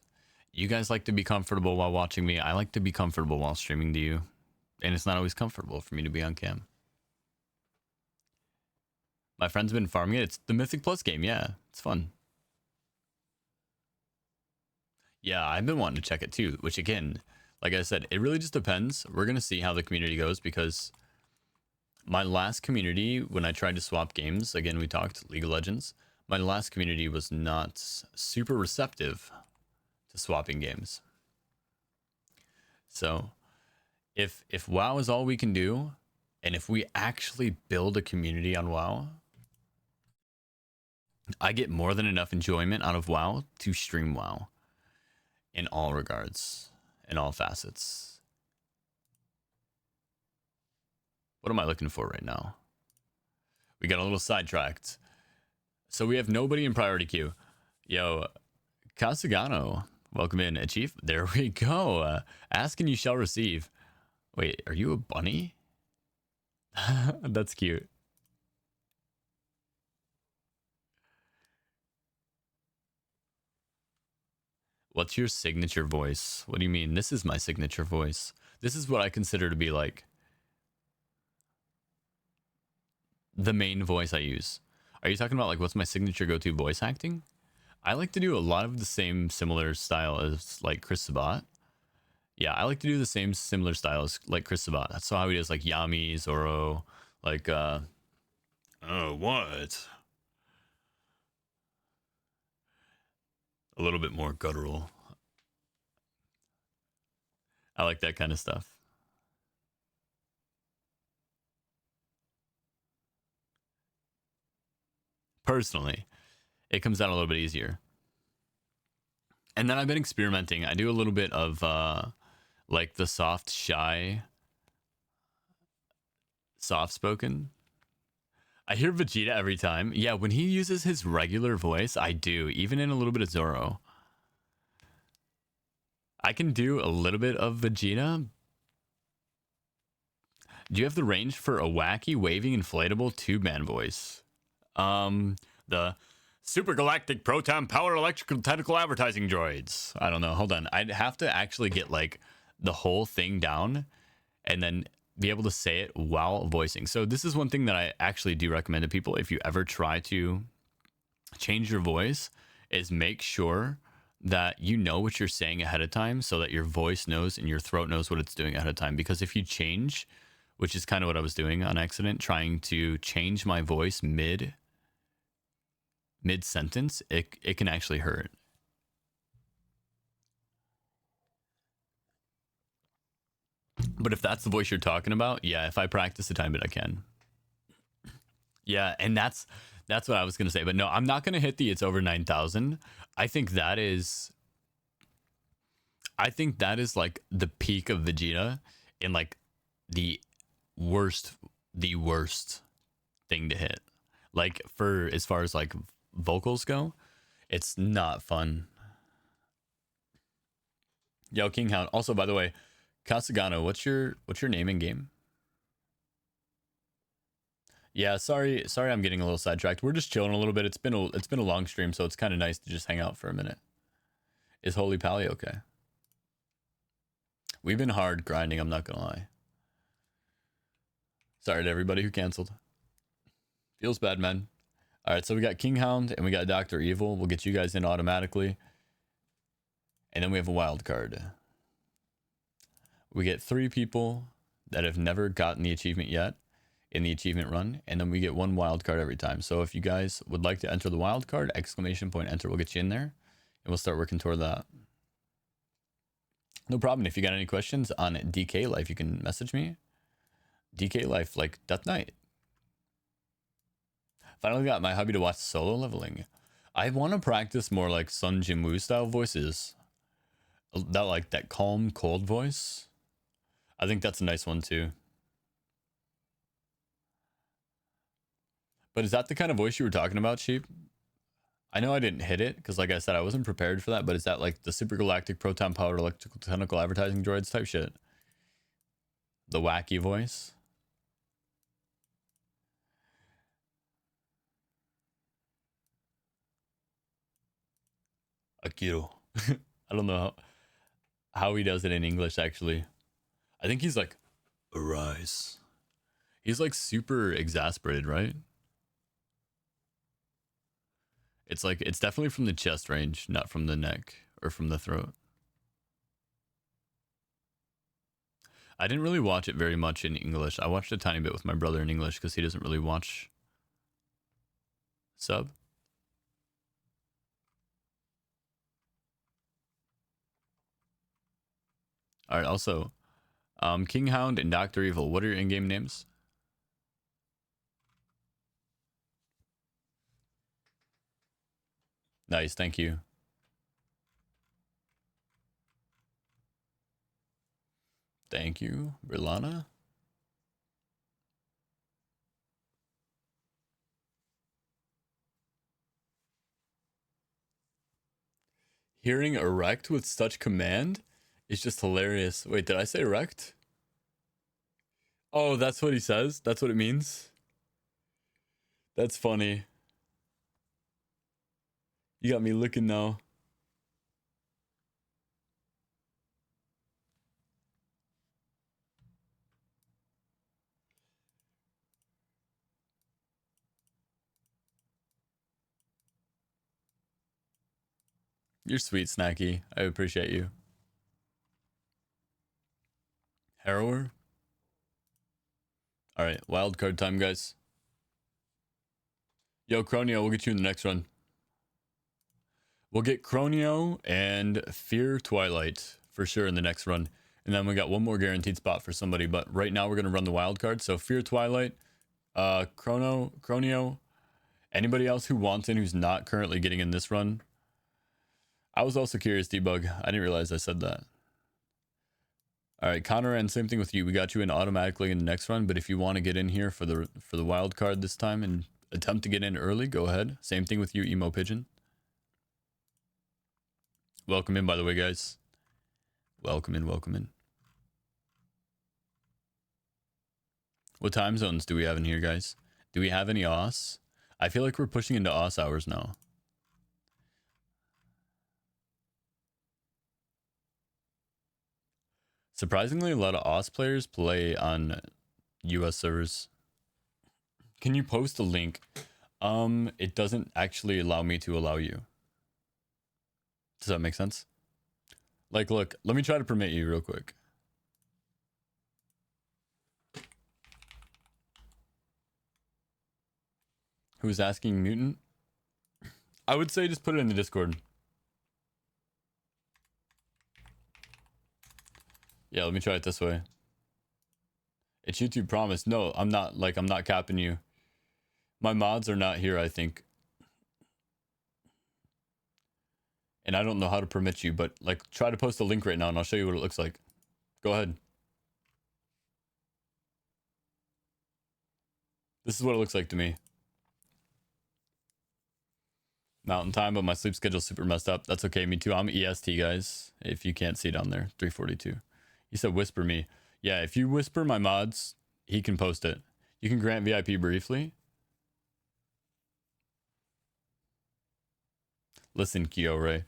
you guys like to be comfortable while watching me. I like to be comfortable while streaming to you. And it's not always comfortable for me to be on cam. My friend's been farming it. It's the Mythic Plus game. Yeah, it's fun. Yeah, I've been wanting to check it too, which again, like I said, it really just depends. We're going to see how the community goes because my last community, when I tried to swap games, again, we talked League of Legends, my last community was not super receptive to swapping games. So if WoW is all we can do, And if we actually build a community on WoW, I get more than enough enjoyment out of WoW to stream WoW in all regards, in all facets. What am I looking for right now? We got a little sidetracked. So we have nobody in priority queue. Yo, Kasugano, welcome in. Chief, there we go. Ask and you shall receive. Wait, are you a bunny? That's cute. What's your signature voice? What do you mean? This is my signature voice. This is what I consider to be like the main voice I use. Are you talking about like what's my signature go-to voice acting? I like to do a lot of the same similar style as like Chris Sabat. Yeah, I like to do the same similar style as like Chris Sabat. That's how he does like Yami, Zoro, like oh what? A little bit more guttural. I like that kind of stuff. Personally, it comes out a little bit easier. And then I've been experimenting. I do a little bit of like the soft, shy, soft spoken. I hear Vegeta every time. Yeah, when he uses his regular voice, I do, even in a little bit of Zoro. I can do a little bit of Vegeta. Do you have the range for a wacky, waving, inflatable tube-man voice? The Super Galactic Proton Power Electrical Tentacle Advertising Droids. I don't know. Hold on. I'd have to actually get like the whole thing down and then be able to say it while voicing. So this is one thing that I actually do recommend to people if you ever try to change your voice is make sure that you know what you're saying ahead of time so that your voice knows and your throat knows what it's doing ahead of time. Because if you change, which is kind of what I was doing on accident, trying to change my voice mid sentence, it can actually hurt. But if that's the voice you're talking about, yeah, if I practice a tiny bit, I can. Yeah, and that's what I was gonna say. But no, I'm not gonna hit the it's over 9,000. I think that is like the peak of Vegeta in like the worst thing to hit. Like for as far as like vocals go, it's not fun. Yo, King Hound. Also, by the way, Kasugano, what's your name in game? Yeah, sorry I'm getting a little sidetracked. We're just chilling a little bit. It's been a long stream, so it's kind of nice to just hang out for a minute. Is Holy Pally okay? We've been hard grinding, I'm not gonna lie. Sorry to everybody who canceled. Feels bad, man. Alright, so we got King Hound and we got Dr. Evil. We'll get you guys in automatically. And then we have a wild card. We get 3 people that have never gotten the achievement yet in the achievement run, and then we get 1 wild card every time. So if you guys would like to enter the wild card, ! Enter will get you in there, and we'll start working toward that. No problem. If you got any questions on DK Life, you can message me. DK Life, like Death Knight. Finally got my hobby to watch solo leveling. I want to practice more like Sun Jinwoo style voices. That calm, cold voice. I think that's a nice one too. But is that the kind of voice you were talking about, Sheep? I know I didn't hit it because, like I said, I wasn't prepared for that. But is that like the Super Galactic Proton Powered Electrical Tentacle Advertising Droids type shit? The wacky voice? Akiro. I don't know how he does it in English, actually. I think he's like, arise. He's like super exasperated, right? It's like, it's definitely from the chest range, not from the neck or from the throat. I didn't really watch it very much in English. I watched a tiny bit with my brother in English because he doesn't really watch sub. All right, also, King Hound and Dr. Evil, what are your in-game names? Nice, thank you. Thank you, Brilana. Hearing erect with such command is just hilarious. Wait, did I say erect? Oh, that's what he says? That's what it means? That's funny. You got me looking now. You're sweet, Snacky. I appreciate you. Harrower? Alright, wild card time, guys. Yo, Cronio, we'll get you in the next run. We'll get Cronio and Fear Twilight for sure in the next run. And then we got one more guaranteed spot for somebody. But right now we're going to run the wild card. So Fear Twilight, Cronio, anybody else who wants in who's not currently getting in this run. I was also curious, Debug. I didn't realize I said that. All right, Connor, and same thing with you. We got you in automatically in the next run, but if you want to get in here for the wild card this time and attempt to get in early, go ahead. Same thing with you, Emo Pigeon. Welcome in, by the way, guys. Welcome in, welcome in. What time zones do we have in here, guys? Do we have any OS? I feel like we're pushing into OS hours now. Surprisingly, a lot of OS players play on US servers. Can you post a link? It doesn't actually allow me to allow you. Does that make sense? Like, look, let me try to permit you real quick. Who's asking mutant? I would say just put it in the Discord. Yeah, let me try it this way. It's YouTube promise. No, I'm not capping you. My mods are not here, I think. And I don't know how to permit you, but like try to post a link right now and I'll show you what it looks like. Go ahead. This is what it looks like to me. Mountain time, but my sleep schedule's super messed up. That's okay, me too. I'm EST, guys. If you can't see down there, 342. He said whisper me. Yeah, if you whisper my mods, he can post it. You can grant VIP briefly. Listen, Kyore.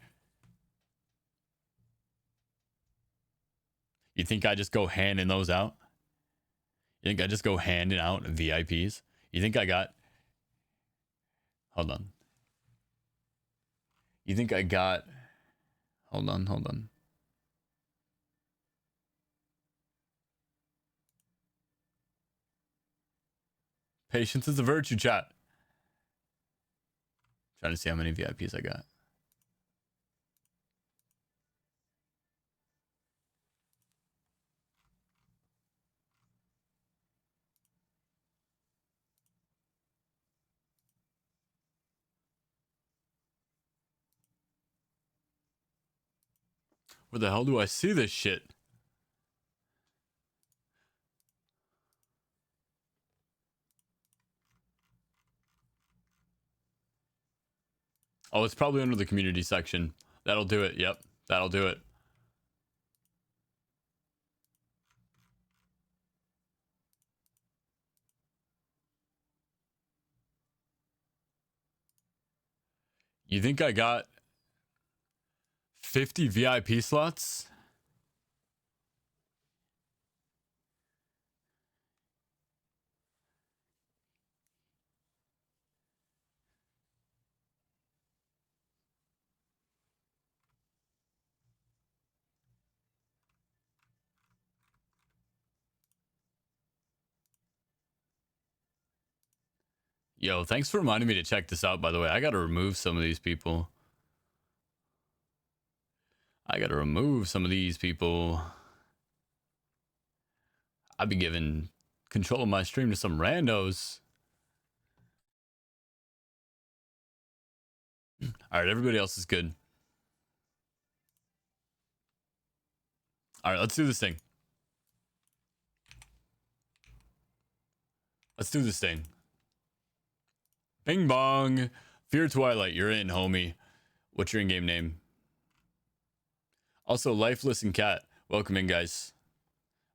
You think I just go handing those out? You think I just go handing out VIPs? You think I got... Hold on. You think I got... Hold on. Patience is a virtue, chat. Trying to see how many VIPs I got. Where the hell do I see this shit? Oh, it's probably under the community section. That'll do it. Yep, that'll do it. You think I got 50 VIP slots? Yo, thanks for reminding me to check this out, by the way. I gotta remove some of these people. I'd be giving control of my stream to some randos. All right, everybody else is good. All right, let's do this thing. Let's do this thing. Bing bong. Fear Twilight, you're in, homie. What's your in-game name? Also, Lifeless and Cat, welcome in, guys.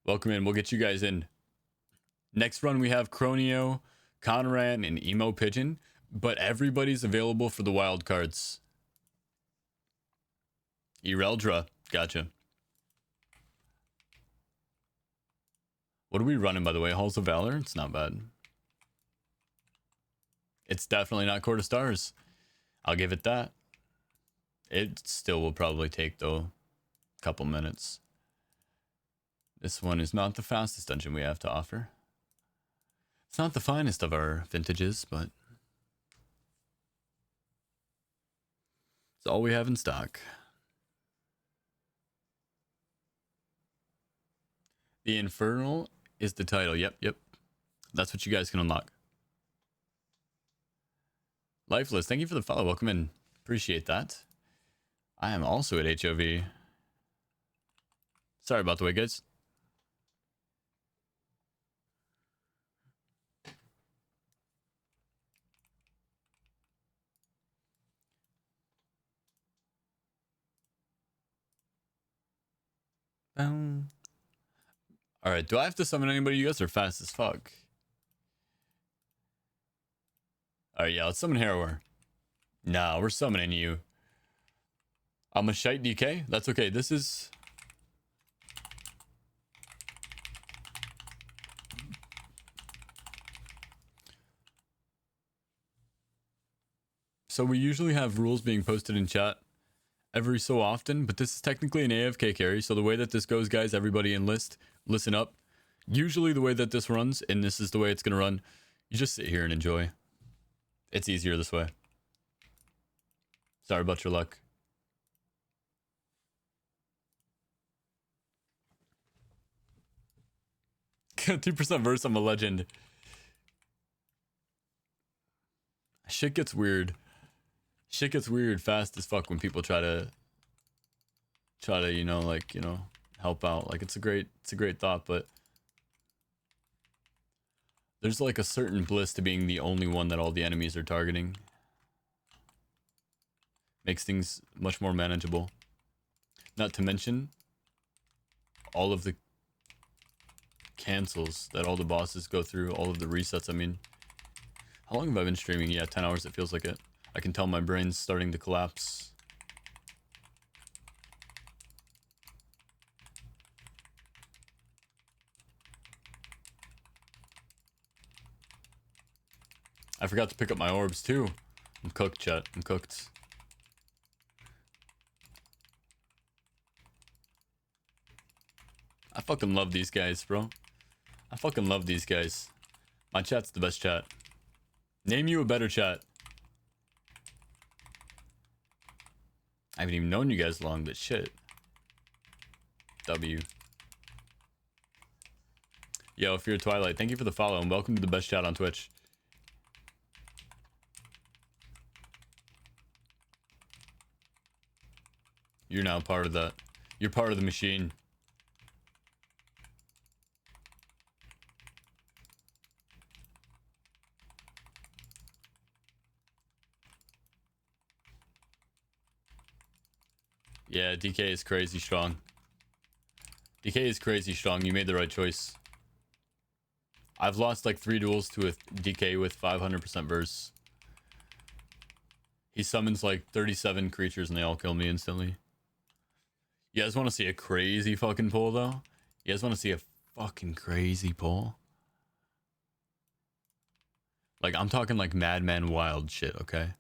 Welcome in. We'll get you guys in. Next run, we have Cronio, Conran, and Emo Pigeon, but everybody's available for the wild cards. Ereldra, gotcha. What are we running, by the way? Halls of Valor? It's not bad. It's definitely not Court of Stars. I'll give it that. It still will probably take, though, a couple minutes. This one is not the fastest dungeon we have to offer. It's not the finest of our vintages, but it's all we have in stock. The Infernal is the title. Yep. That's what you guys can unlock. Lifeless, thank you for the follow. Welcome in. Appreciate that. I am also at HOV. Sorry about the wait, guys. Boom. All right, do I have to summon anybody? You guys are fast as fuck. All right, yeah, let's summon Harrower. Nah, we're summoning you. I'm a shite DK. That's okay. This is... So we usually have rules being posted in chat every so often, but this is technically an AFK carry. So the way that this goes, guys, everybody enlist, listen up. Usually the way that this runs, and this is the way it's going to run, you just sit here and enjoy. It's easier this way. Sorry about your luck. Got 2% verse, I'm a legend. Shit gets weird. Shit gets weird fast as fuck when people try to help out. Like it's a great thought, but there's like a certain bliss to being the only one that all the enemies are targeting. Makes things much more manageable. Not to mention all of the cancels that all the bosses go through, all of the resets. I mean, how long have I been streaming? Yeah, 10 hours, it feels like it. I can tell my brain's starting to collapse. I forgot to pick up my orbs too. I'm cooked, chat. I'm cooked. I fucking love these guys, bro. I fucking love these guys. My chat's the best chat. Name you a better chat. I haven't even known you guys long, but shit. W. Yo, Fear Twilight, thank you for the follow and welcome to the best chat on Twitch. You're now part of that. You're part of the machine. Yeah, DK is crazy strong. DK is crazy strong. You made the right choice. I've lost like 3 duels to a DK with 500% verse. He summons like 37 creatures and they all kill me instantly. You guys want to see a crazy fucking pull though? You guys want to see a fucking crazy pull? Like I'm talking like Madman Wild shit, okay?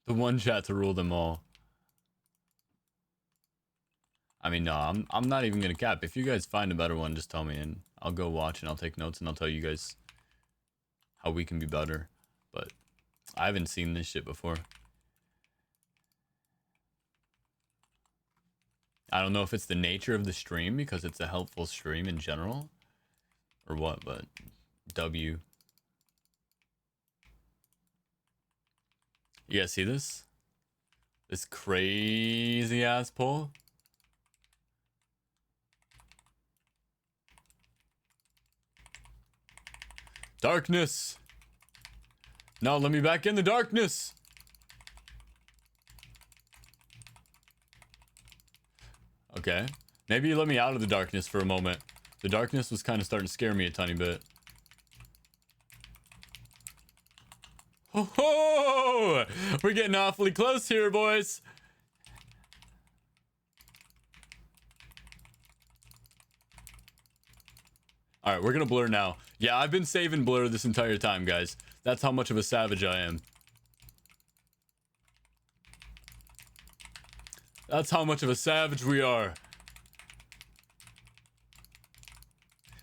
The one chat to rule them all. I mean, no, I'm not even gonna cap. If you guys find a better one, just tell me and I'll go watch and I'll take notes and I'll tell you guys how we can be better. But I haven't seen this shit before. I don't know if it's the nature of the stream because it's a helpful stream in general or what, but W. You guys see this? This crazy ass pull? Darkness! No, let me back in the darkness! Okay. Maybe you let me out of the darkness for a moment. The darkness was kind of starting to scare me a tiny bit. Oh, we're getting awfully close here, boys. All right, we're gonna blur now. Yeah, I've been saving blur this entire time, guys. That's how much of a savage I am. That's how much of a savage we are.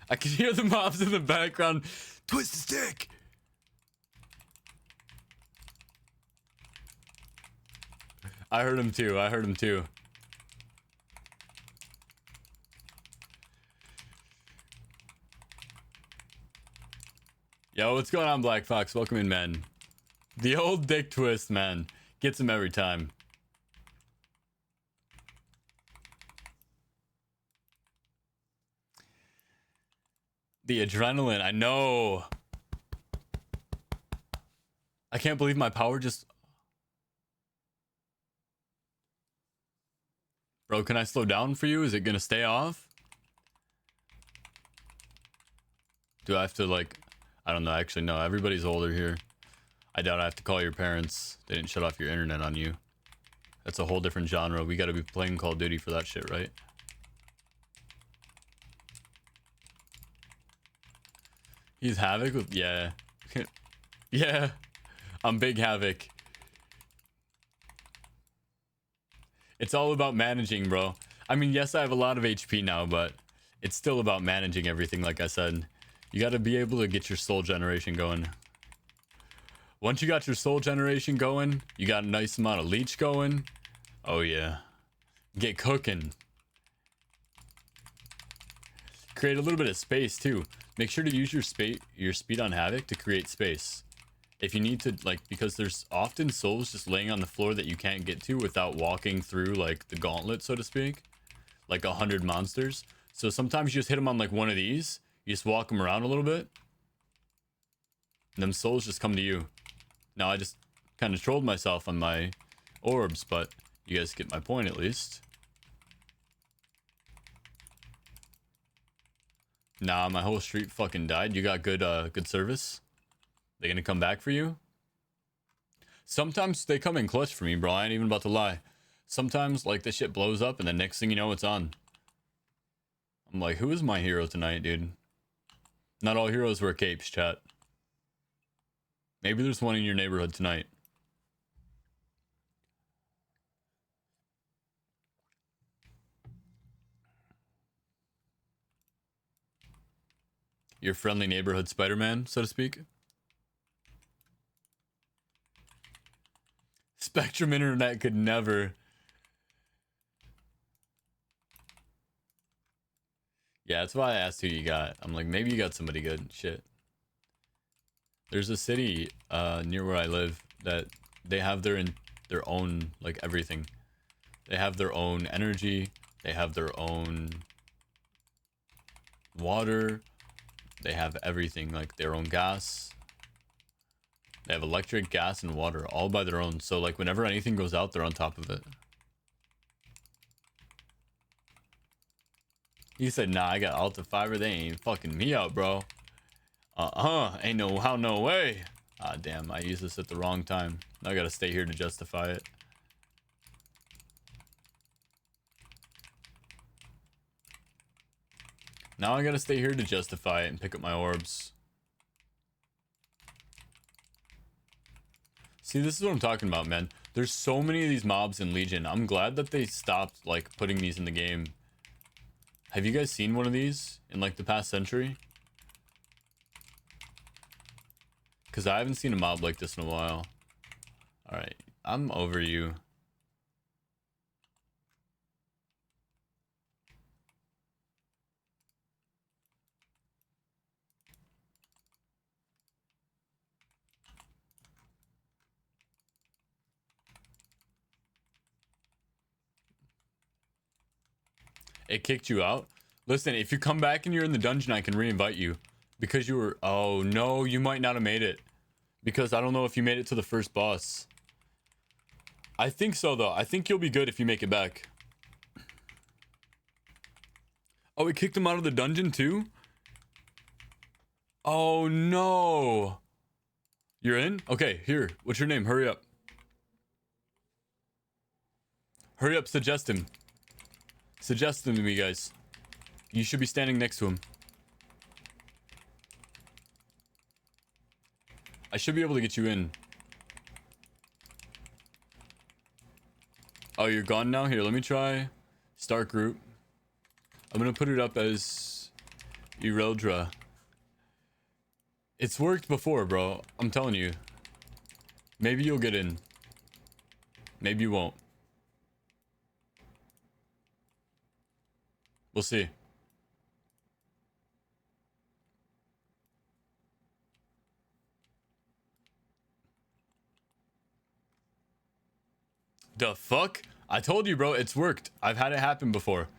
I can hear the mobs in the background. Twist the stick. I heard him too. I heard him too. Yo, what's going on, Black Fox? Welcome in, man. The old dick twist, man. Gets him every time. The adrenaline, I know. I can't believe my power just... Bro, can I slow down for you? Is it gonna stay off? Do I have to, like... I don't know. Actually, no. Everybody's older here. I doubt I have to call your parents. They didn't shut off your internet on you. That's a whole different genre. We gotta be playing Call of Duty for that shit, right? He's Havoc with... Yeah. Yeah. I'm Big Havoc. It's all about managing, bro. I mean, yes, I have a lot of HP now, but it's still about managing everything, like I said. You got to be able to get your soul generation going. Once you got your soul generation going, you got a nice amount of leech going. Oh, yeah. Get cooking. Create a little bit of space, too. Make sure to use your speed on Havoc to create space. If you need to, like, because there's often souls just laying on the floor that you can't get to without walking through, like, the gauntlet, so to speak. Like 100 monsters. So sometimes you just hit them on, like, one of these. You just walk them around a little bit. And them souls just come to you. Now, I just kind of trolled myself on my orbs, but you guys get my point at least. Nah, my whole street fucking died. You got good service? They gonna come back for you? Sometimes they come in clutch for me, bro. I ain't even about to lie. Sometimes, like, this shit blows up and the next thing you know, it's on. I'm like, who is my hero tonight, dude? Not all heroes wear capes, chat. Maybe there's one in your neighborhood tonight. Your friendly neighborhood Spider-Man, so to speak. Spectrum Internet could never. Yeah, that's why I asked who you got. I'm like, maybe you got somebody good. Shit. There's a city near where I live that they have their own, like, everything. They have their own energy. They have their own water. They have everything, like their own gas. They have electric, gas, and water all by their own. So, like, whenever anything goes out, they're on top of it. He said, nah, I got Alta Fiber. They ain't fucking me out, bro. Ain't no how, no way. Ah, damn, I used this at the wrong time. Now I gotta stay here to justify it. Now I gotta stay here to justify it and pick up my orbs. See, this is what I'm talking about, man. There's so many of these mobs in Legion. I'm glad that they stopped, like, putting these in the game. Have you guys seen one of these in, like, the past century? Because I haven't seen a mob like this in a while. Alright, I'm over you. It kicked you out. Listen, if you come back and you're in the dungeon, I can re-invite you. Because you were... Oh, no, you might not have made it. Because I don't know if you made it to the first boss. I think so, though. I think you'll be good if you make it back. Oh, it kicked him out of the dungeon, too? Oh, no. You're in? Okay, here. What's your name? Hurry up. Hurry up, suggest him. Suggest him to me, guys. You should be standing next to him. I should be able to get you in. Oh, you're gone now? Here, let me try. Start group. I'm gonna put it up as Ereldra. It's worked before, bro. I'm telling you. Maybe you'll get in. Maybe you won't. We'll see. The fuck? I told you, bro, it's worked. I've had it happen before.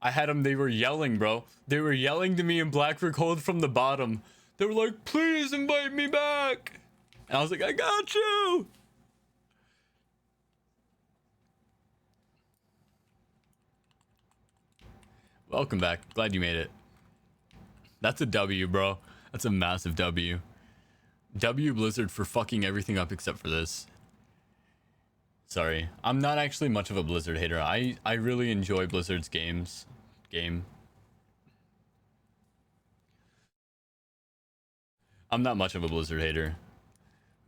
I had them, they were yelling, bro. They were yelling to me in Blackrook Hold from the bottom. They were like, please invite me back. And I was like, I got you. Welcome back. Glad you made it. That's a W, bro. That's a massive W. W Blizzard for fucking everything up except for this. Sorry. I'm not actually much of a Blizzard hater. I really enjoy Blizzard's game. I'm not much of a Blizzard hater.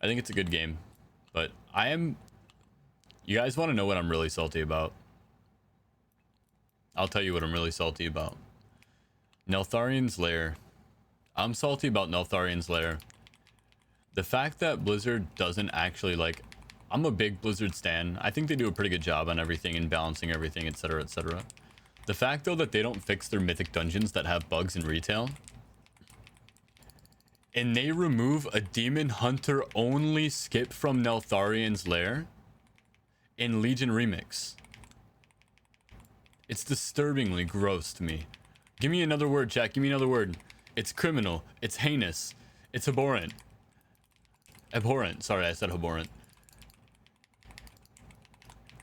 I think it's a good game. But I am... You guys want to know what I'm really salty about? I'll tell you what I'm really salty about. Neltharion's Lair. I'm salty about Neltharion's Lair. The fact that Blizzard doesn't actually, like... I'm a big Blizzard stan. I think they do a pretty good job on everything and balancing everything, etc, etc. The fact, though, that they don't fix their mythic dungeons that have bugs in retail... And they remove a Demon Hunter only skip from Neltharion's Lair in Legion Remix. It's disturbingly gross to me. Give me another word, chat. Give me another word. It's criminal. It's heinous. It's abhorrent. Abhorrent. Sorry, I said abhorrent.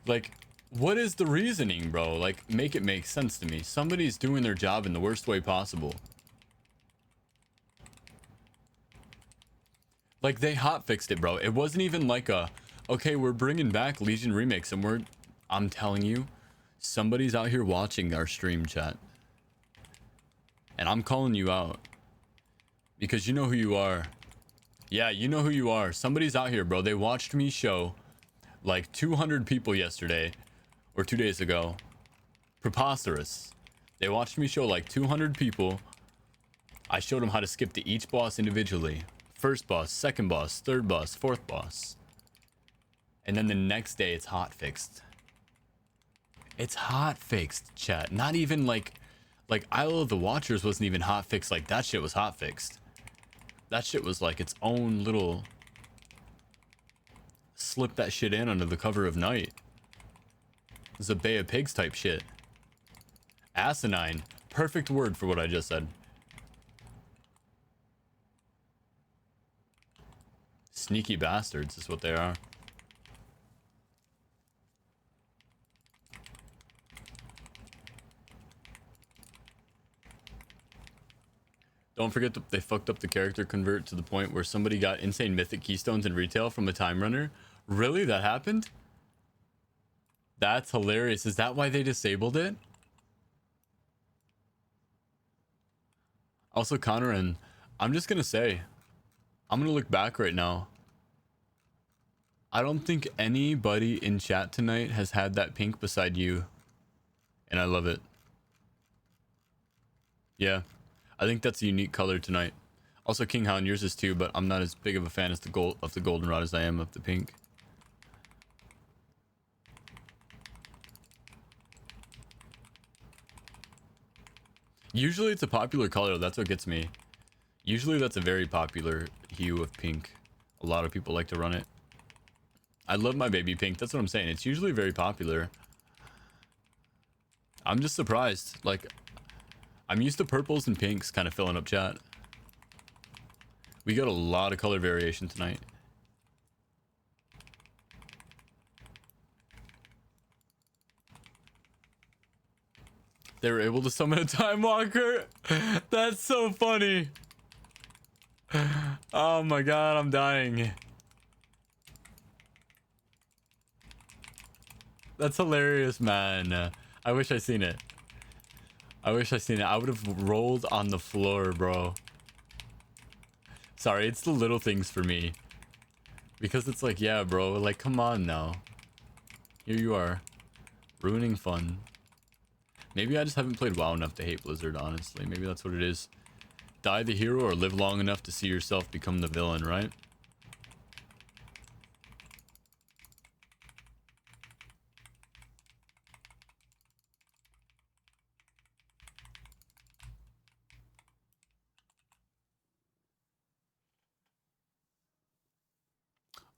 Like, what is the reasoning, bro? Like, make it make sense to me. Somebody's doing their job in the worst way possible. Like, they hotfixed it, bro. It wasn't even like a, okay, we're bringing back Legion Remix, and I'm telling you, somebody's out here watching our stream, chat. And I'm calling you out. Because you know who you are. Yeah, you know who you are. Somebody's out here, bro. They watched me show like 200 people yesterday, or 2 days ago. Preposterous. They watched me show like 200 people. I showed them how to skip to each boss individually. First boss, second boss, third boss, fourth boss. And then the next day it's hotfixed. It's hotfixed, chat. Not even like Isle of the Watchers wasn't even hotfixed. Like, that shit was hotfixed. That shit was like its own little... Slip that shit in under the cover of night. It's a Bay of Pigs type shit. Asinine. Perfect word for what I just said. Sneaky bastards is what they are. Don't forget that they fucked up the character convert to the point where somebody got insane mythic keystones in retail from a time runner. Really? That happened? That's hilarious. Is that why they disabled it? Also, Connor, and I'm just gonna say, I'm gonna look back right now. I don't think anybody in chat tonight has had that pink beside you. And I love it. Yeah. I think that's a unique color tonight. Also, King Hound, yours is too, but I'm not as big of a fan as the goldenrod as I am of the pink. Usually it's a popular color, that's what gets me. Usually that's a very popular hue of pink. A lot of people like to run it. I love my baby pink, that's what I'm saying. It's usually very popular. I'm just surprised. Like, I'm used to purples and pinks kind of filling up chat. We got a lot of color variation tonight. They were able to summon a time walker. That's so funny. Oh my god, I'm dying. That's hilarious, man. I wish I seen it. I wish I seen it. I would have rolled on the floor, bro. Sorry, it's the little things for me. Because it's like, yeah, bro, like, come on now. Here you are, ruining fun. Maybe I just haven't played WoW enough to hate Blizzard, honestly. Maybe that's what it is. Die the hero or live long enough to see yourself become the villain, right?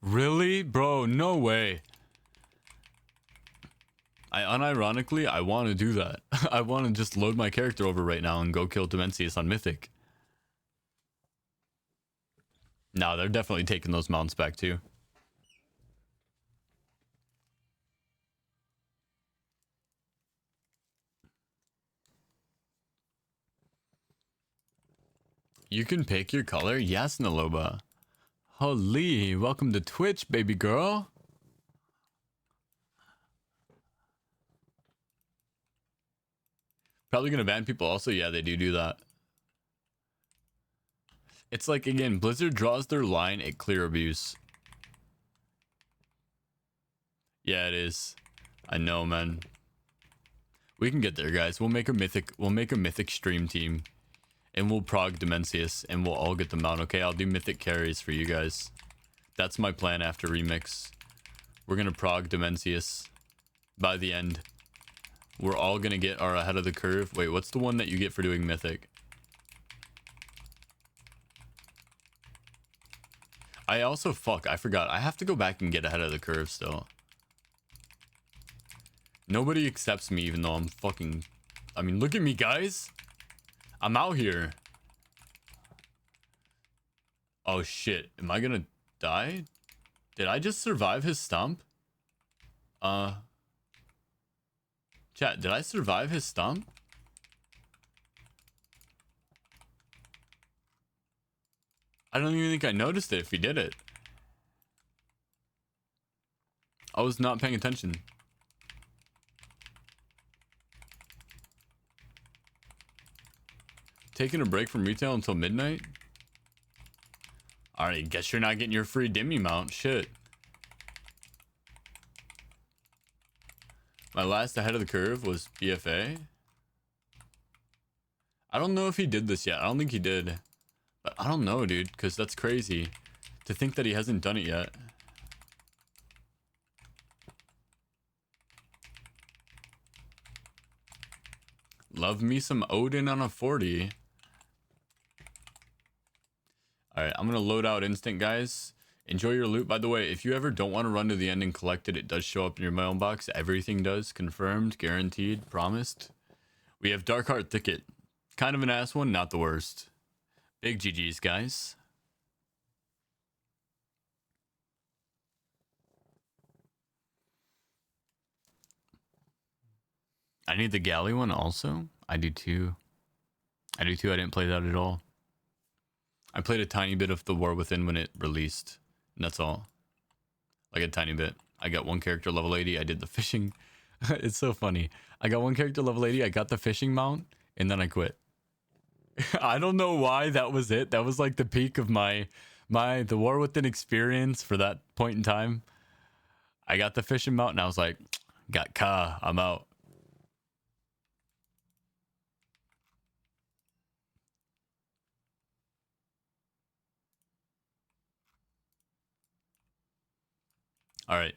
Really? Bro, no way. Unironically, I want to do that. I want to just load my character over right now and go kill Dimensius on Mythic. No, they're definitely taking those mounts back too. You can pick your color? Yes, Naloba. Holy, welcome to Twitch, baby girl. Probably gonna ban people also. Yeah, they do that. It's like, again, Blizzard draws their line at clear abuse. Yeah, it is. I know, man. We can get there, guys. We'll make a mythic stream team. And we'll prog Dimensius and we'll all get them out. Okay, I'll do mythic carries for you guys. That's my plan after remix. We're gonna prog Dimensius by the end. We're all gonna get our ahead of the curve. Wait, what's the one that you get for doing mythic? I also, I forgot. I have to go back and get ahead of the curve still. Nobody accepts me even though I'm fucking... I mean, look at me, guys. I'm out here. Oh shit. Am I gonna die? Did I just survive his stomp? Chat, did I survive his stomp? I don't even think I noticed it if he did it. I was not paying attention. Taking a break from retail until midnight? Alright, guess you're not getting your free Dimmy mount. Shit. My last ahead of the curve was BFA. I don't know if he did this yet. I don't think he did. But I don't know, dude, because that's crazy to think that he hasn't done it yet. Love me some Odin on a 40. Alright, I'm going to load out instant, guys. Enjoy your loot. By the way, if you ever don't want to run to the end and collect it, it does show up in your mailbox. Everything does. Confirmed, guaranteed, promised. We have Darkheart Thicket. Kind of an ass one, not the worst. Big GG's, guys. I need the galley one also. I do too. I didn't play that at all. I played a tiny bit of The War Within when it released. And that's all. Like a tiny bit. I got one character level 80. I did the fishing. It's so funny. I got one character level 80. I got the fishing mount. And then I quit. I don't know why that was it. That was like the peak of my The War Within experience for that point in time. I got the fishing mount and I was like, got Ka. I'm out. All right,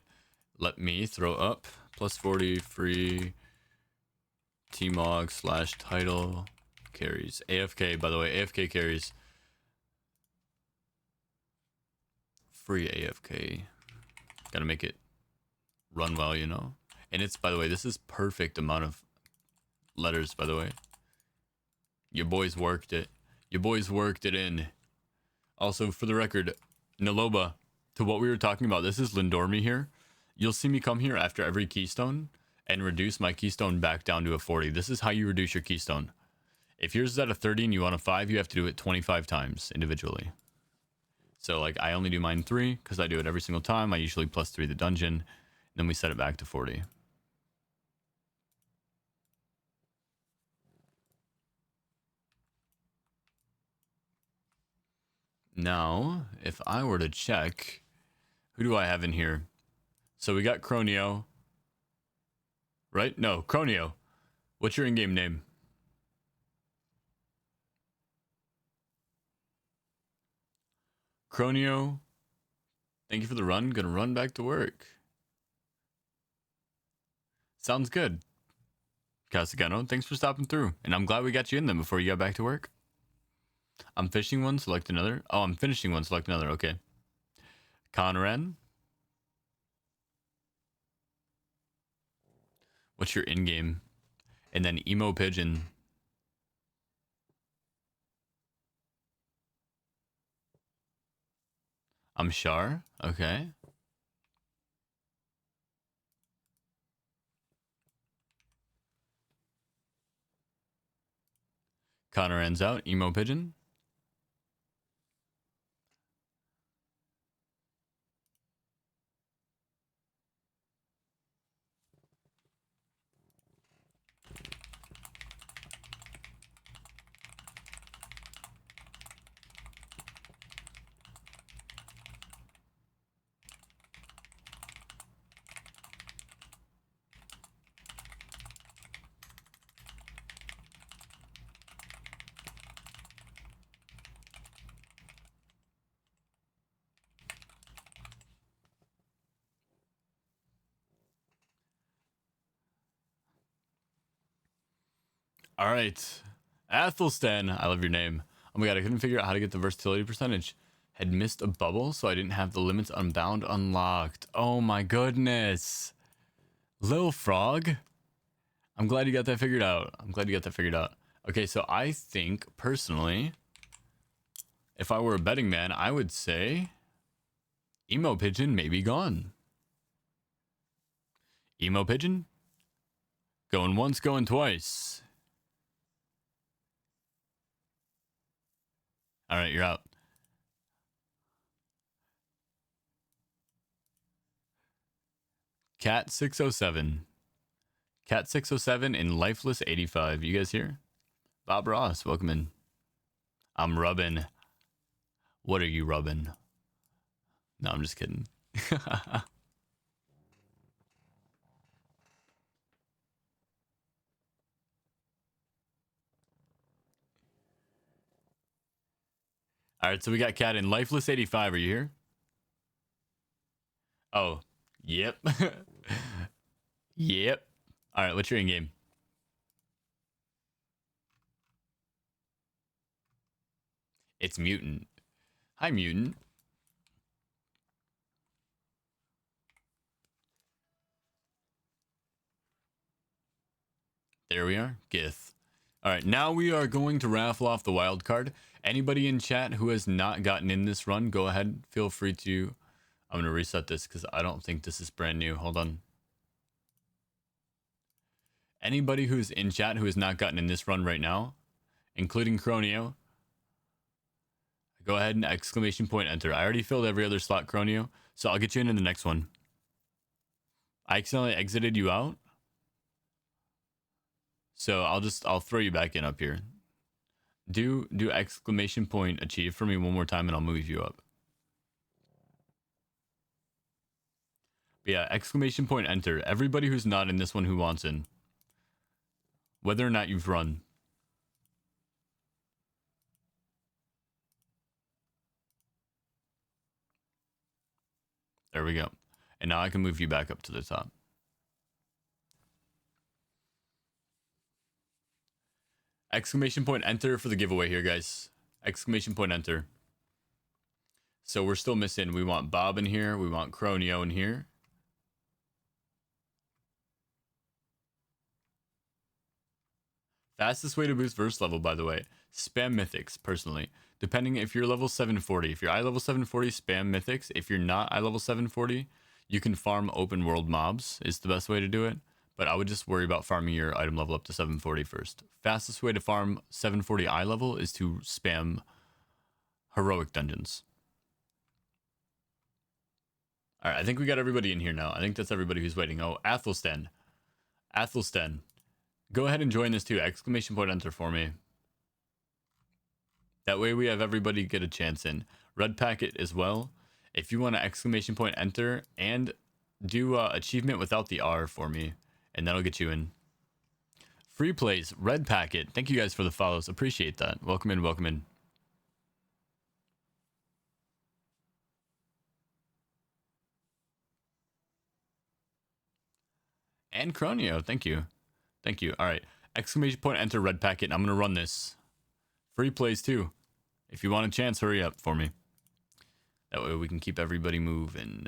let me throw up plus 40 free T-Mog / title carries. AFK, by the way, AFK carries. Free AFK. Gotta make it run well, you know? And it's, by the way, this is perfect amount of letters, by the way. Your boys worked it. Your boys worked it in. Also, for the record, Naloba, to what we were talking about, this is Lindormi here. You'll see me come here after every keystone and reduce my keystone back down to a 40. This is how you reduce your keystone. If yours is at a 30 and you want a 5, you have to do it 25 times individually. So, like, I only do mine 3 because I do it every single time. I usually plus 3 the dungeon. Then we set it back to 40. Now, if I were to check, who do I have in here? So we got Cronio. Right? No, Cronio. What's your in-game name? Cronio. Thank you for the run. Gonna run back to work. Sounds good. Casagano, thanks for stopping through. And I'm glad we got you in them before you got back to work. I'm fishing one, select another. Oh, I'm finishing one, select another. Okay. Conran. What's your in-game? And then Emo Pigeon. I'm Shar. Okay. Conran's out. Emo Pigeon. All right. Athelstan, I love your name. Oh my god, I couldn't figure out how to get the versatility percentage. Had missed a bubble, so I didn't have the limits unbound unlocked. Oh my goodness. Lil Frog. I'm glad you got that figured out. Okay, so I think, personally, if I were a betting man, I would say Emo Pigeon may be gone. Emo Pigeon? Going once, going twice. All right, you're out. Cat 607. Cat 607 and Lifeless 85. You guys here? Bob Ross, welcome in. I'm rubbing. What are you rubbing? No, I'm just kidding. All right, so we got Cat in Lifeless 85. Are you here? Oh, yep. Yep. All right, what's your in-game? It's Mutant. Hi, Mutant. There we are. Gith. All right, now we are going to raffle off the wild card. Anybody in chat who has not gotten in this run, go ahead. Feel free to... I'm going to reset this because I don't think this is brand new. Hold on. Anybody who's in chat who has not gotten in this run right now, including Cronio, go ahead and exclamation point enter. I already filled every other slot, Cronio, so I'll get you in the next one. I accidentally exited you out, so I'll throw you back in up here. Do exclamation point achieve for me one more time and I'll move you up. But yeah, exclamation point enter. Everybody who's not in this one who wants in. Whether or not you've run. There we go. And now I can move you back up to the top. Exclamation point enter for the giveaway here, guys. Exclamation point enter. So we're still missing. We want Bob in here. We want Cronio in here. Fastest way to boost verse level, by the way, spam mythics, personally. Depending if you're level 740. If you're eye level 740, spam mythics. If you're not eye level 740, you can farm open world mobs, is the best way to do it. But I would just worry about farming your item level up to 740 first. Fastest way to farm 740 eye level is to spam heroic dungeons. All right, I think we got everybody in here now. I think that's everybody who's waiting. Oh, Athelstan. Athelstan. Go ahead and join this too. Exclamation point enter for me. That way we have everybody get a chance in. Red Packet as well. If you want to exclamation point enter and do achievement without the R for me, and that'll get you in. Free plays, Red Packet. Thank you guys for the follows. Appreciate that. Welcome in, welcome in. And Cronio, thank you. Thank you. All right. Exclamation point enter Red Packet. I'm going to run this. Free plays too. If you want a chance, hurry up for me. That way we can keep everybody moving.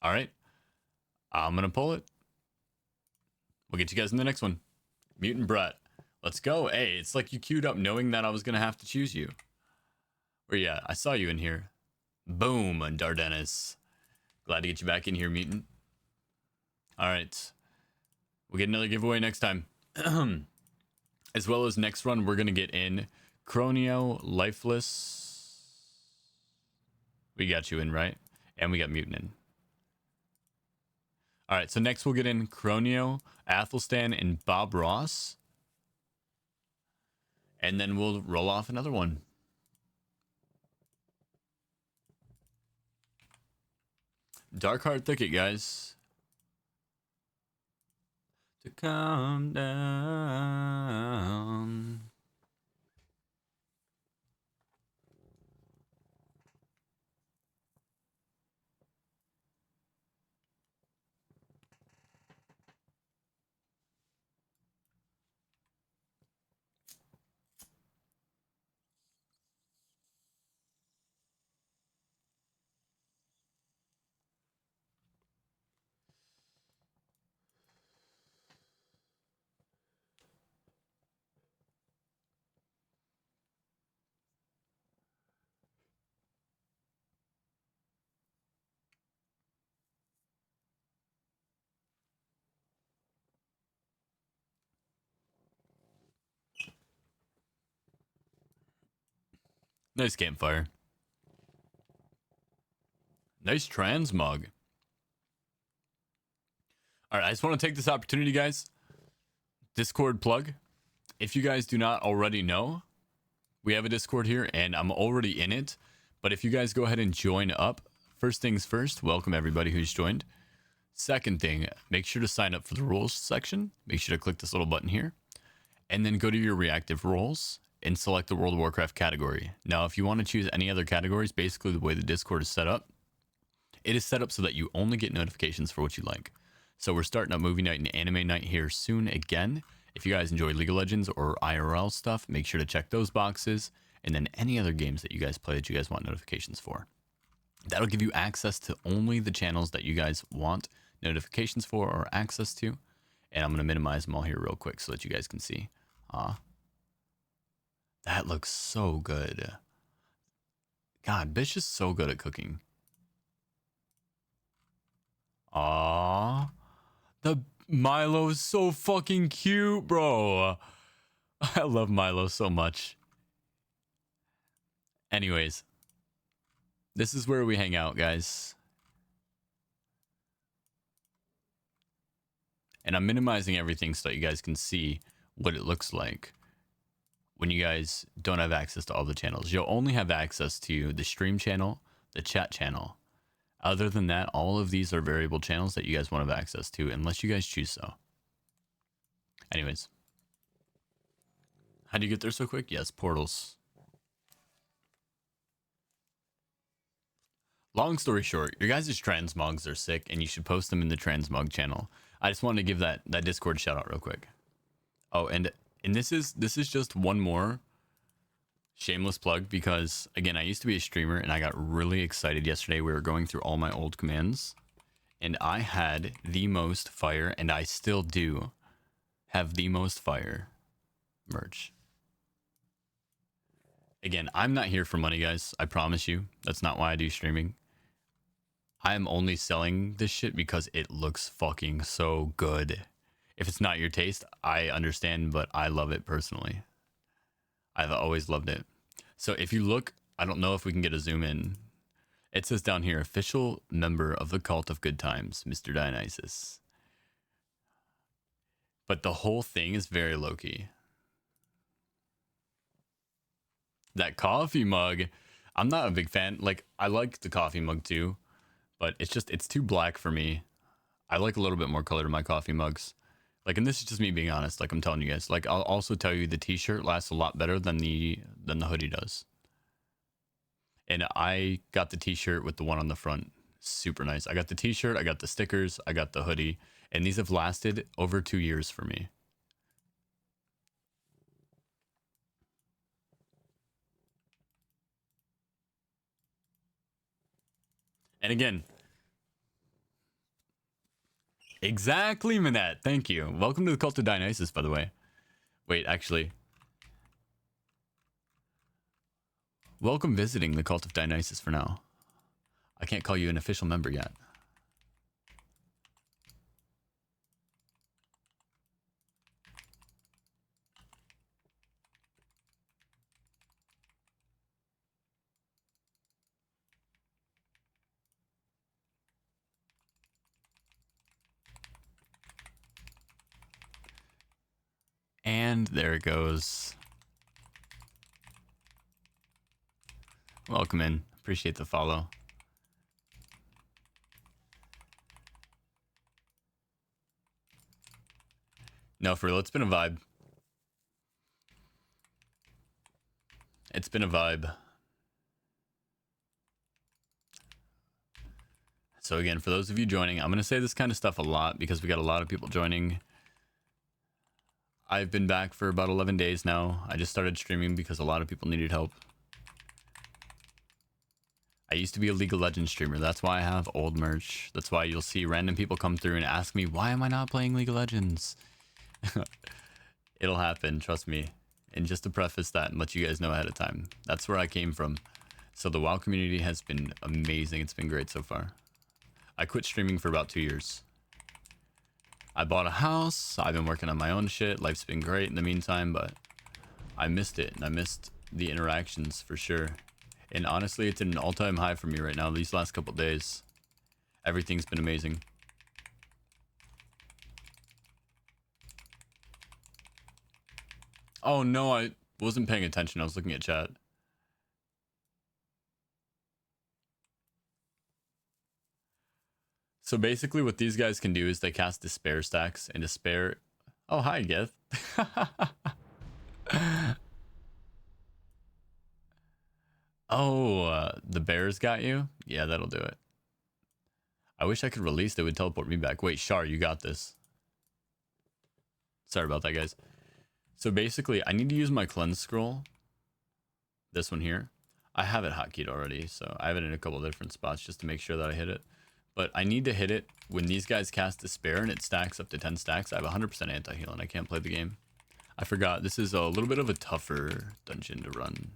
All right. I'm going to pull it. We'll get you guys in the next one. Mutant Brett. Let's go. Hey, it's like you queued up knowing that I was going to have to choose you. Where you at? I saw you in here. Boom, Dardanus. Glad to get you back in here, Mutant. All right. We'll get another giveaway next time. As well as next run, we're going to get in Cronio, Lifeless. We got you in, right? And we got Mutant in. All right, so next we'll get in Cronio, Athelstan, and Bob Ross. And then we'll roll off another one. Darkheart Thicket, guys. To calm down. Nice campfire. Nice transmog. All right, I just want to take this opportunity, guys. Discord plug. If you guys do not already know, we have a Discord here, and I'm already in it. But if you guys go ahead and join up, first things first, welcome everybody who's joined. Second thing, make sure to sign up for the rules section. Make sure to click this little button here, and then go to your reactive roles and select the World of Warcraft category. Now, if you want to choose any other categories, basically the way the Discord is set up, it is set up so that you only get notifications for what you like. So we're starting up movie night and anime night here soon again. If you guys enjoy League of Legends or IRL stuff, make sure to check those boxes. And then any other games that you guys play that you guys want notifications for. That'll give you access to only the channels that you guys want notifications for or access to. And I'm going to minimize them all here real quick so that you guys can see. That looks so good. God, Bish is so good at cooking. Aww. The Milo is so fucking cute, bro. I love Milo so much. Anyways. This is where we hang out, guys. And I'm minimizing everything so that you guys can see what it looks like when you guys don't have access to all the channels. You'll only have access to the stream channel, the chat channel. Other than that, all of these are variable channels that you guys won't have access to unless you guys choose so. Anyways. How do you get there so quick? Yes, portals. Long story short, your guys' transmogs are sick and you should post them in the transmog channel. I just wanted to give that Discord shout out real quick. Oh, and this is just one more Shameless plug, because again, I used to be a streamer and I got really excited yesterday. We were going through all my old commands and I had the most fire, and I still do have the most fire merch. Again, I'm not here for money, guys. I promise you. That's not why I do streaming. I'm only selling this shit because it looks fucking so good. If it's not your taste, I understand, but I love it personally. I've always loved it. So if you look, I don't know if we can get a zoom in. It says down here, official member of the Cult of Good Times, Mr. Dionysus. But the whole thing is very low-key. That coffee mug, I'm not a big fan. Like, I like the coffee mug too, but it's too black for me. I like a little bit more color to my coffee mugs. Like, and this is just me being honest. Like, I'm telling you guys. Like, I'll also tell you the t-shirt lasts a lot better than the hoodie does. And I got the t-shirt with the one on the front. Super nice. I got the t-shirt, I got the stickers, I got the hoodie, and these have lasted over 2 years for me. And again, exactly, Manette. Thank you. Welcome to the Cult of Dionysus, by the way. Wait, actually. Welcome visiting the Cult of Dionysus for now. I can't call you an official member yet. And there it goes. Welcome in. Appreciate the follow. No, for real, it's been a vibe. It's been a vibe. So again, for those of you joining, I'm going to say this kind of stuff a lot because we got a lot of people joining. I've been back for about 11 days now. I just started streaming because a lot of people needed help. I used to be a League of Legends streamer. That's why I have old merch. That's why you'll see random people come through and ask me, why am I not playing League of Legends? It'll happen, trust me. And just to preface that and let you guys know ahead of time, that's where I came from. So the WoW community has been amazing. It's been great so far. I quit streaming for about 2 years. I bought a house. I've been working on my own shit. Life's been great in the meantime, but I missed it. And I missed the interactions for sure. And honestly, it's at an all-time high for me right now these last couple days. Everything's been amazing. Oh no, I wasn't paying attention. I was looking at chat. So basically what these guys can do is they cast Despair stacks, and Despair... Oh, hi, Geth. Oh, the bears got you? Yeah, that'll do it. I wish I could release. They would teleport me back. Wait, Shar, you got this. Sorry about that, guys. So basically, I need to use my cleanse scroll. This one here. I have it hotkeyed already, so I have it in a couple different spots just to make sure that I hit it. But I need to hit it when these guys cast Despair and it stacks up to 10 stacks. I have 100% anti-heal and I can't play the game. I forgot, this is a little bit of a tougher dungeon to run.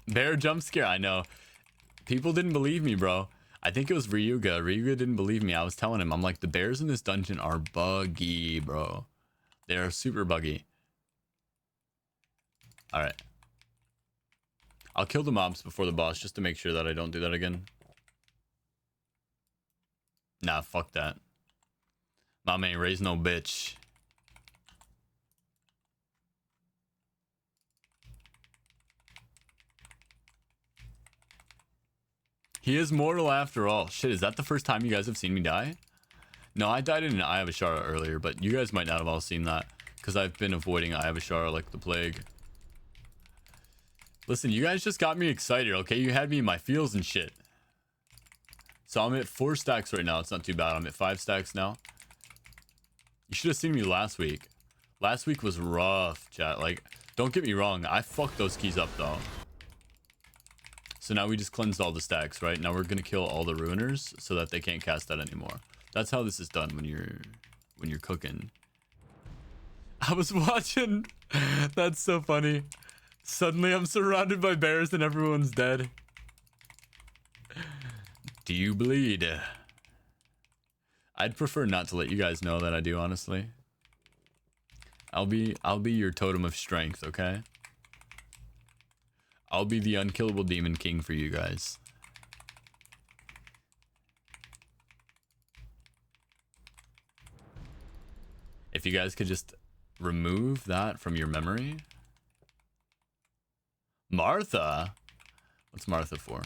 Bear jump scare, I know. People didn't believe me, bro. I think it was Ryuga. Ryuga didn't believe me. I was telling him, I'm like, the bears in this dungeon are buggy, bro. They are super buggy. Alright. I'll kill the mobs before the boss just to make sure that I don't do that again. Nah, fuck that. Mom ain't raised no bitch. He is mortal after all. Shit, is that the first time you guys have seen me die? No, I died in an Eye of Ashara earlier, but you guys might not have all seen that because I've been avoiding Eye of Ashara like the plague. Listen, you guys just got me excited, okay? You had me in my feels and shit. So I'm at 4 stacks right now. It's not too bad. I'm at 5 stacks now. You should have seen me last week. Last week was rough, chat. Like, don't get me wrong. I fucked those keys up, though. So now we just cleansed all the stacks, right? Now we're going to kill all the ruiners so that they can't cast that anymore. That's how this is done when you're cooking. I was watching. That's so funny. Suddenly I'm surrounded by bears and everyone's dead. Do you bleed? I'd prefer not to let you guys know that I do, honestly. I'll be your totem of strength, okay? I'll be the unkillable demon king for you guys. If you guys could just remove that from your memory. Martha? What's Martha for?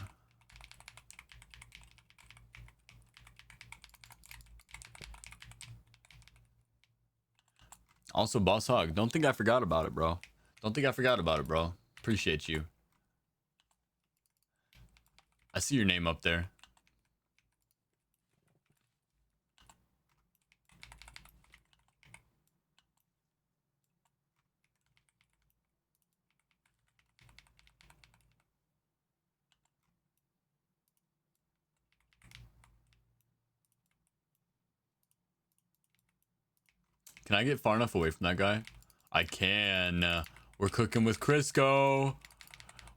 Also, Boss Hog, don't think I forgot about it, bro. Don't think I forgot about it, bro. Appreciate you. I see your name up there. Can I get far enough away from that guy? I can. We're cooking with Crisco.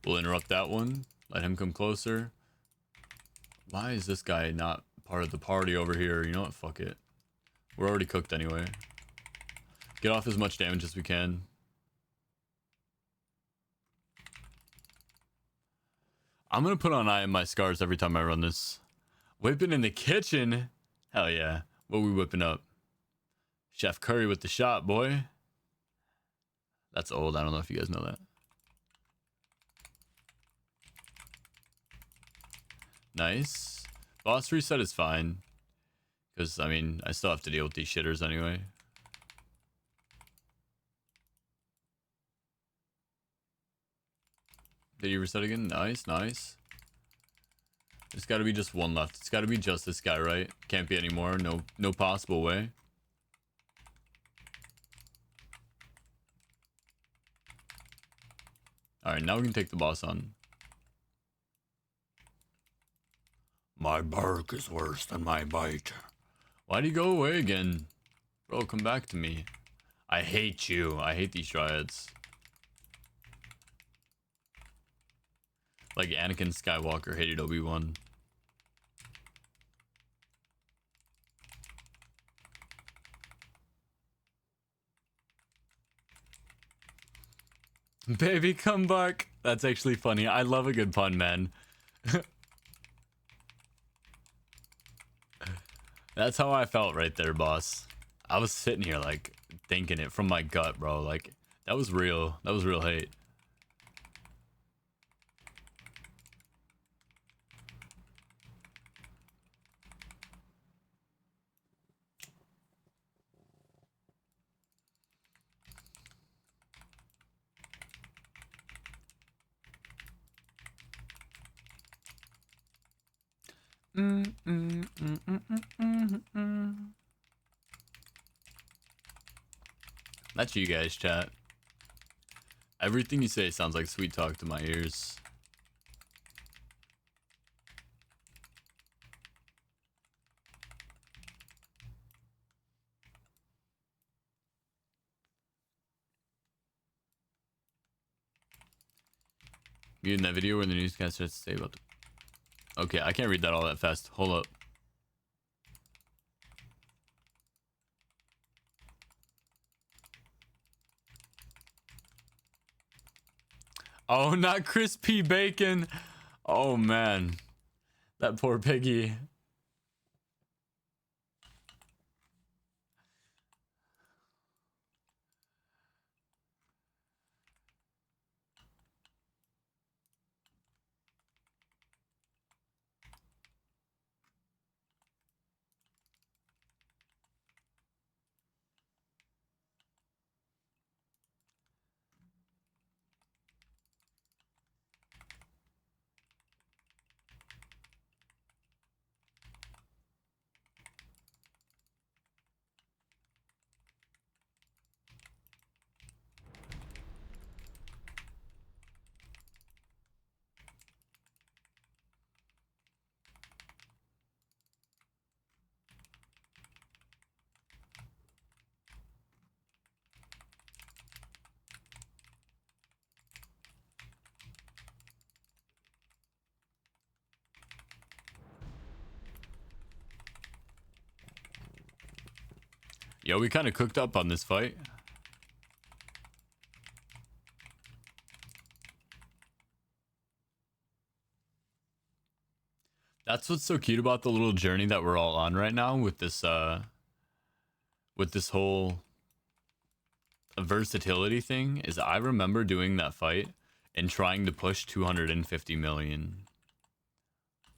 We'll interrupt that one. Let him come closer. Why is this guy not part of the party over here? You know what? Fuck it. We're already cooked anyway. Get off as much damage as we can. I'm gonna put on Eye of My Scars every time I run this. Whipping in the kitchen? Hell yeah. What we whipping up? Chef Curry with the shot, boy. That's old. I don't know if you guys know that. Nice. Boss reset is fine. Because, I mean, I still have to deal with these shitters anyway. Did you reset again? Nice, nice. There's got to be just one left. It's got to be just this guy, right? Can't be any more. No possible way. Alright, now we can take the boss on. My bark is worse than my bite. Why'd he go away again? Bro, come back to me. I hate you. I hate these dryads. Like Anakin Skywalker hated Obi-Wan. Baby, come back. That's actually funny. I love a good pun, man. That's how I felt right there, boss. I was sitting here like thinking it from my gut, bro. Like that was real. That was real hate. That's you guys, chat. Everything you say sounds like sweet talk to my ears. You in that video where the newscaster starts to say about the... Okay, I can't read that all that fast. Hold up. Oh, not crispy bacon. Oh, man. That poor piggy. Yo, we kind of cooked up on this fight. That's what's so cute about the little journey that we're all on right now with this whole versatility thing. Is I remember doing that fight and trying to push 250 million.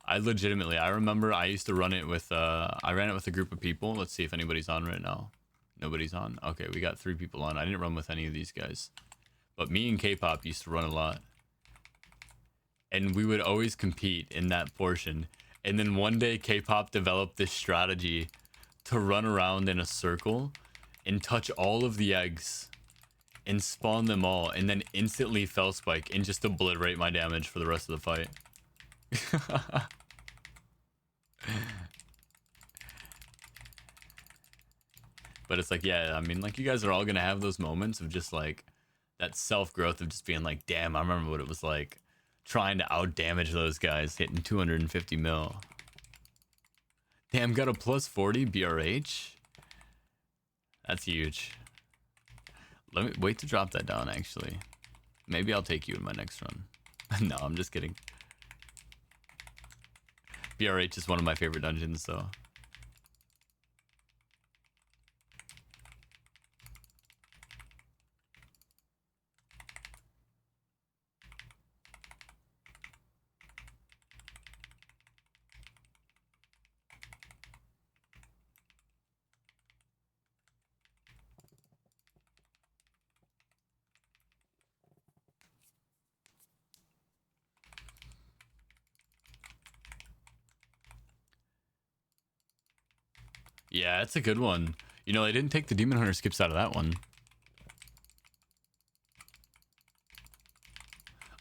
I remember I used to run it with I ran it with a group of people. Let's see if anybody's on right now. Nobody's on. Okay, we got 3 people on. I didn't run with any of these guys, but me and K-pop used to run a lot, and we would always compete in that portion. And then one day K-pop developed this strategy to run around in a circle and touch all of the eggs and spawn them all, and then instantly fell spike and just obliterate my damage for the rest of the fight. But it's like, yeah, I mean, like, you guys are all gonna have those moments of just like that self-growth of just being like, damn, I remember what it was like trying to out damage those guys, hitting 250 mil. Damn, got a plus 40 BRH. That's huge. Let me wait to drop that down, actually. Maybe I'll take you in my next run. No, I'm just kidding. BRH is one of my favorite dungeons, so. Yeah, it's a good one. You know, they didn't take the Demon Hunter skips out of that one.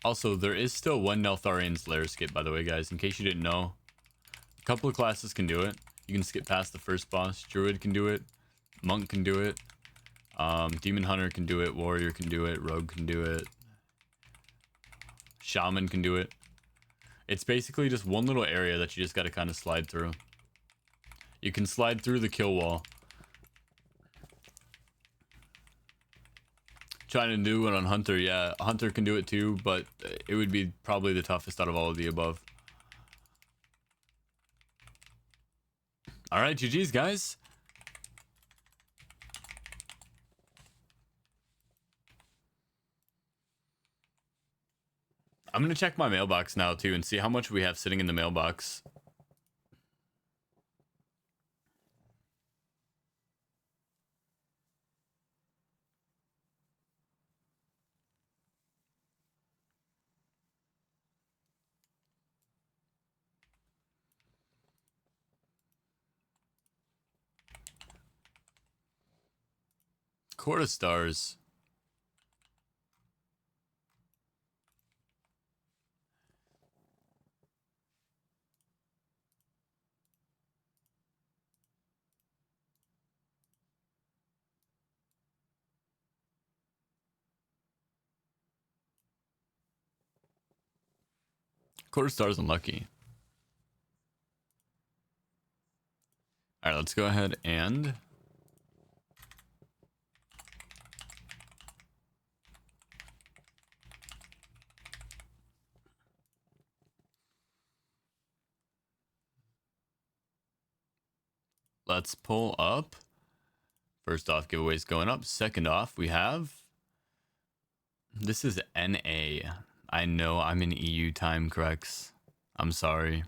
Also, there is still one Neltharian's Lair skip, by the way, guys, in case you didn't know. A couple of classes can do it. You can skip past the first boss. Druid can do it. Monk can do it. Demon Hunter can do it. Warrior can do it. Rogue can do it. Shaman can do it. It's basically just one little area that you just gotta kind of slide through. You can slide through the kill wall. Trying to do it on Hunter, yeah. Hunter can do it too, but it would be probably the toughest out of all of the above. Alright, GG's, guys. I'm gonna check my mailbox now too and see how much we have sitting in the mailbox. Quarter stars. Quarter stars unlucky. Alright, let's go ahead and let's pull up. First off, giveaways going up. Second off, we have, this is NA. I know I'm in EU time, corrects. I'm sorry.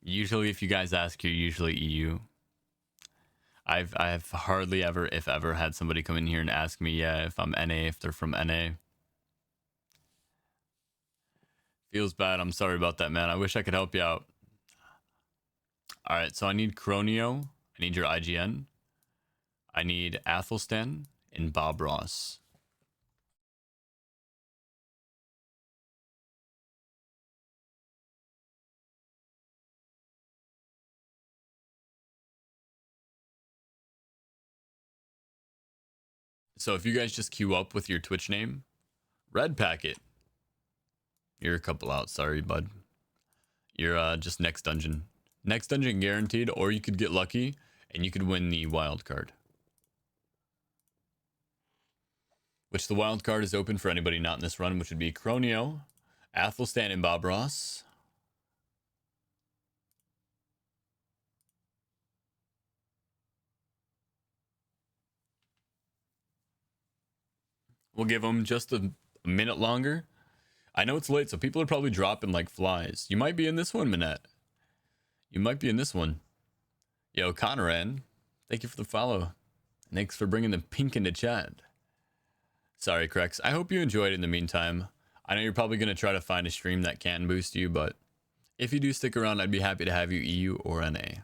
Usually if you guys ask, you're usually EU. I've hardly ever, if ever, had somebody come in here and ask me, yeah, if I'm NA, if they're from NA. Feels bad. I'm sorry about that, man. I wish I could help you out. All right, so I need Cronio. I need your IGN. I need Athelstan and Bob Ross. So if you guys just queue up with your Twitch name, Red Packet. You're a couple out. Sorry, bud. You're just next dungeon. Next dungeon guaranteed, or you could get lucky and you could win the wild card. Which the wild card is open for anybody not in this run, which would be Cronio, Athelstan, and Bob Ross. We'll give them just a minute longer. I know it's late, so people are probably dropping like flies. You might be in this one, Minette. You might be in this one. Yo, Conoran, thank you for the follow. Thanks for bringing the pink into chat. Sorry, Crex. I hope you enjoyed in the meantime. I know you're probably going to try to find a stream that can boost you, but if you do stick around, I'd be happy to have you EU or NA.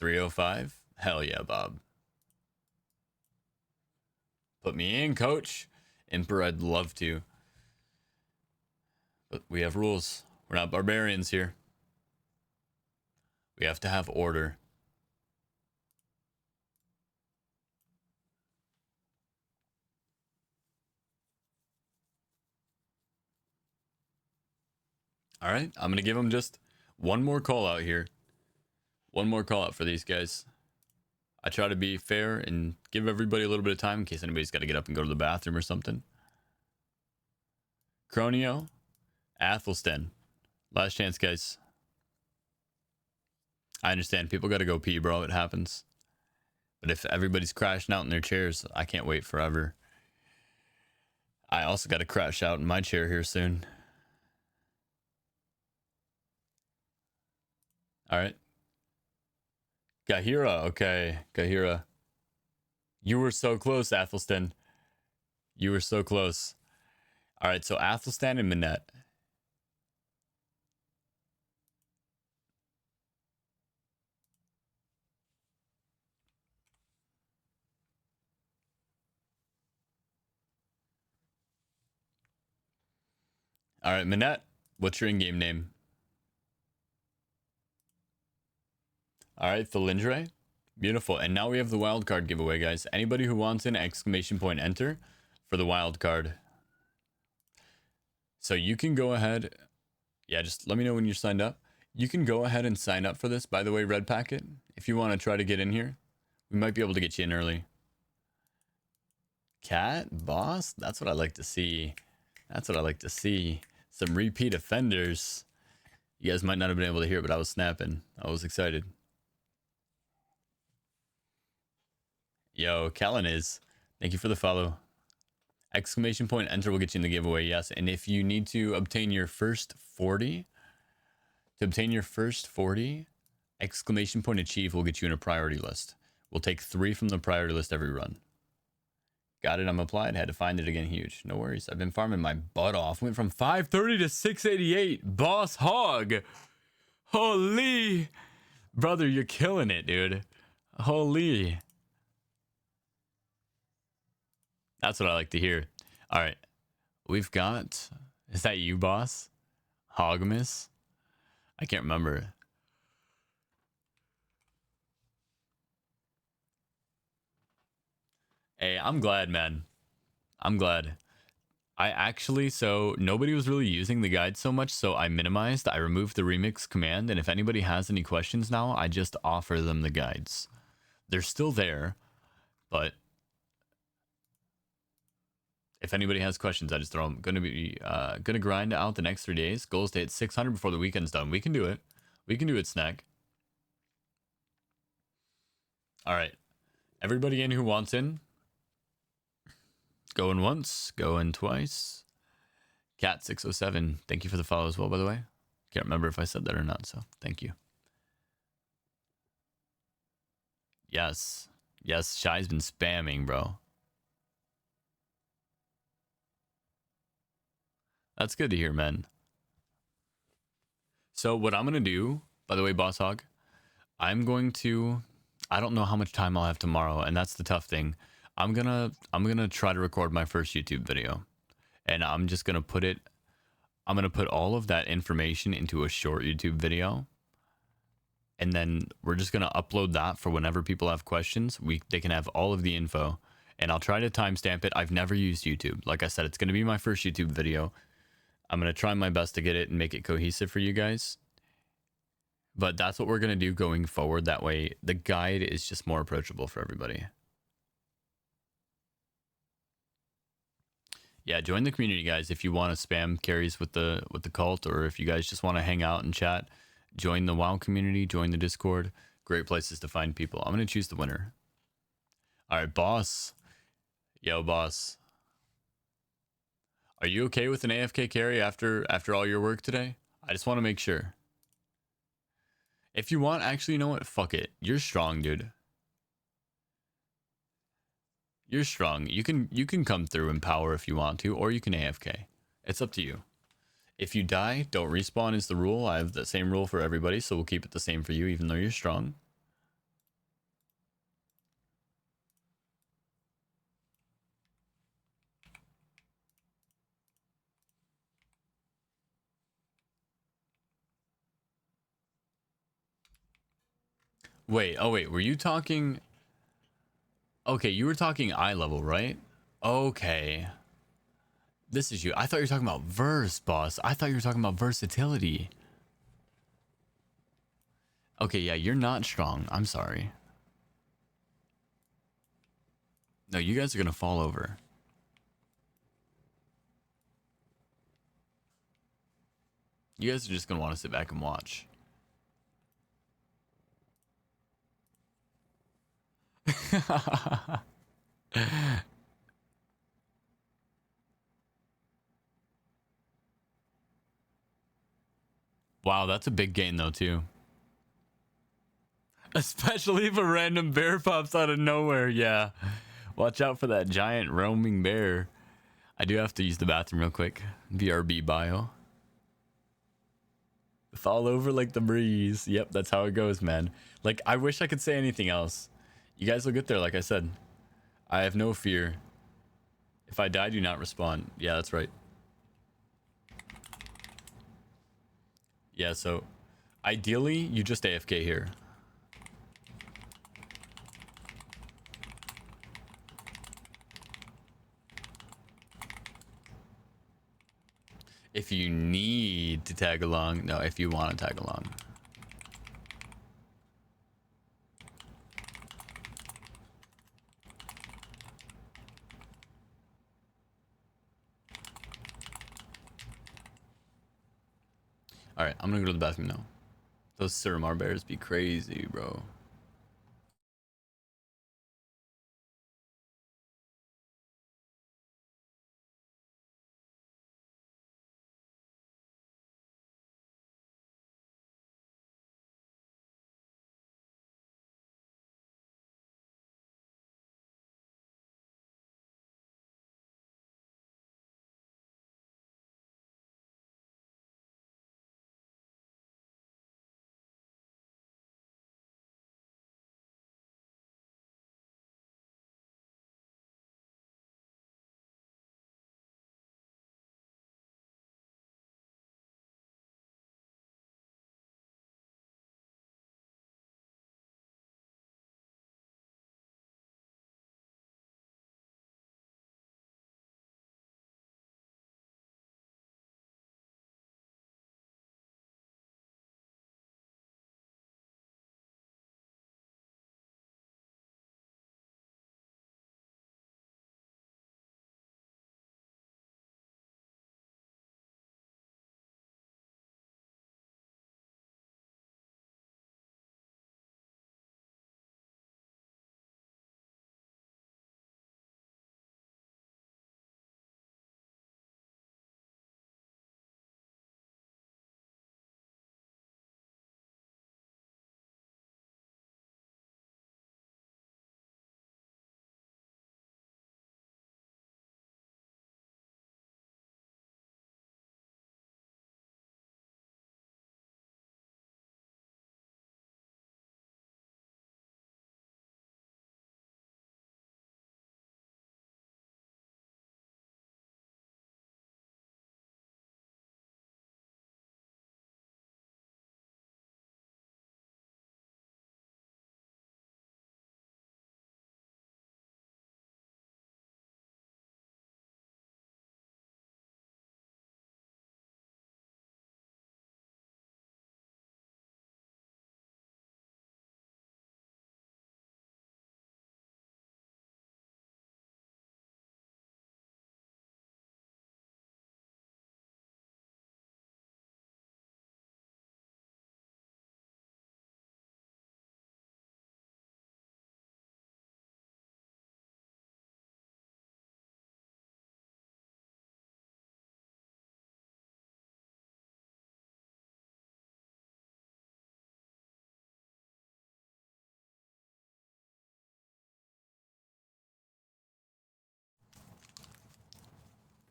305? Hell yeah, Bob. Put me in, coach. Emperor, I'd love to. But we have rules. We're not barbarians here. We have to have order. All right, I'm going to give them just one more call out here. One more call out for these guys. I try to be fair and give everybody a little bit of time in case anybody's got to get up and go to the bathroom or something. Cronio, Athelstan. Last chance, guys. I understand people got to go pee, bro. It happens. But if everybody's crashing out in their chairs, I can't wait forever. I also got to crash out in my chair here soon. All right. Gahira, okay. Gahira. You were so close, Athelstan. You were so close. All right, so Athelstan and Minette. All right, Minette, what's your in-game name? All right, Thalindre. Beautiful. And now we have the wild card giveaway, guys. Anybody who wants an exclamation point enter for the wild card. So you can go ahead. Yeah, just let me know when you're signed up. You can go ahead and sign up for this, by the way, Red Packet. If you want to try to get in here, we might be able to get you in early. Cat, boss, that's what I like to see. That's what I like to see. Some repeat offenders. You guys might not have been able to hear it, but I was snapping. I was excited. Yo, Callan is. Thank you for the follow. Exclamation point enter will get you in the giveaway, yes. And if you need to obtain your first 40, exclamation point achieve will get you in a priority list. We'll take 3 from the priority list every run. Got it, I'm applied. Had to find it again, huge. No worries. I've been farming my butt off. Went from 530 to 688. Boss hog. Holy. Brother, you're killing it, dude. Holy. That's what I like to hear. All right. We've got... Is that you, boss? Hogmas? I can't remember. Hey, I'm glad, man. I'm glad. So nobody was really using the guide so much, so I minimized. I removed the remix command, and if anybody has any questions now, I just offer them the guides. They're still there, but if anybody has questions, I just throw them. Gonna grind out the next 3 days. Goal is to hit 600 before the weekend's done. We can do it. We can do it, Snack. All right. Everybody in who wants in. Going once, going twice. Cat607, thank you for the follow as well, by the way. Can't remember if I said that or not, so thank you. Yes. Yes, Shy's been spamming, bro. That's good to hear, man. So what I'm going to do, by the way, Boss Hog, I don't know how much time I'll have tomorrow, and that's the tough thing. I'm gonna try to record my first YouTube video, and I'm gonna put all of that information into a short YouTube video, and then we're just gonna upload that for whenever people have questions. They can have all of the info, and I'll try to timestamp it. I've never used YouTube. Like I said, it's gonna be my first YouTube video. I'm gonna try my best to get it and make it cohesive for you guys. But that's what we're going to do going forward. That way the guide is just more approachable for everybody. Yeah, join the community, guys. If you want to spam carries with the cult, or if you guys just want to hang out and chat, join the WoW community, join the Discord. Great places to find people. I'm going to choose the winner. All right, boss. Yo, boss. Are you okay with an AFK carry after all your work today? I just want to make sure. If you want, actually, you know what? Fuck it. You're strong, dude. You're strong. You can come through in power if you want to, or you can AFK. It's up to you. If you die, don't respawn is the rule. I have the same rule for everybody, so we'll keep it the same for you, even though you're strong. Wait, oh wait, were you talking... Okay, you were talking eye level, right? Okay. This is you. I thought you were talking about verse, boss. I thought you were talking about versatility. Okay, yeah, you're not strong. I'm sorry. No, you guys are gonna fall over. You guys are just gonna want to sit back and watch. Wow, that's a big gain though too. Especially if a random bear pops out of nowhere. Yeah. Watch out for that giant roaming bear. I do have to use the bathroom real quick. BRB bio. Fall over like the breeze. Yep, that's how it goes, man. Like, I wish I could say anything else. You guys will get there, like I said. I have no fear. If I die, do not respawn. Yeah, that's right. Yeah, so ideally, you just AFK here. If you need to tag along. No, if you want to tag along. All right, I'm gonna go to the bathroom now. Those Suramar bears be crazy, bro.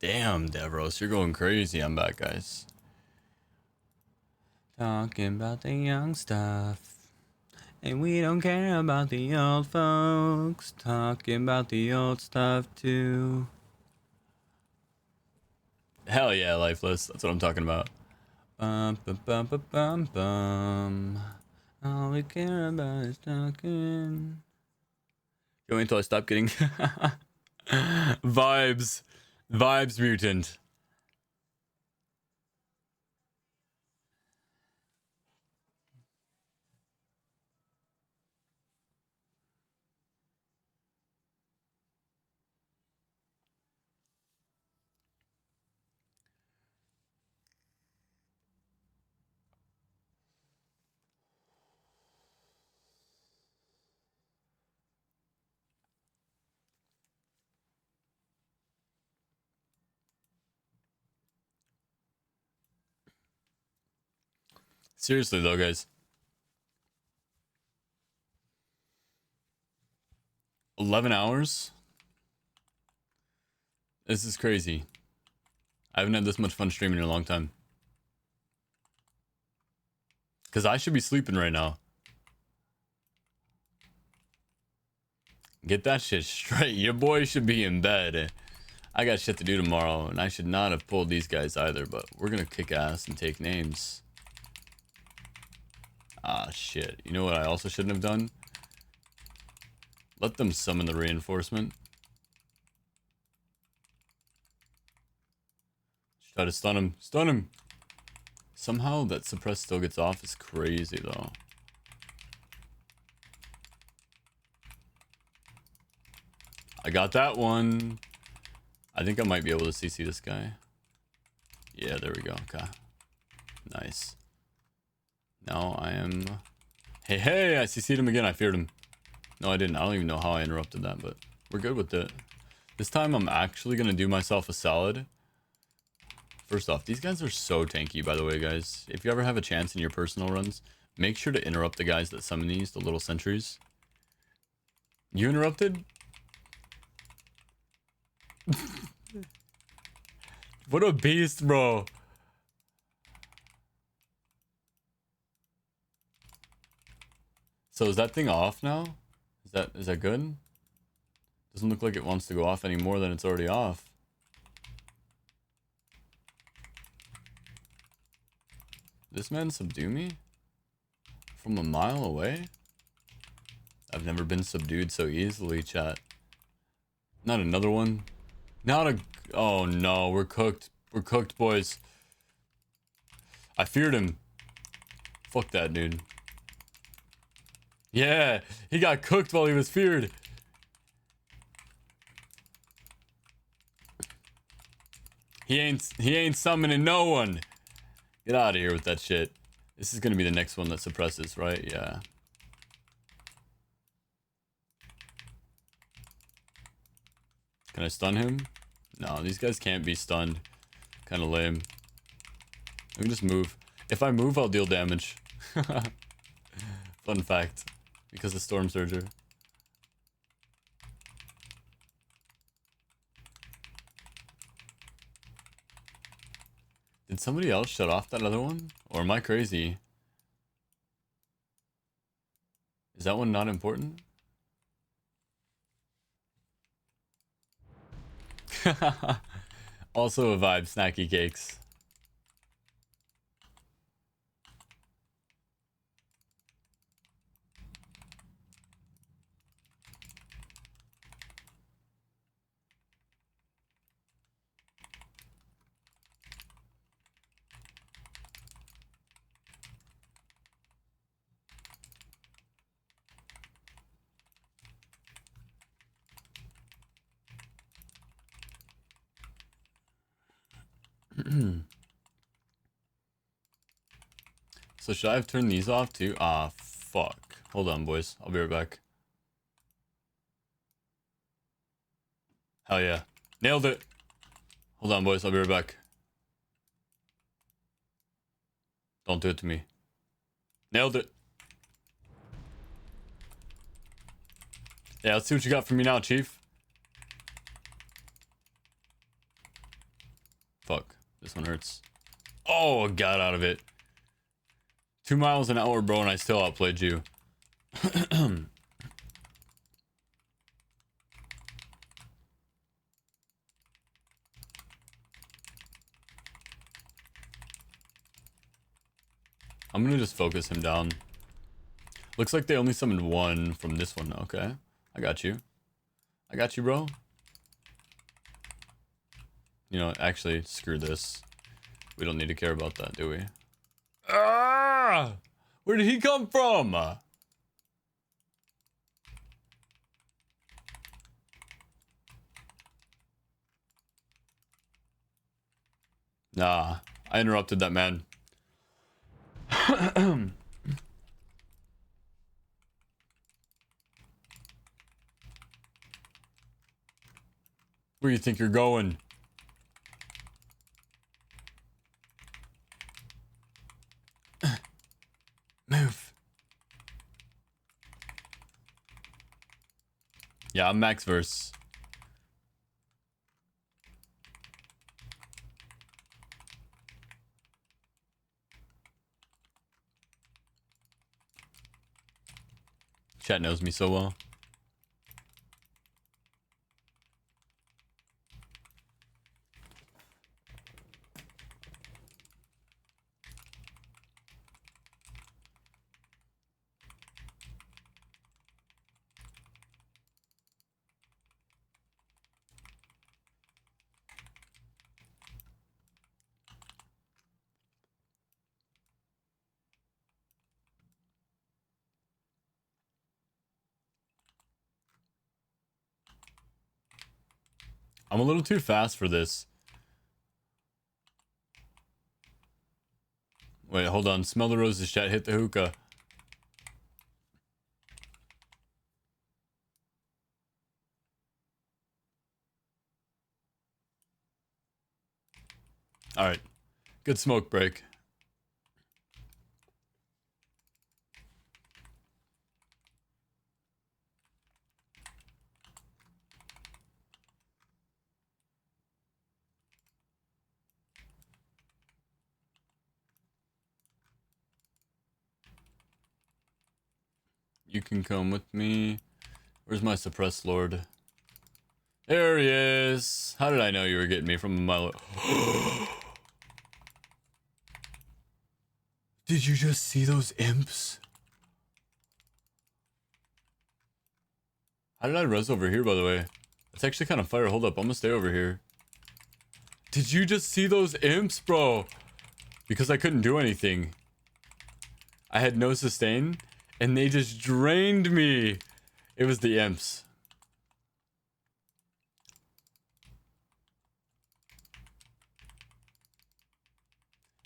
Damn, Devros, you're going crazy. I'm back, guys. Talking about the young stuff. And we don't care about the old folks. Talking about the old stuff, too. Hell yeah, Lifeless. That's what I'm talking about. Bum, bum, bum, bum, bum, bum. All we care about is talking. Go until I stop getting vibes. Vibes, mutant. Seriously though, guys. 11 hours? This is crazy. I haven't had this much fun streaming in a long time. Because I should be sleeping right now. Get that shit straight. Your boy should be in bed. I got shit to do tomorrow, and I should not have pulled these guys either, but we're gonna kick ass and take names. Ah, shit. You know what I also shouldn't have done? Let them summon the reinforcement. Try to stun him. Stun him! Somehow that suppress still gets off is crazy, though. I got that one. I think I might be able to CC this guy. Yeah, there we go. Okay. Nice. Now I am... Hey, hey! I CC'd him again. I feared him. No, I didn't. I don't even know how I interrupted that, but we're good with it. This time I'm actually going to do myself a salad. First off, these guys are so tanky, by the way, guys. If you ever have a chance in your personal runs, make sure to interrupt the guys that summon these, the little sentries. You interrupted? What a beast, bro. So is that thing off now? Is that good? Doesn't look like it wants to go off any more than it's already off. This man subdue me? From a mile away? I've never been subdued so easily, chat. Not another one. Not a... Oh no, we're cooked. We're cooked, boys. I feared him. Fuck that, dude. Yeah, he got cooked while he was feared. He ain't summoning no one. Get out of here with that shit. This is gonna be the next one that suppresses, right? Yeah. Can I stun him? No, these guys can't be stunned. Kind of lame. I can just move. If I move, I'll deal damage. Fun fact. Because of Storm Surger. Did somebody else shut off that other one? Or am I crazy? Is that one not important? Also a vibe, snacky cakes. So should I have turned these off too? Ah, fuck. Hold on, boys. I'll be right back. Hell yeah. Nailed it. Hold on, boys. I'll be right back. Don't do it to me. Nailed it. Yeah, let's see what you got for me now, Chief. Fuck. This one hurts. Oh, got out of it. 2 miles an hour, bro, and I still outplayed you. I'm gonna just focus him down. Looks like they only summoned one from this one. Okay. I got you. I got you, bro. You know, actually, screw this. We don't need to care about that, do we? Ah! Where did he come from? Nah, I interrupted that man. Where do you think you're going? Move. Yeah, I'm max verse. Chat knows me so well. I'm a little too fast for this. Wait, hold on. Smell the roses, chat. Hit the hookah. Alright. Good smoke break. You can come with me. Where's my suppressed lord? There he is. How did I know you were getting me from a mile? Did you just see those imps? How did I res over here, by the way? It's actually kind of fire. Hold up. I'm gonna stay over here. Did you just see those imps, bro? Because I couldn't do anything. I had no sustain, and they just drained me. It was the imps.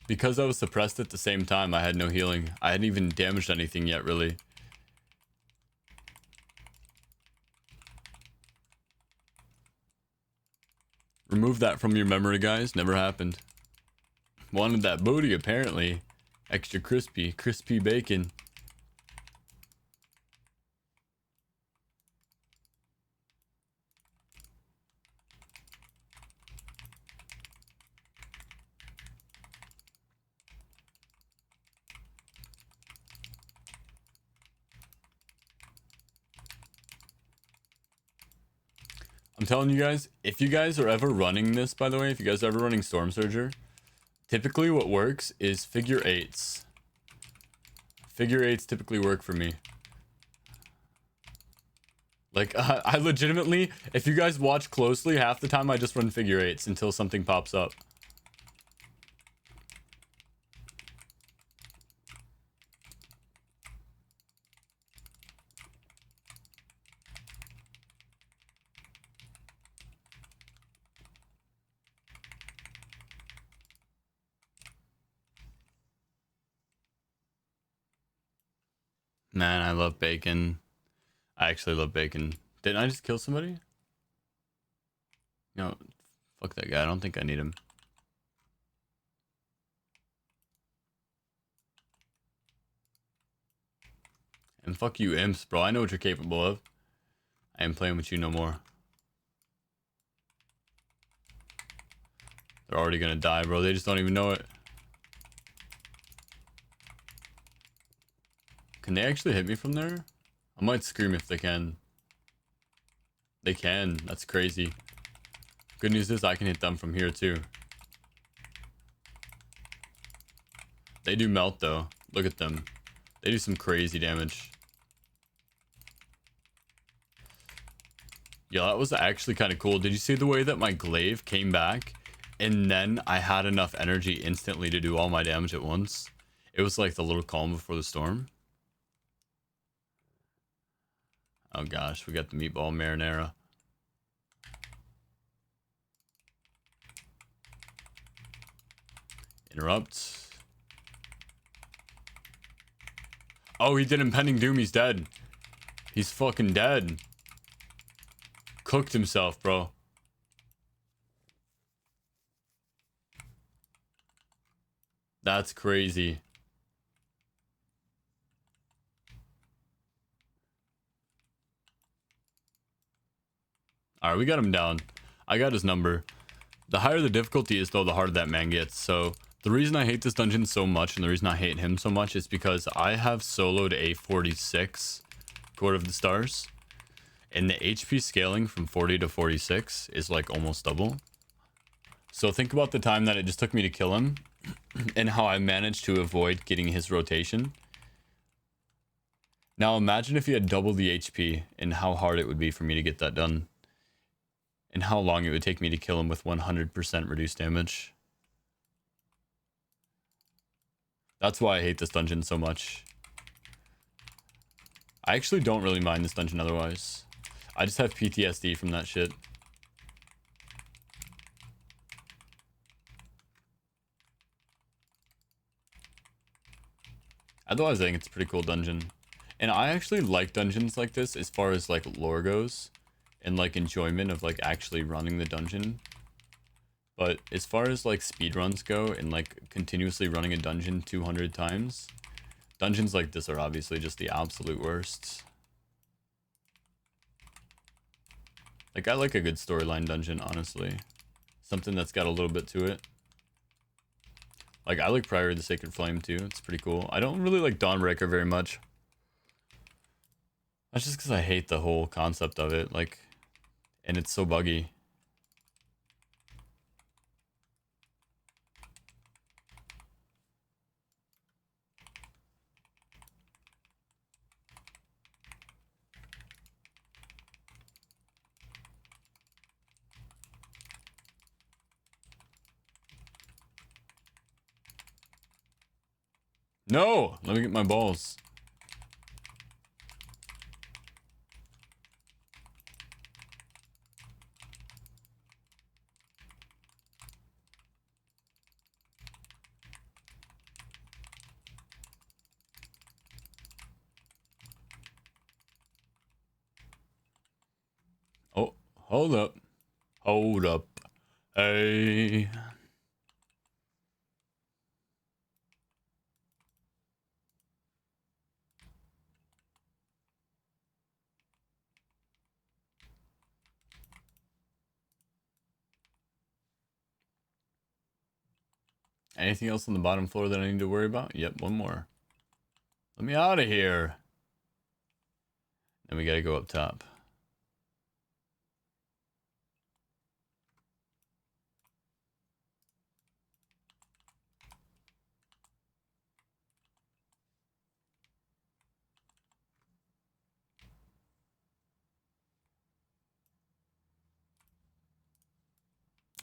Because I was suppressed at the same time, I had no healing. I hadn't even damaged anything yet, really. Remove that from your memory, guys. Never happened. Wanted that booty, apparently. Extra crispy. Crispy bacon. I'm telling you guys, if you guys are ever running this, by the way, if you guys are ever running Storm Surger, typically what works is figure eights. Figure eights typically work for me. Like, I legitimately, if you guys watch closely, half the time I just run figure eights until something pops up. Man, I love bacon. I actually love bacon. Didn't I just kill somebody? No, fuck that guy. I don't think I need him. And fuck you, imps, bro. I know what you're capable of. I ain't playing with you no more. They're already gonna die, bro. They just don't even know it. Can they actually hit me from there? I might scream if they can. They can. That's crazy. Good news is I can hit them from here too. They do melt though. Look at them. They do some crazy damage. Yeah, that was actually kind of cool. Did you see the way that my glaive came back and then I had enough energy instantly to do all my damage at once? It was like the little calm before the storm. Oh gosh, we got the meatball marinara. Interrupt. Oh, he did impending doom. He's dead. He's fucking dead. Cooked himself, bro. That's crazy. Alright, we got him down. I got his number. The higher the difficulty is, though, the harder that man gets. So the reason I hate this dungeon so much and the reason I hate him so much is because I have soloed a 46 Court of the Stars. And the HP scaling from 40 to 46 is like almost double. So think about the time that it just took me to kill him and how I managed to avoid getting his rotation. Now imagine if he had double the HP and how hard it would be for me to get that done. And how long it would take me to kill him with 100% reduced damage. That's why I hate this dungeon so much. I actually don't really mind this dungeon otherwise. I just have PTSD from that shit. Otherwise, I think it's a pretty cool dungeon. And I actually like dungeons like this as far as like lore goes. And like enjoyment of like actually running the dungeon. But as far as like speedruns go and like continuously running a dungeon 200 times, dungeons like this are obviously just the absolute worst. Like I like a good storyline dungeon, honestly. Something that's got a little bit to it. Like I like Priory of the Sacred Flame too. It's pretty cool. I don't really like Dawnbreaker very much. That's just because I hate the whole concept of it. Like, and it's so buggy. No! Let me get my balls. Oh, hold up. Hold up. Hey. Anything else on the bottom floor that I need to worry about? Yep, one more. Let me out of here. Then we gotta go up top.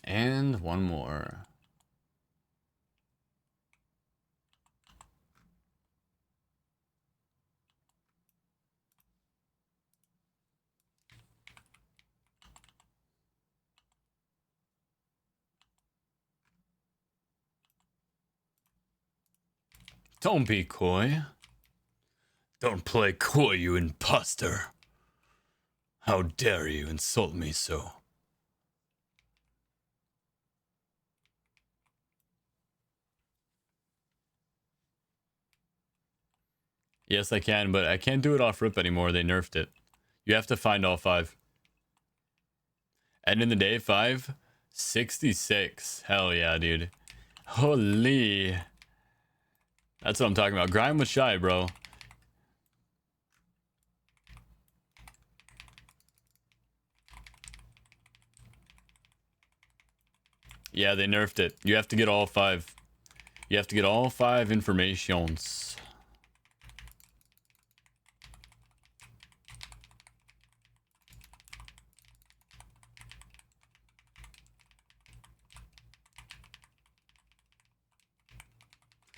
And one more. Don't be coy. Don't play coy, you imposter. How dare you insult me so? Yes, I can, but I can't do it off rip anymore. They nerfed it. You have to find all 5. And in the day 5, 66. Hell yeah, dude. Holy. That's what I'm talking about. Grind was shy, bro. Yeah, they nerfed it. You have to get all 5. You have to get all 5 informations.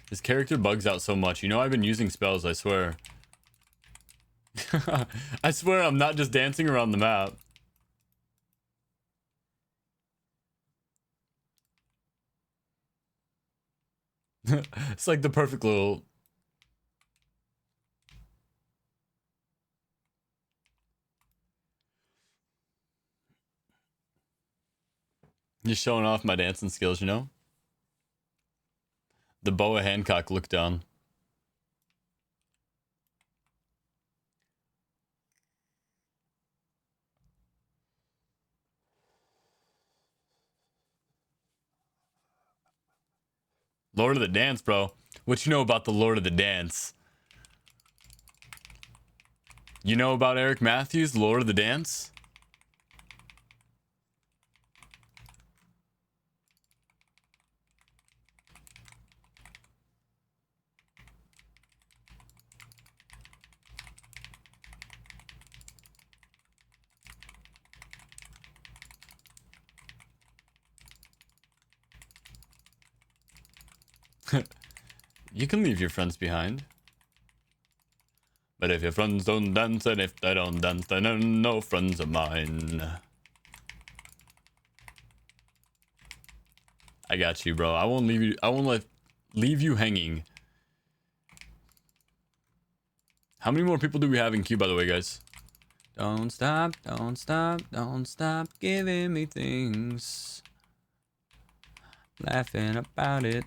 This character bugs out so much. You know, I've been using spells, I swear. I swear I'm not just dancing around the map. It's like the perfect little... Just showing off my dancing skills, you know? The Boa Hancock look down. Lord of the Dance, bro. What you know about the Lord of the Dance? You know about Eric Matthews, Lord of the Dance? You can leave your friends behind. But if your friends don't dance, and if they don't dance, then they're no friends of mine. I got you, bro. I won't leave you. I won't leave you hanging. How many more people do we have in queue, by the way, guys? Don't stop, don't stop, don't stop giving me things. Laughing about it.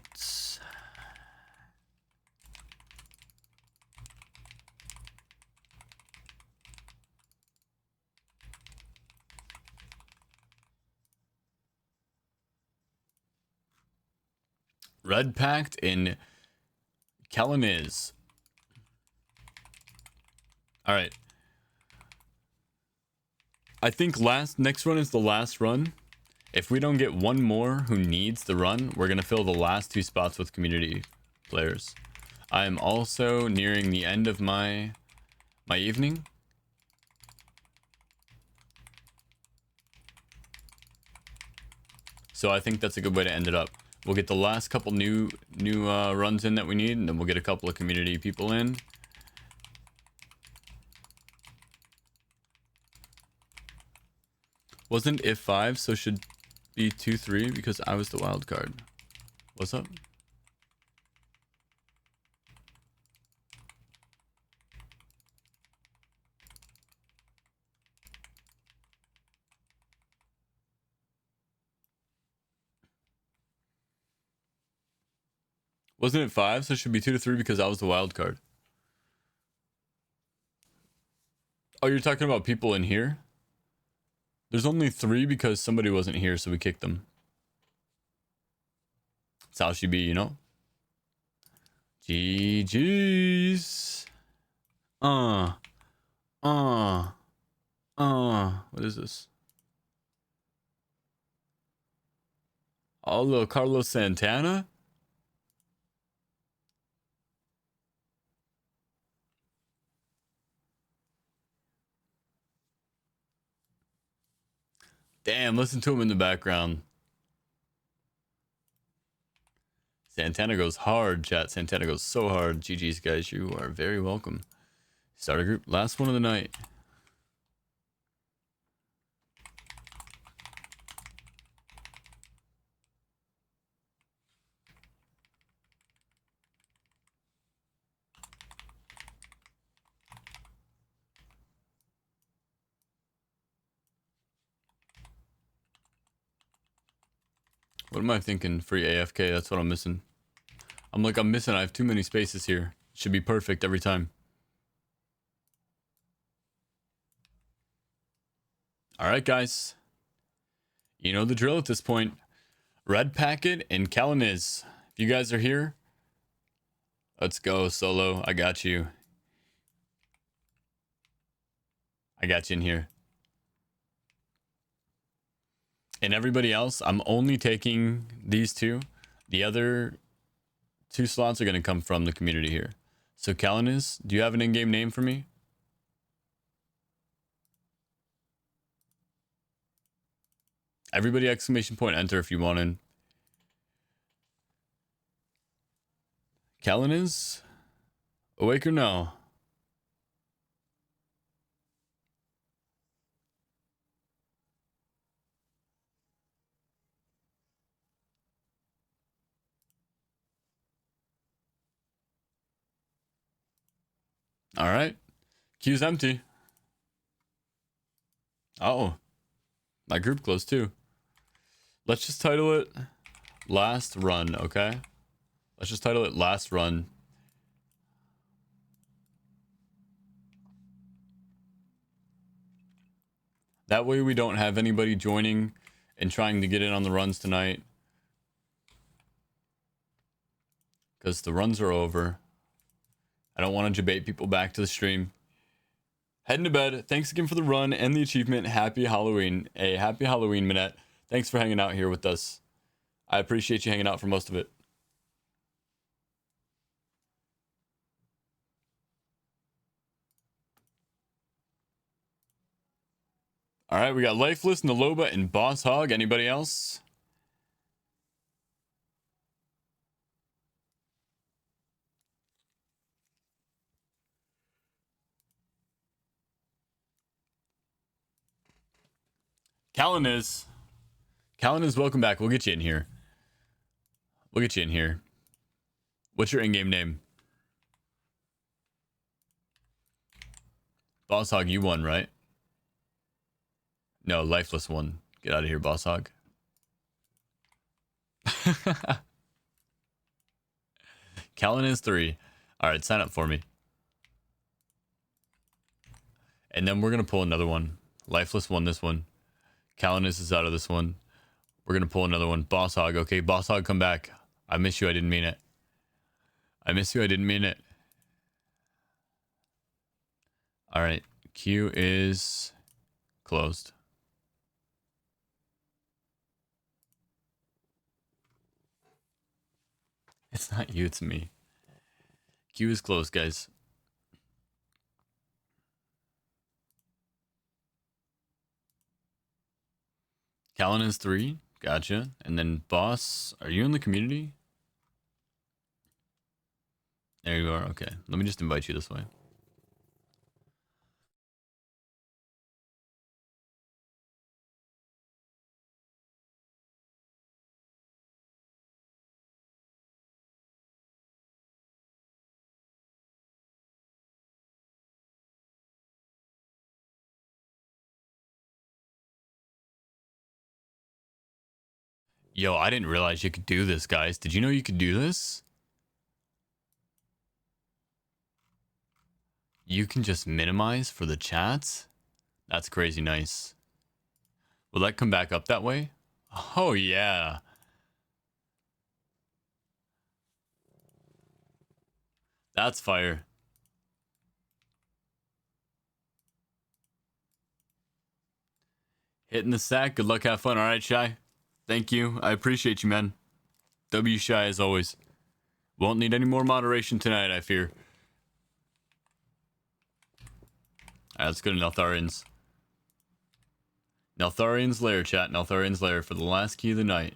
Red Pact in Kalaniz. Alright. I think next run is the last run. If we don't get one more who needs the run, we're going to fill the last 2 spots with community players. I am also nearing the end of my evening. So I think that's a good way to end it up. We'll get the last couple new runs in that we need, and then we'll get a couple of community people in. Wasn't if 5, so should be 2-3 because I was the wild card. What's up? Wasn't it 5, so it should be 2-3 because I was the wild card. Oh, you're talking about people in here? There's only 3 because somebody wasn't here, so we kicked them. That's how she be, you know? GG's. What is this? Oh, little Carlos Santana? Damn, listen to him in the background. Santana goes hard, chat. Santana goes so hard. GG's, guys. You are very welcome. Starter group. Last one of the night. What am I thinking? Free AFK. That's what I'm missing. I'm missing. I have too many spaces here. Should be perfect every time. All right, guys. You know the drill at this point. Red Packet and Kalaniz. If you guys are here, let's go, Solo. I got you. I got you in here. And everybody else, I'm only taking these two. The other 2 slots are going to come from the community here. So Kalaniz, do you have an in-game name for me? Everybody exclamation point enter if you want in. Kalaniz? Awake or no? All right. Queue's empty. Oh, my group closed too. Let's just title it Last Run, okay? Let's just title it Last Run. That way we don't have anybody joining and trying to get in on the runs tonight. Because the runs are over. I don't want to debate people back to the stream. Heading to bed. Thanks again for the run and the achievement. Happy Halloween. Hey, happy Halloween, Minette. Thanks for hanging out here with us. I appreciate you hanging out for most of it. All right, we got Lifeless, Naloba, and Boss Hog. Anybody else? Kalaniz, welcome back. We'll get you in here. We'll get you in here. What's your in-game name? Boss Hog, you won, right? No, Lifeless won. Get out of here, Boss Hog. Kalaniz 3. All right, sign up for me. And then we're going to pull another one. Lifeless won this one. Kalaniz is out of this one. We're going to pull another one. Boss Hog. Okay, Boss Hog, come back. I miss you. I didn't mean it. I miss you. I didn't mean it. All right. Queue is closed. It's not you. It's me. Queue is closed, guys. Kalaniz 3. Gotcha. And then Boss, are you in the community? There you are. Okay. Let me just invite you this way. Yo, I didn't realize you could do this, guys. Did you know you could do this? You can just minimize for the chats? That's crazy nice. Will that come back up that way? Oh, yeah. That's fire. Hitting the sack. Good luck. Have fun. All right, Shy. Thank you. I appreciate you, man. W Shy as always. Won't need any more moderation tonight, I fear. All right, let's go to Neltharian's. Neltharian's Lair, chat. Neltharian's Lair for the last key of the night.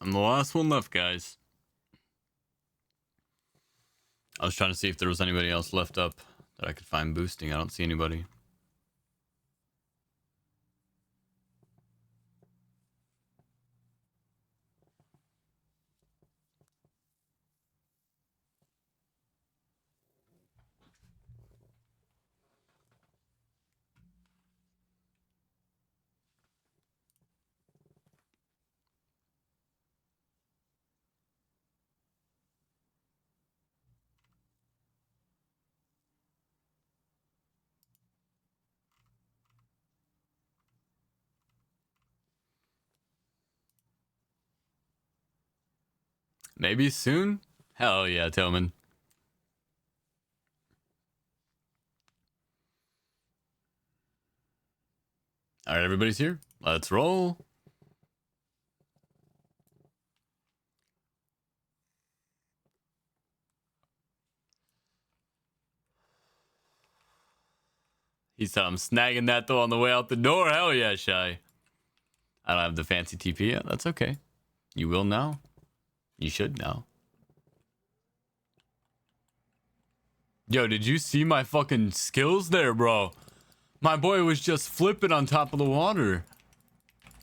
I'm the last one left, guys. I was trying to see if there was anybody else left up that I could find boosting. I don't see anybody. Maybe soon? Hell yeah, Tillman. Alright, everybody's here. Let's roll. He said I'm snagging that though on the way out the door. Hell yeah, Shy. I don't have the fancy TP yet. That's okay. You will now. You should now. Yo, did you see my fucking skills there, bro? My boy was just flipping on top of the water.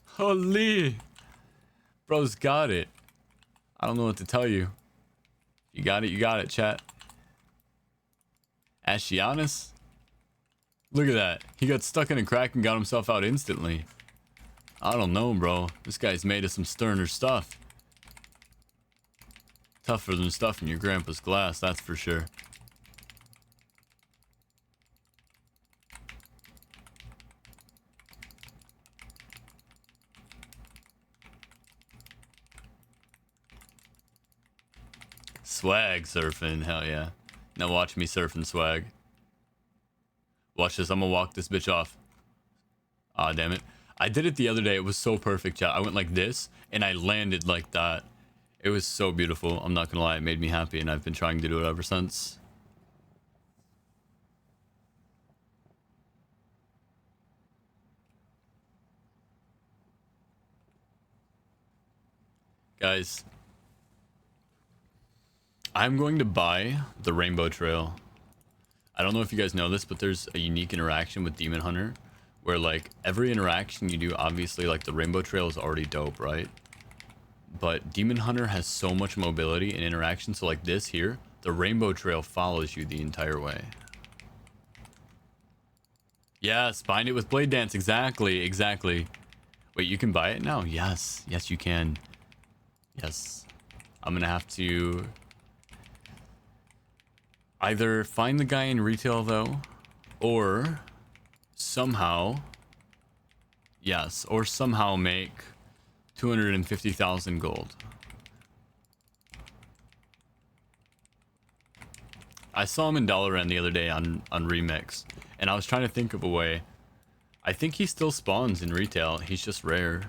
Holy. Bro's got it. I don't know what to tell you. You got it, chat. Ashianis? Look at that. He got stuck in a crack and got himself out instantly. I don't know, bro. This guy's made of some sterner stuff. Tougher than stuff in your grandpa's glass, that's for sure. Swag surfing, hell yeah. Now watch me surfing swag. Watch this, I'm gonna walk this bitch off. Ah, damn it. I did it the other day, it was so perfect, chat. I went like this, and I landed like that. It was so beautiful, I'm not gonna lie, it made me happy, and I've been trying to do it ever since. Guys, I'm going to buy the Rainbow Trail. I don't know if you guys know this, but there's a unique interaction with Demon Hunter where like every interaction you do, obviously like the Rainbow Trail is already dope, right? But Demon Hunter has so much mobility and interaction. So like this here, the Rainbow Trail follows you the entire way. Yes, bind it with Blade Dance. Exactly, exactly. Wait, you can buy it now? Yes, yes you can. Yes. I'm gonna have to either find the guy in retail though, or somehow, yes, or somehow make 250,000 gold. I saw him in Dalaran the other day on Remix, and I was trying to think of a way. I think he still spawns in retail, he's just rare.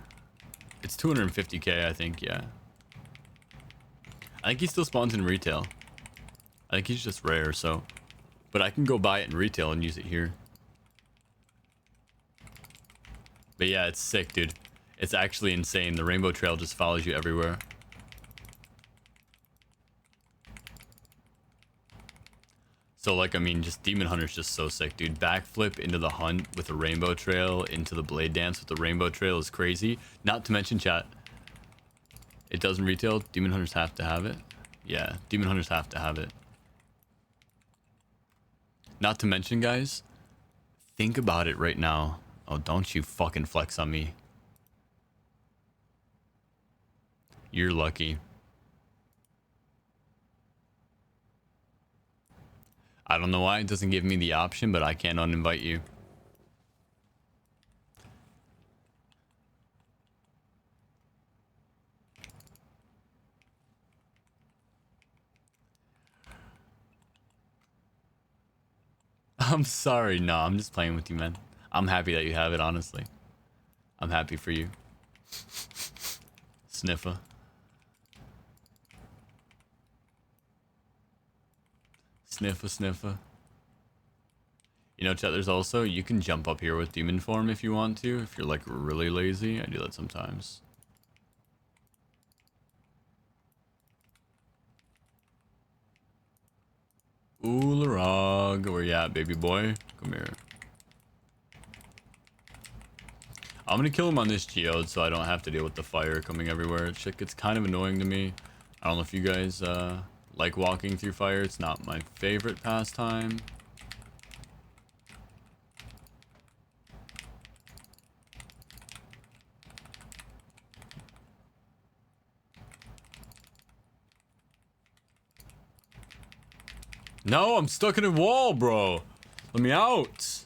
It's 250k, I think, yeah. I think he still spawns in retail. I think he's just rare, so. But I can go buy it in retail and use it here. But yeah, it's sick, dude. It's actually insane. The Rainbow Trail just follows you everywhere. So, like, I mean, just Demon Hunter's just so sick, dude. Backflip into the hunt with the Rainbow Trail, into the Blade Dance with the Rainbow Trail is crazy. Not to mention, chat, it doesn't retail. Demon Hunters have to have it. Yeah, Demon Hunters have to have it. Not to mention, guys, think about it right now. Oh, don't you fucking flex on me. You're lucky. I don't know why it doesn't give me the option, but I can't uninvite you. I'm sorry. No, I'm just playing with you, man. I'm happy that you have it, honestly. I'm happy for you. Sniffer. Sniffer, sniffer. You know, chat, there's also, you can jump up here with demon form if you want to, if you're like really lazy. I do that sometimes. Oolarog, where you at, baby boy? Come here. I'm gonna kill him on this geode so I don't have to deal with the fire coming everywhere. Shit gets kind of annoying to me. I don't know if you guys like walking through fire. It's not my favorite pastime. No, I'm stuck in a wall, bro. Let me out.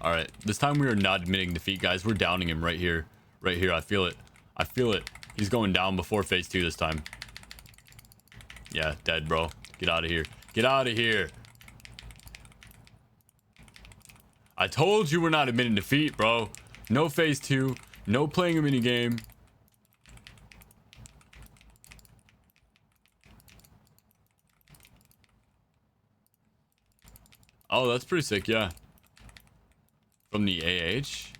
Alright, this time we are not admitting defeat, guys. We're downing him right here. Right here, I feel it. I feel it. He's going down before phase 2 this time. Yeah, dead, bro. Get out of here. Get out of here. I told you we're not admitting defeat, bro. No phase 2. No playing a minigame. Oh, that's pretty sick, yeah. From the AH.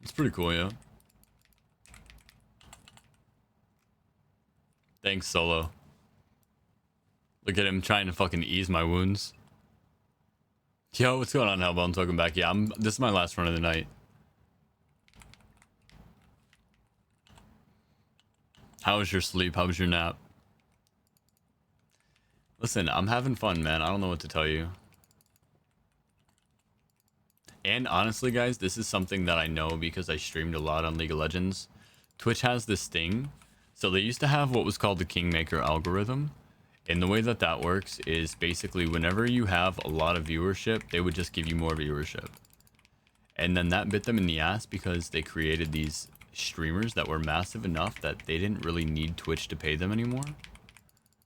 It's pretty cool, yeah. Thanks, Solo. Look at him trying to fucking ease my wounds. Yo, what's going on, Hellbones? Welcome back. Yeah, this is my last run of the night. How was your sleep? How was your nap? Listen, I'm having fun, man. I don't know what to tell you. And honestly, guys, this is something that I know because I streamed a lot on League of Legends. Twitch has this thing. So they used to have what was called the Kingmaker algorithm. And the way that that works is basically whenever you have a lot of viewership, they would just give you more viewership. And then that bit them in the ass because they created these streamers that were massive enough that they didn't really need Twitch to pay them anymore.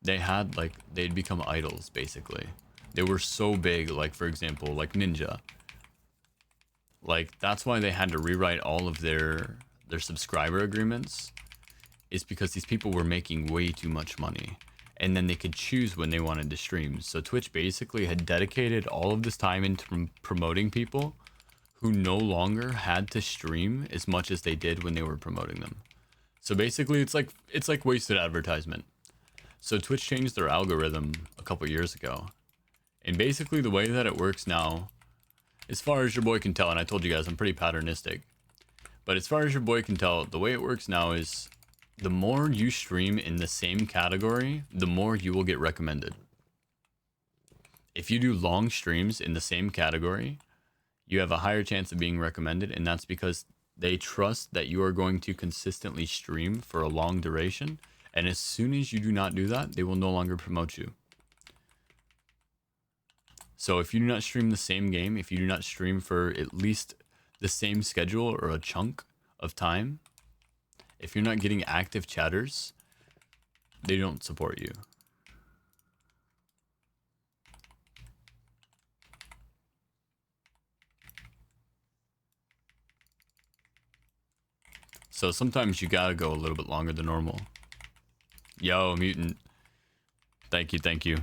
They had, like, they'd become idols, basically. They were so big, like, for example, like Ninja. Like, that's why they had to rewrite all of their subscriber agreements, is because these people were making way too much money. And then they could choose when they wanted to stream. So Twitch basically had dedicated all of this time into promoting people who no longer had to stream as much as they did when they were promoting them. So basically, it's like wasted advertisement. So Twitch changed their algorithm a couple years ago. And basically the way that it works now, as far as your boy can tell, and I told you guys I'm pretty patternistic, but as far as your boy can tell, the way it works now is the more you stream in the same category, the more you will get recommended. If you do long streams in the same category, you have a higher chance of being recommended, and that's because they trust that you are going to consistently stream for a long duration. And as soon as you do not do that, they will no longer promote you. So if you do not stream the same game, if you do not stream for at least the same schedule or a chunk of time, if you're not getting active chatters, they don't support you. So sometimes you gotta go a little bit longer than normal. Yo, Mutant. Thank you, thank you.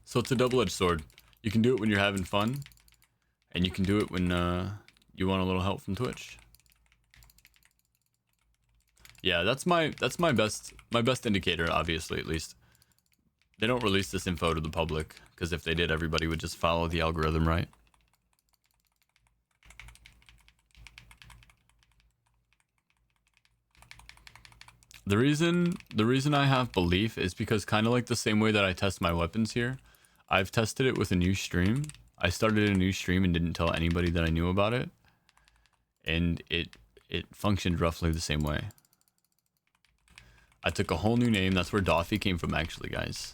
So it's a double-edged sword. You can do it when you're having fun, and you can do it when you want a little help from Twitch. Yeah, that's my best indicator, obviously, at least. They don't release this info to the public, because if they did, everybody would just follow the algorithm, right? The reason I have belief is because kind of like the same way that I test my weapons here, I've tested it with a new stream. I started a new stream and didn't tell anybody that I knew about it. And it functioned roughly the same way. I took a whole new name. That's where Doffy came from, actually, guys.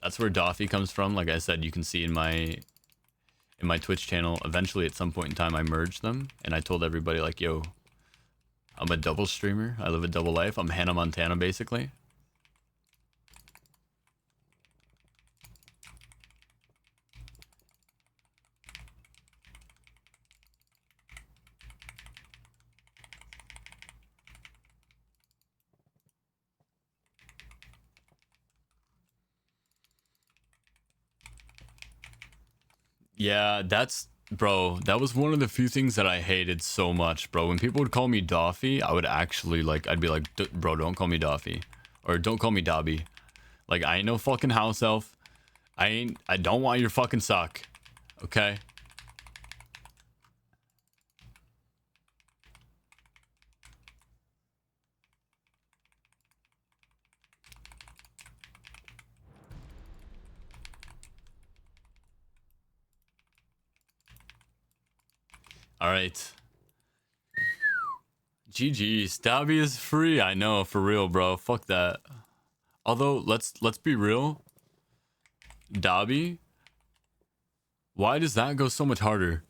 That's where Doffy comes from. Like I said, you can see in my Twitch channel, eventually at some point in time I merged them, and I told everybody like, yo, I'm a double streamer. I live a double life. I'm Hannah Montana, basically. Yeah, that's bro. That was one of the few things that I hated so much, bro. When people would call me Doffy, I would actually like. I'd be like, bro, don't call me Doffy, or don't call me Dobby. Like I ain't no fucking house elf. I don't want your fucking sock. Okay. All right. GG's. Dobby is free. I know, for real, bro. Fuck that. Although, let's be real. Dobby, why does that go so much harder?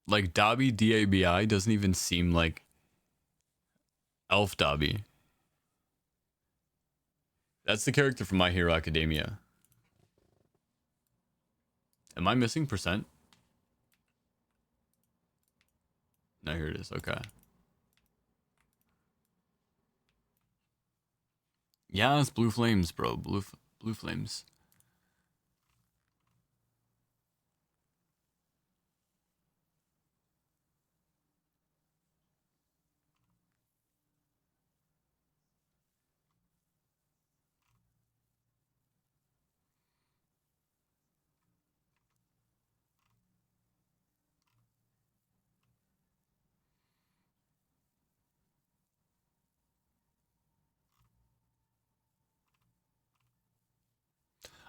Like Dobby Dabi doesn't even seem like Elf Dobby. That's the character from My Hero Academia. Am I missing percent? No, here it is. Okay. Yeah, it's Blue Flames, bro. Blue Flames.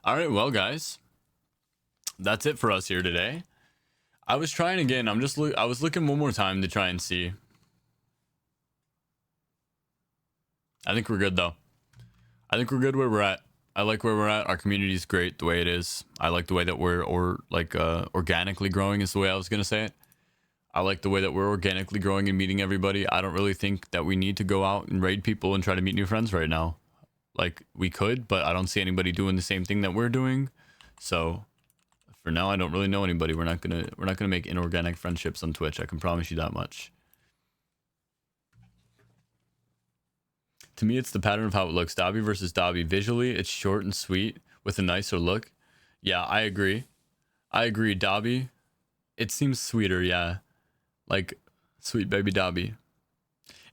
All right, well, guys, that's it for us here today. I was trying again. I was looking one more time to try and see. I think we're good though. I think we're good where we're at. I like where we're at. Our community is great the way it is. I like the way that we're organically growing is the way I was gonna say it. I like the way that we're organically growing and meeting everybody. I don't really think that we need to go out and raid people and try to meet new friends right now. Like we could, but I don't see anybody doing the same thing that we're doing. So for now, I don't really know anybody. We're not gonna make inorganic friendships on Twitch. I can promise you that much. To me, it's the pattern of how it looks. Dobby versus Dobby. Visually, it's short and sweet with a nicer look. Yeah, I agree. I agree. Dobby, it seems sweeter. Yeah, like sweet baby Dobby.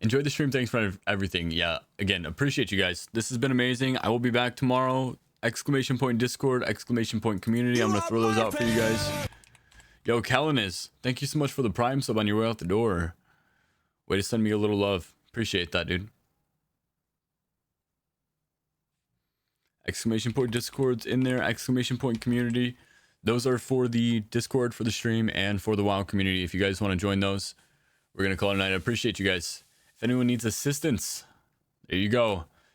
Enjoy the stream. Thanks for everything. Yeah, again, appreciate you guys. This has been amazing. I will be back tomorrow. Exclamation point Discord, exclamation point community. I'm gonna throw those out for you guys. Yo, Kalinis, thank you so much for the Prime sub on your way out the door. Way to send me a little love. Appreciate that, dude. Exclamation point Discord's in there. Exclamation point community. Those are for the Discord for the stream and for the WoW community. If you guys want to join those, we're gonna call it a night. I appreciate you guys. If anyone needs assistance, there you go.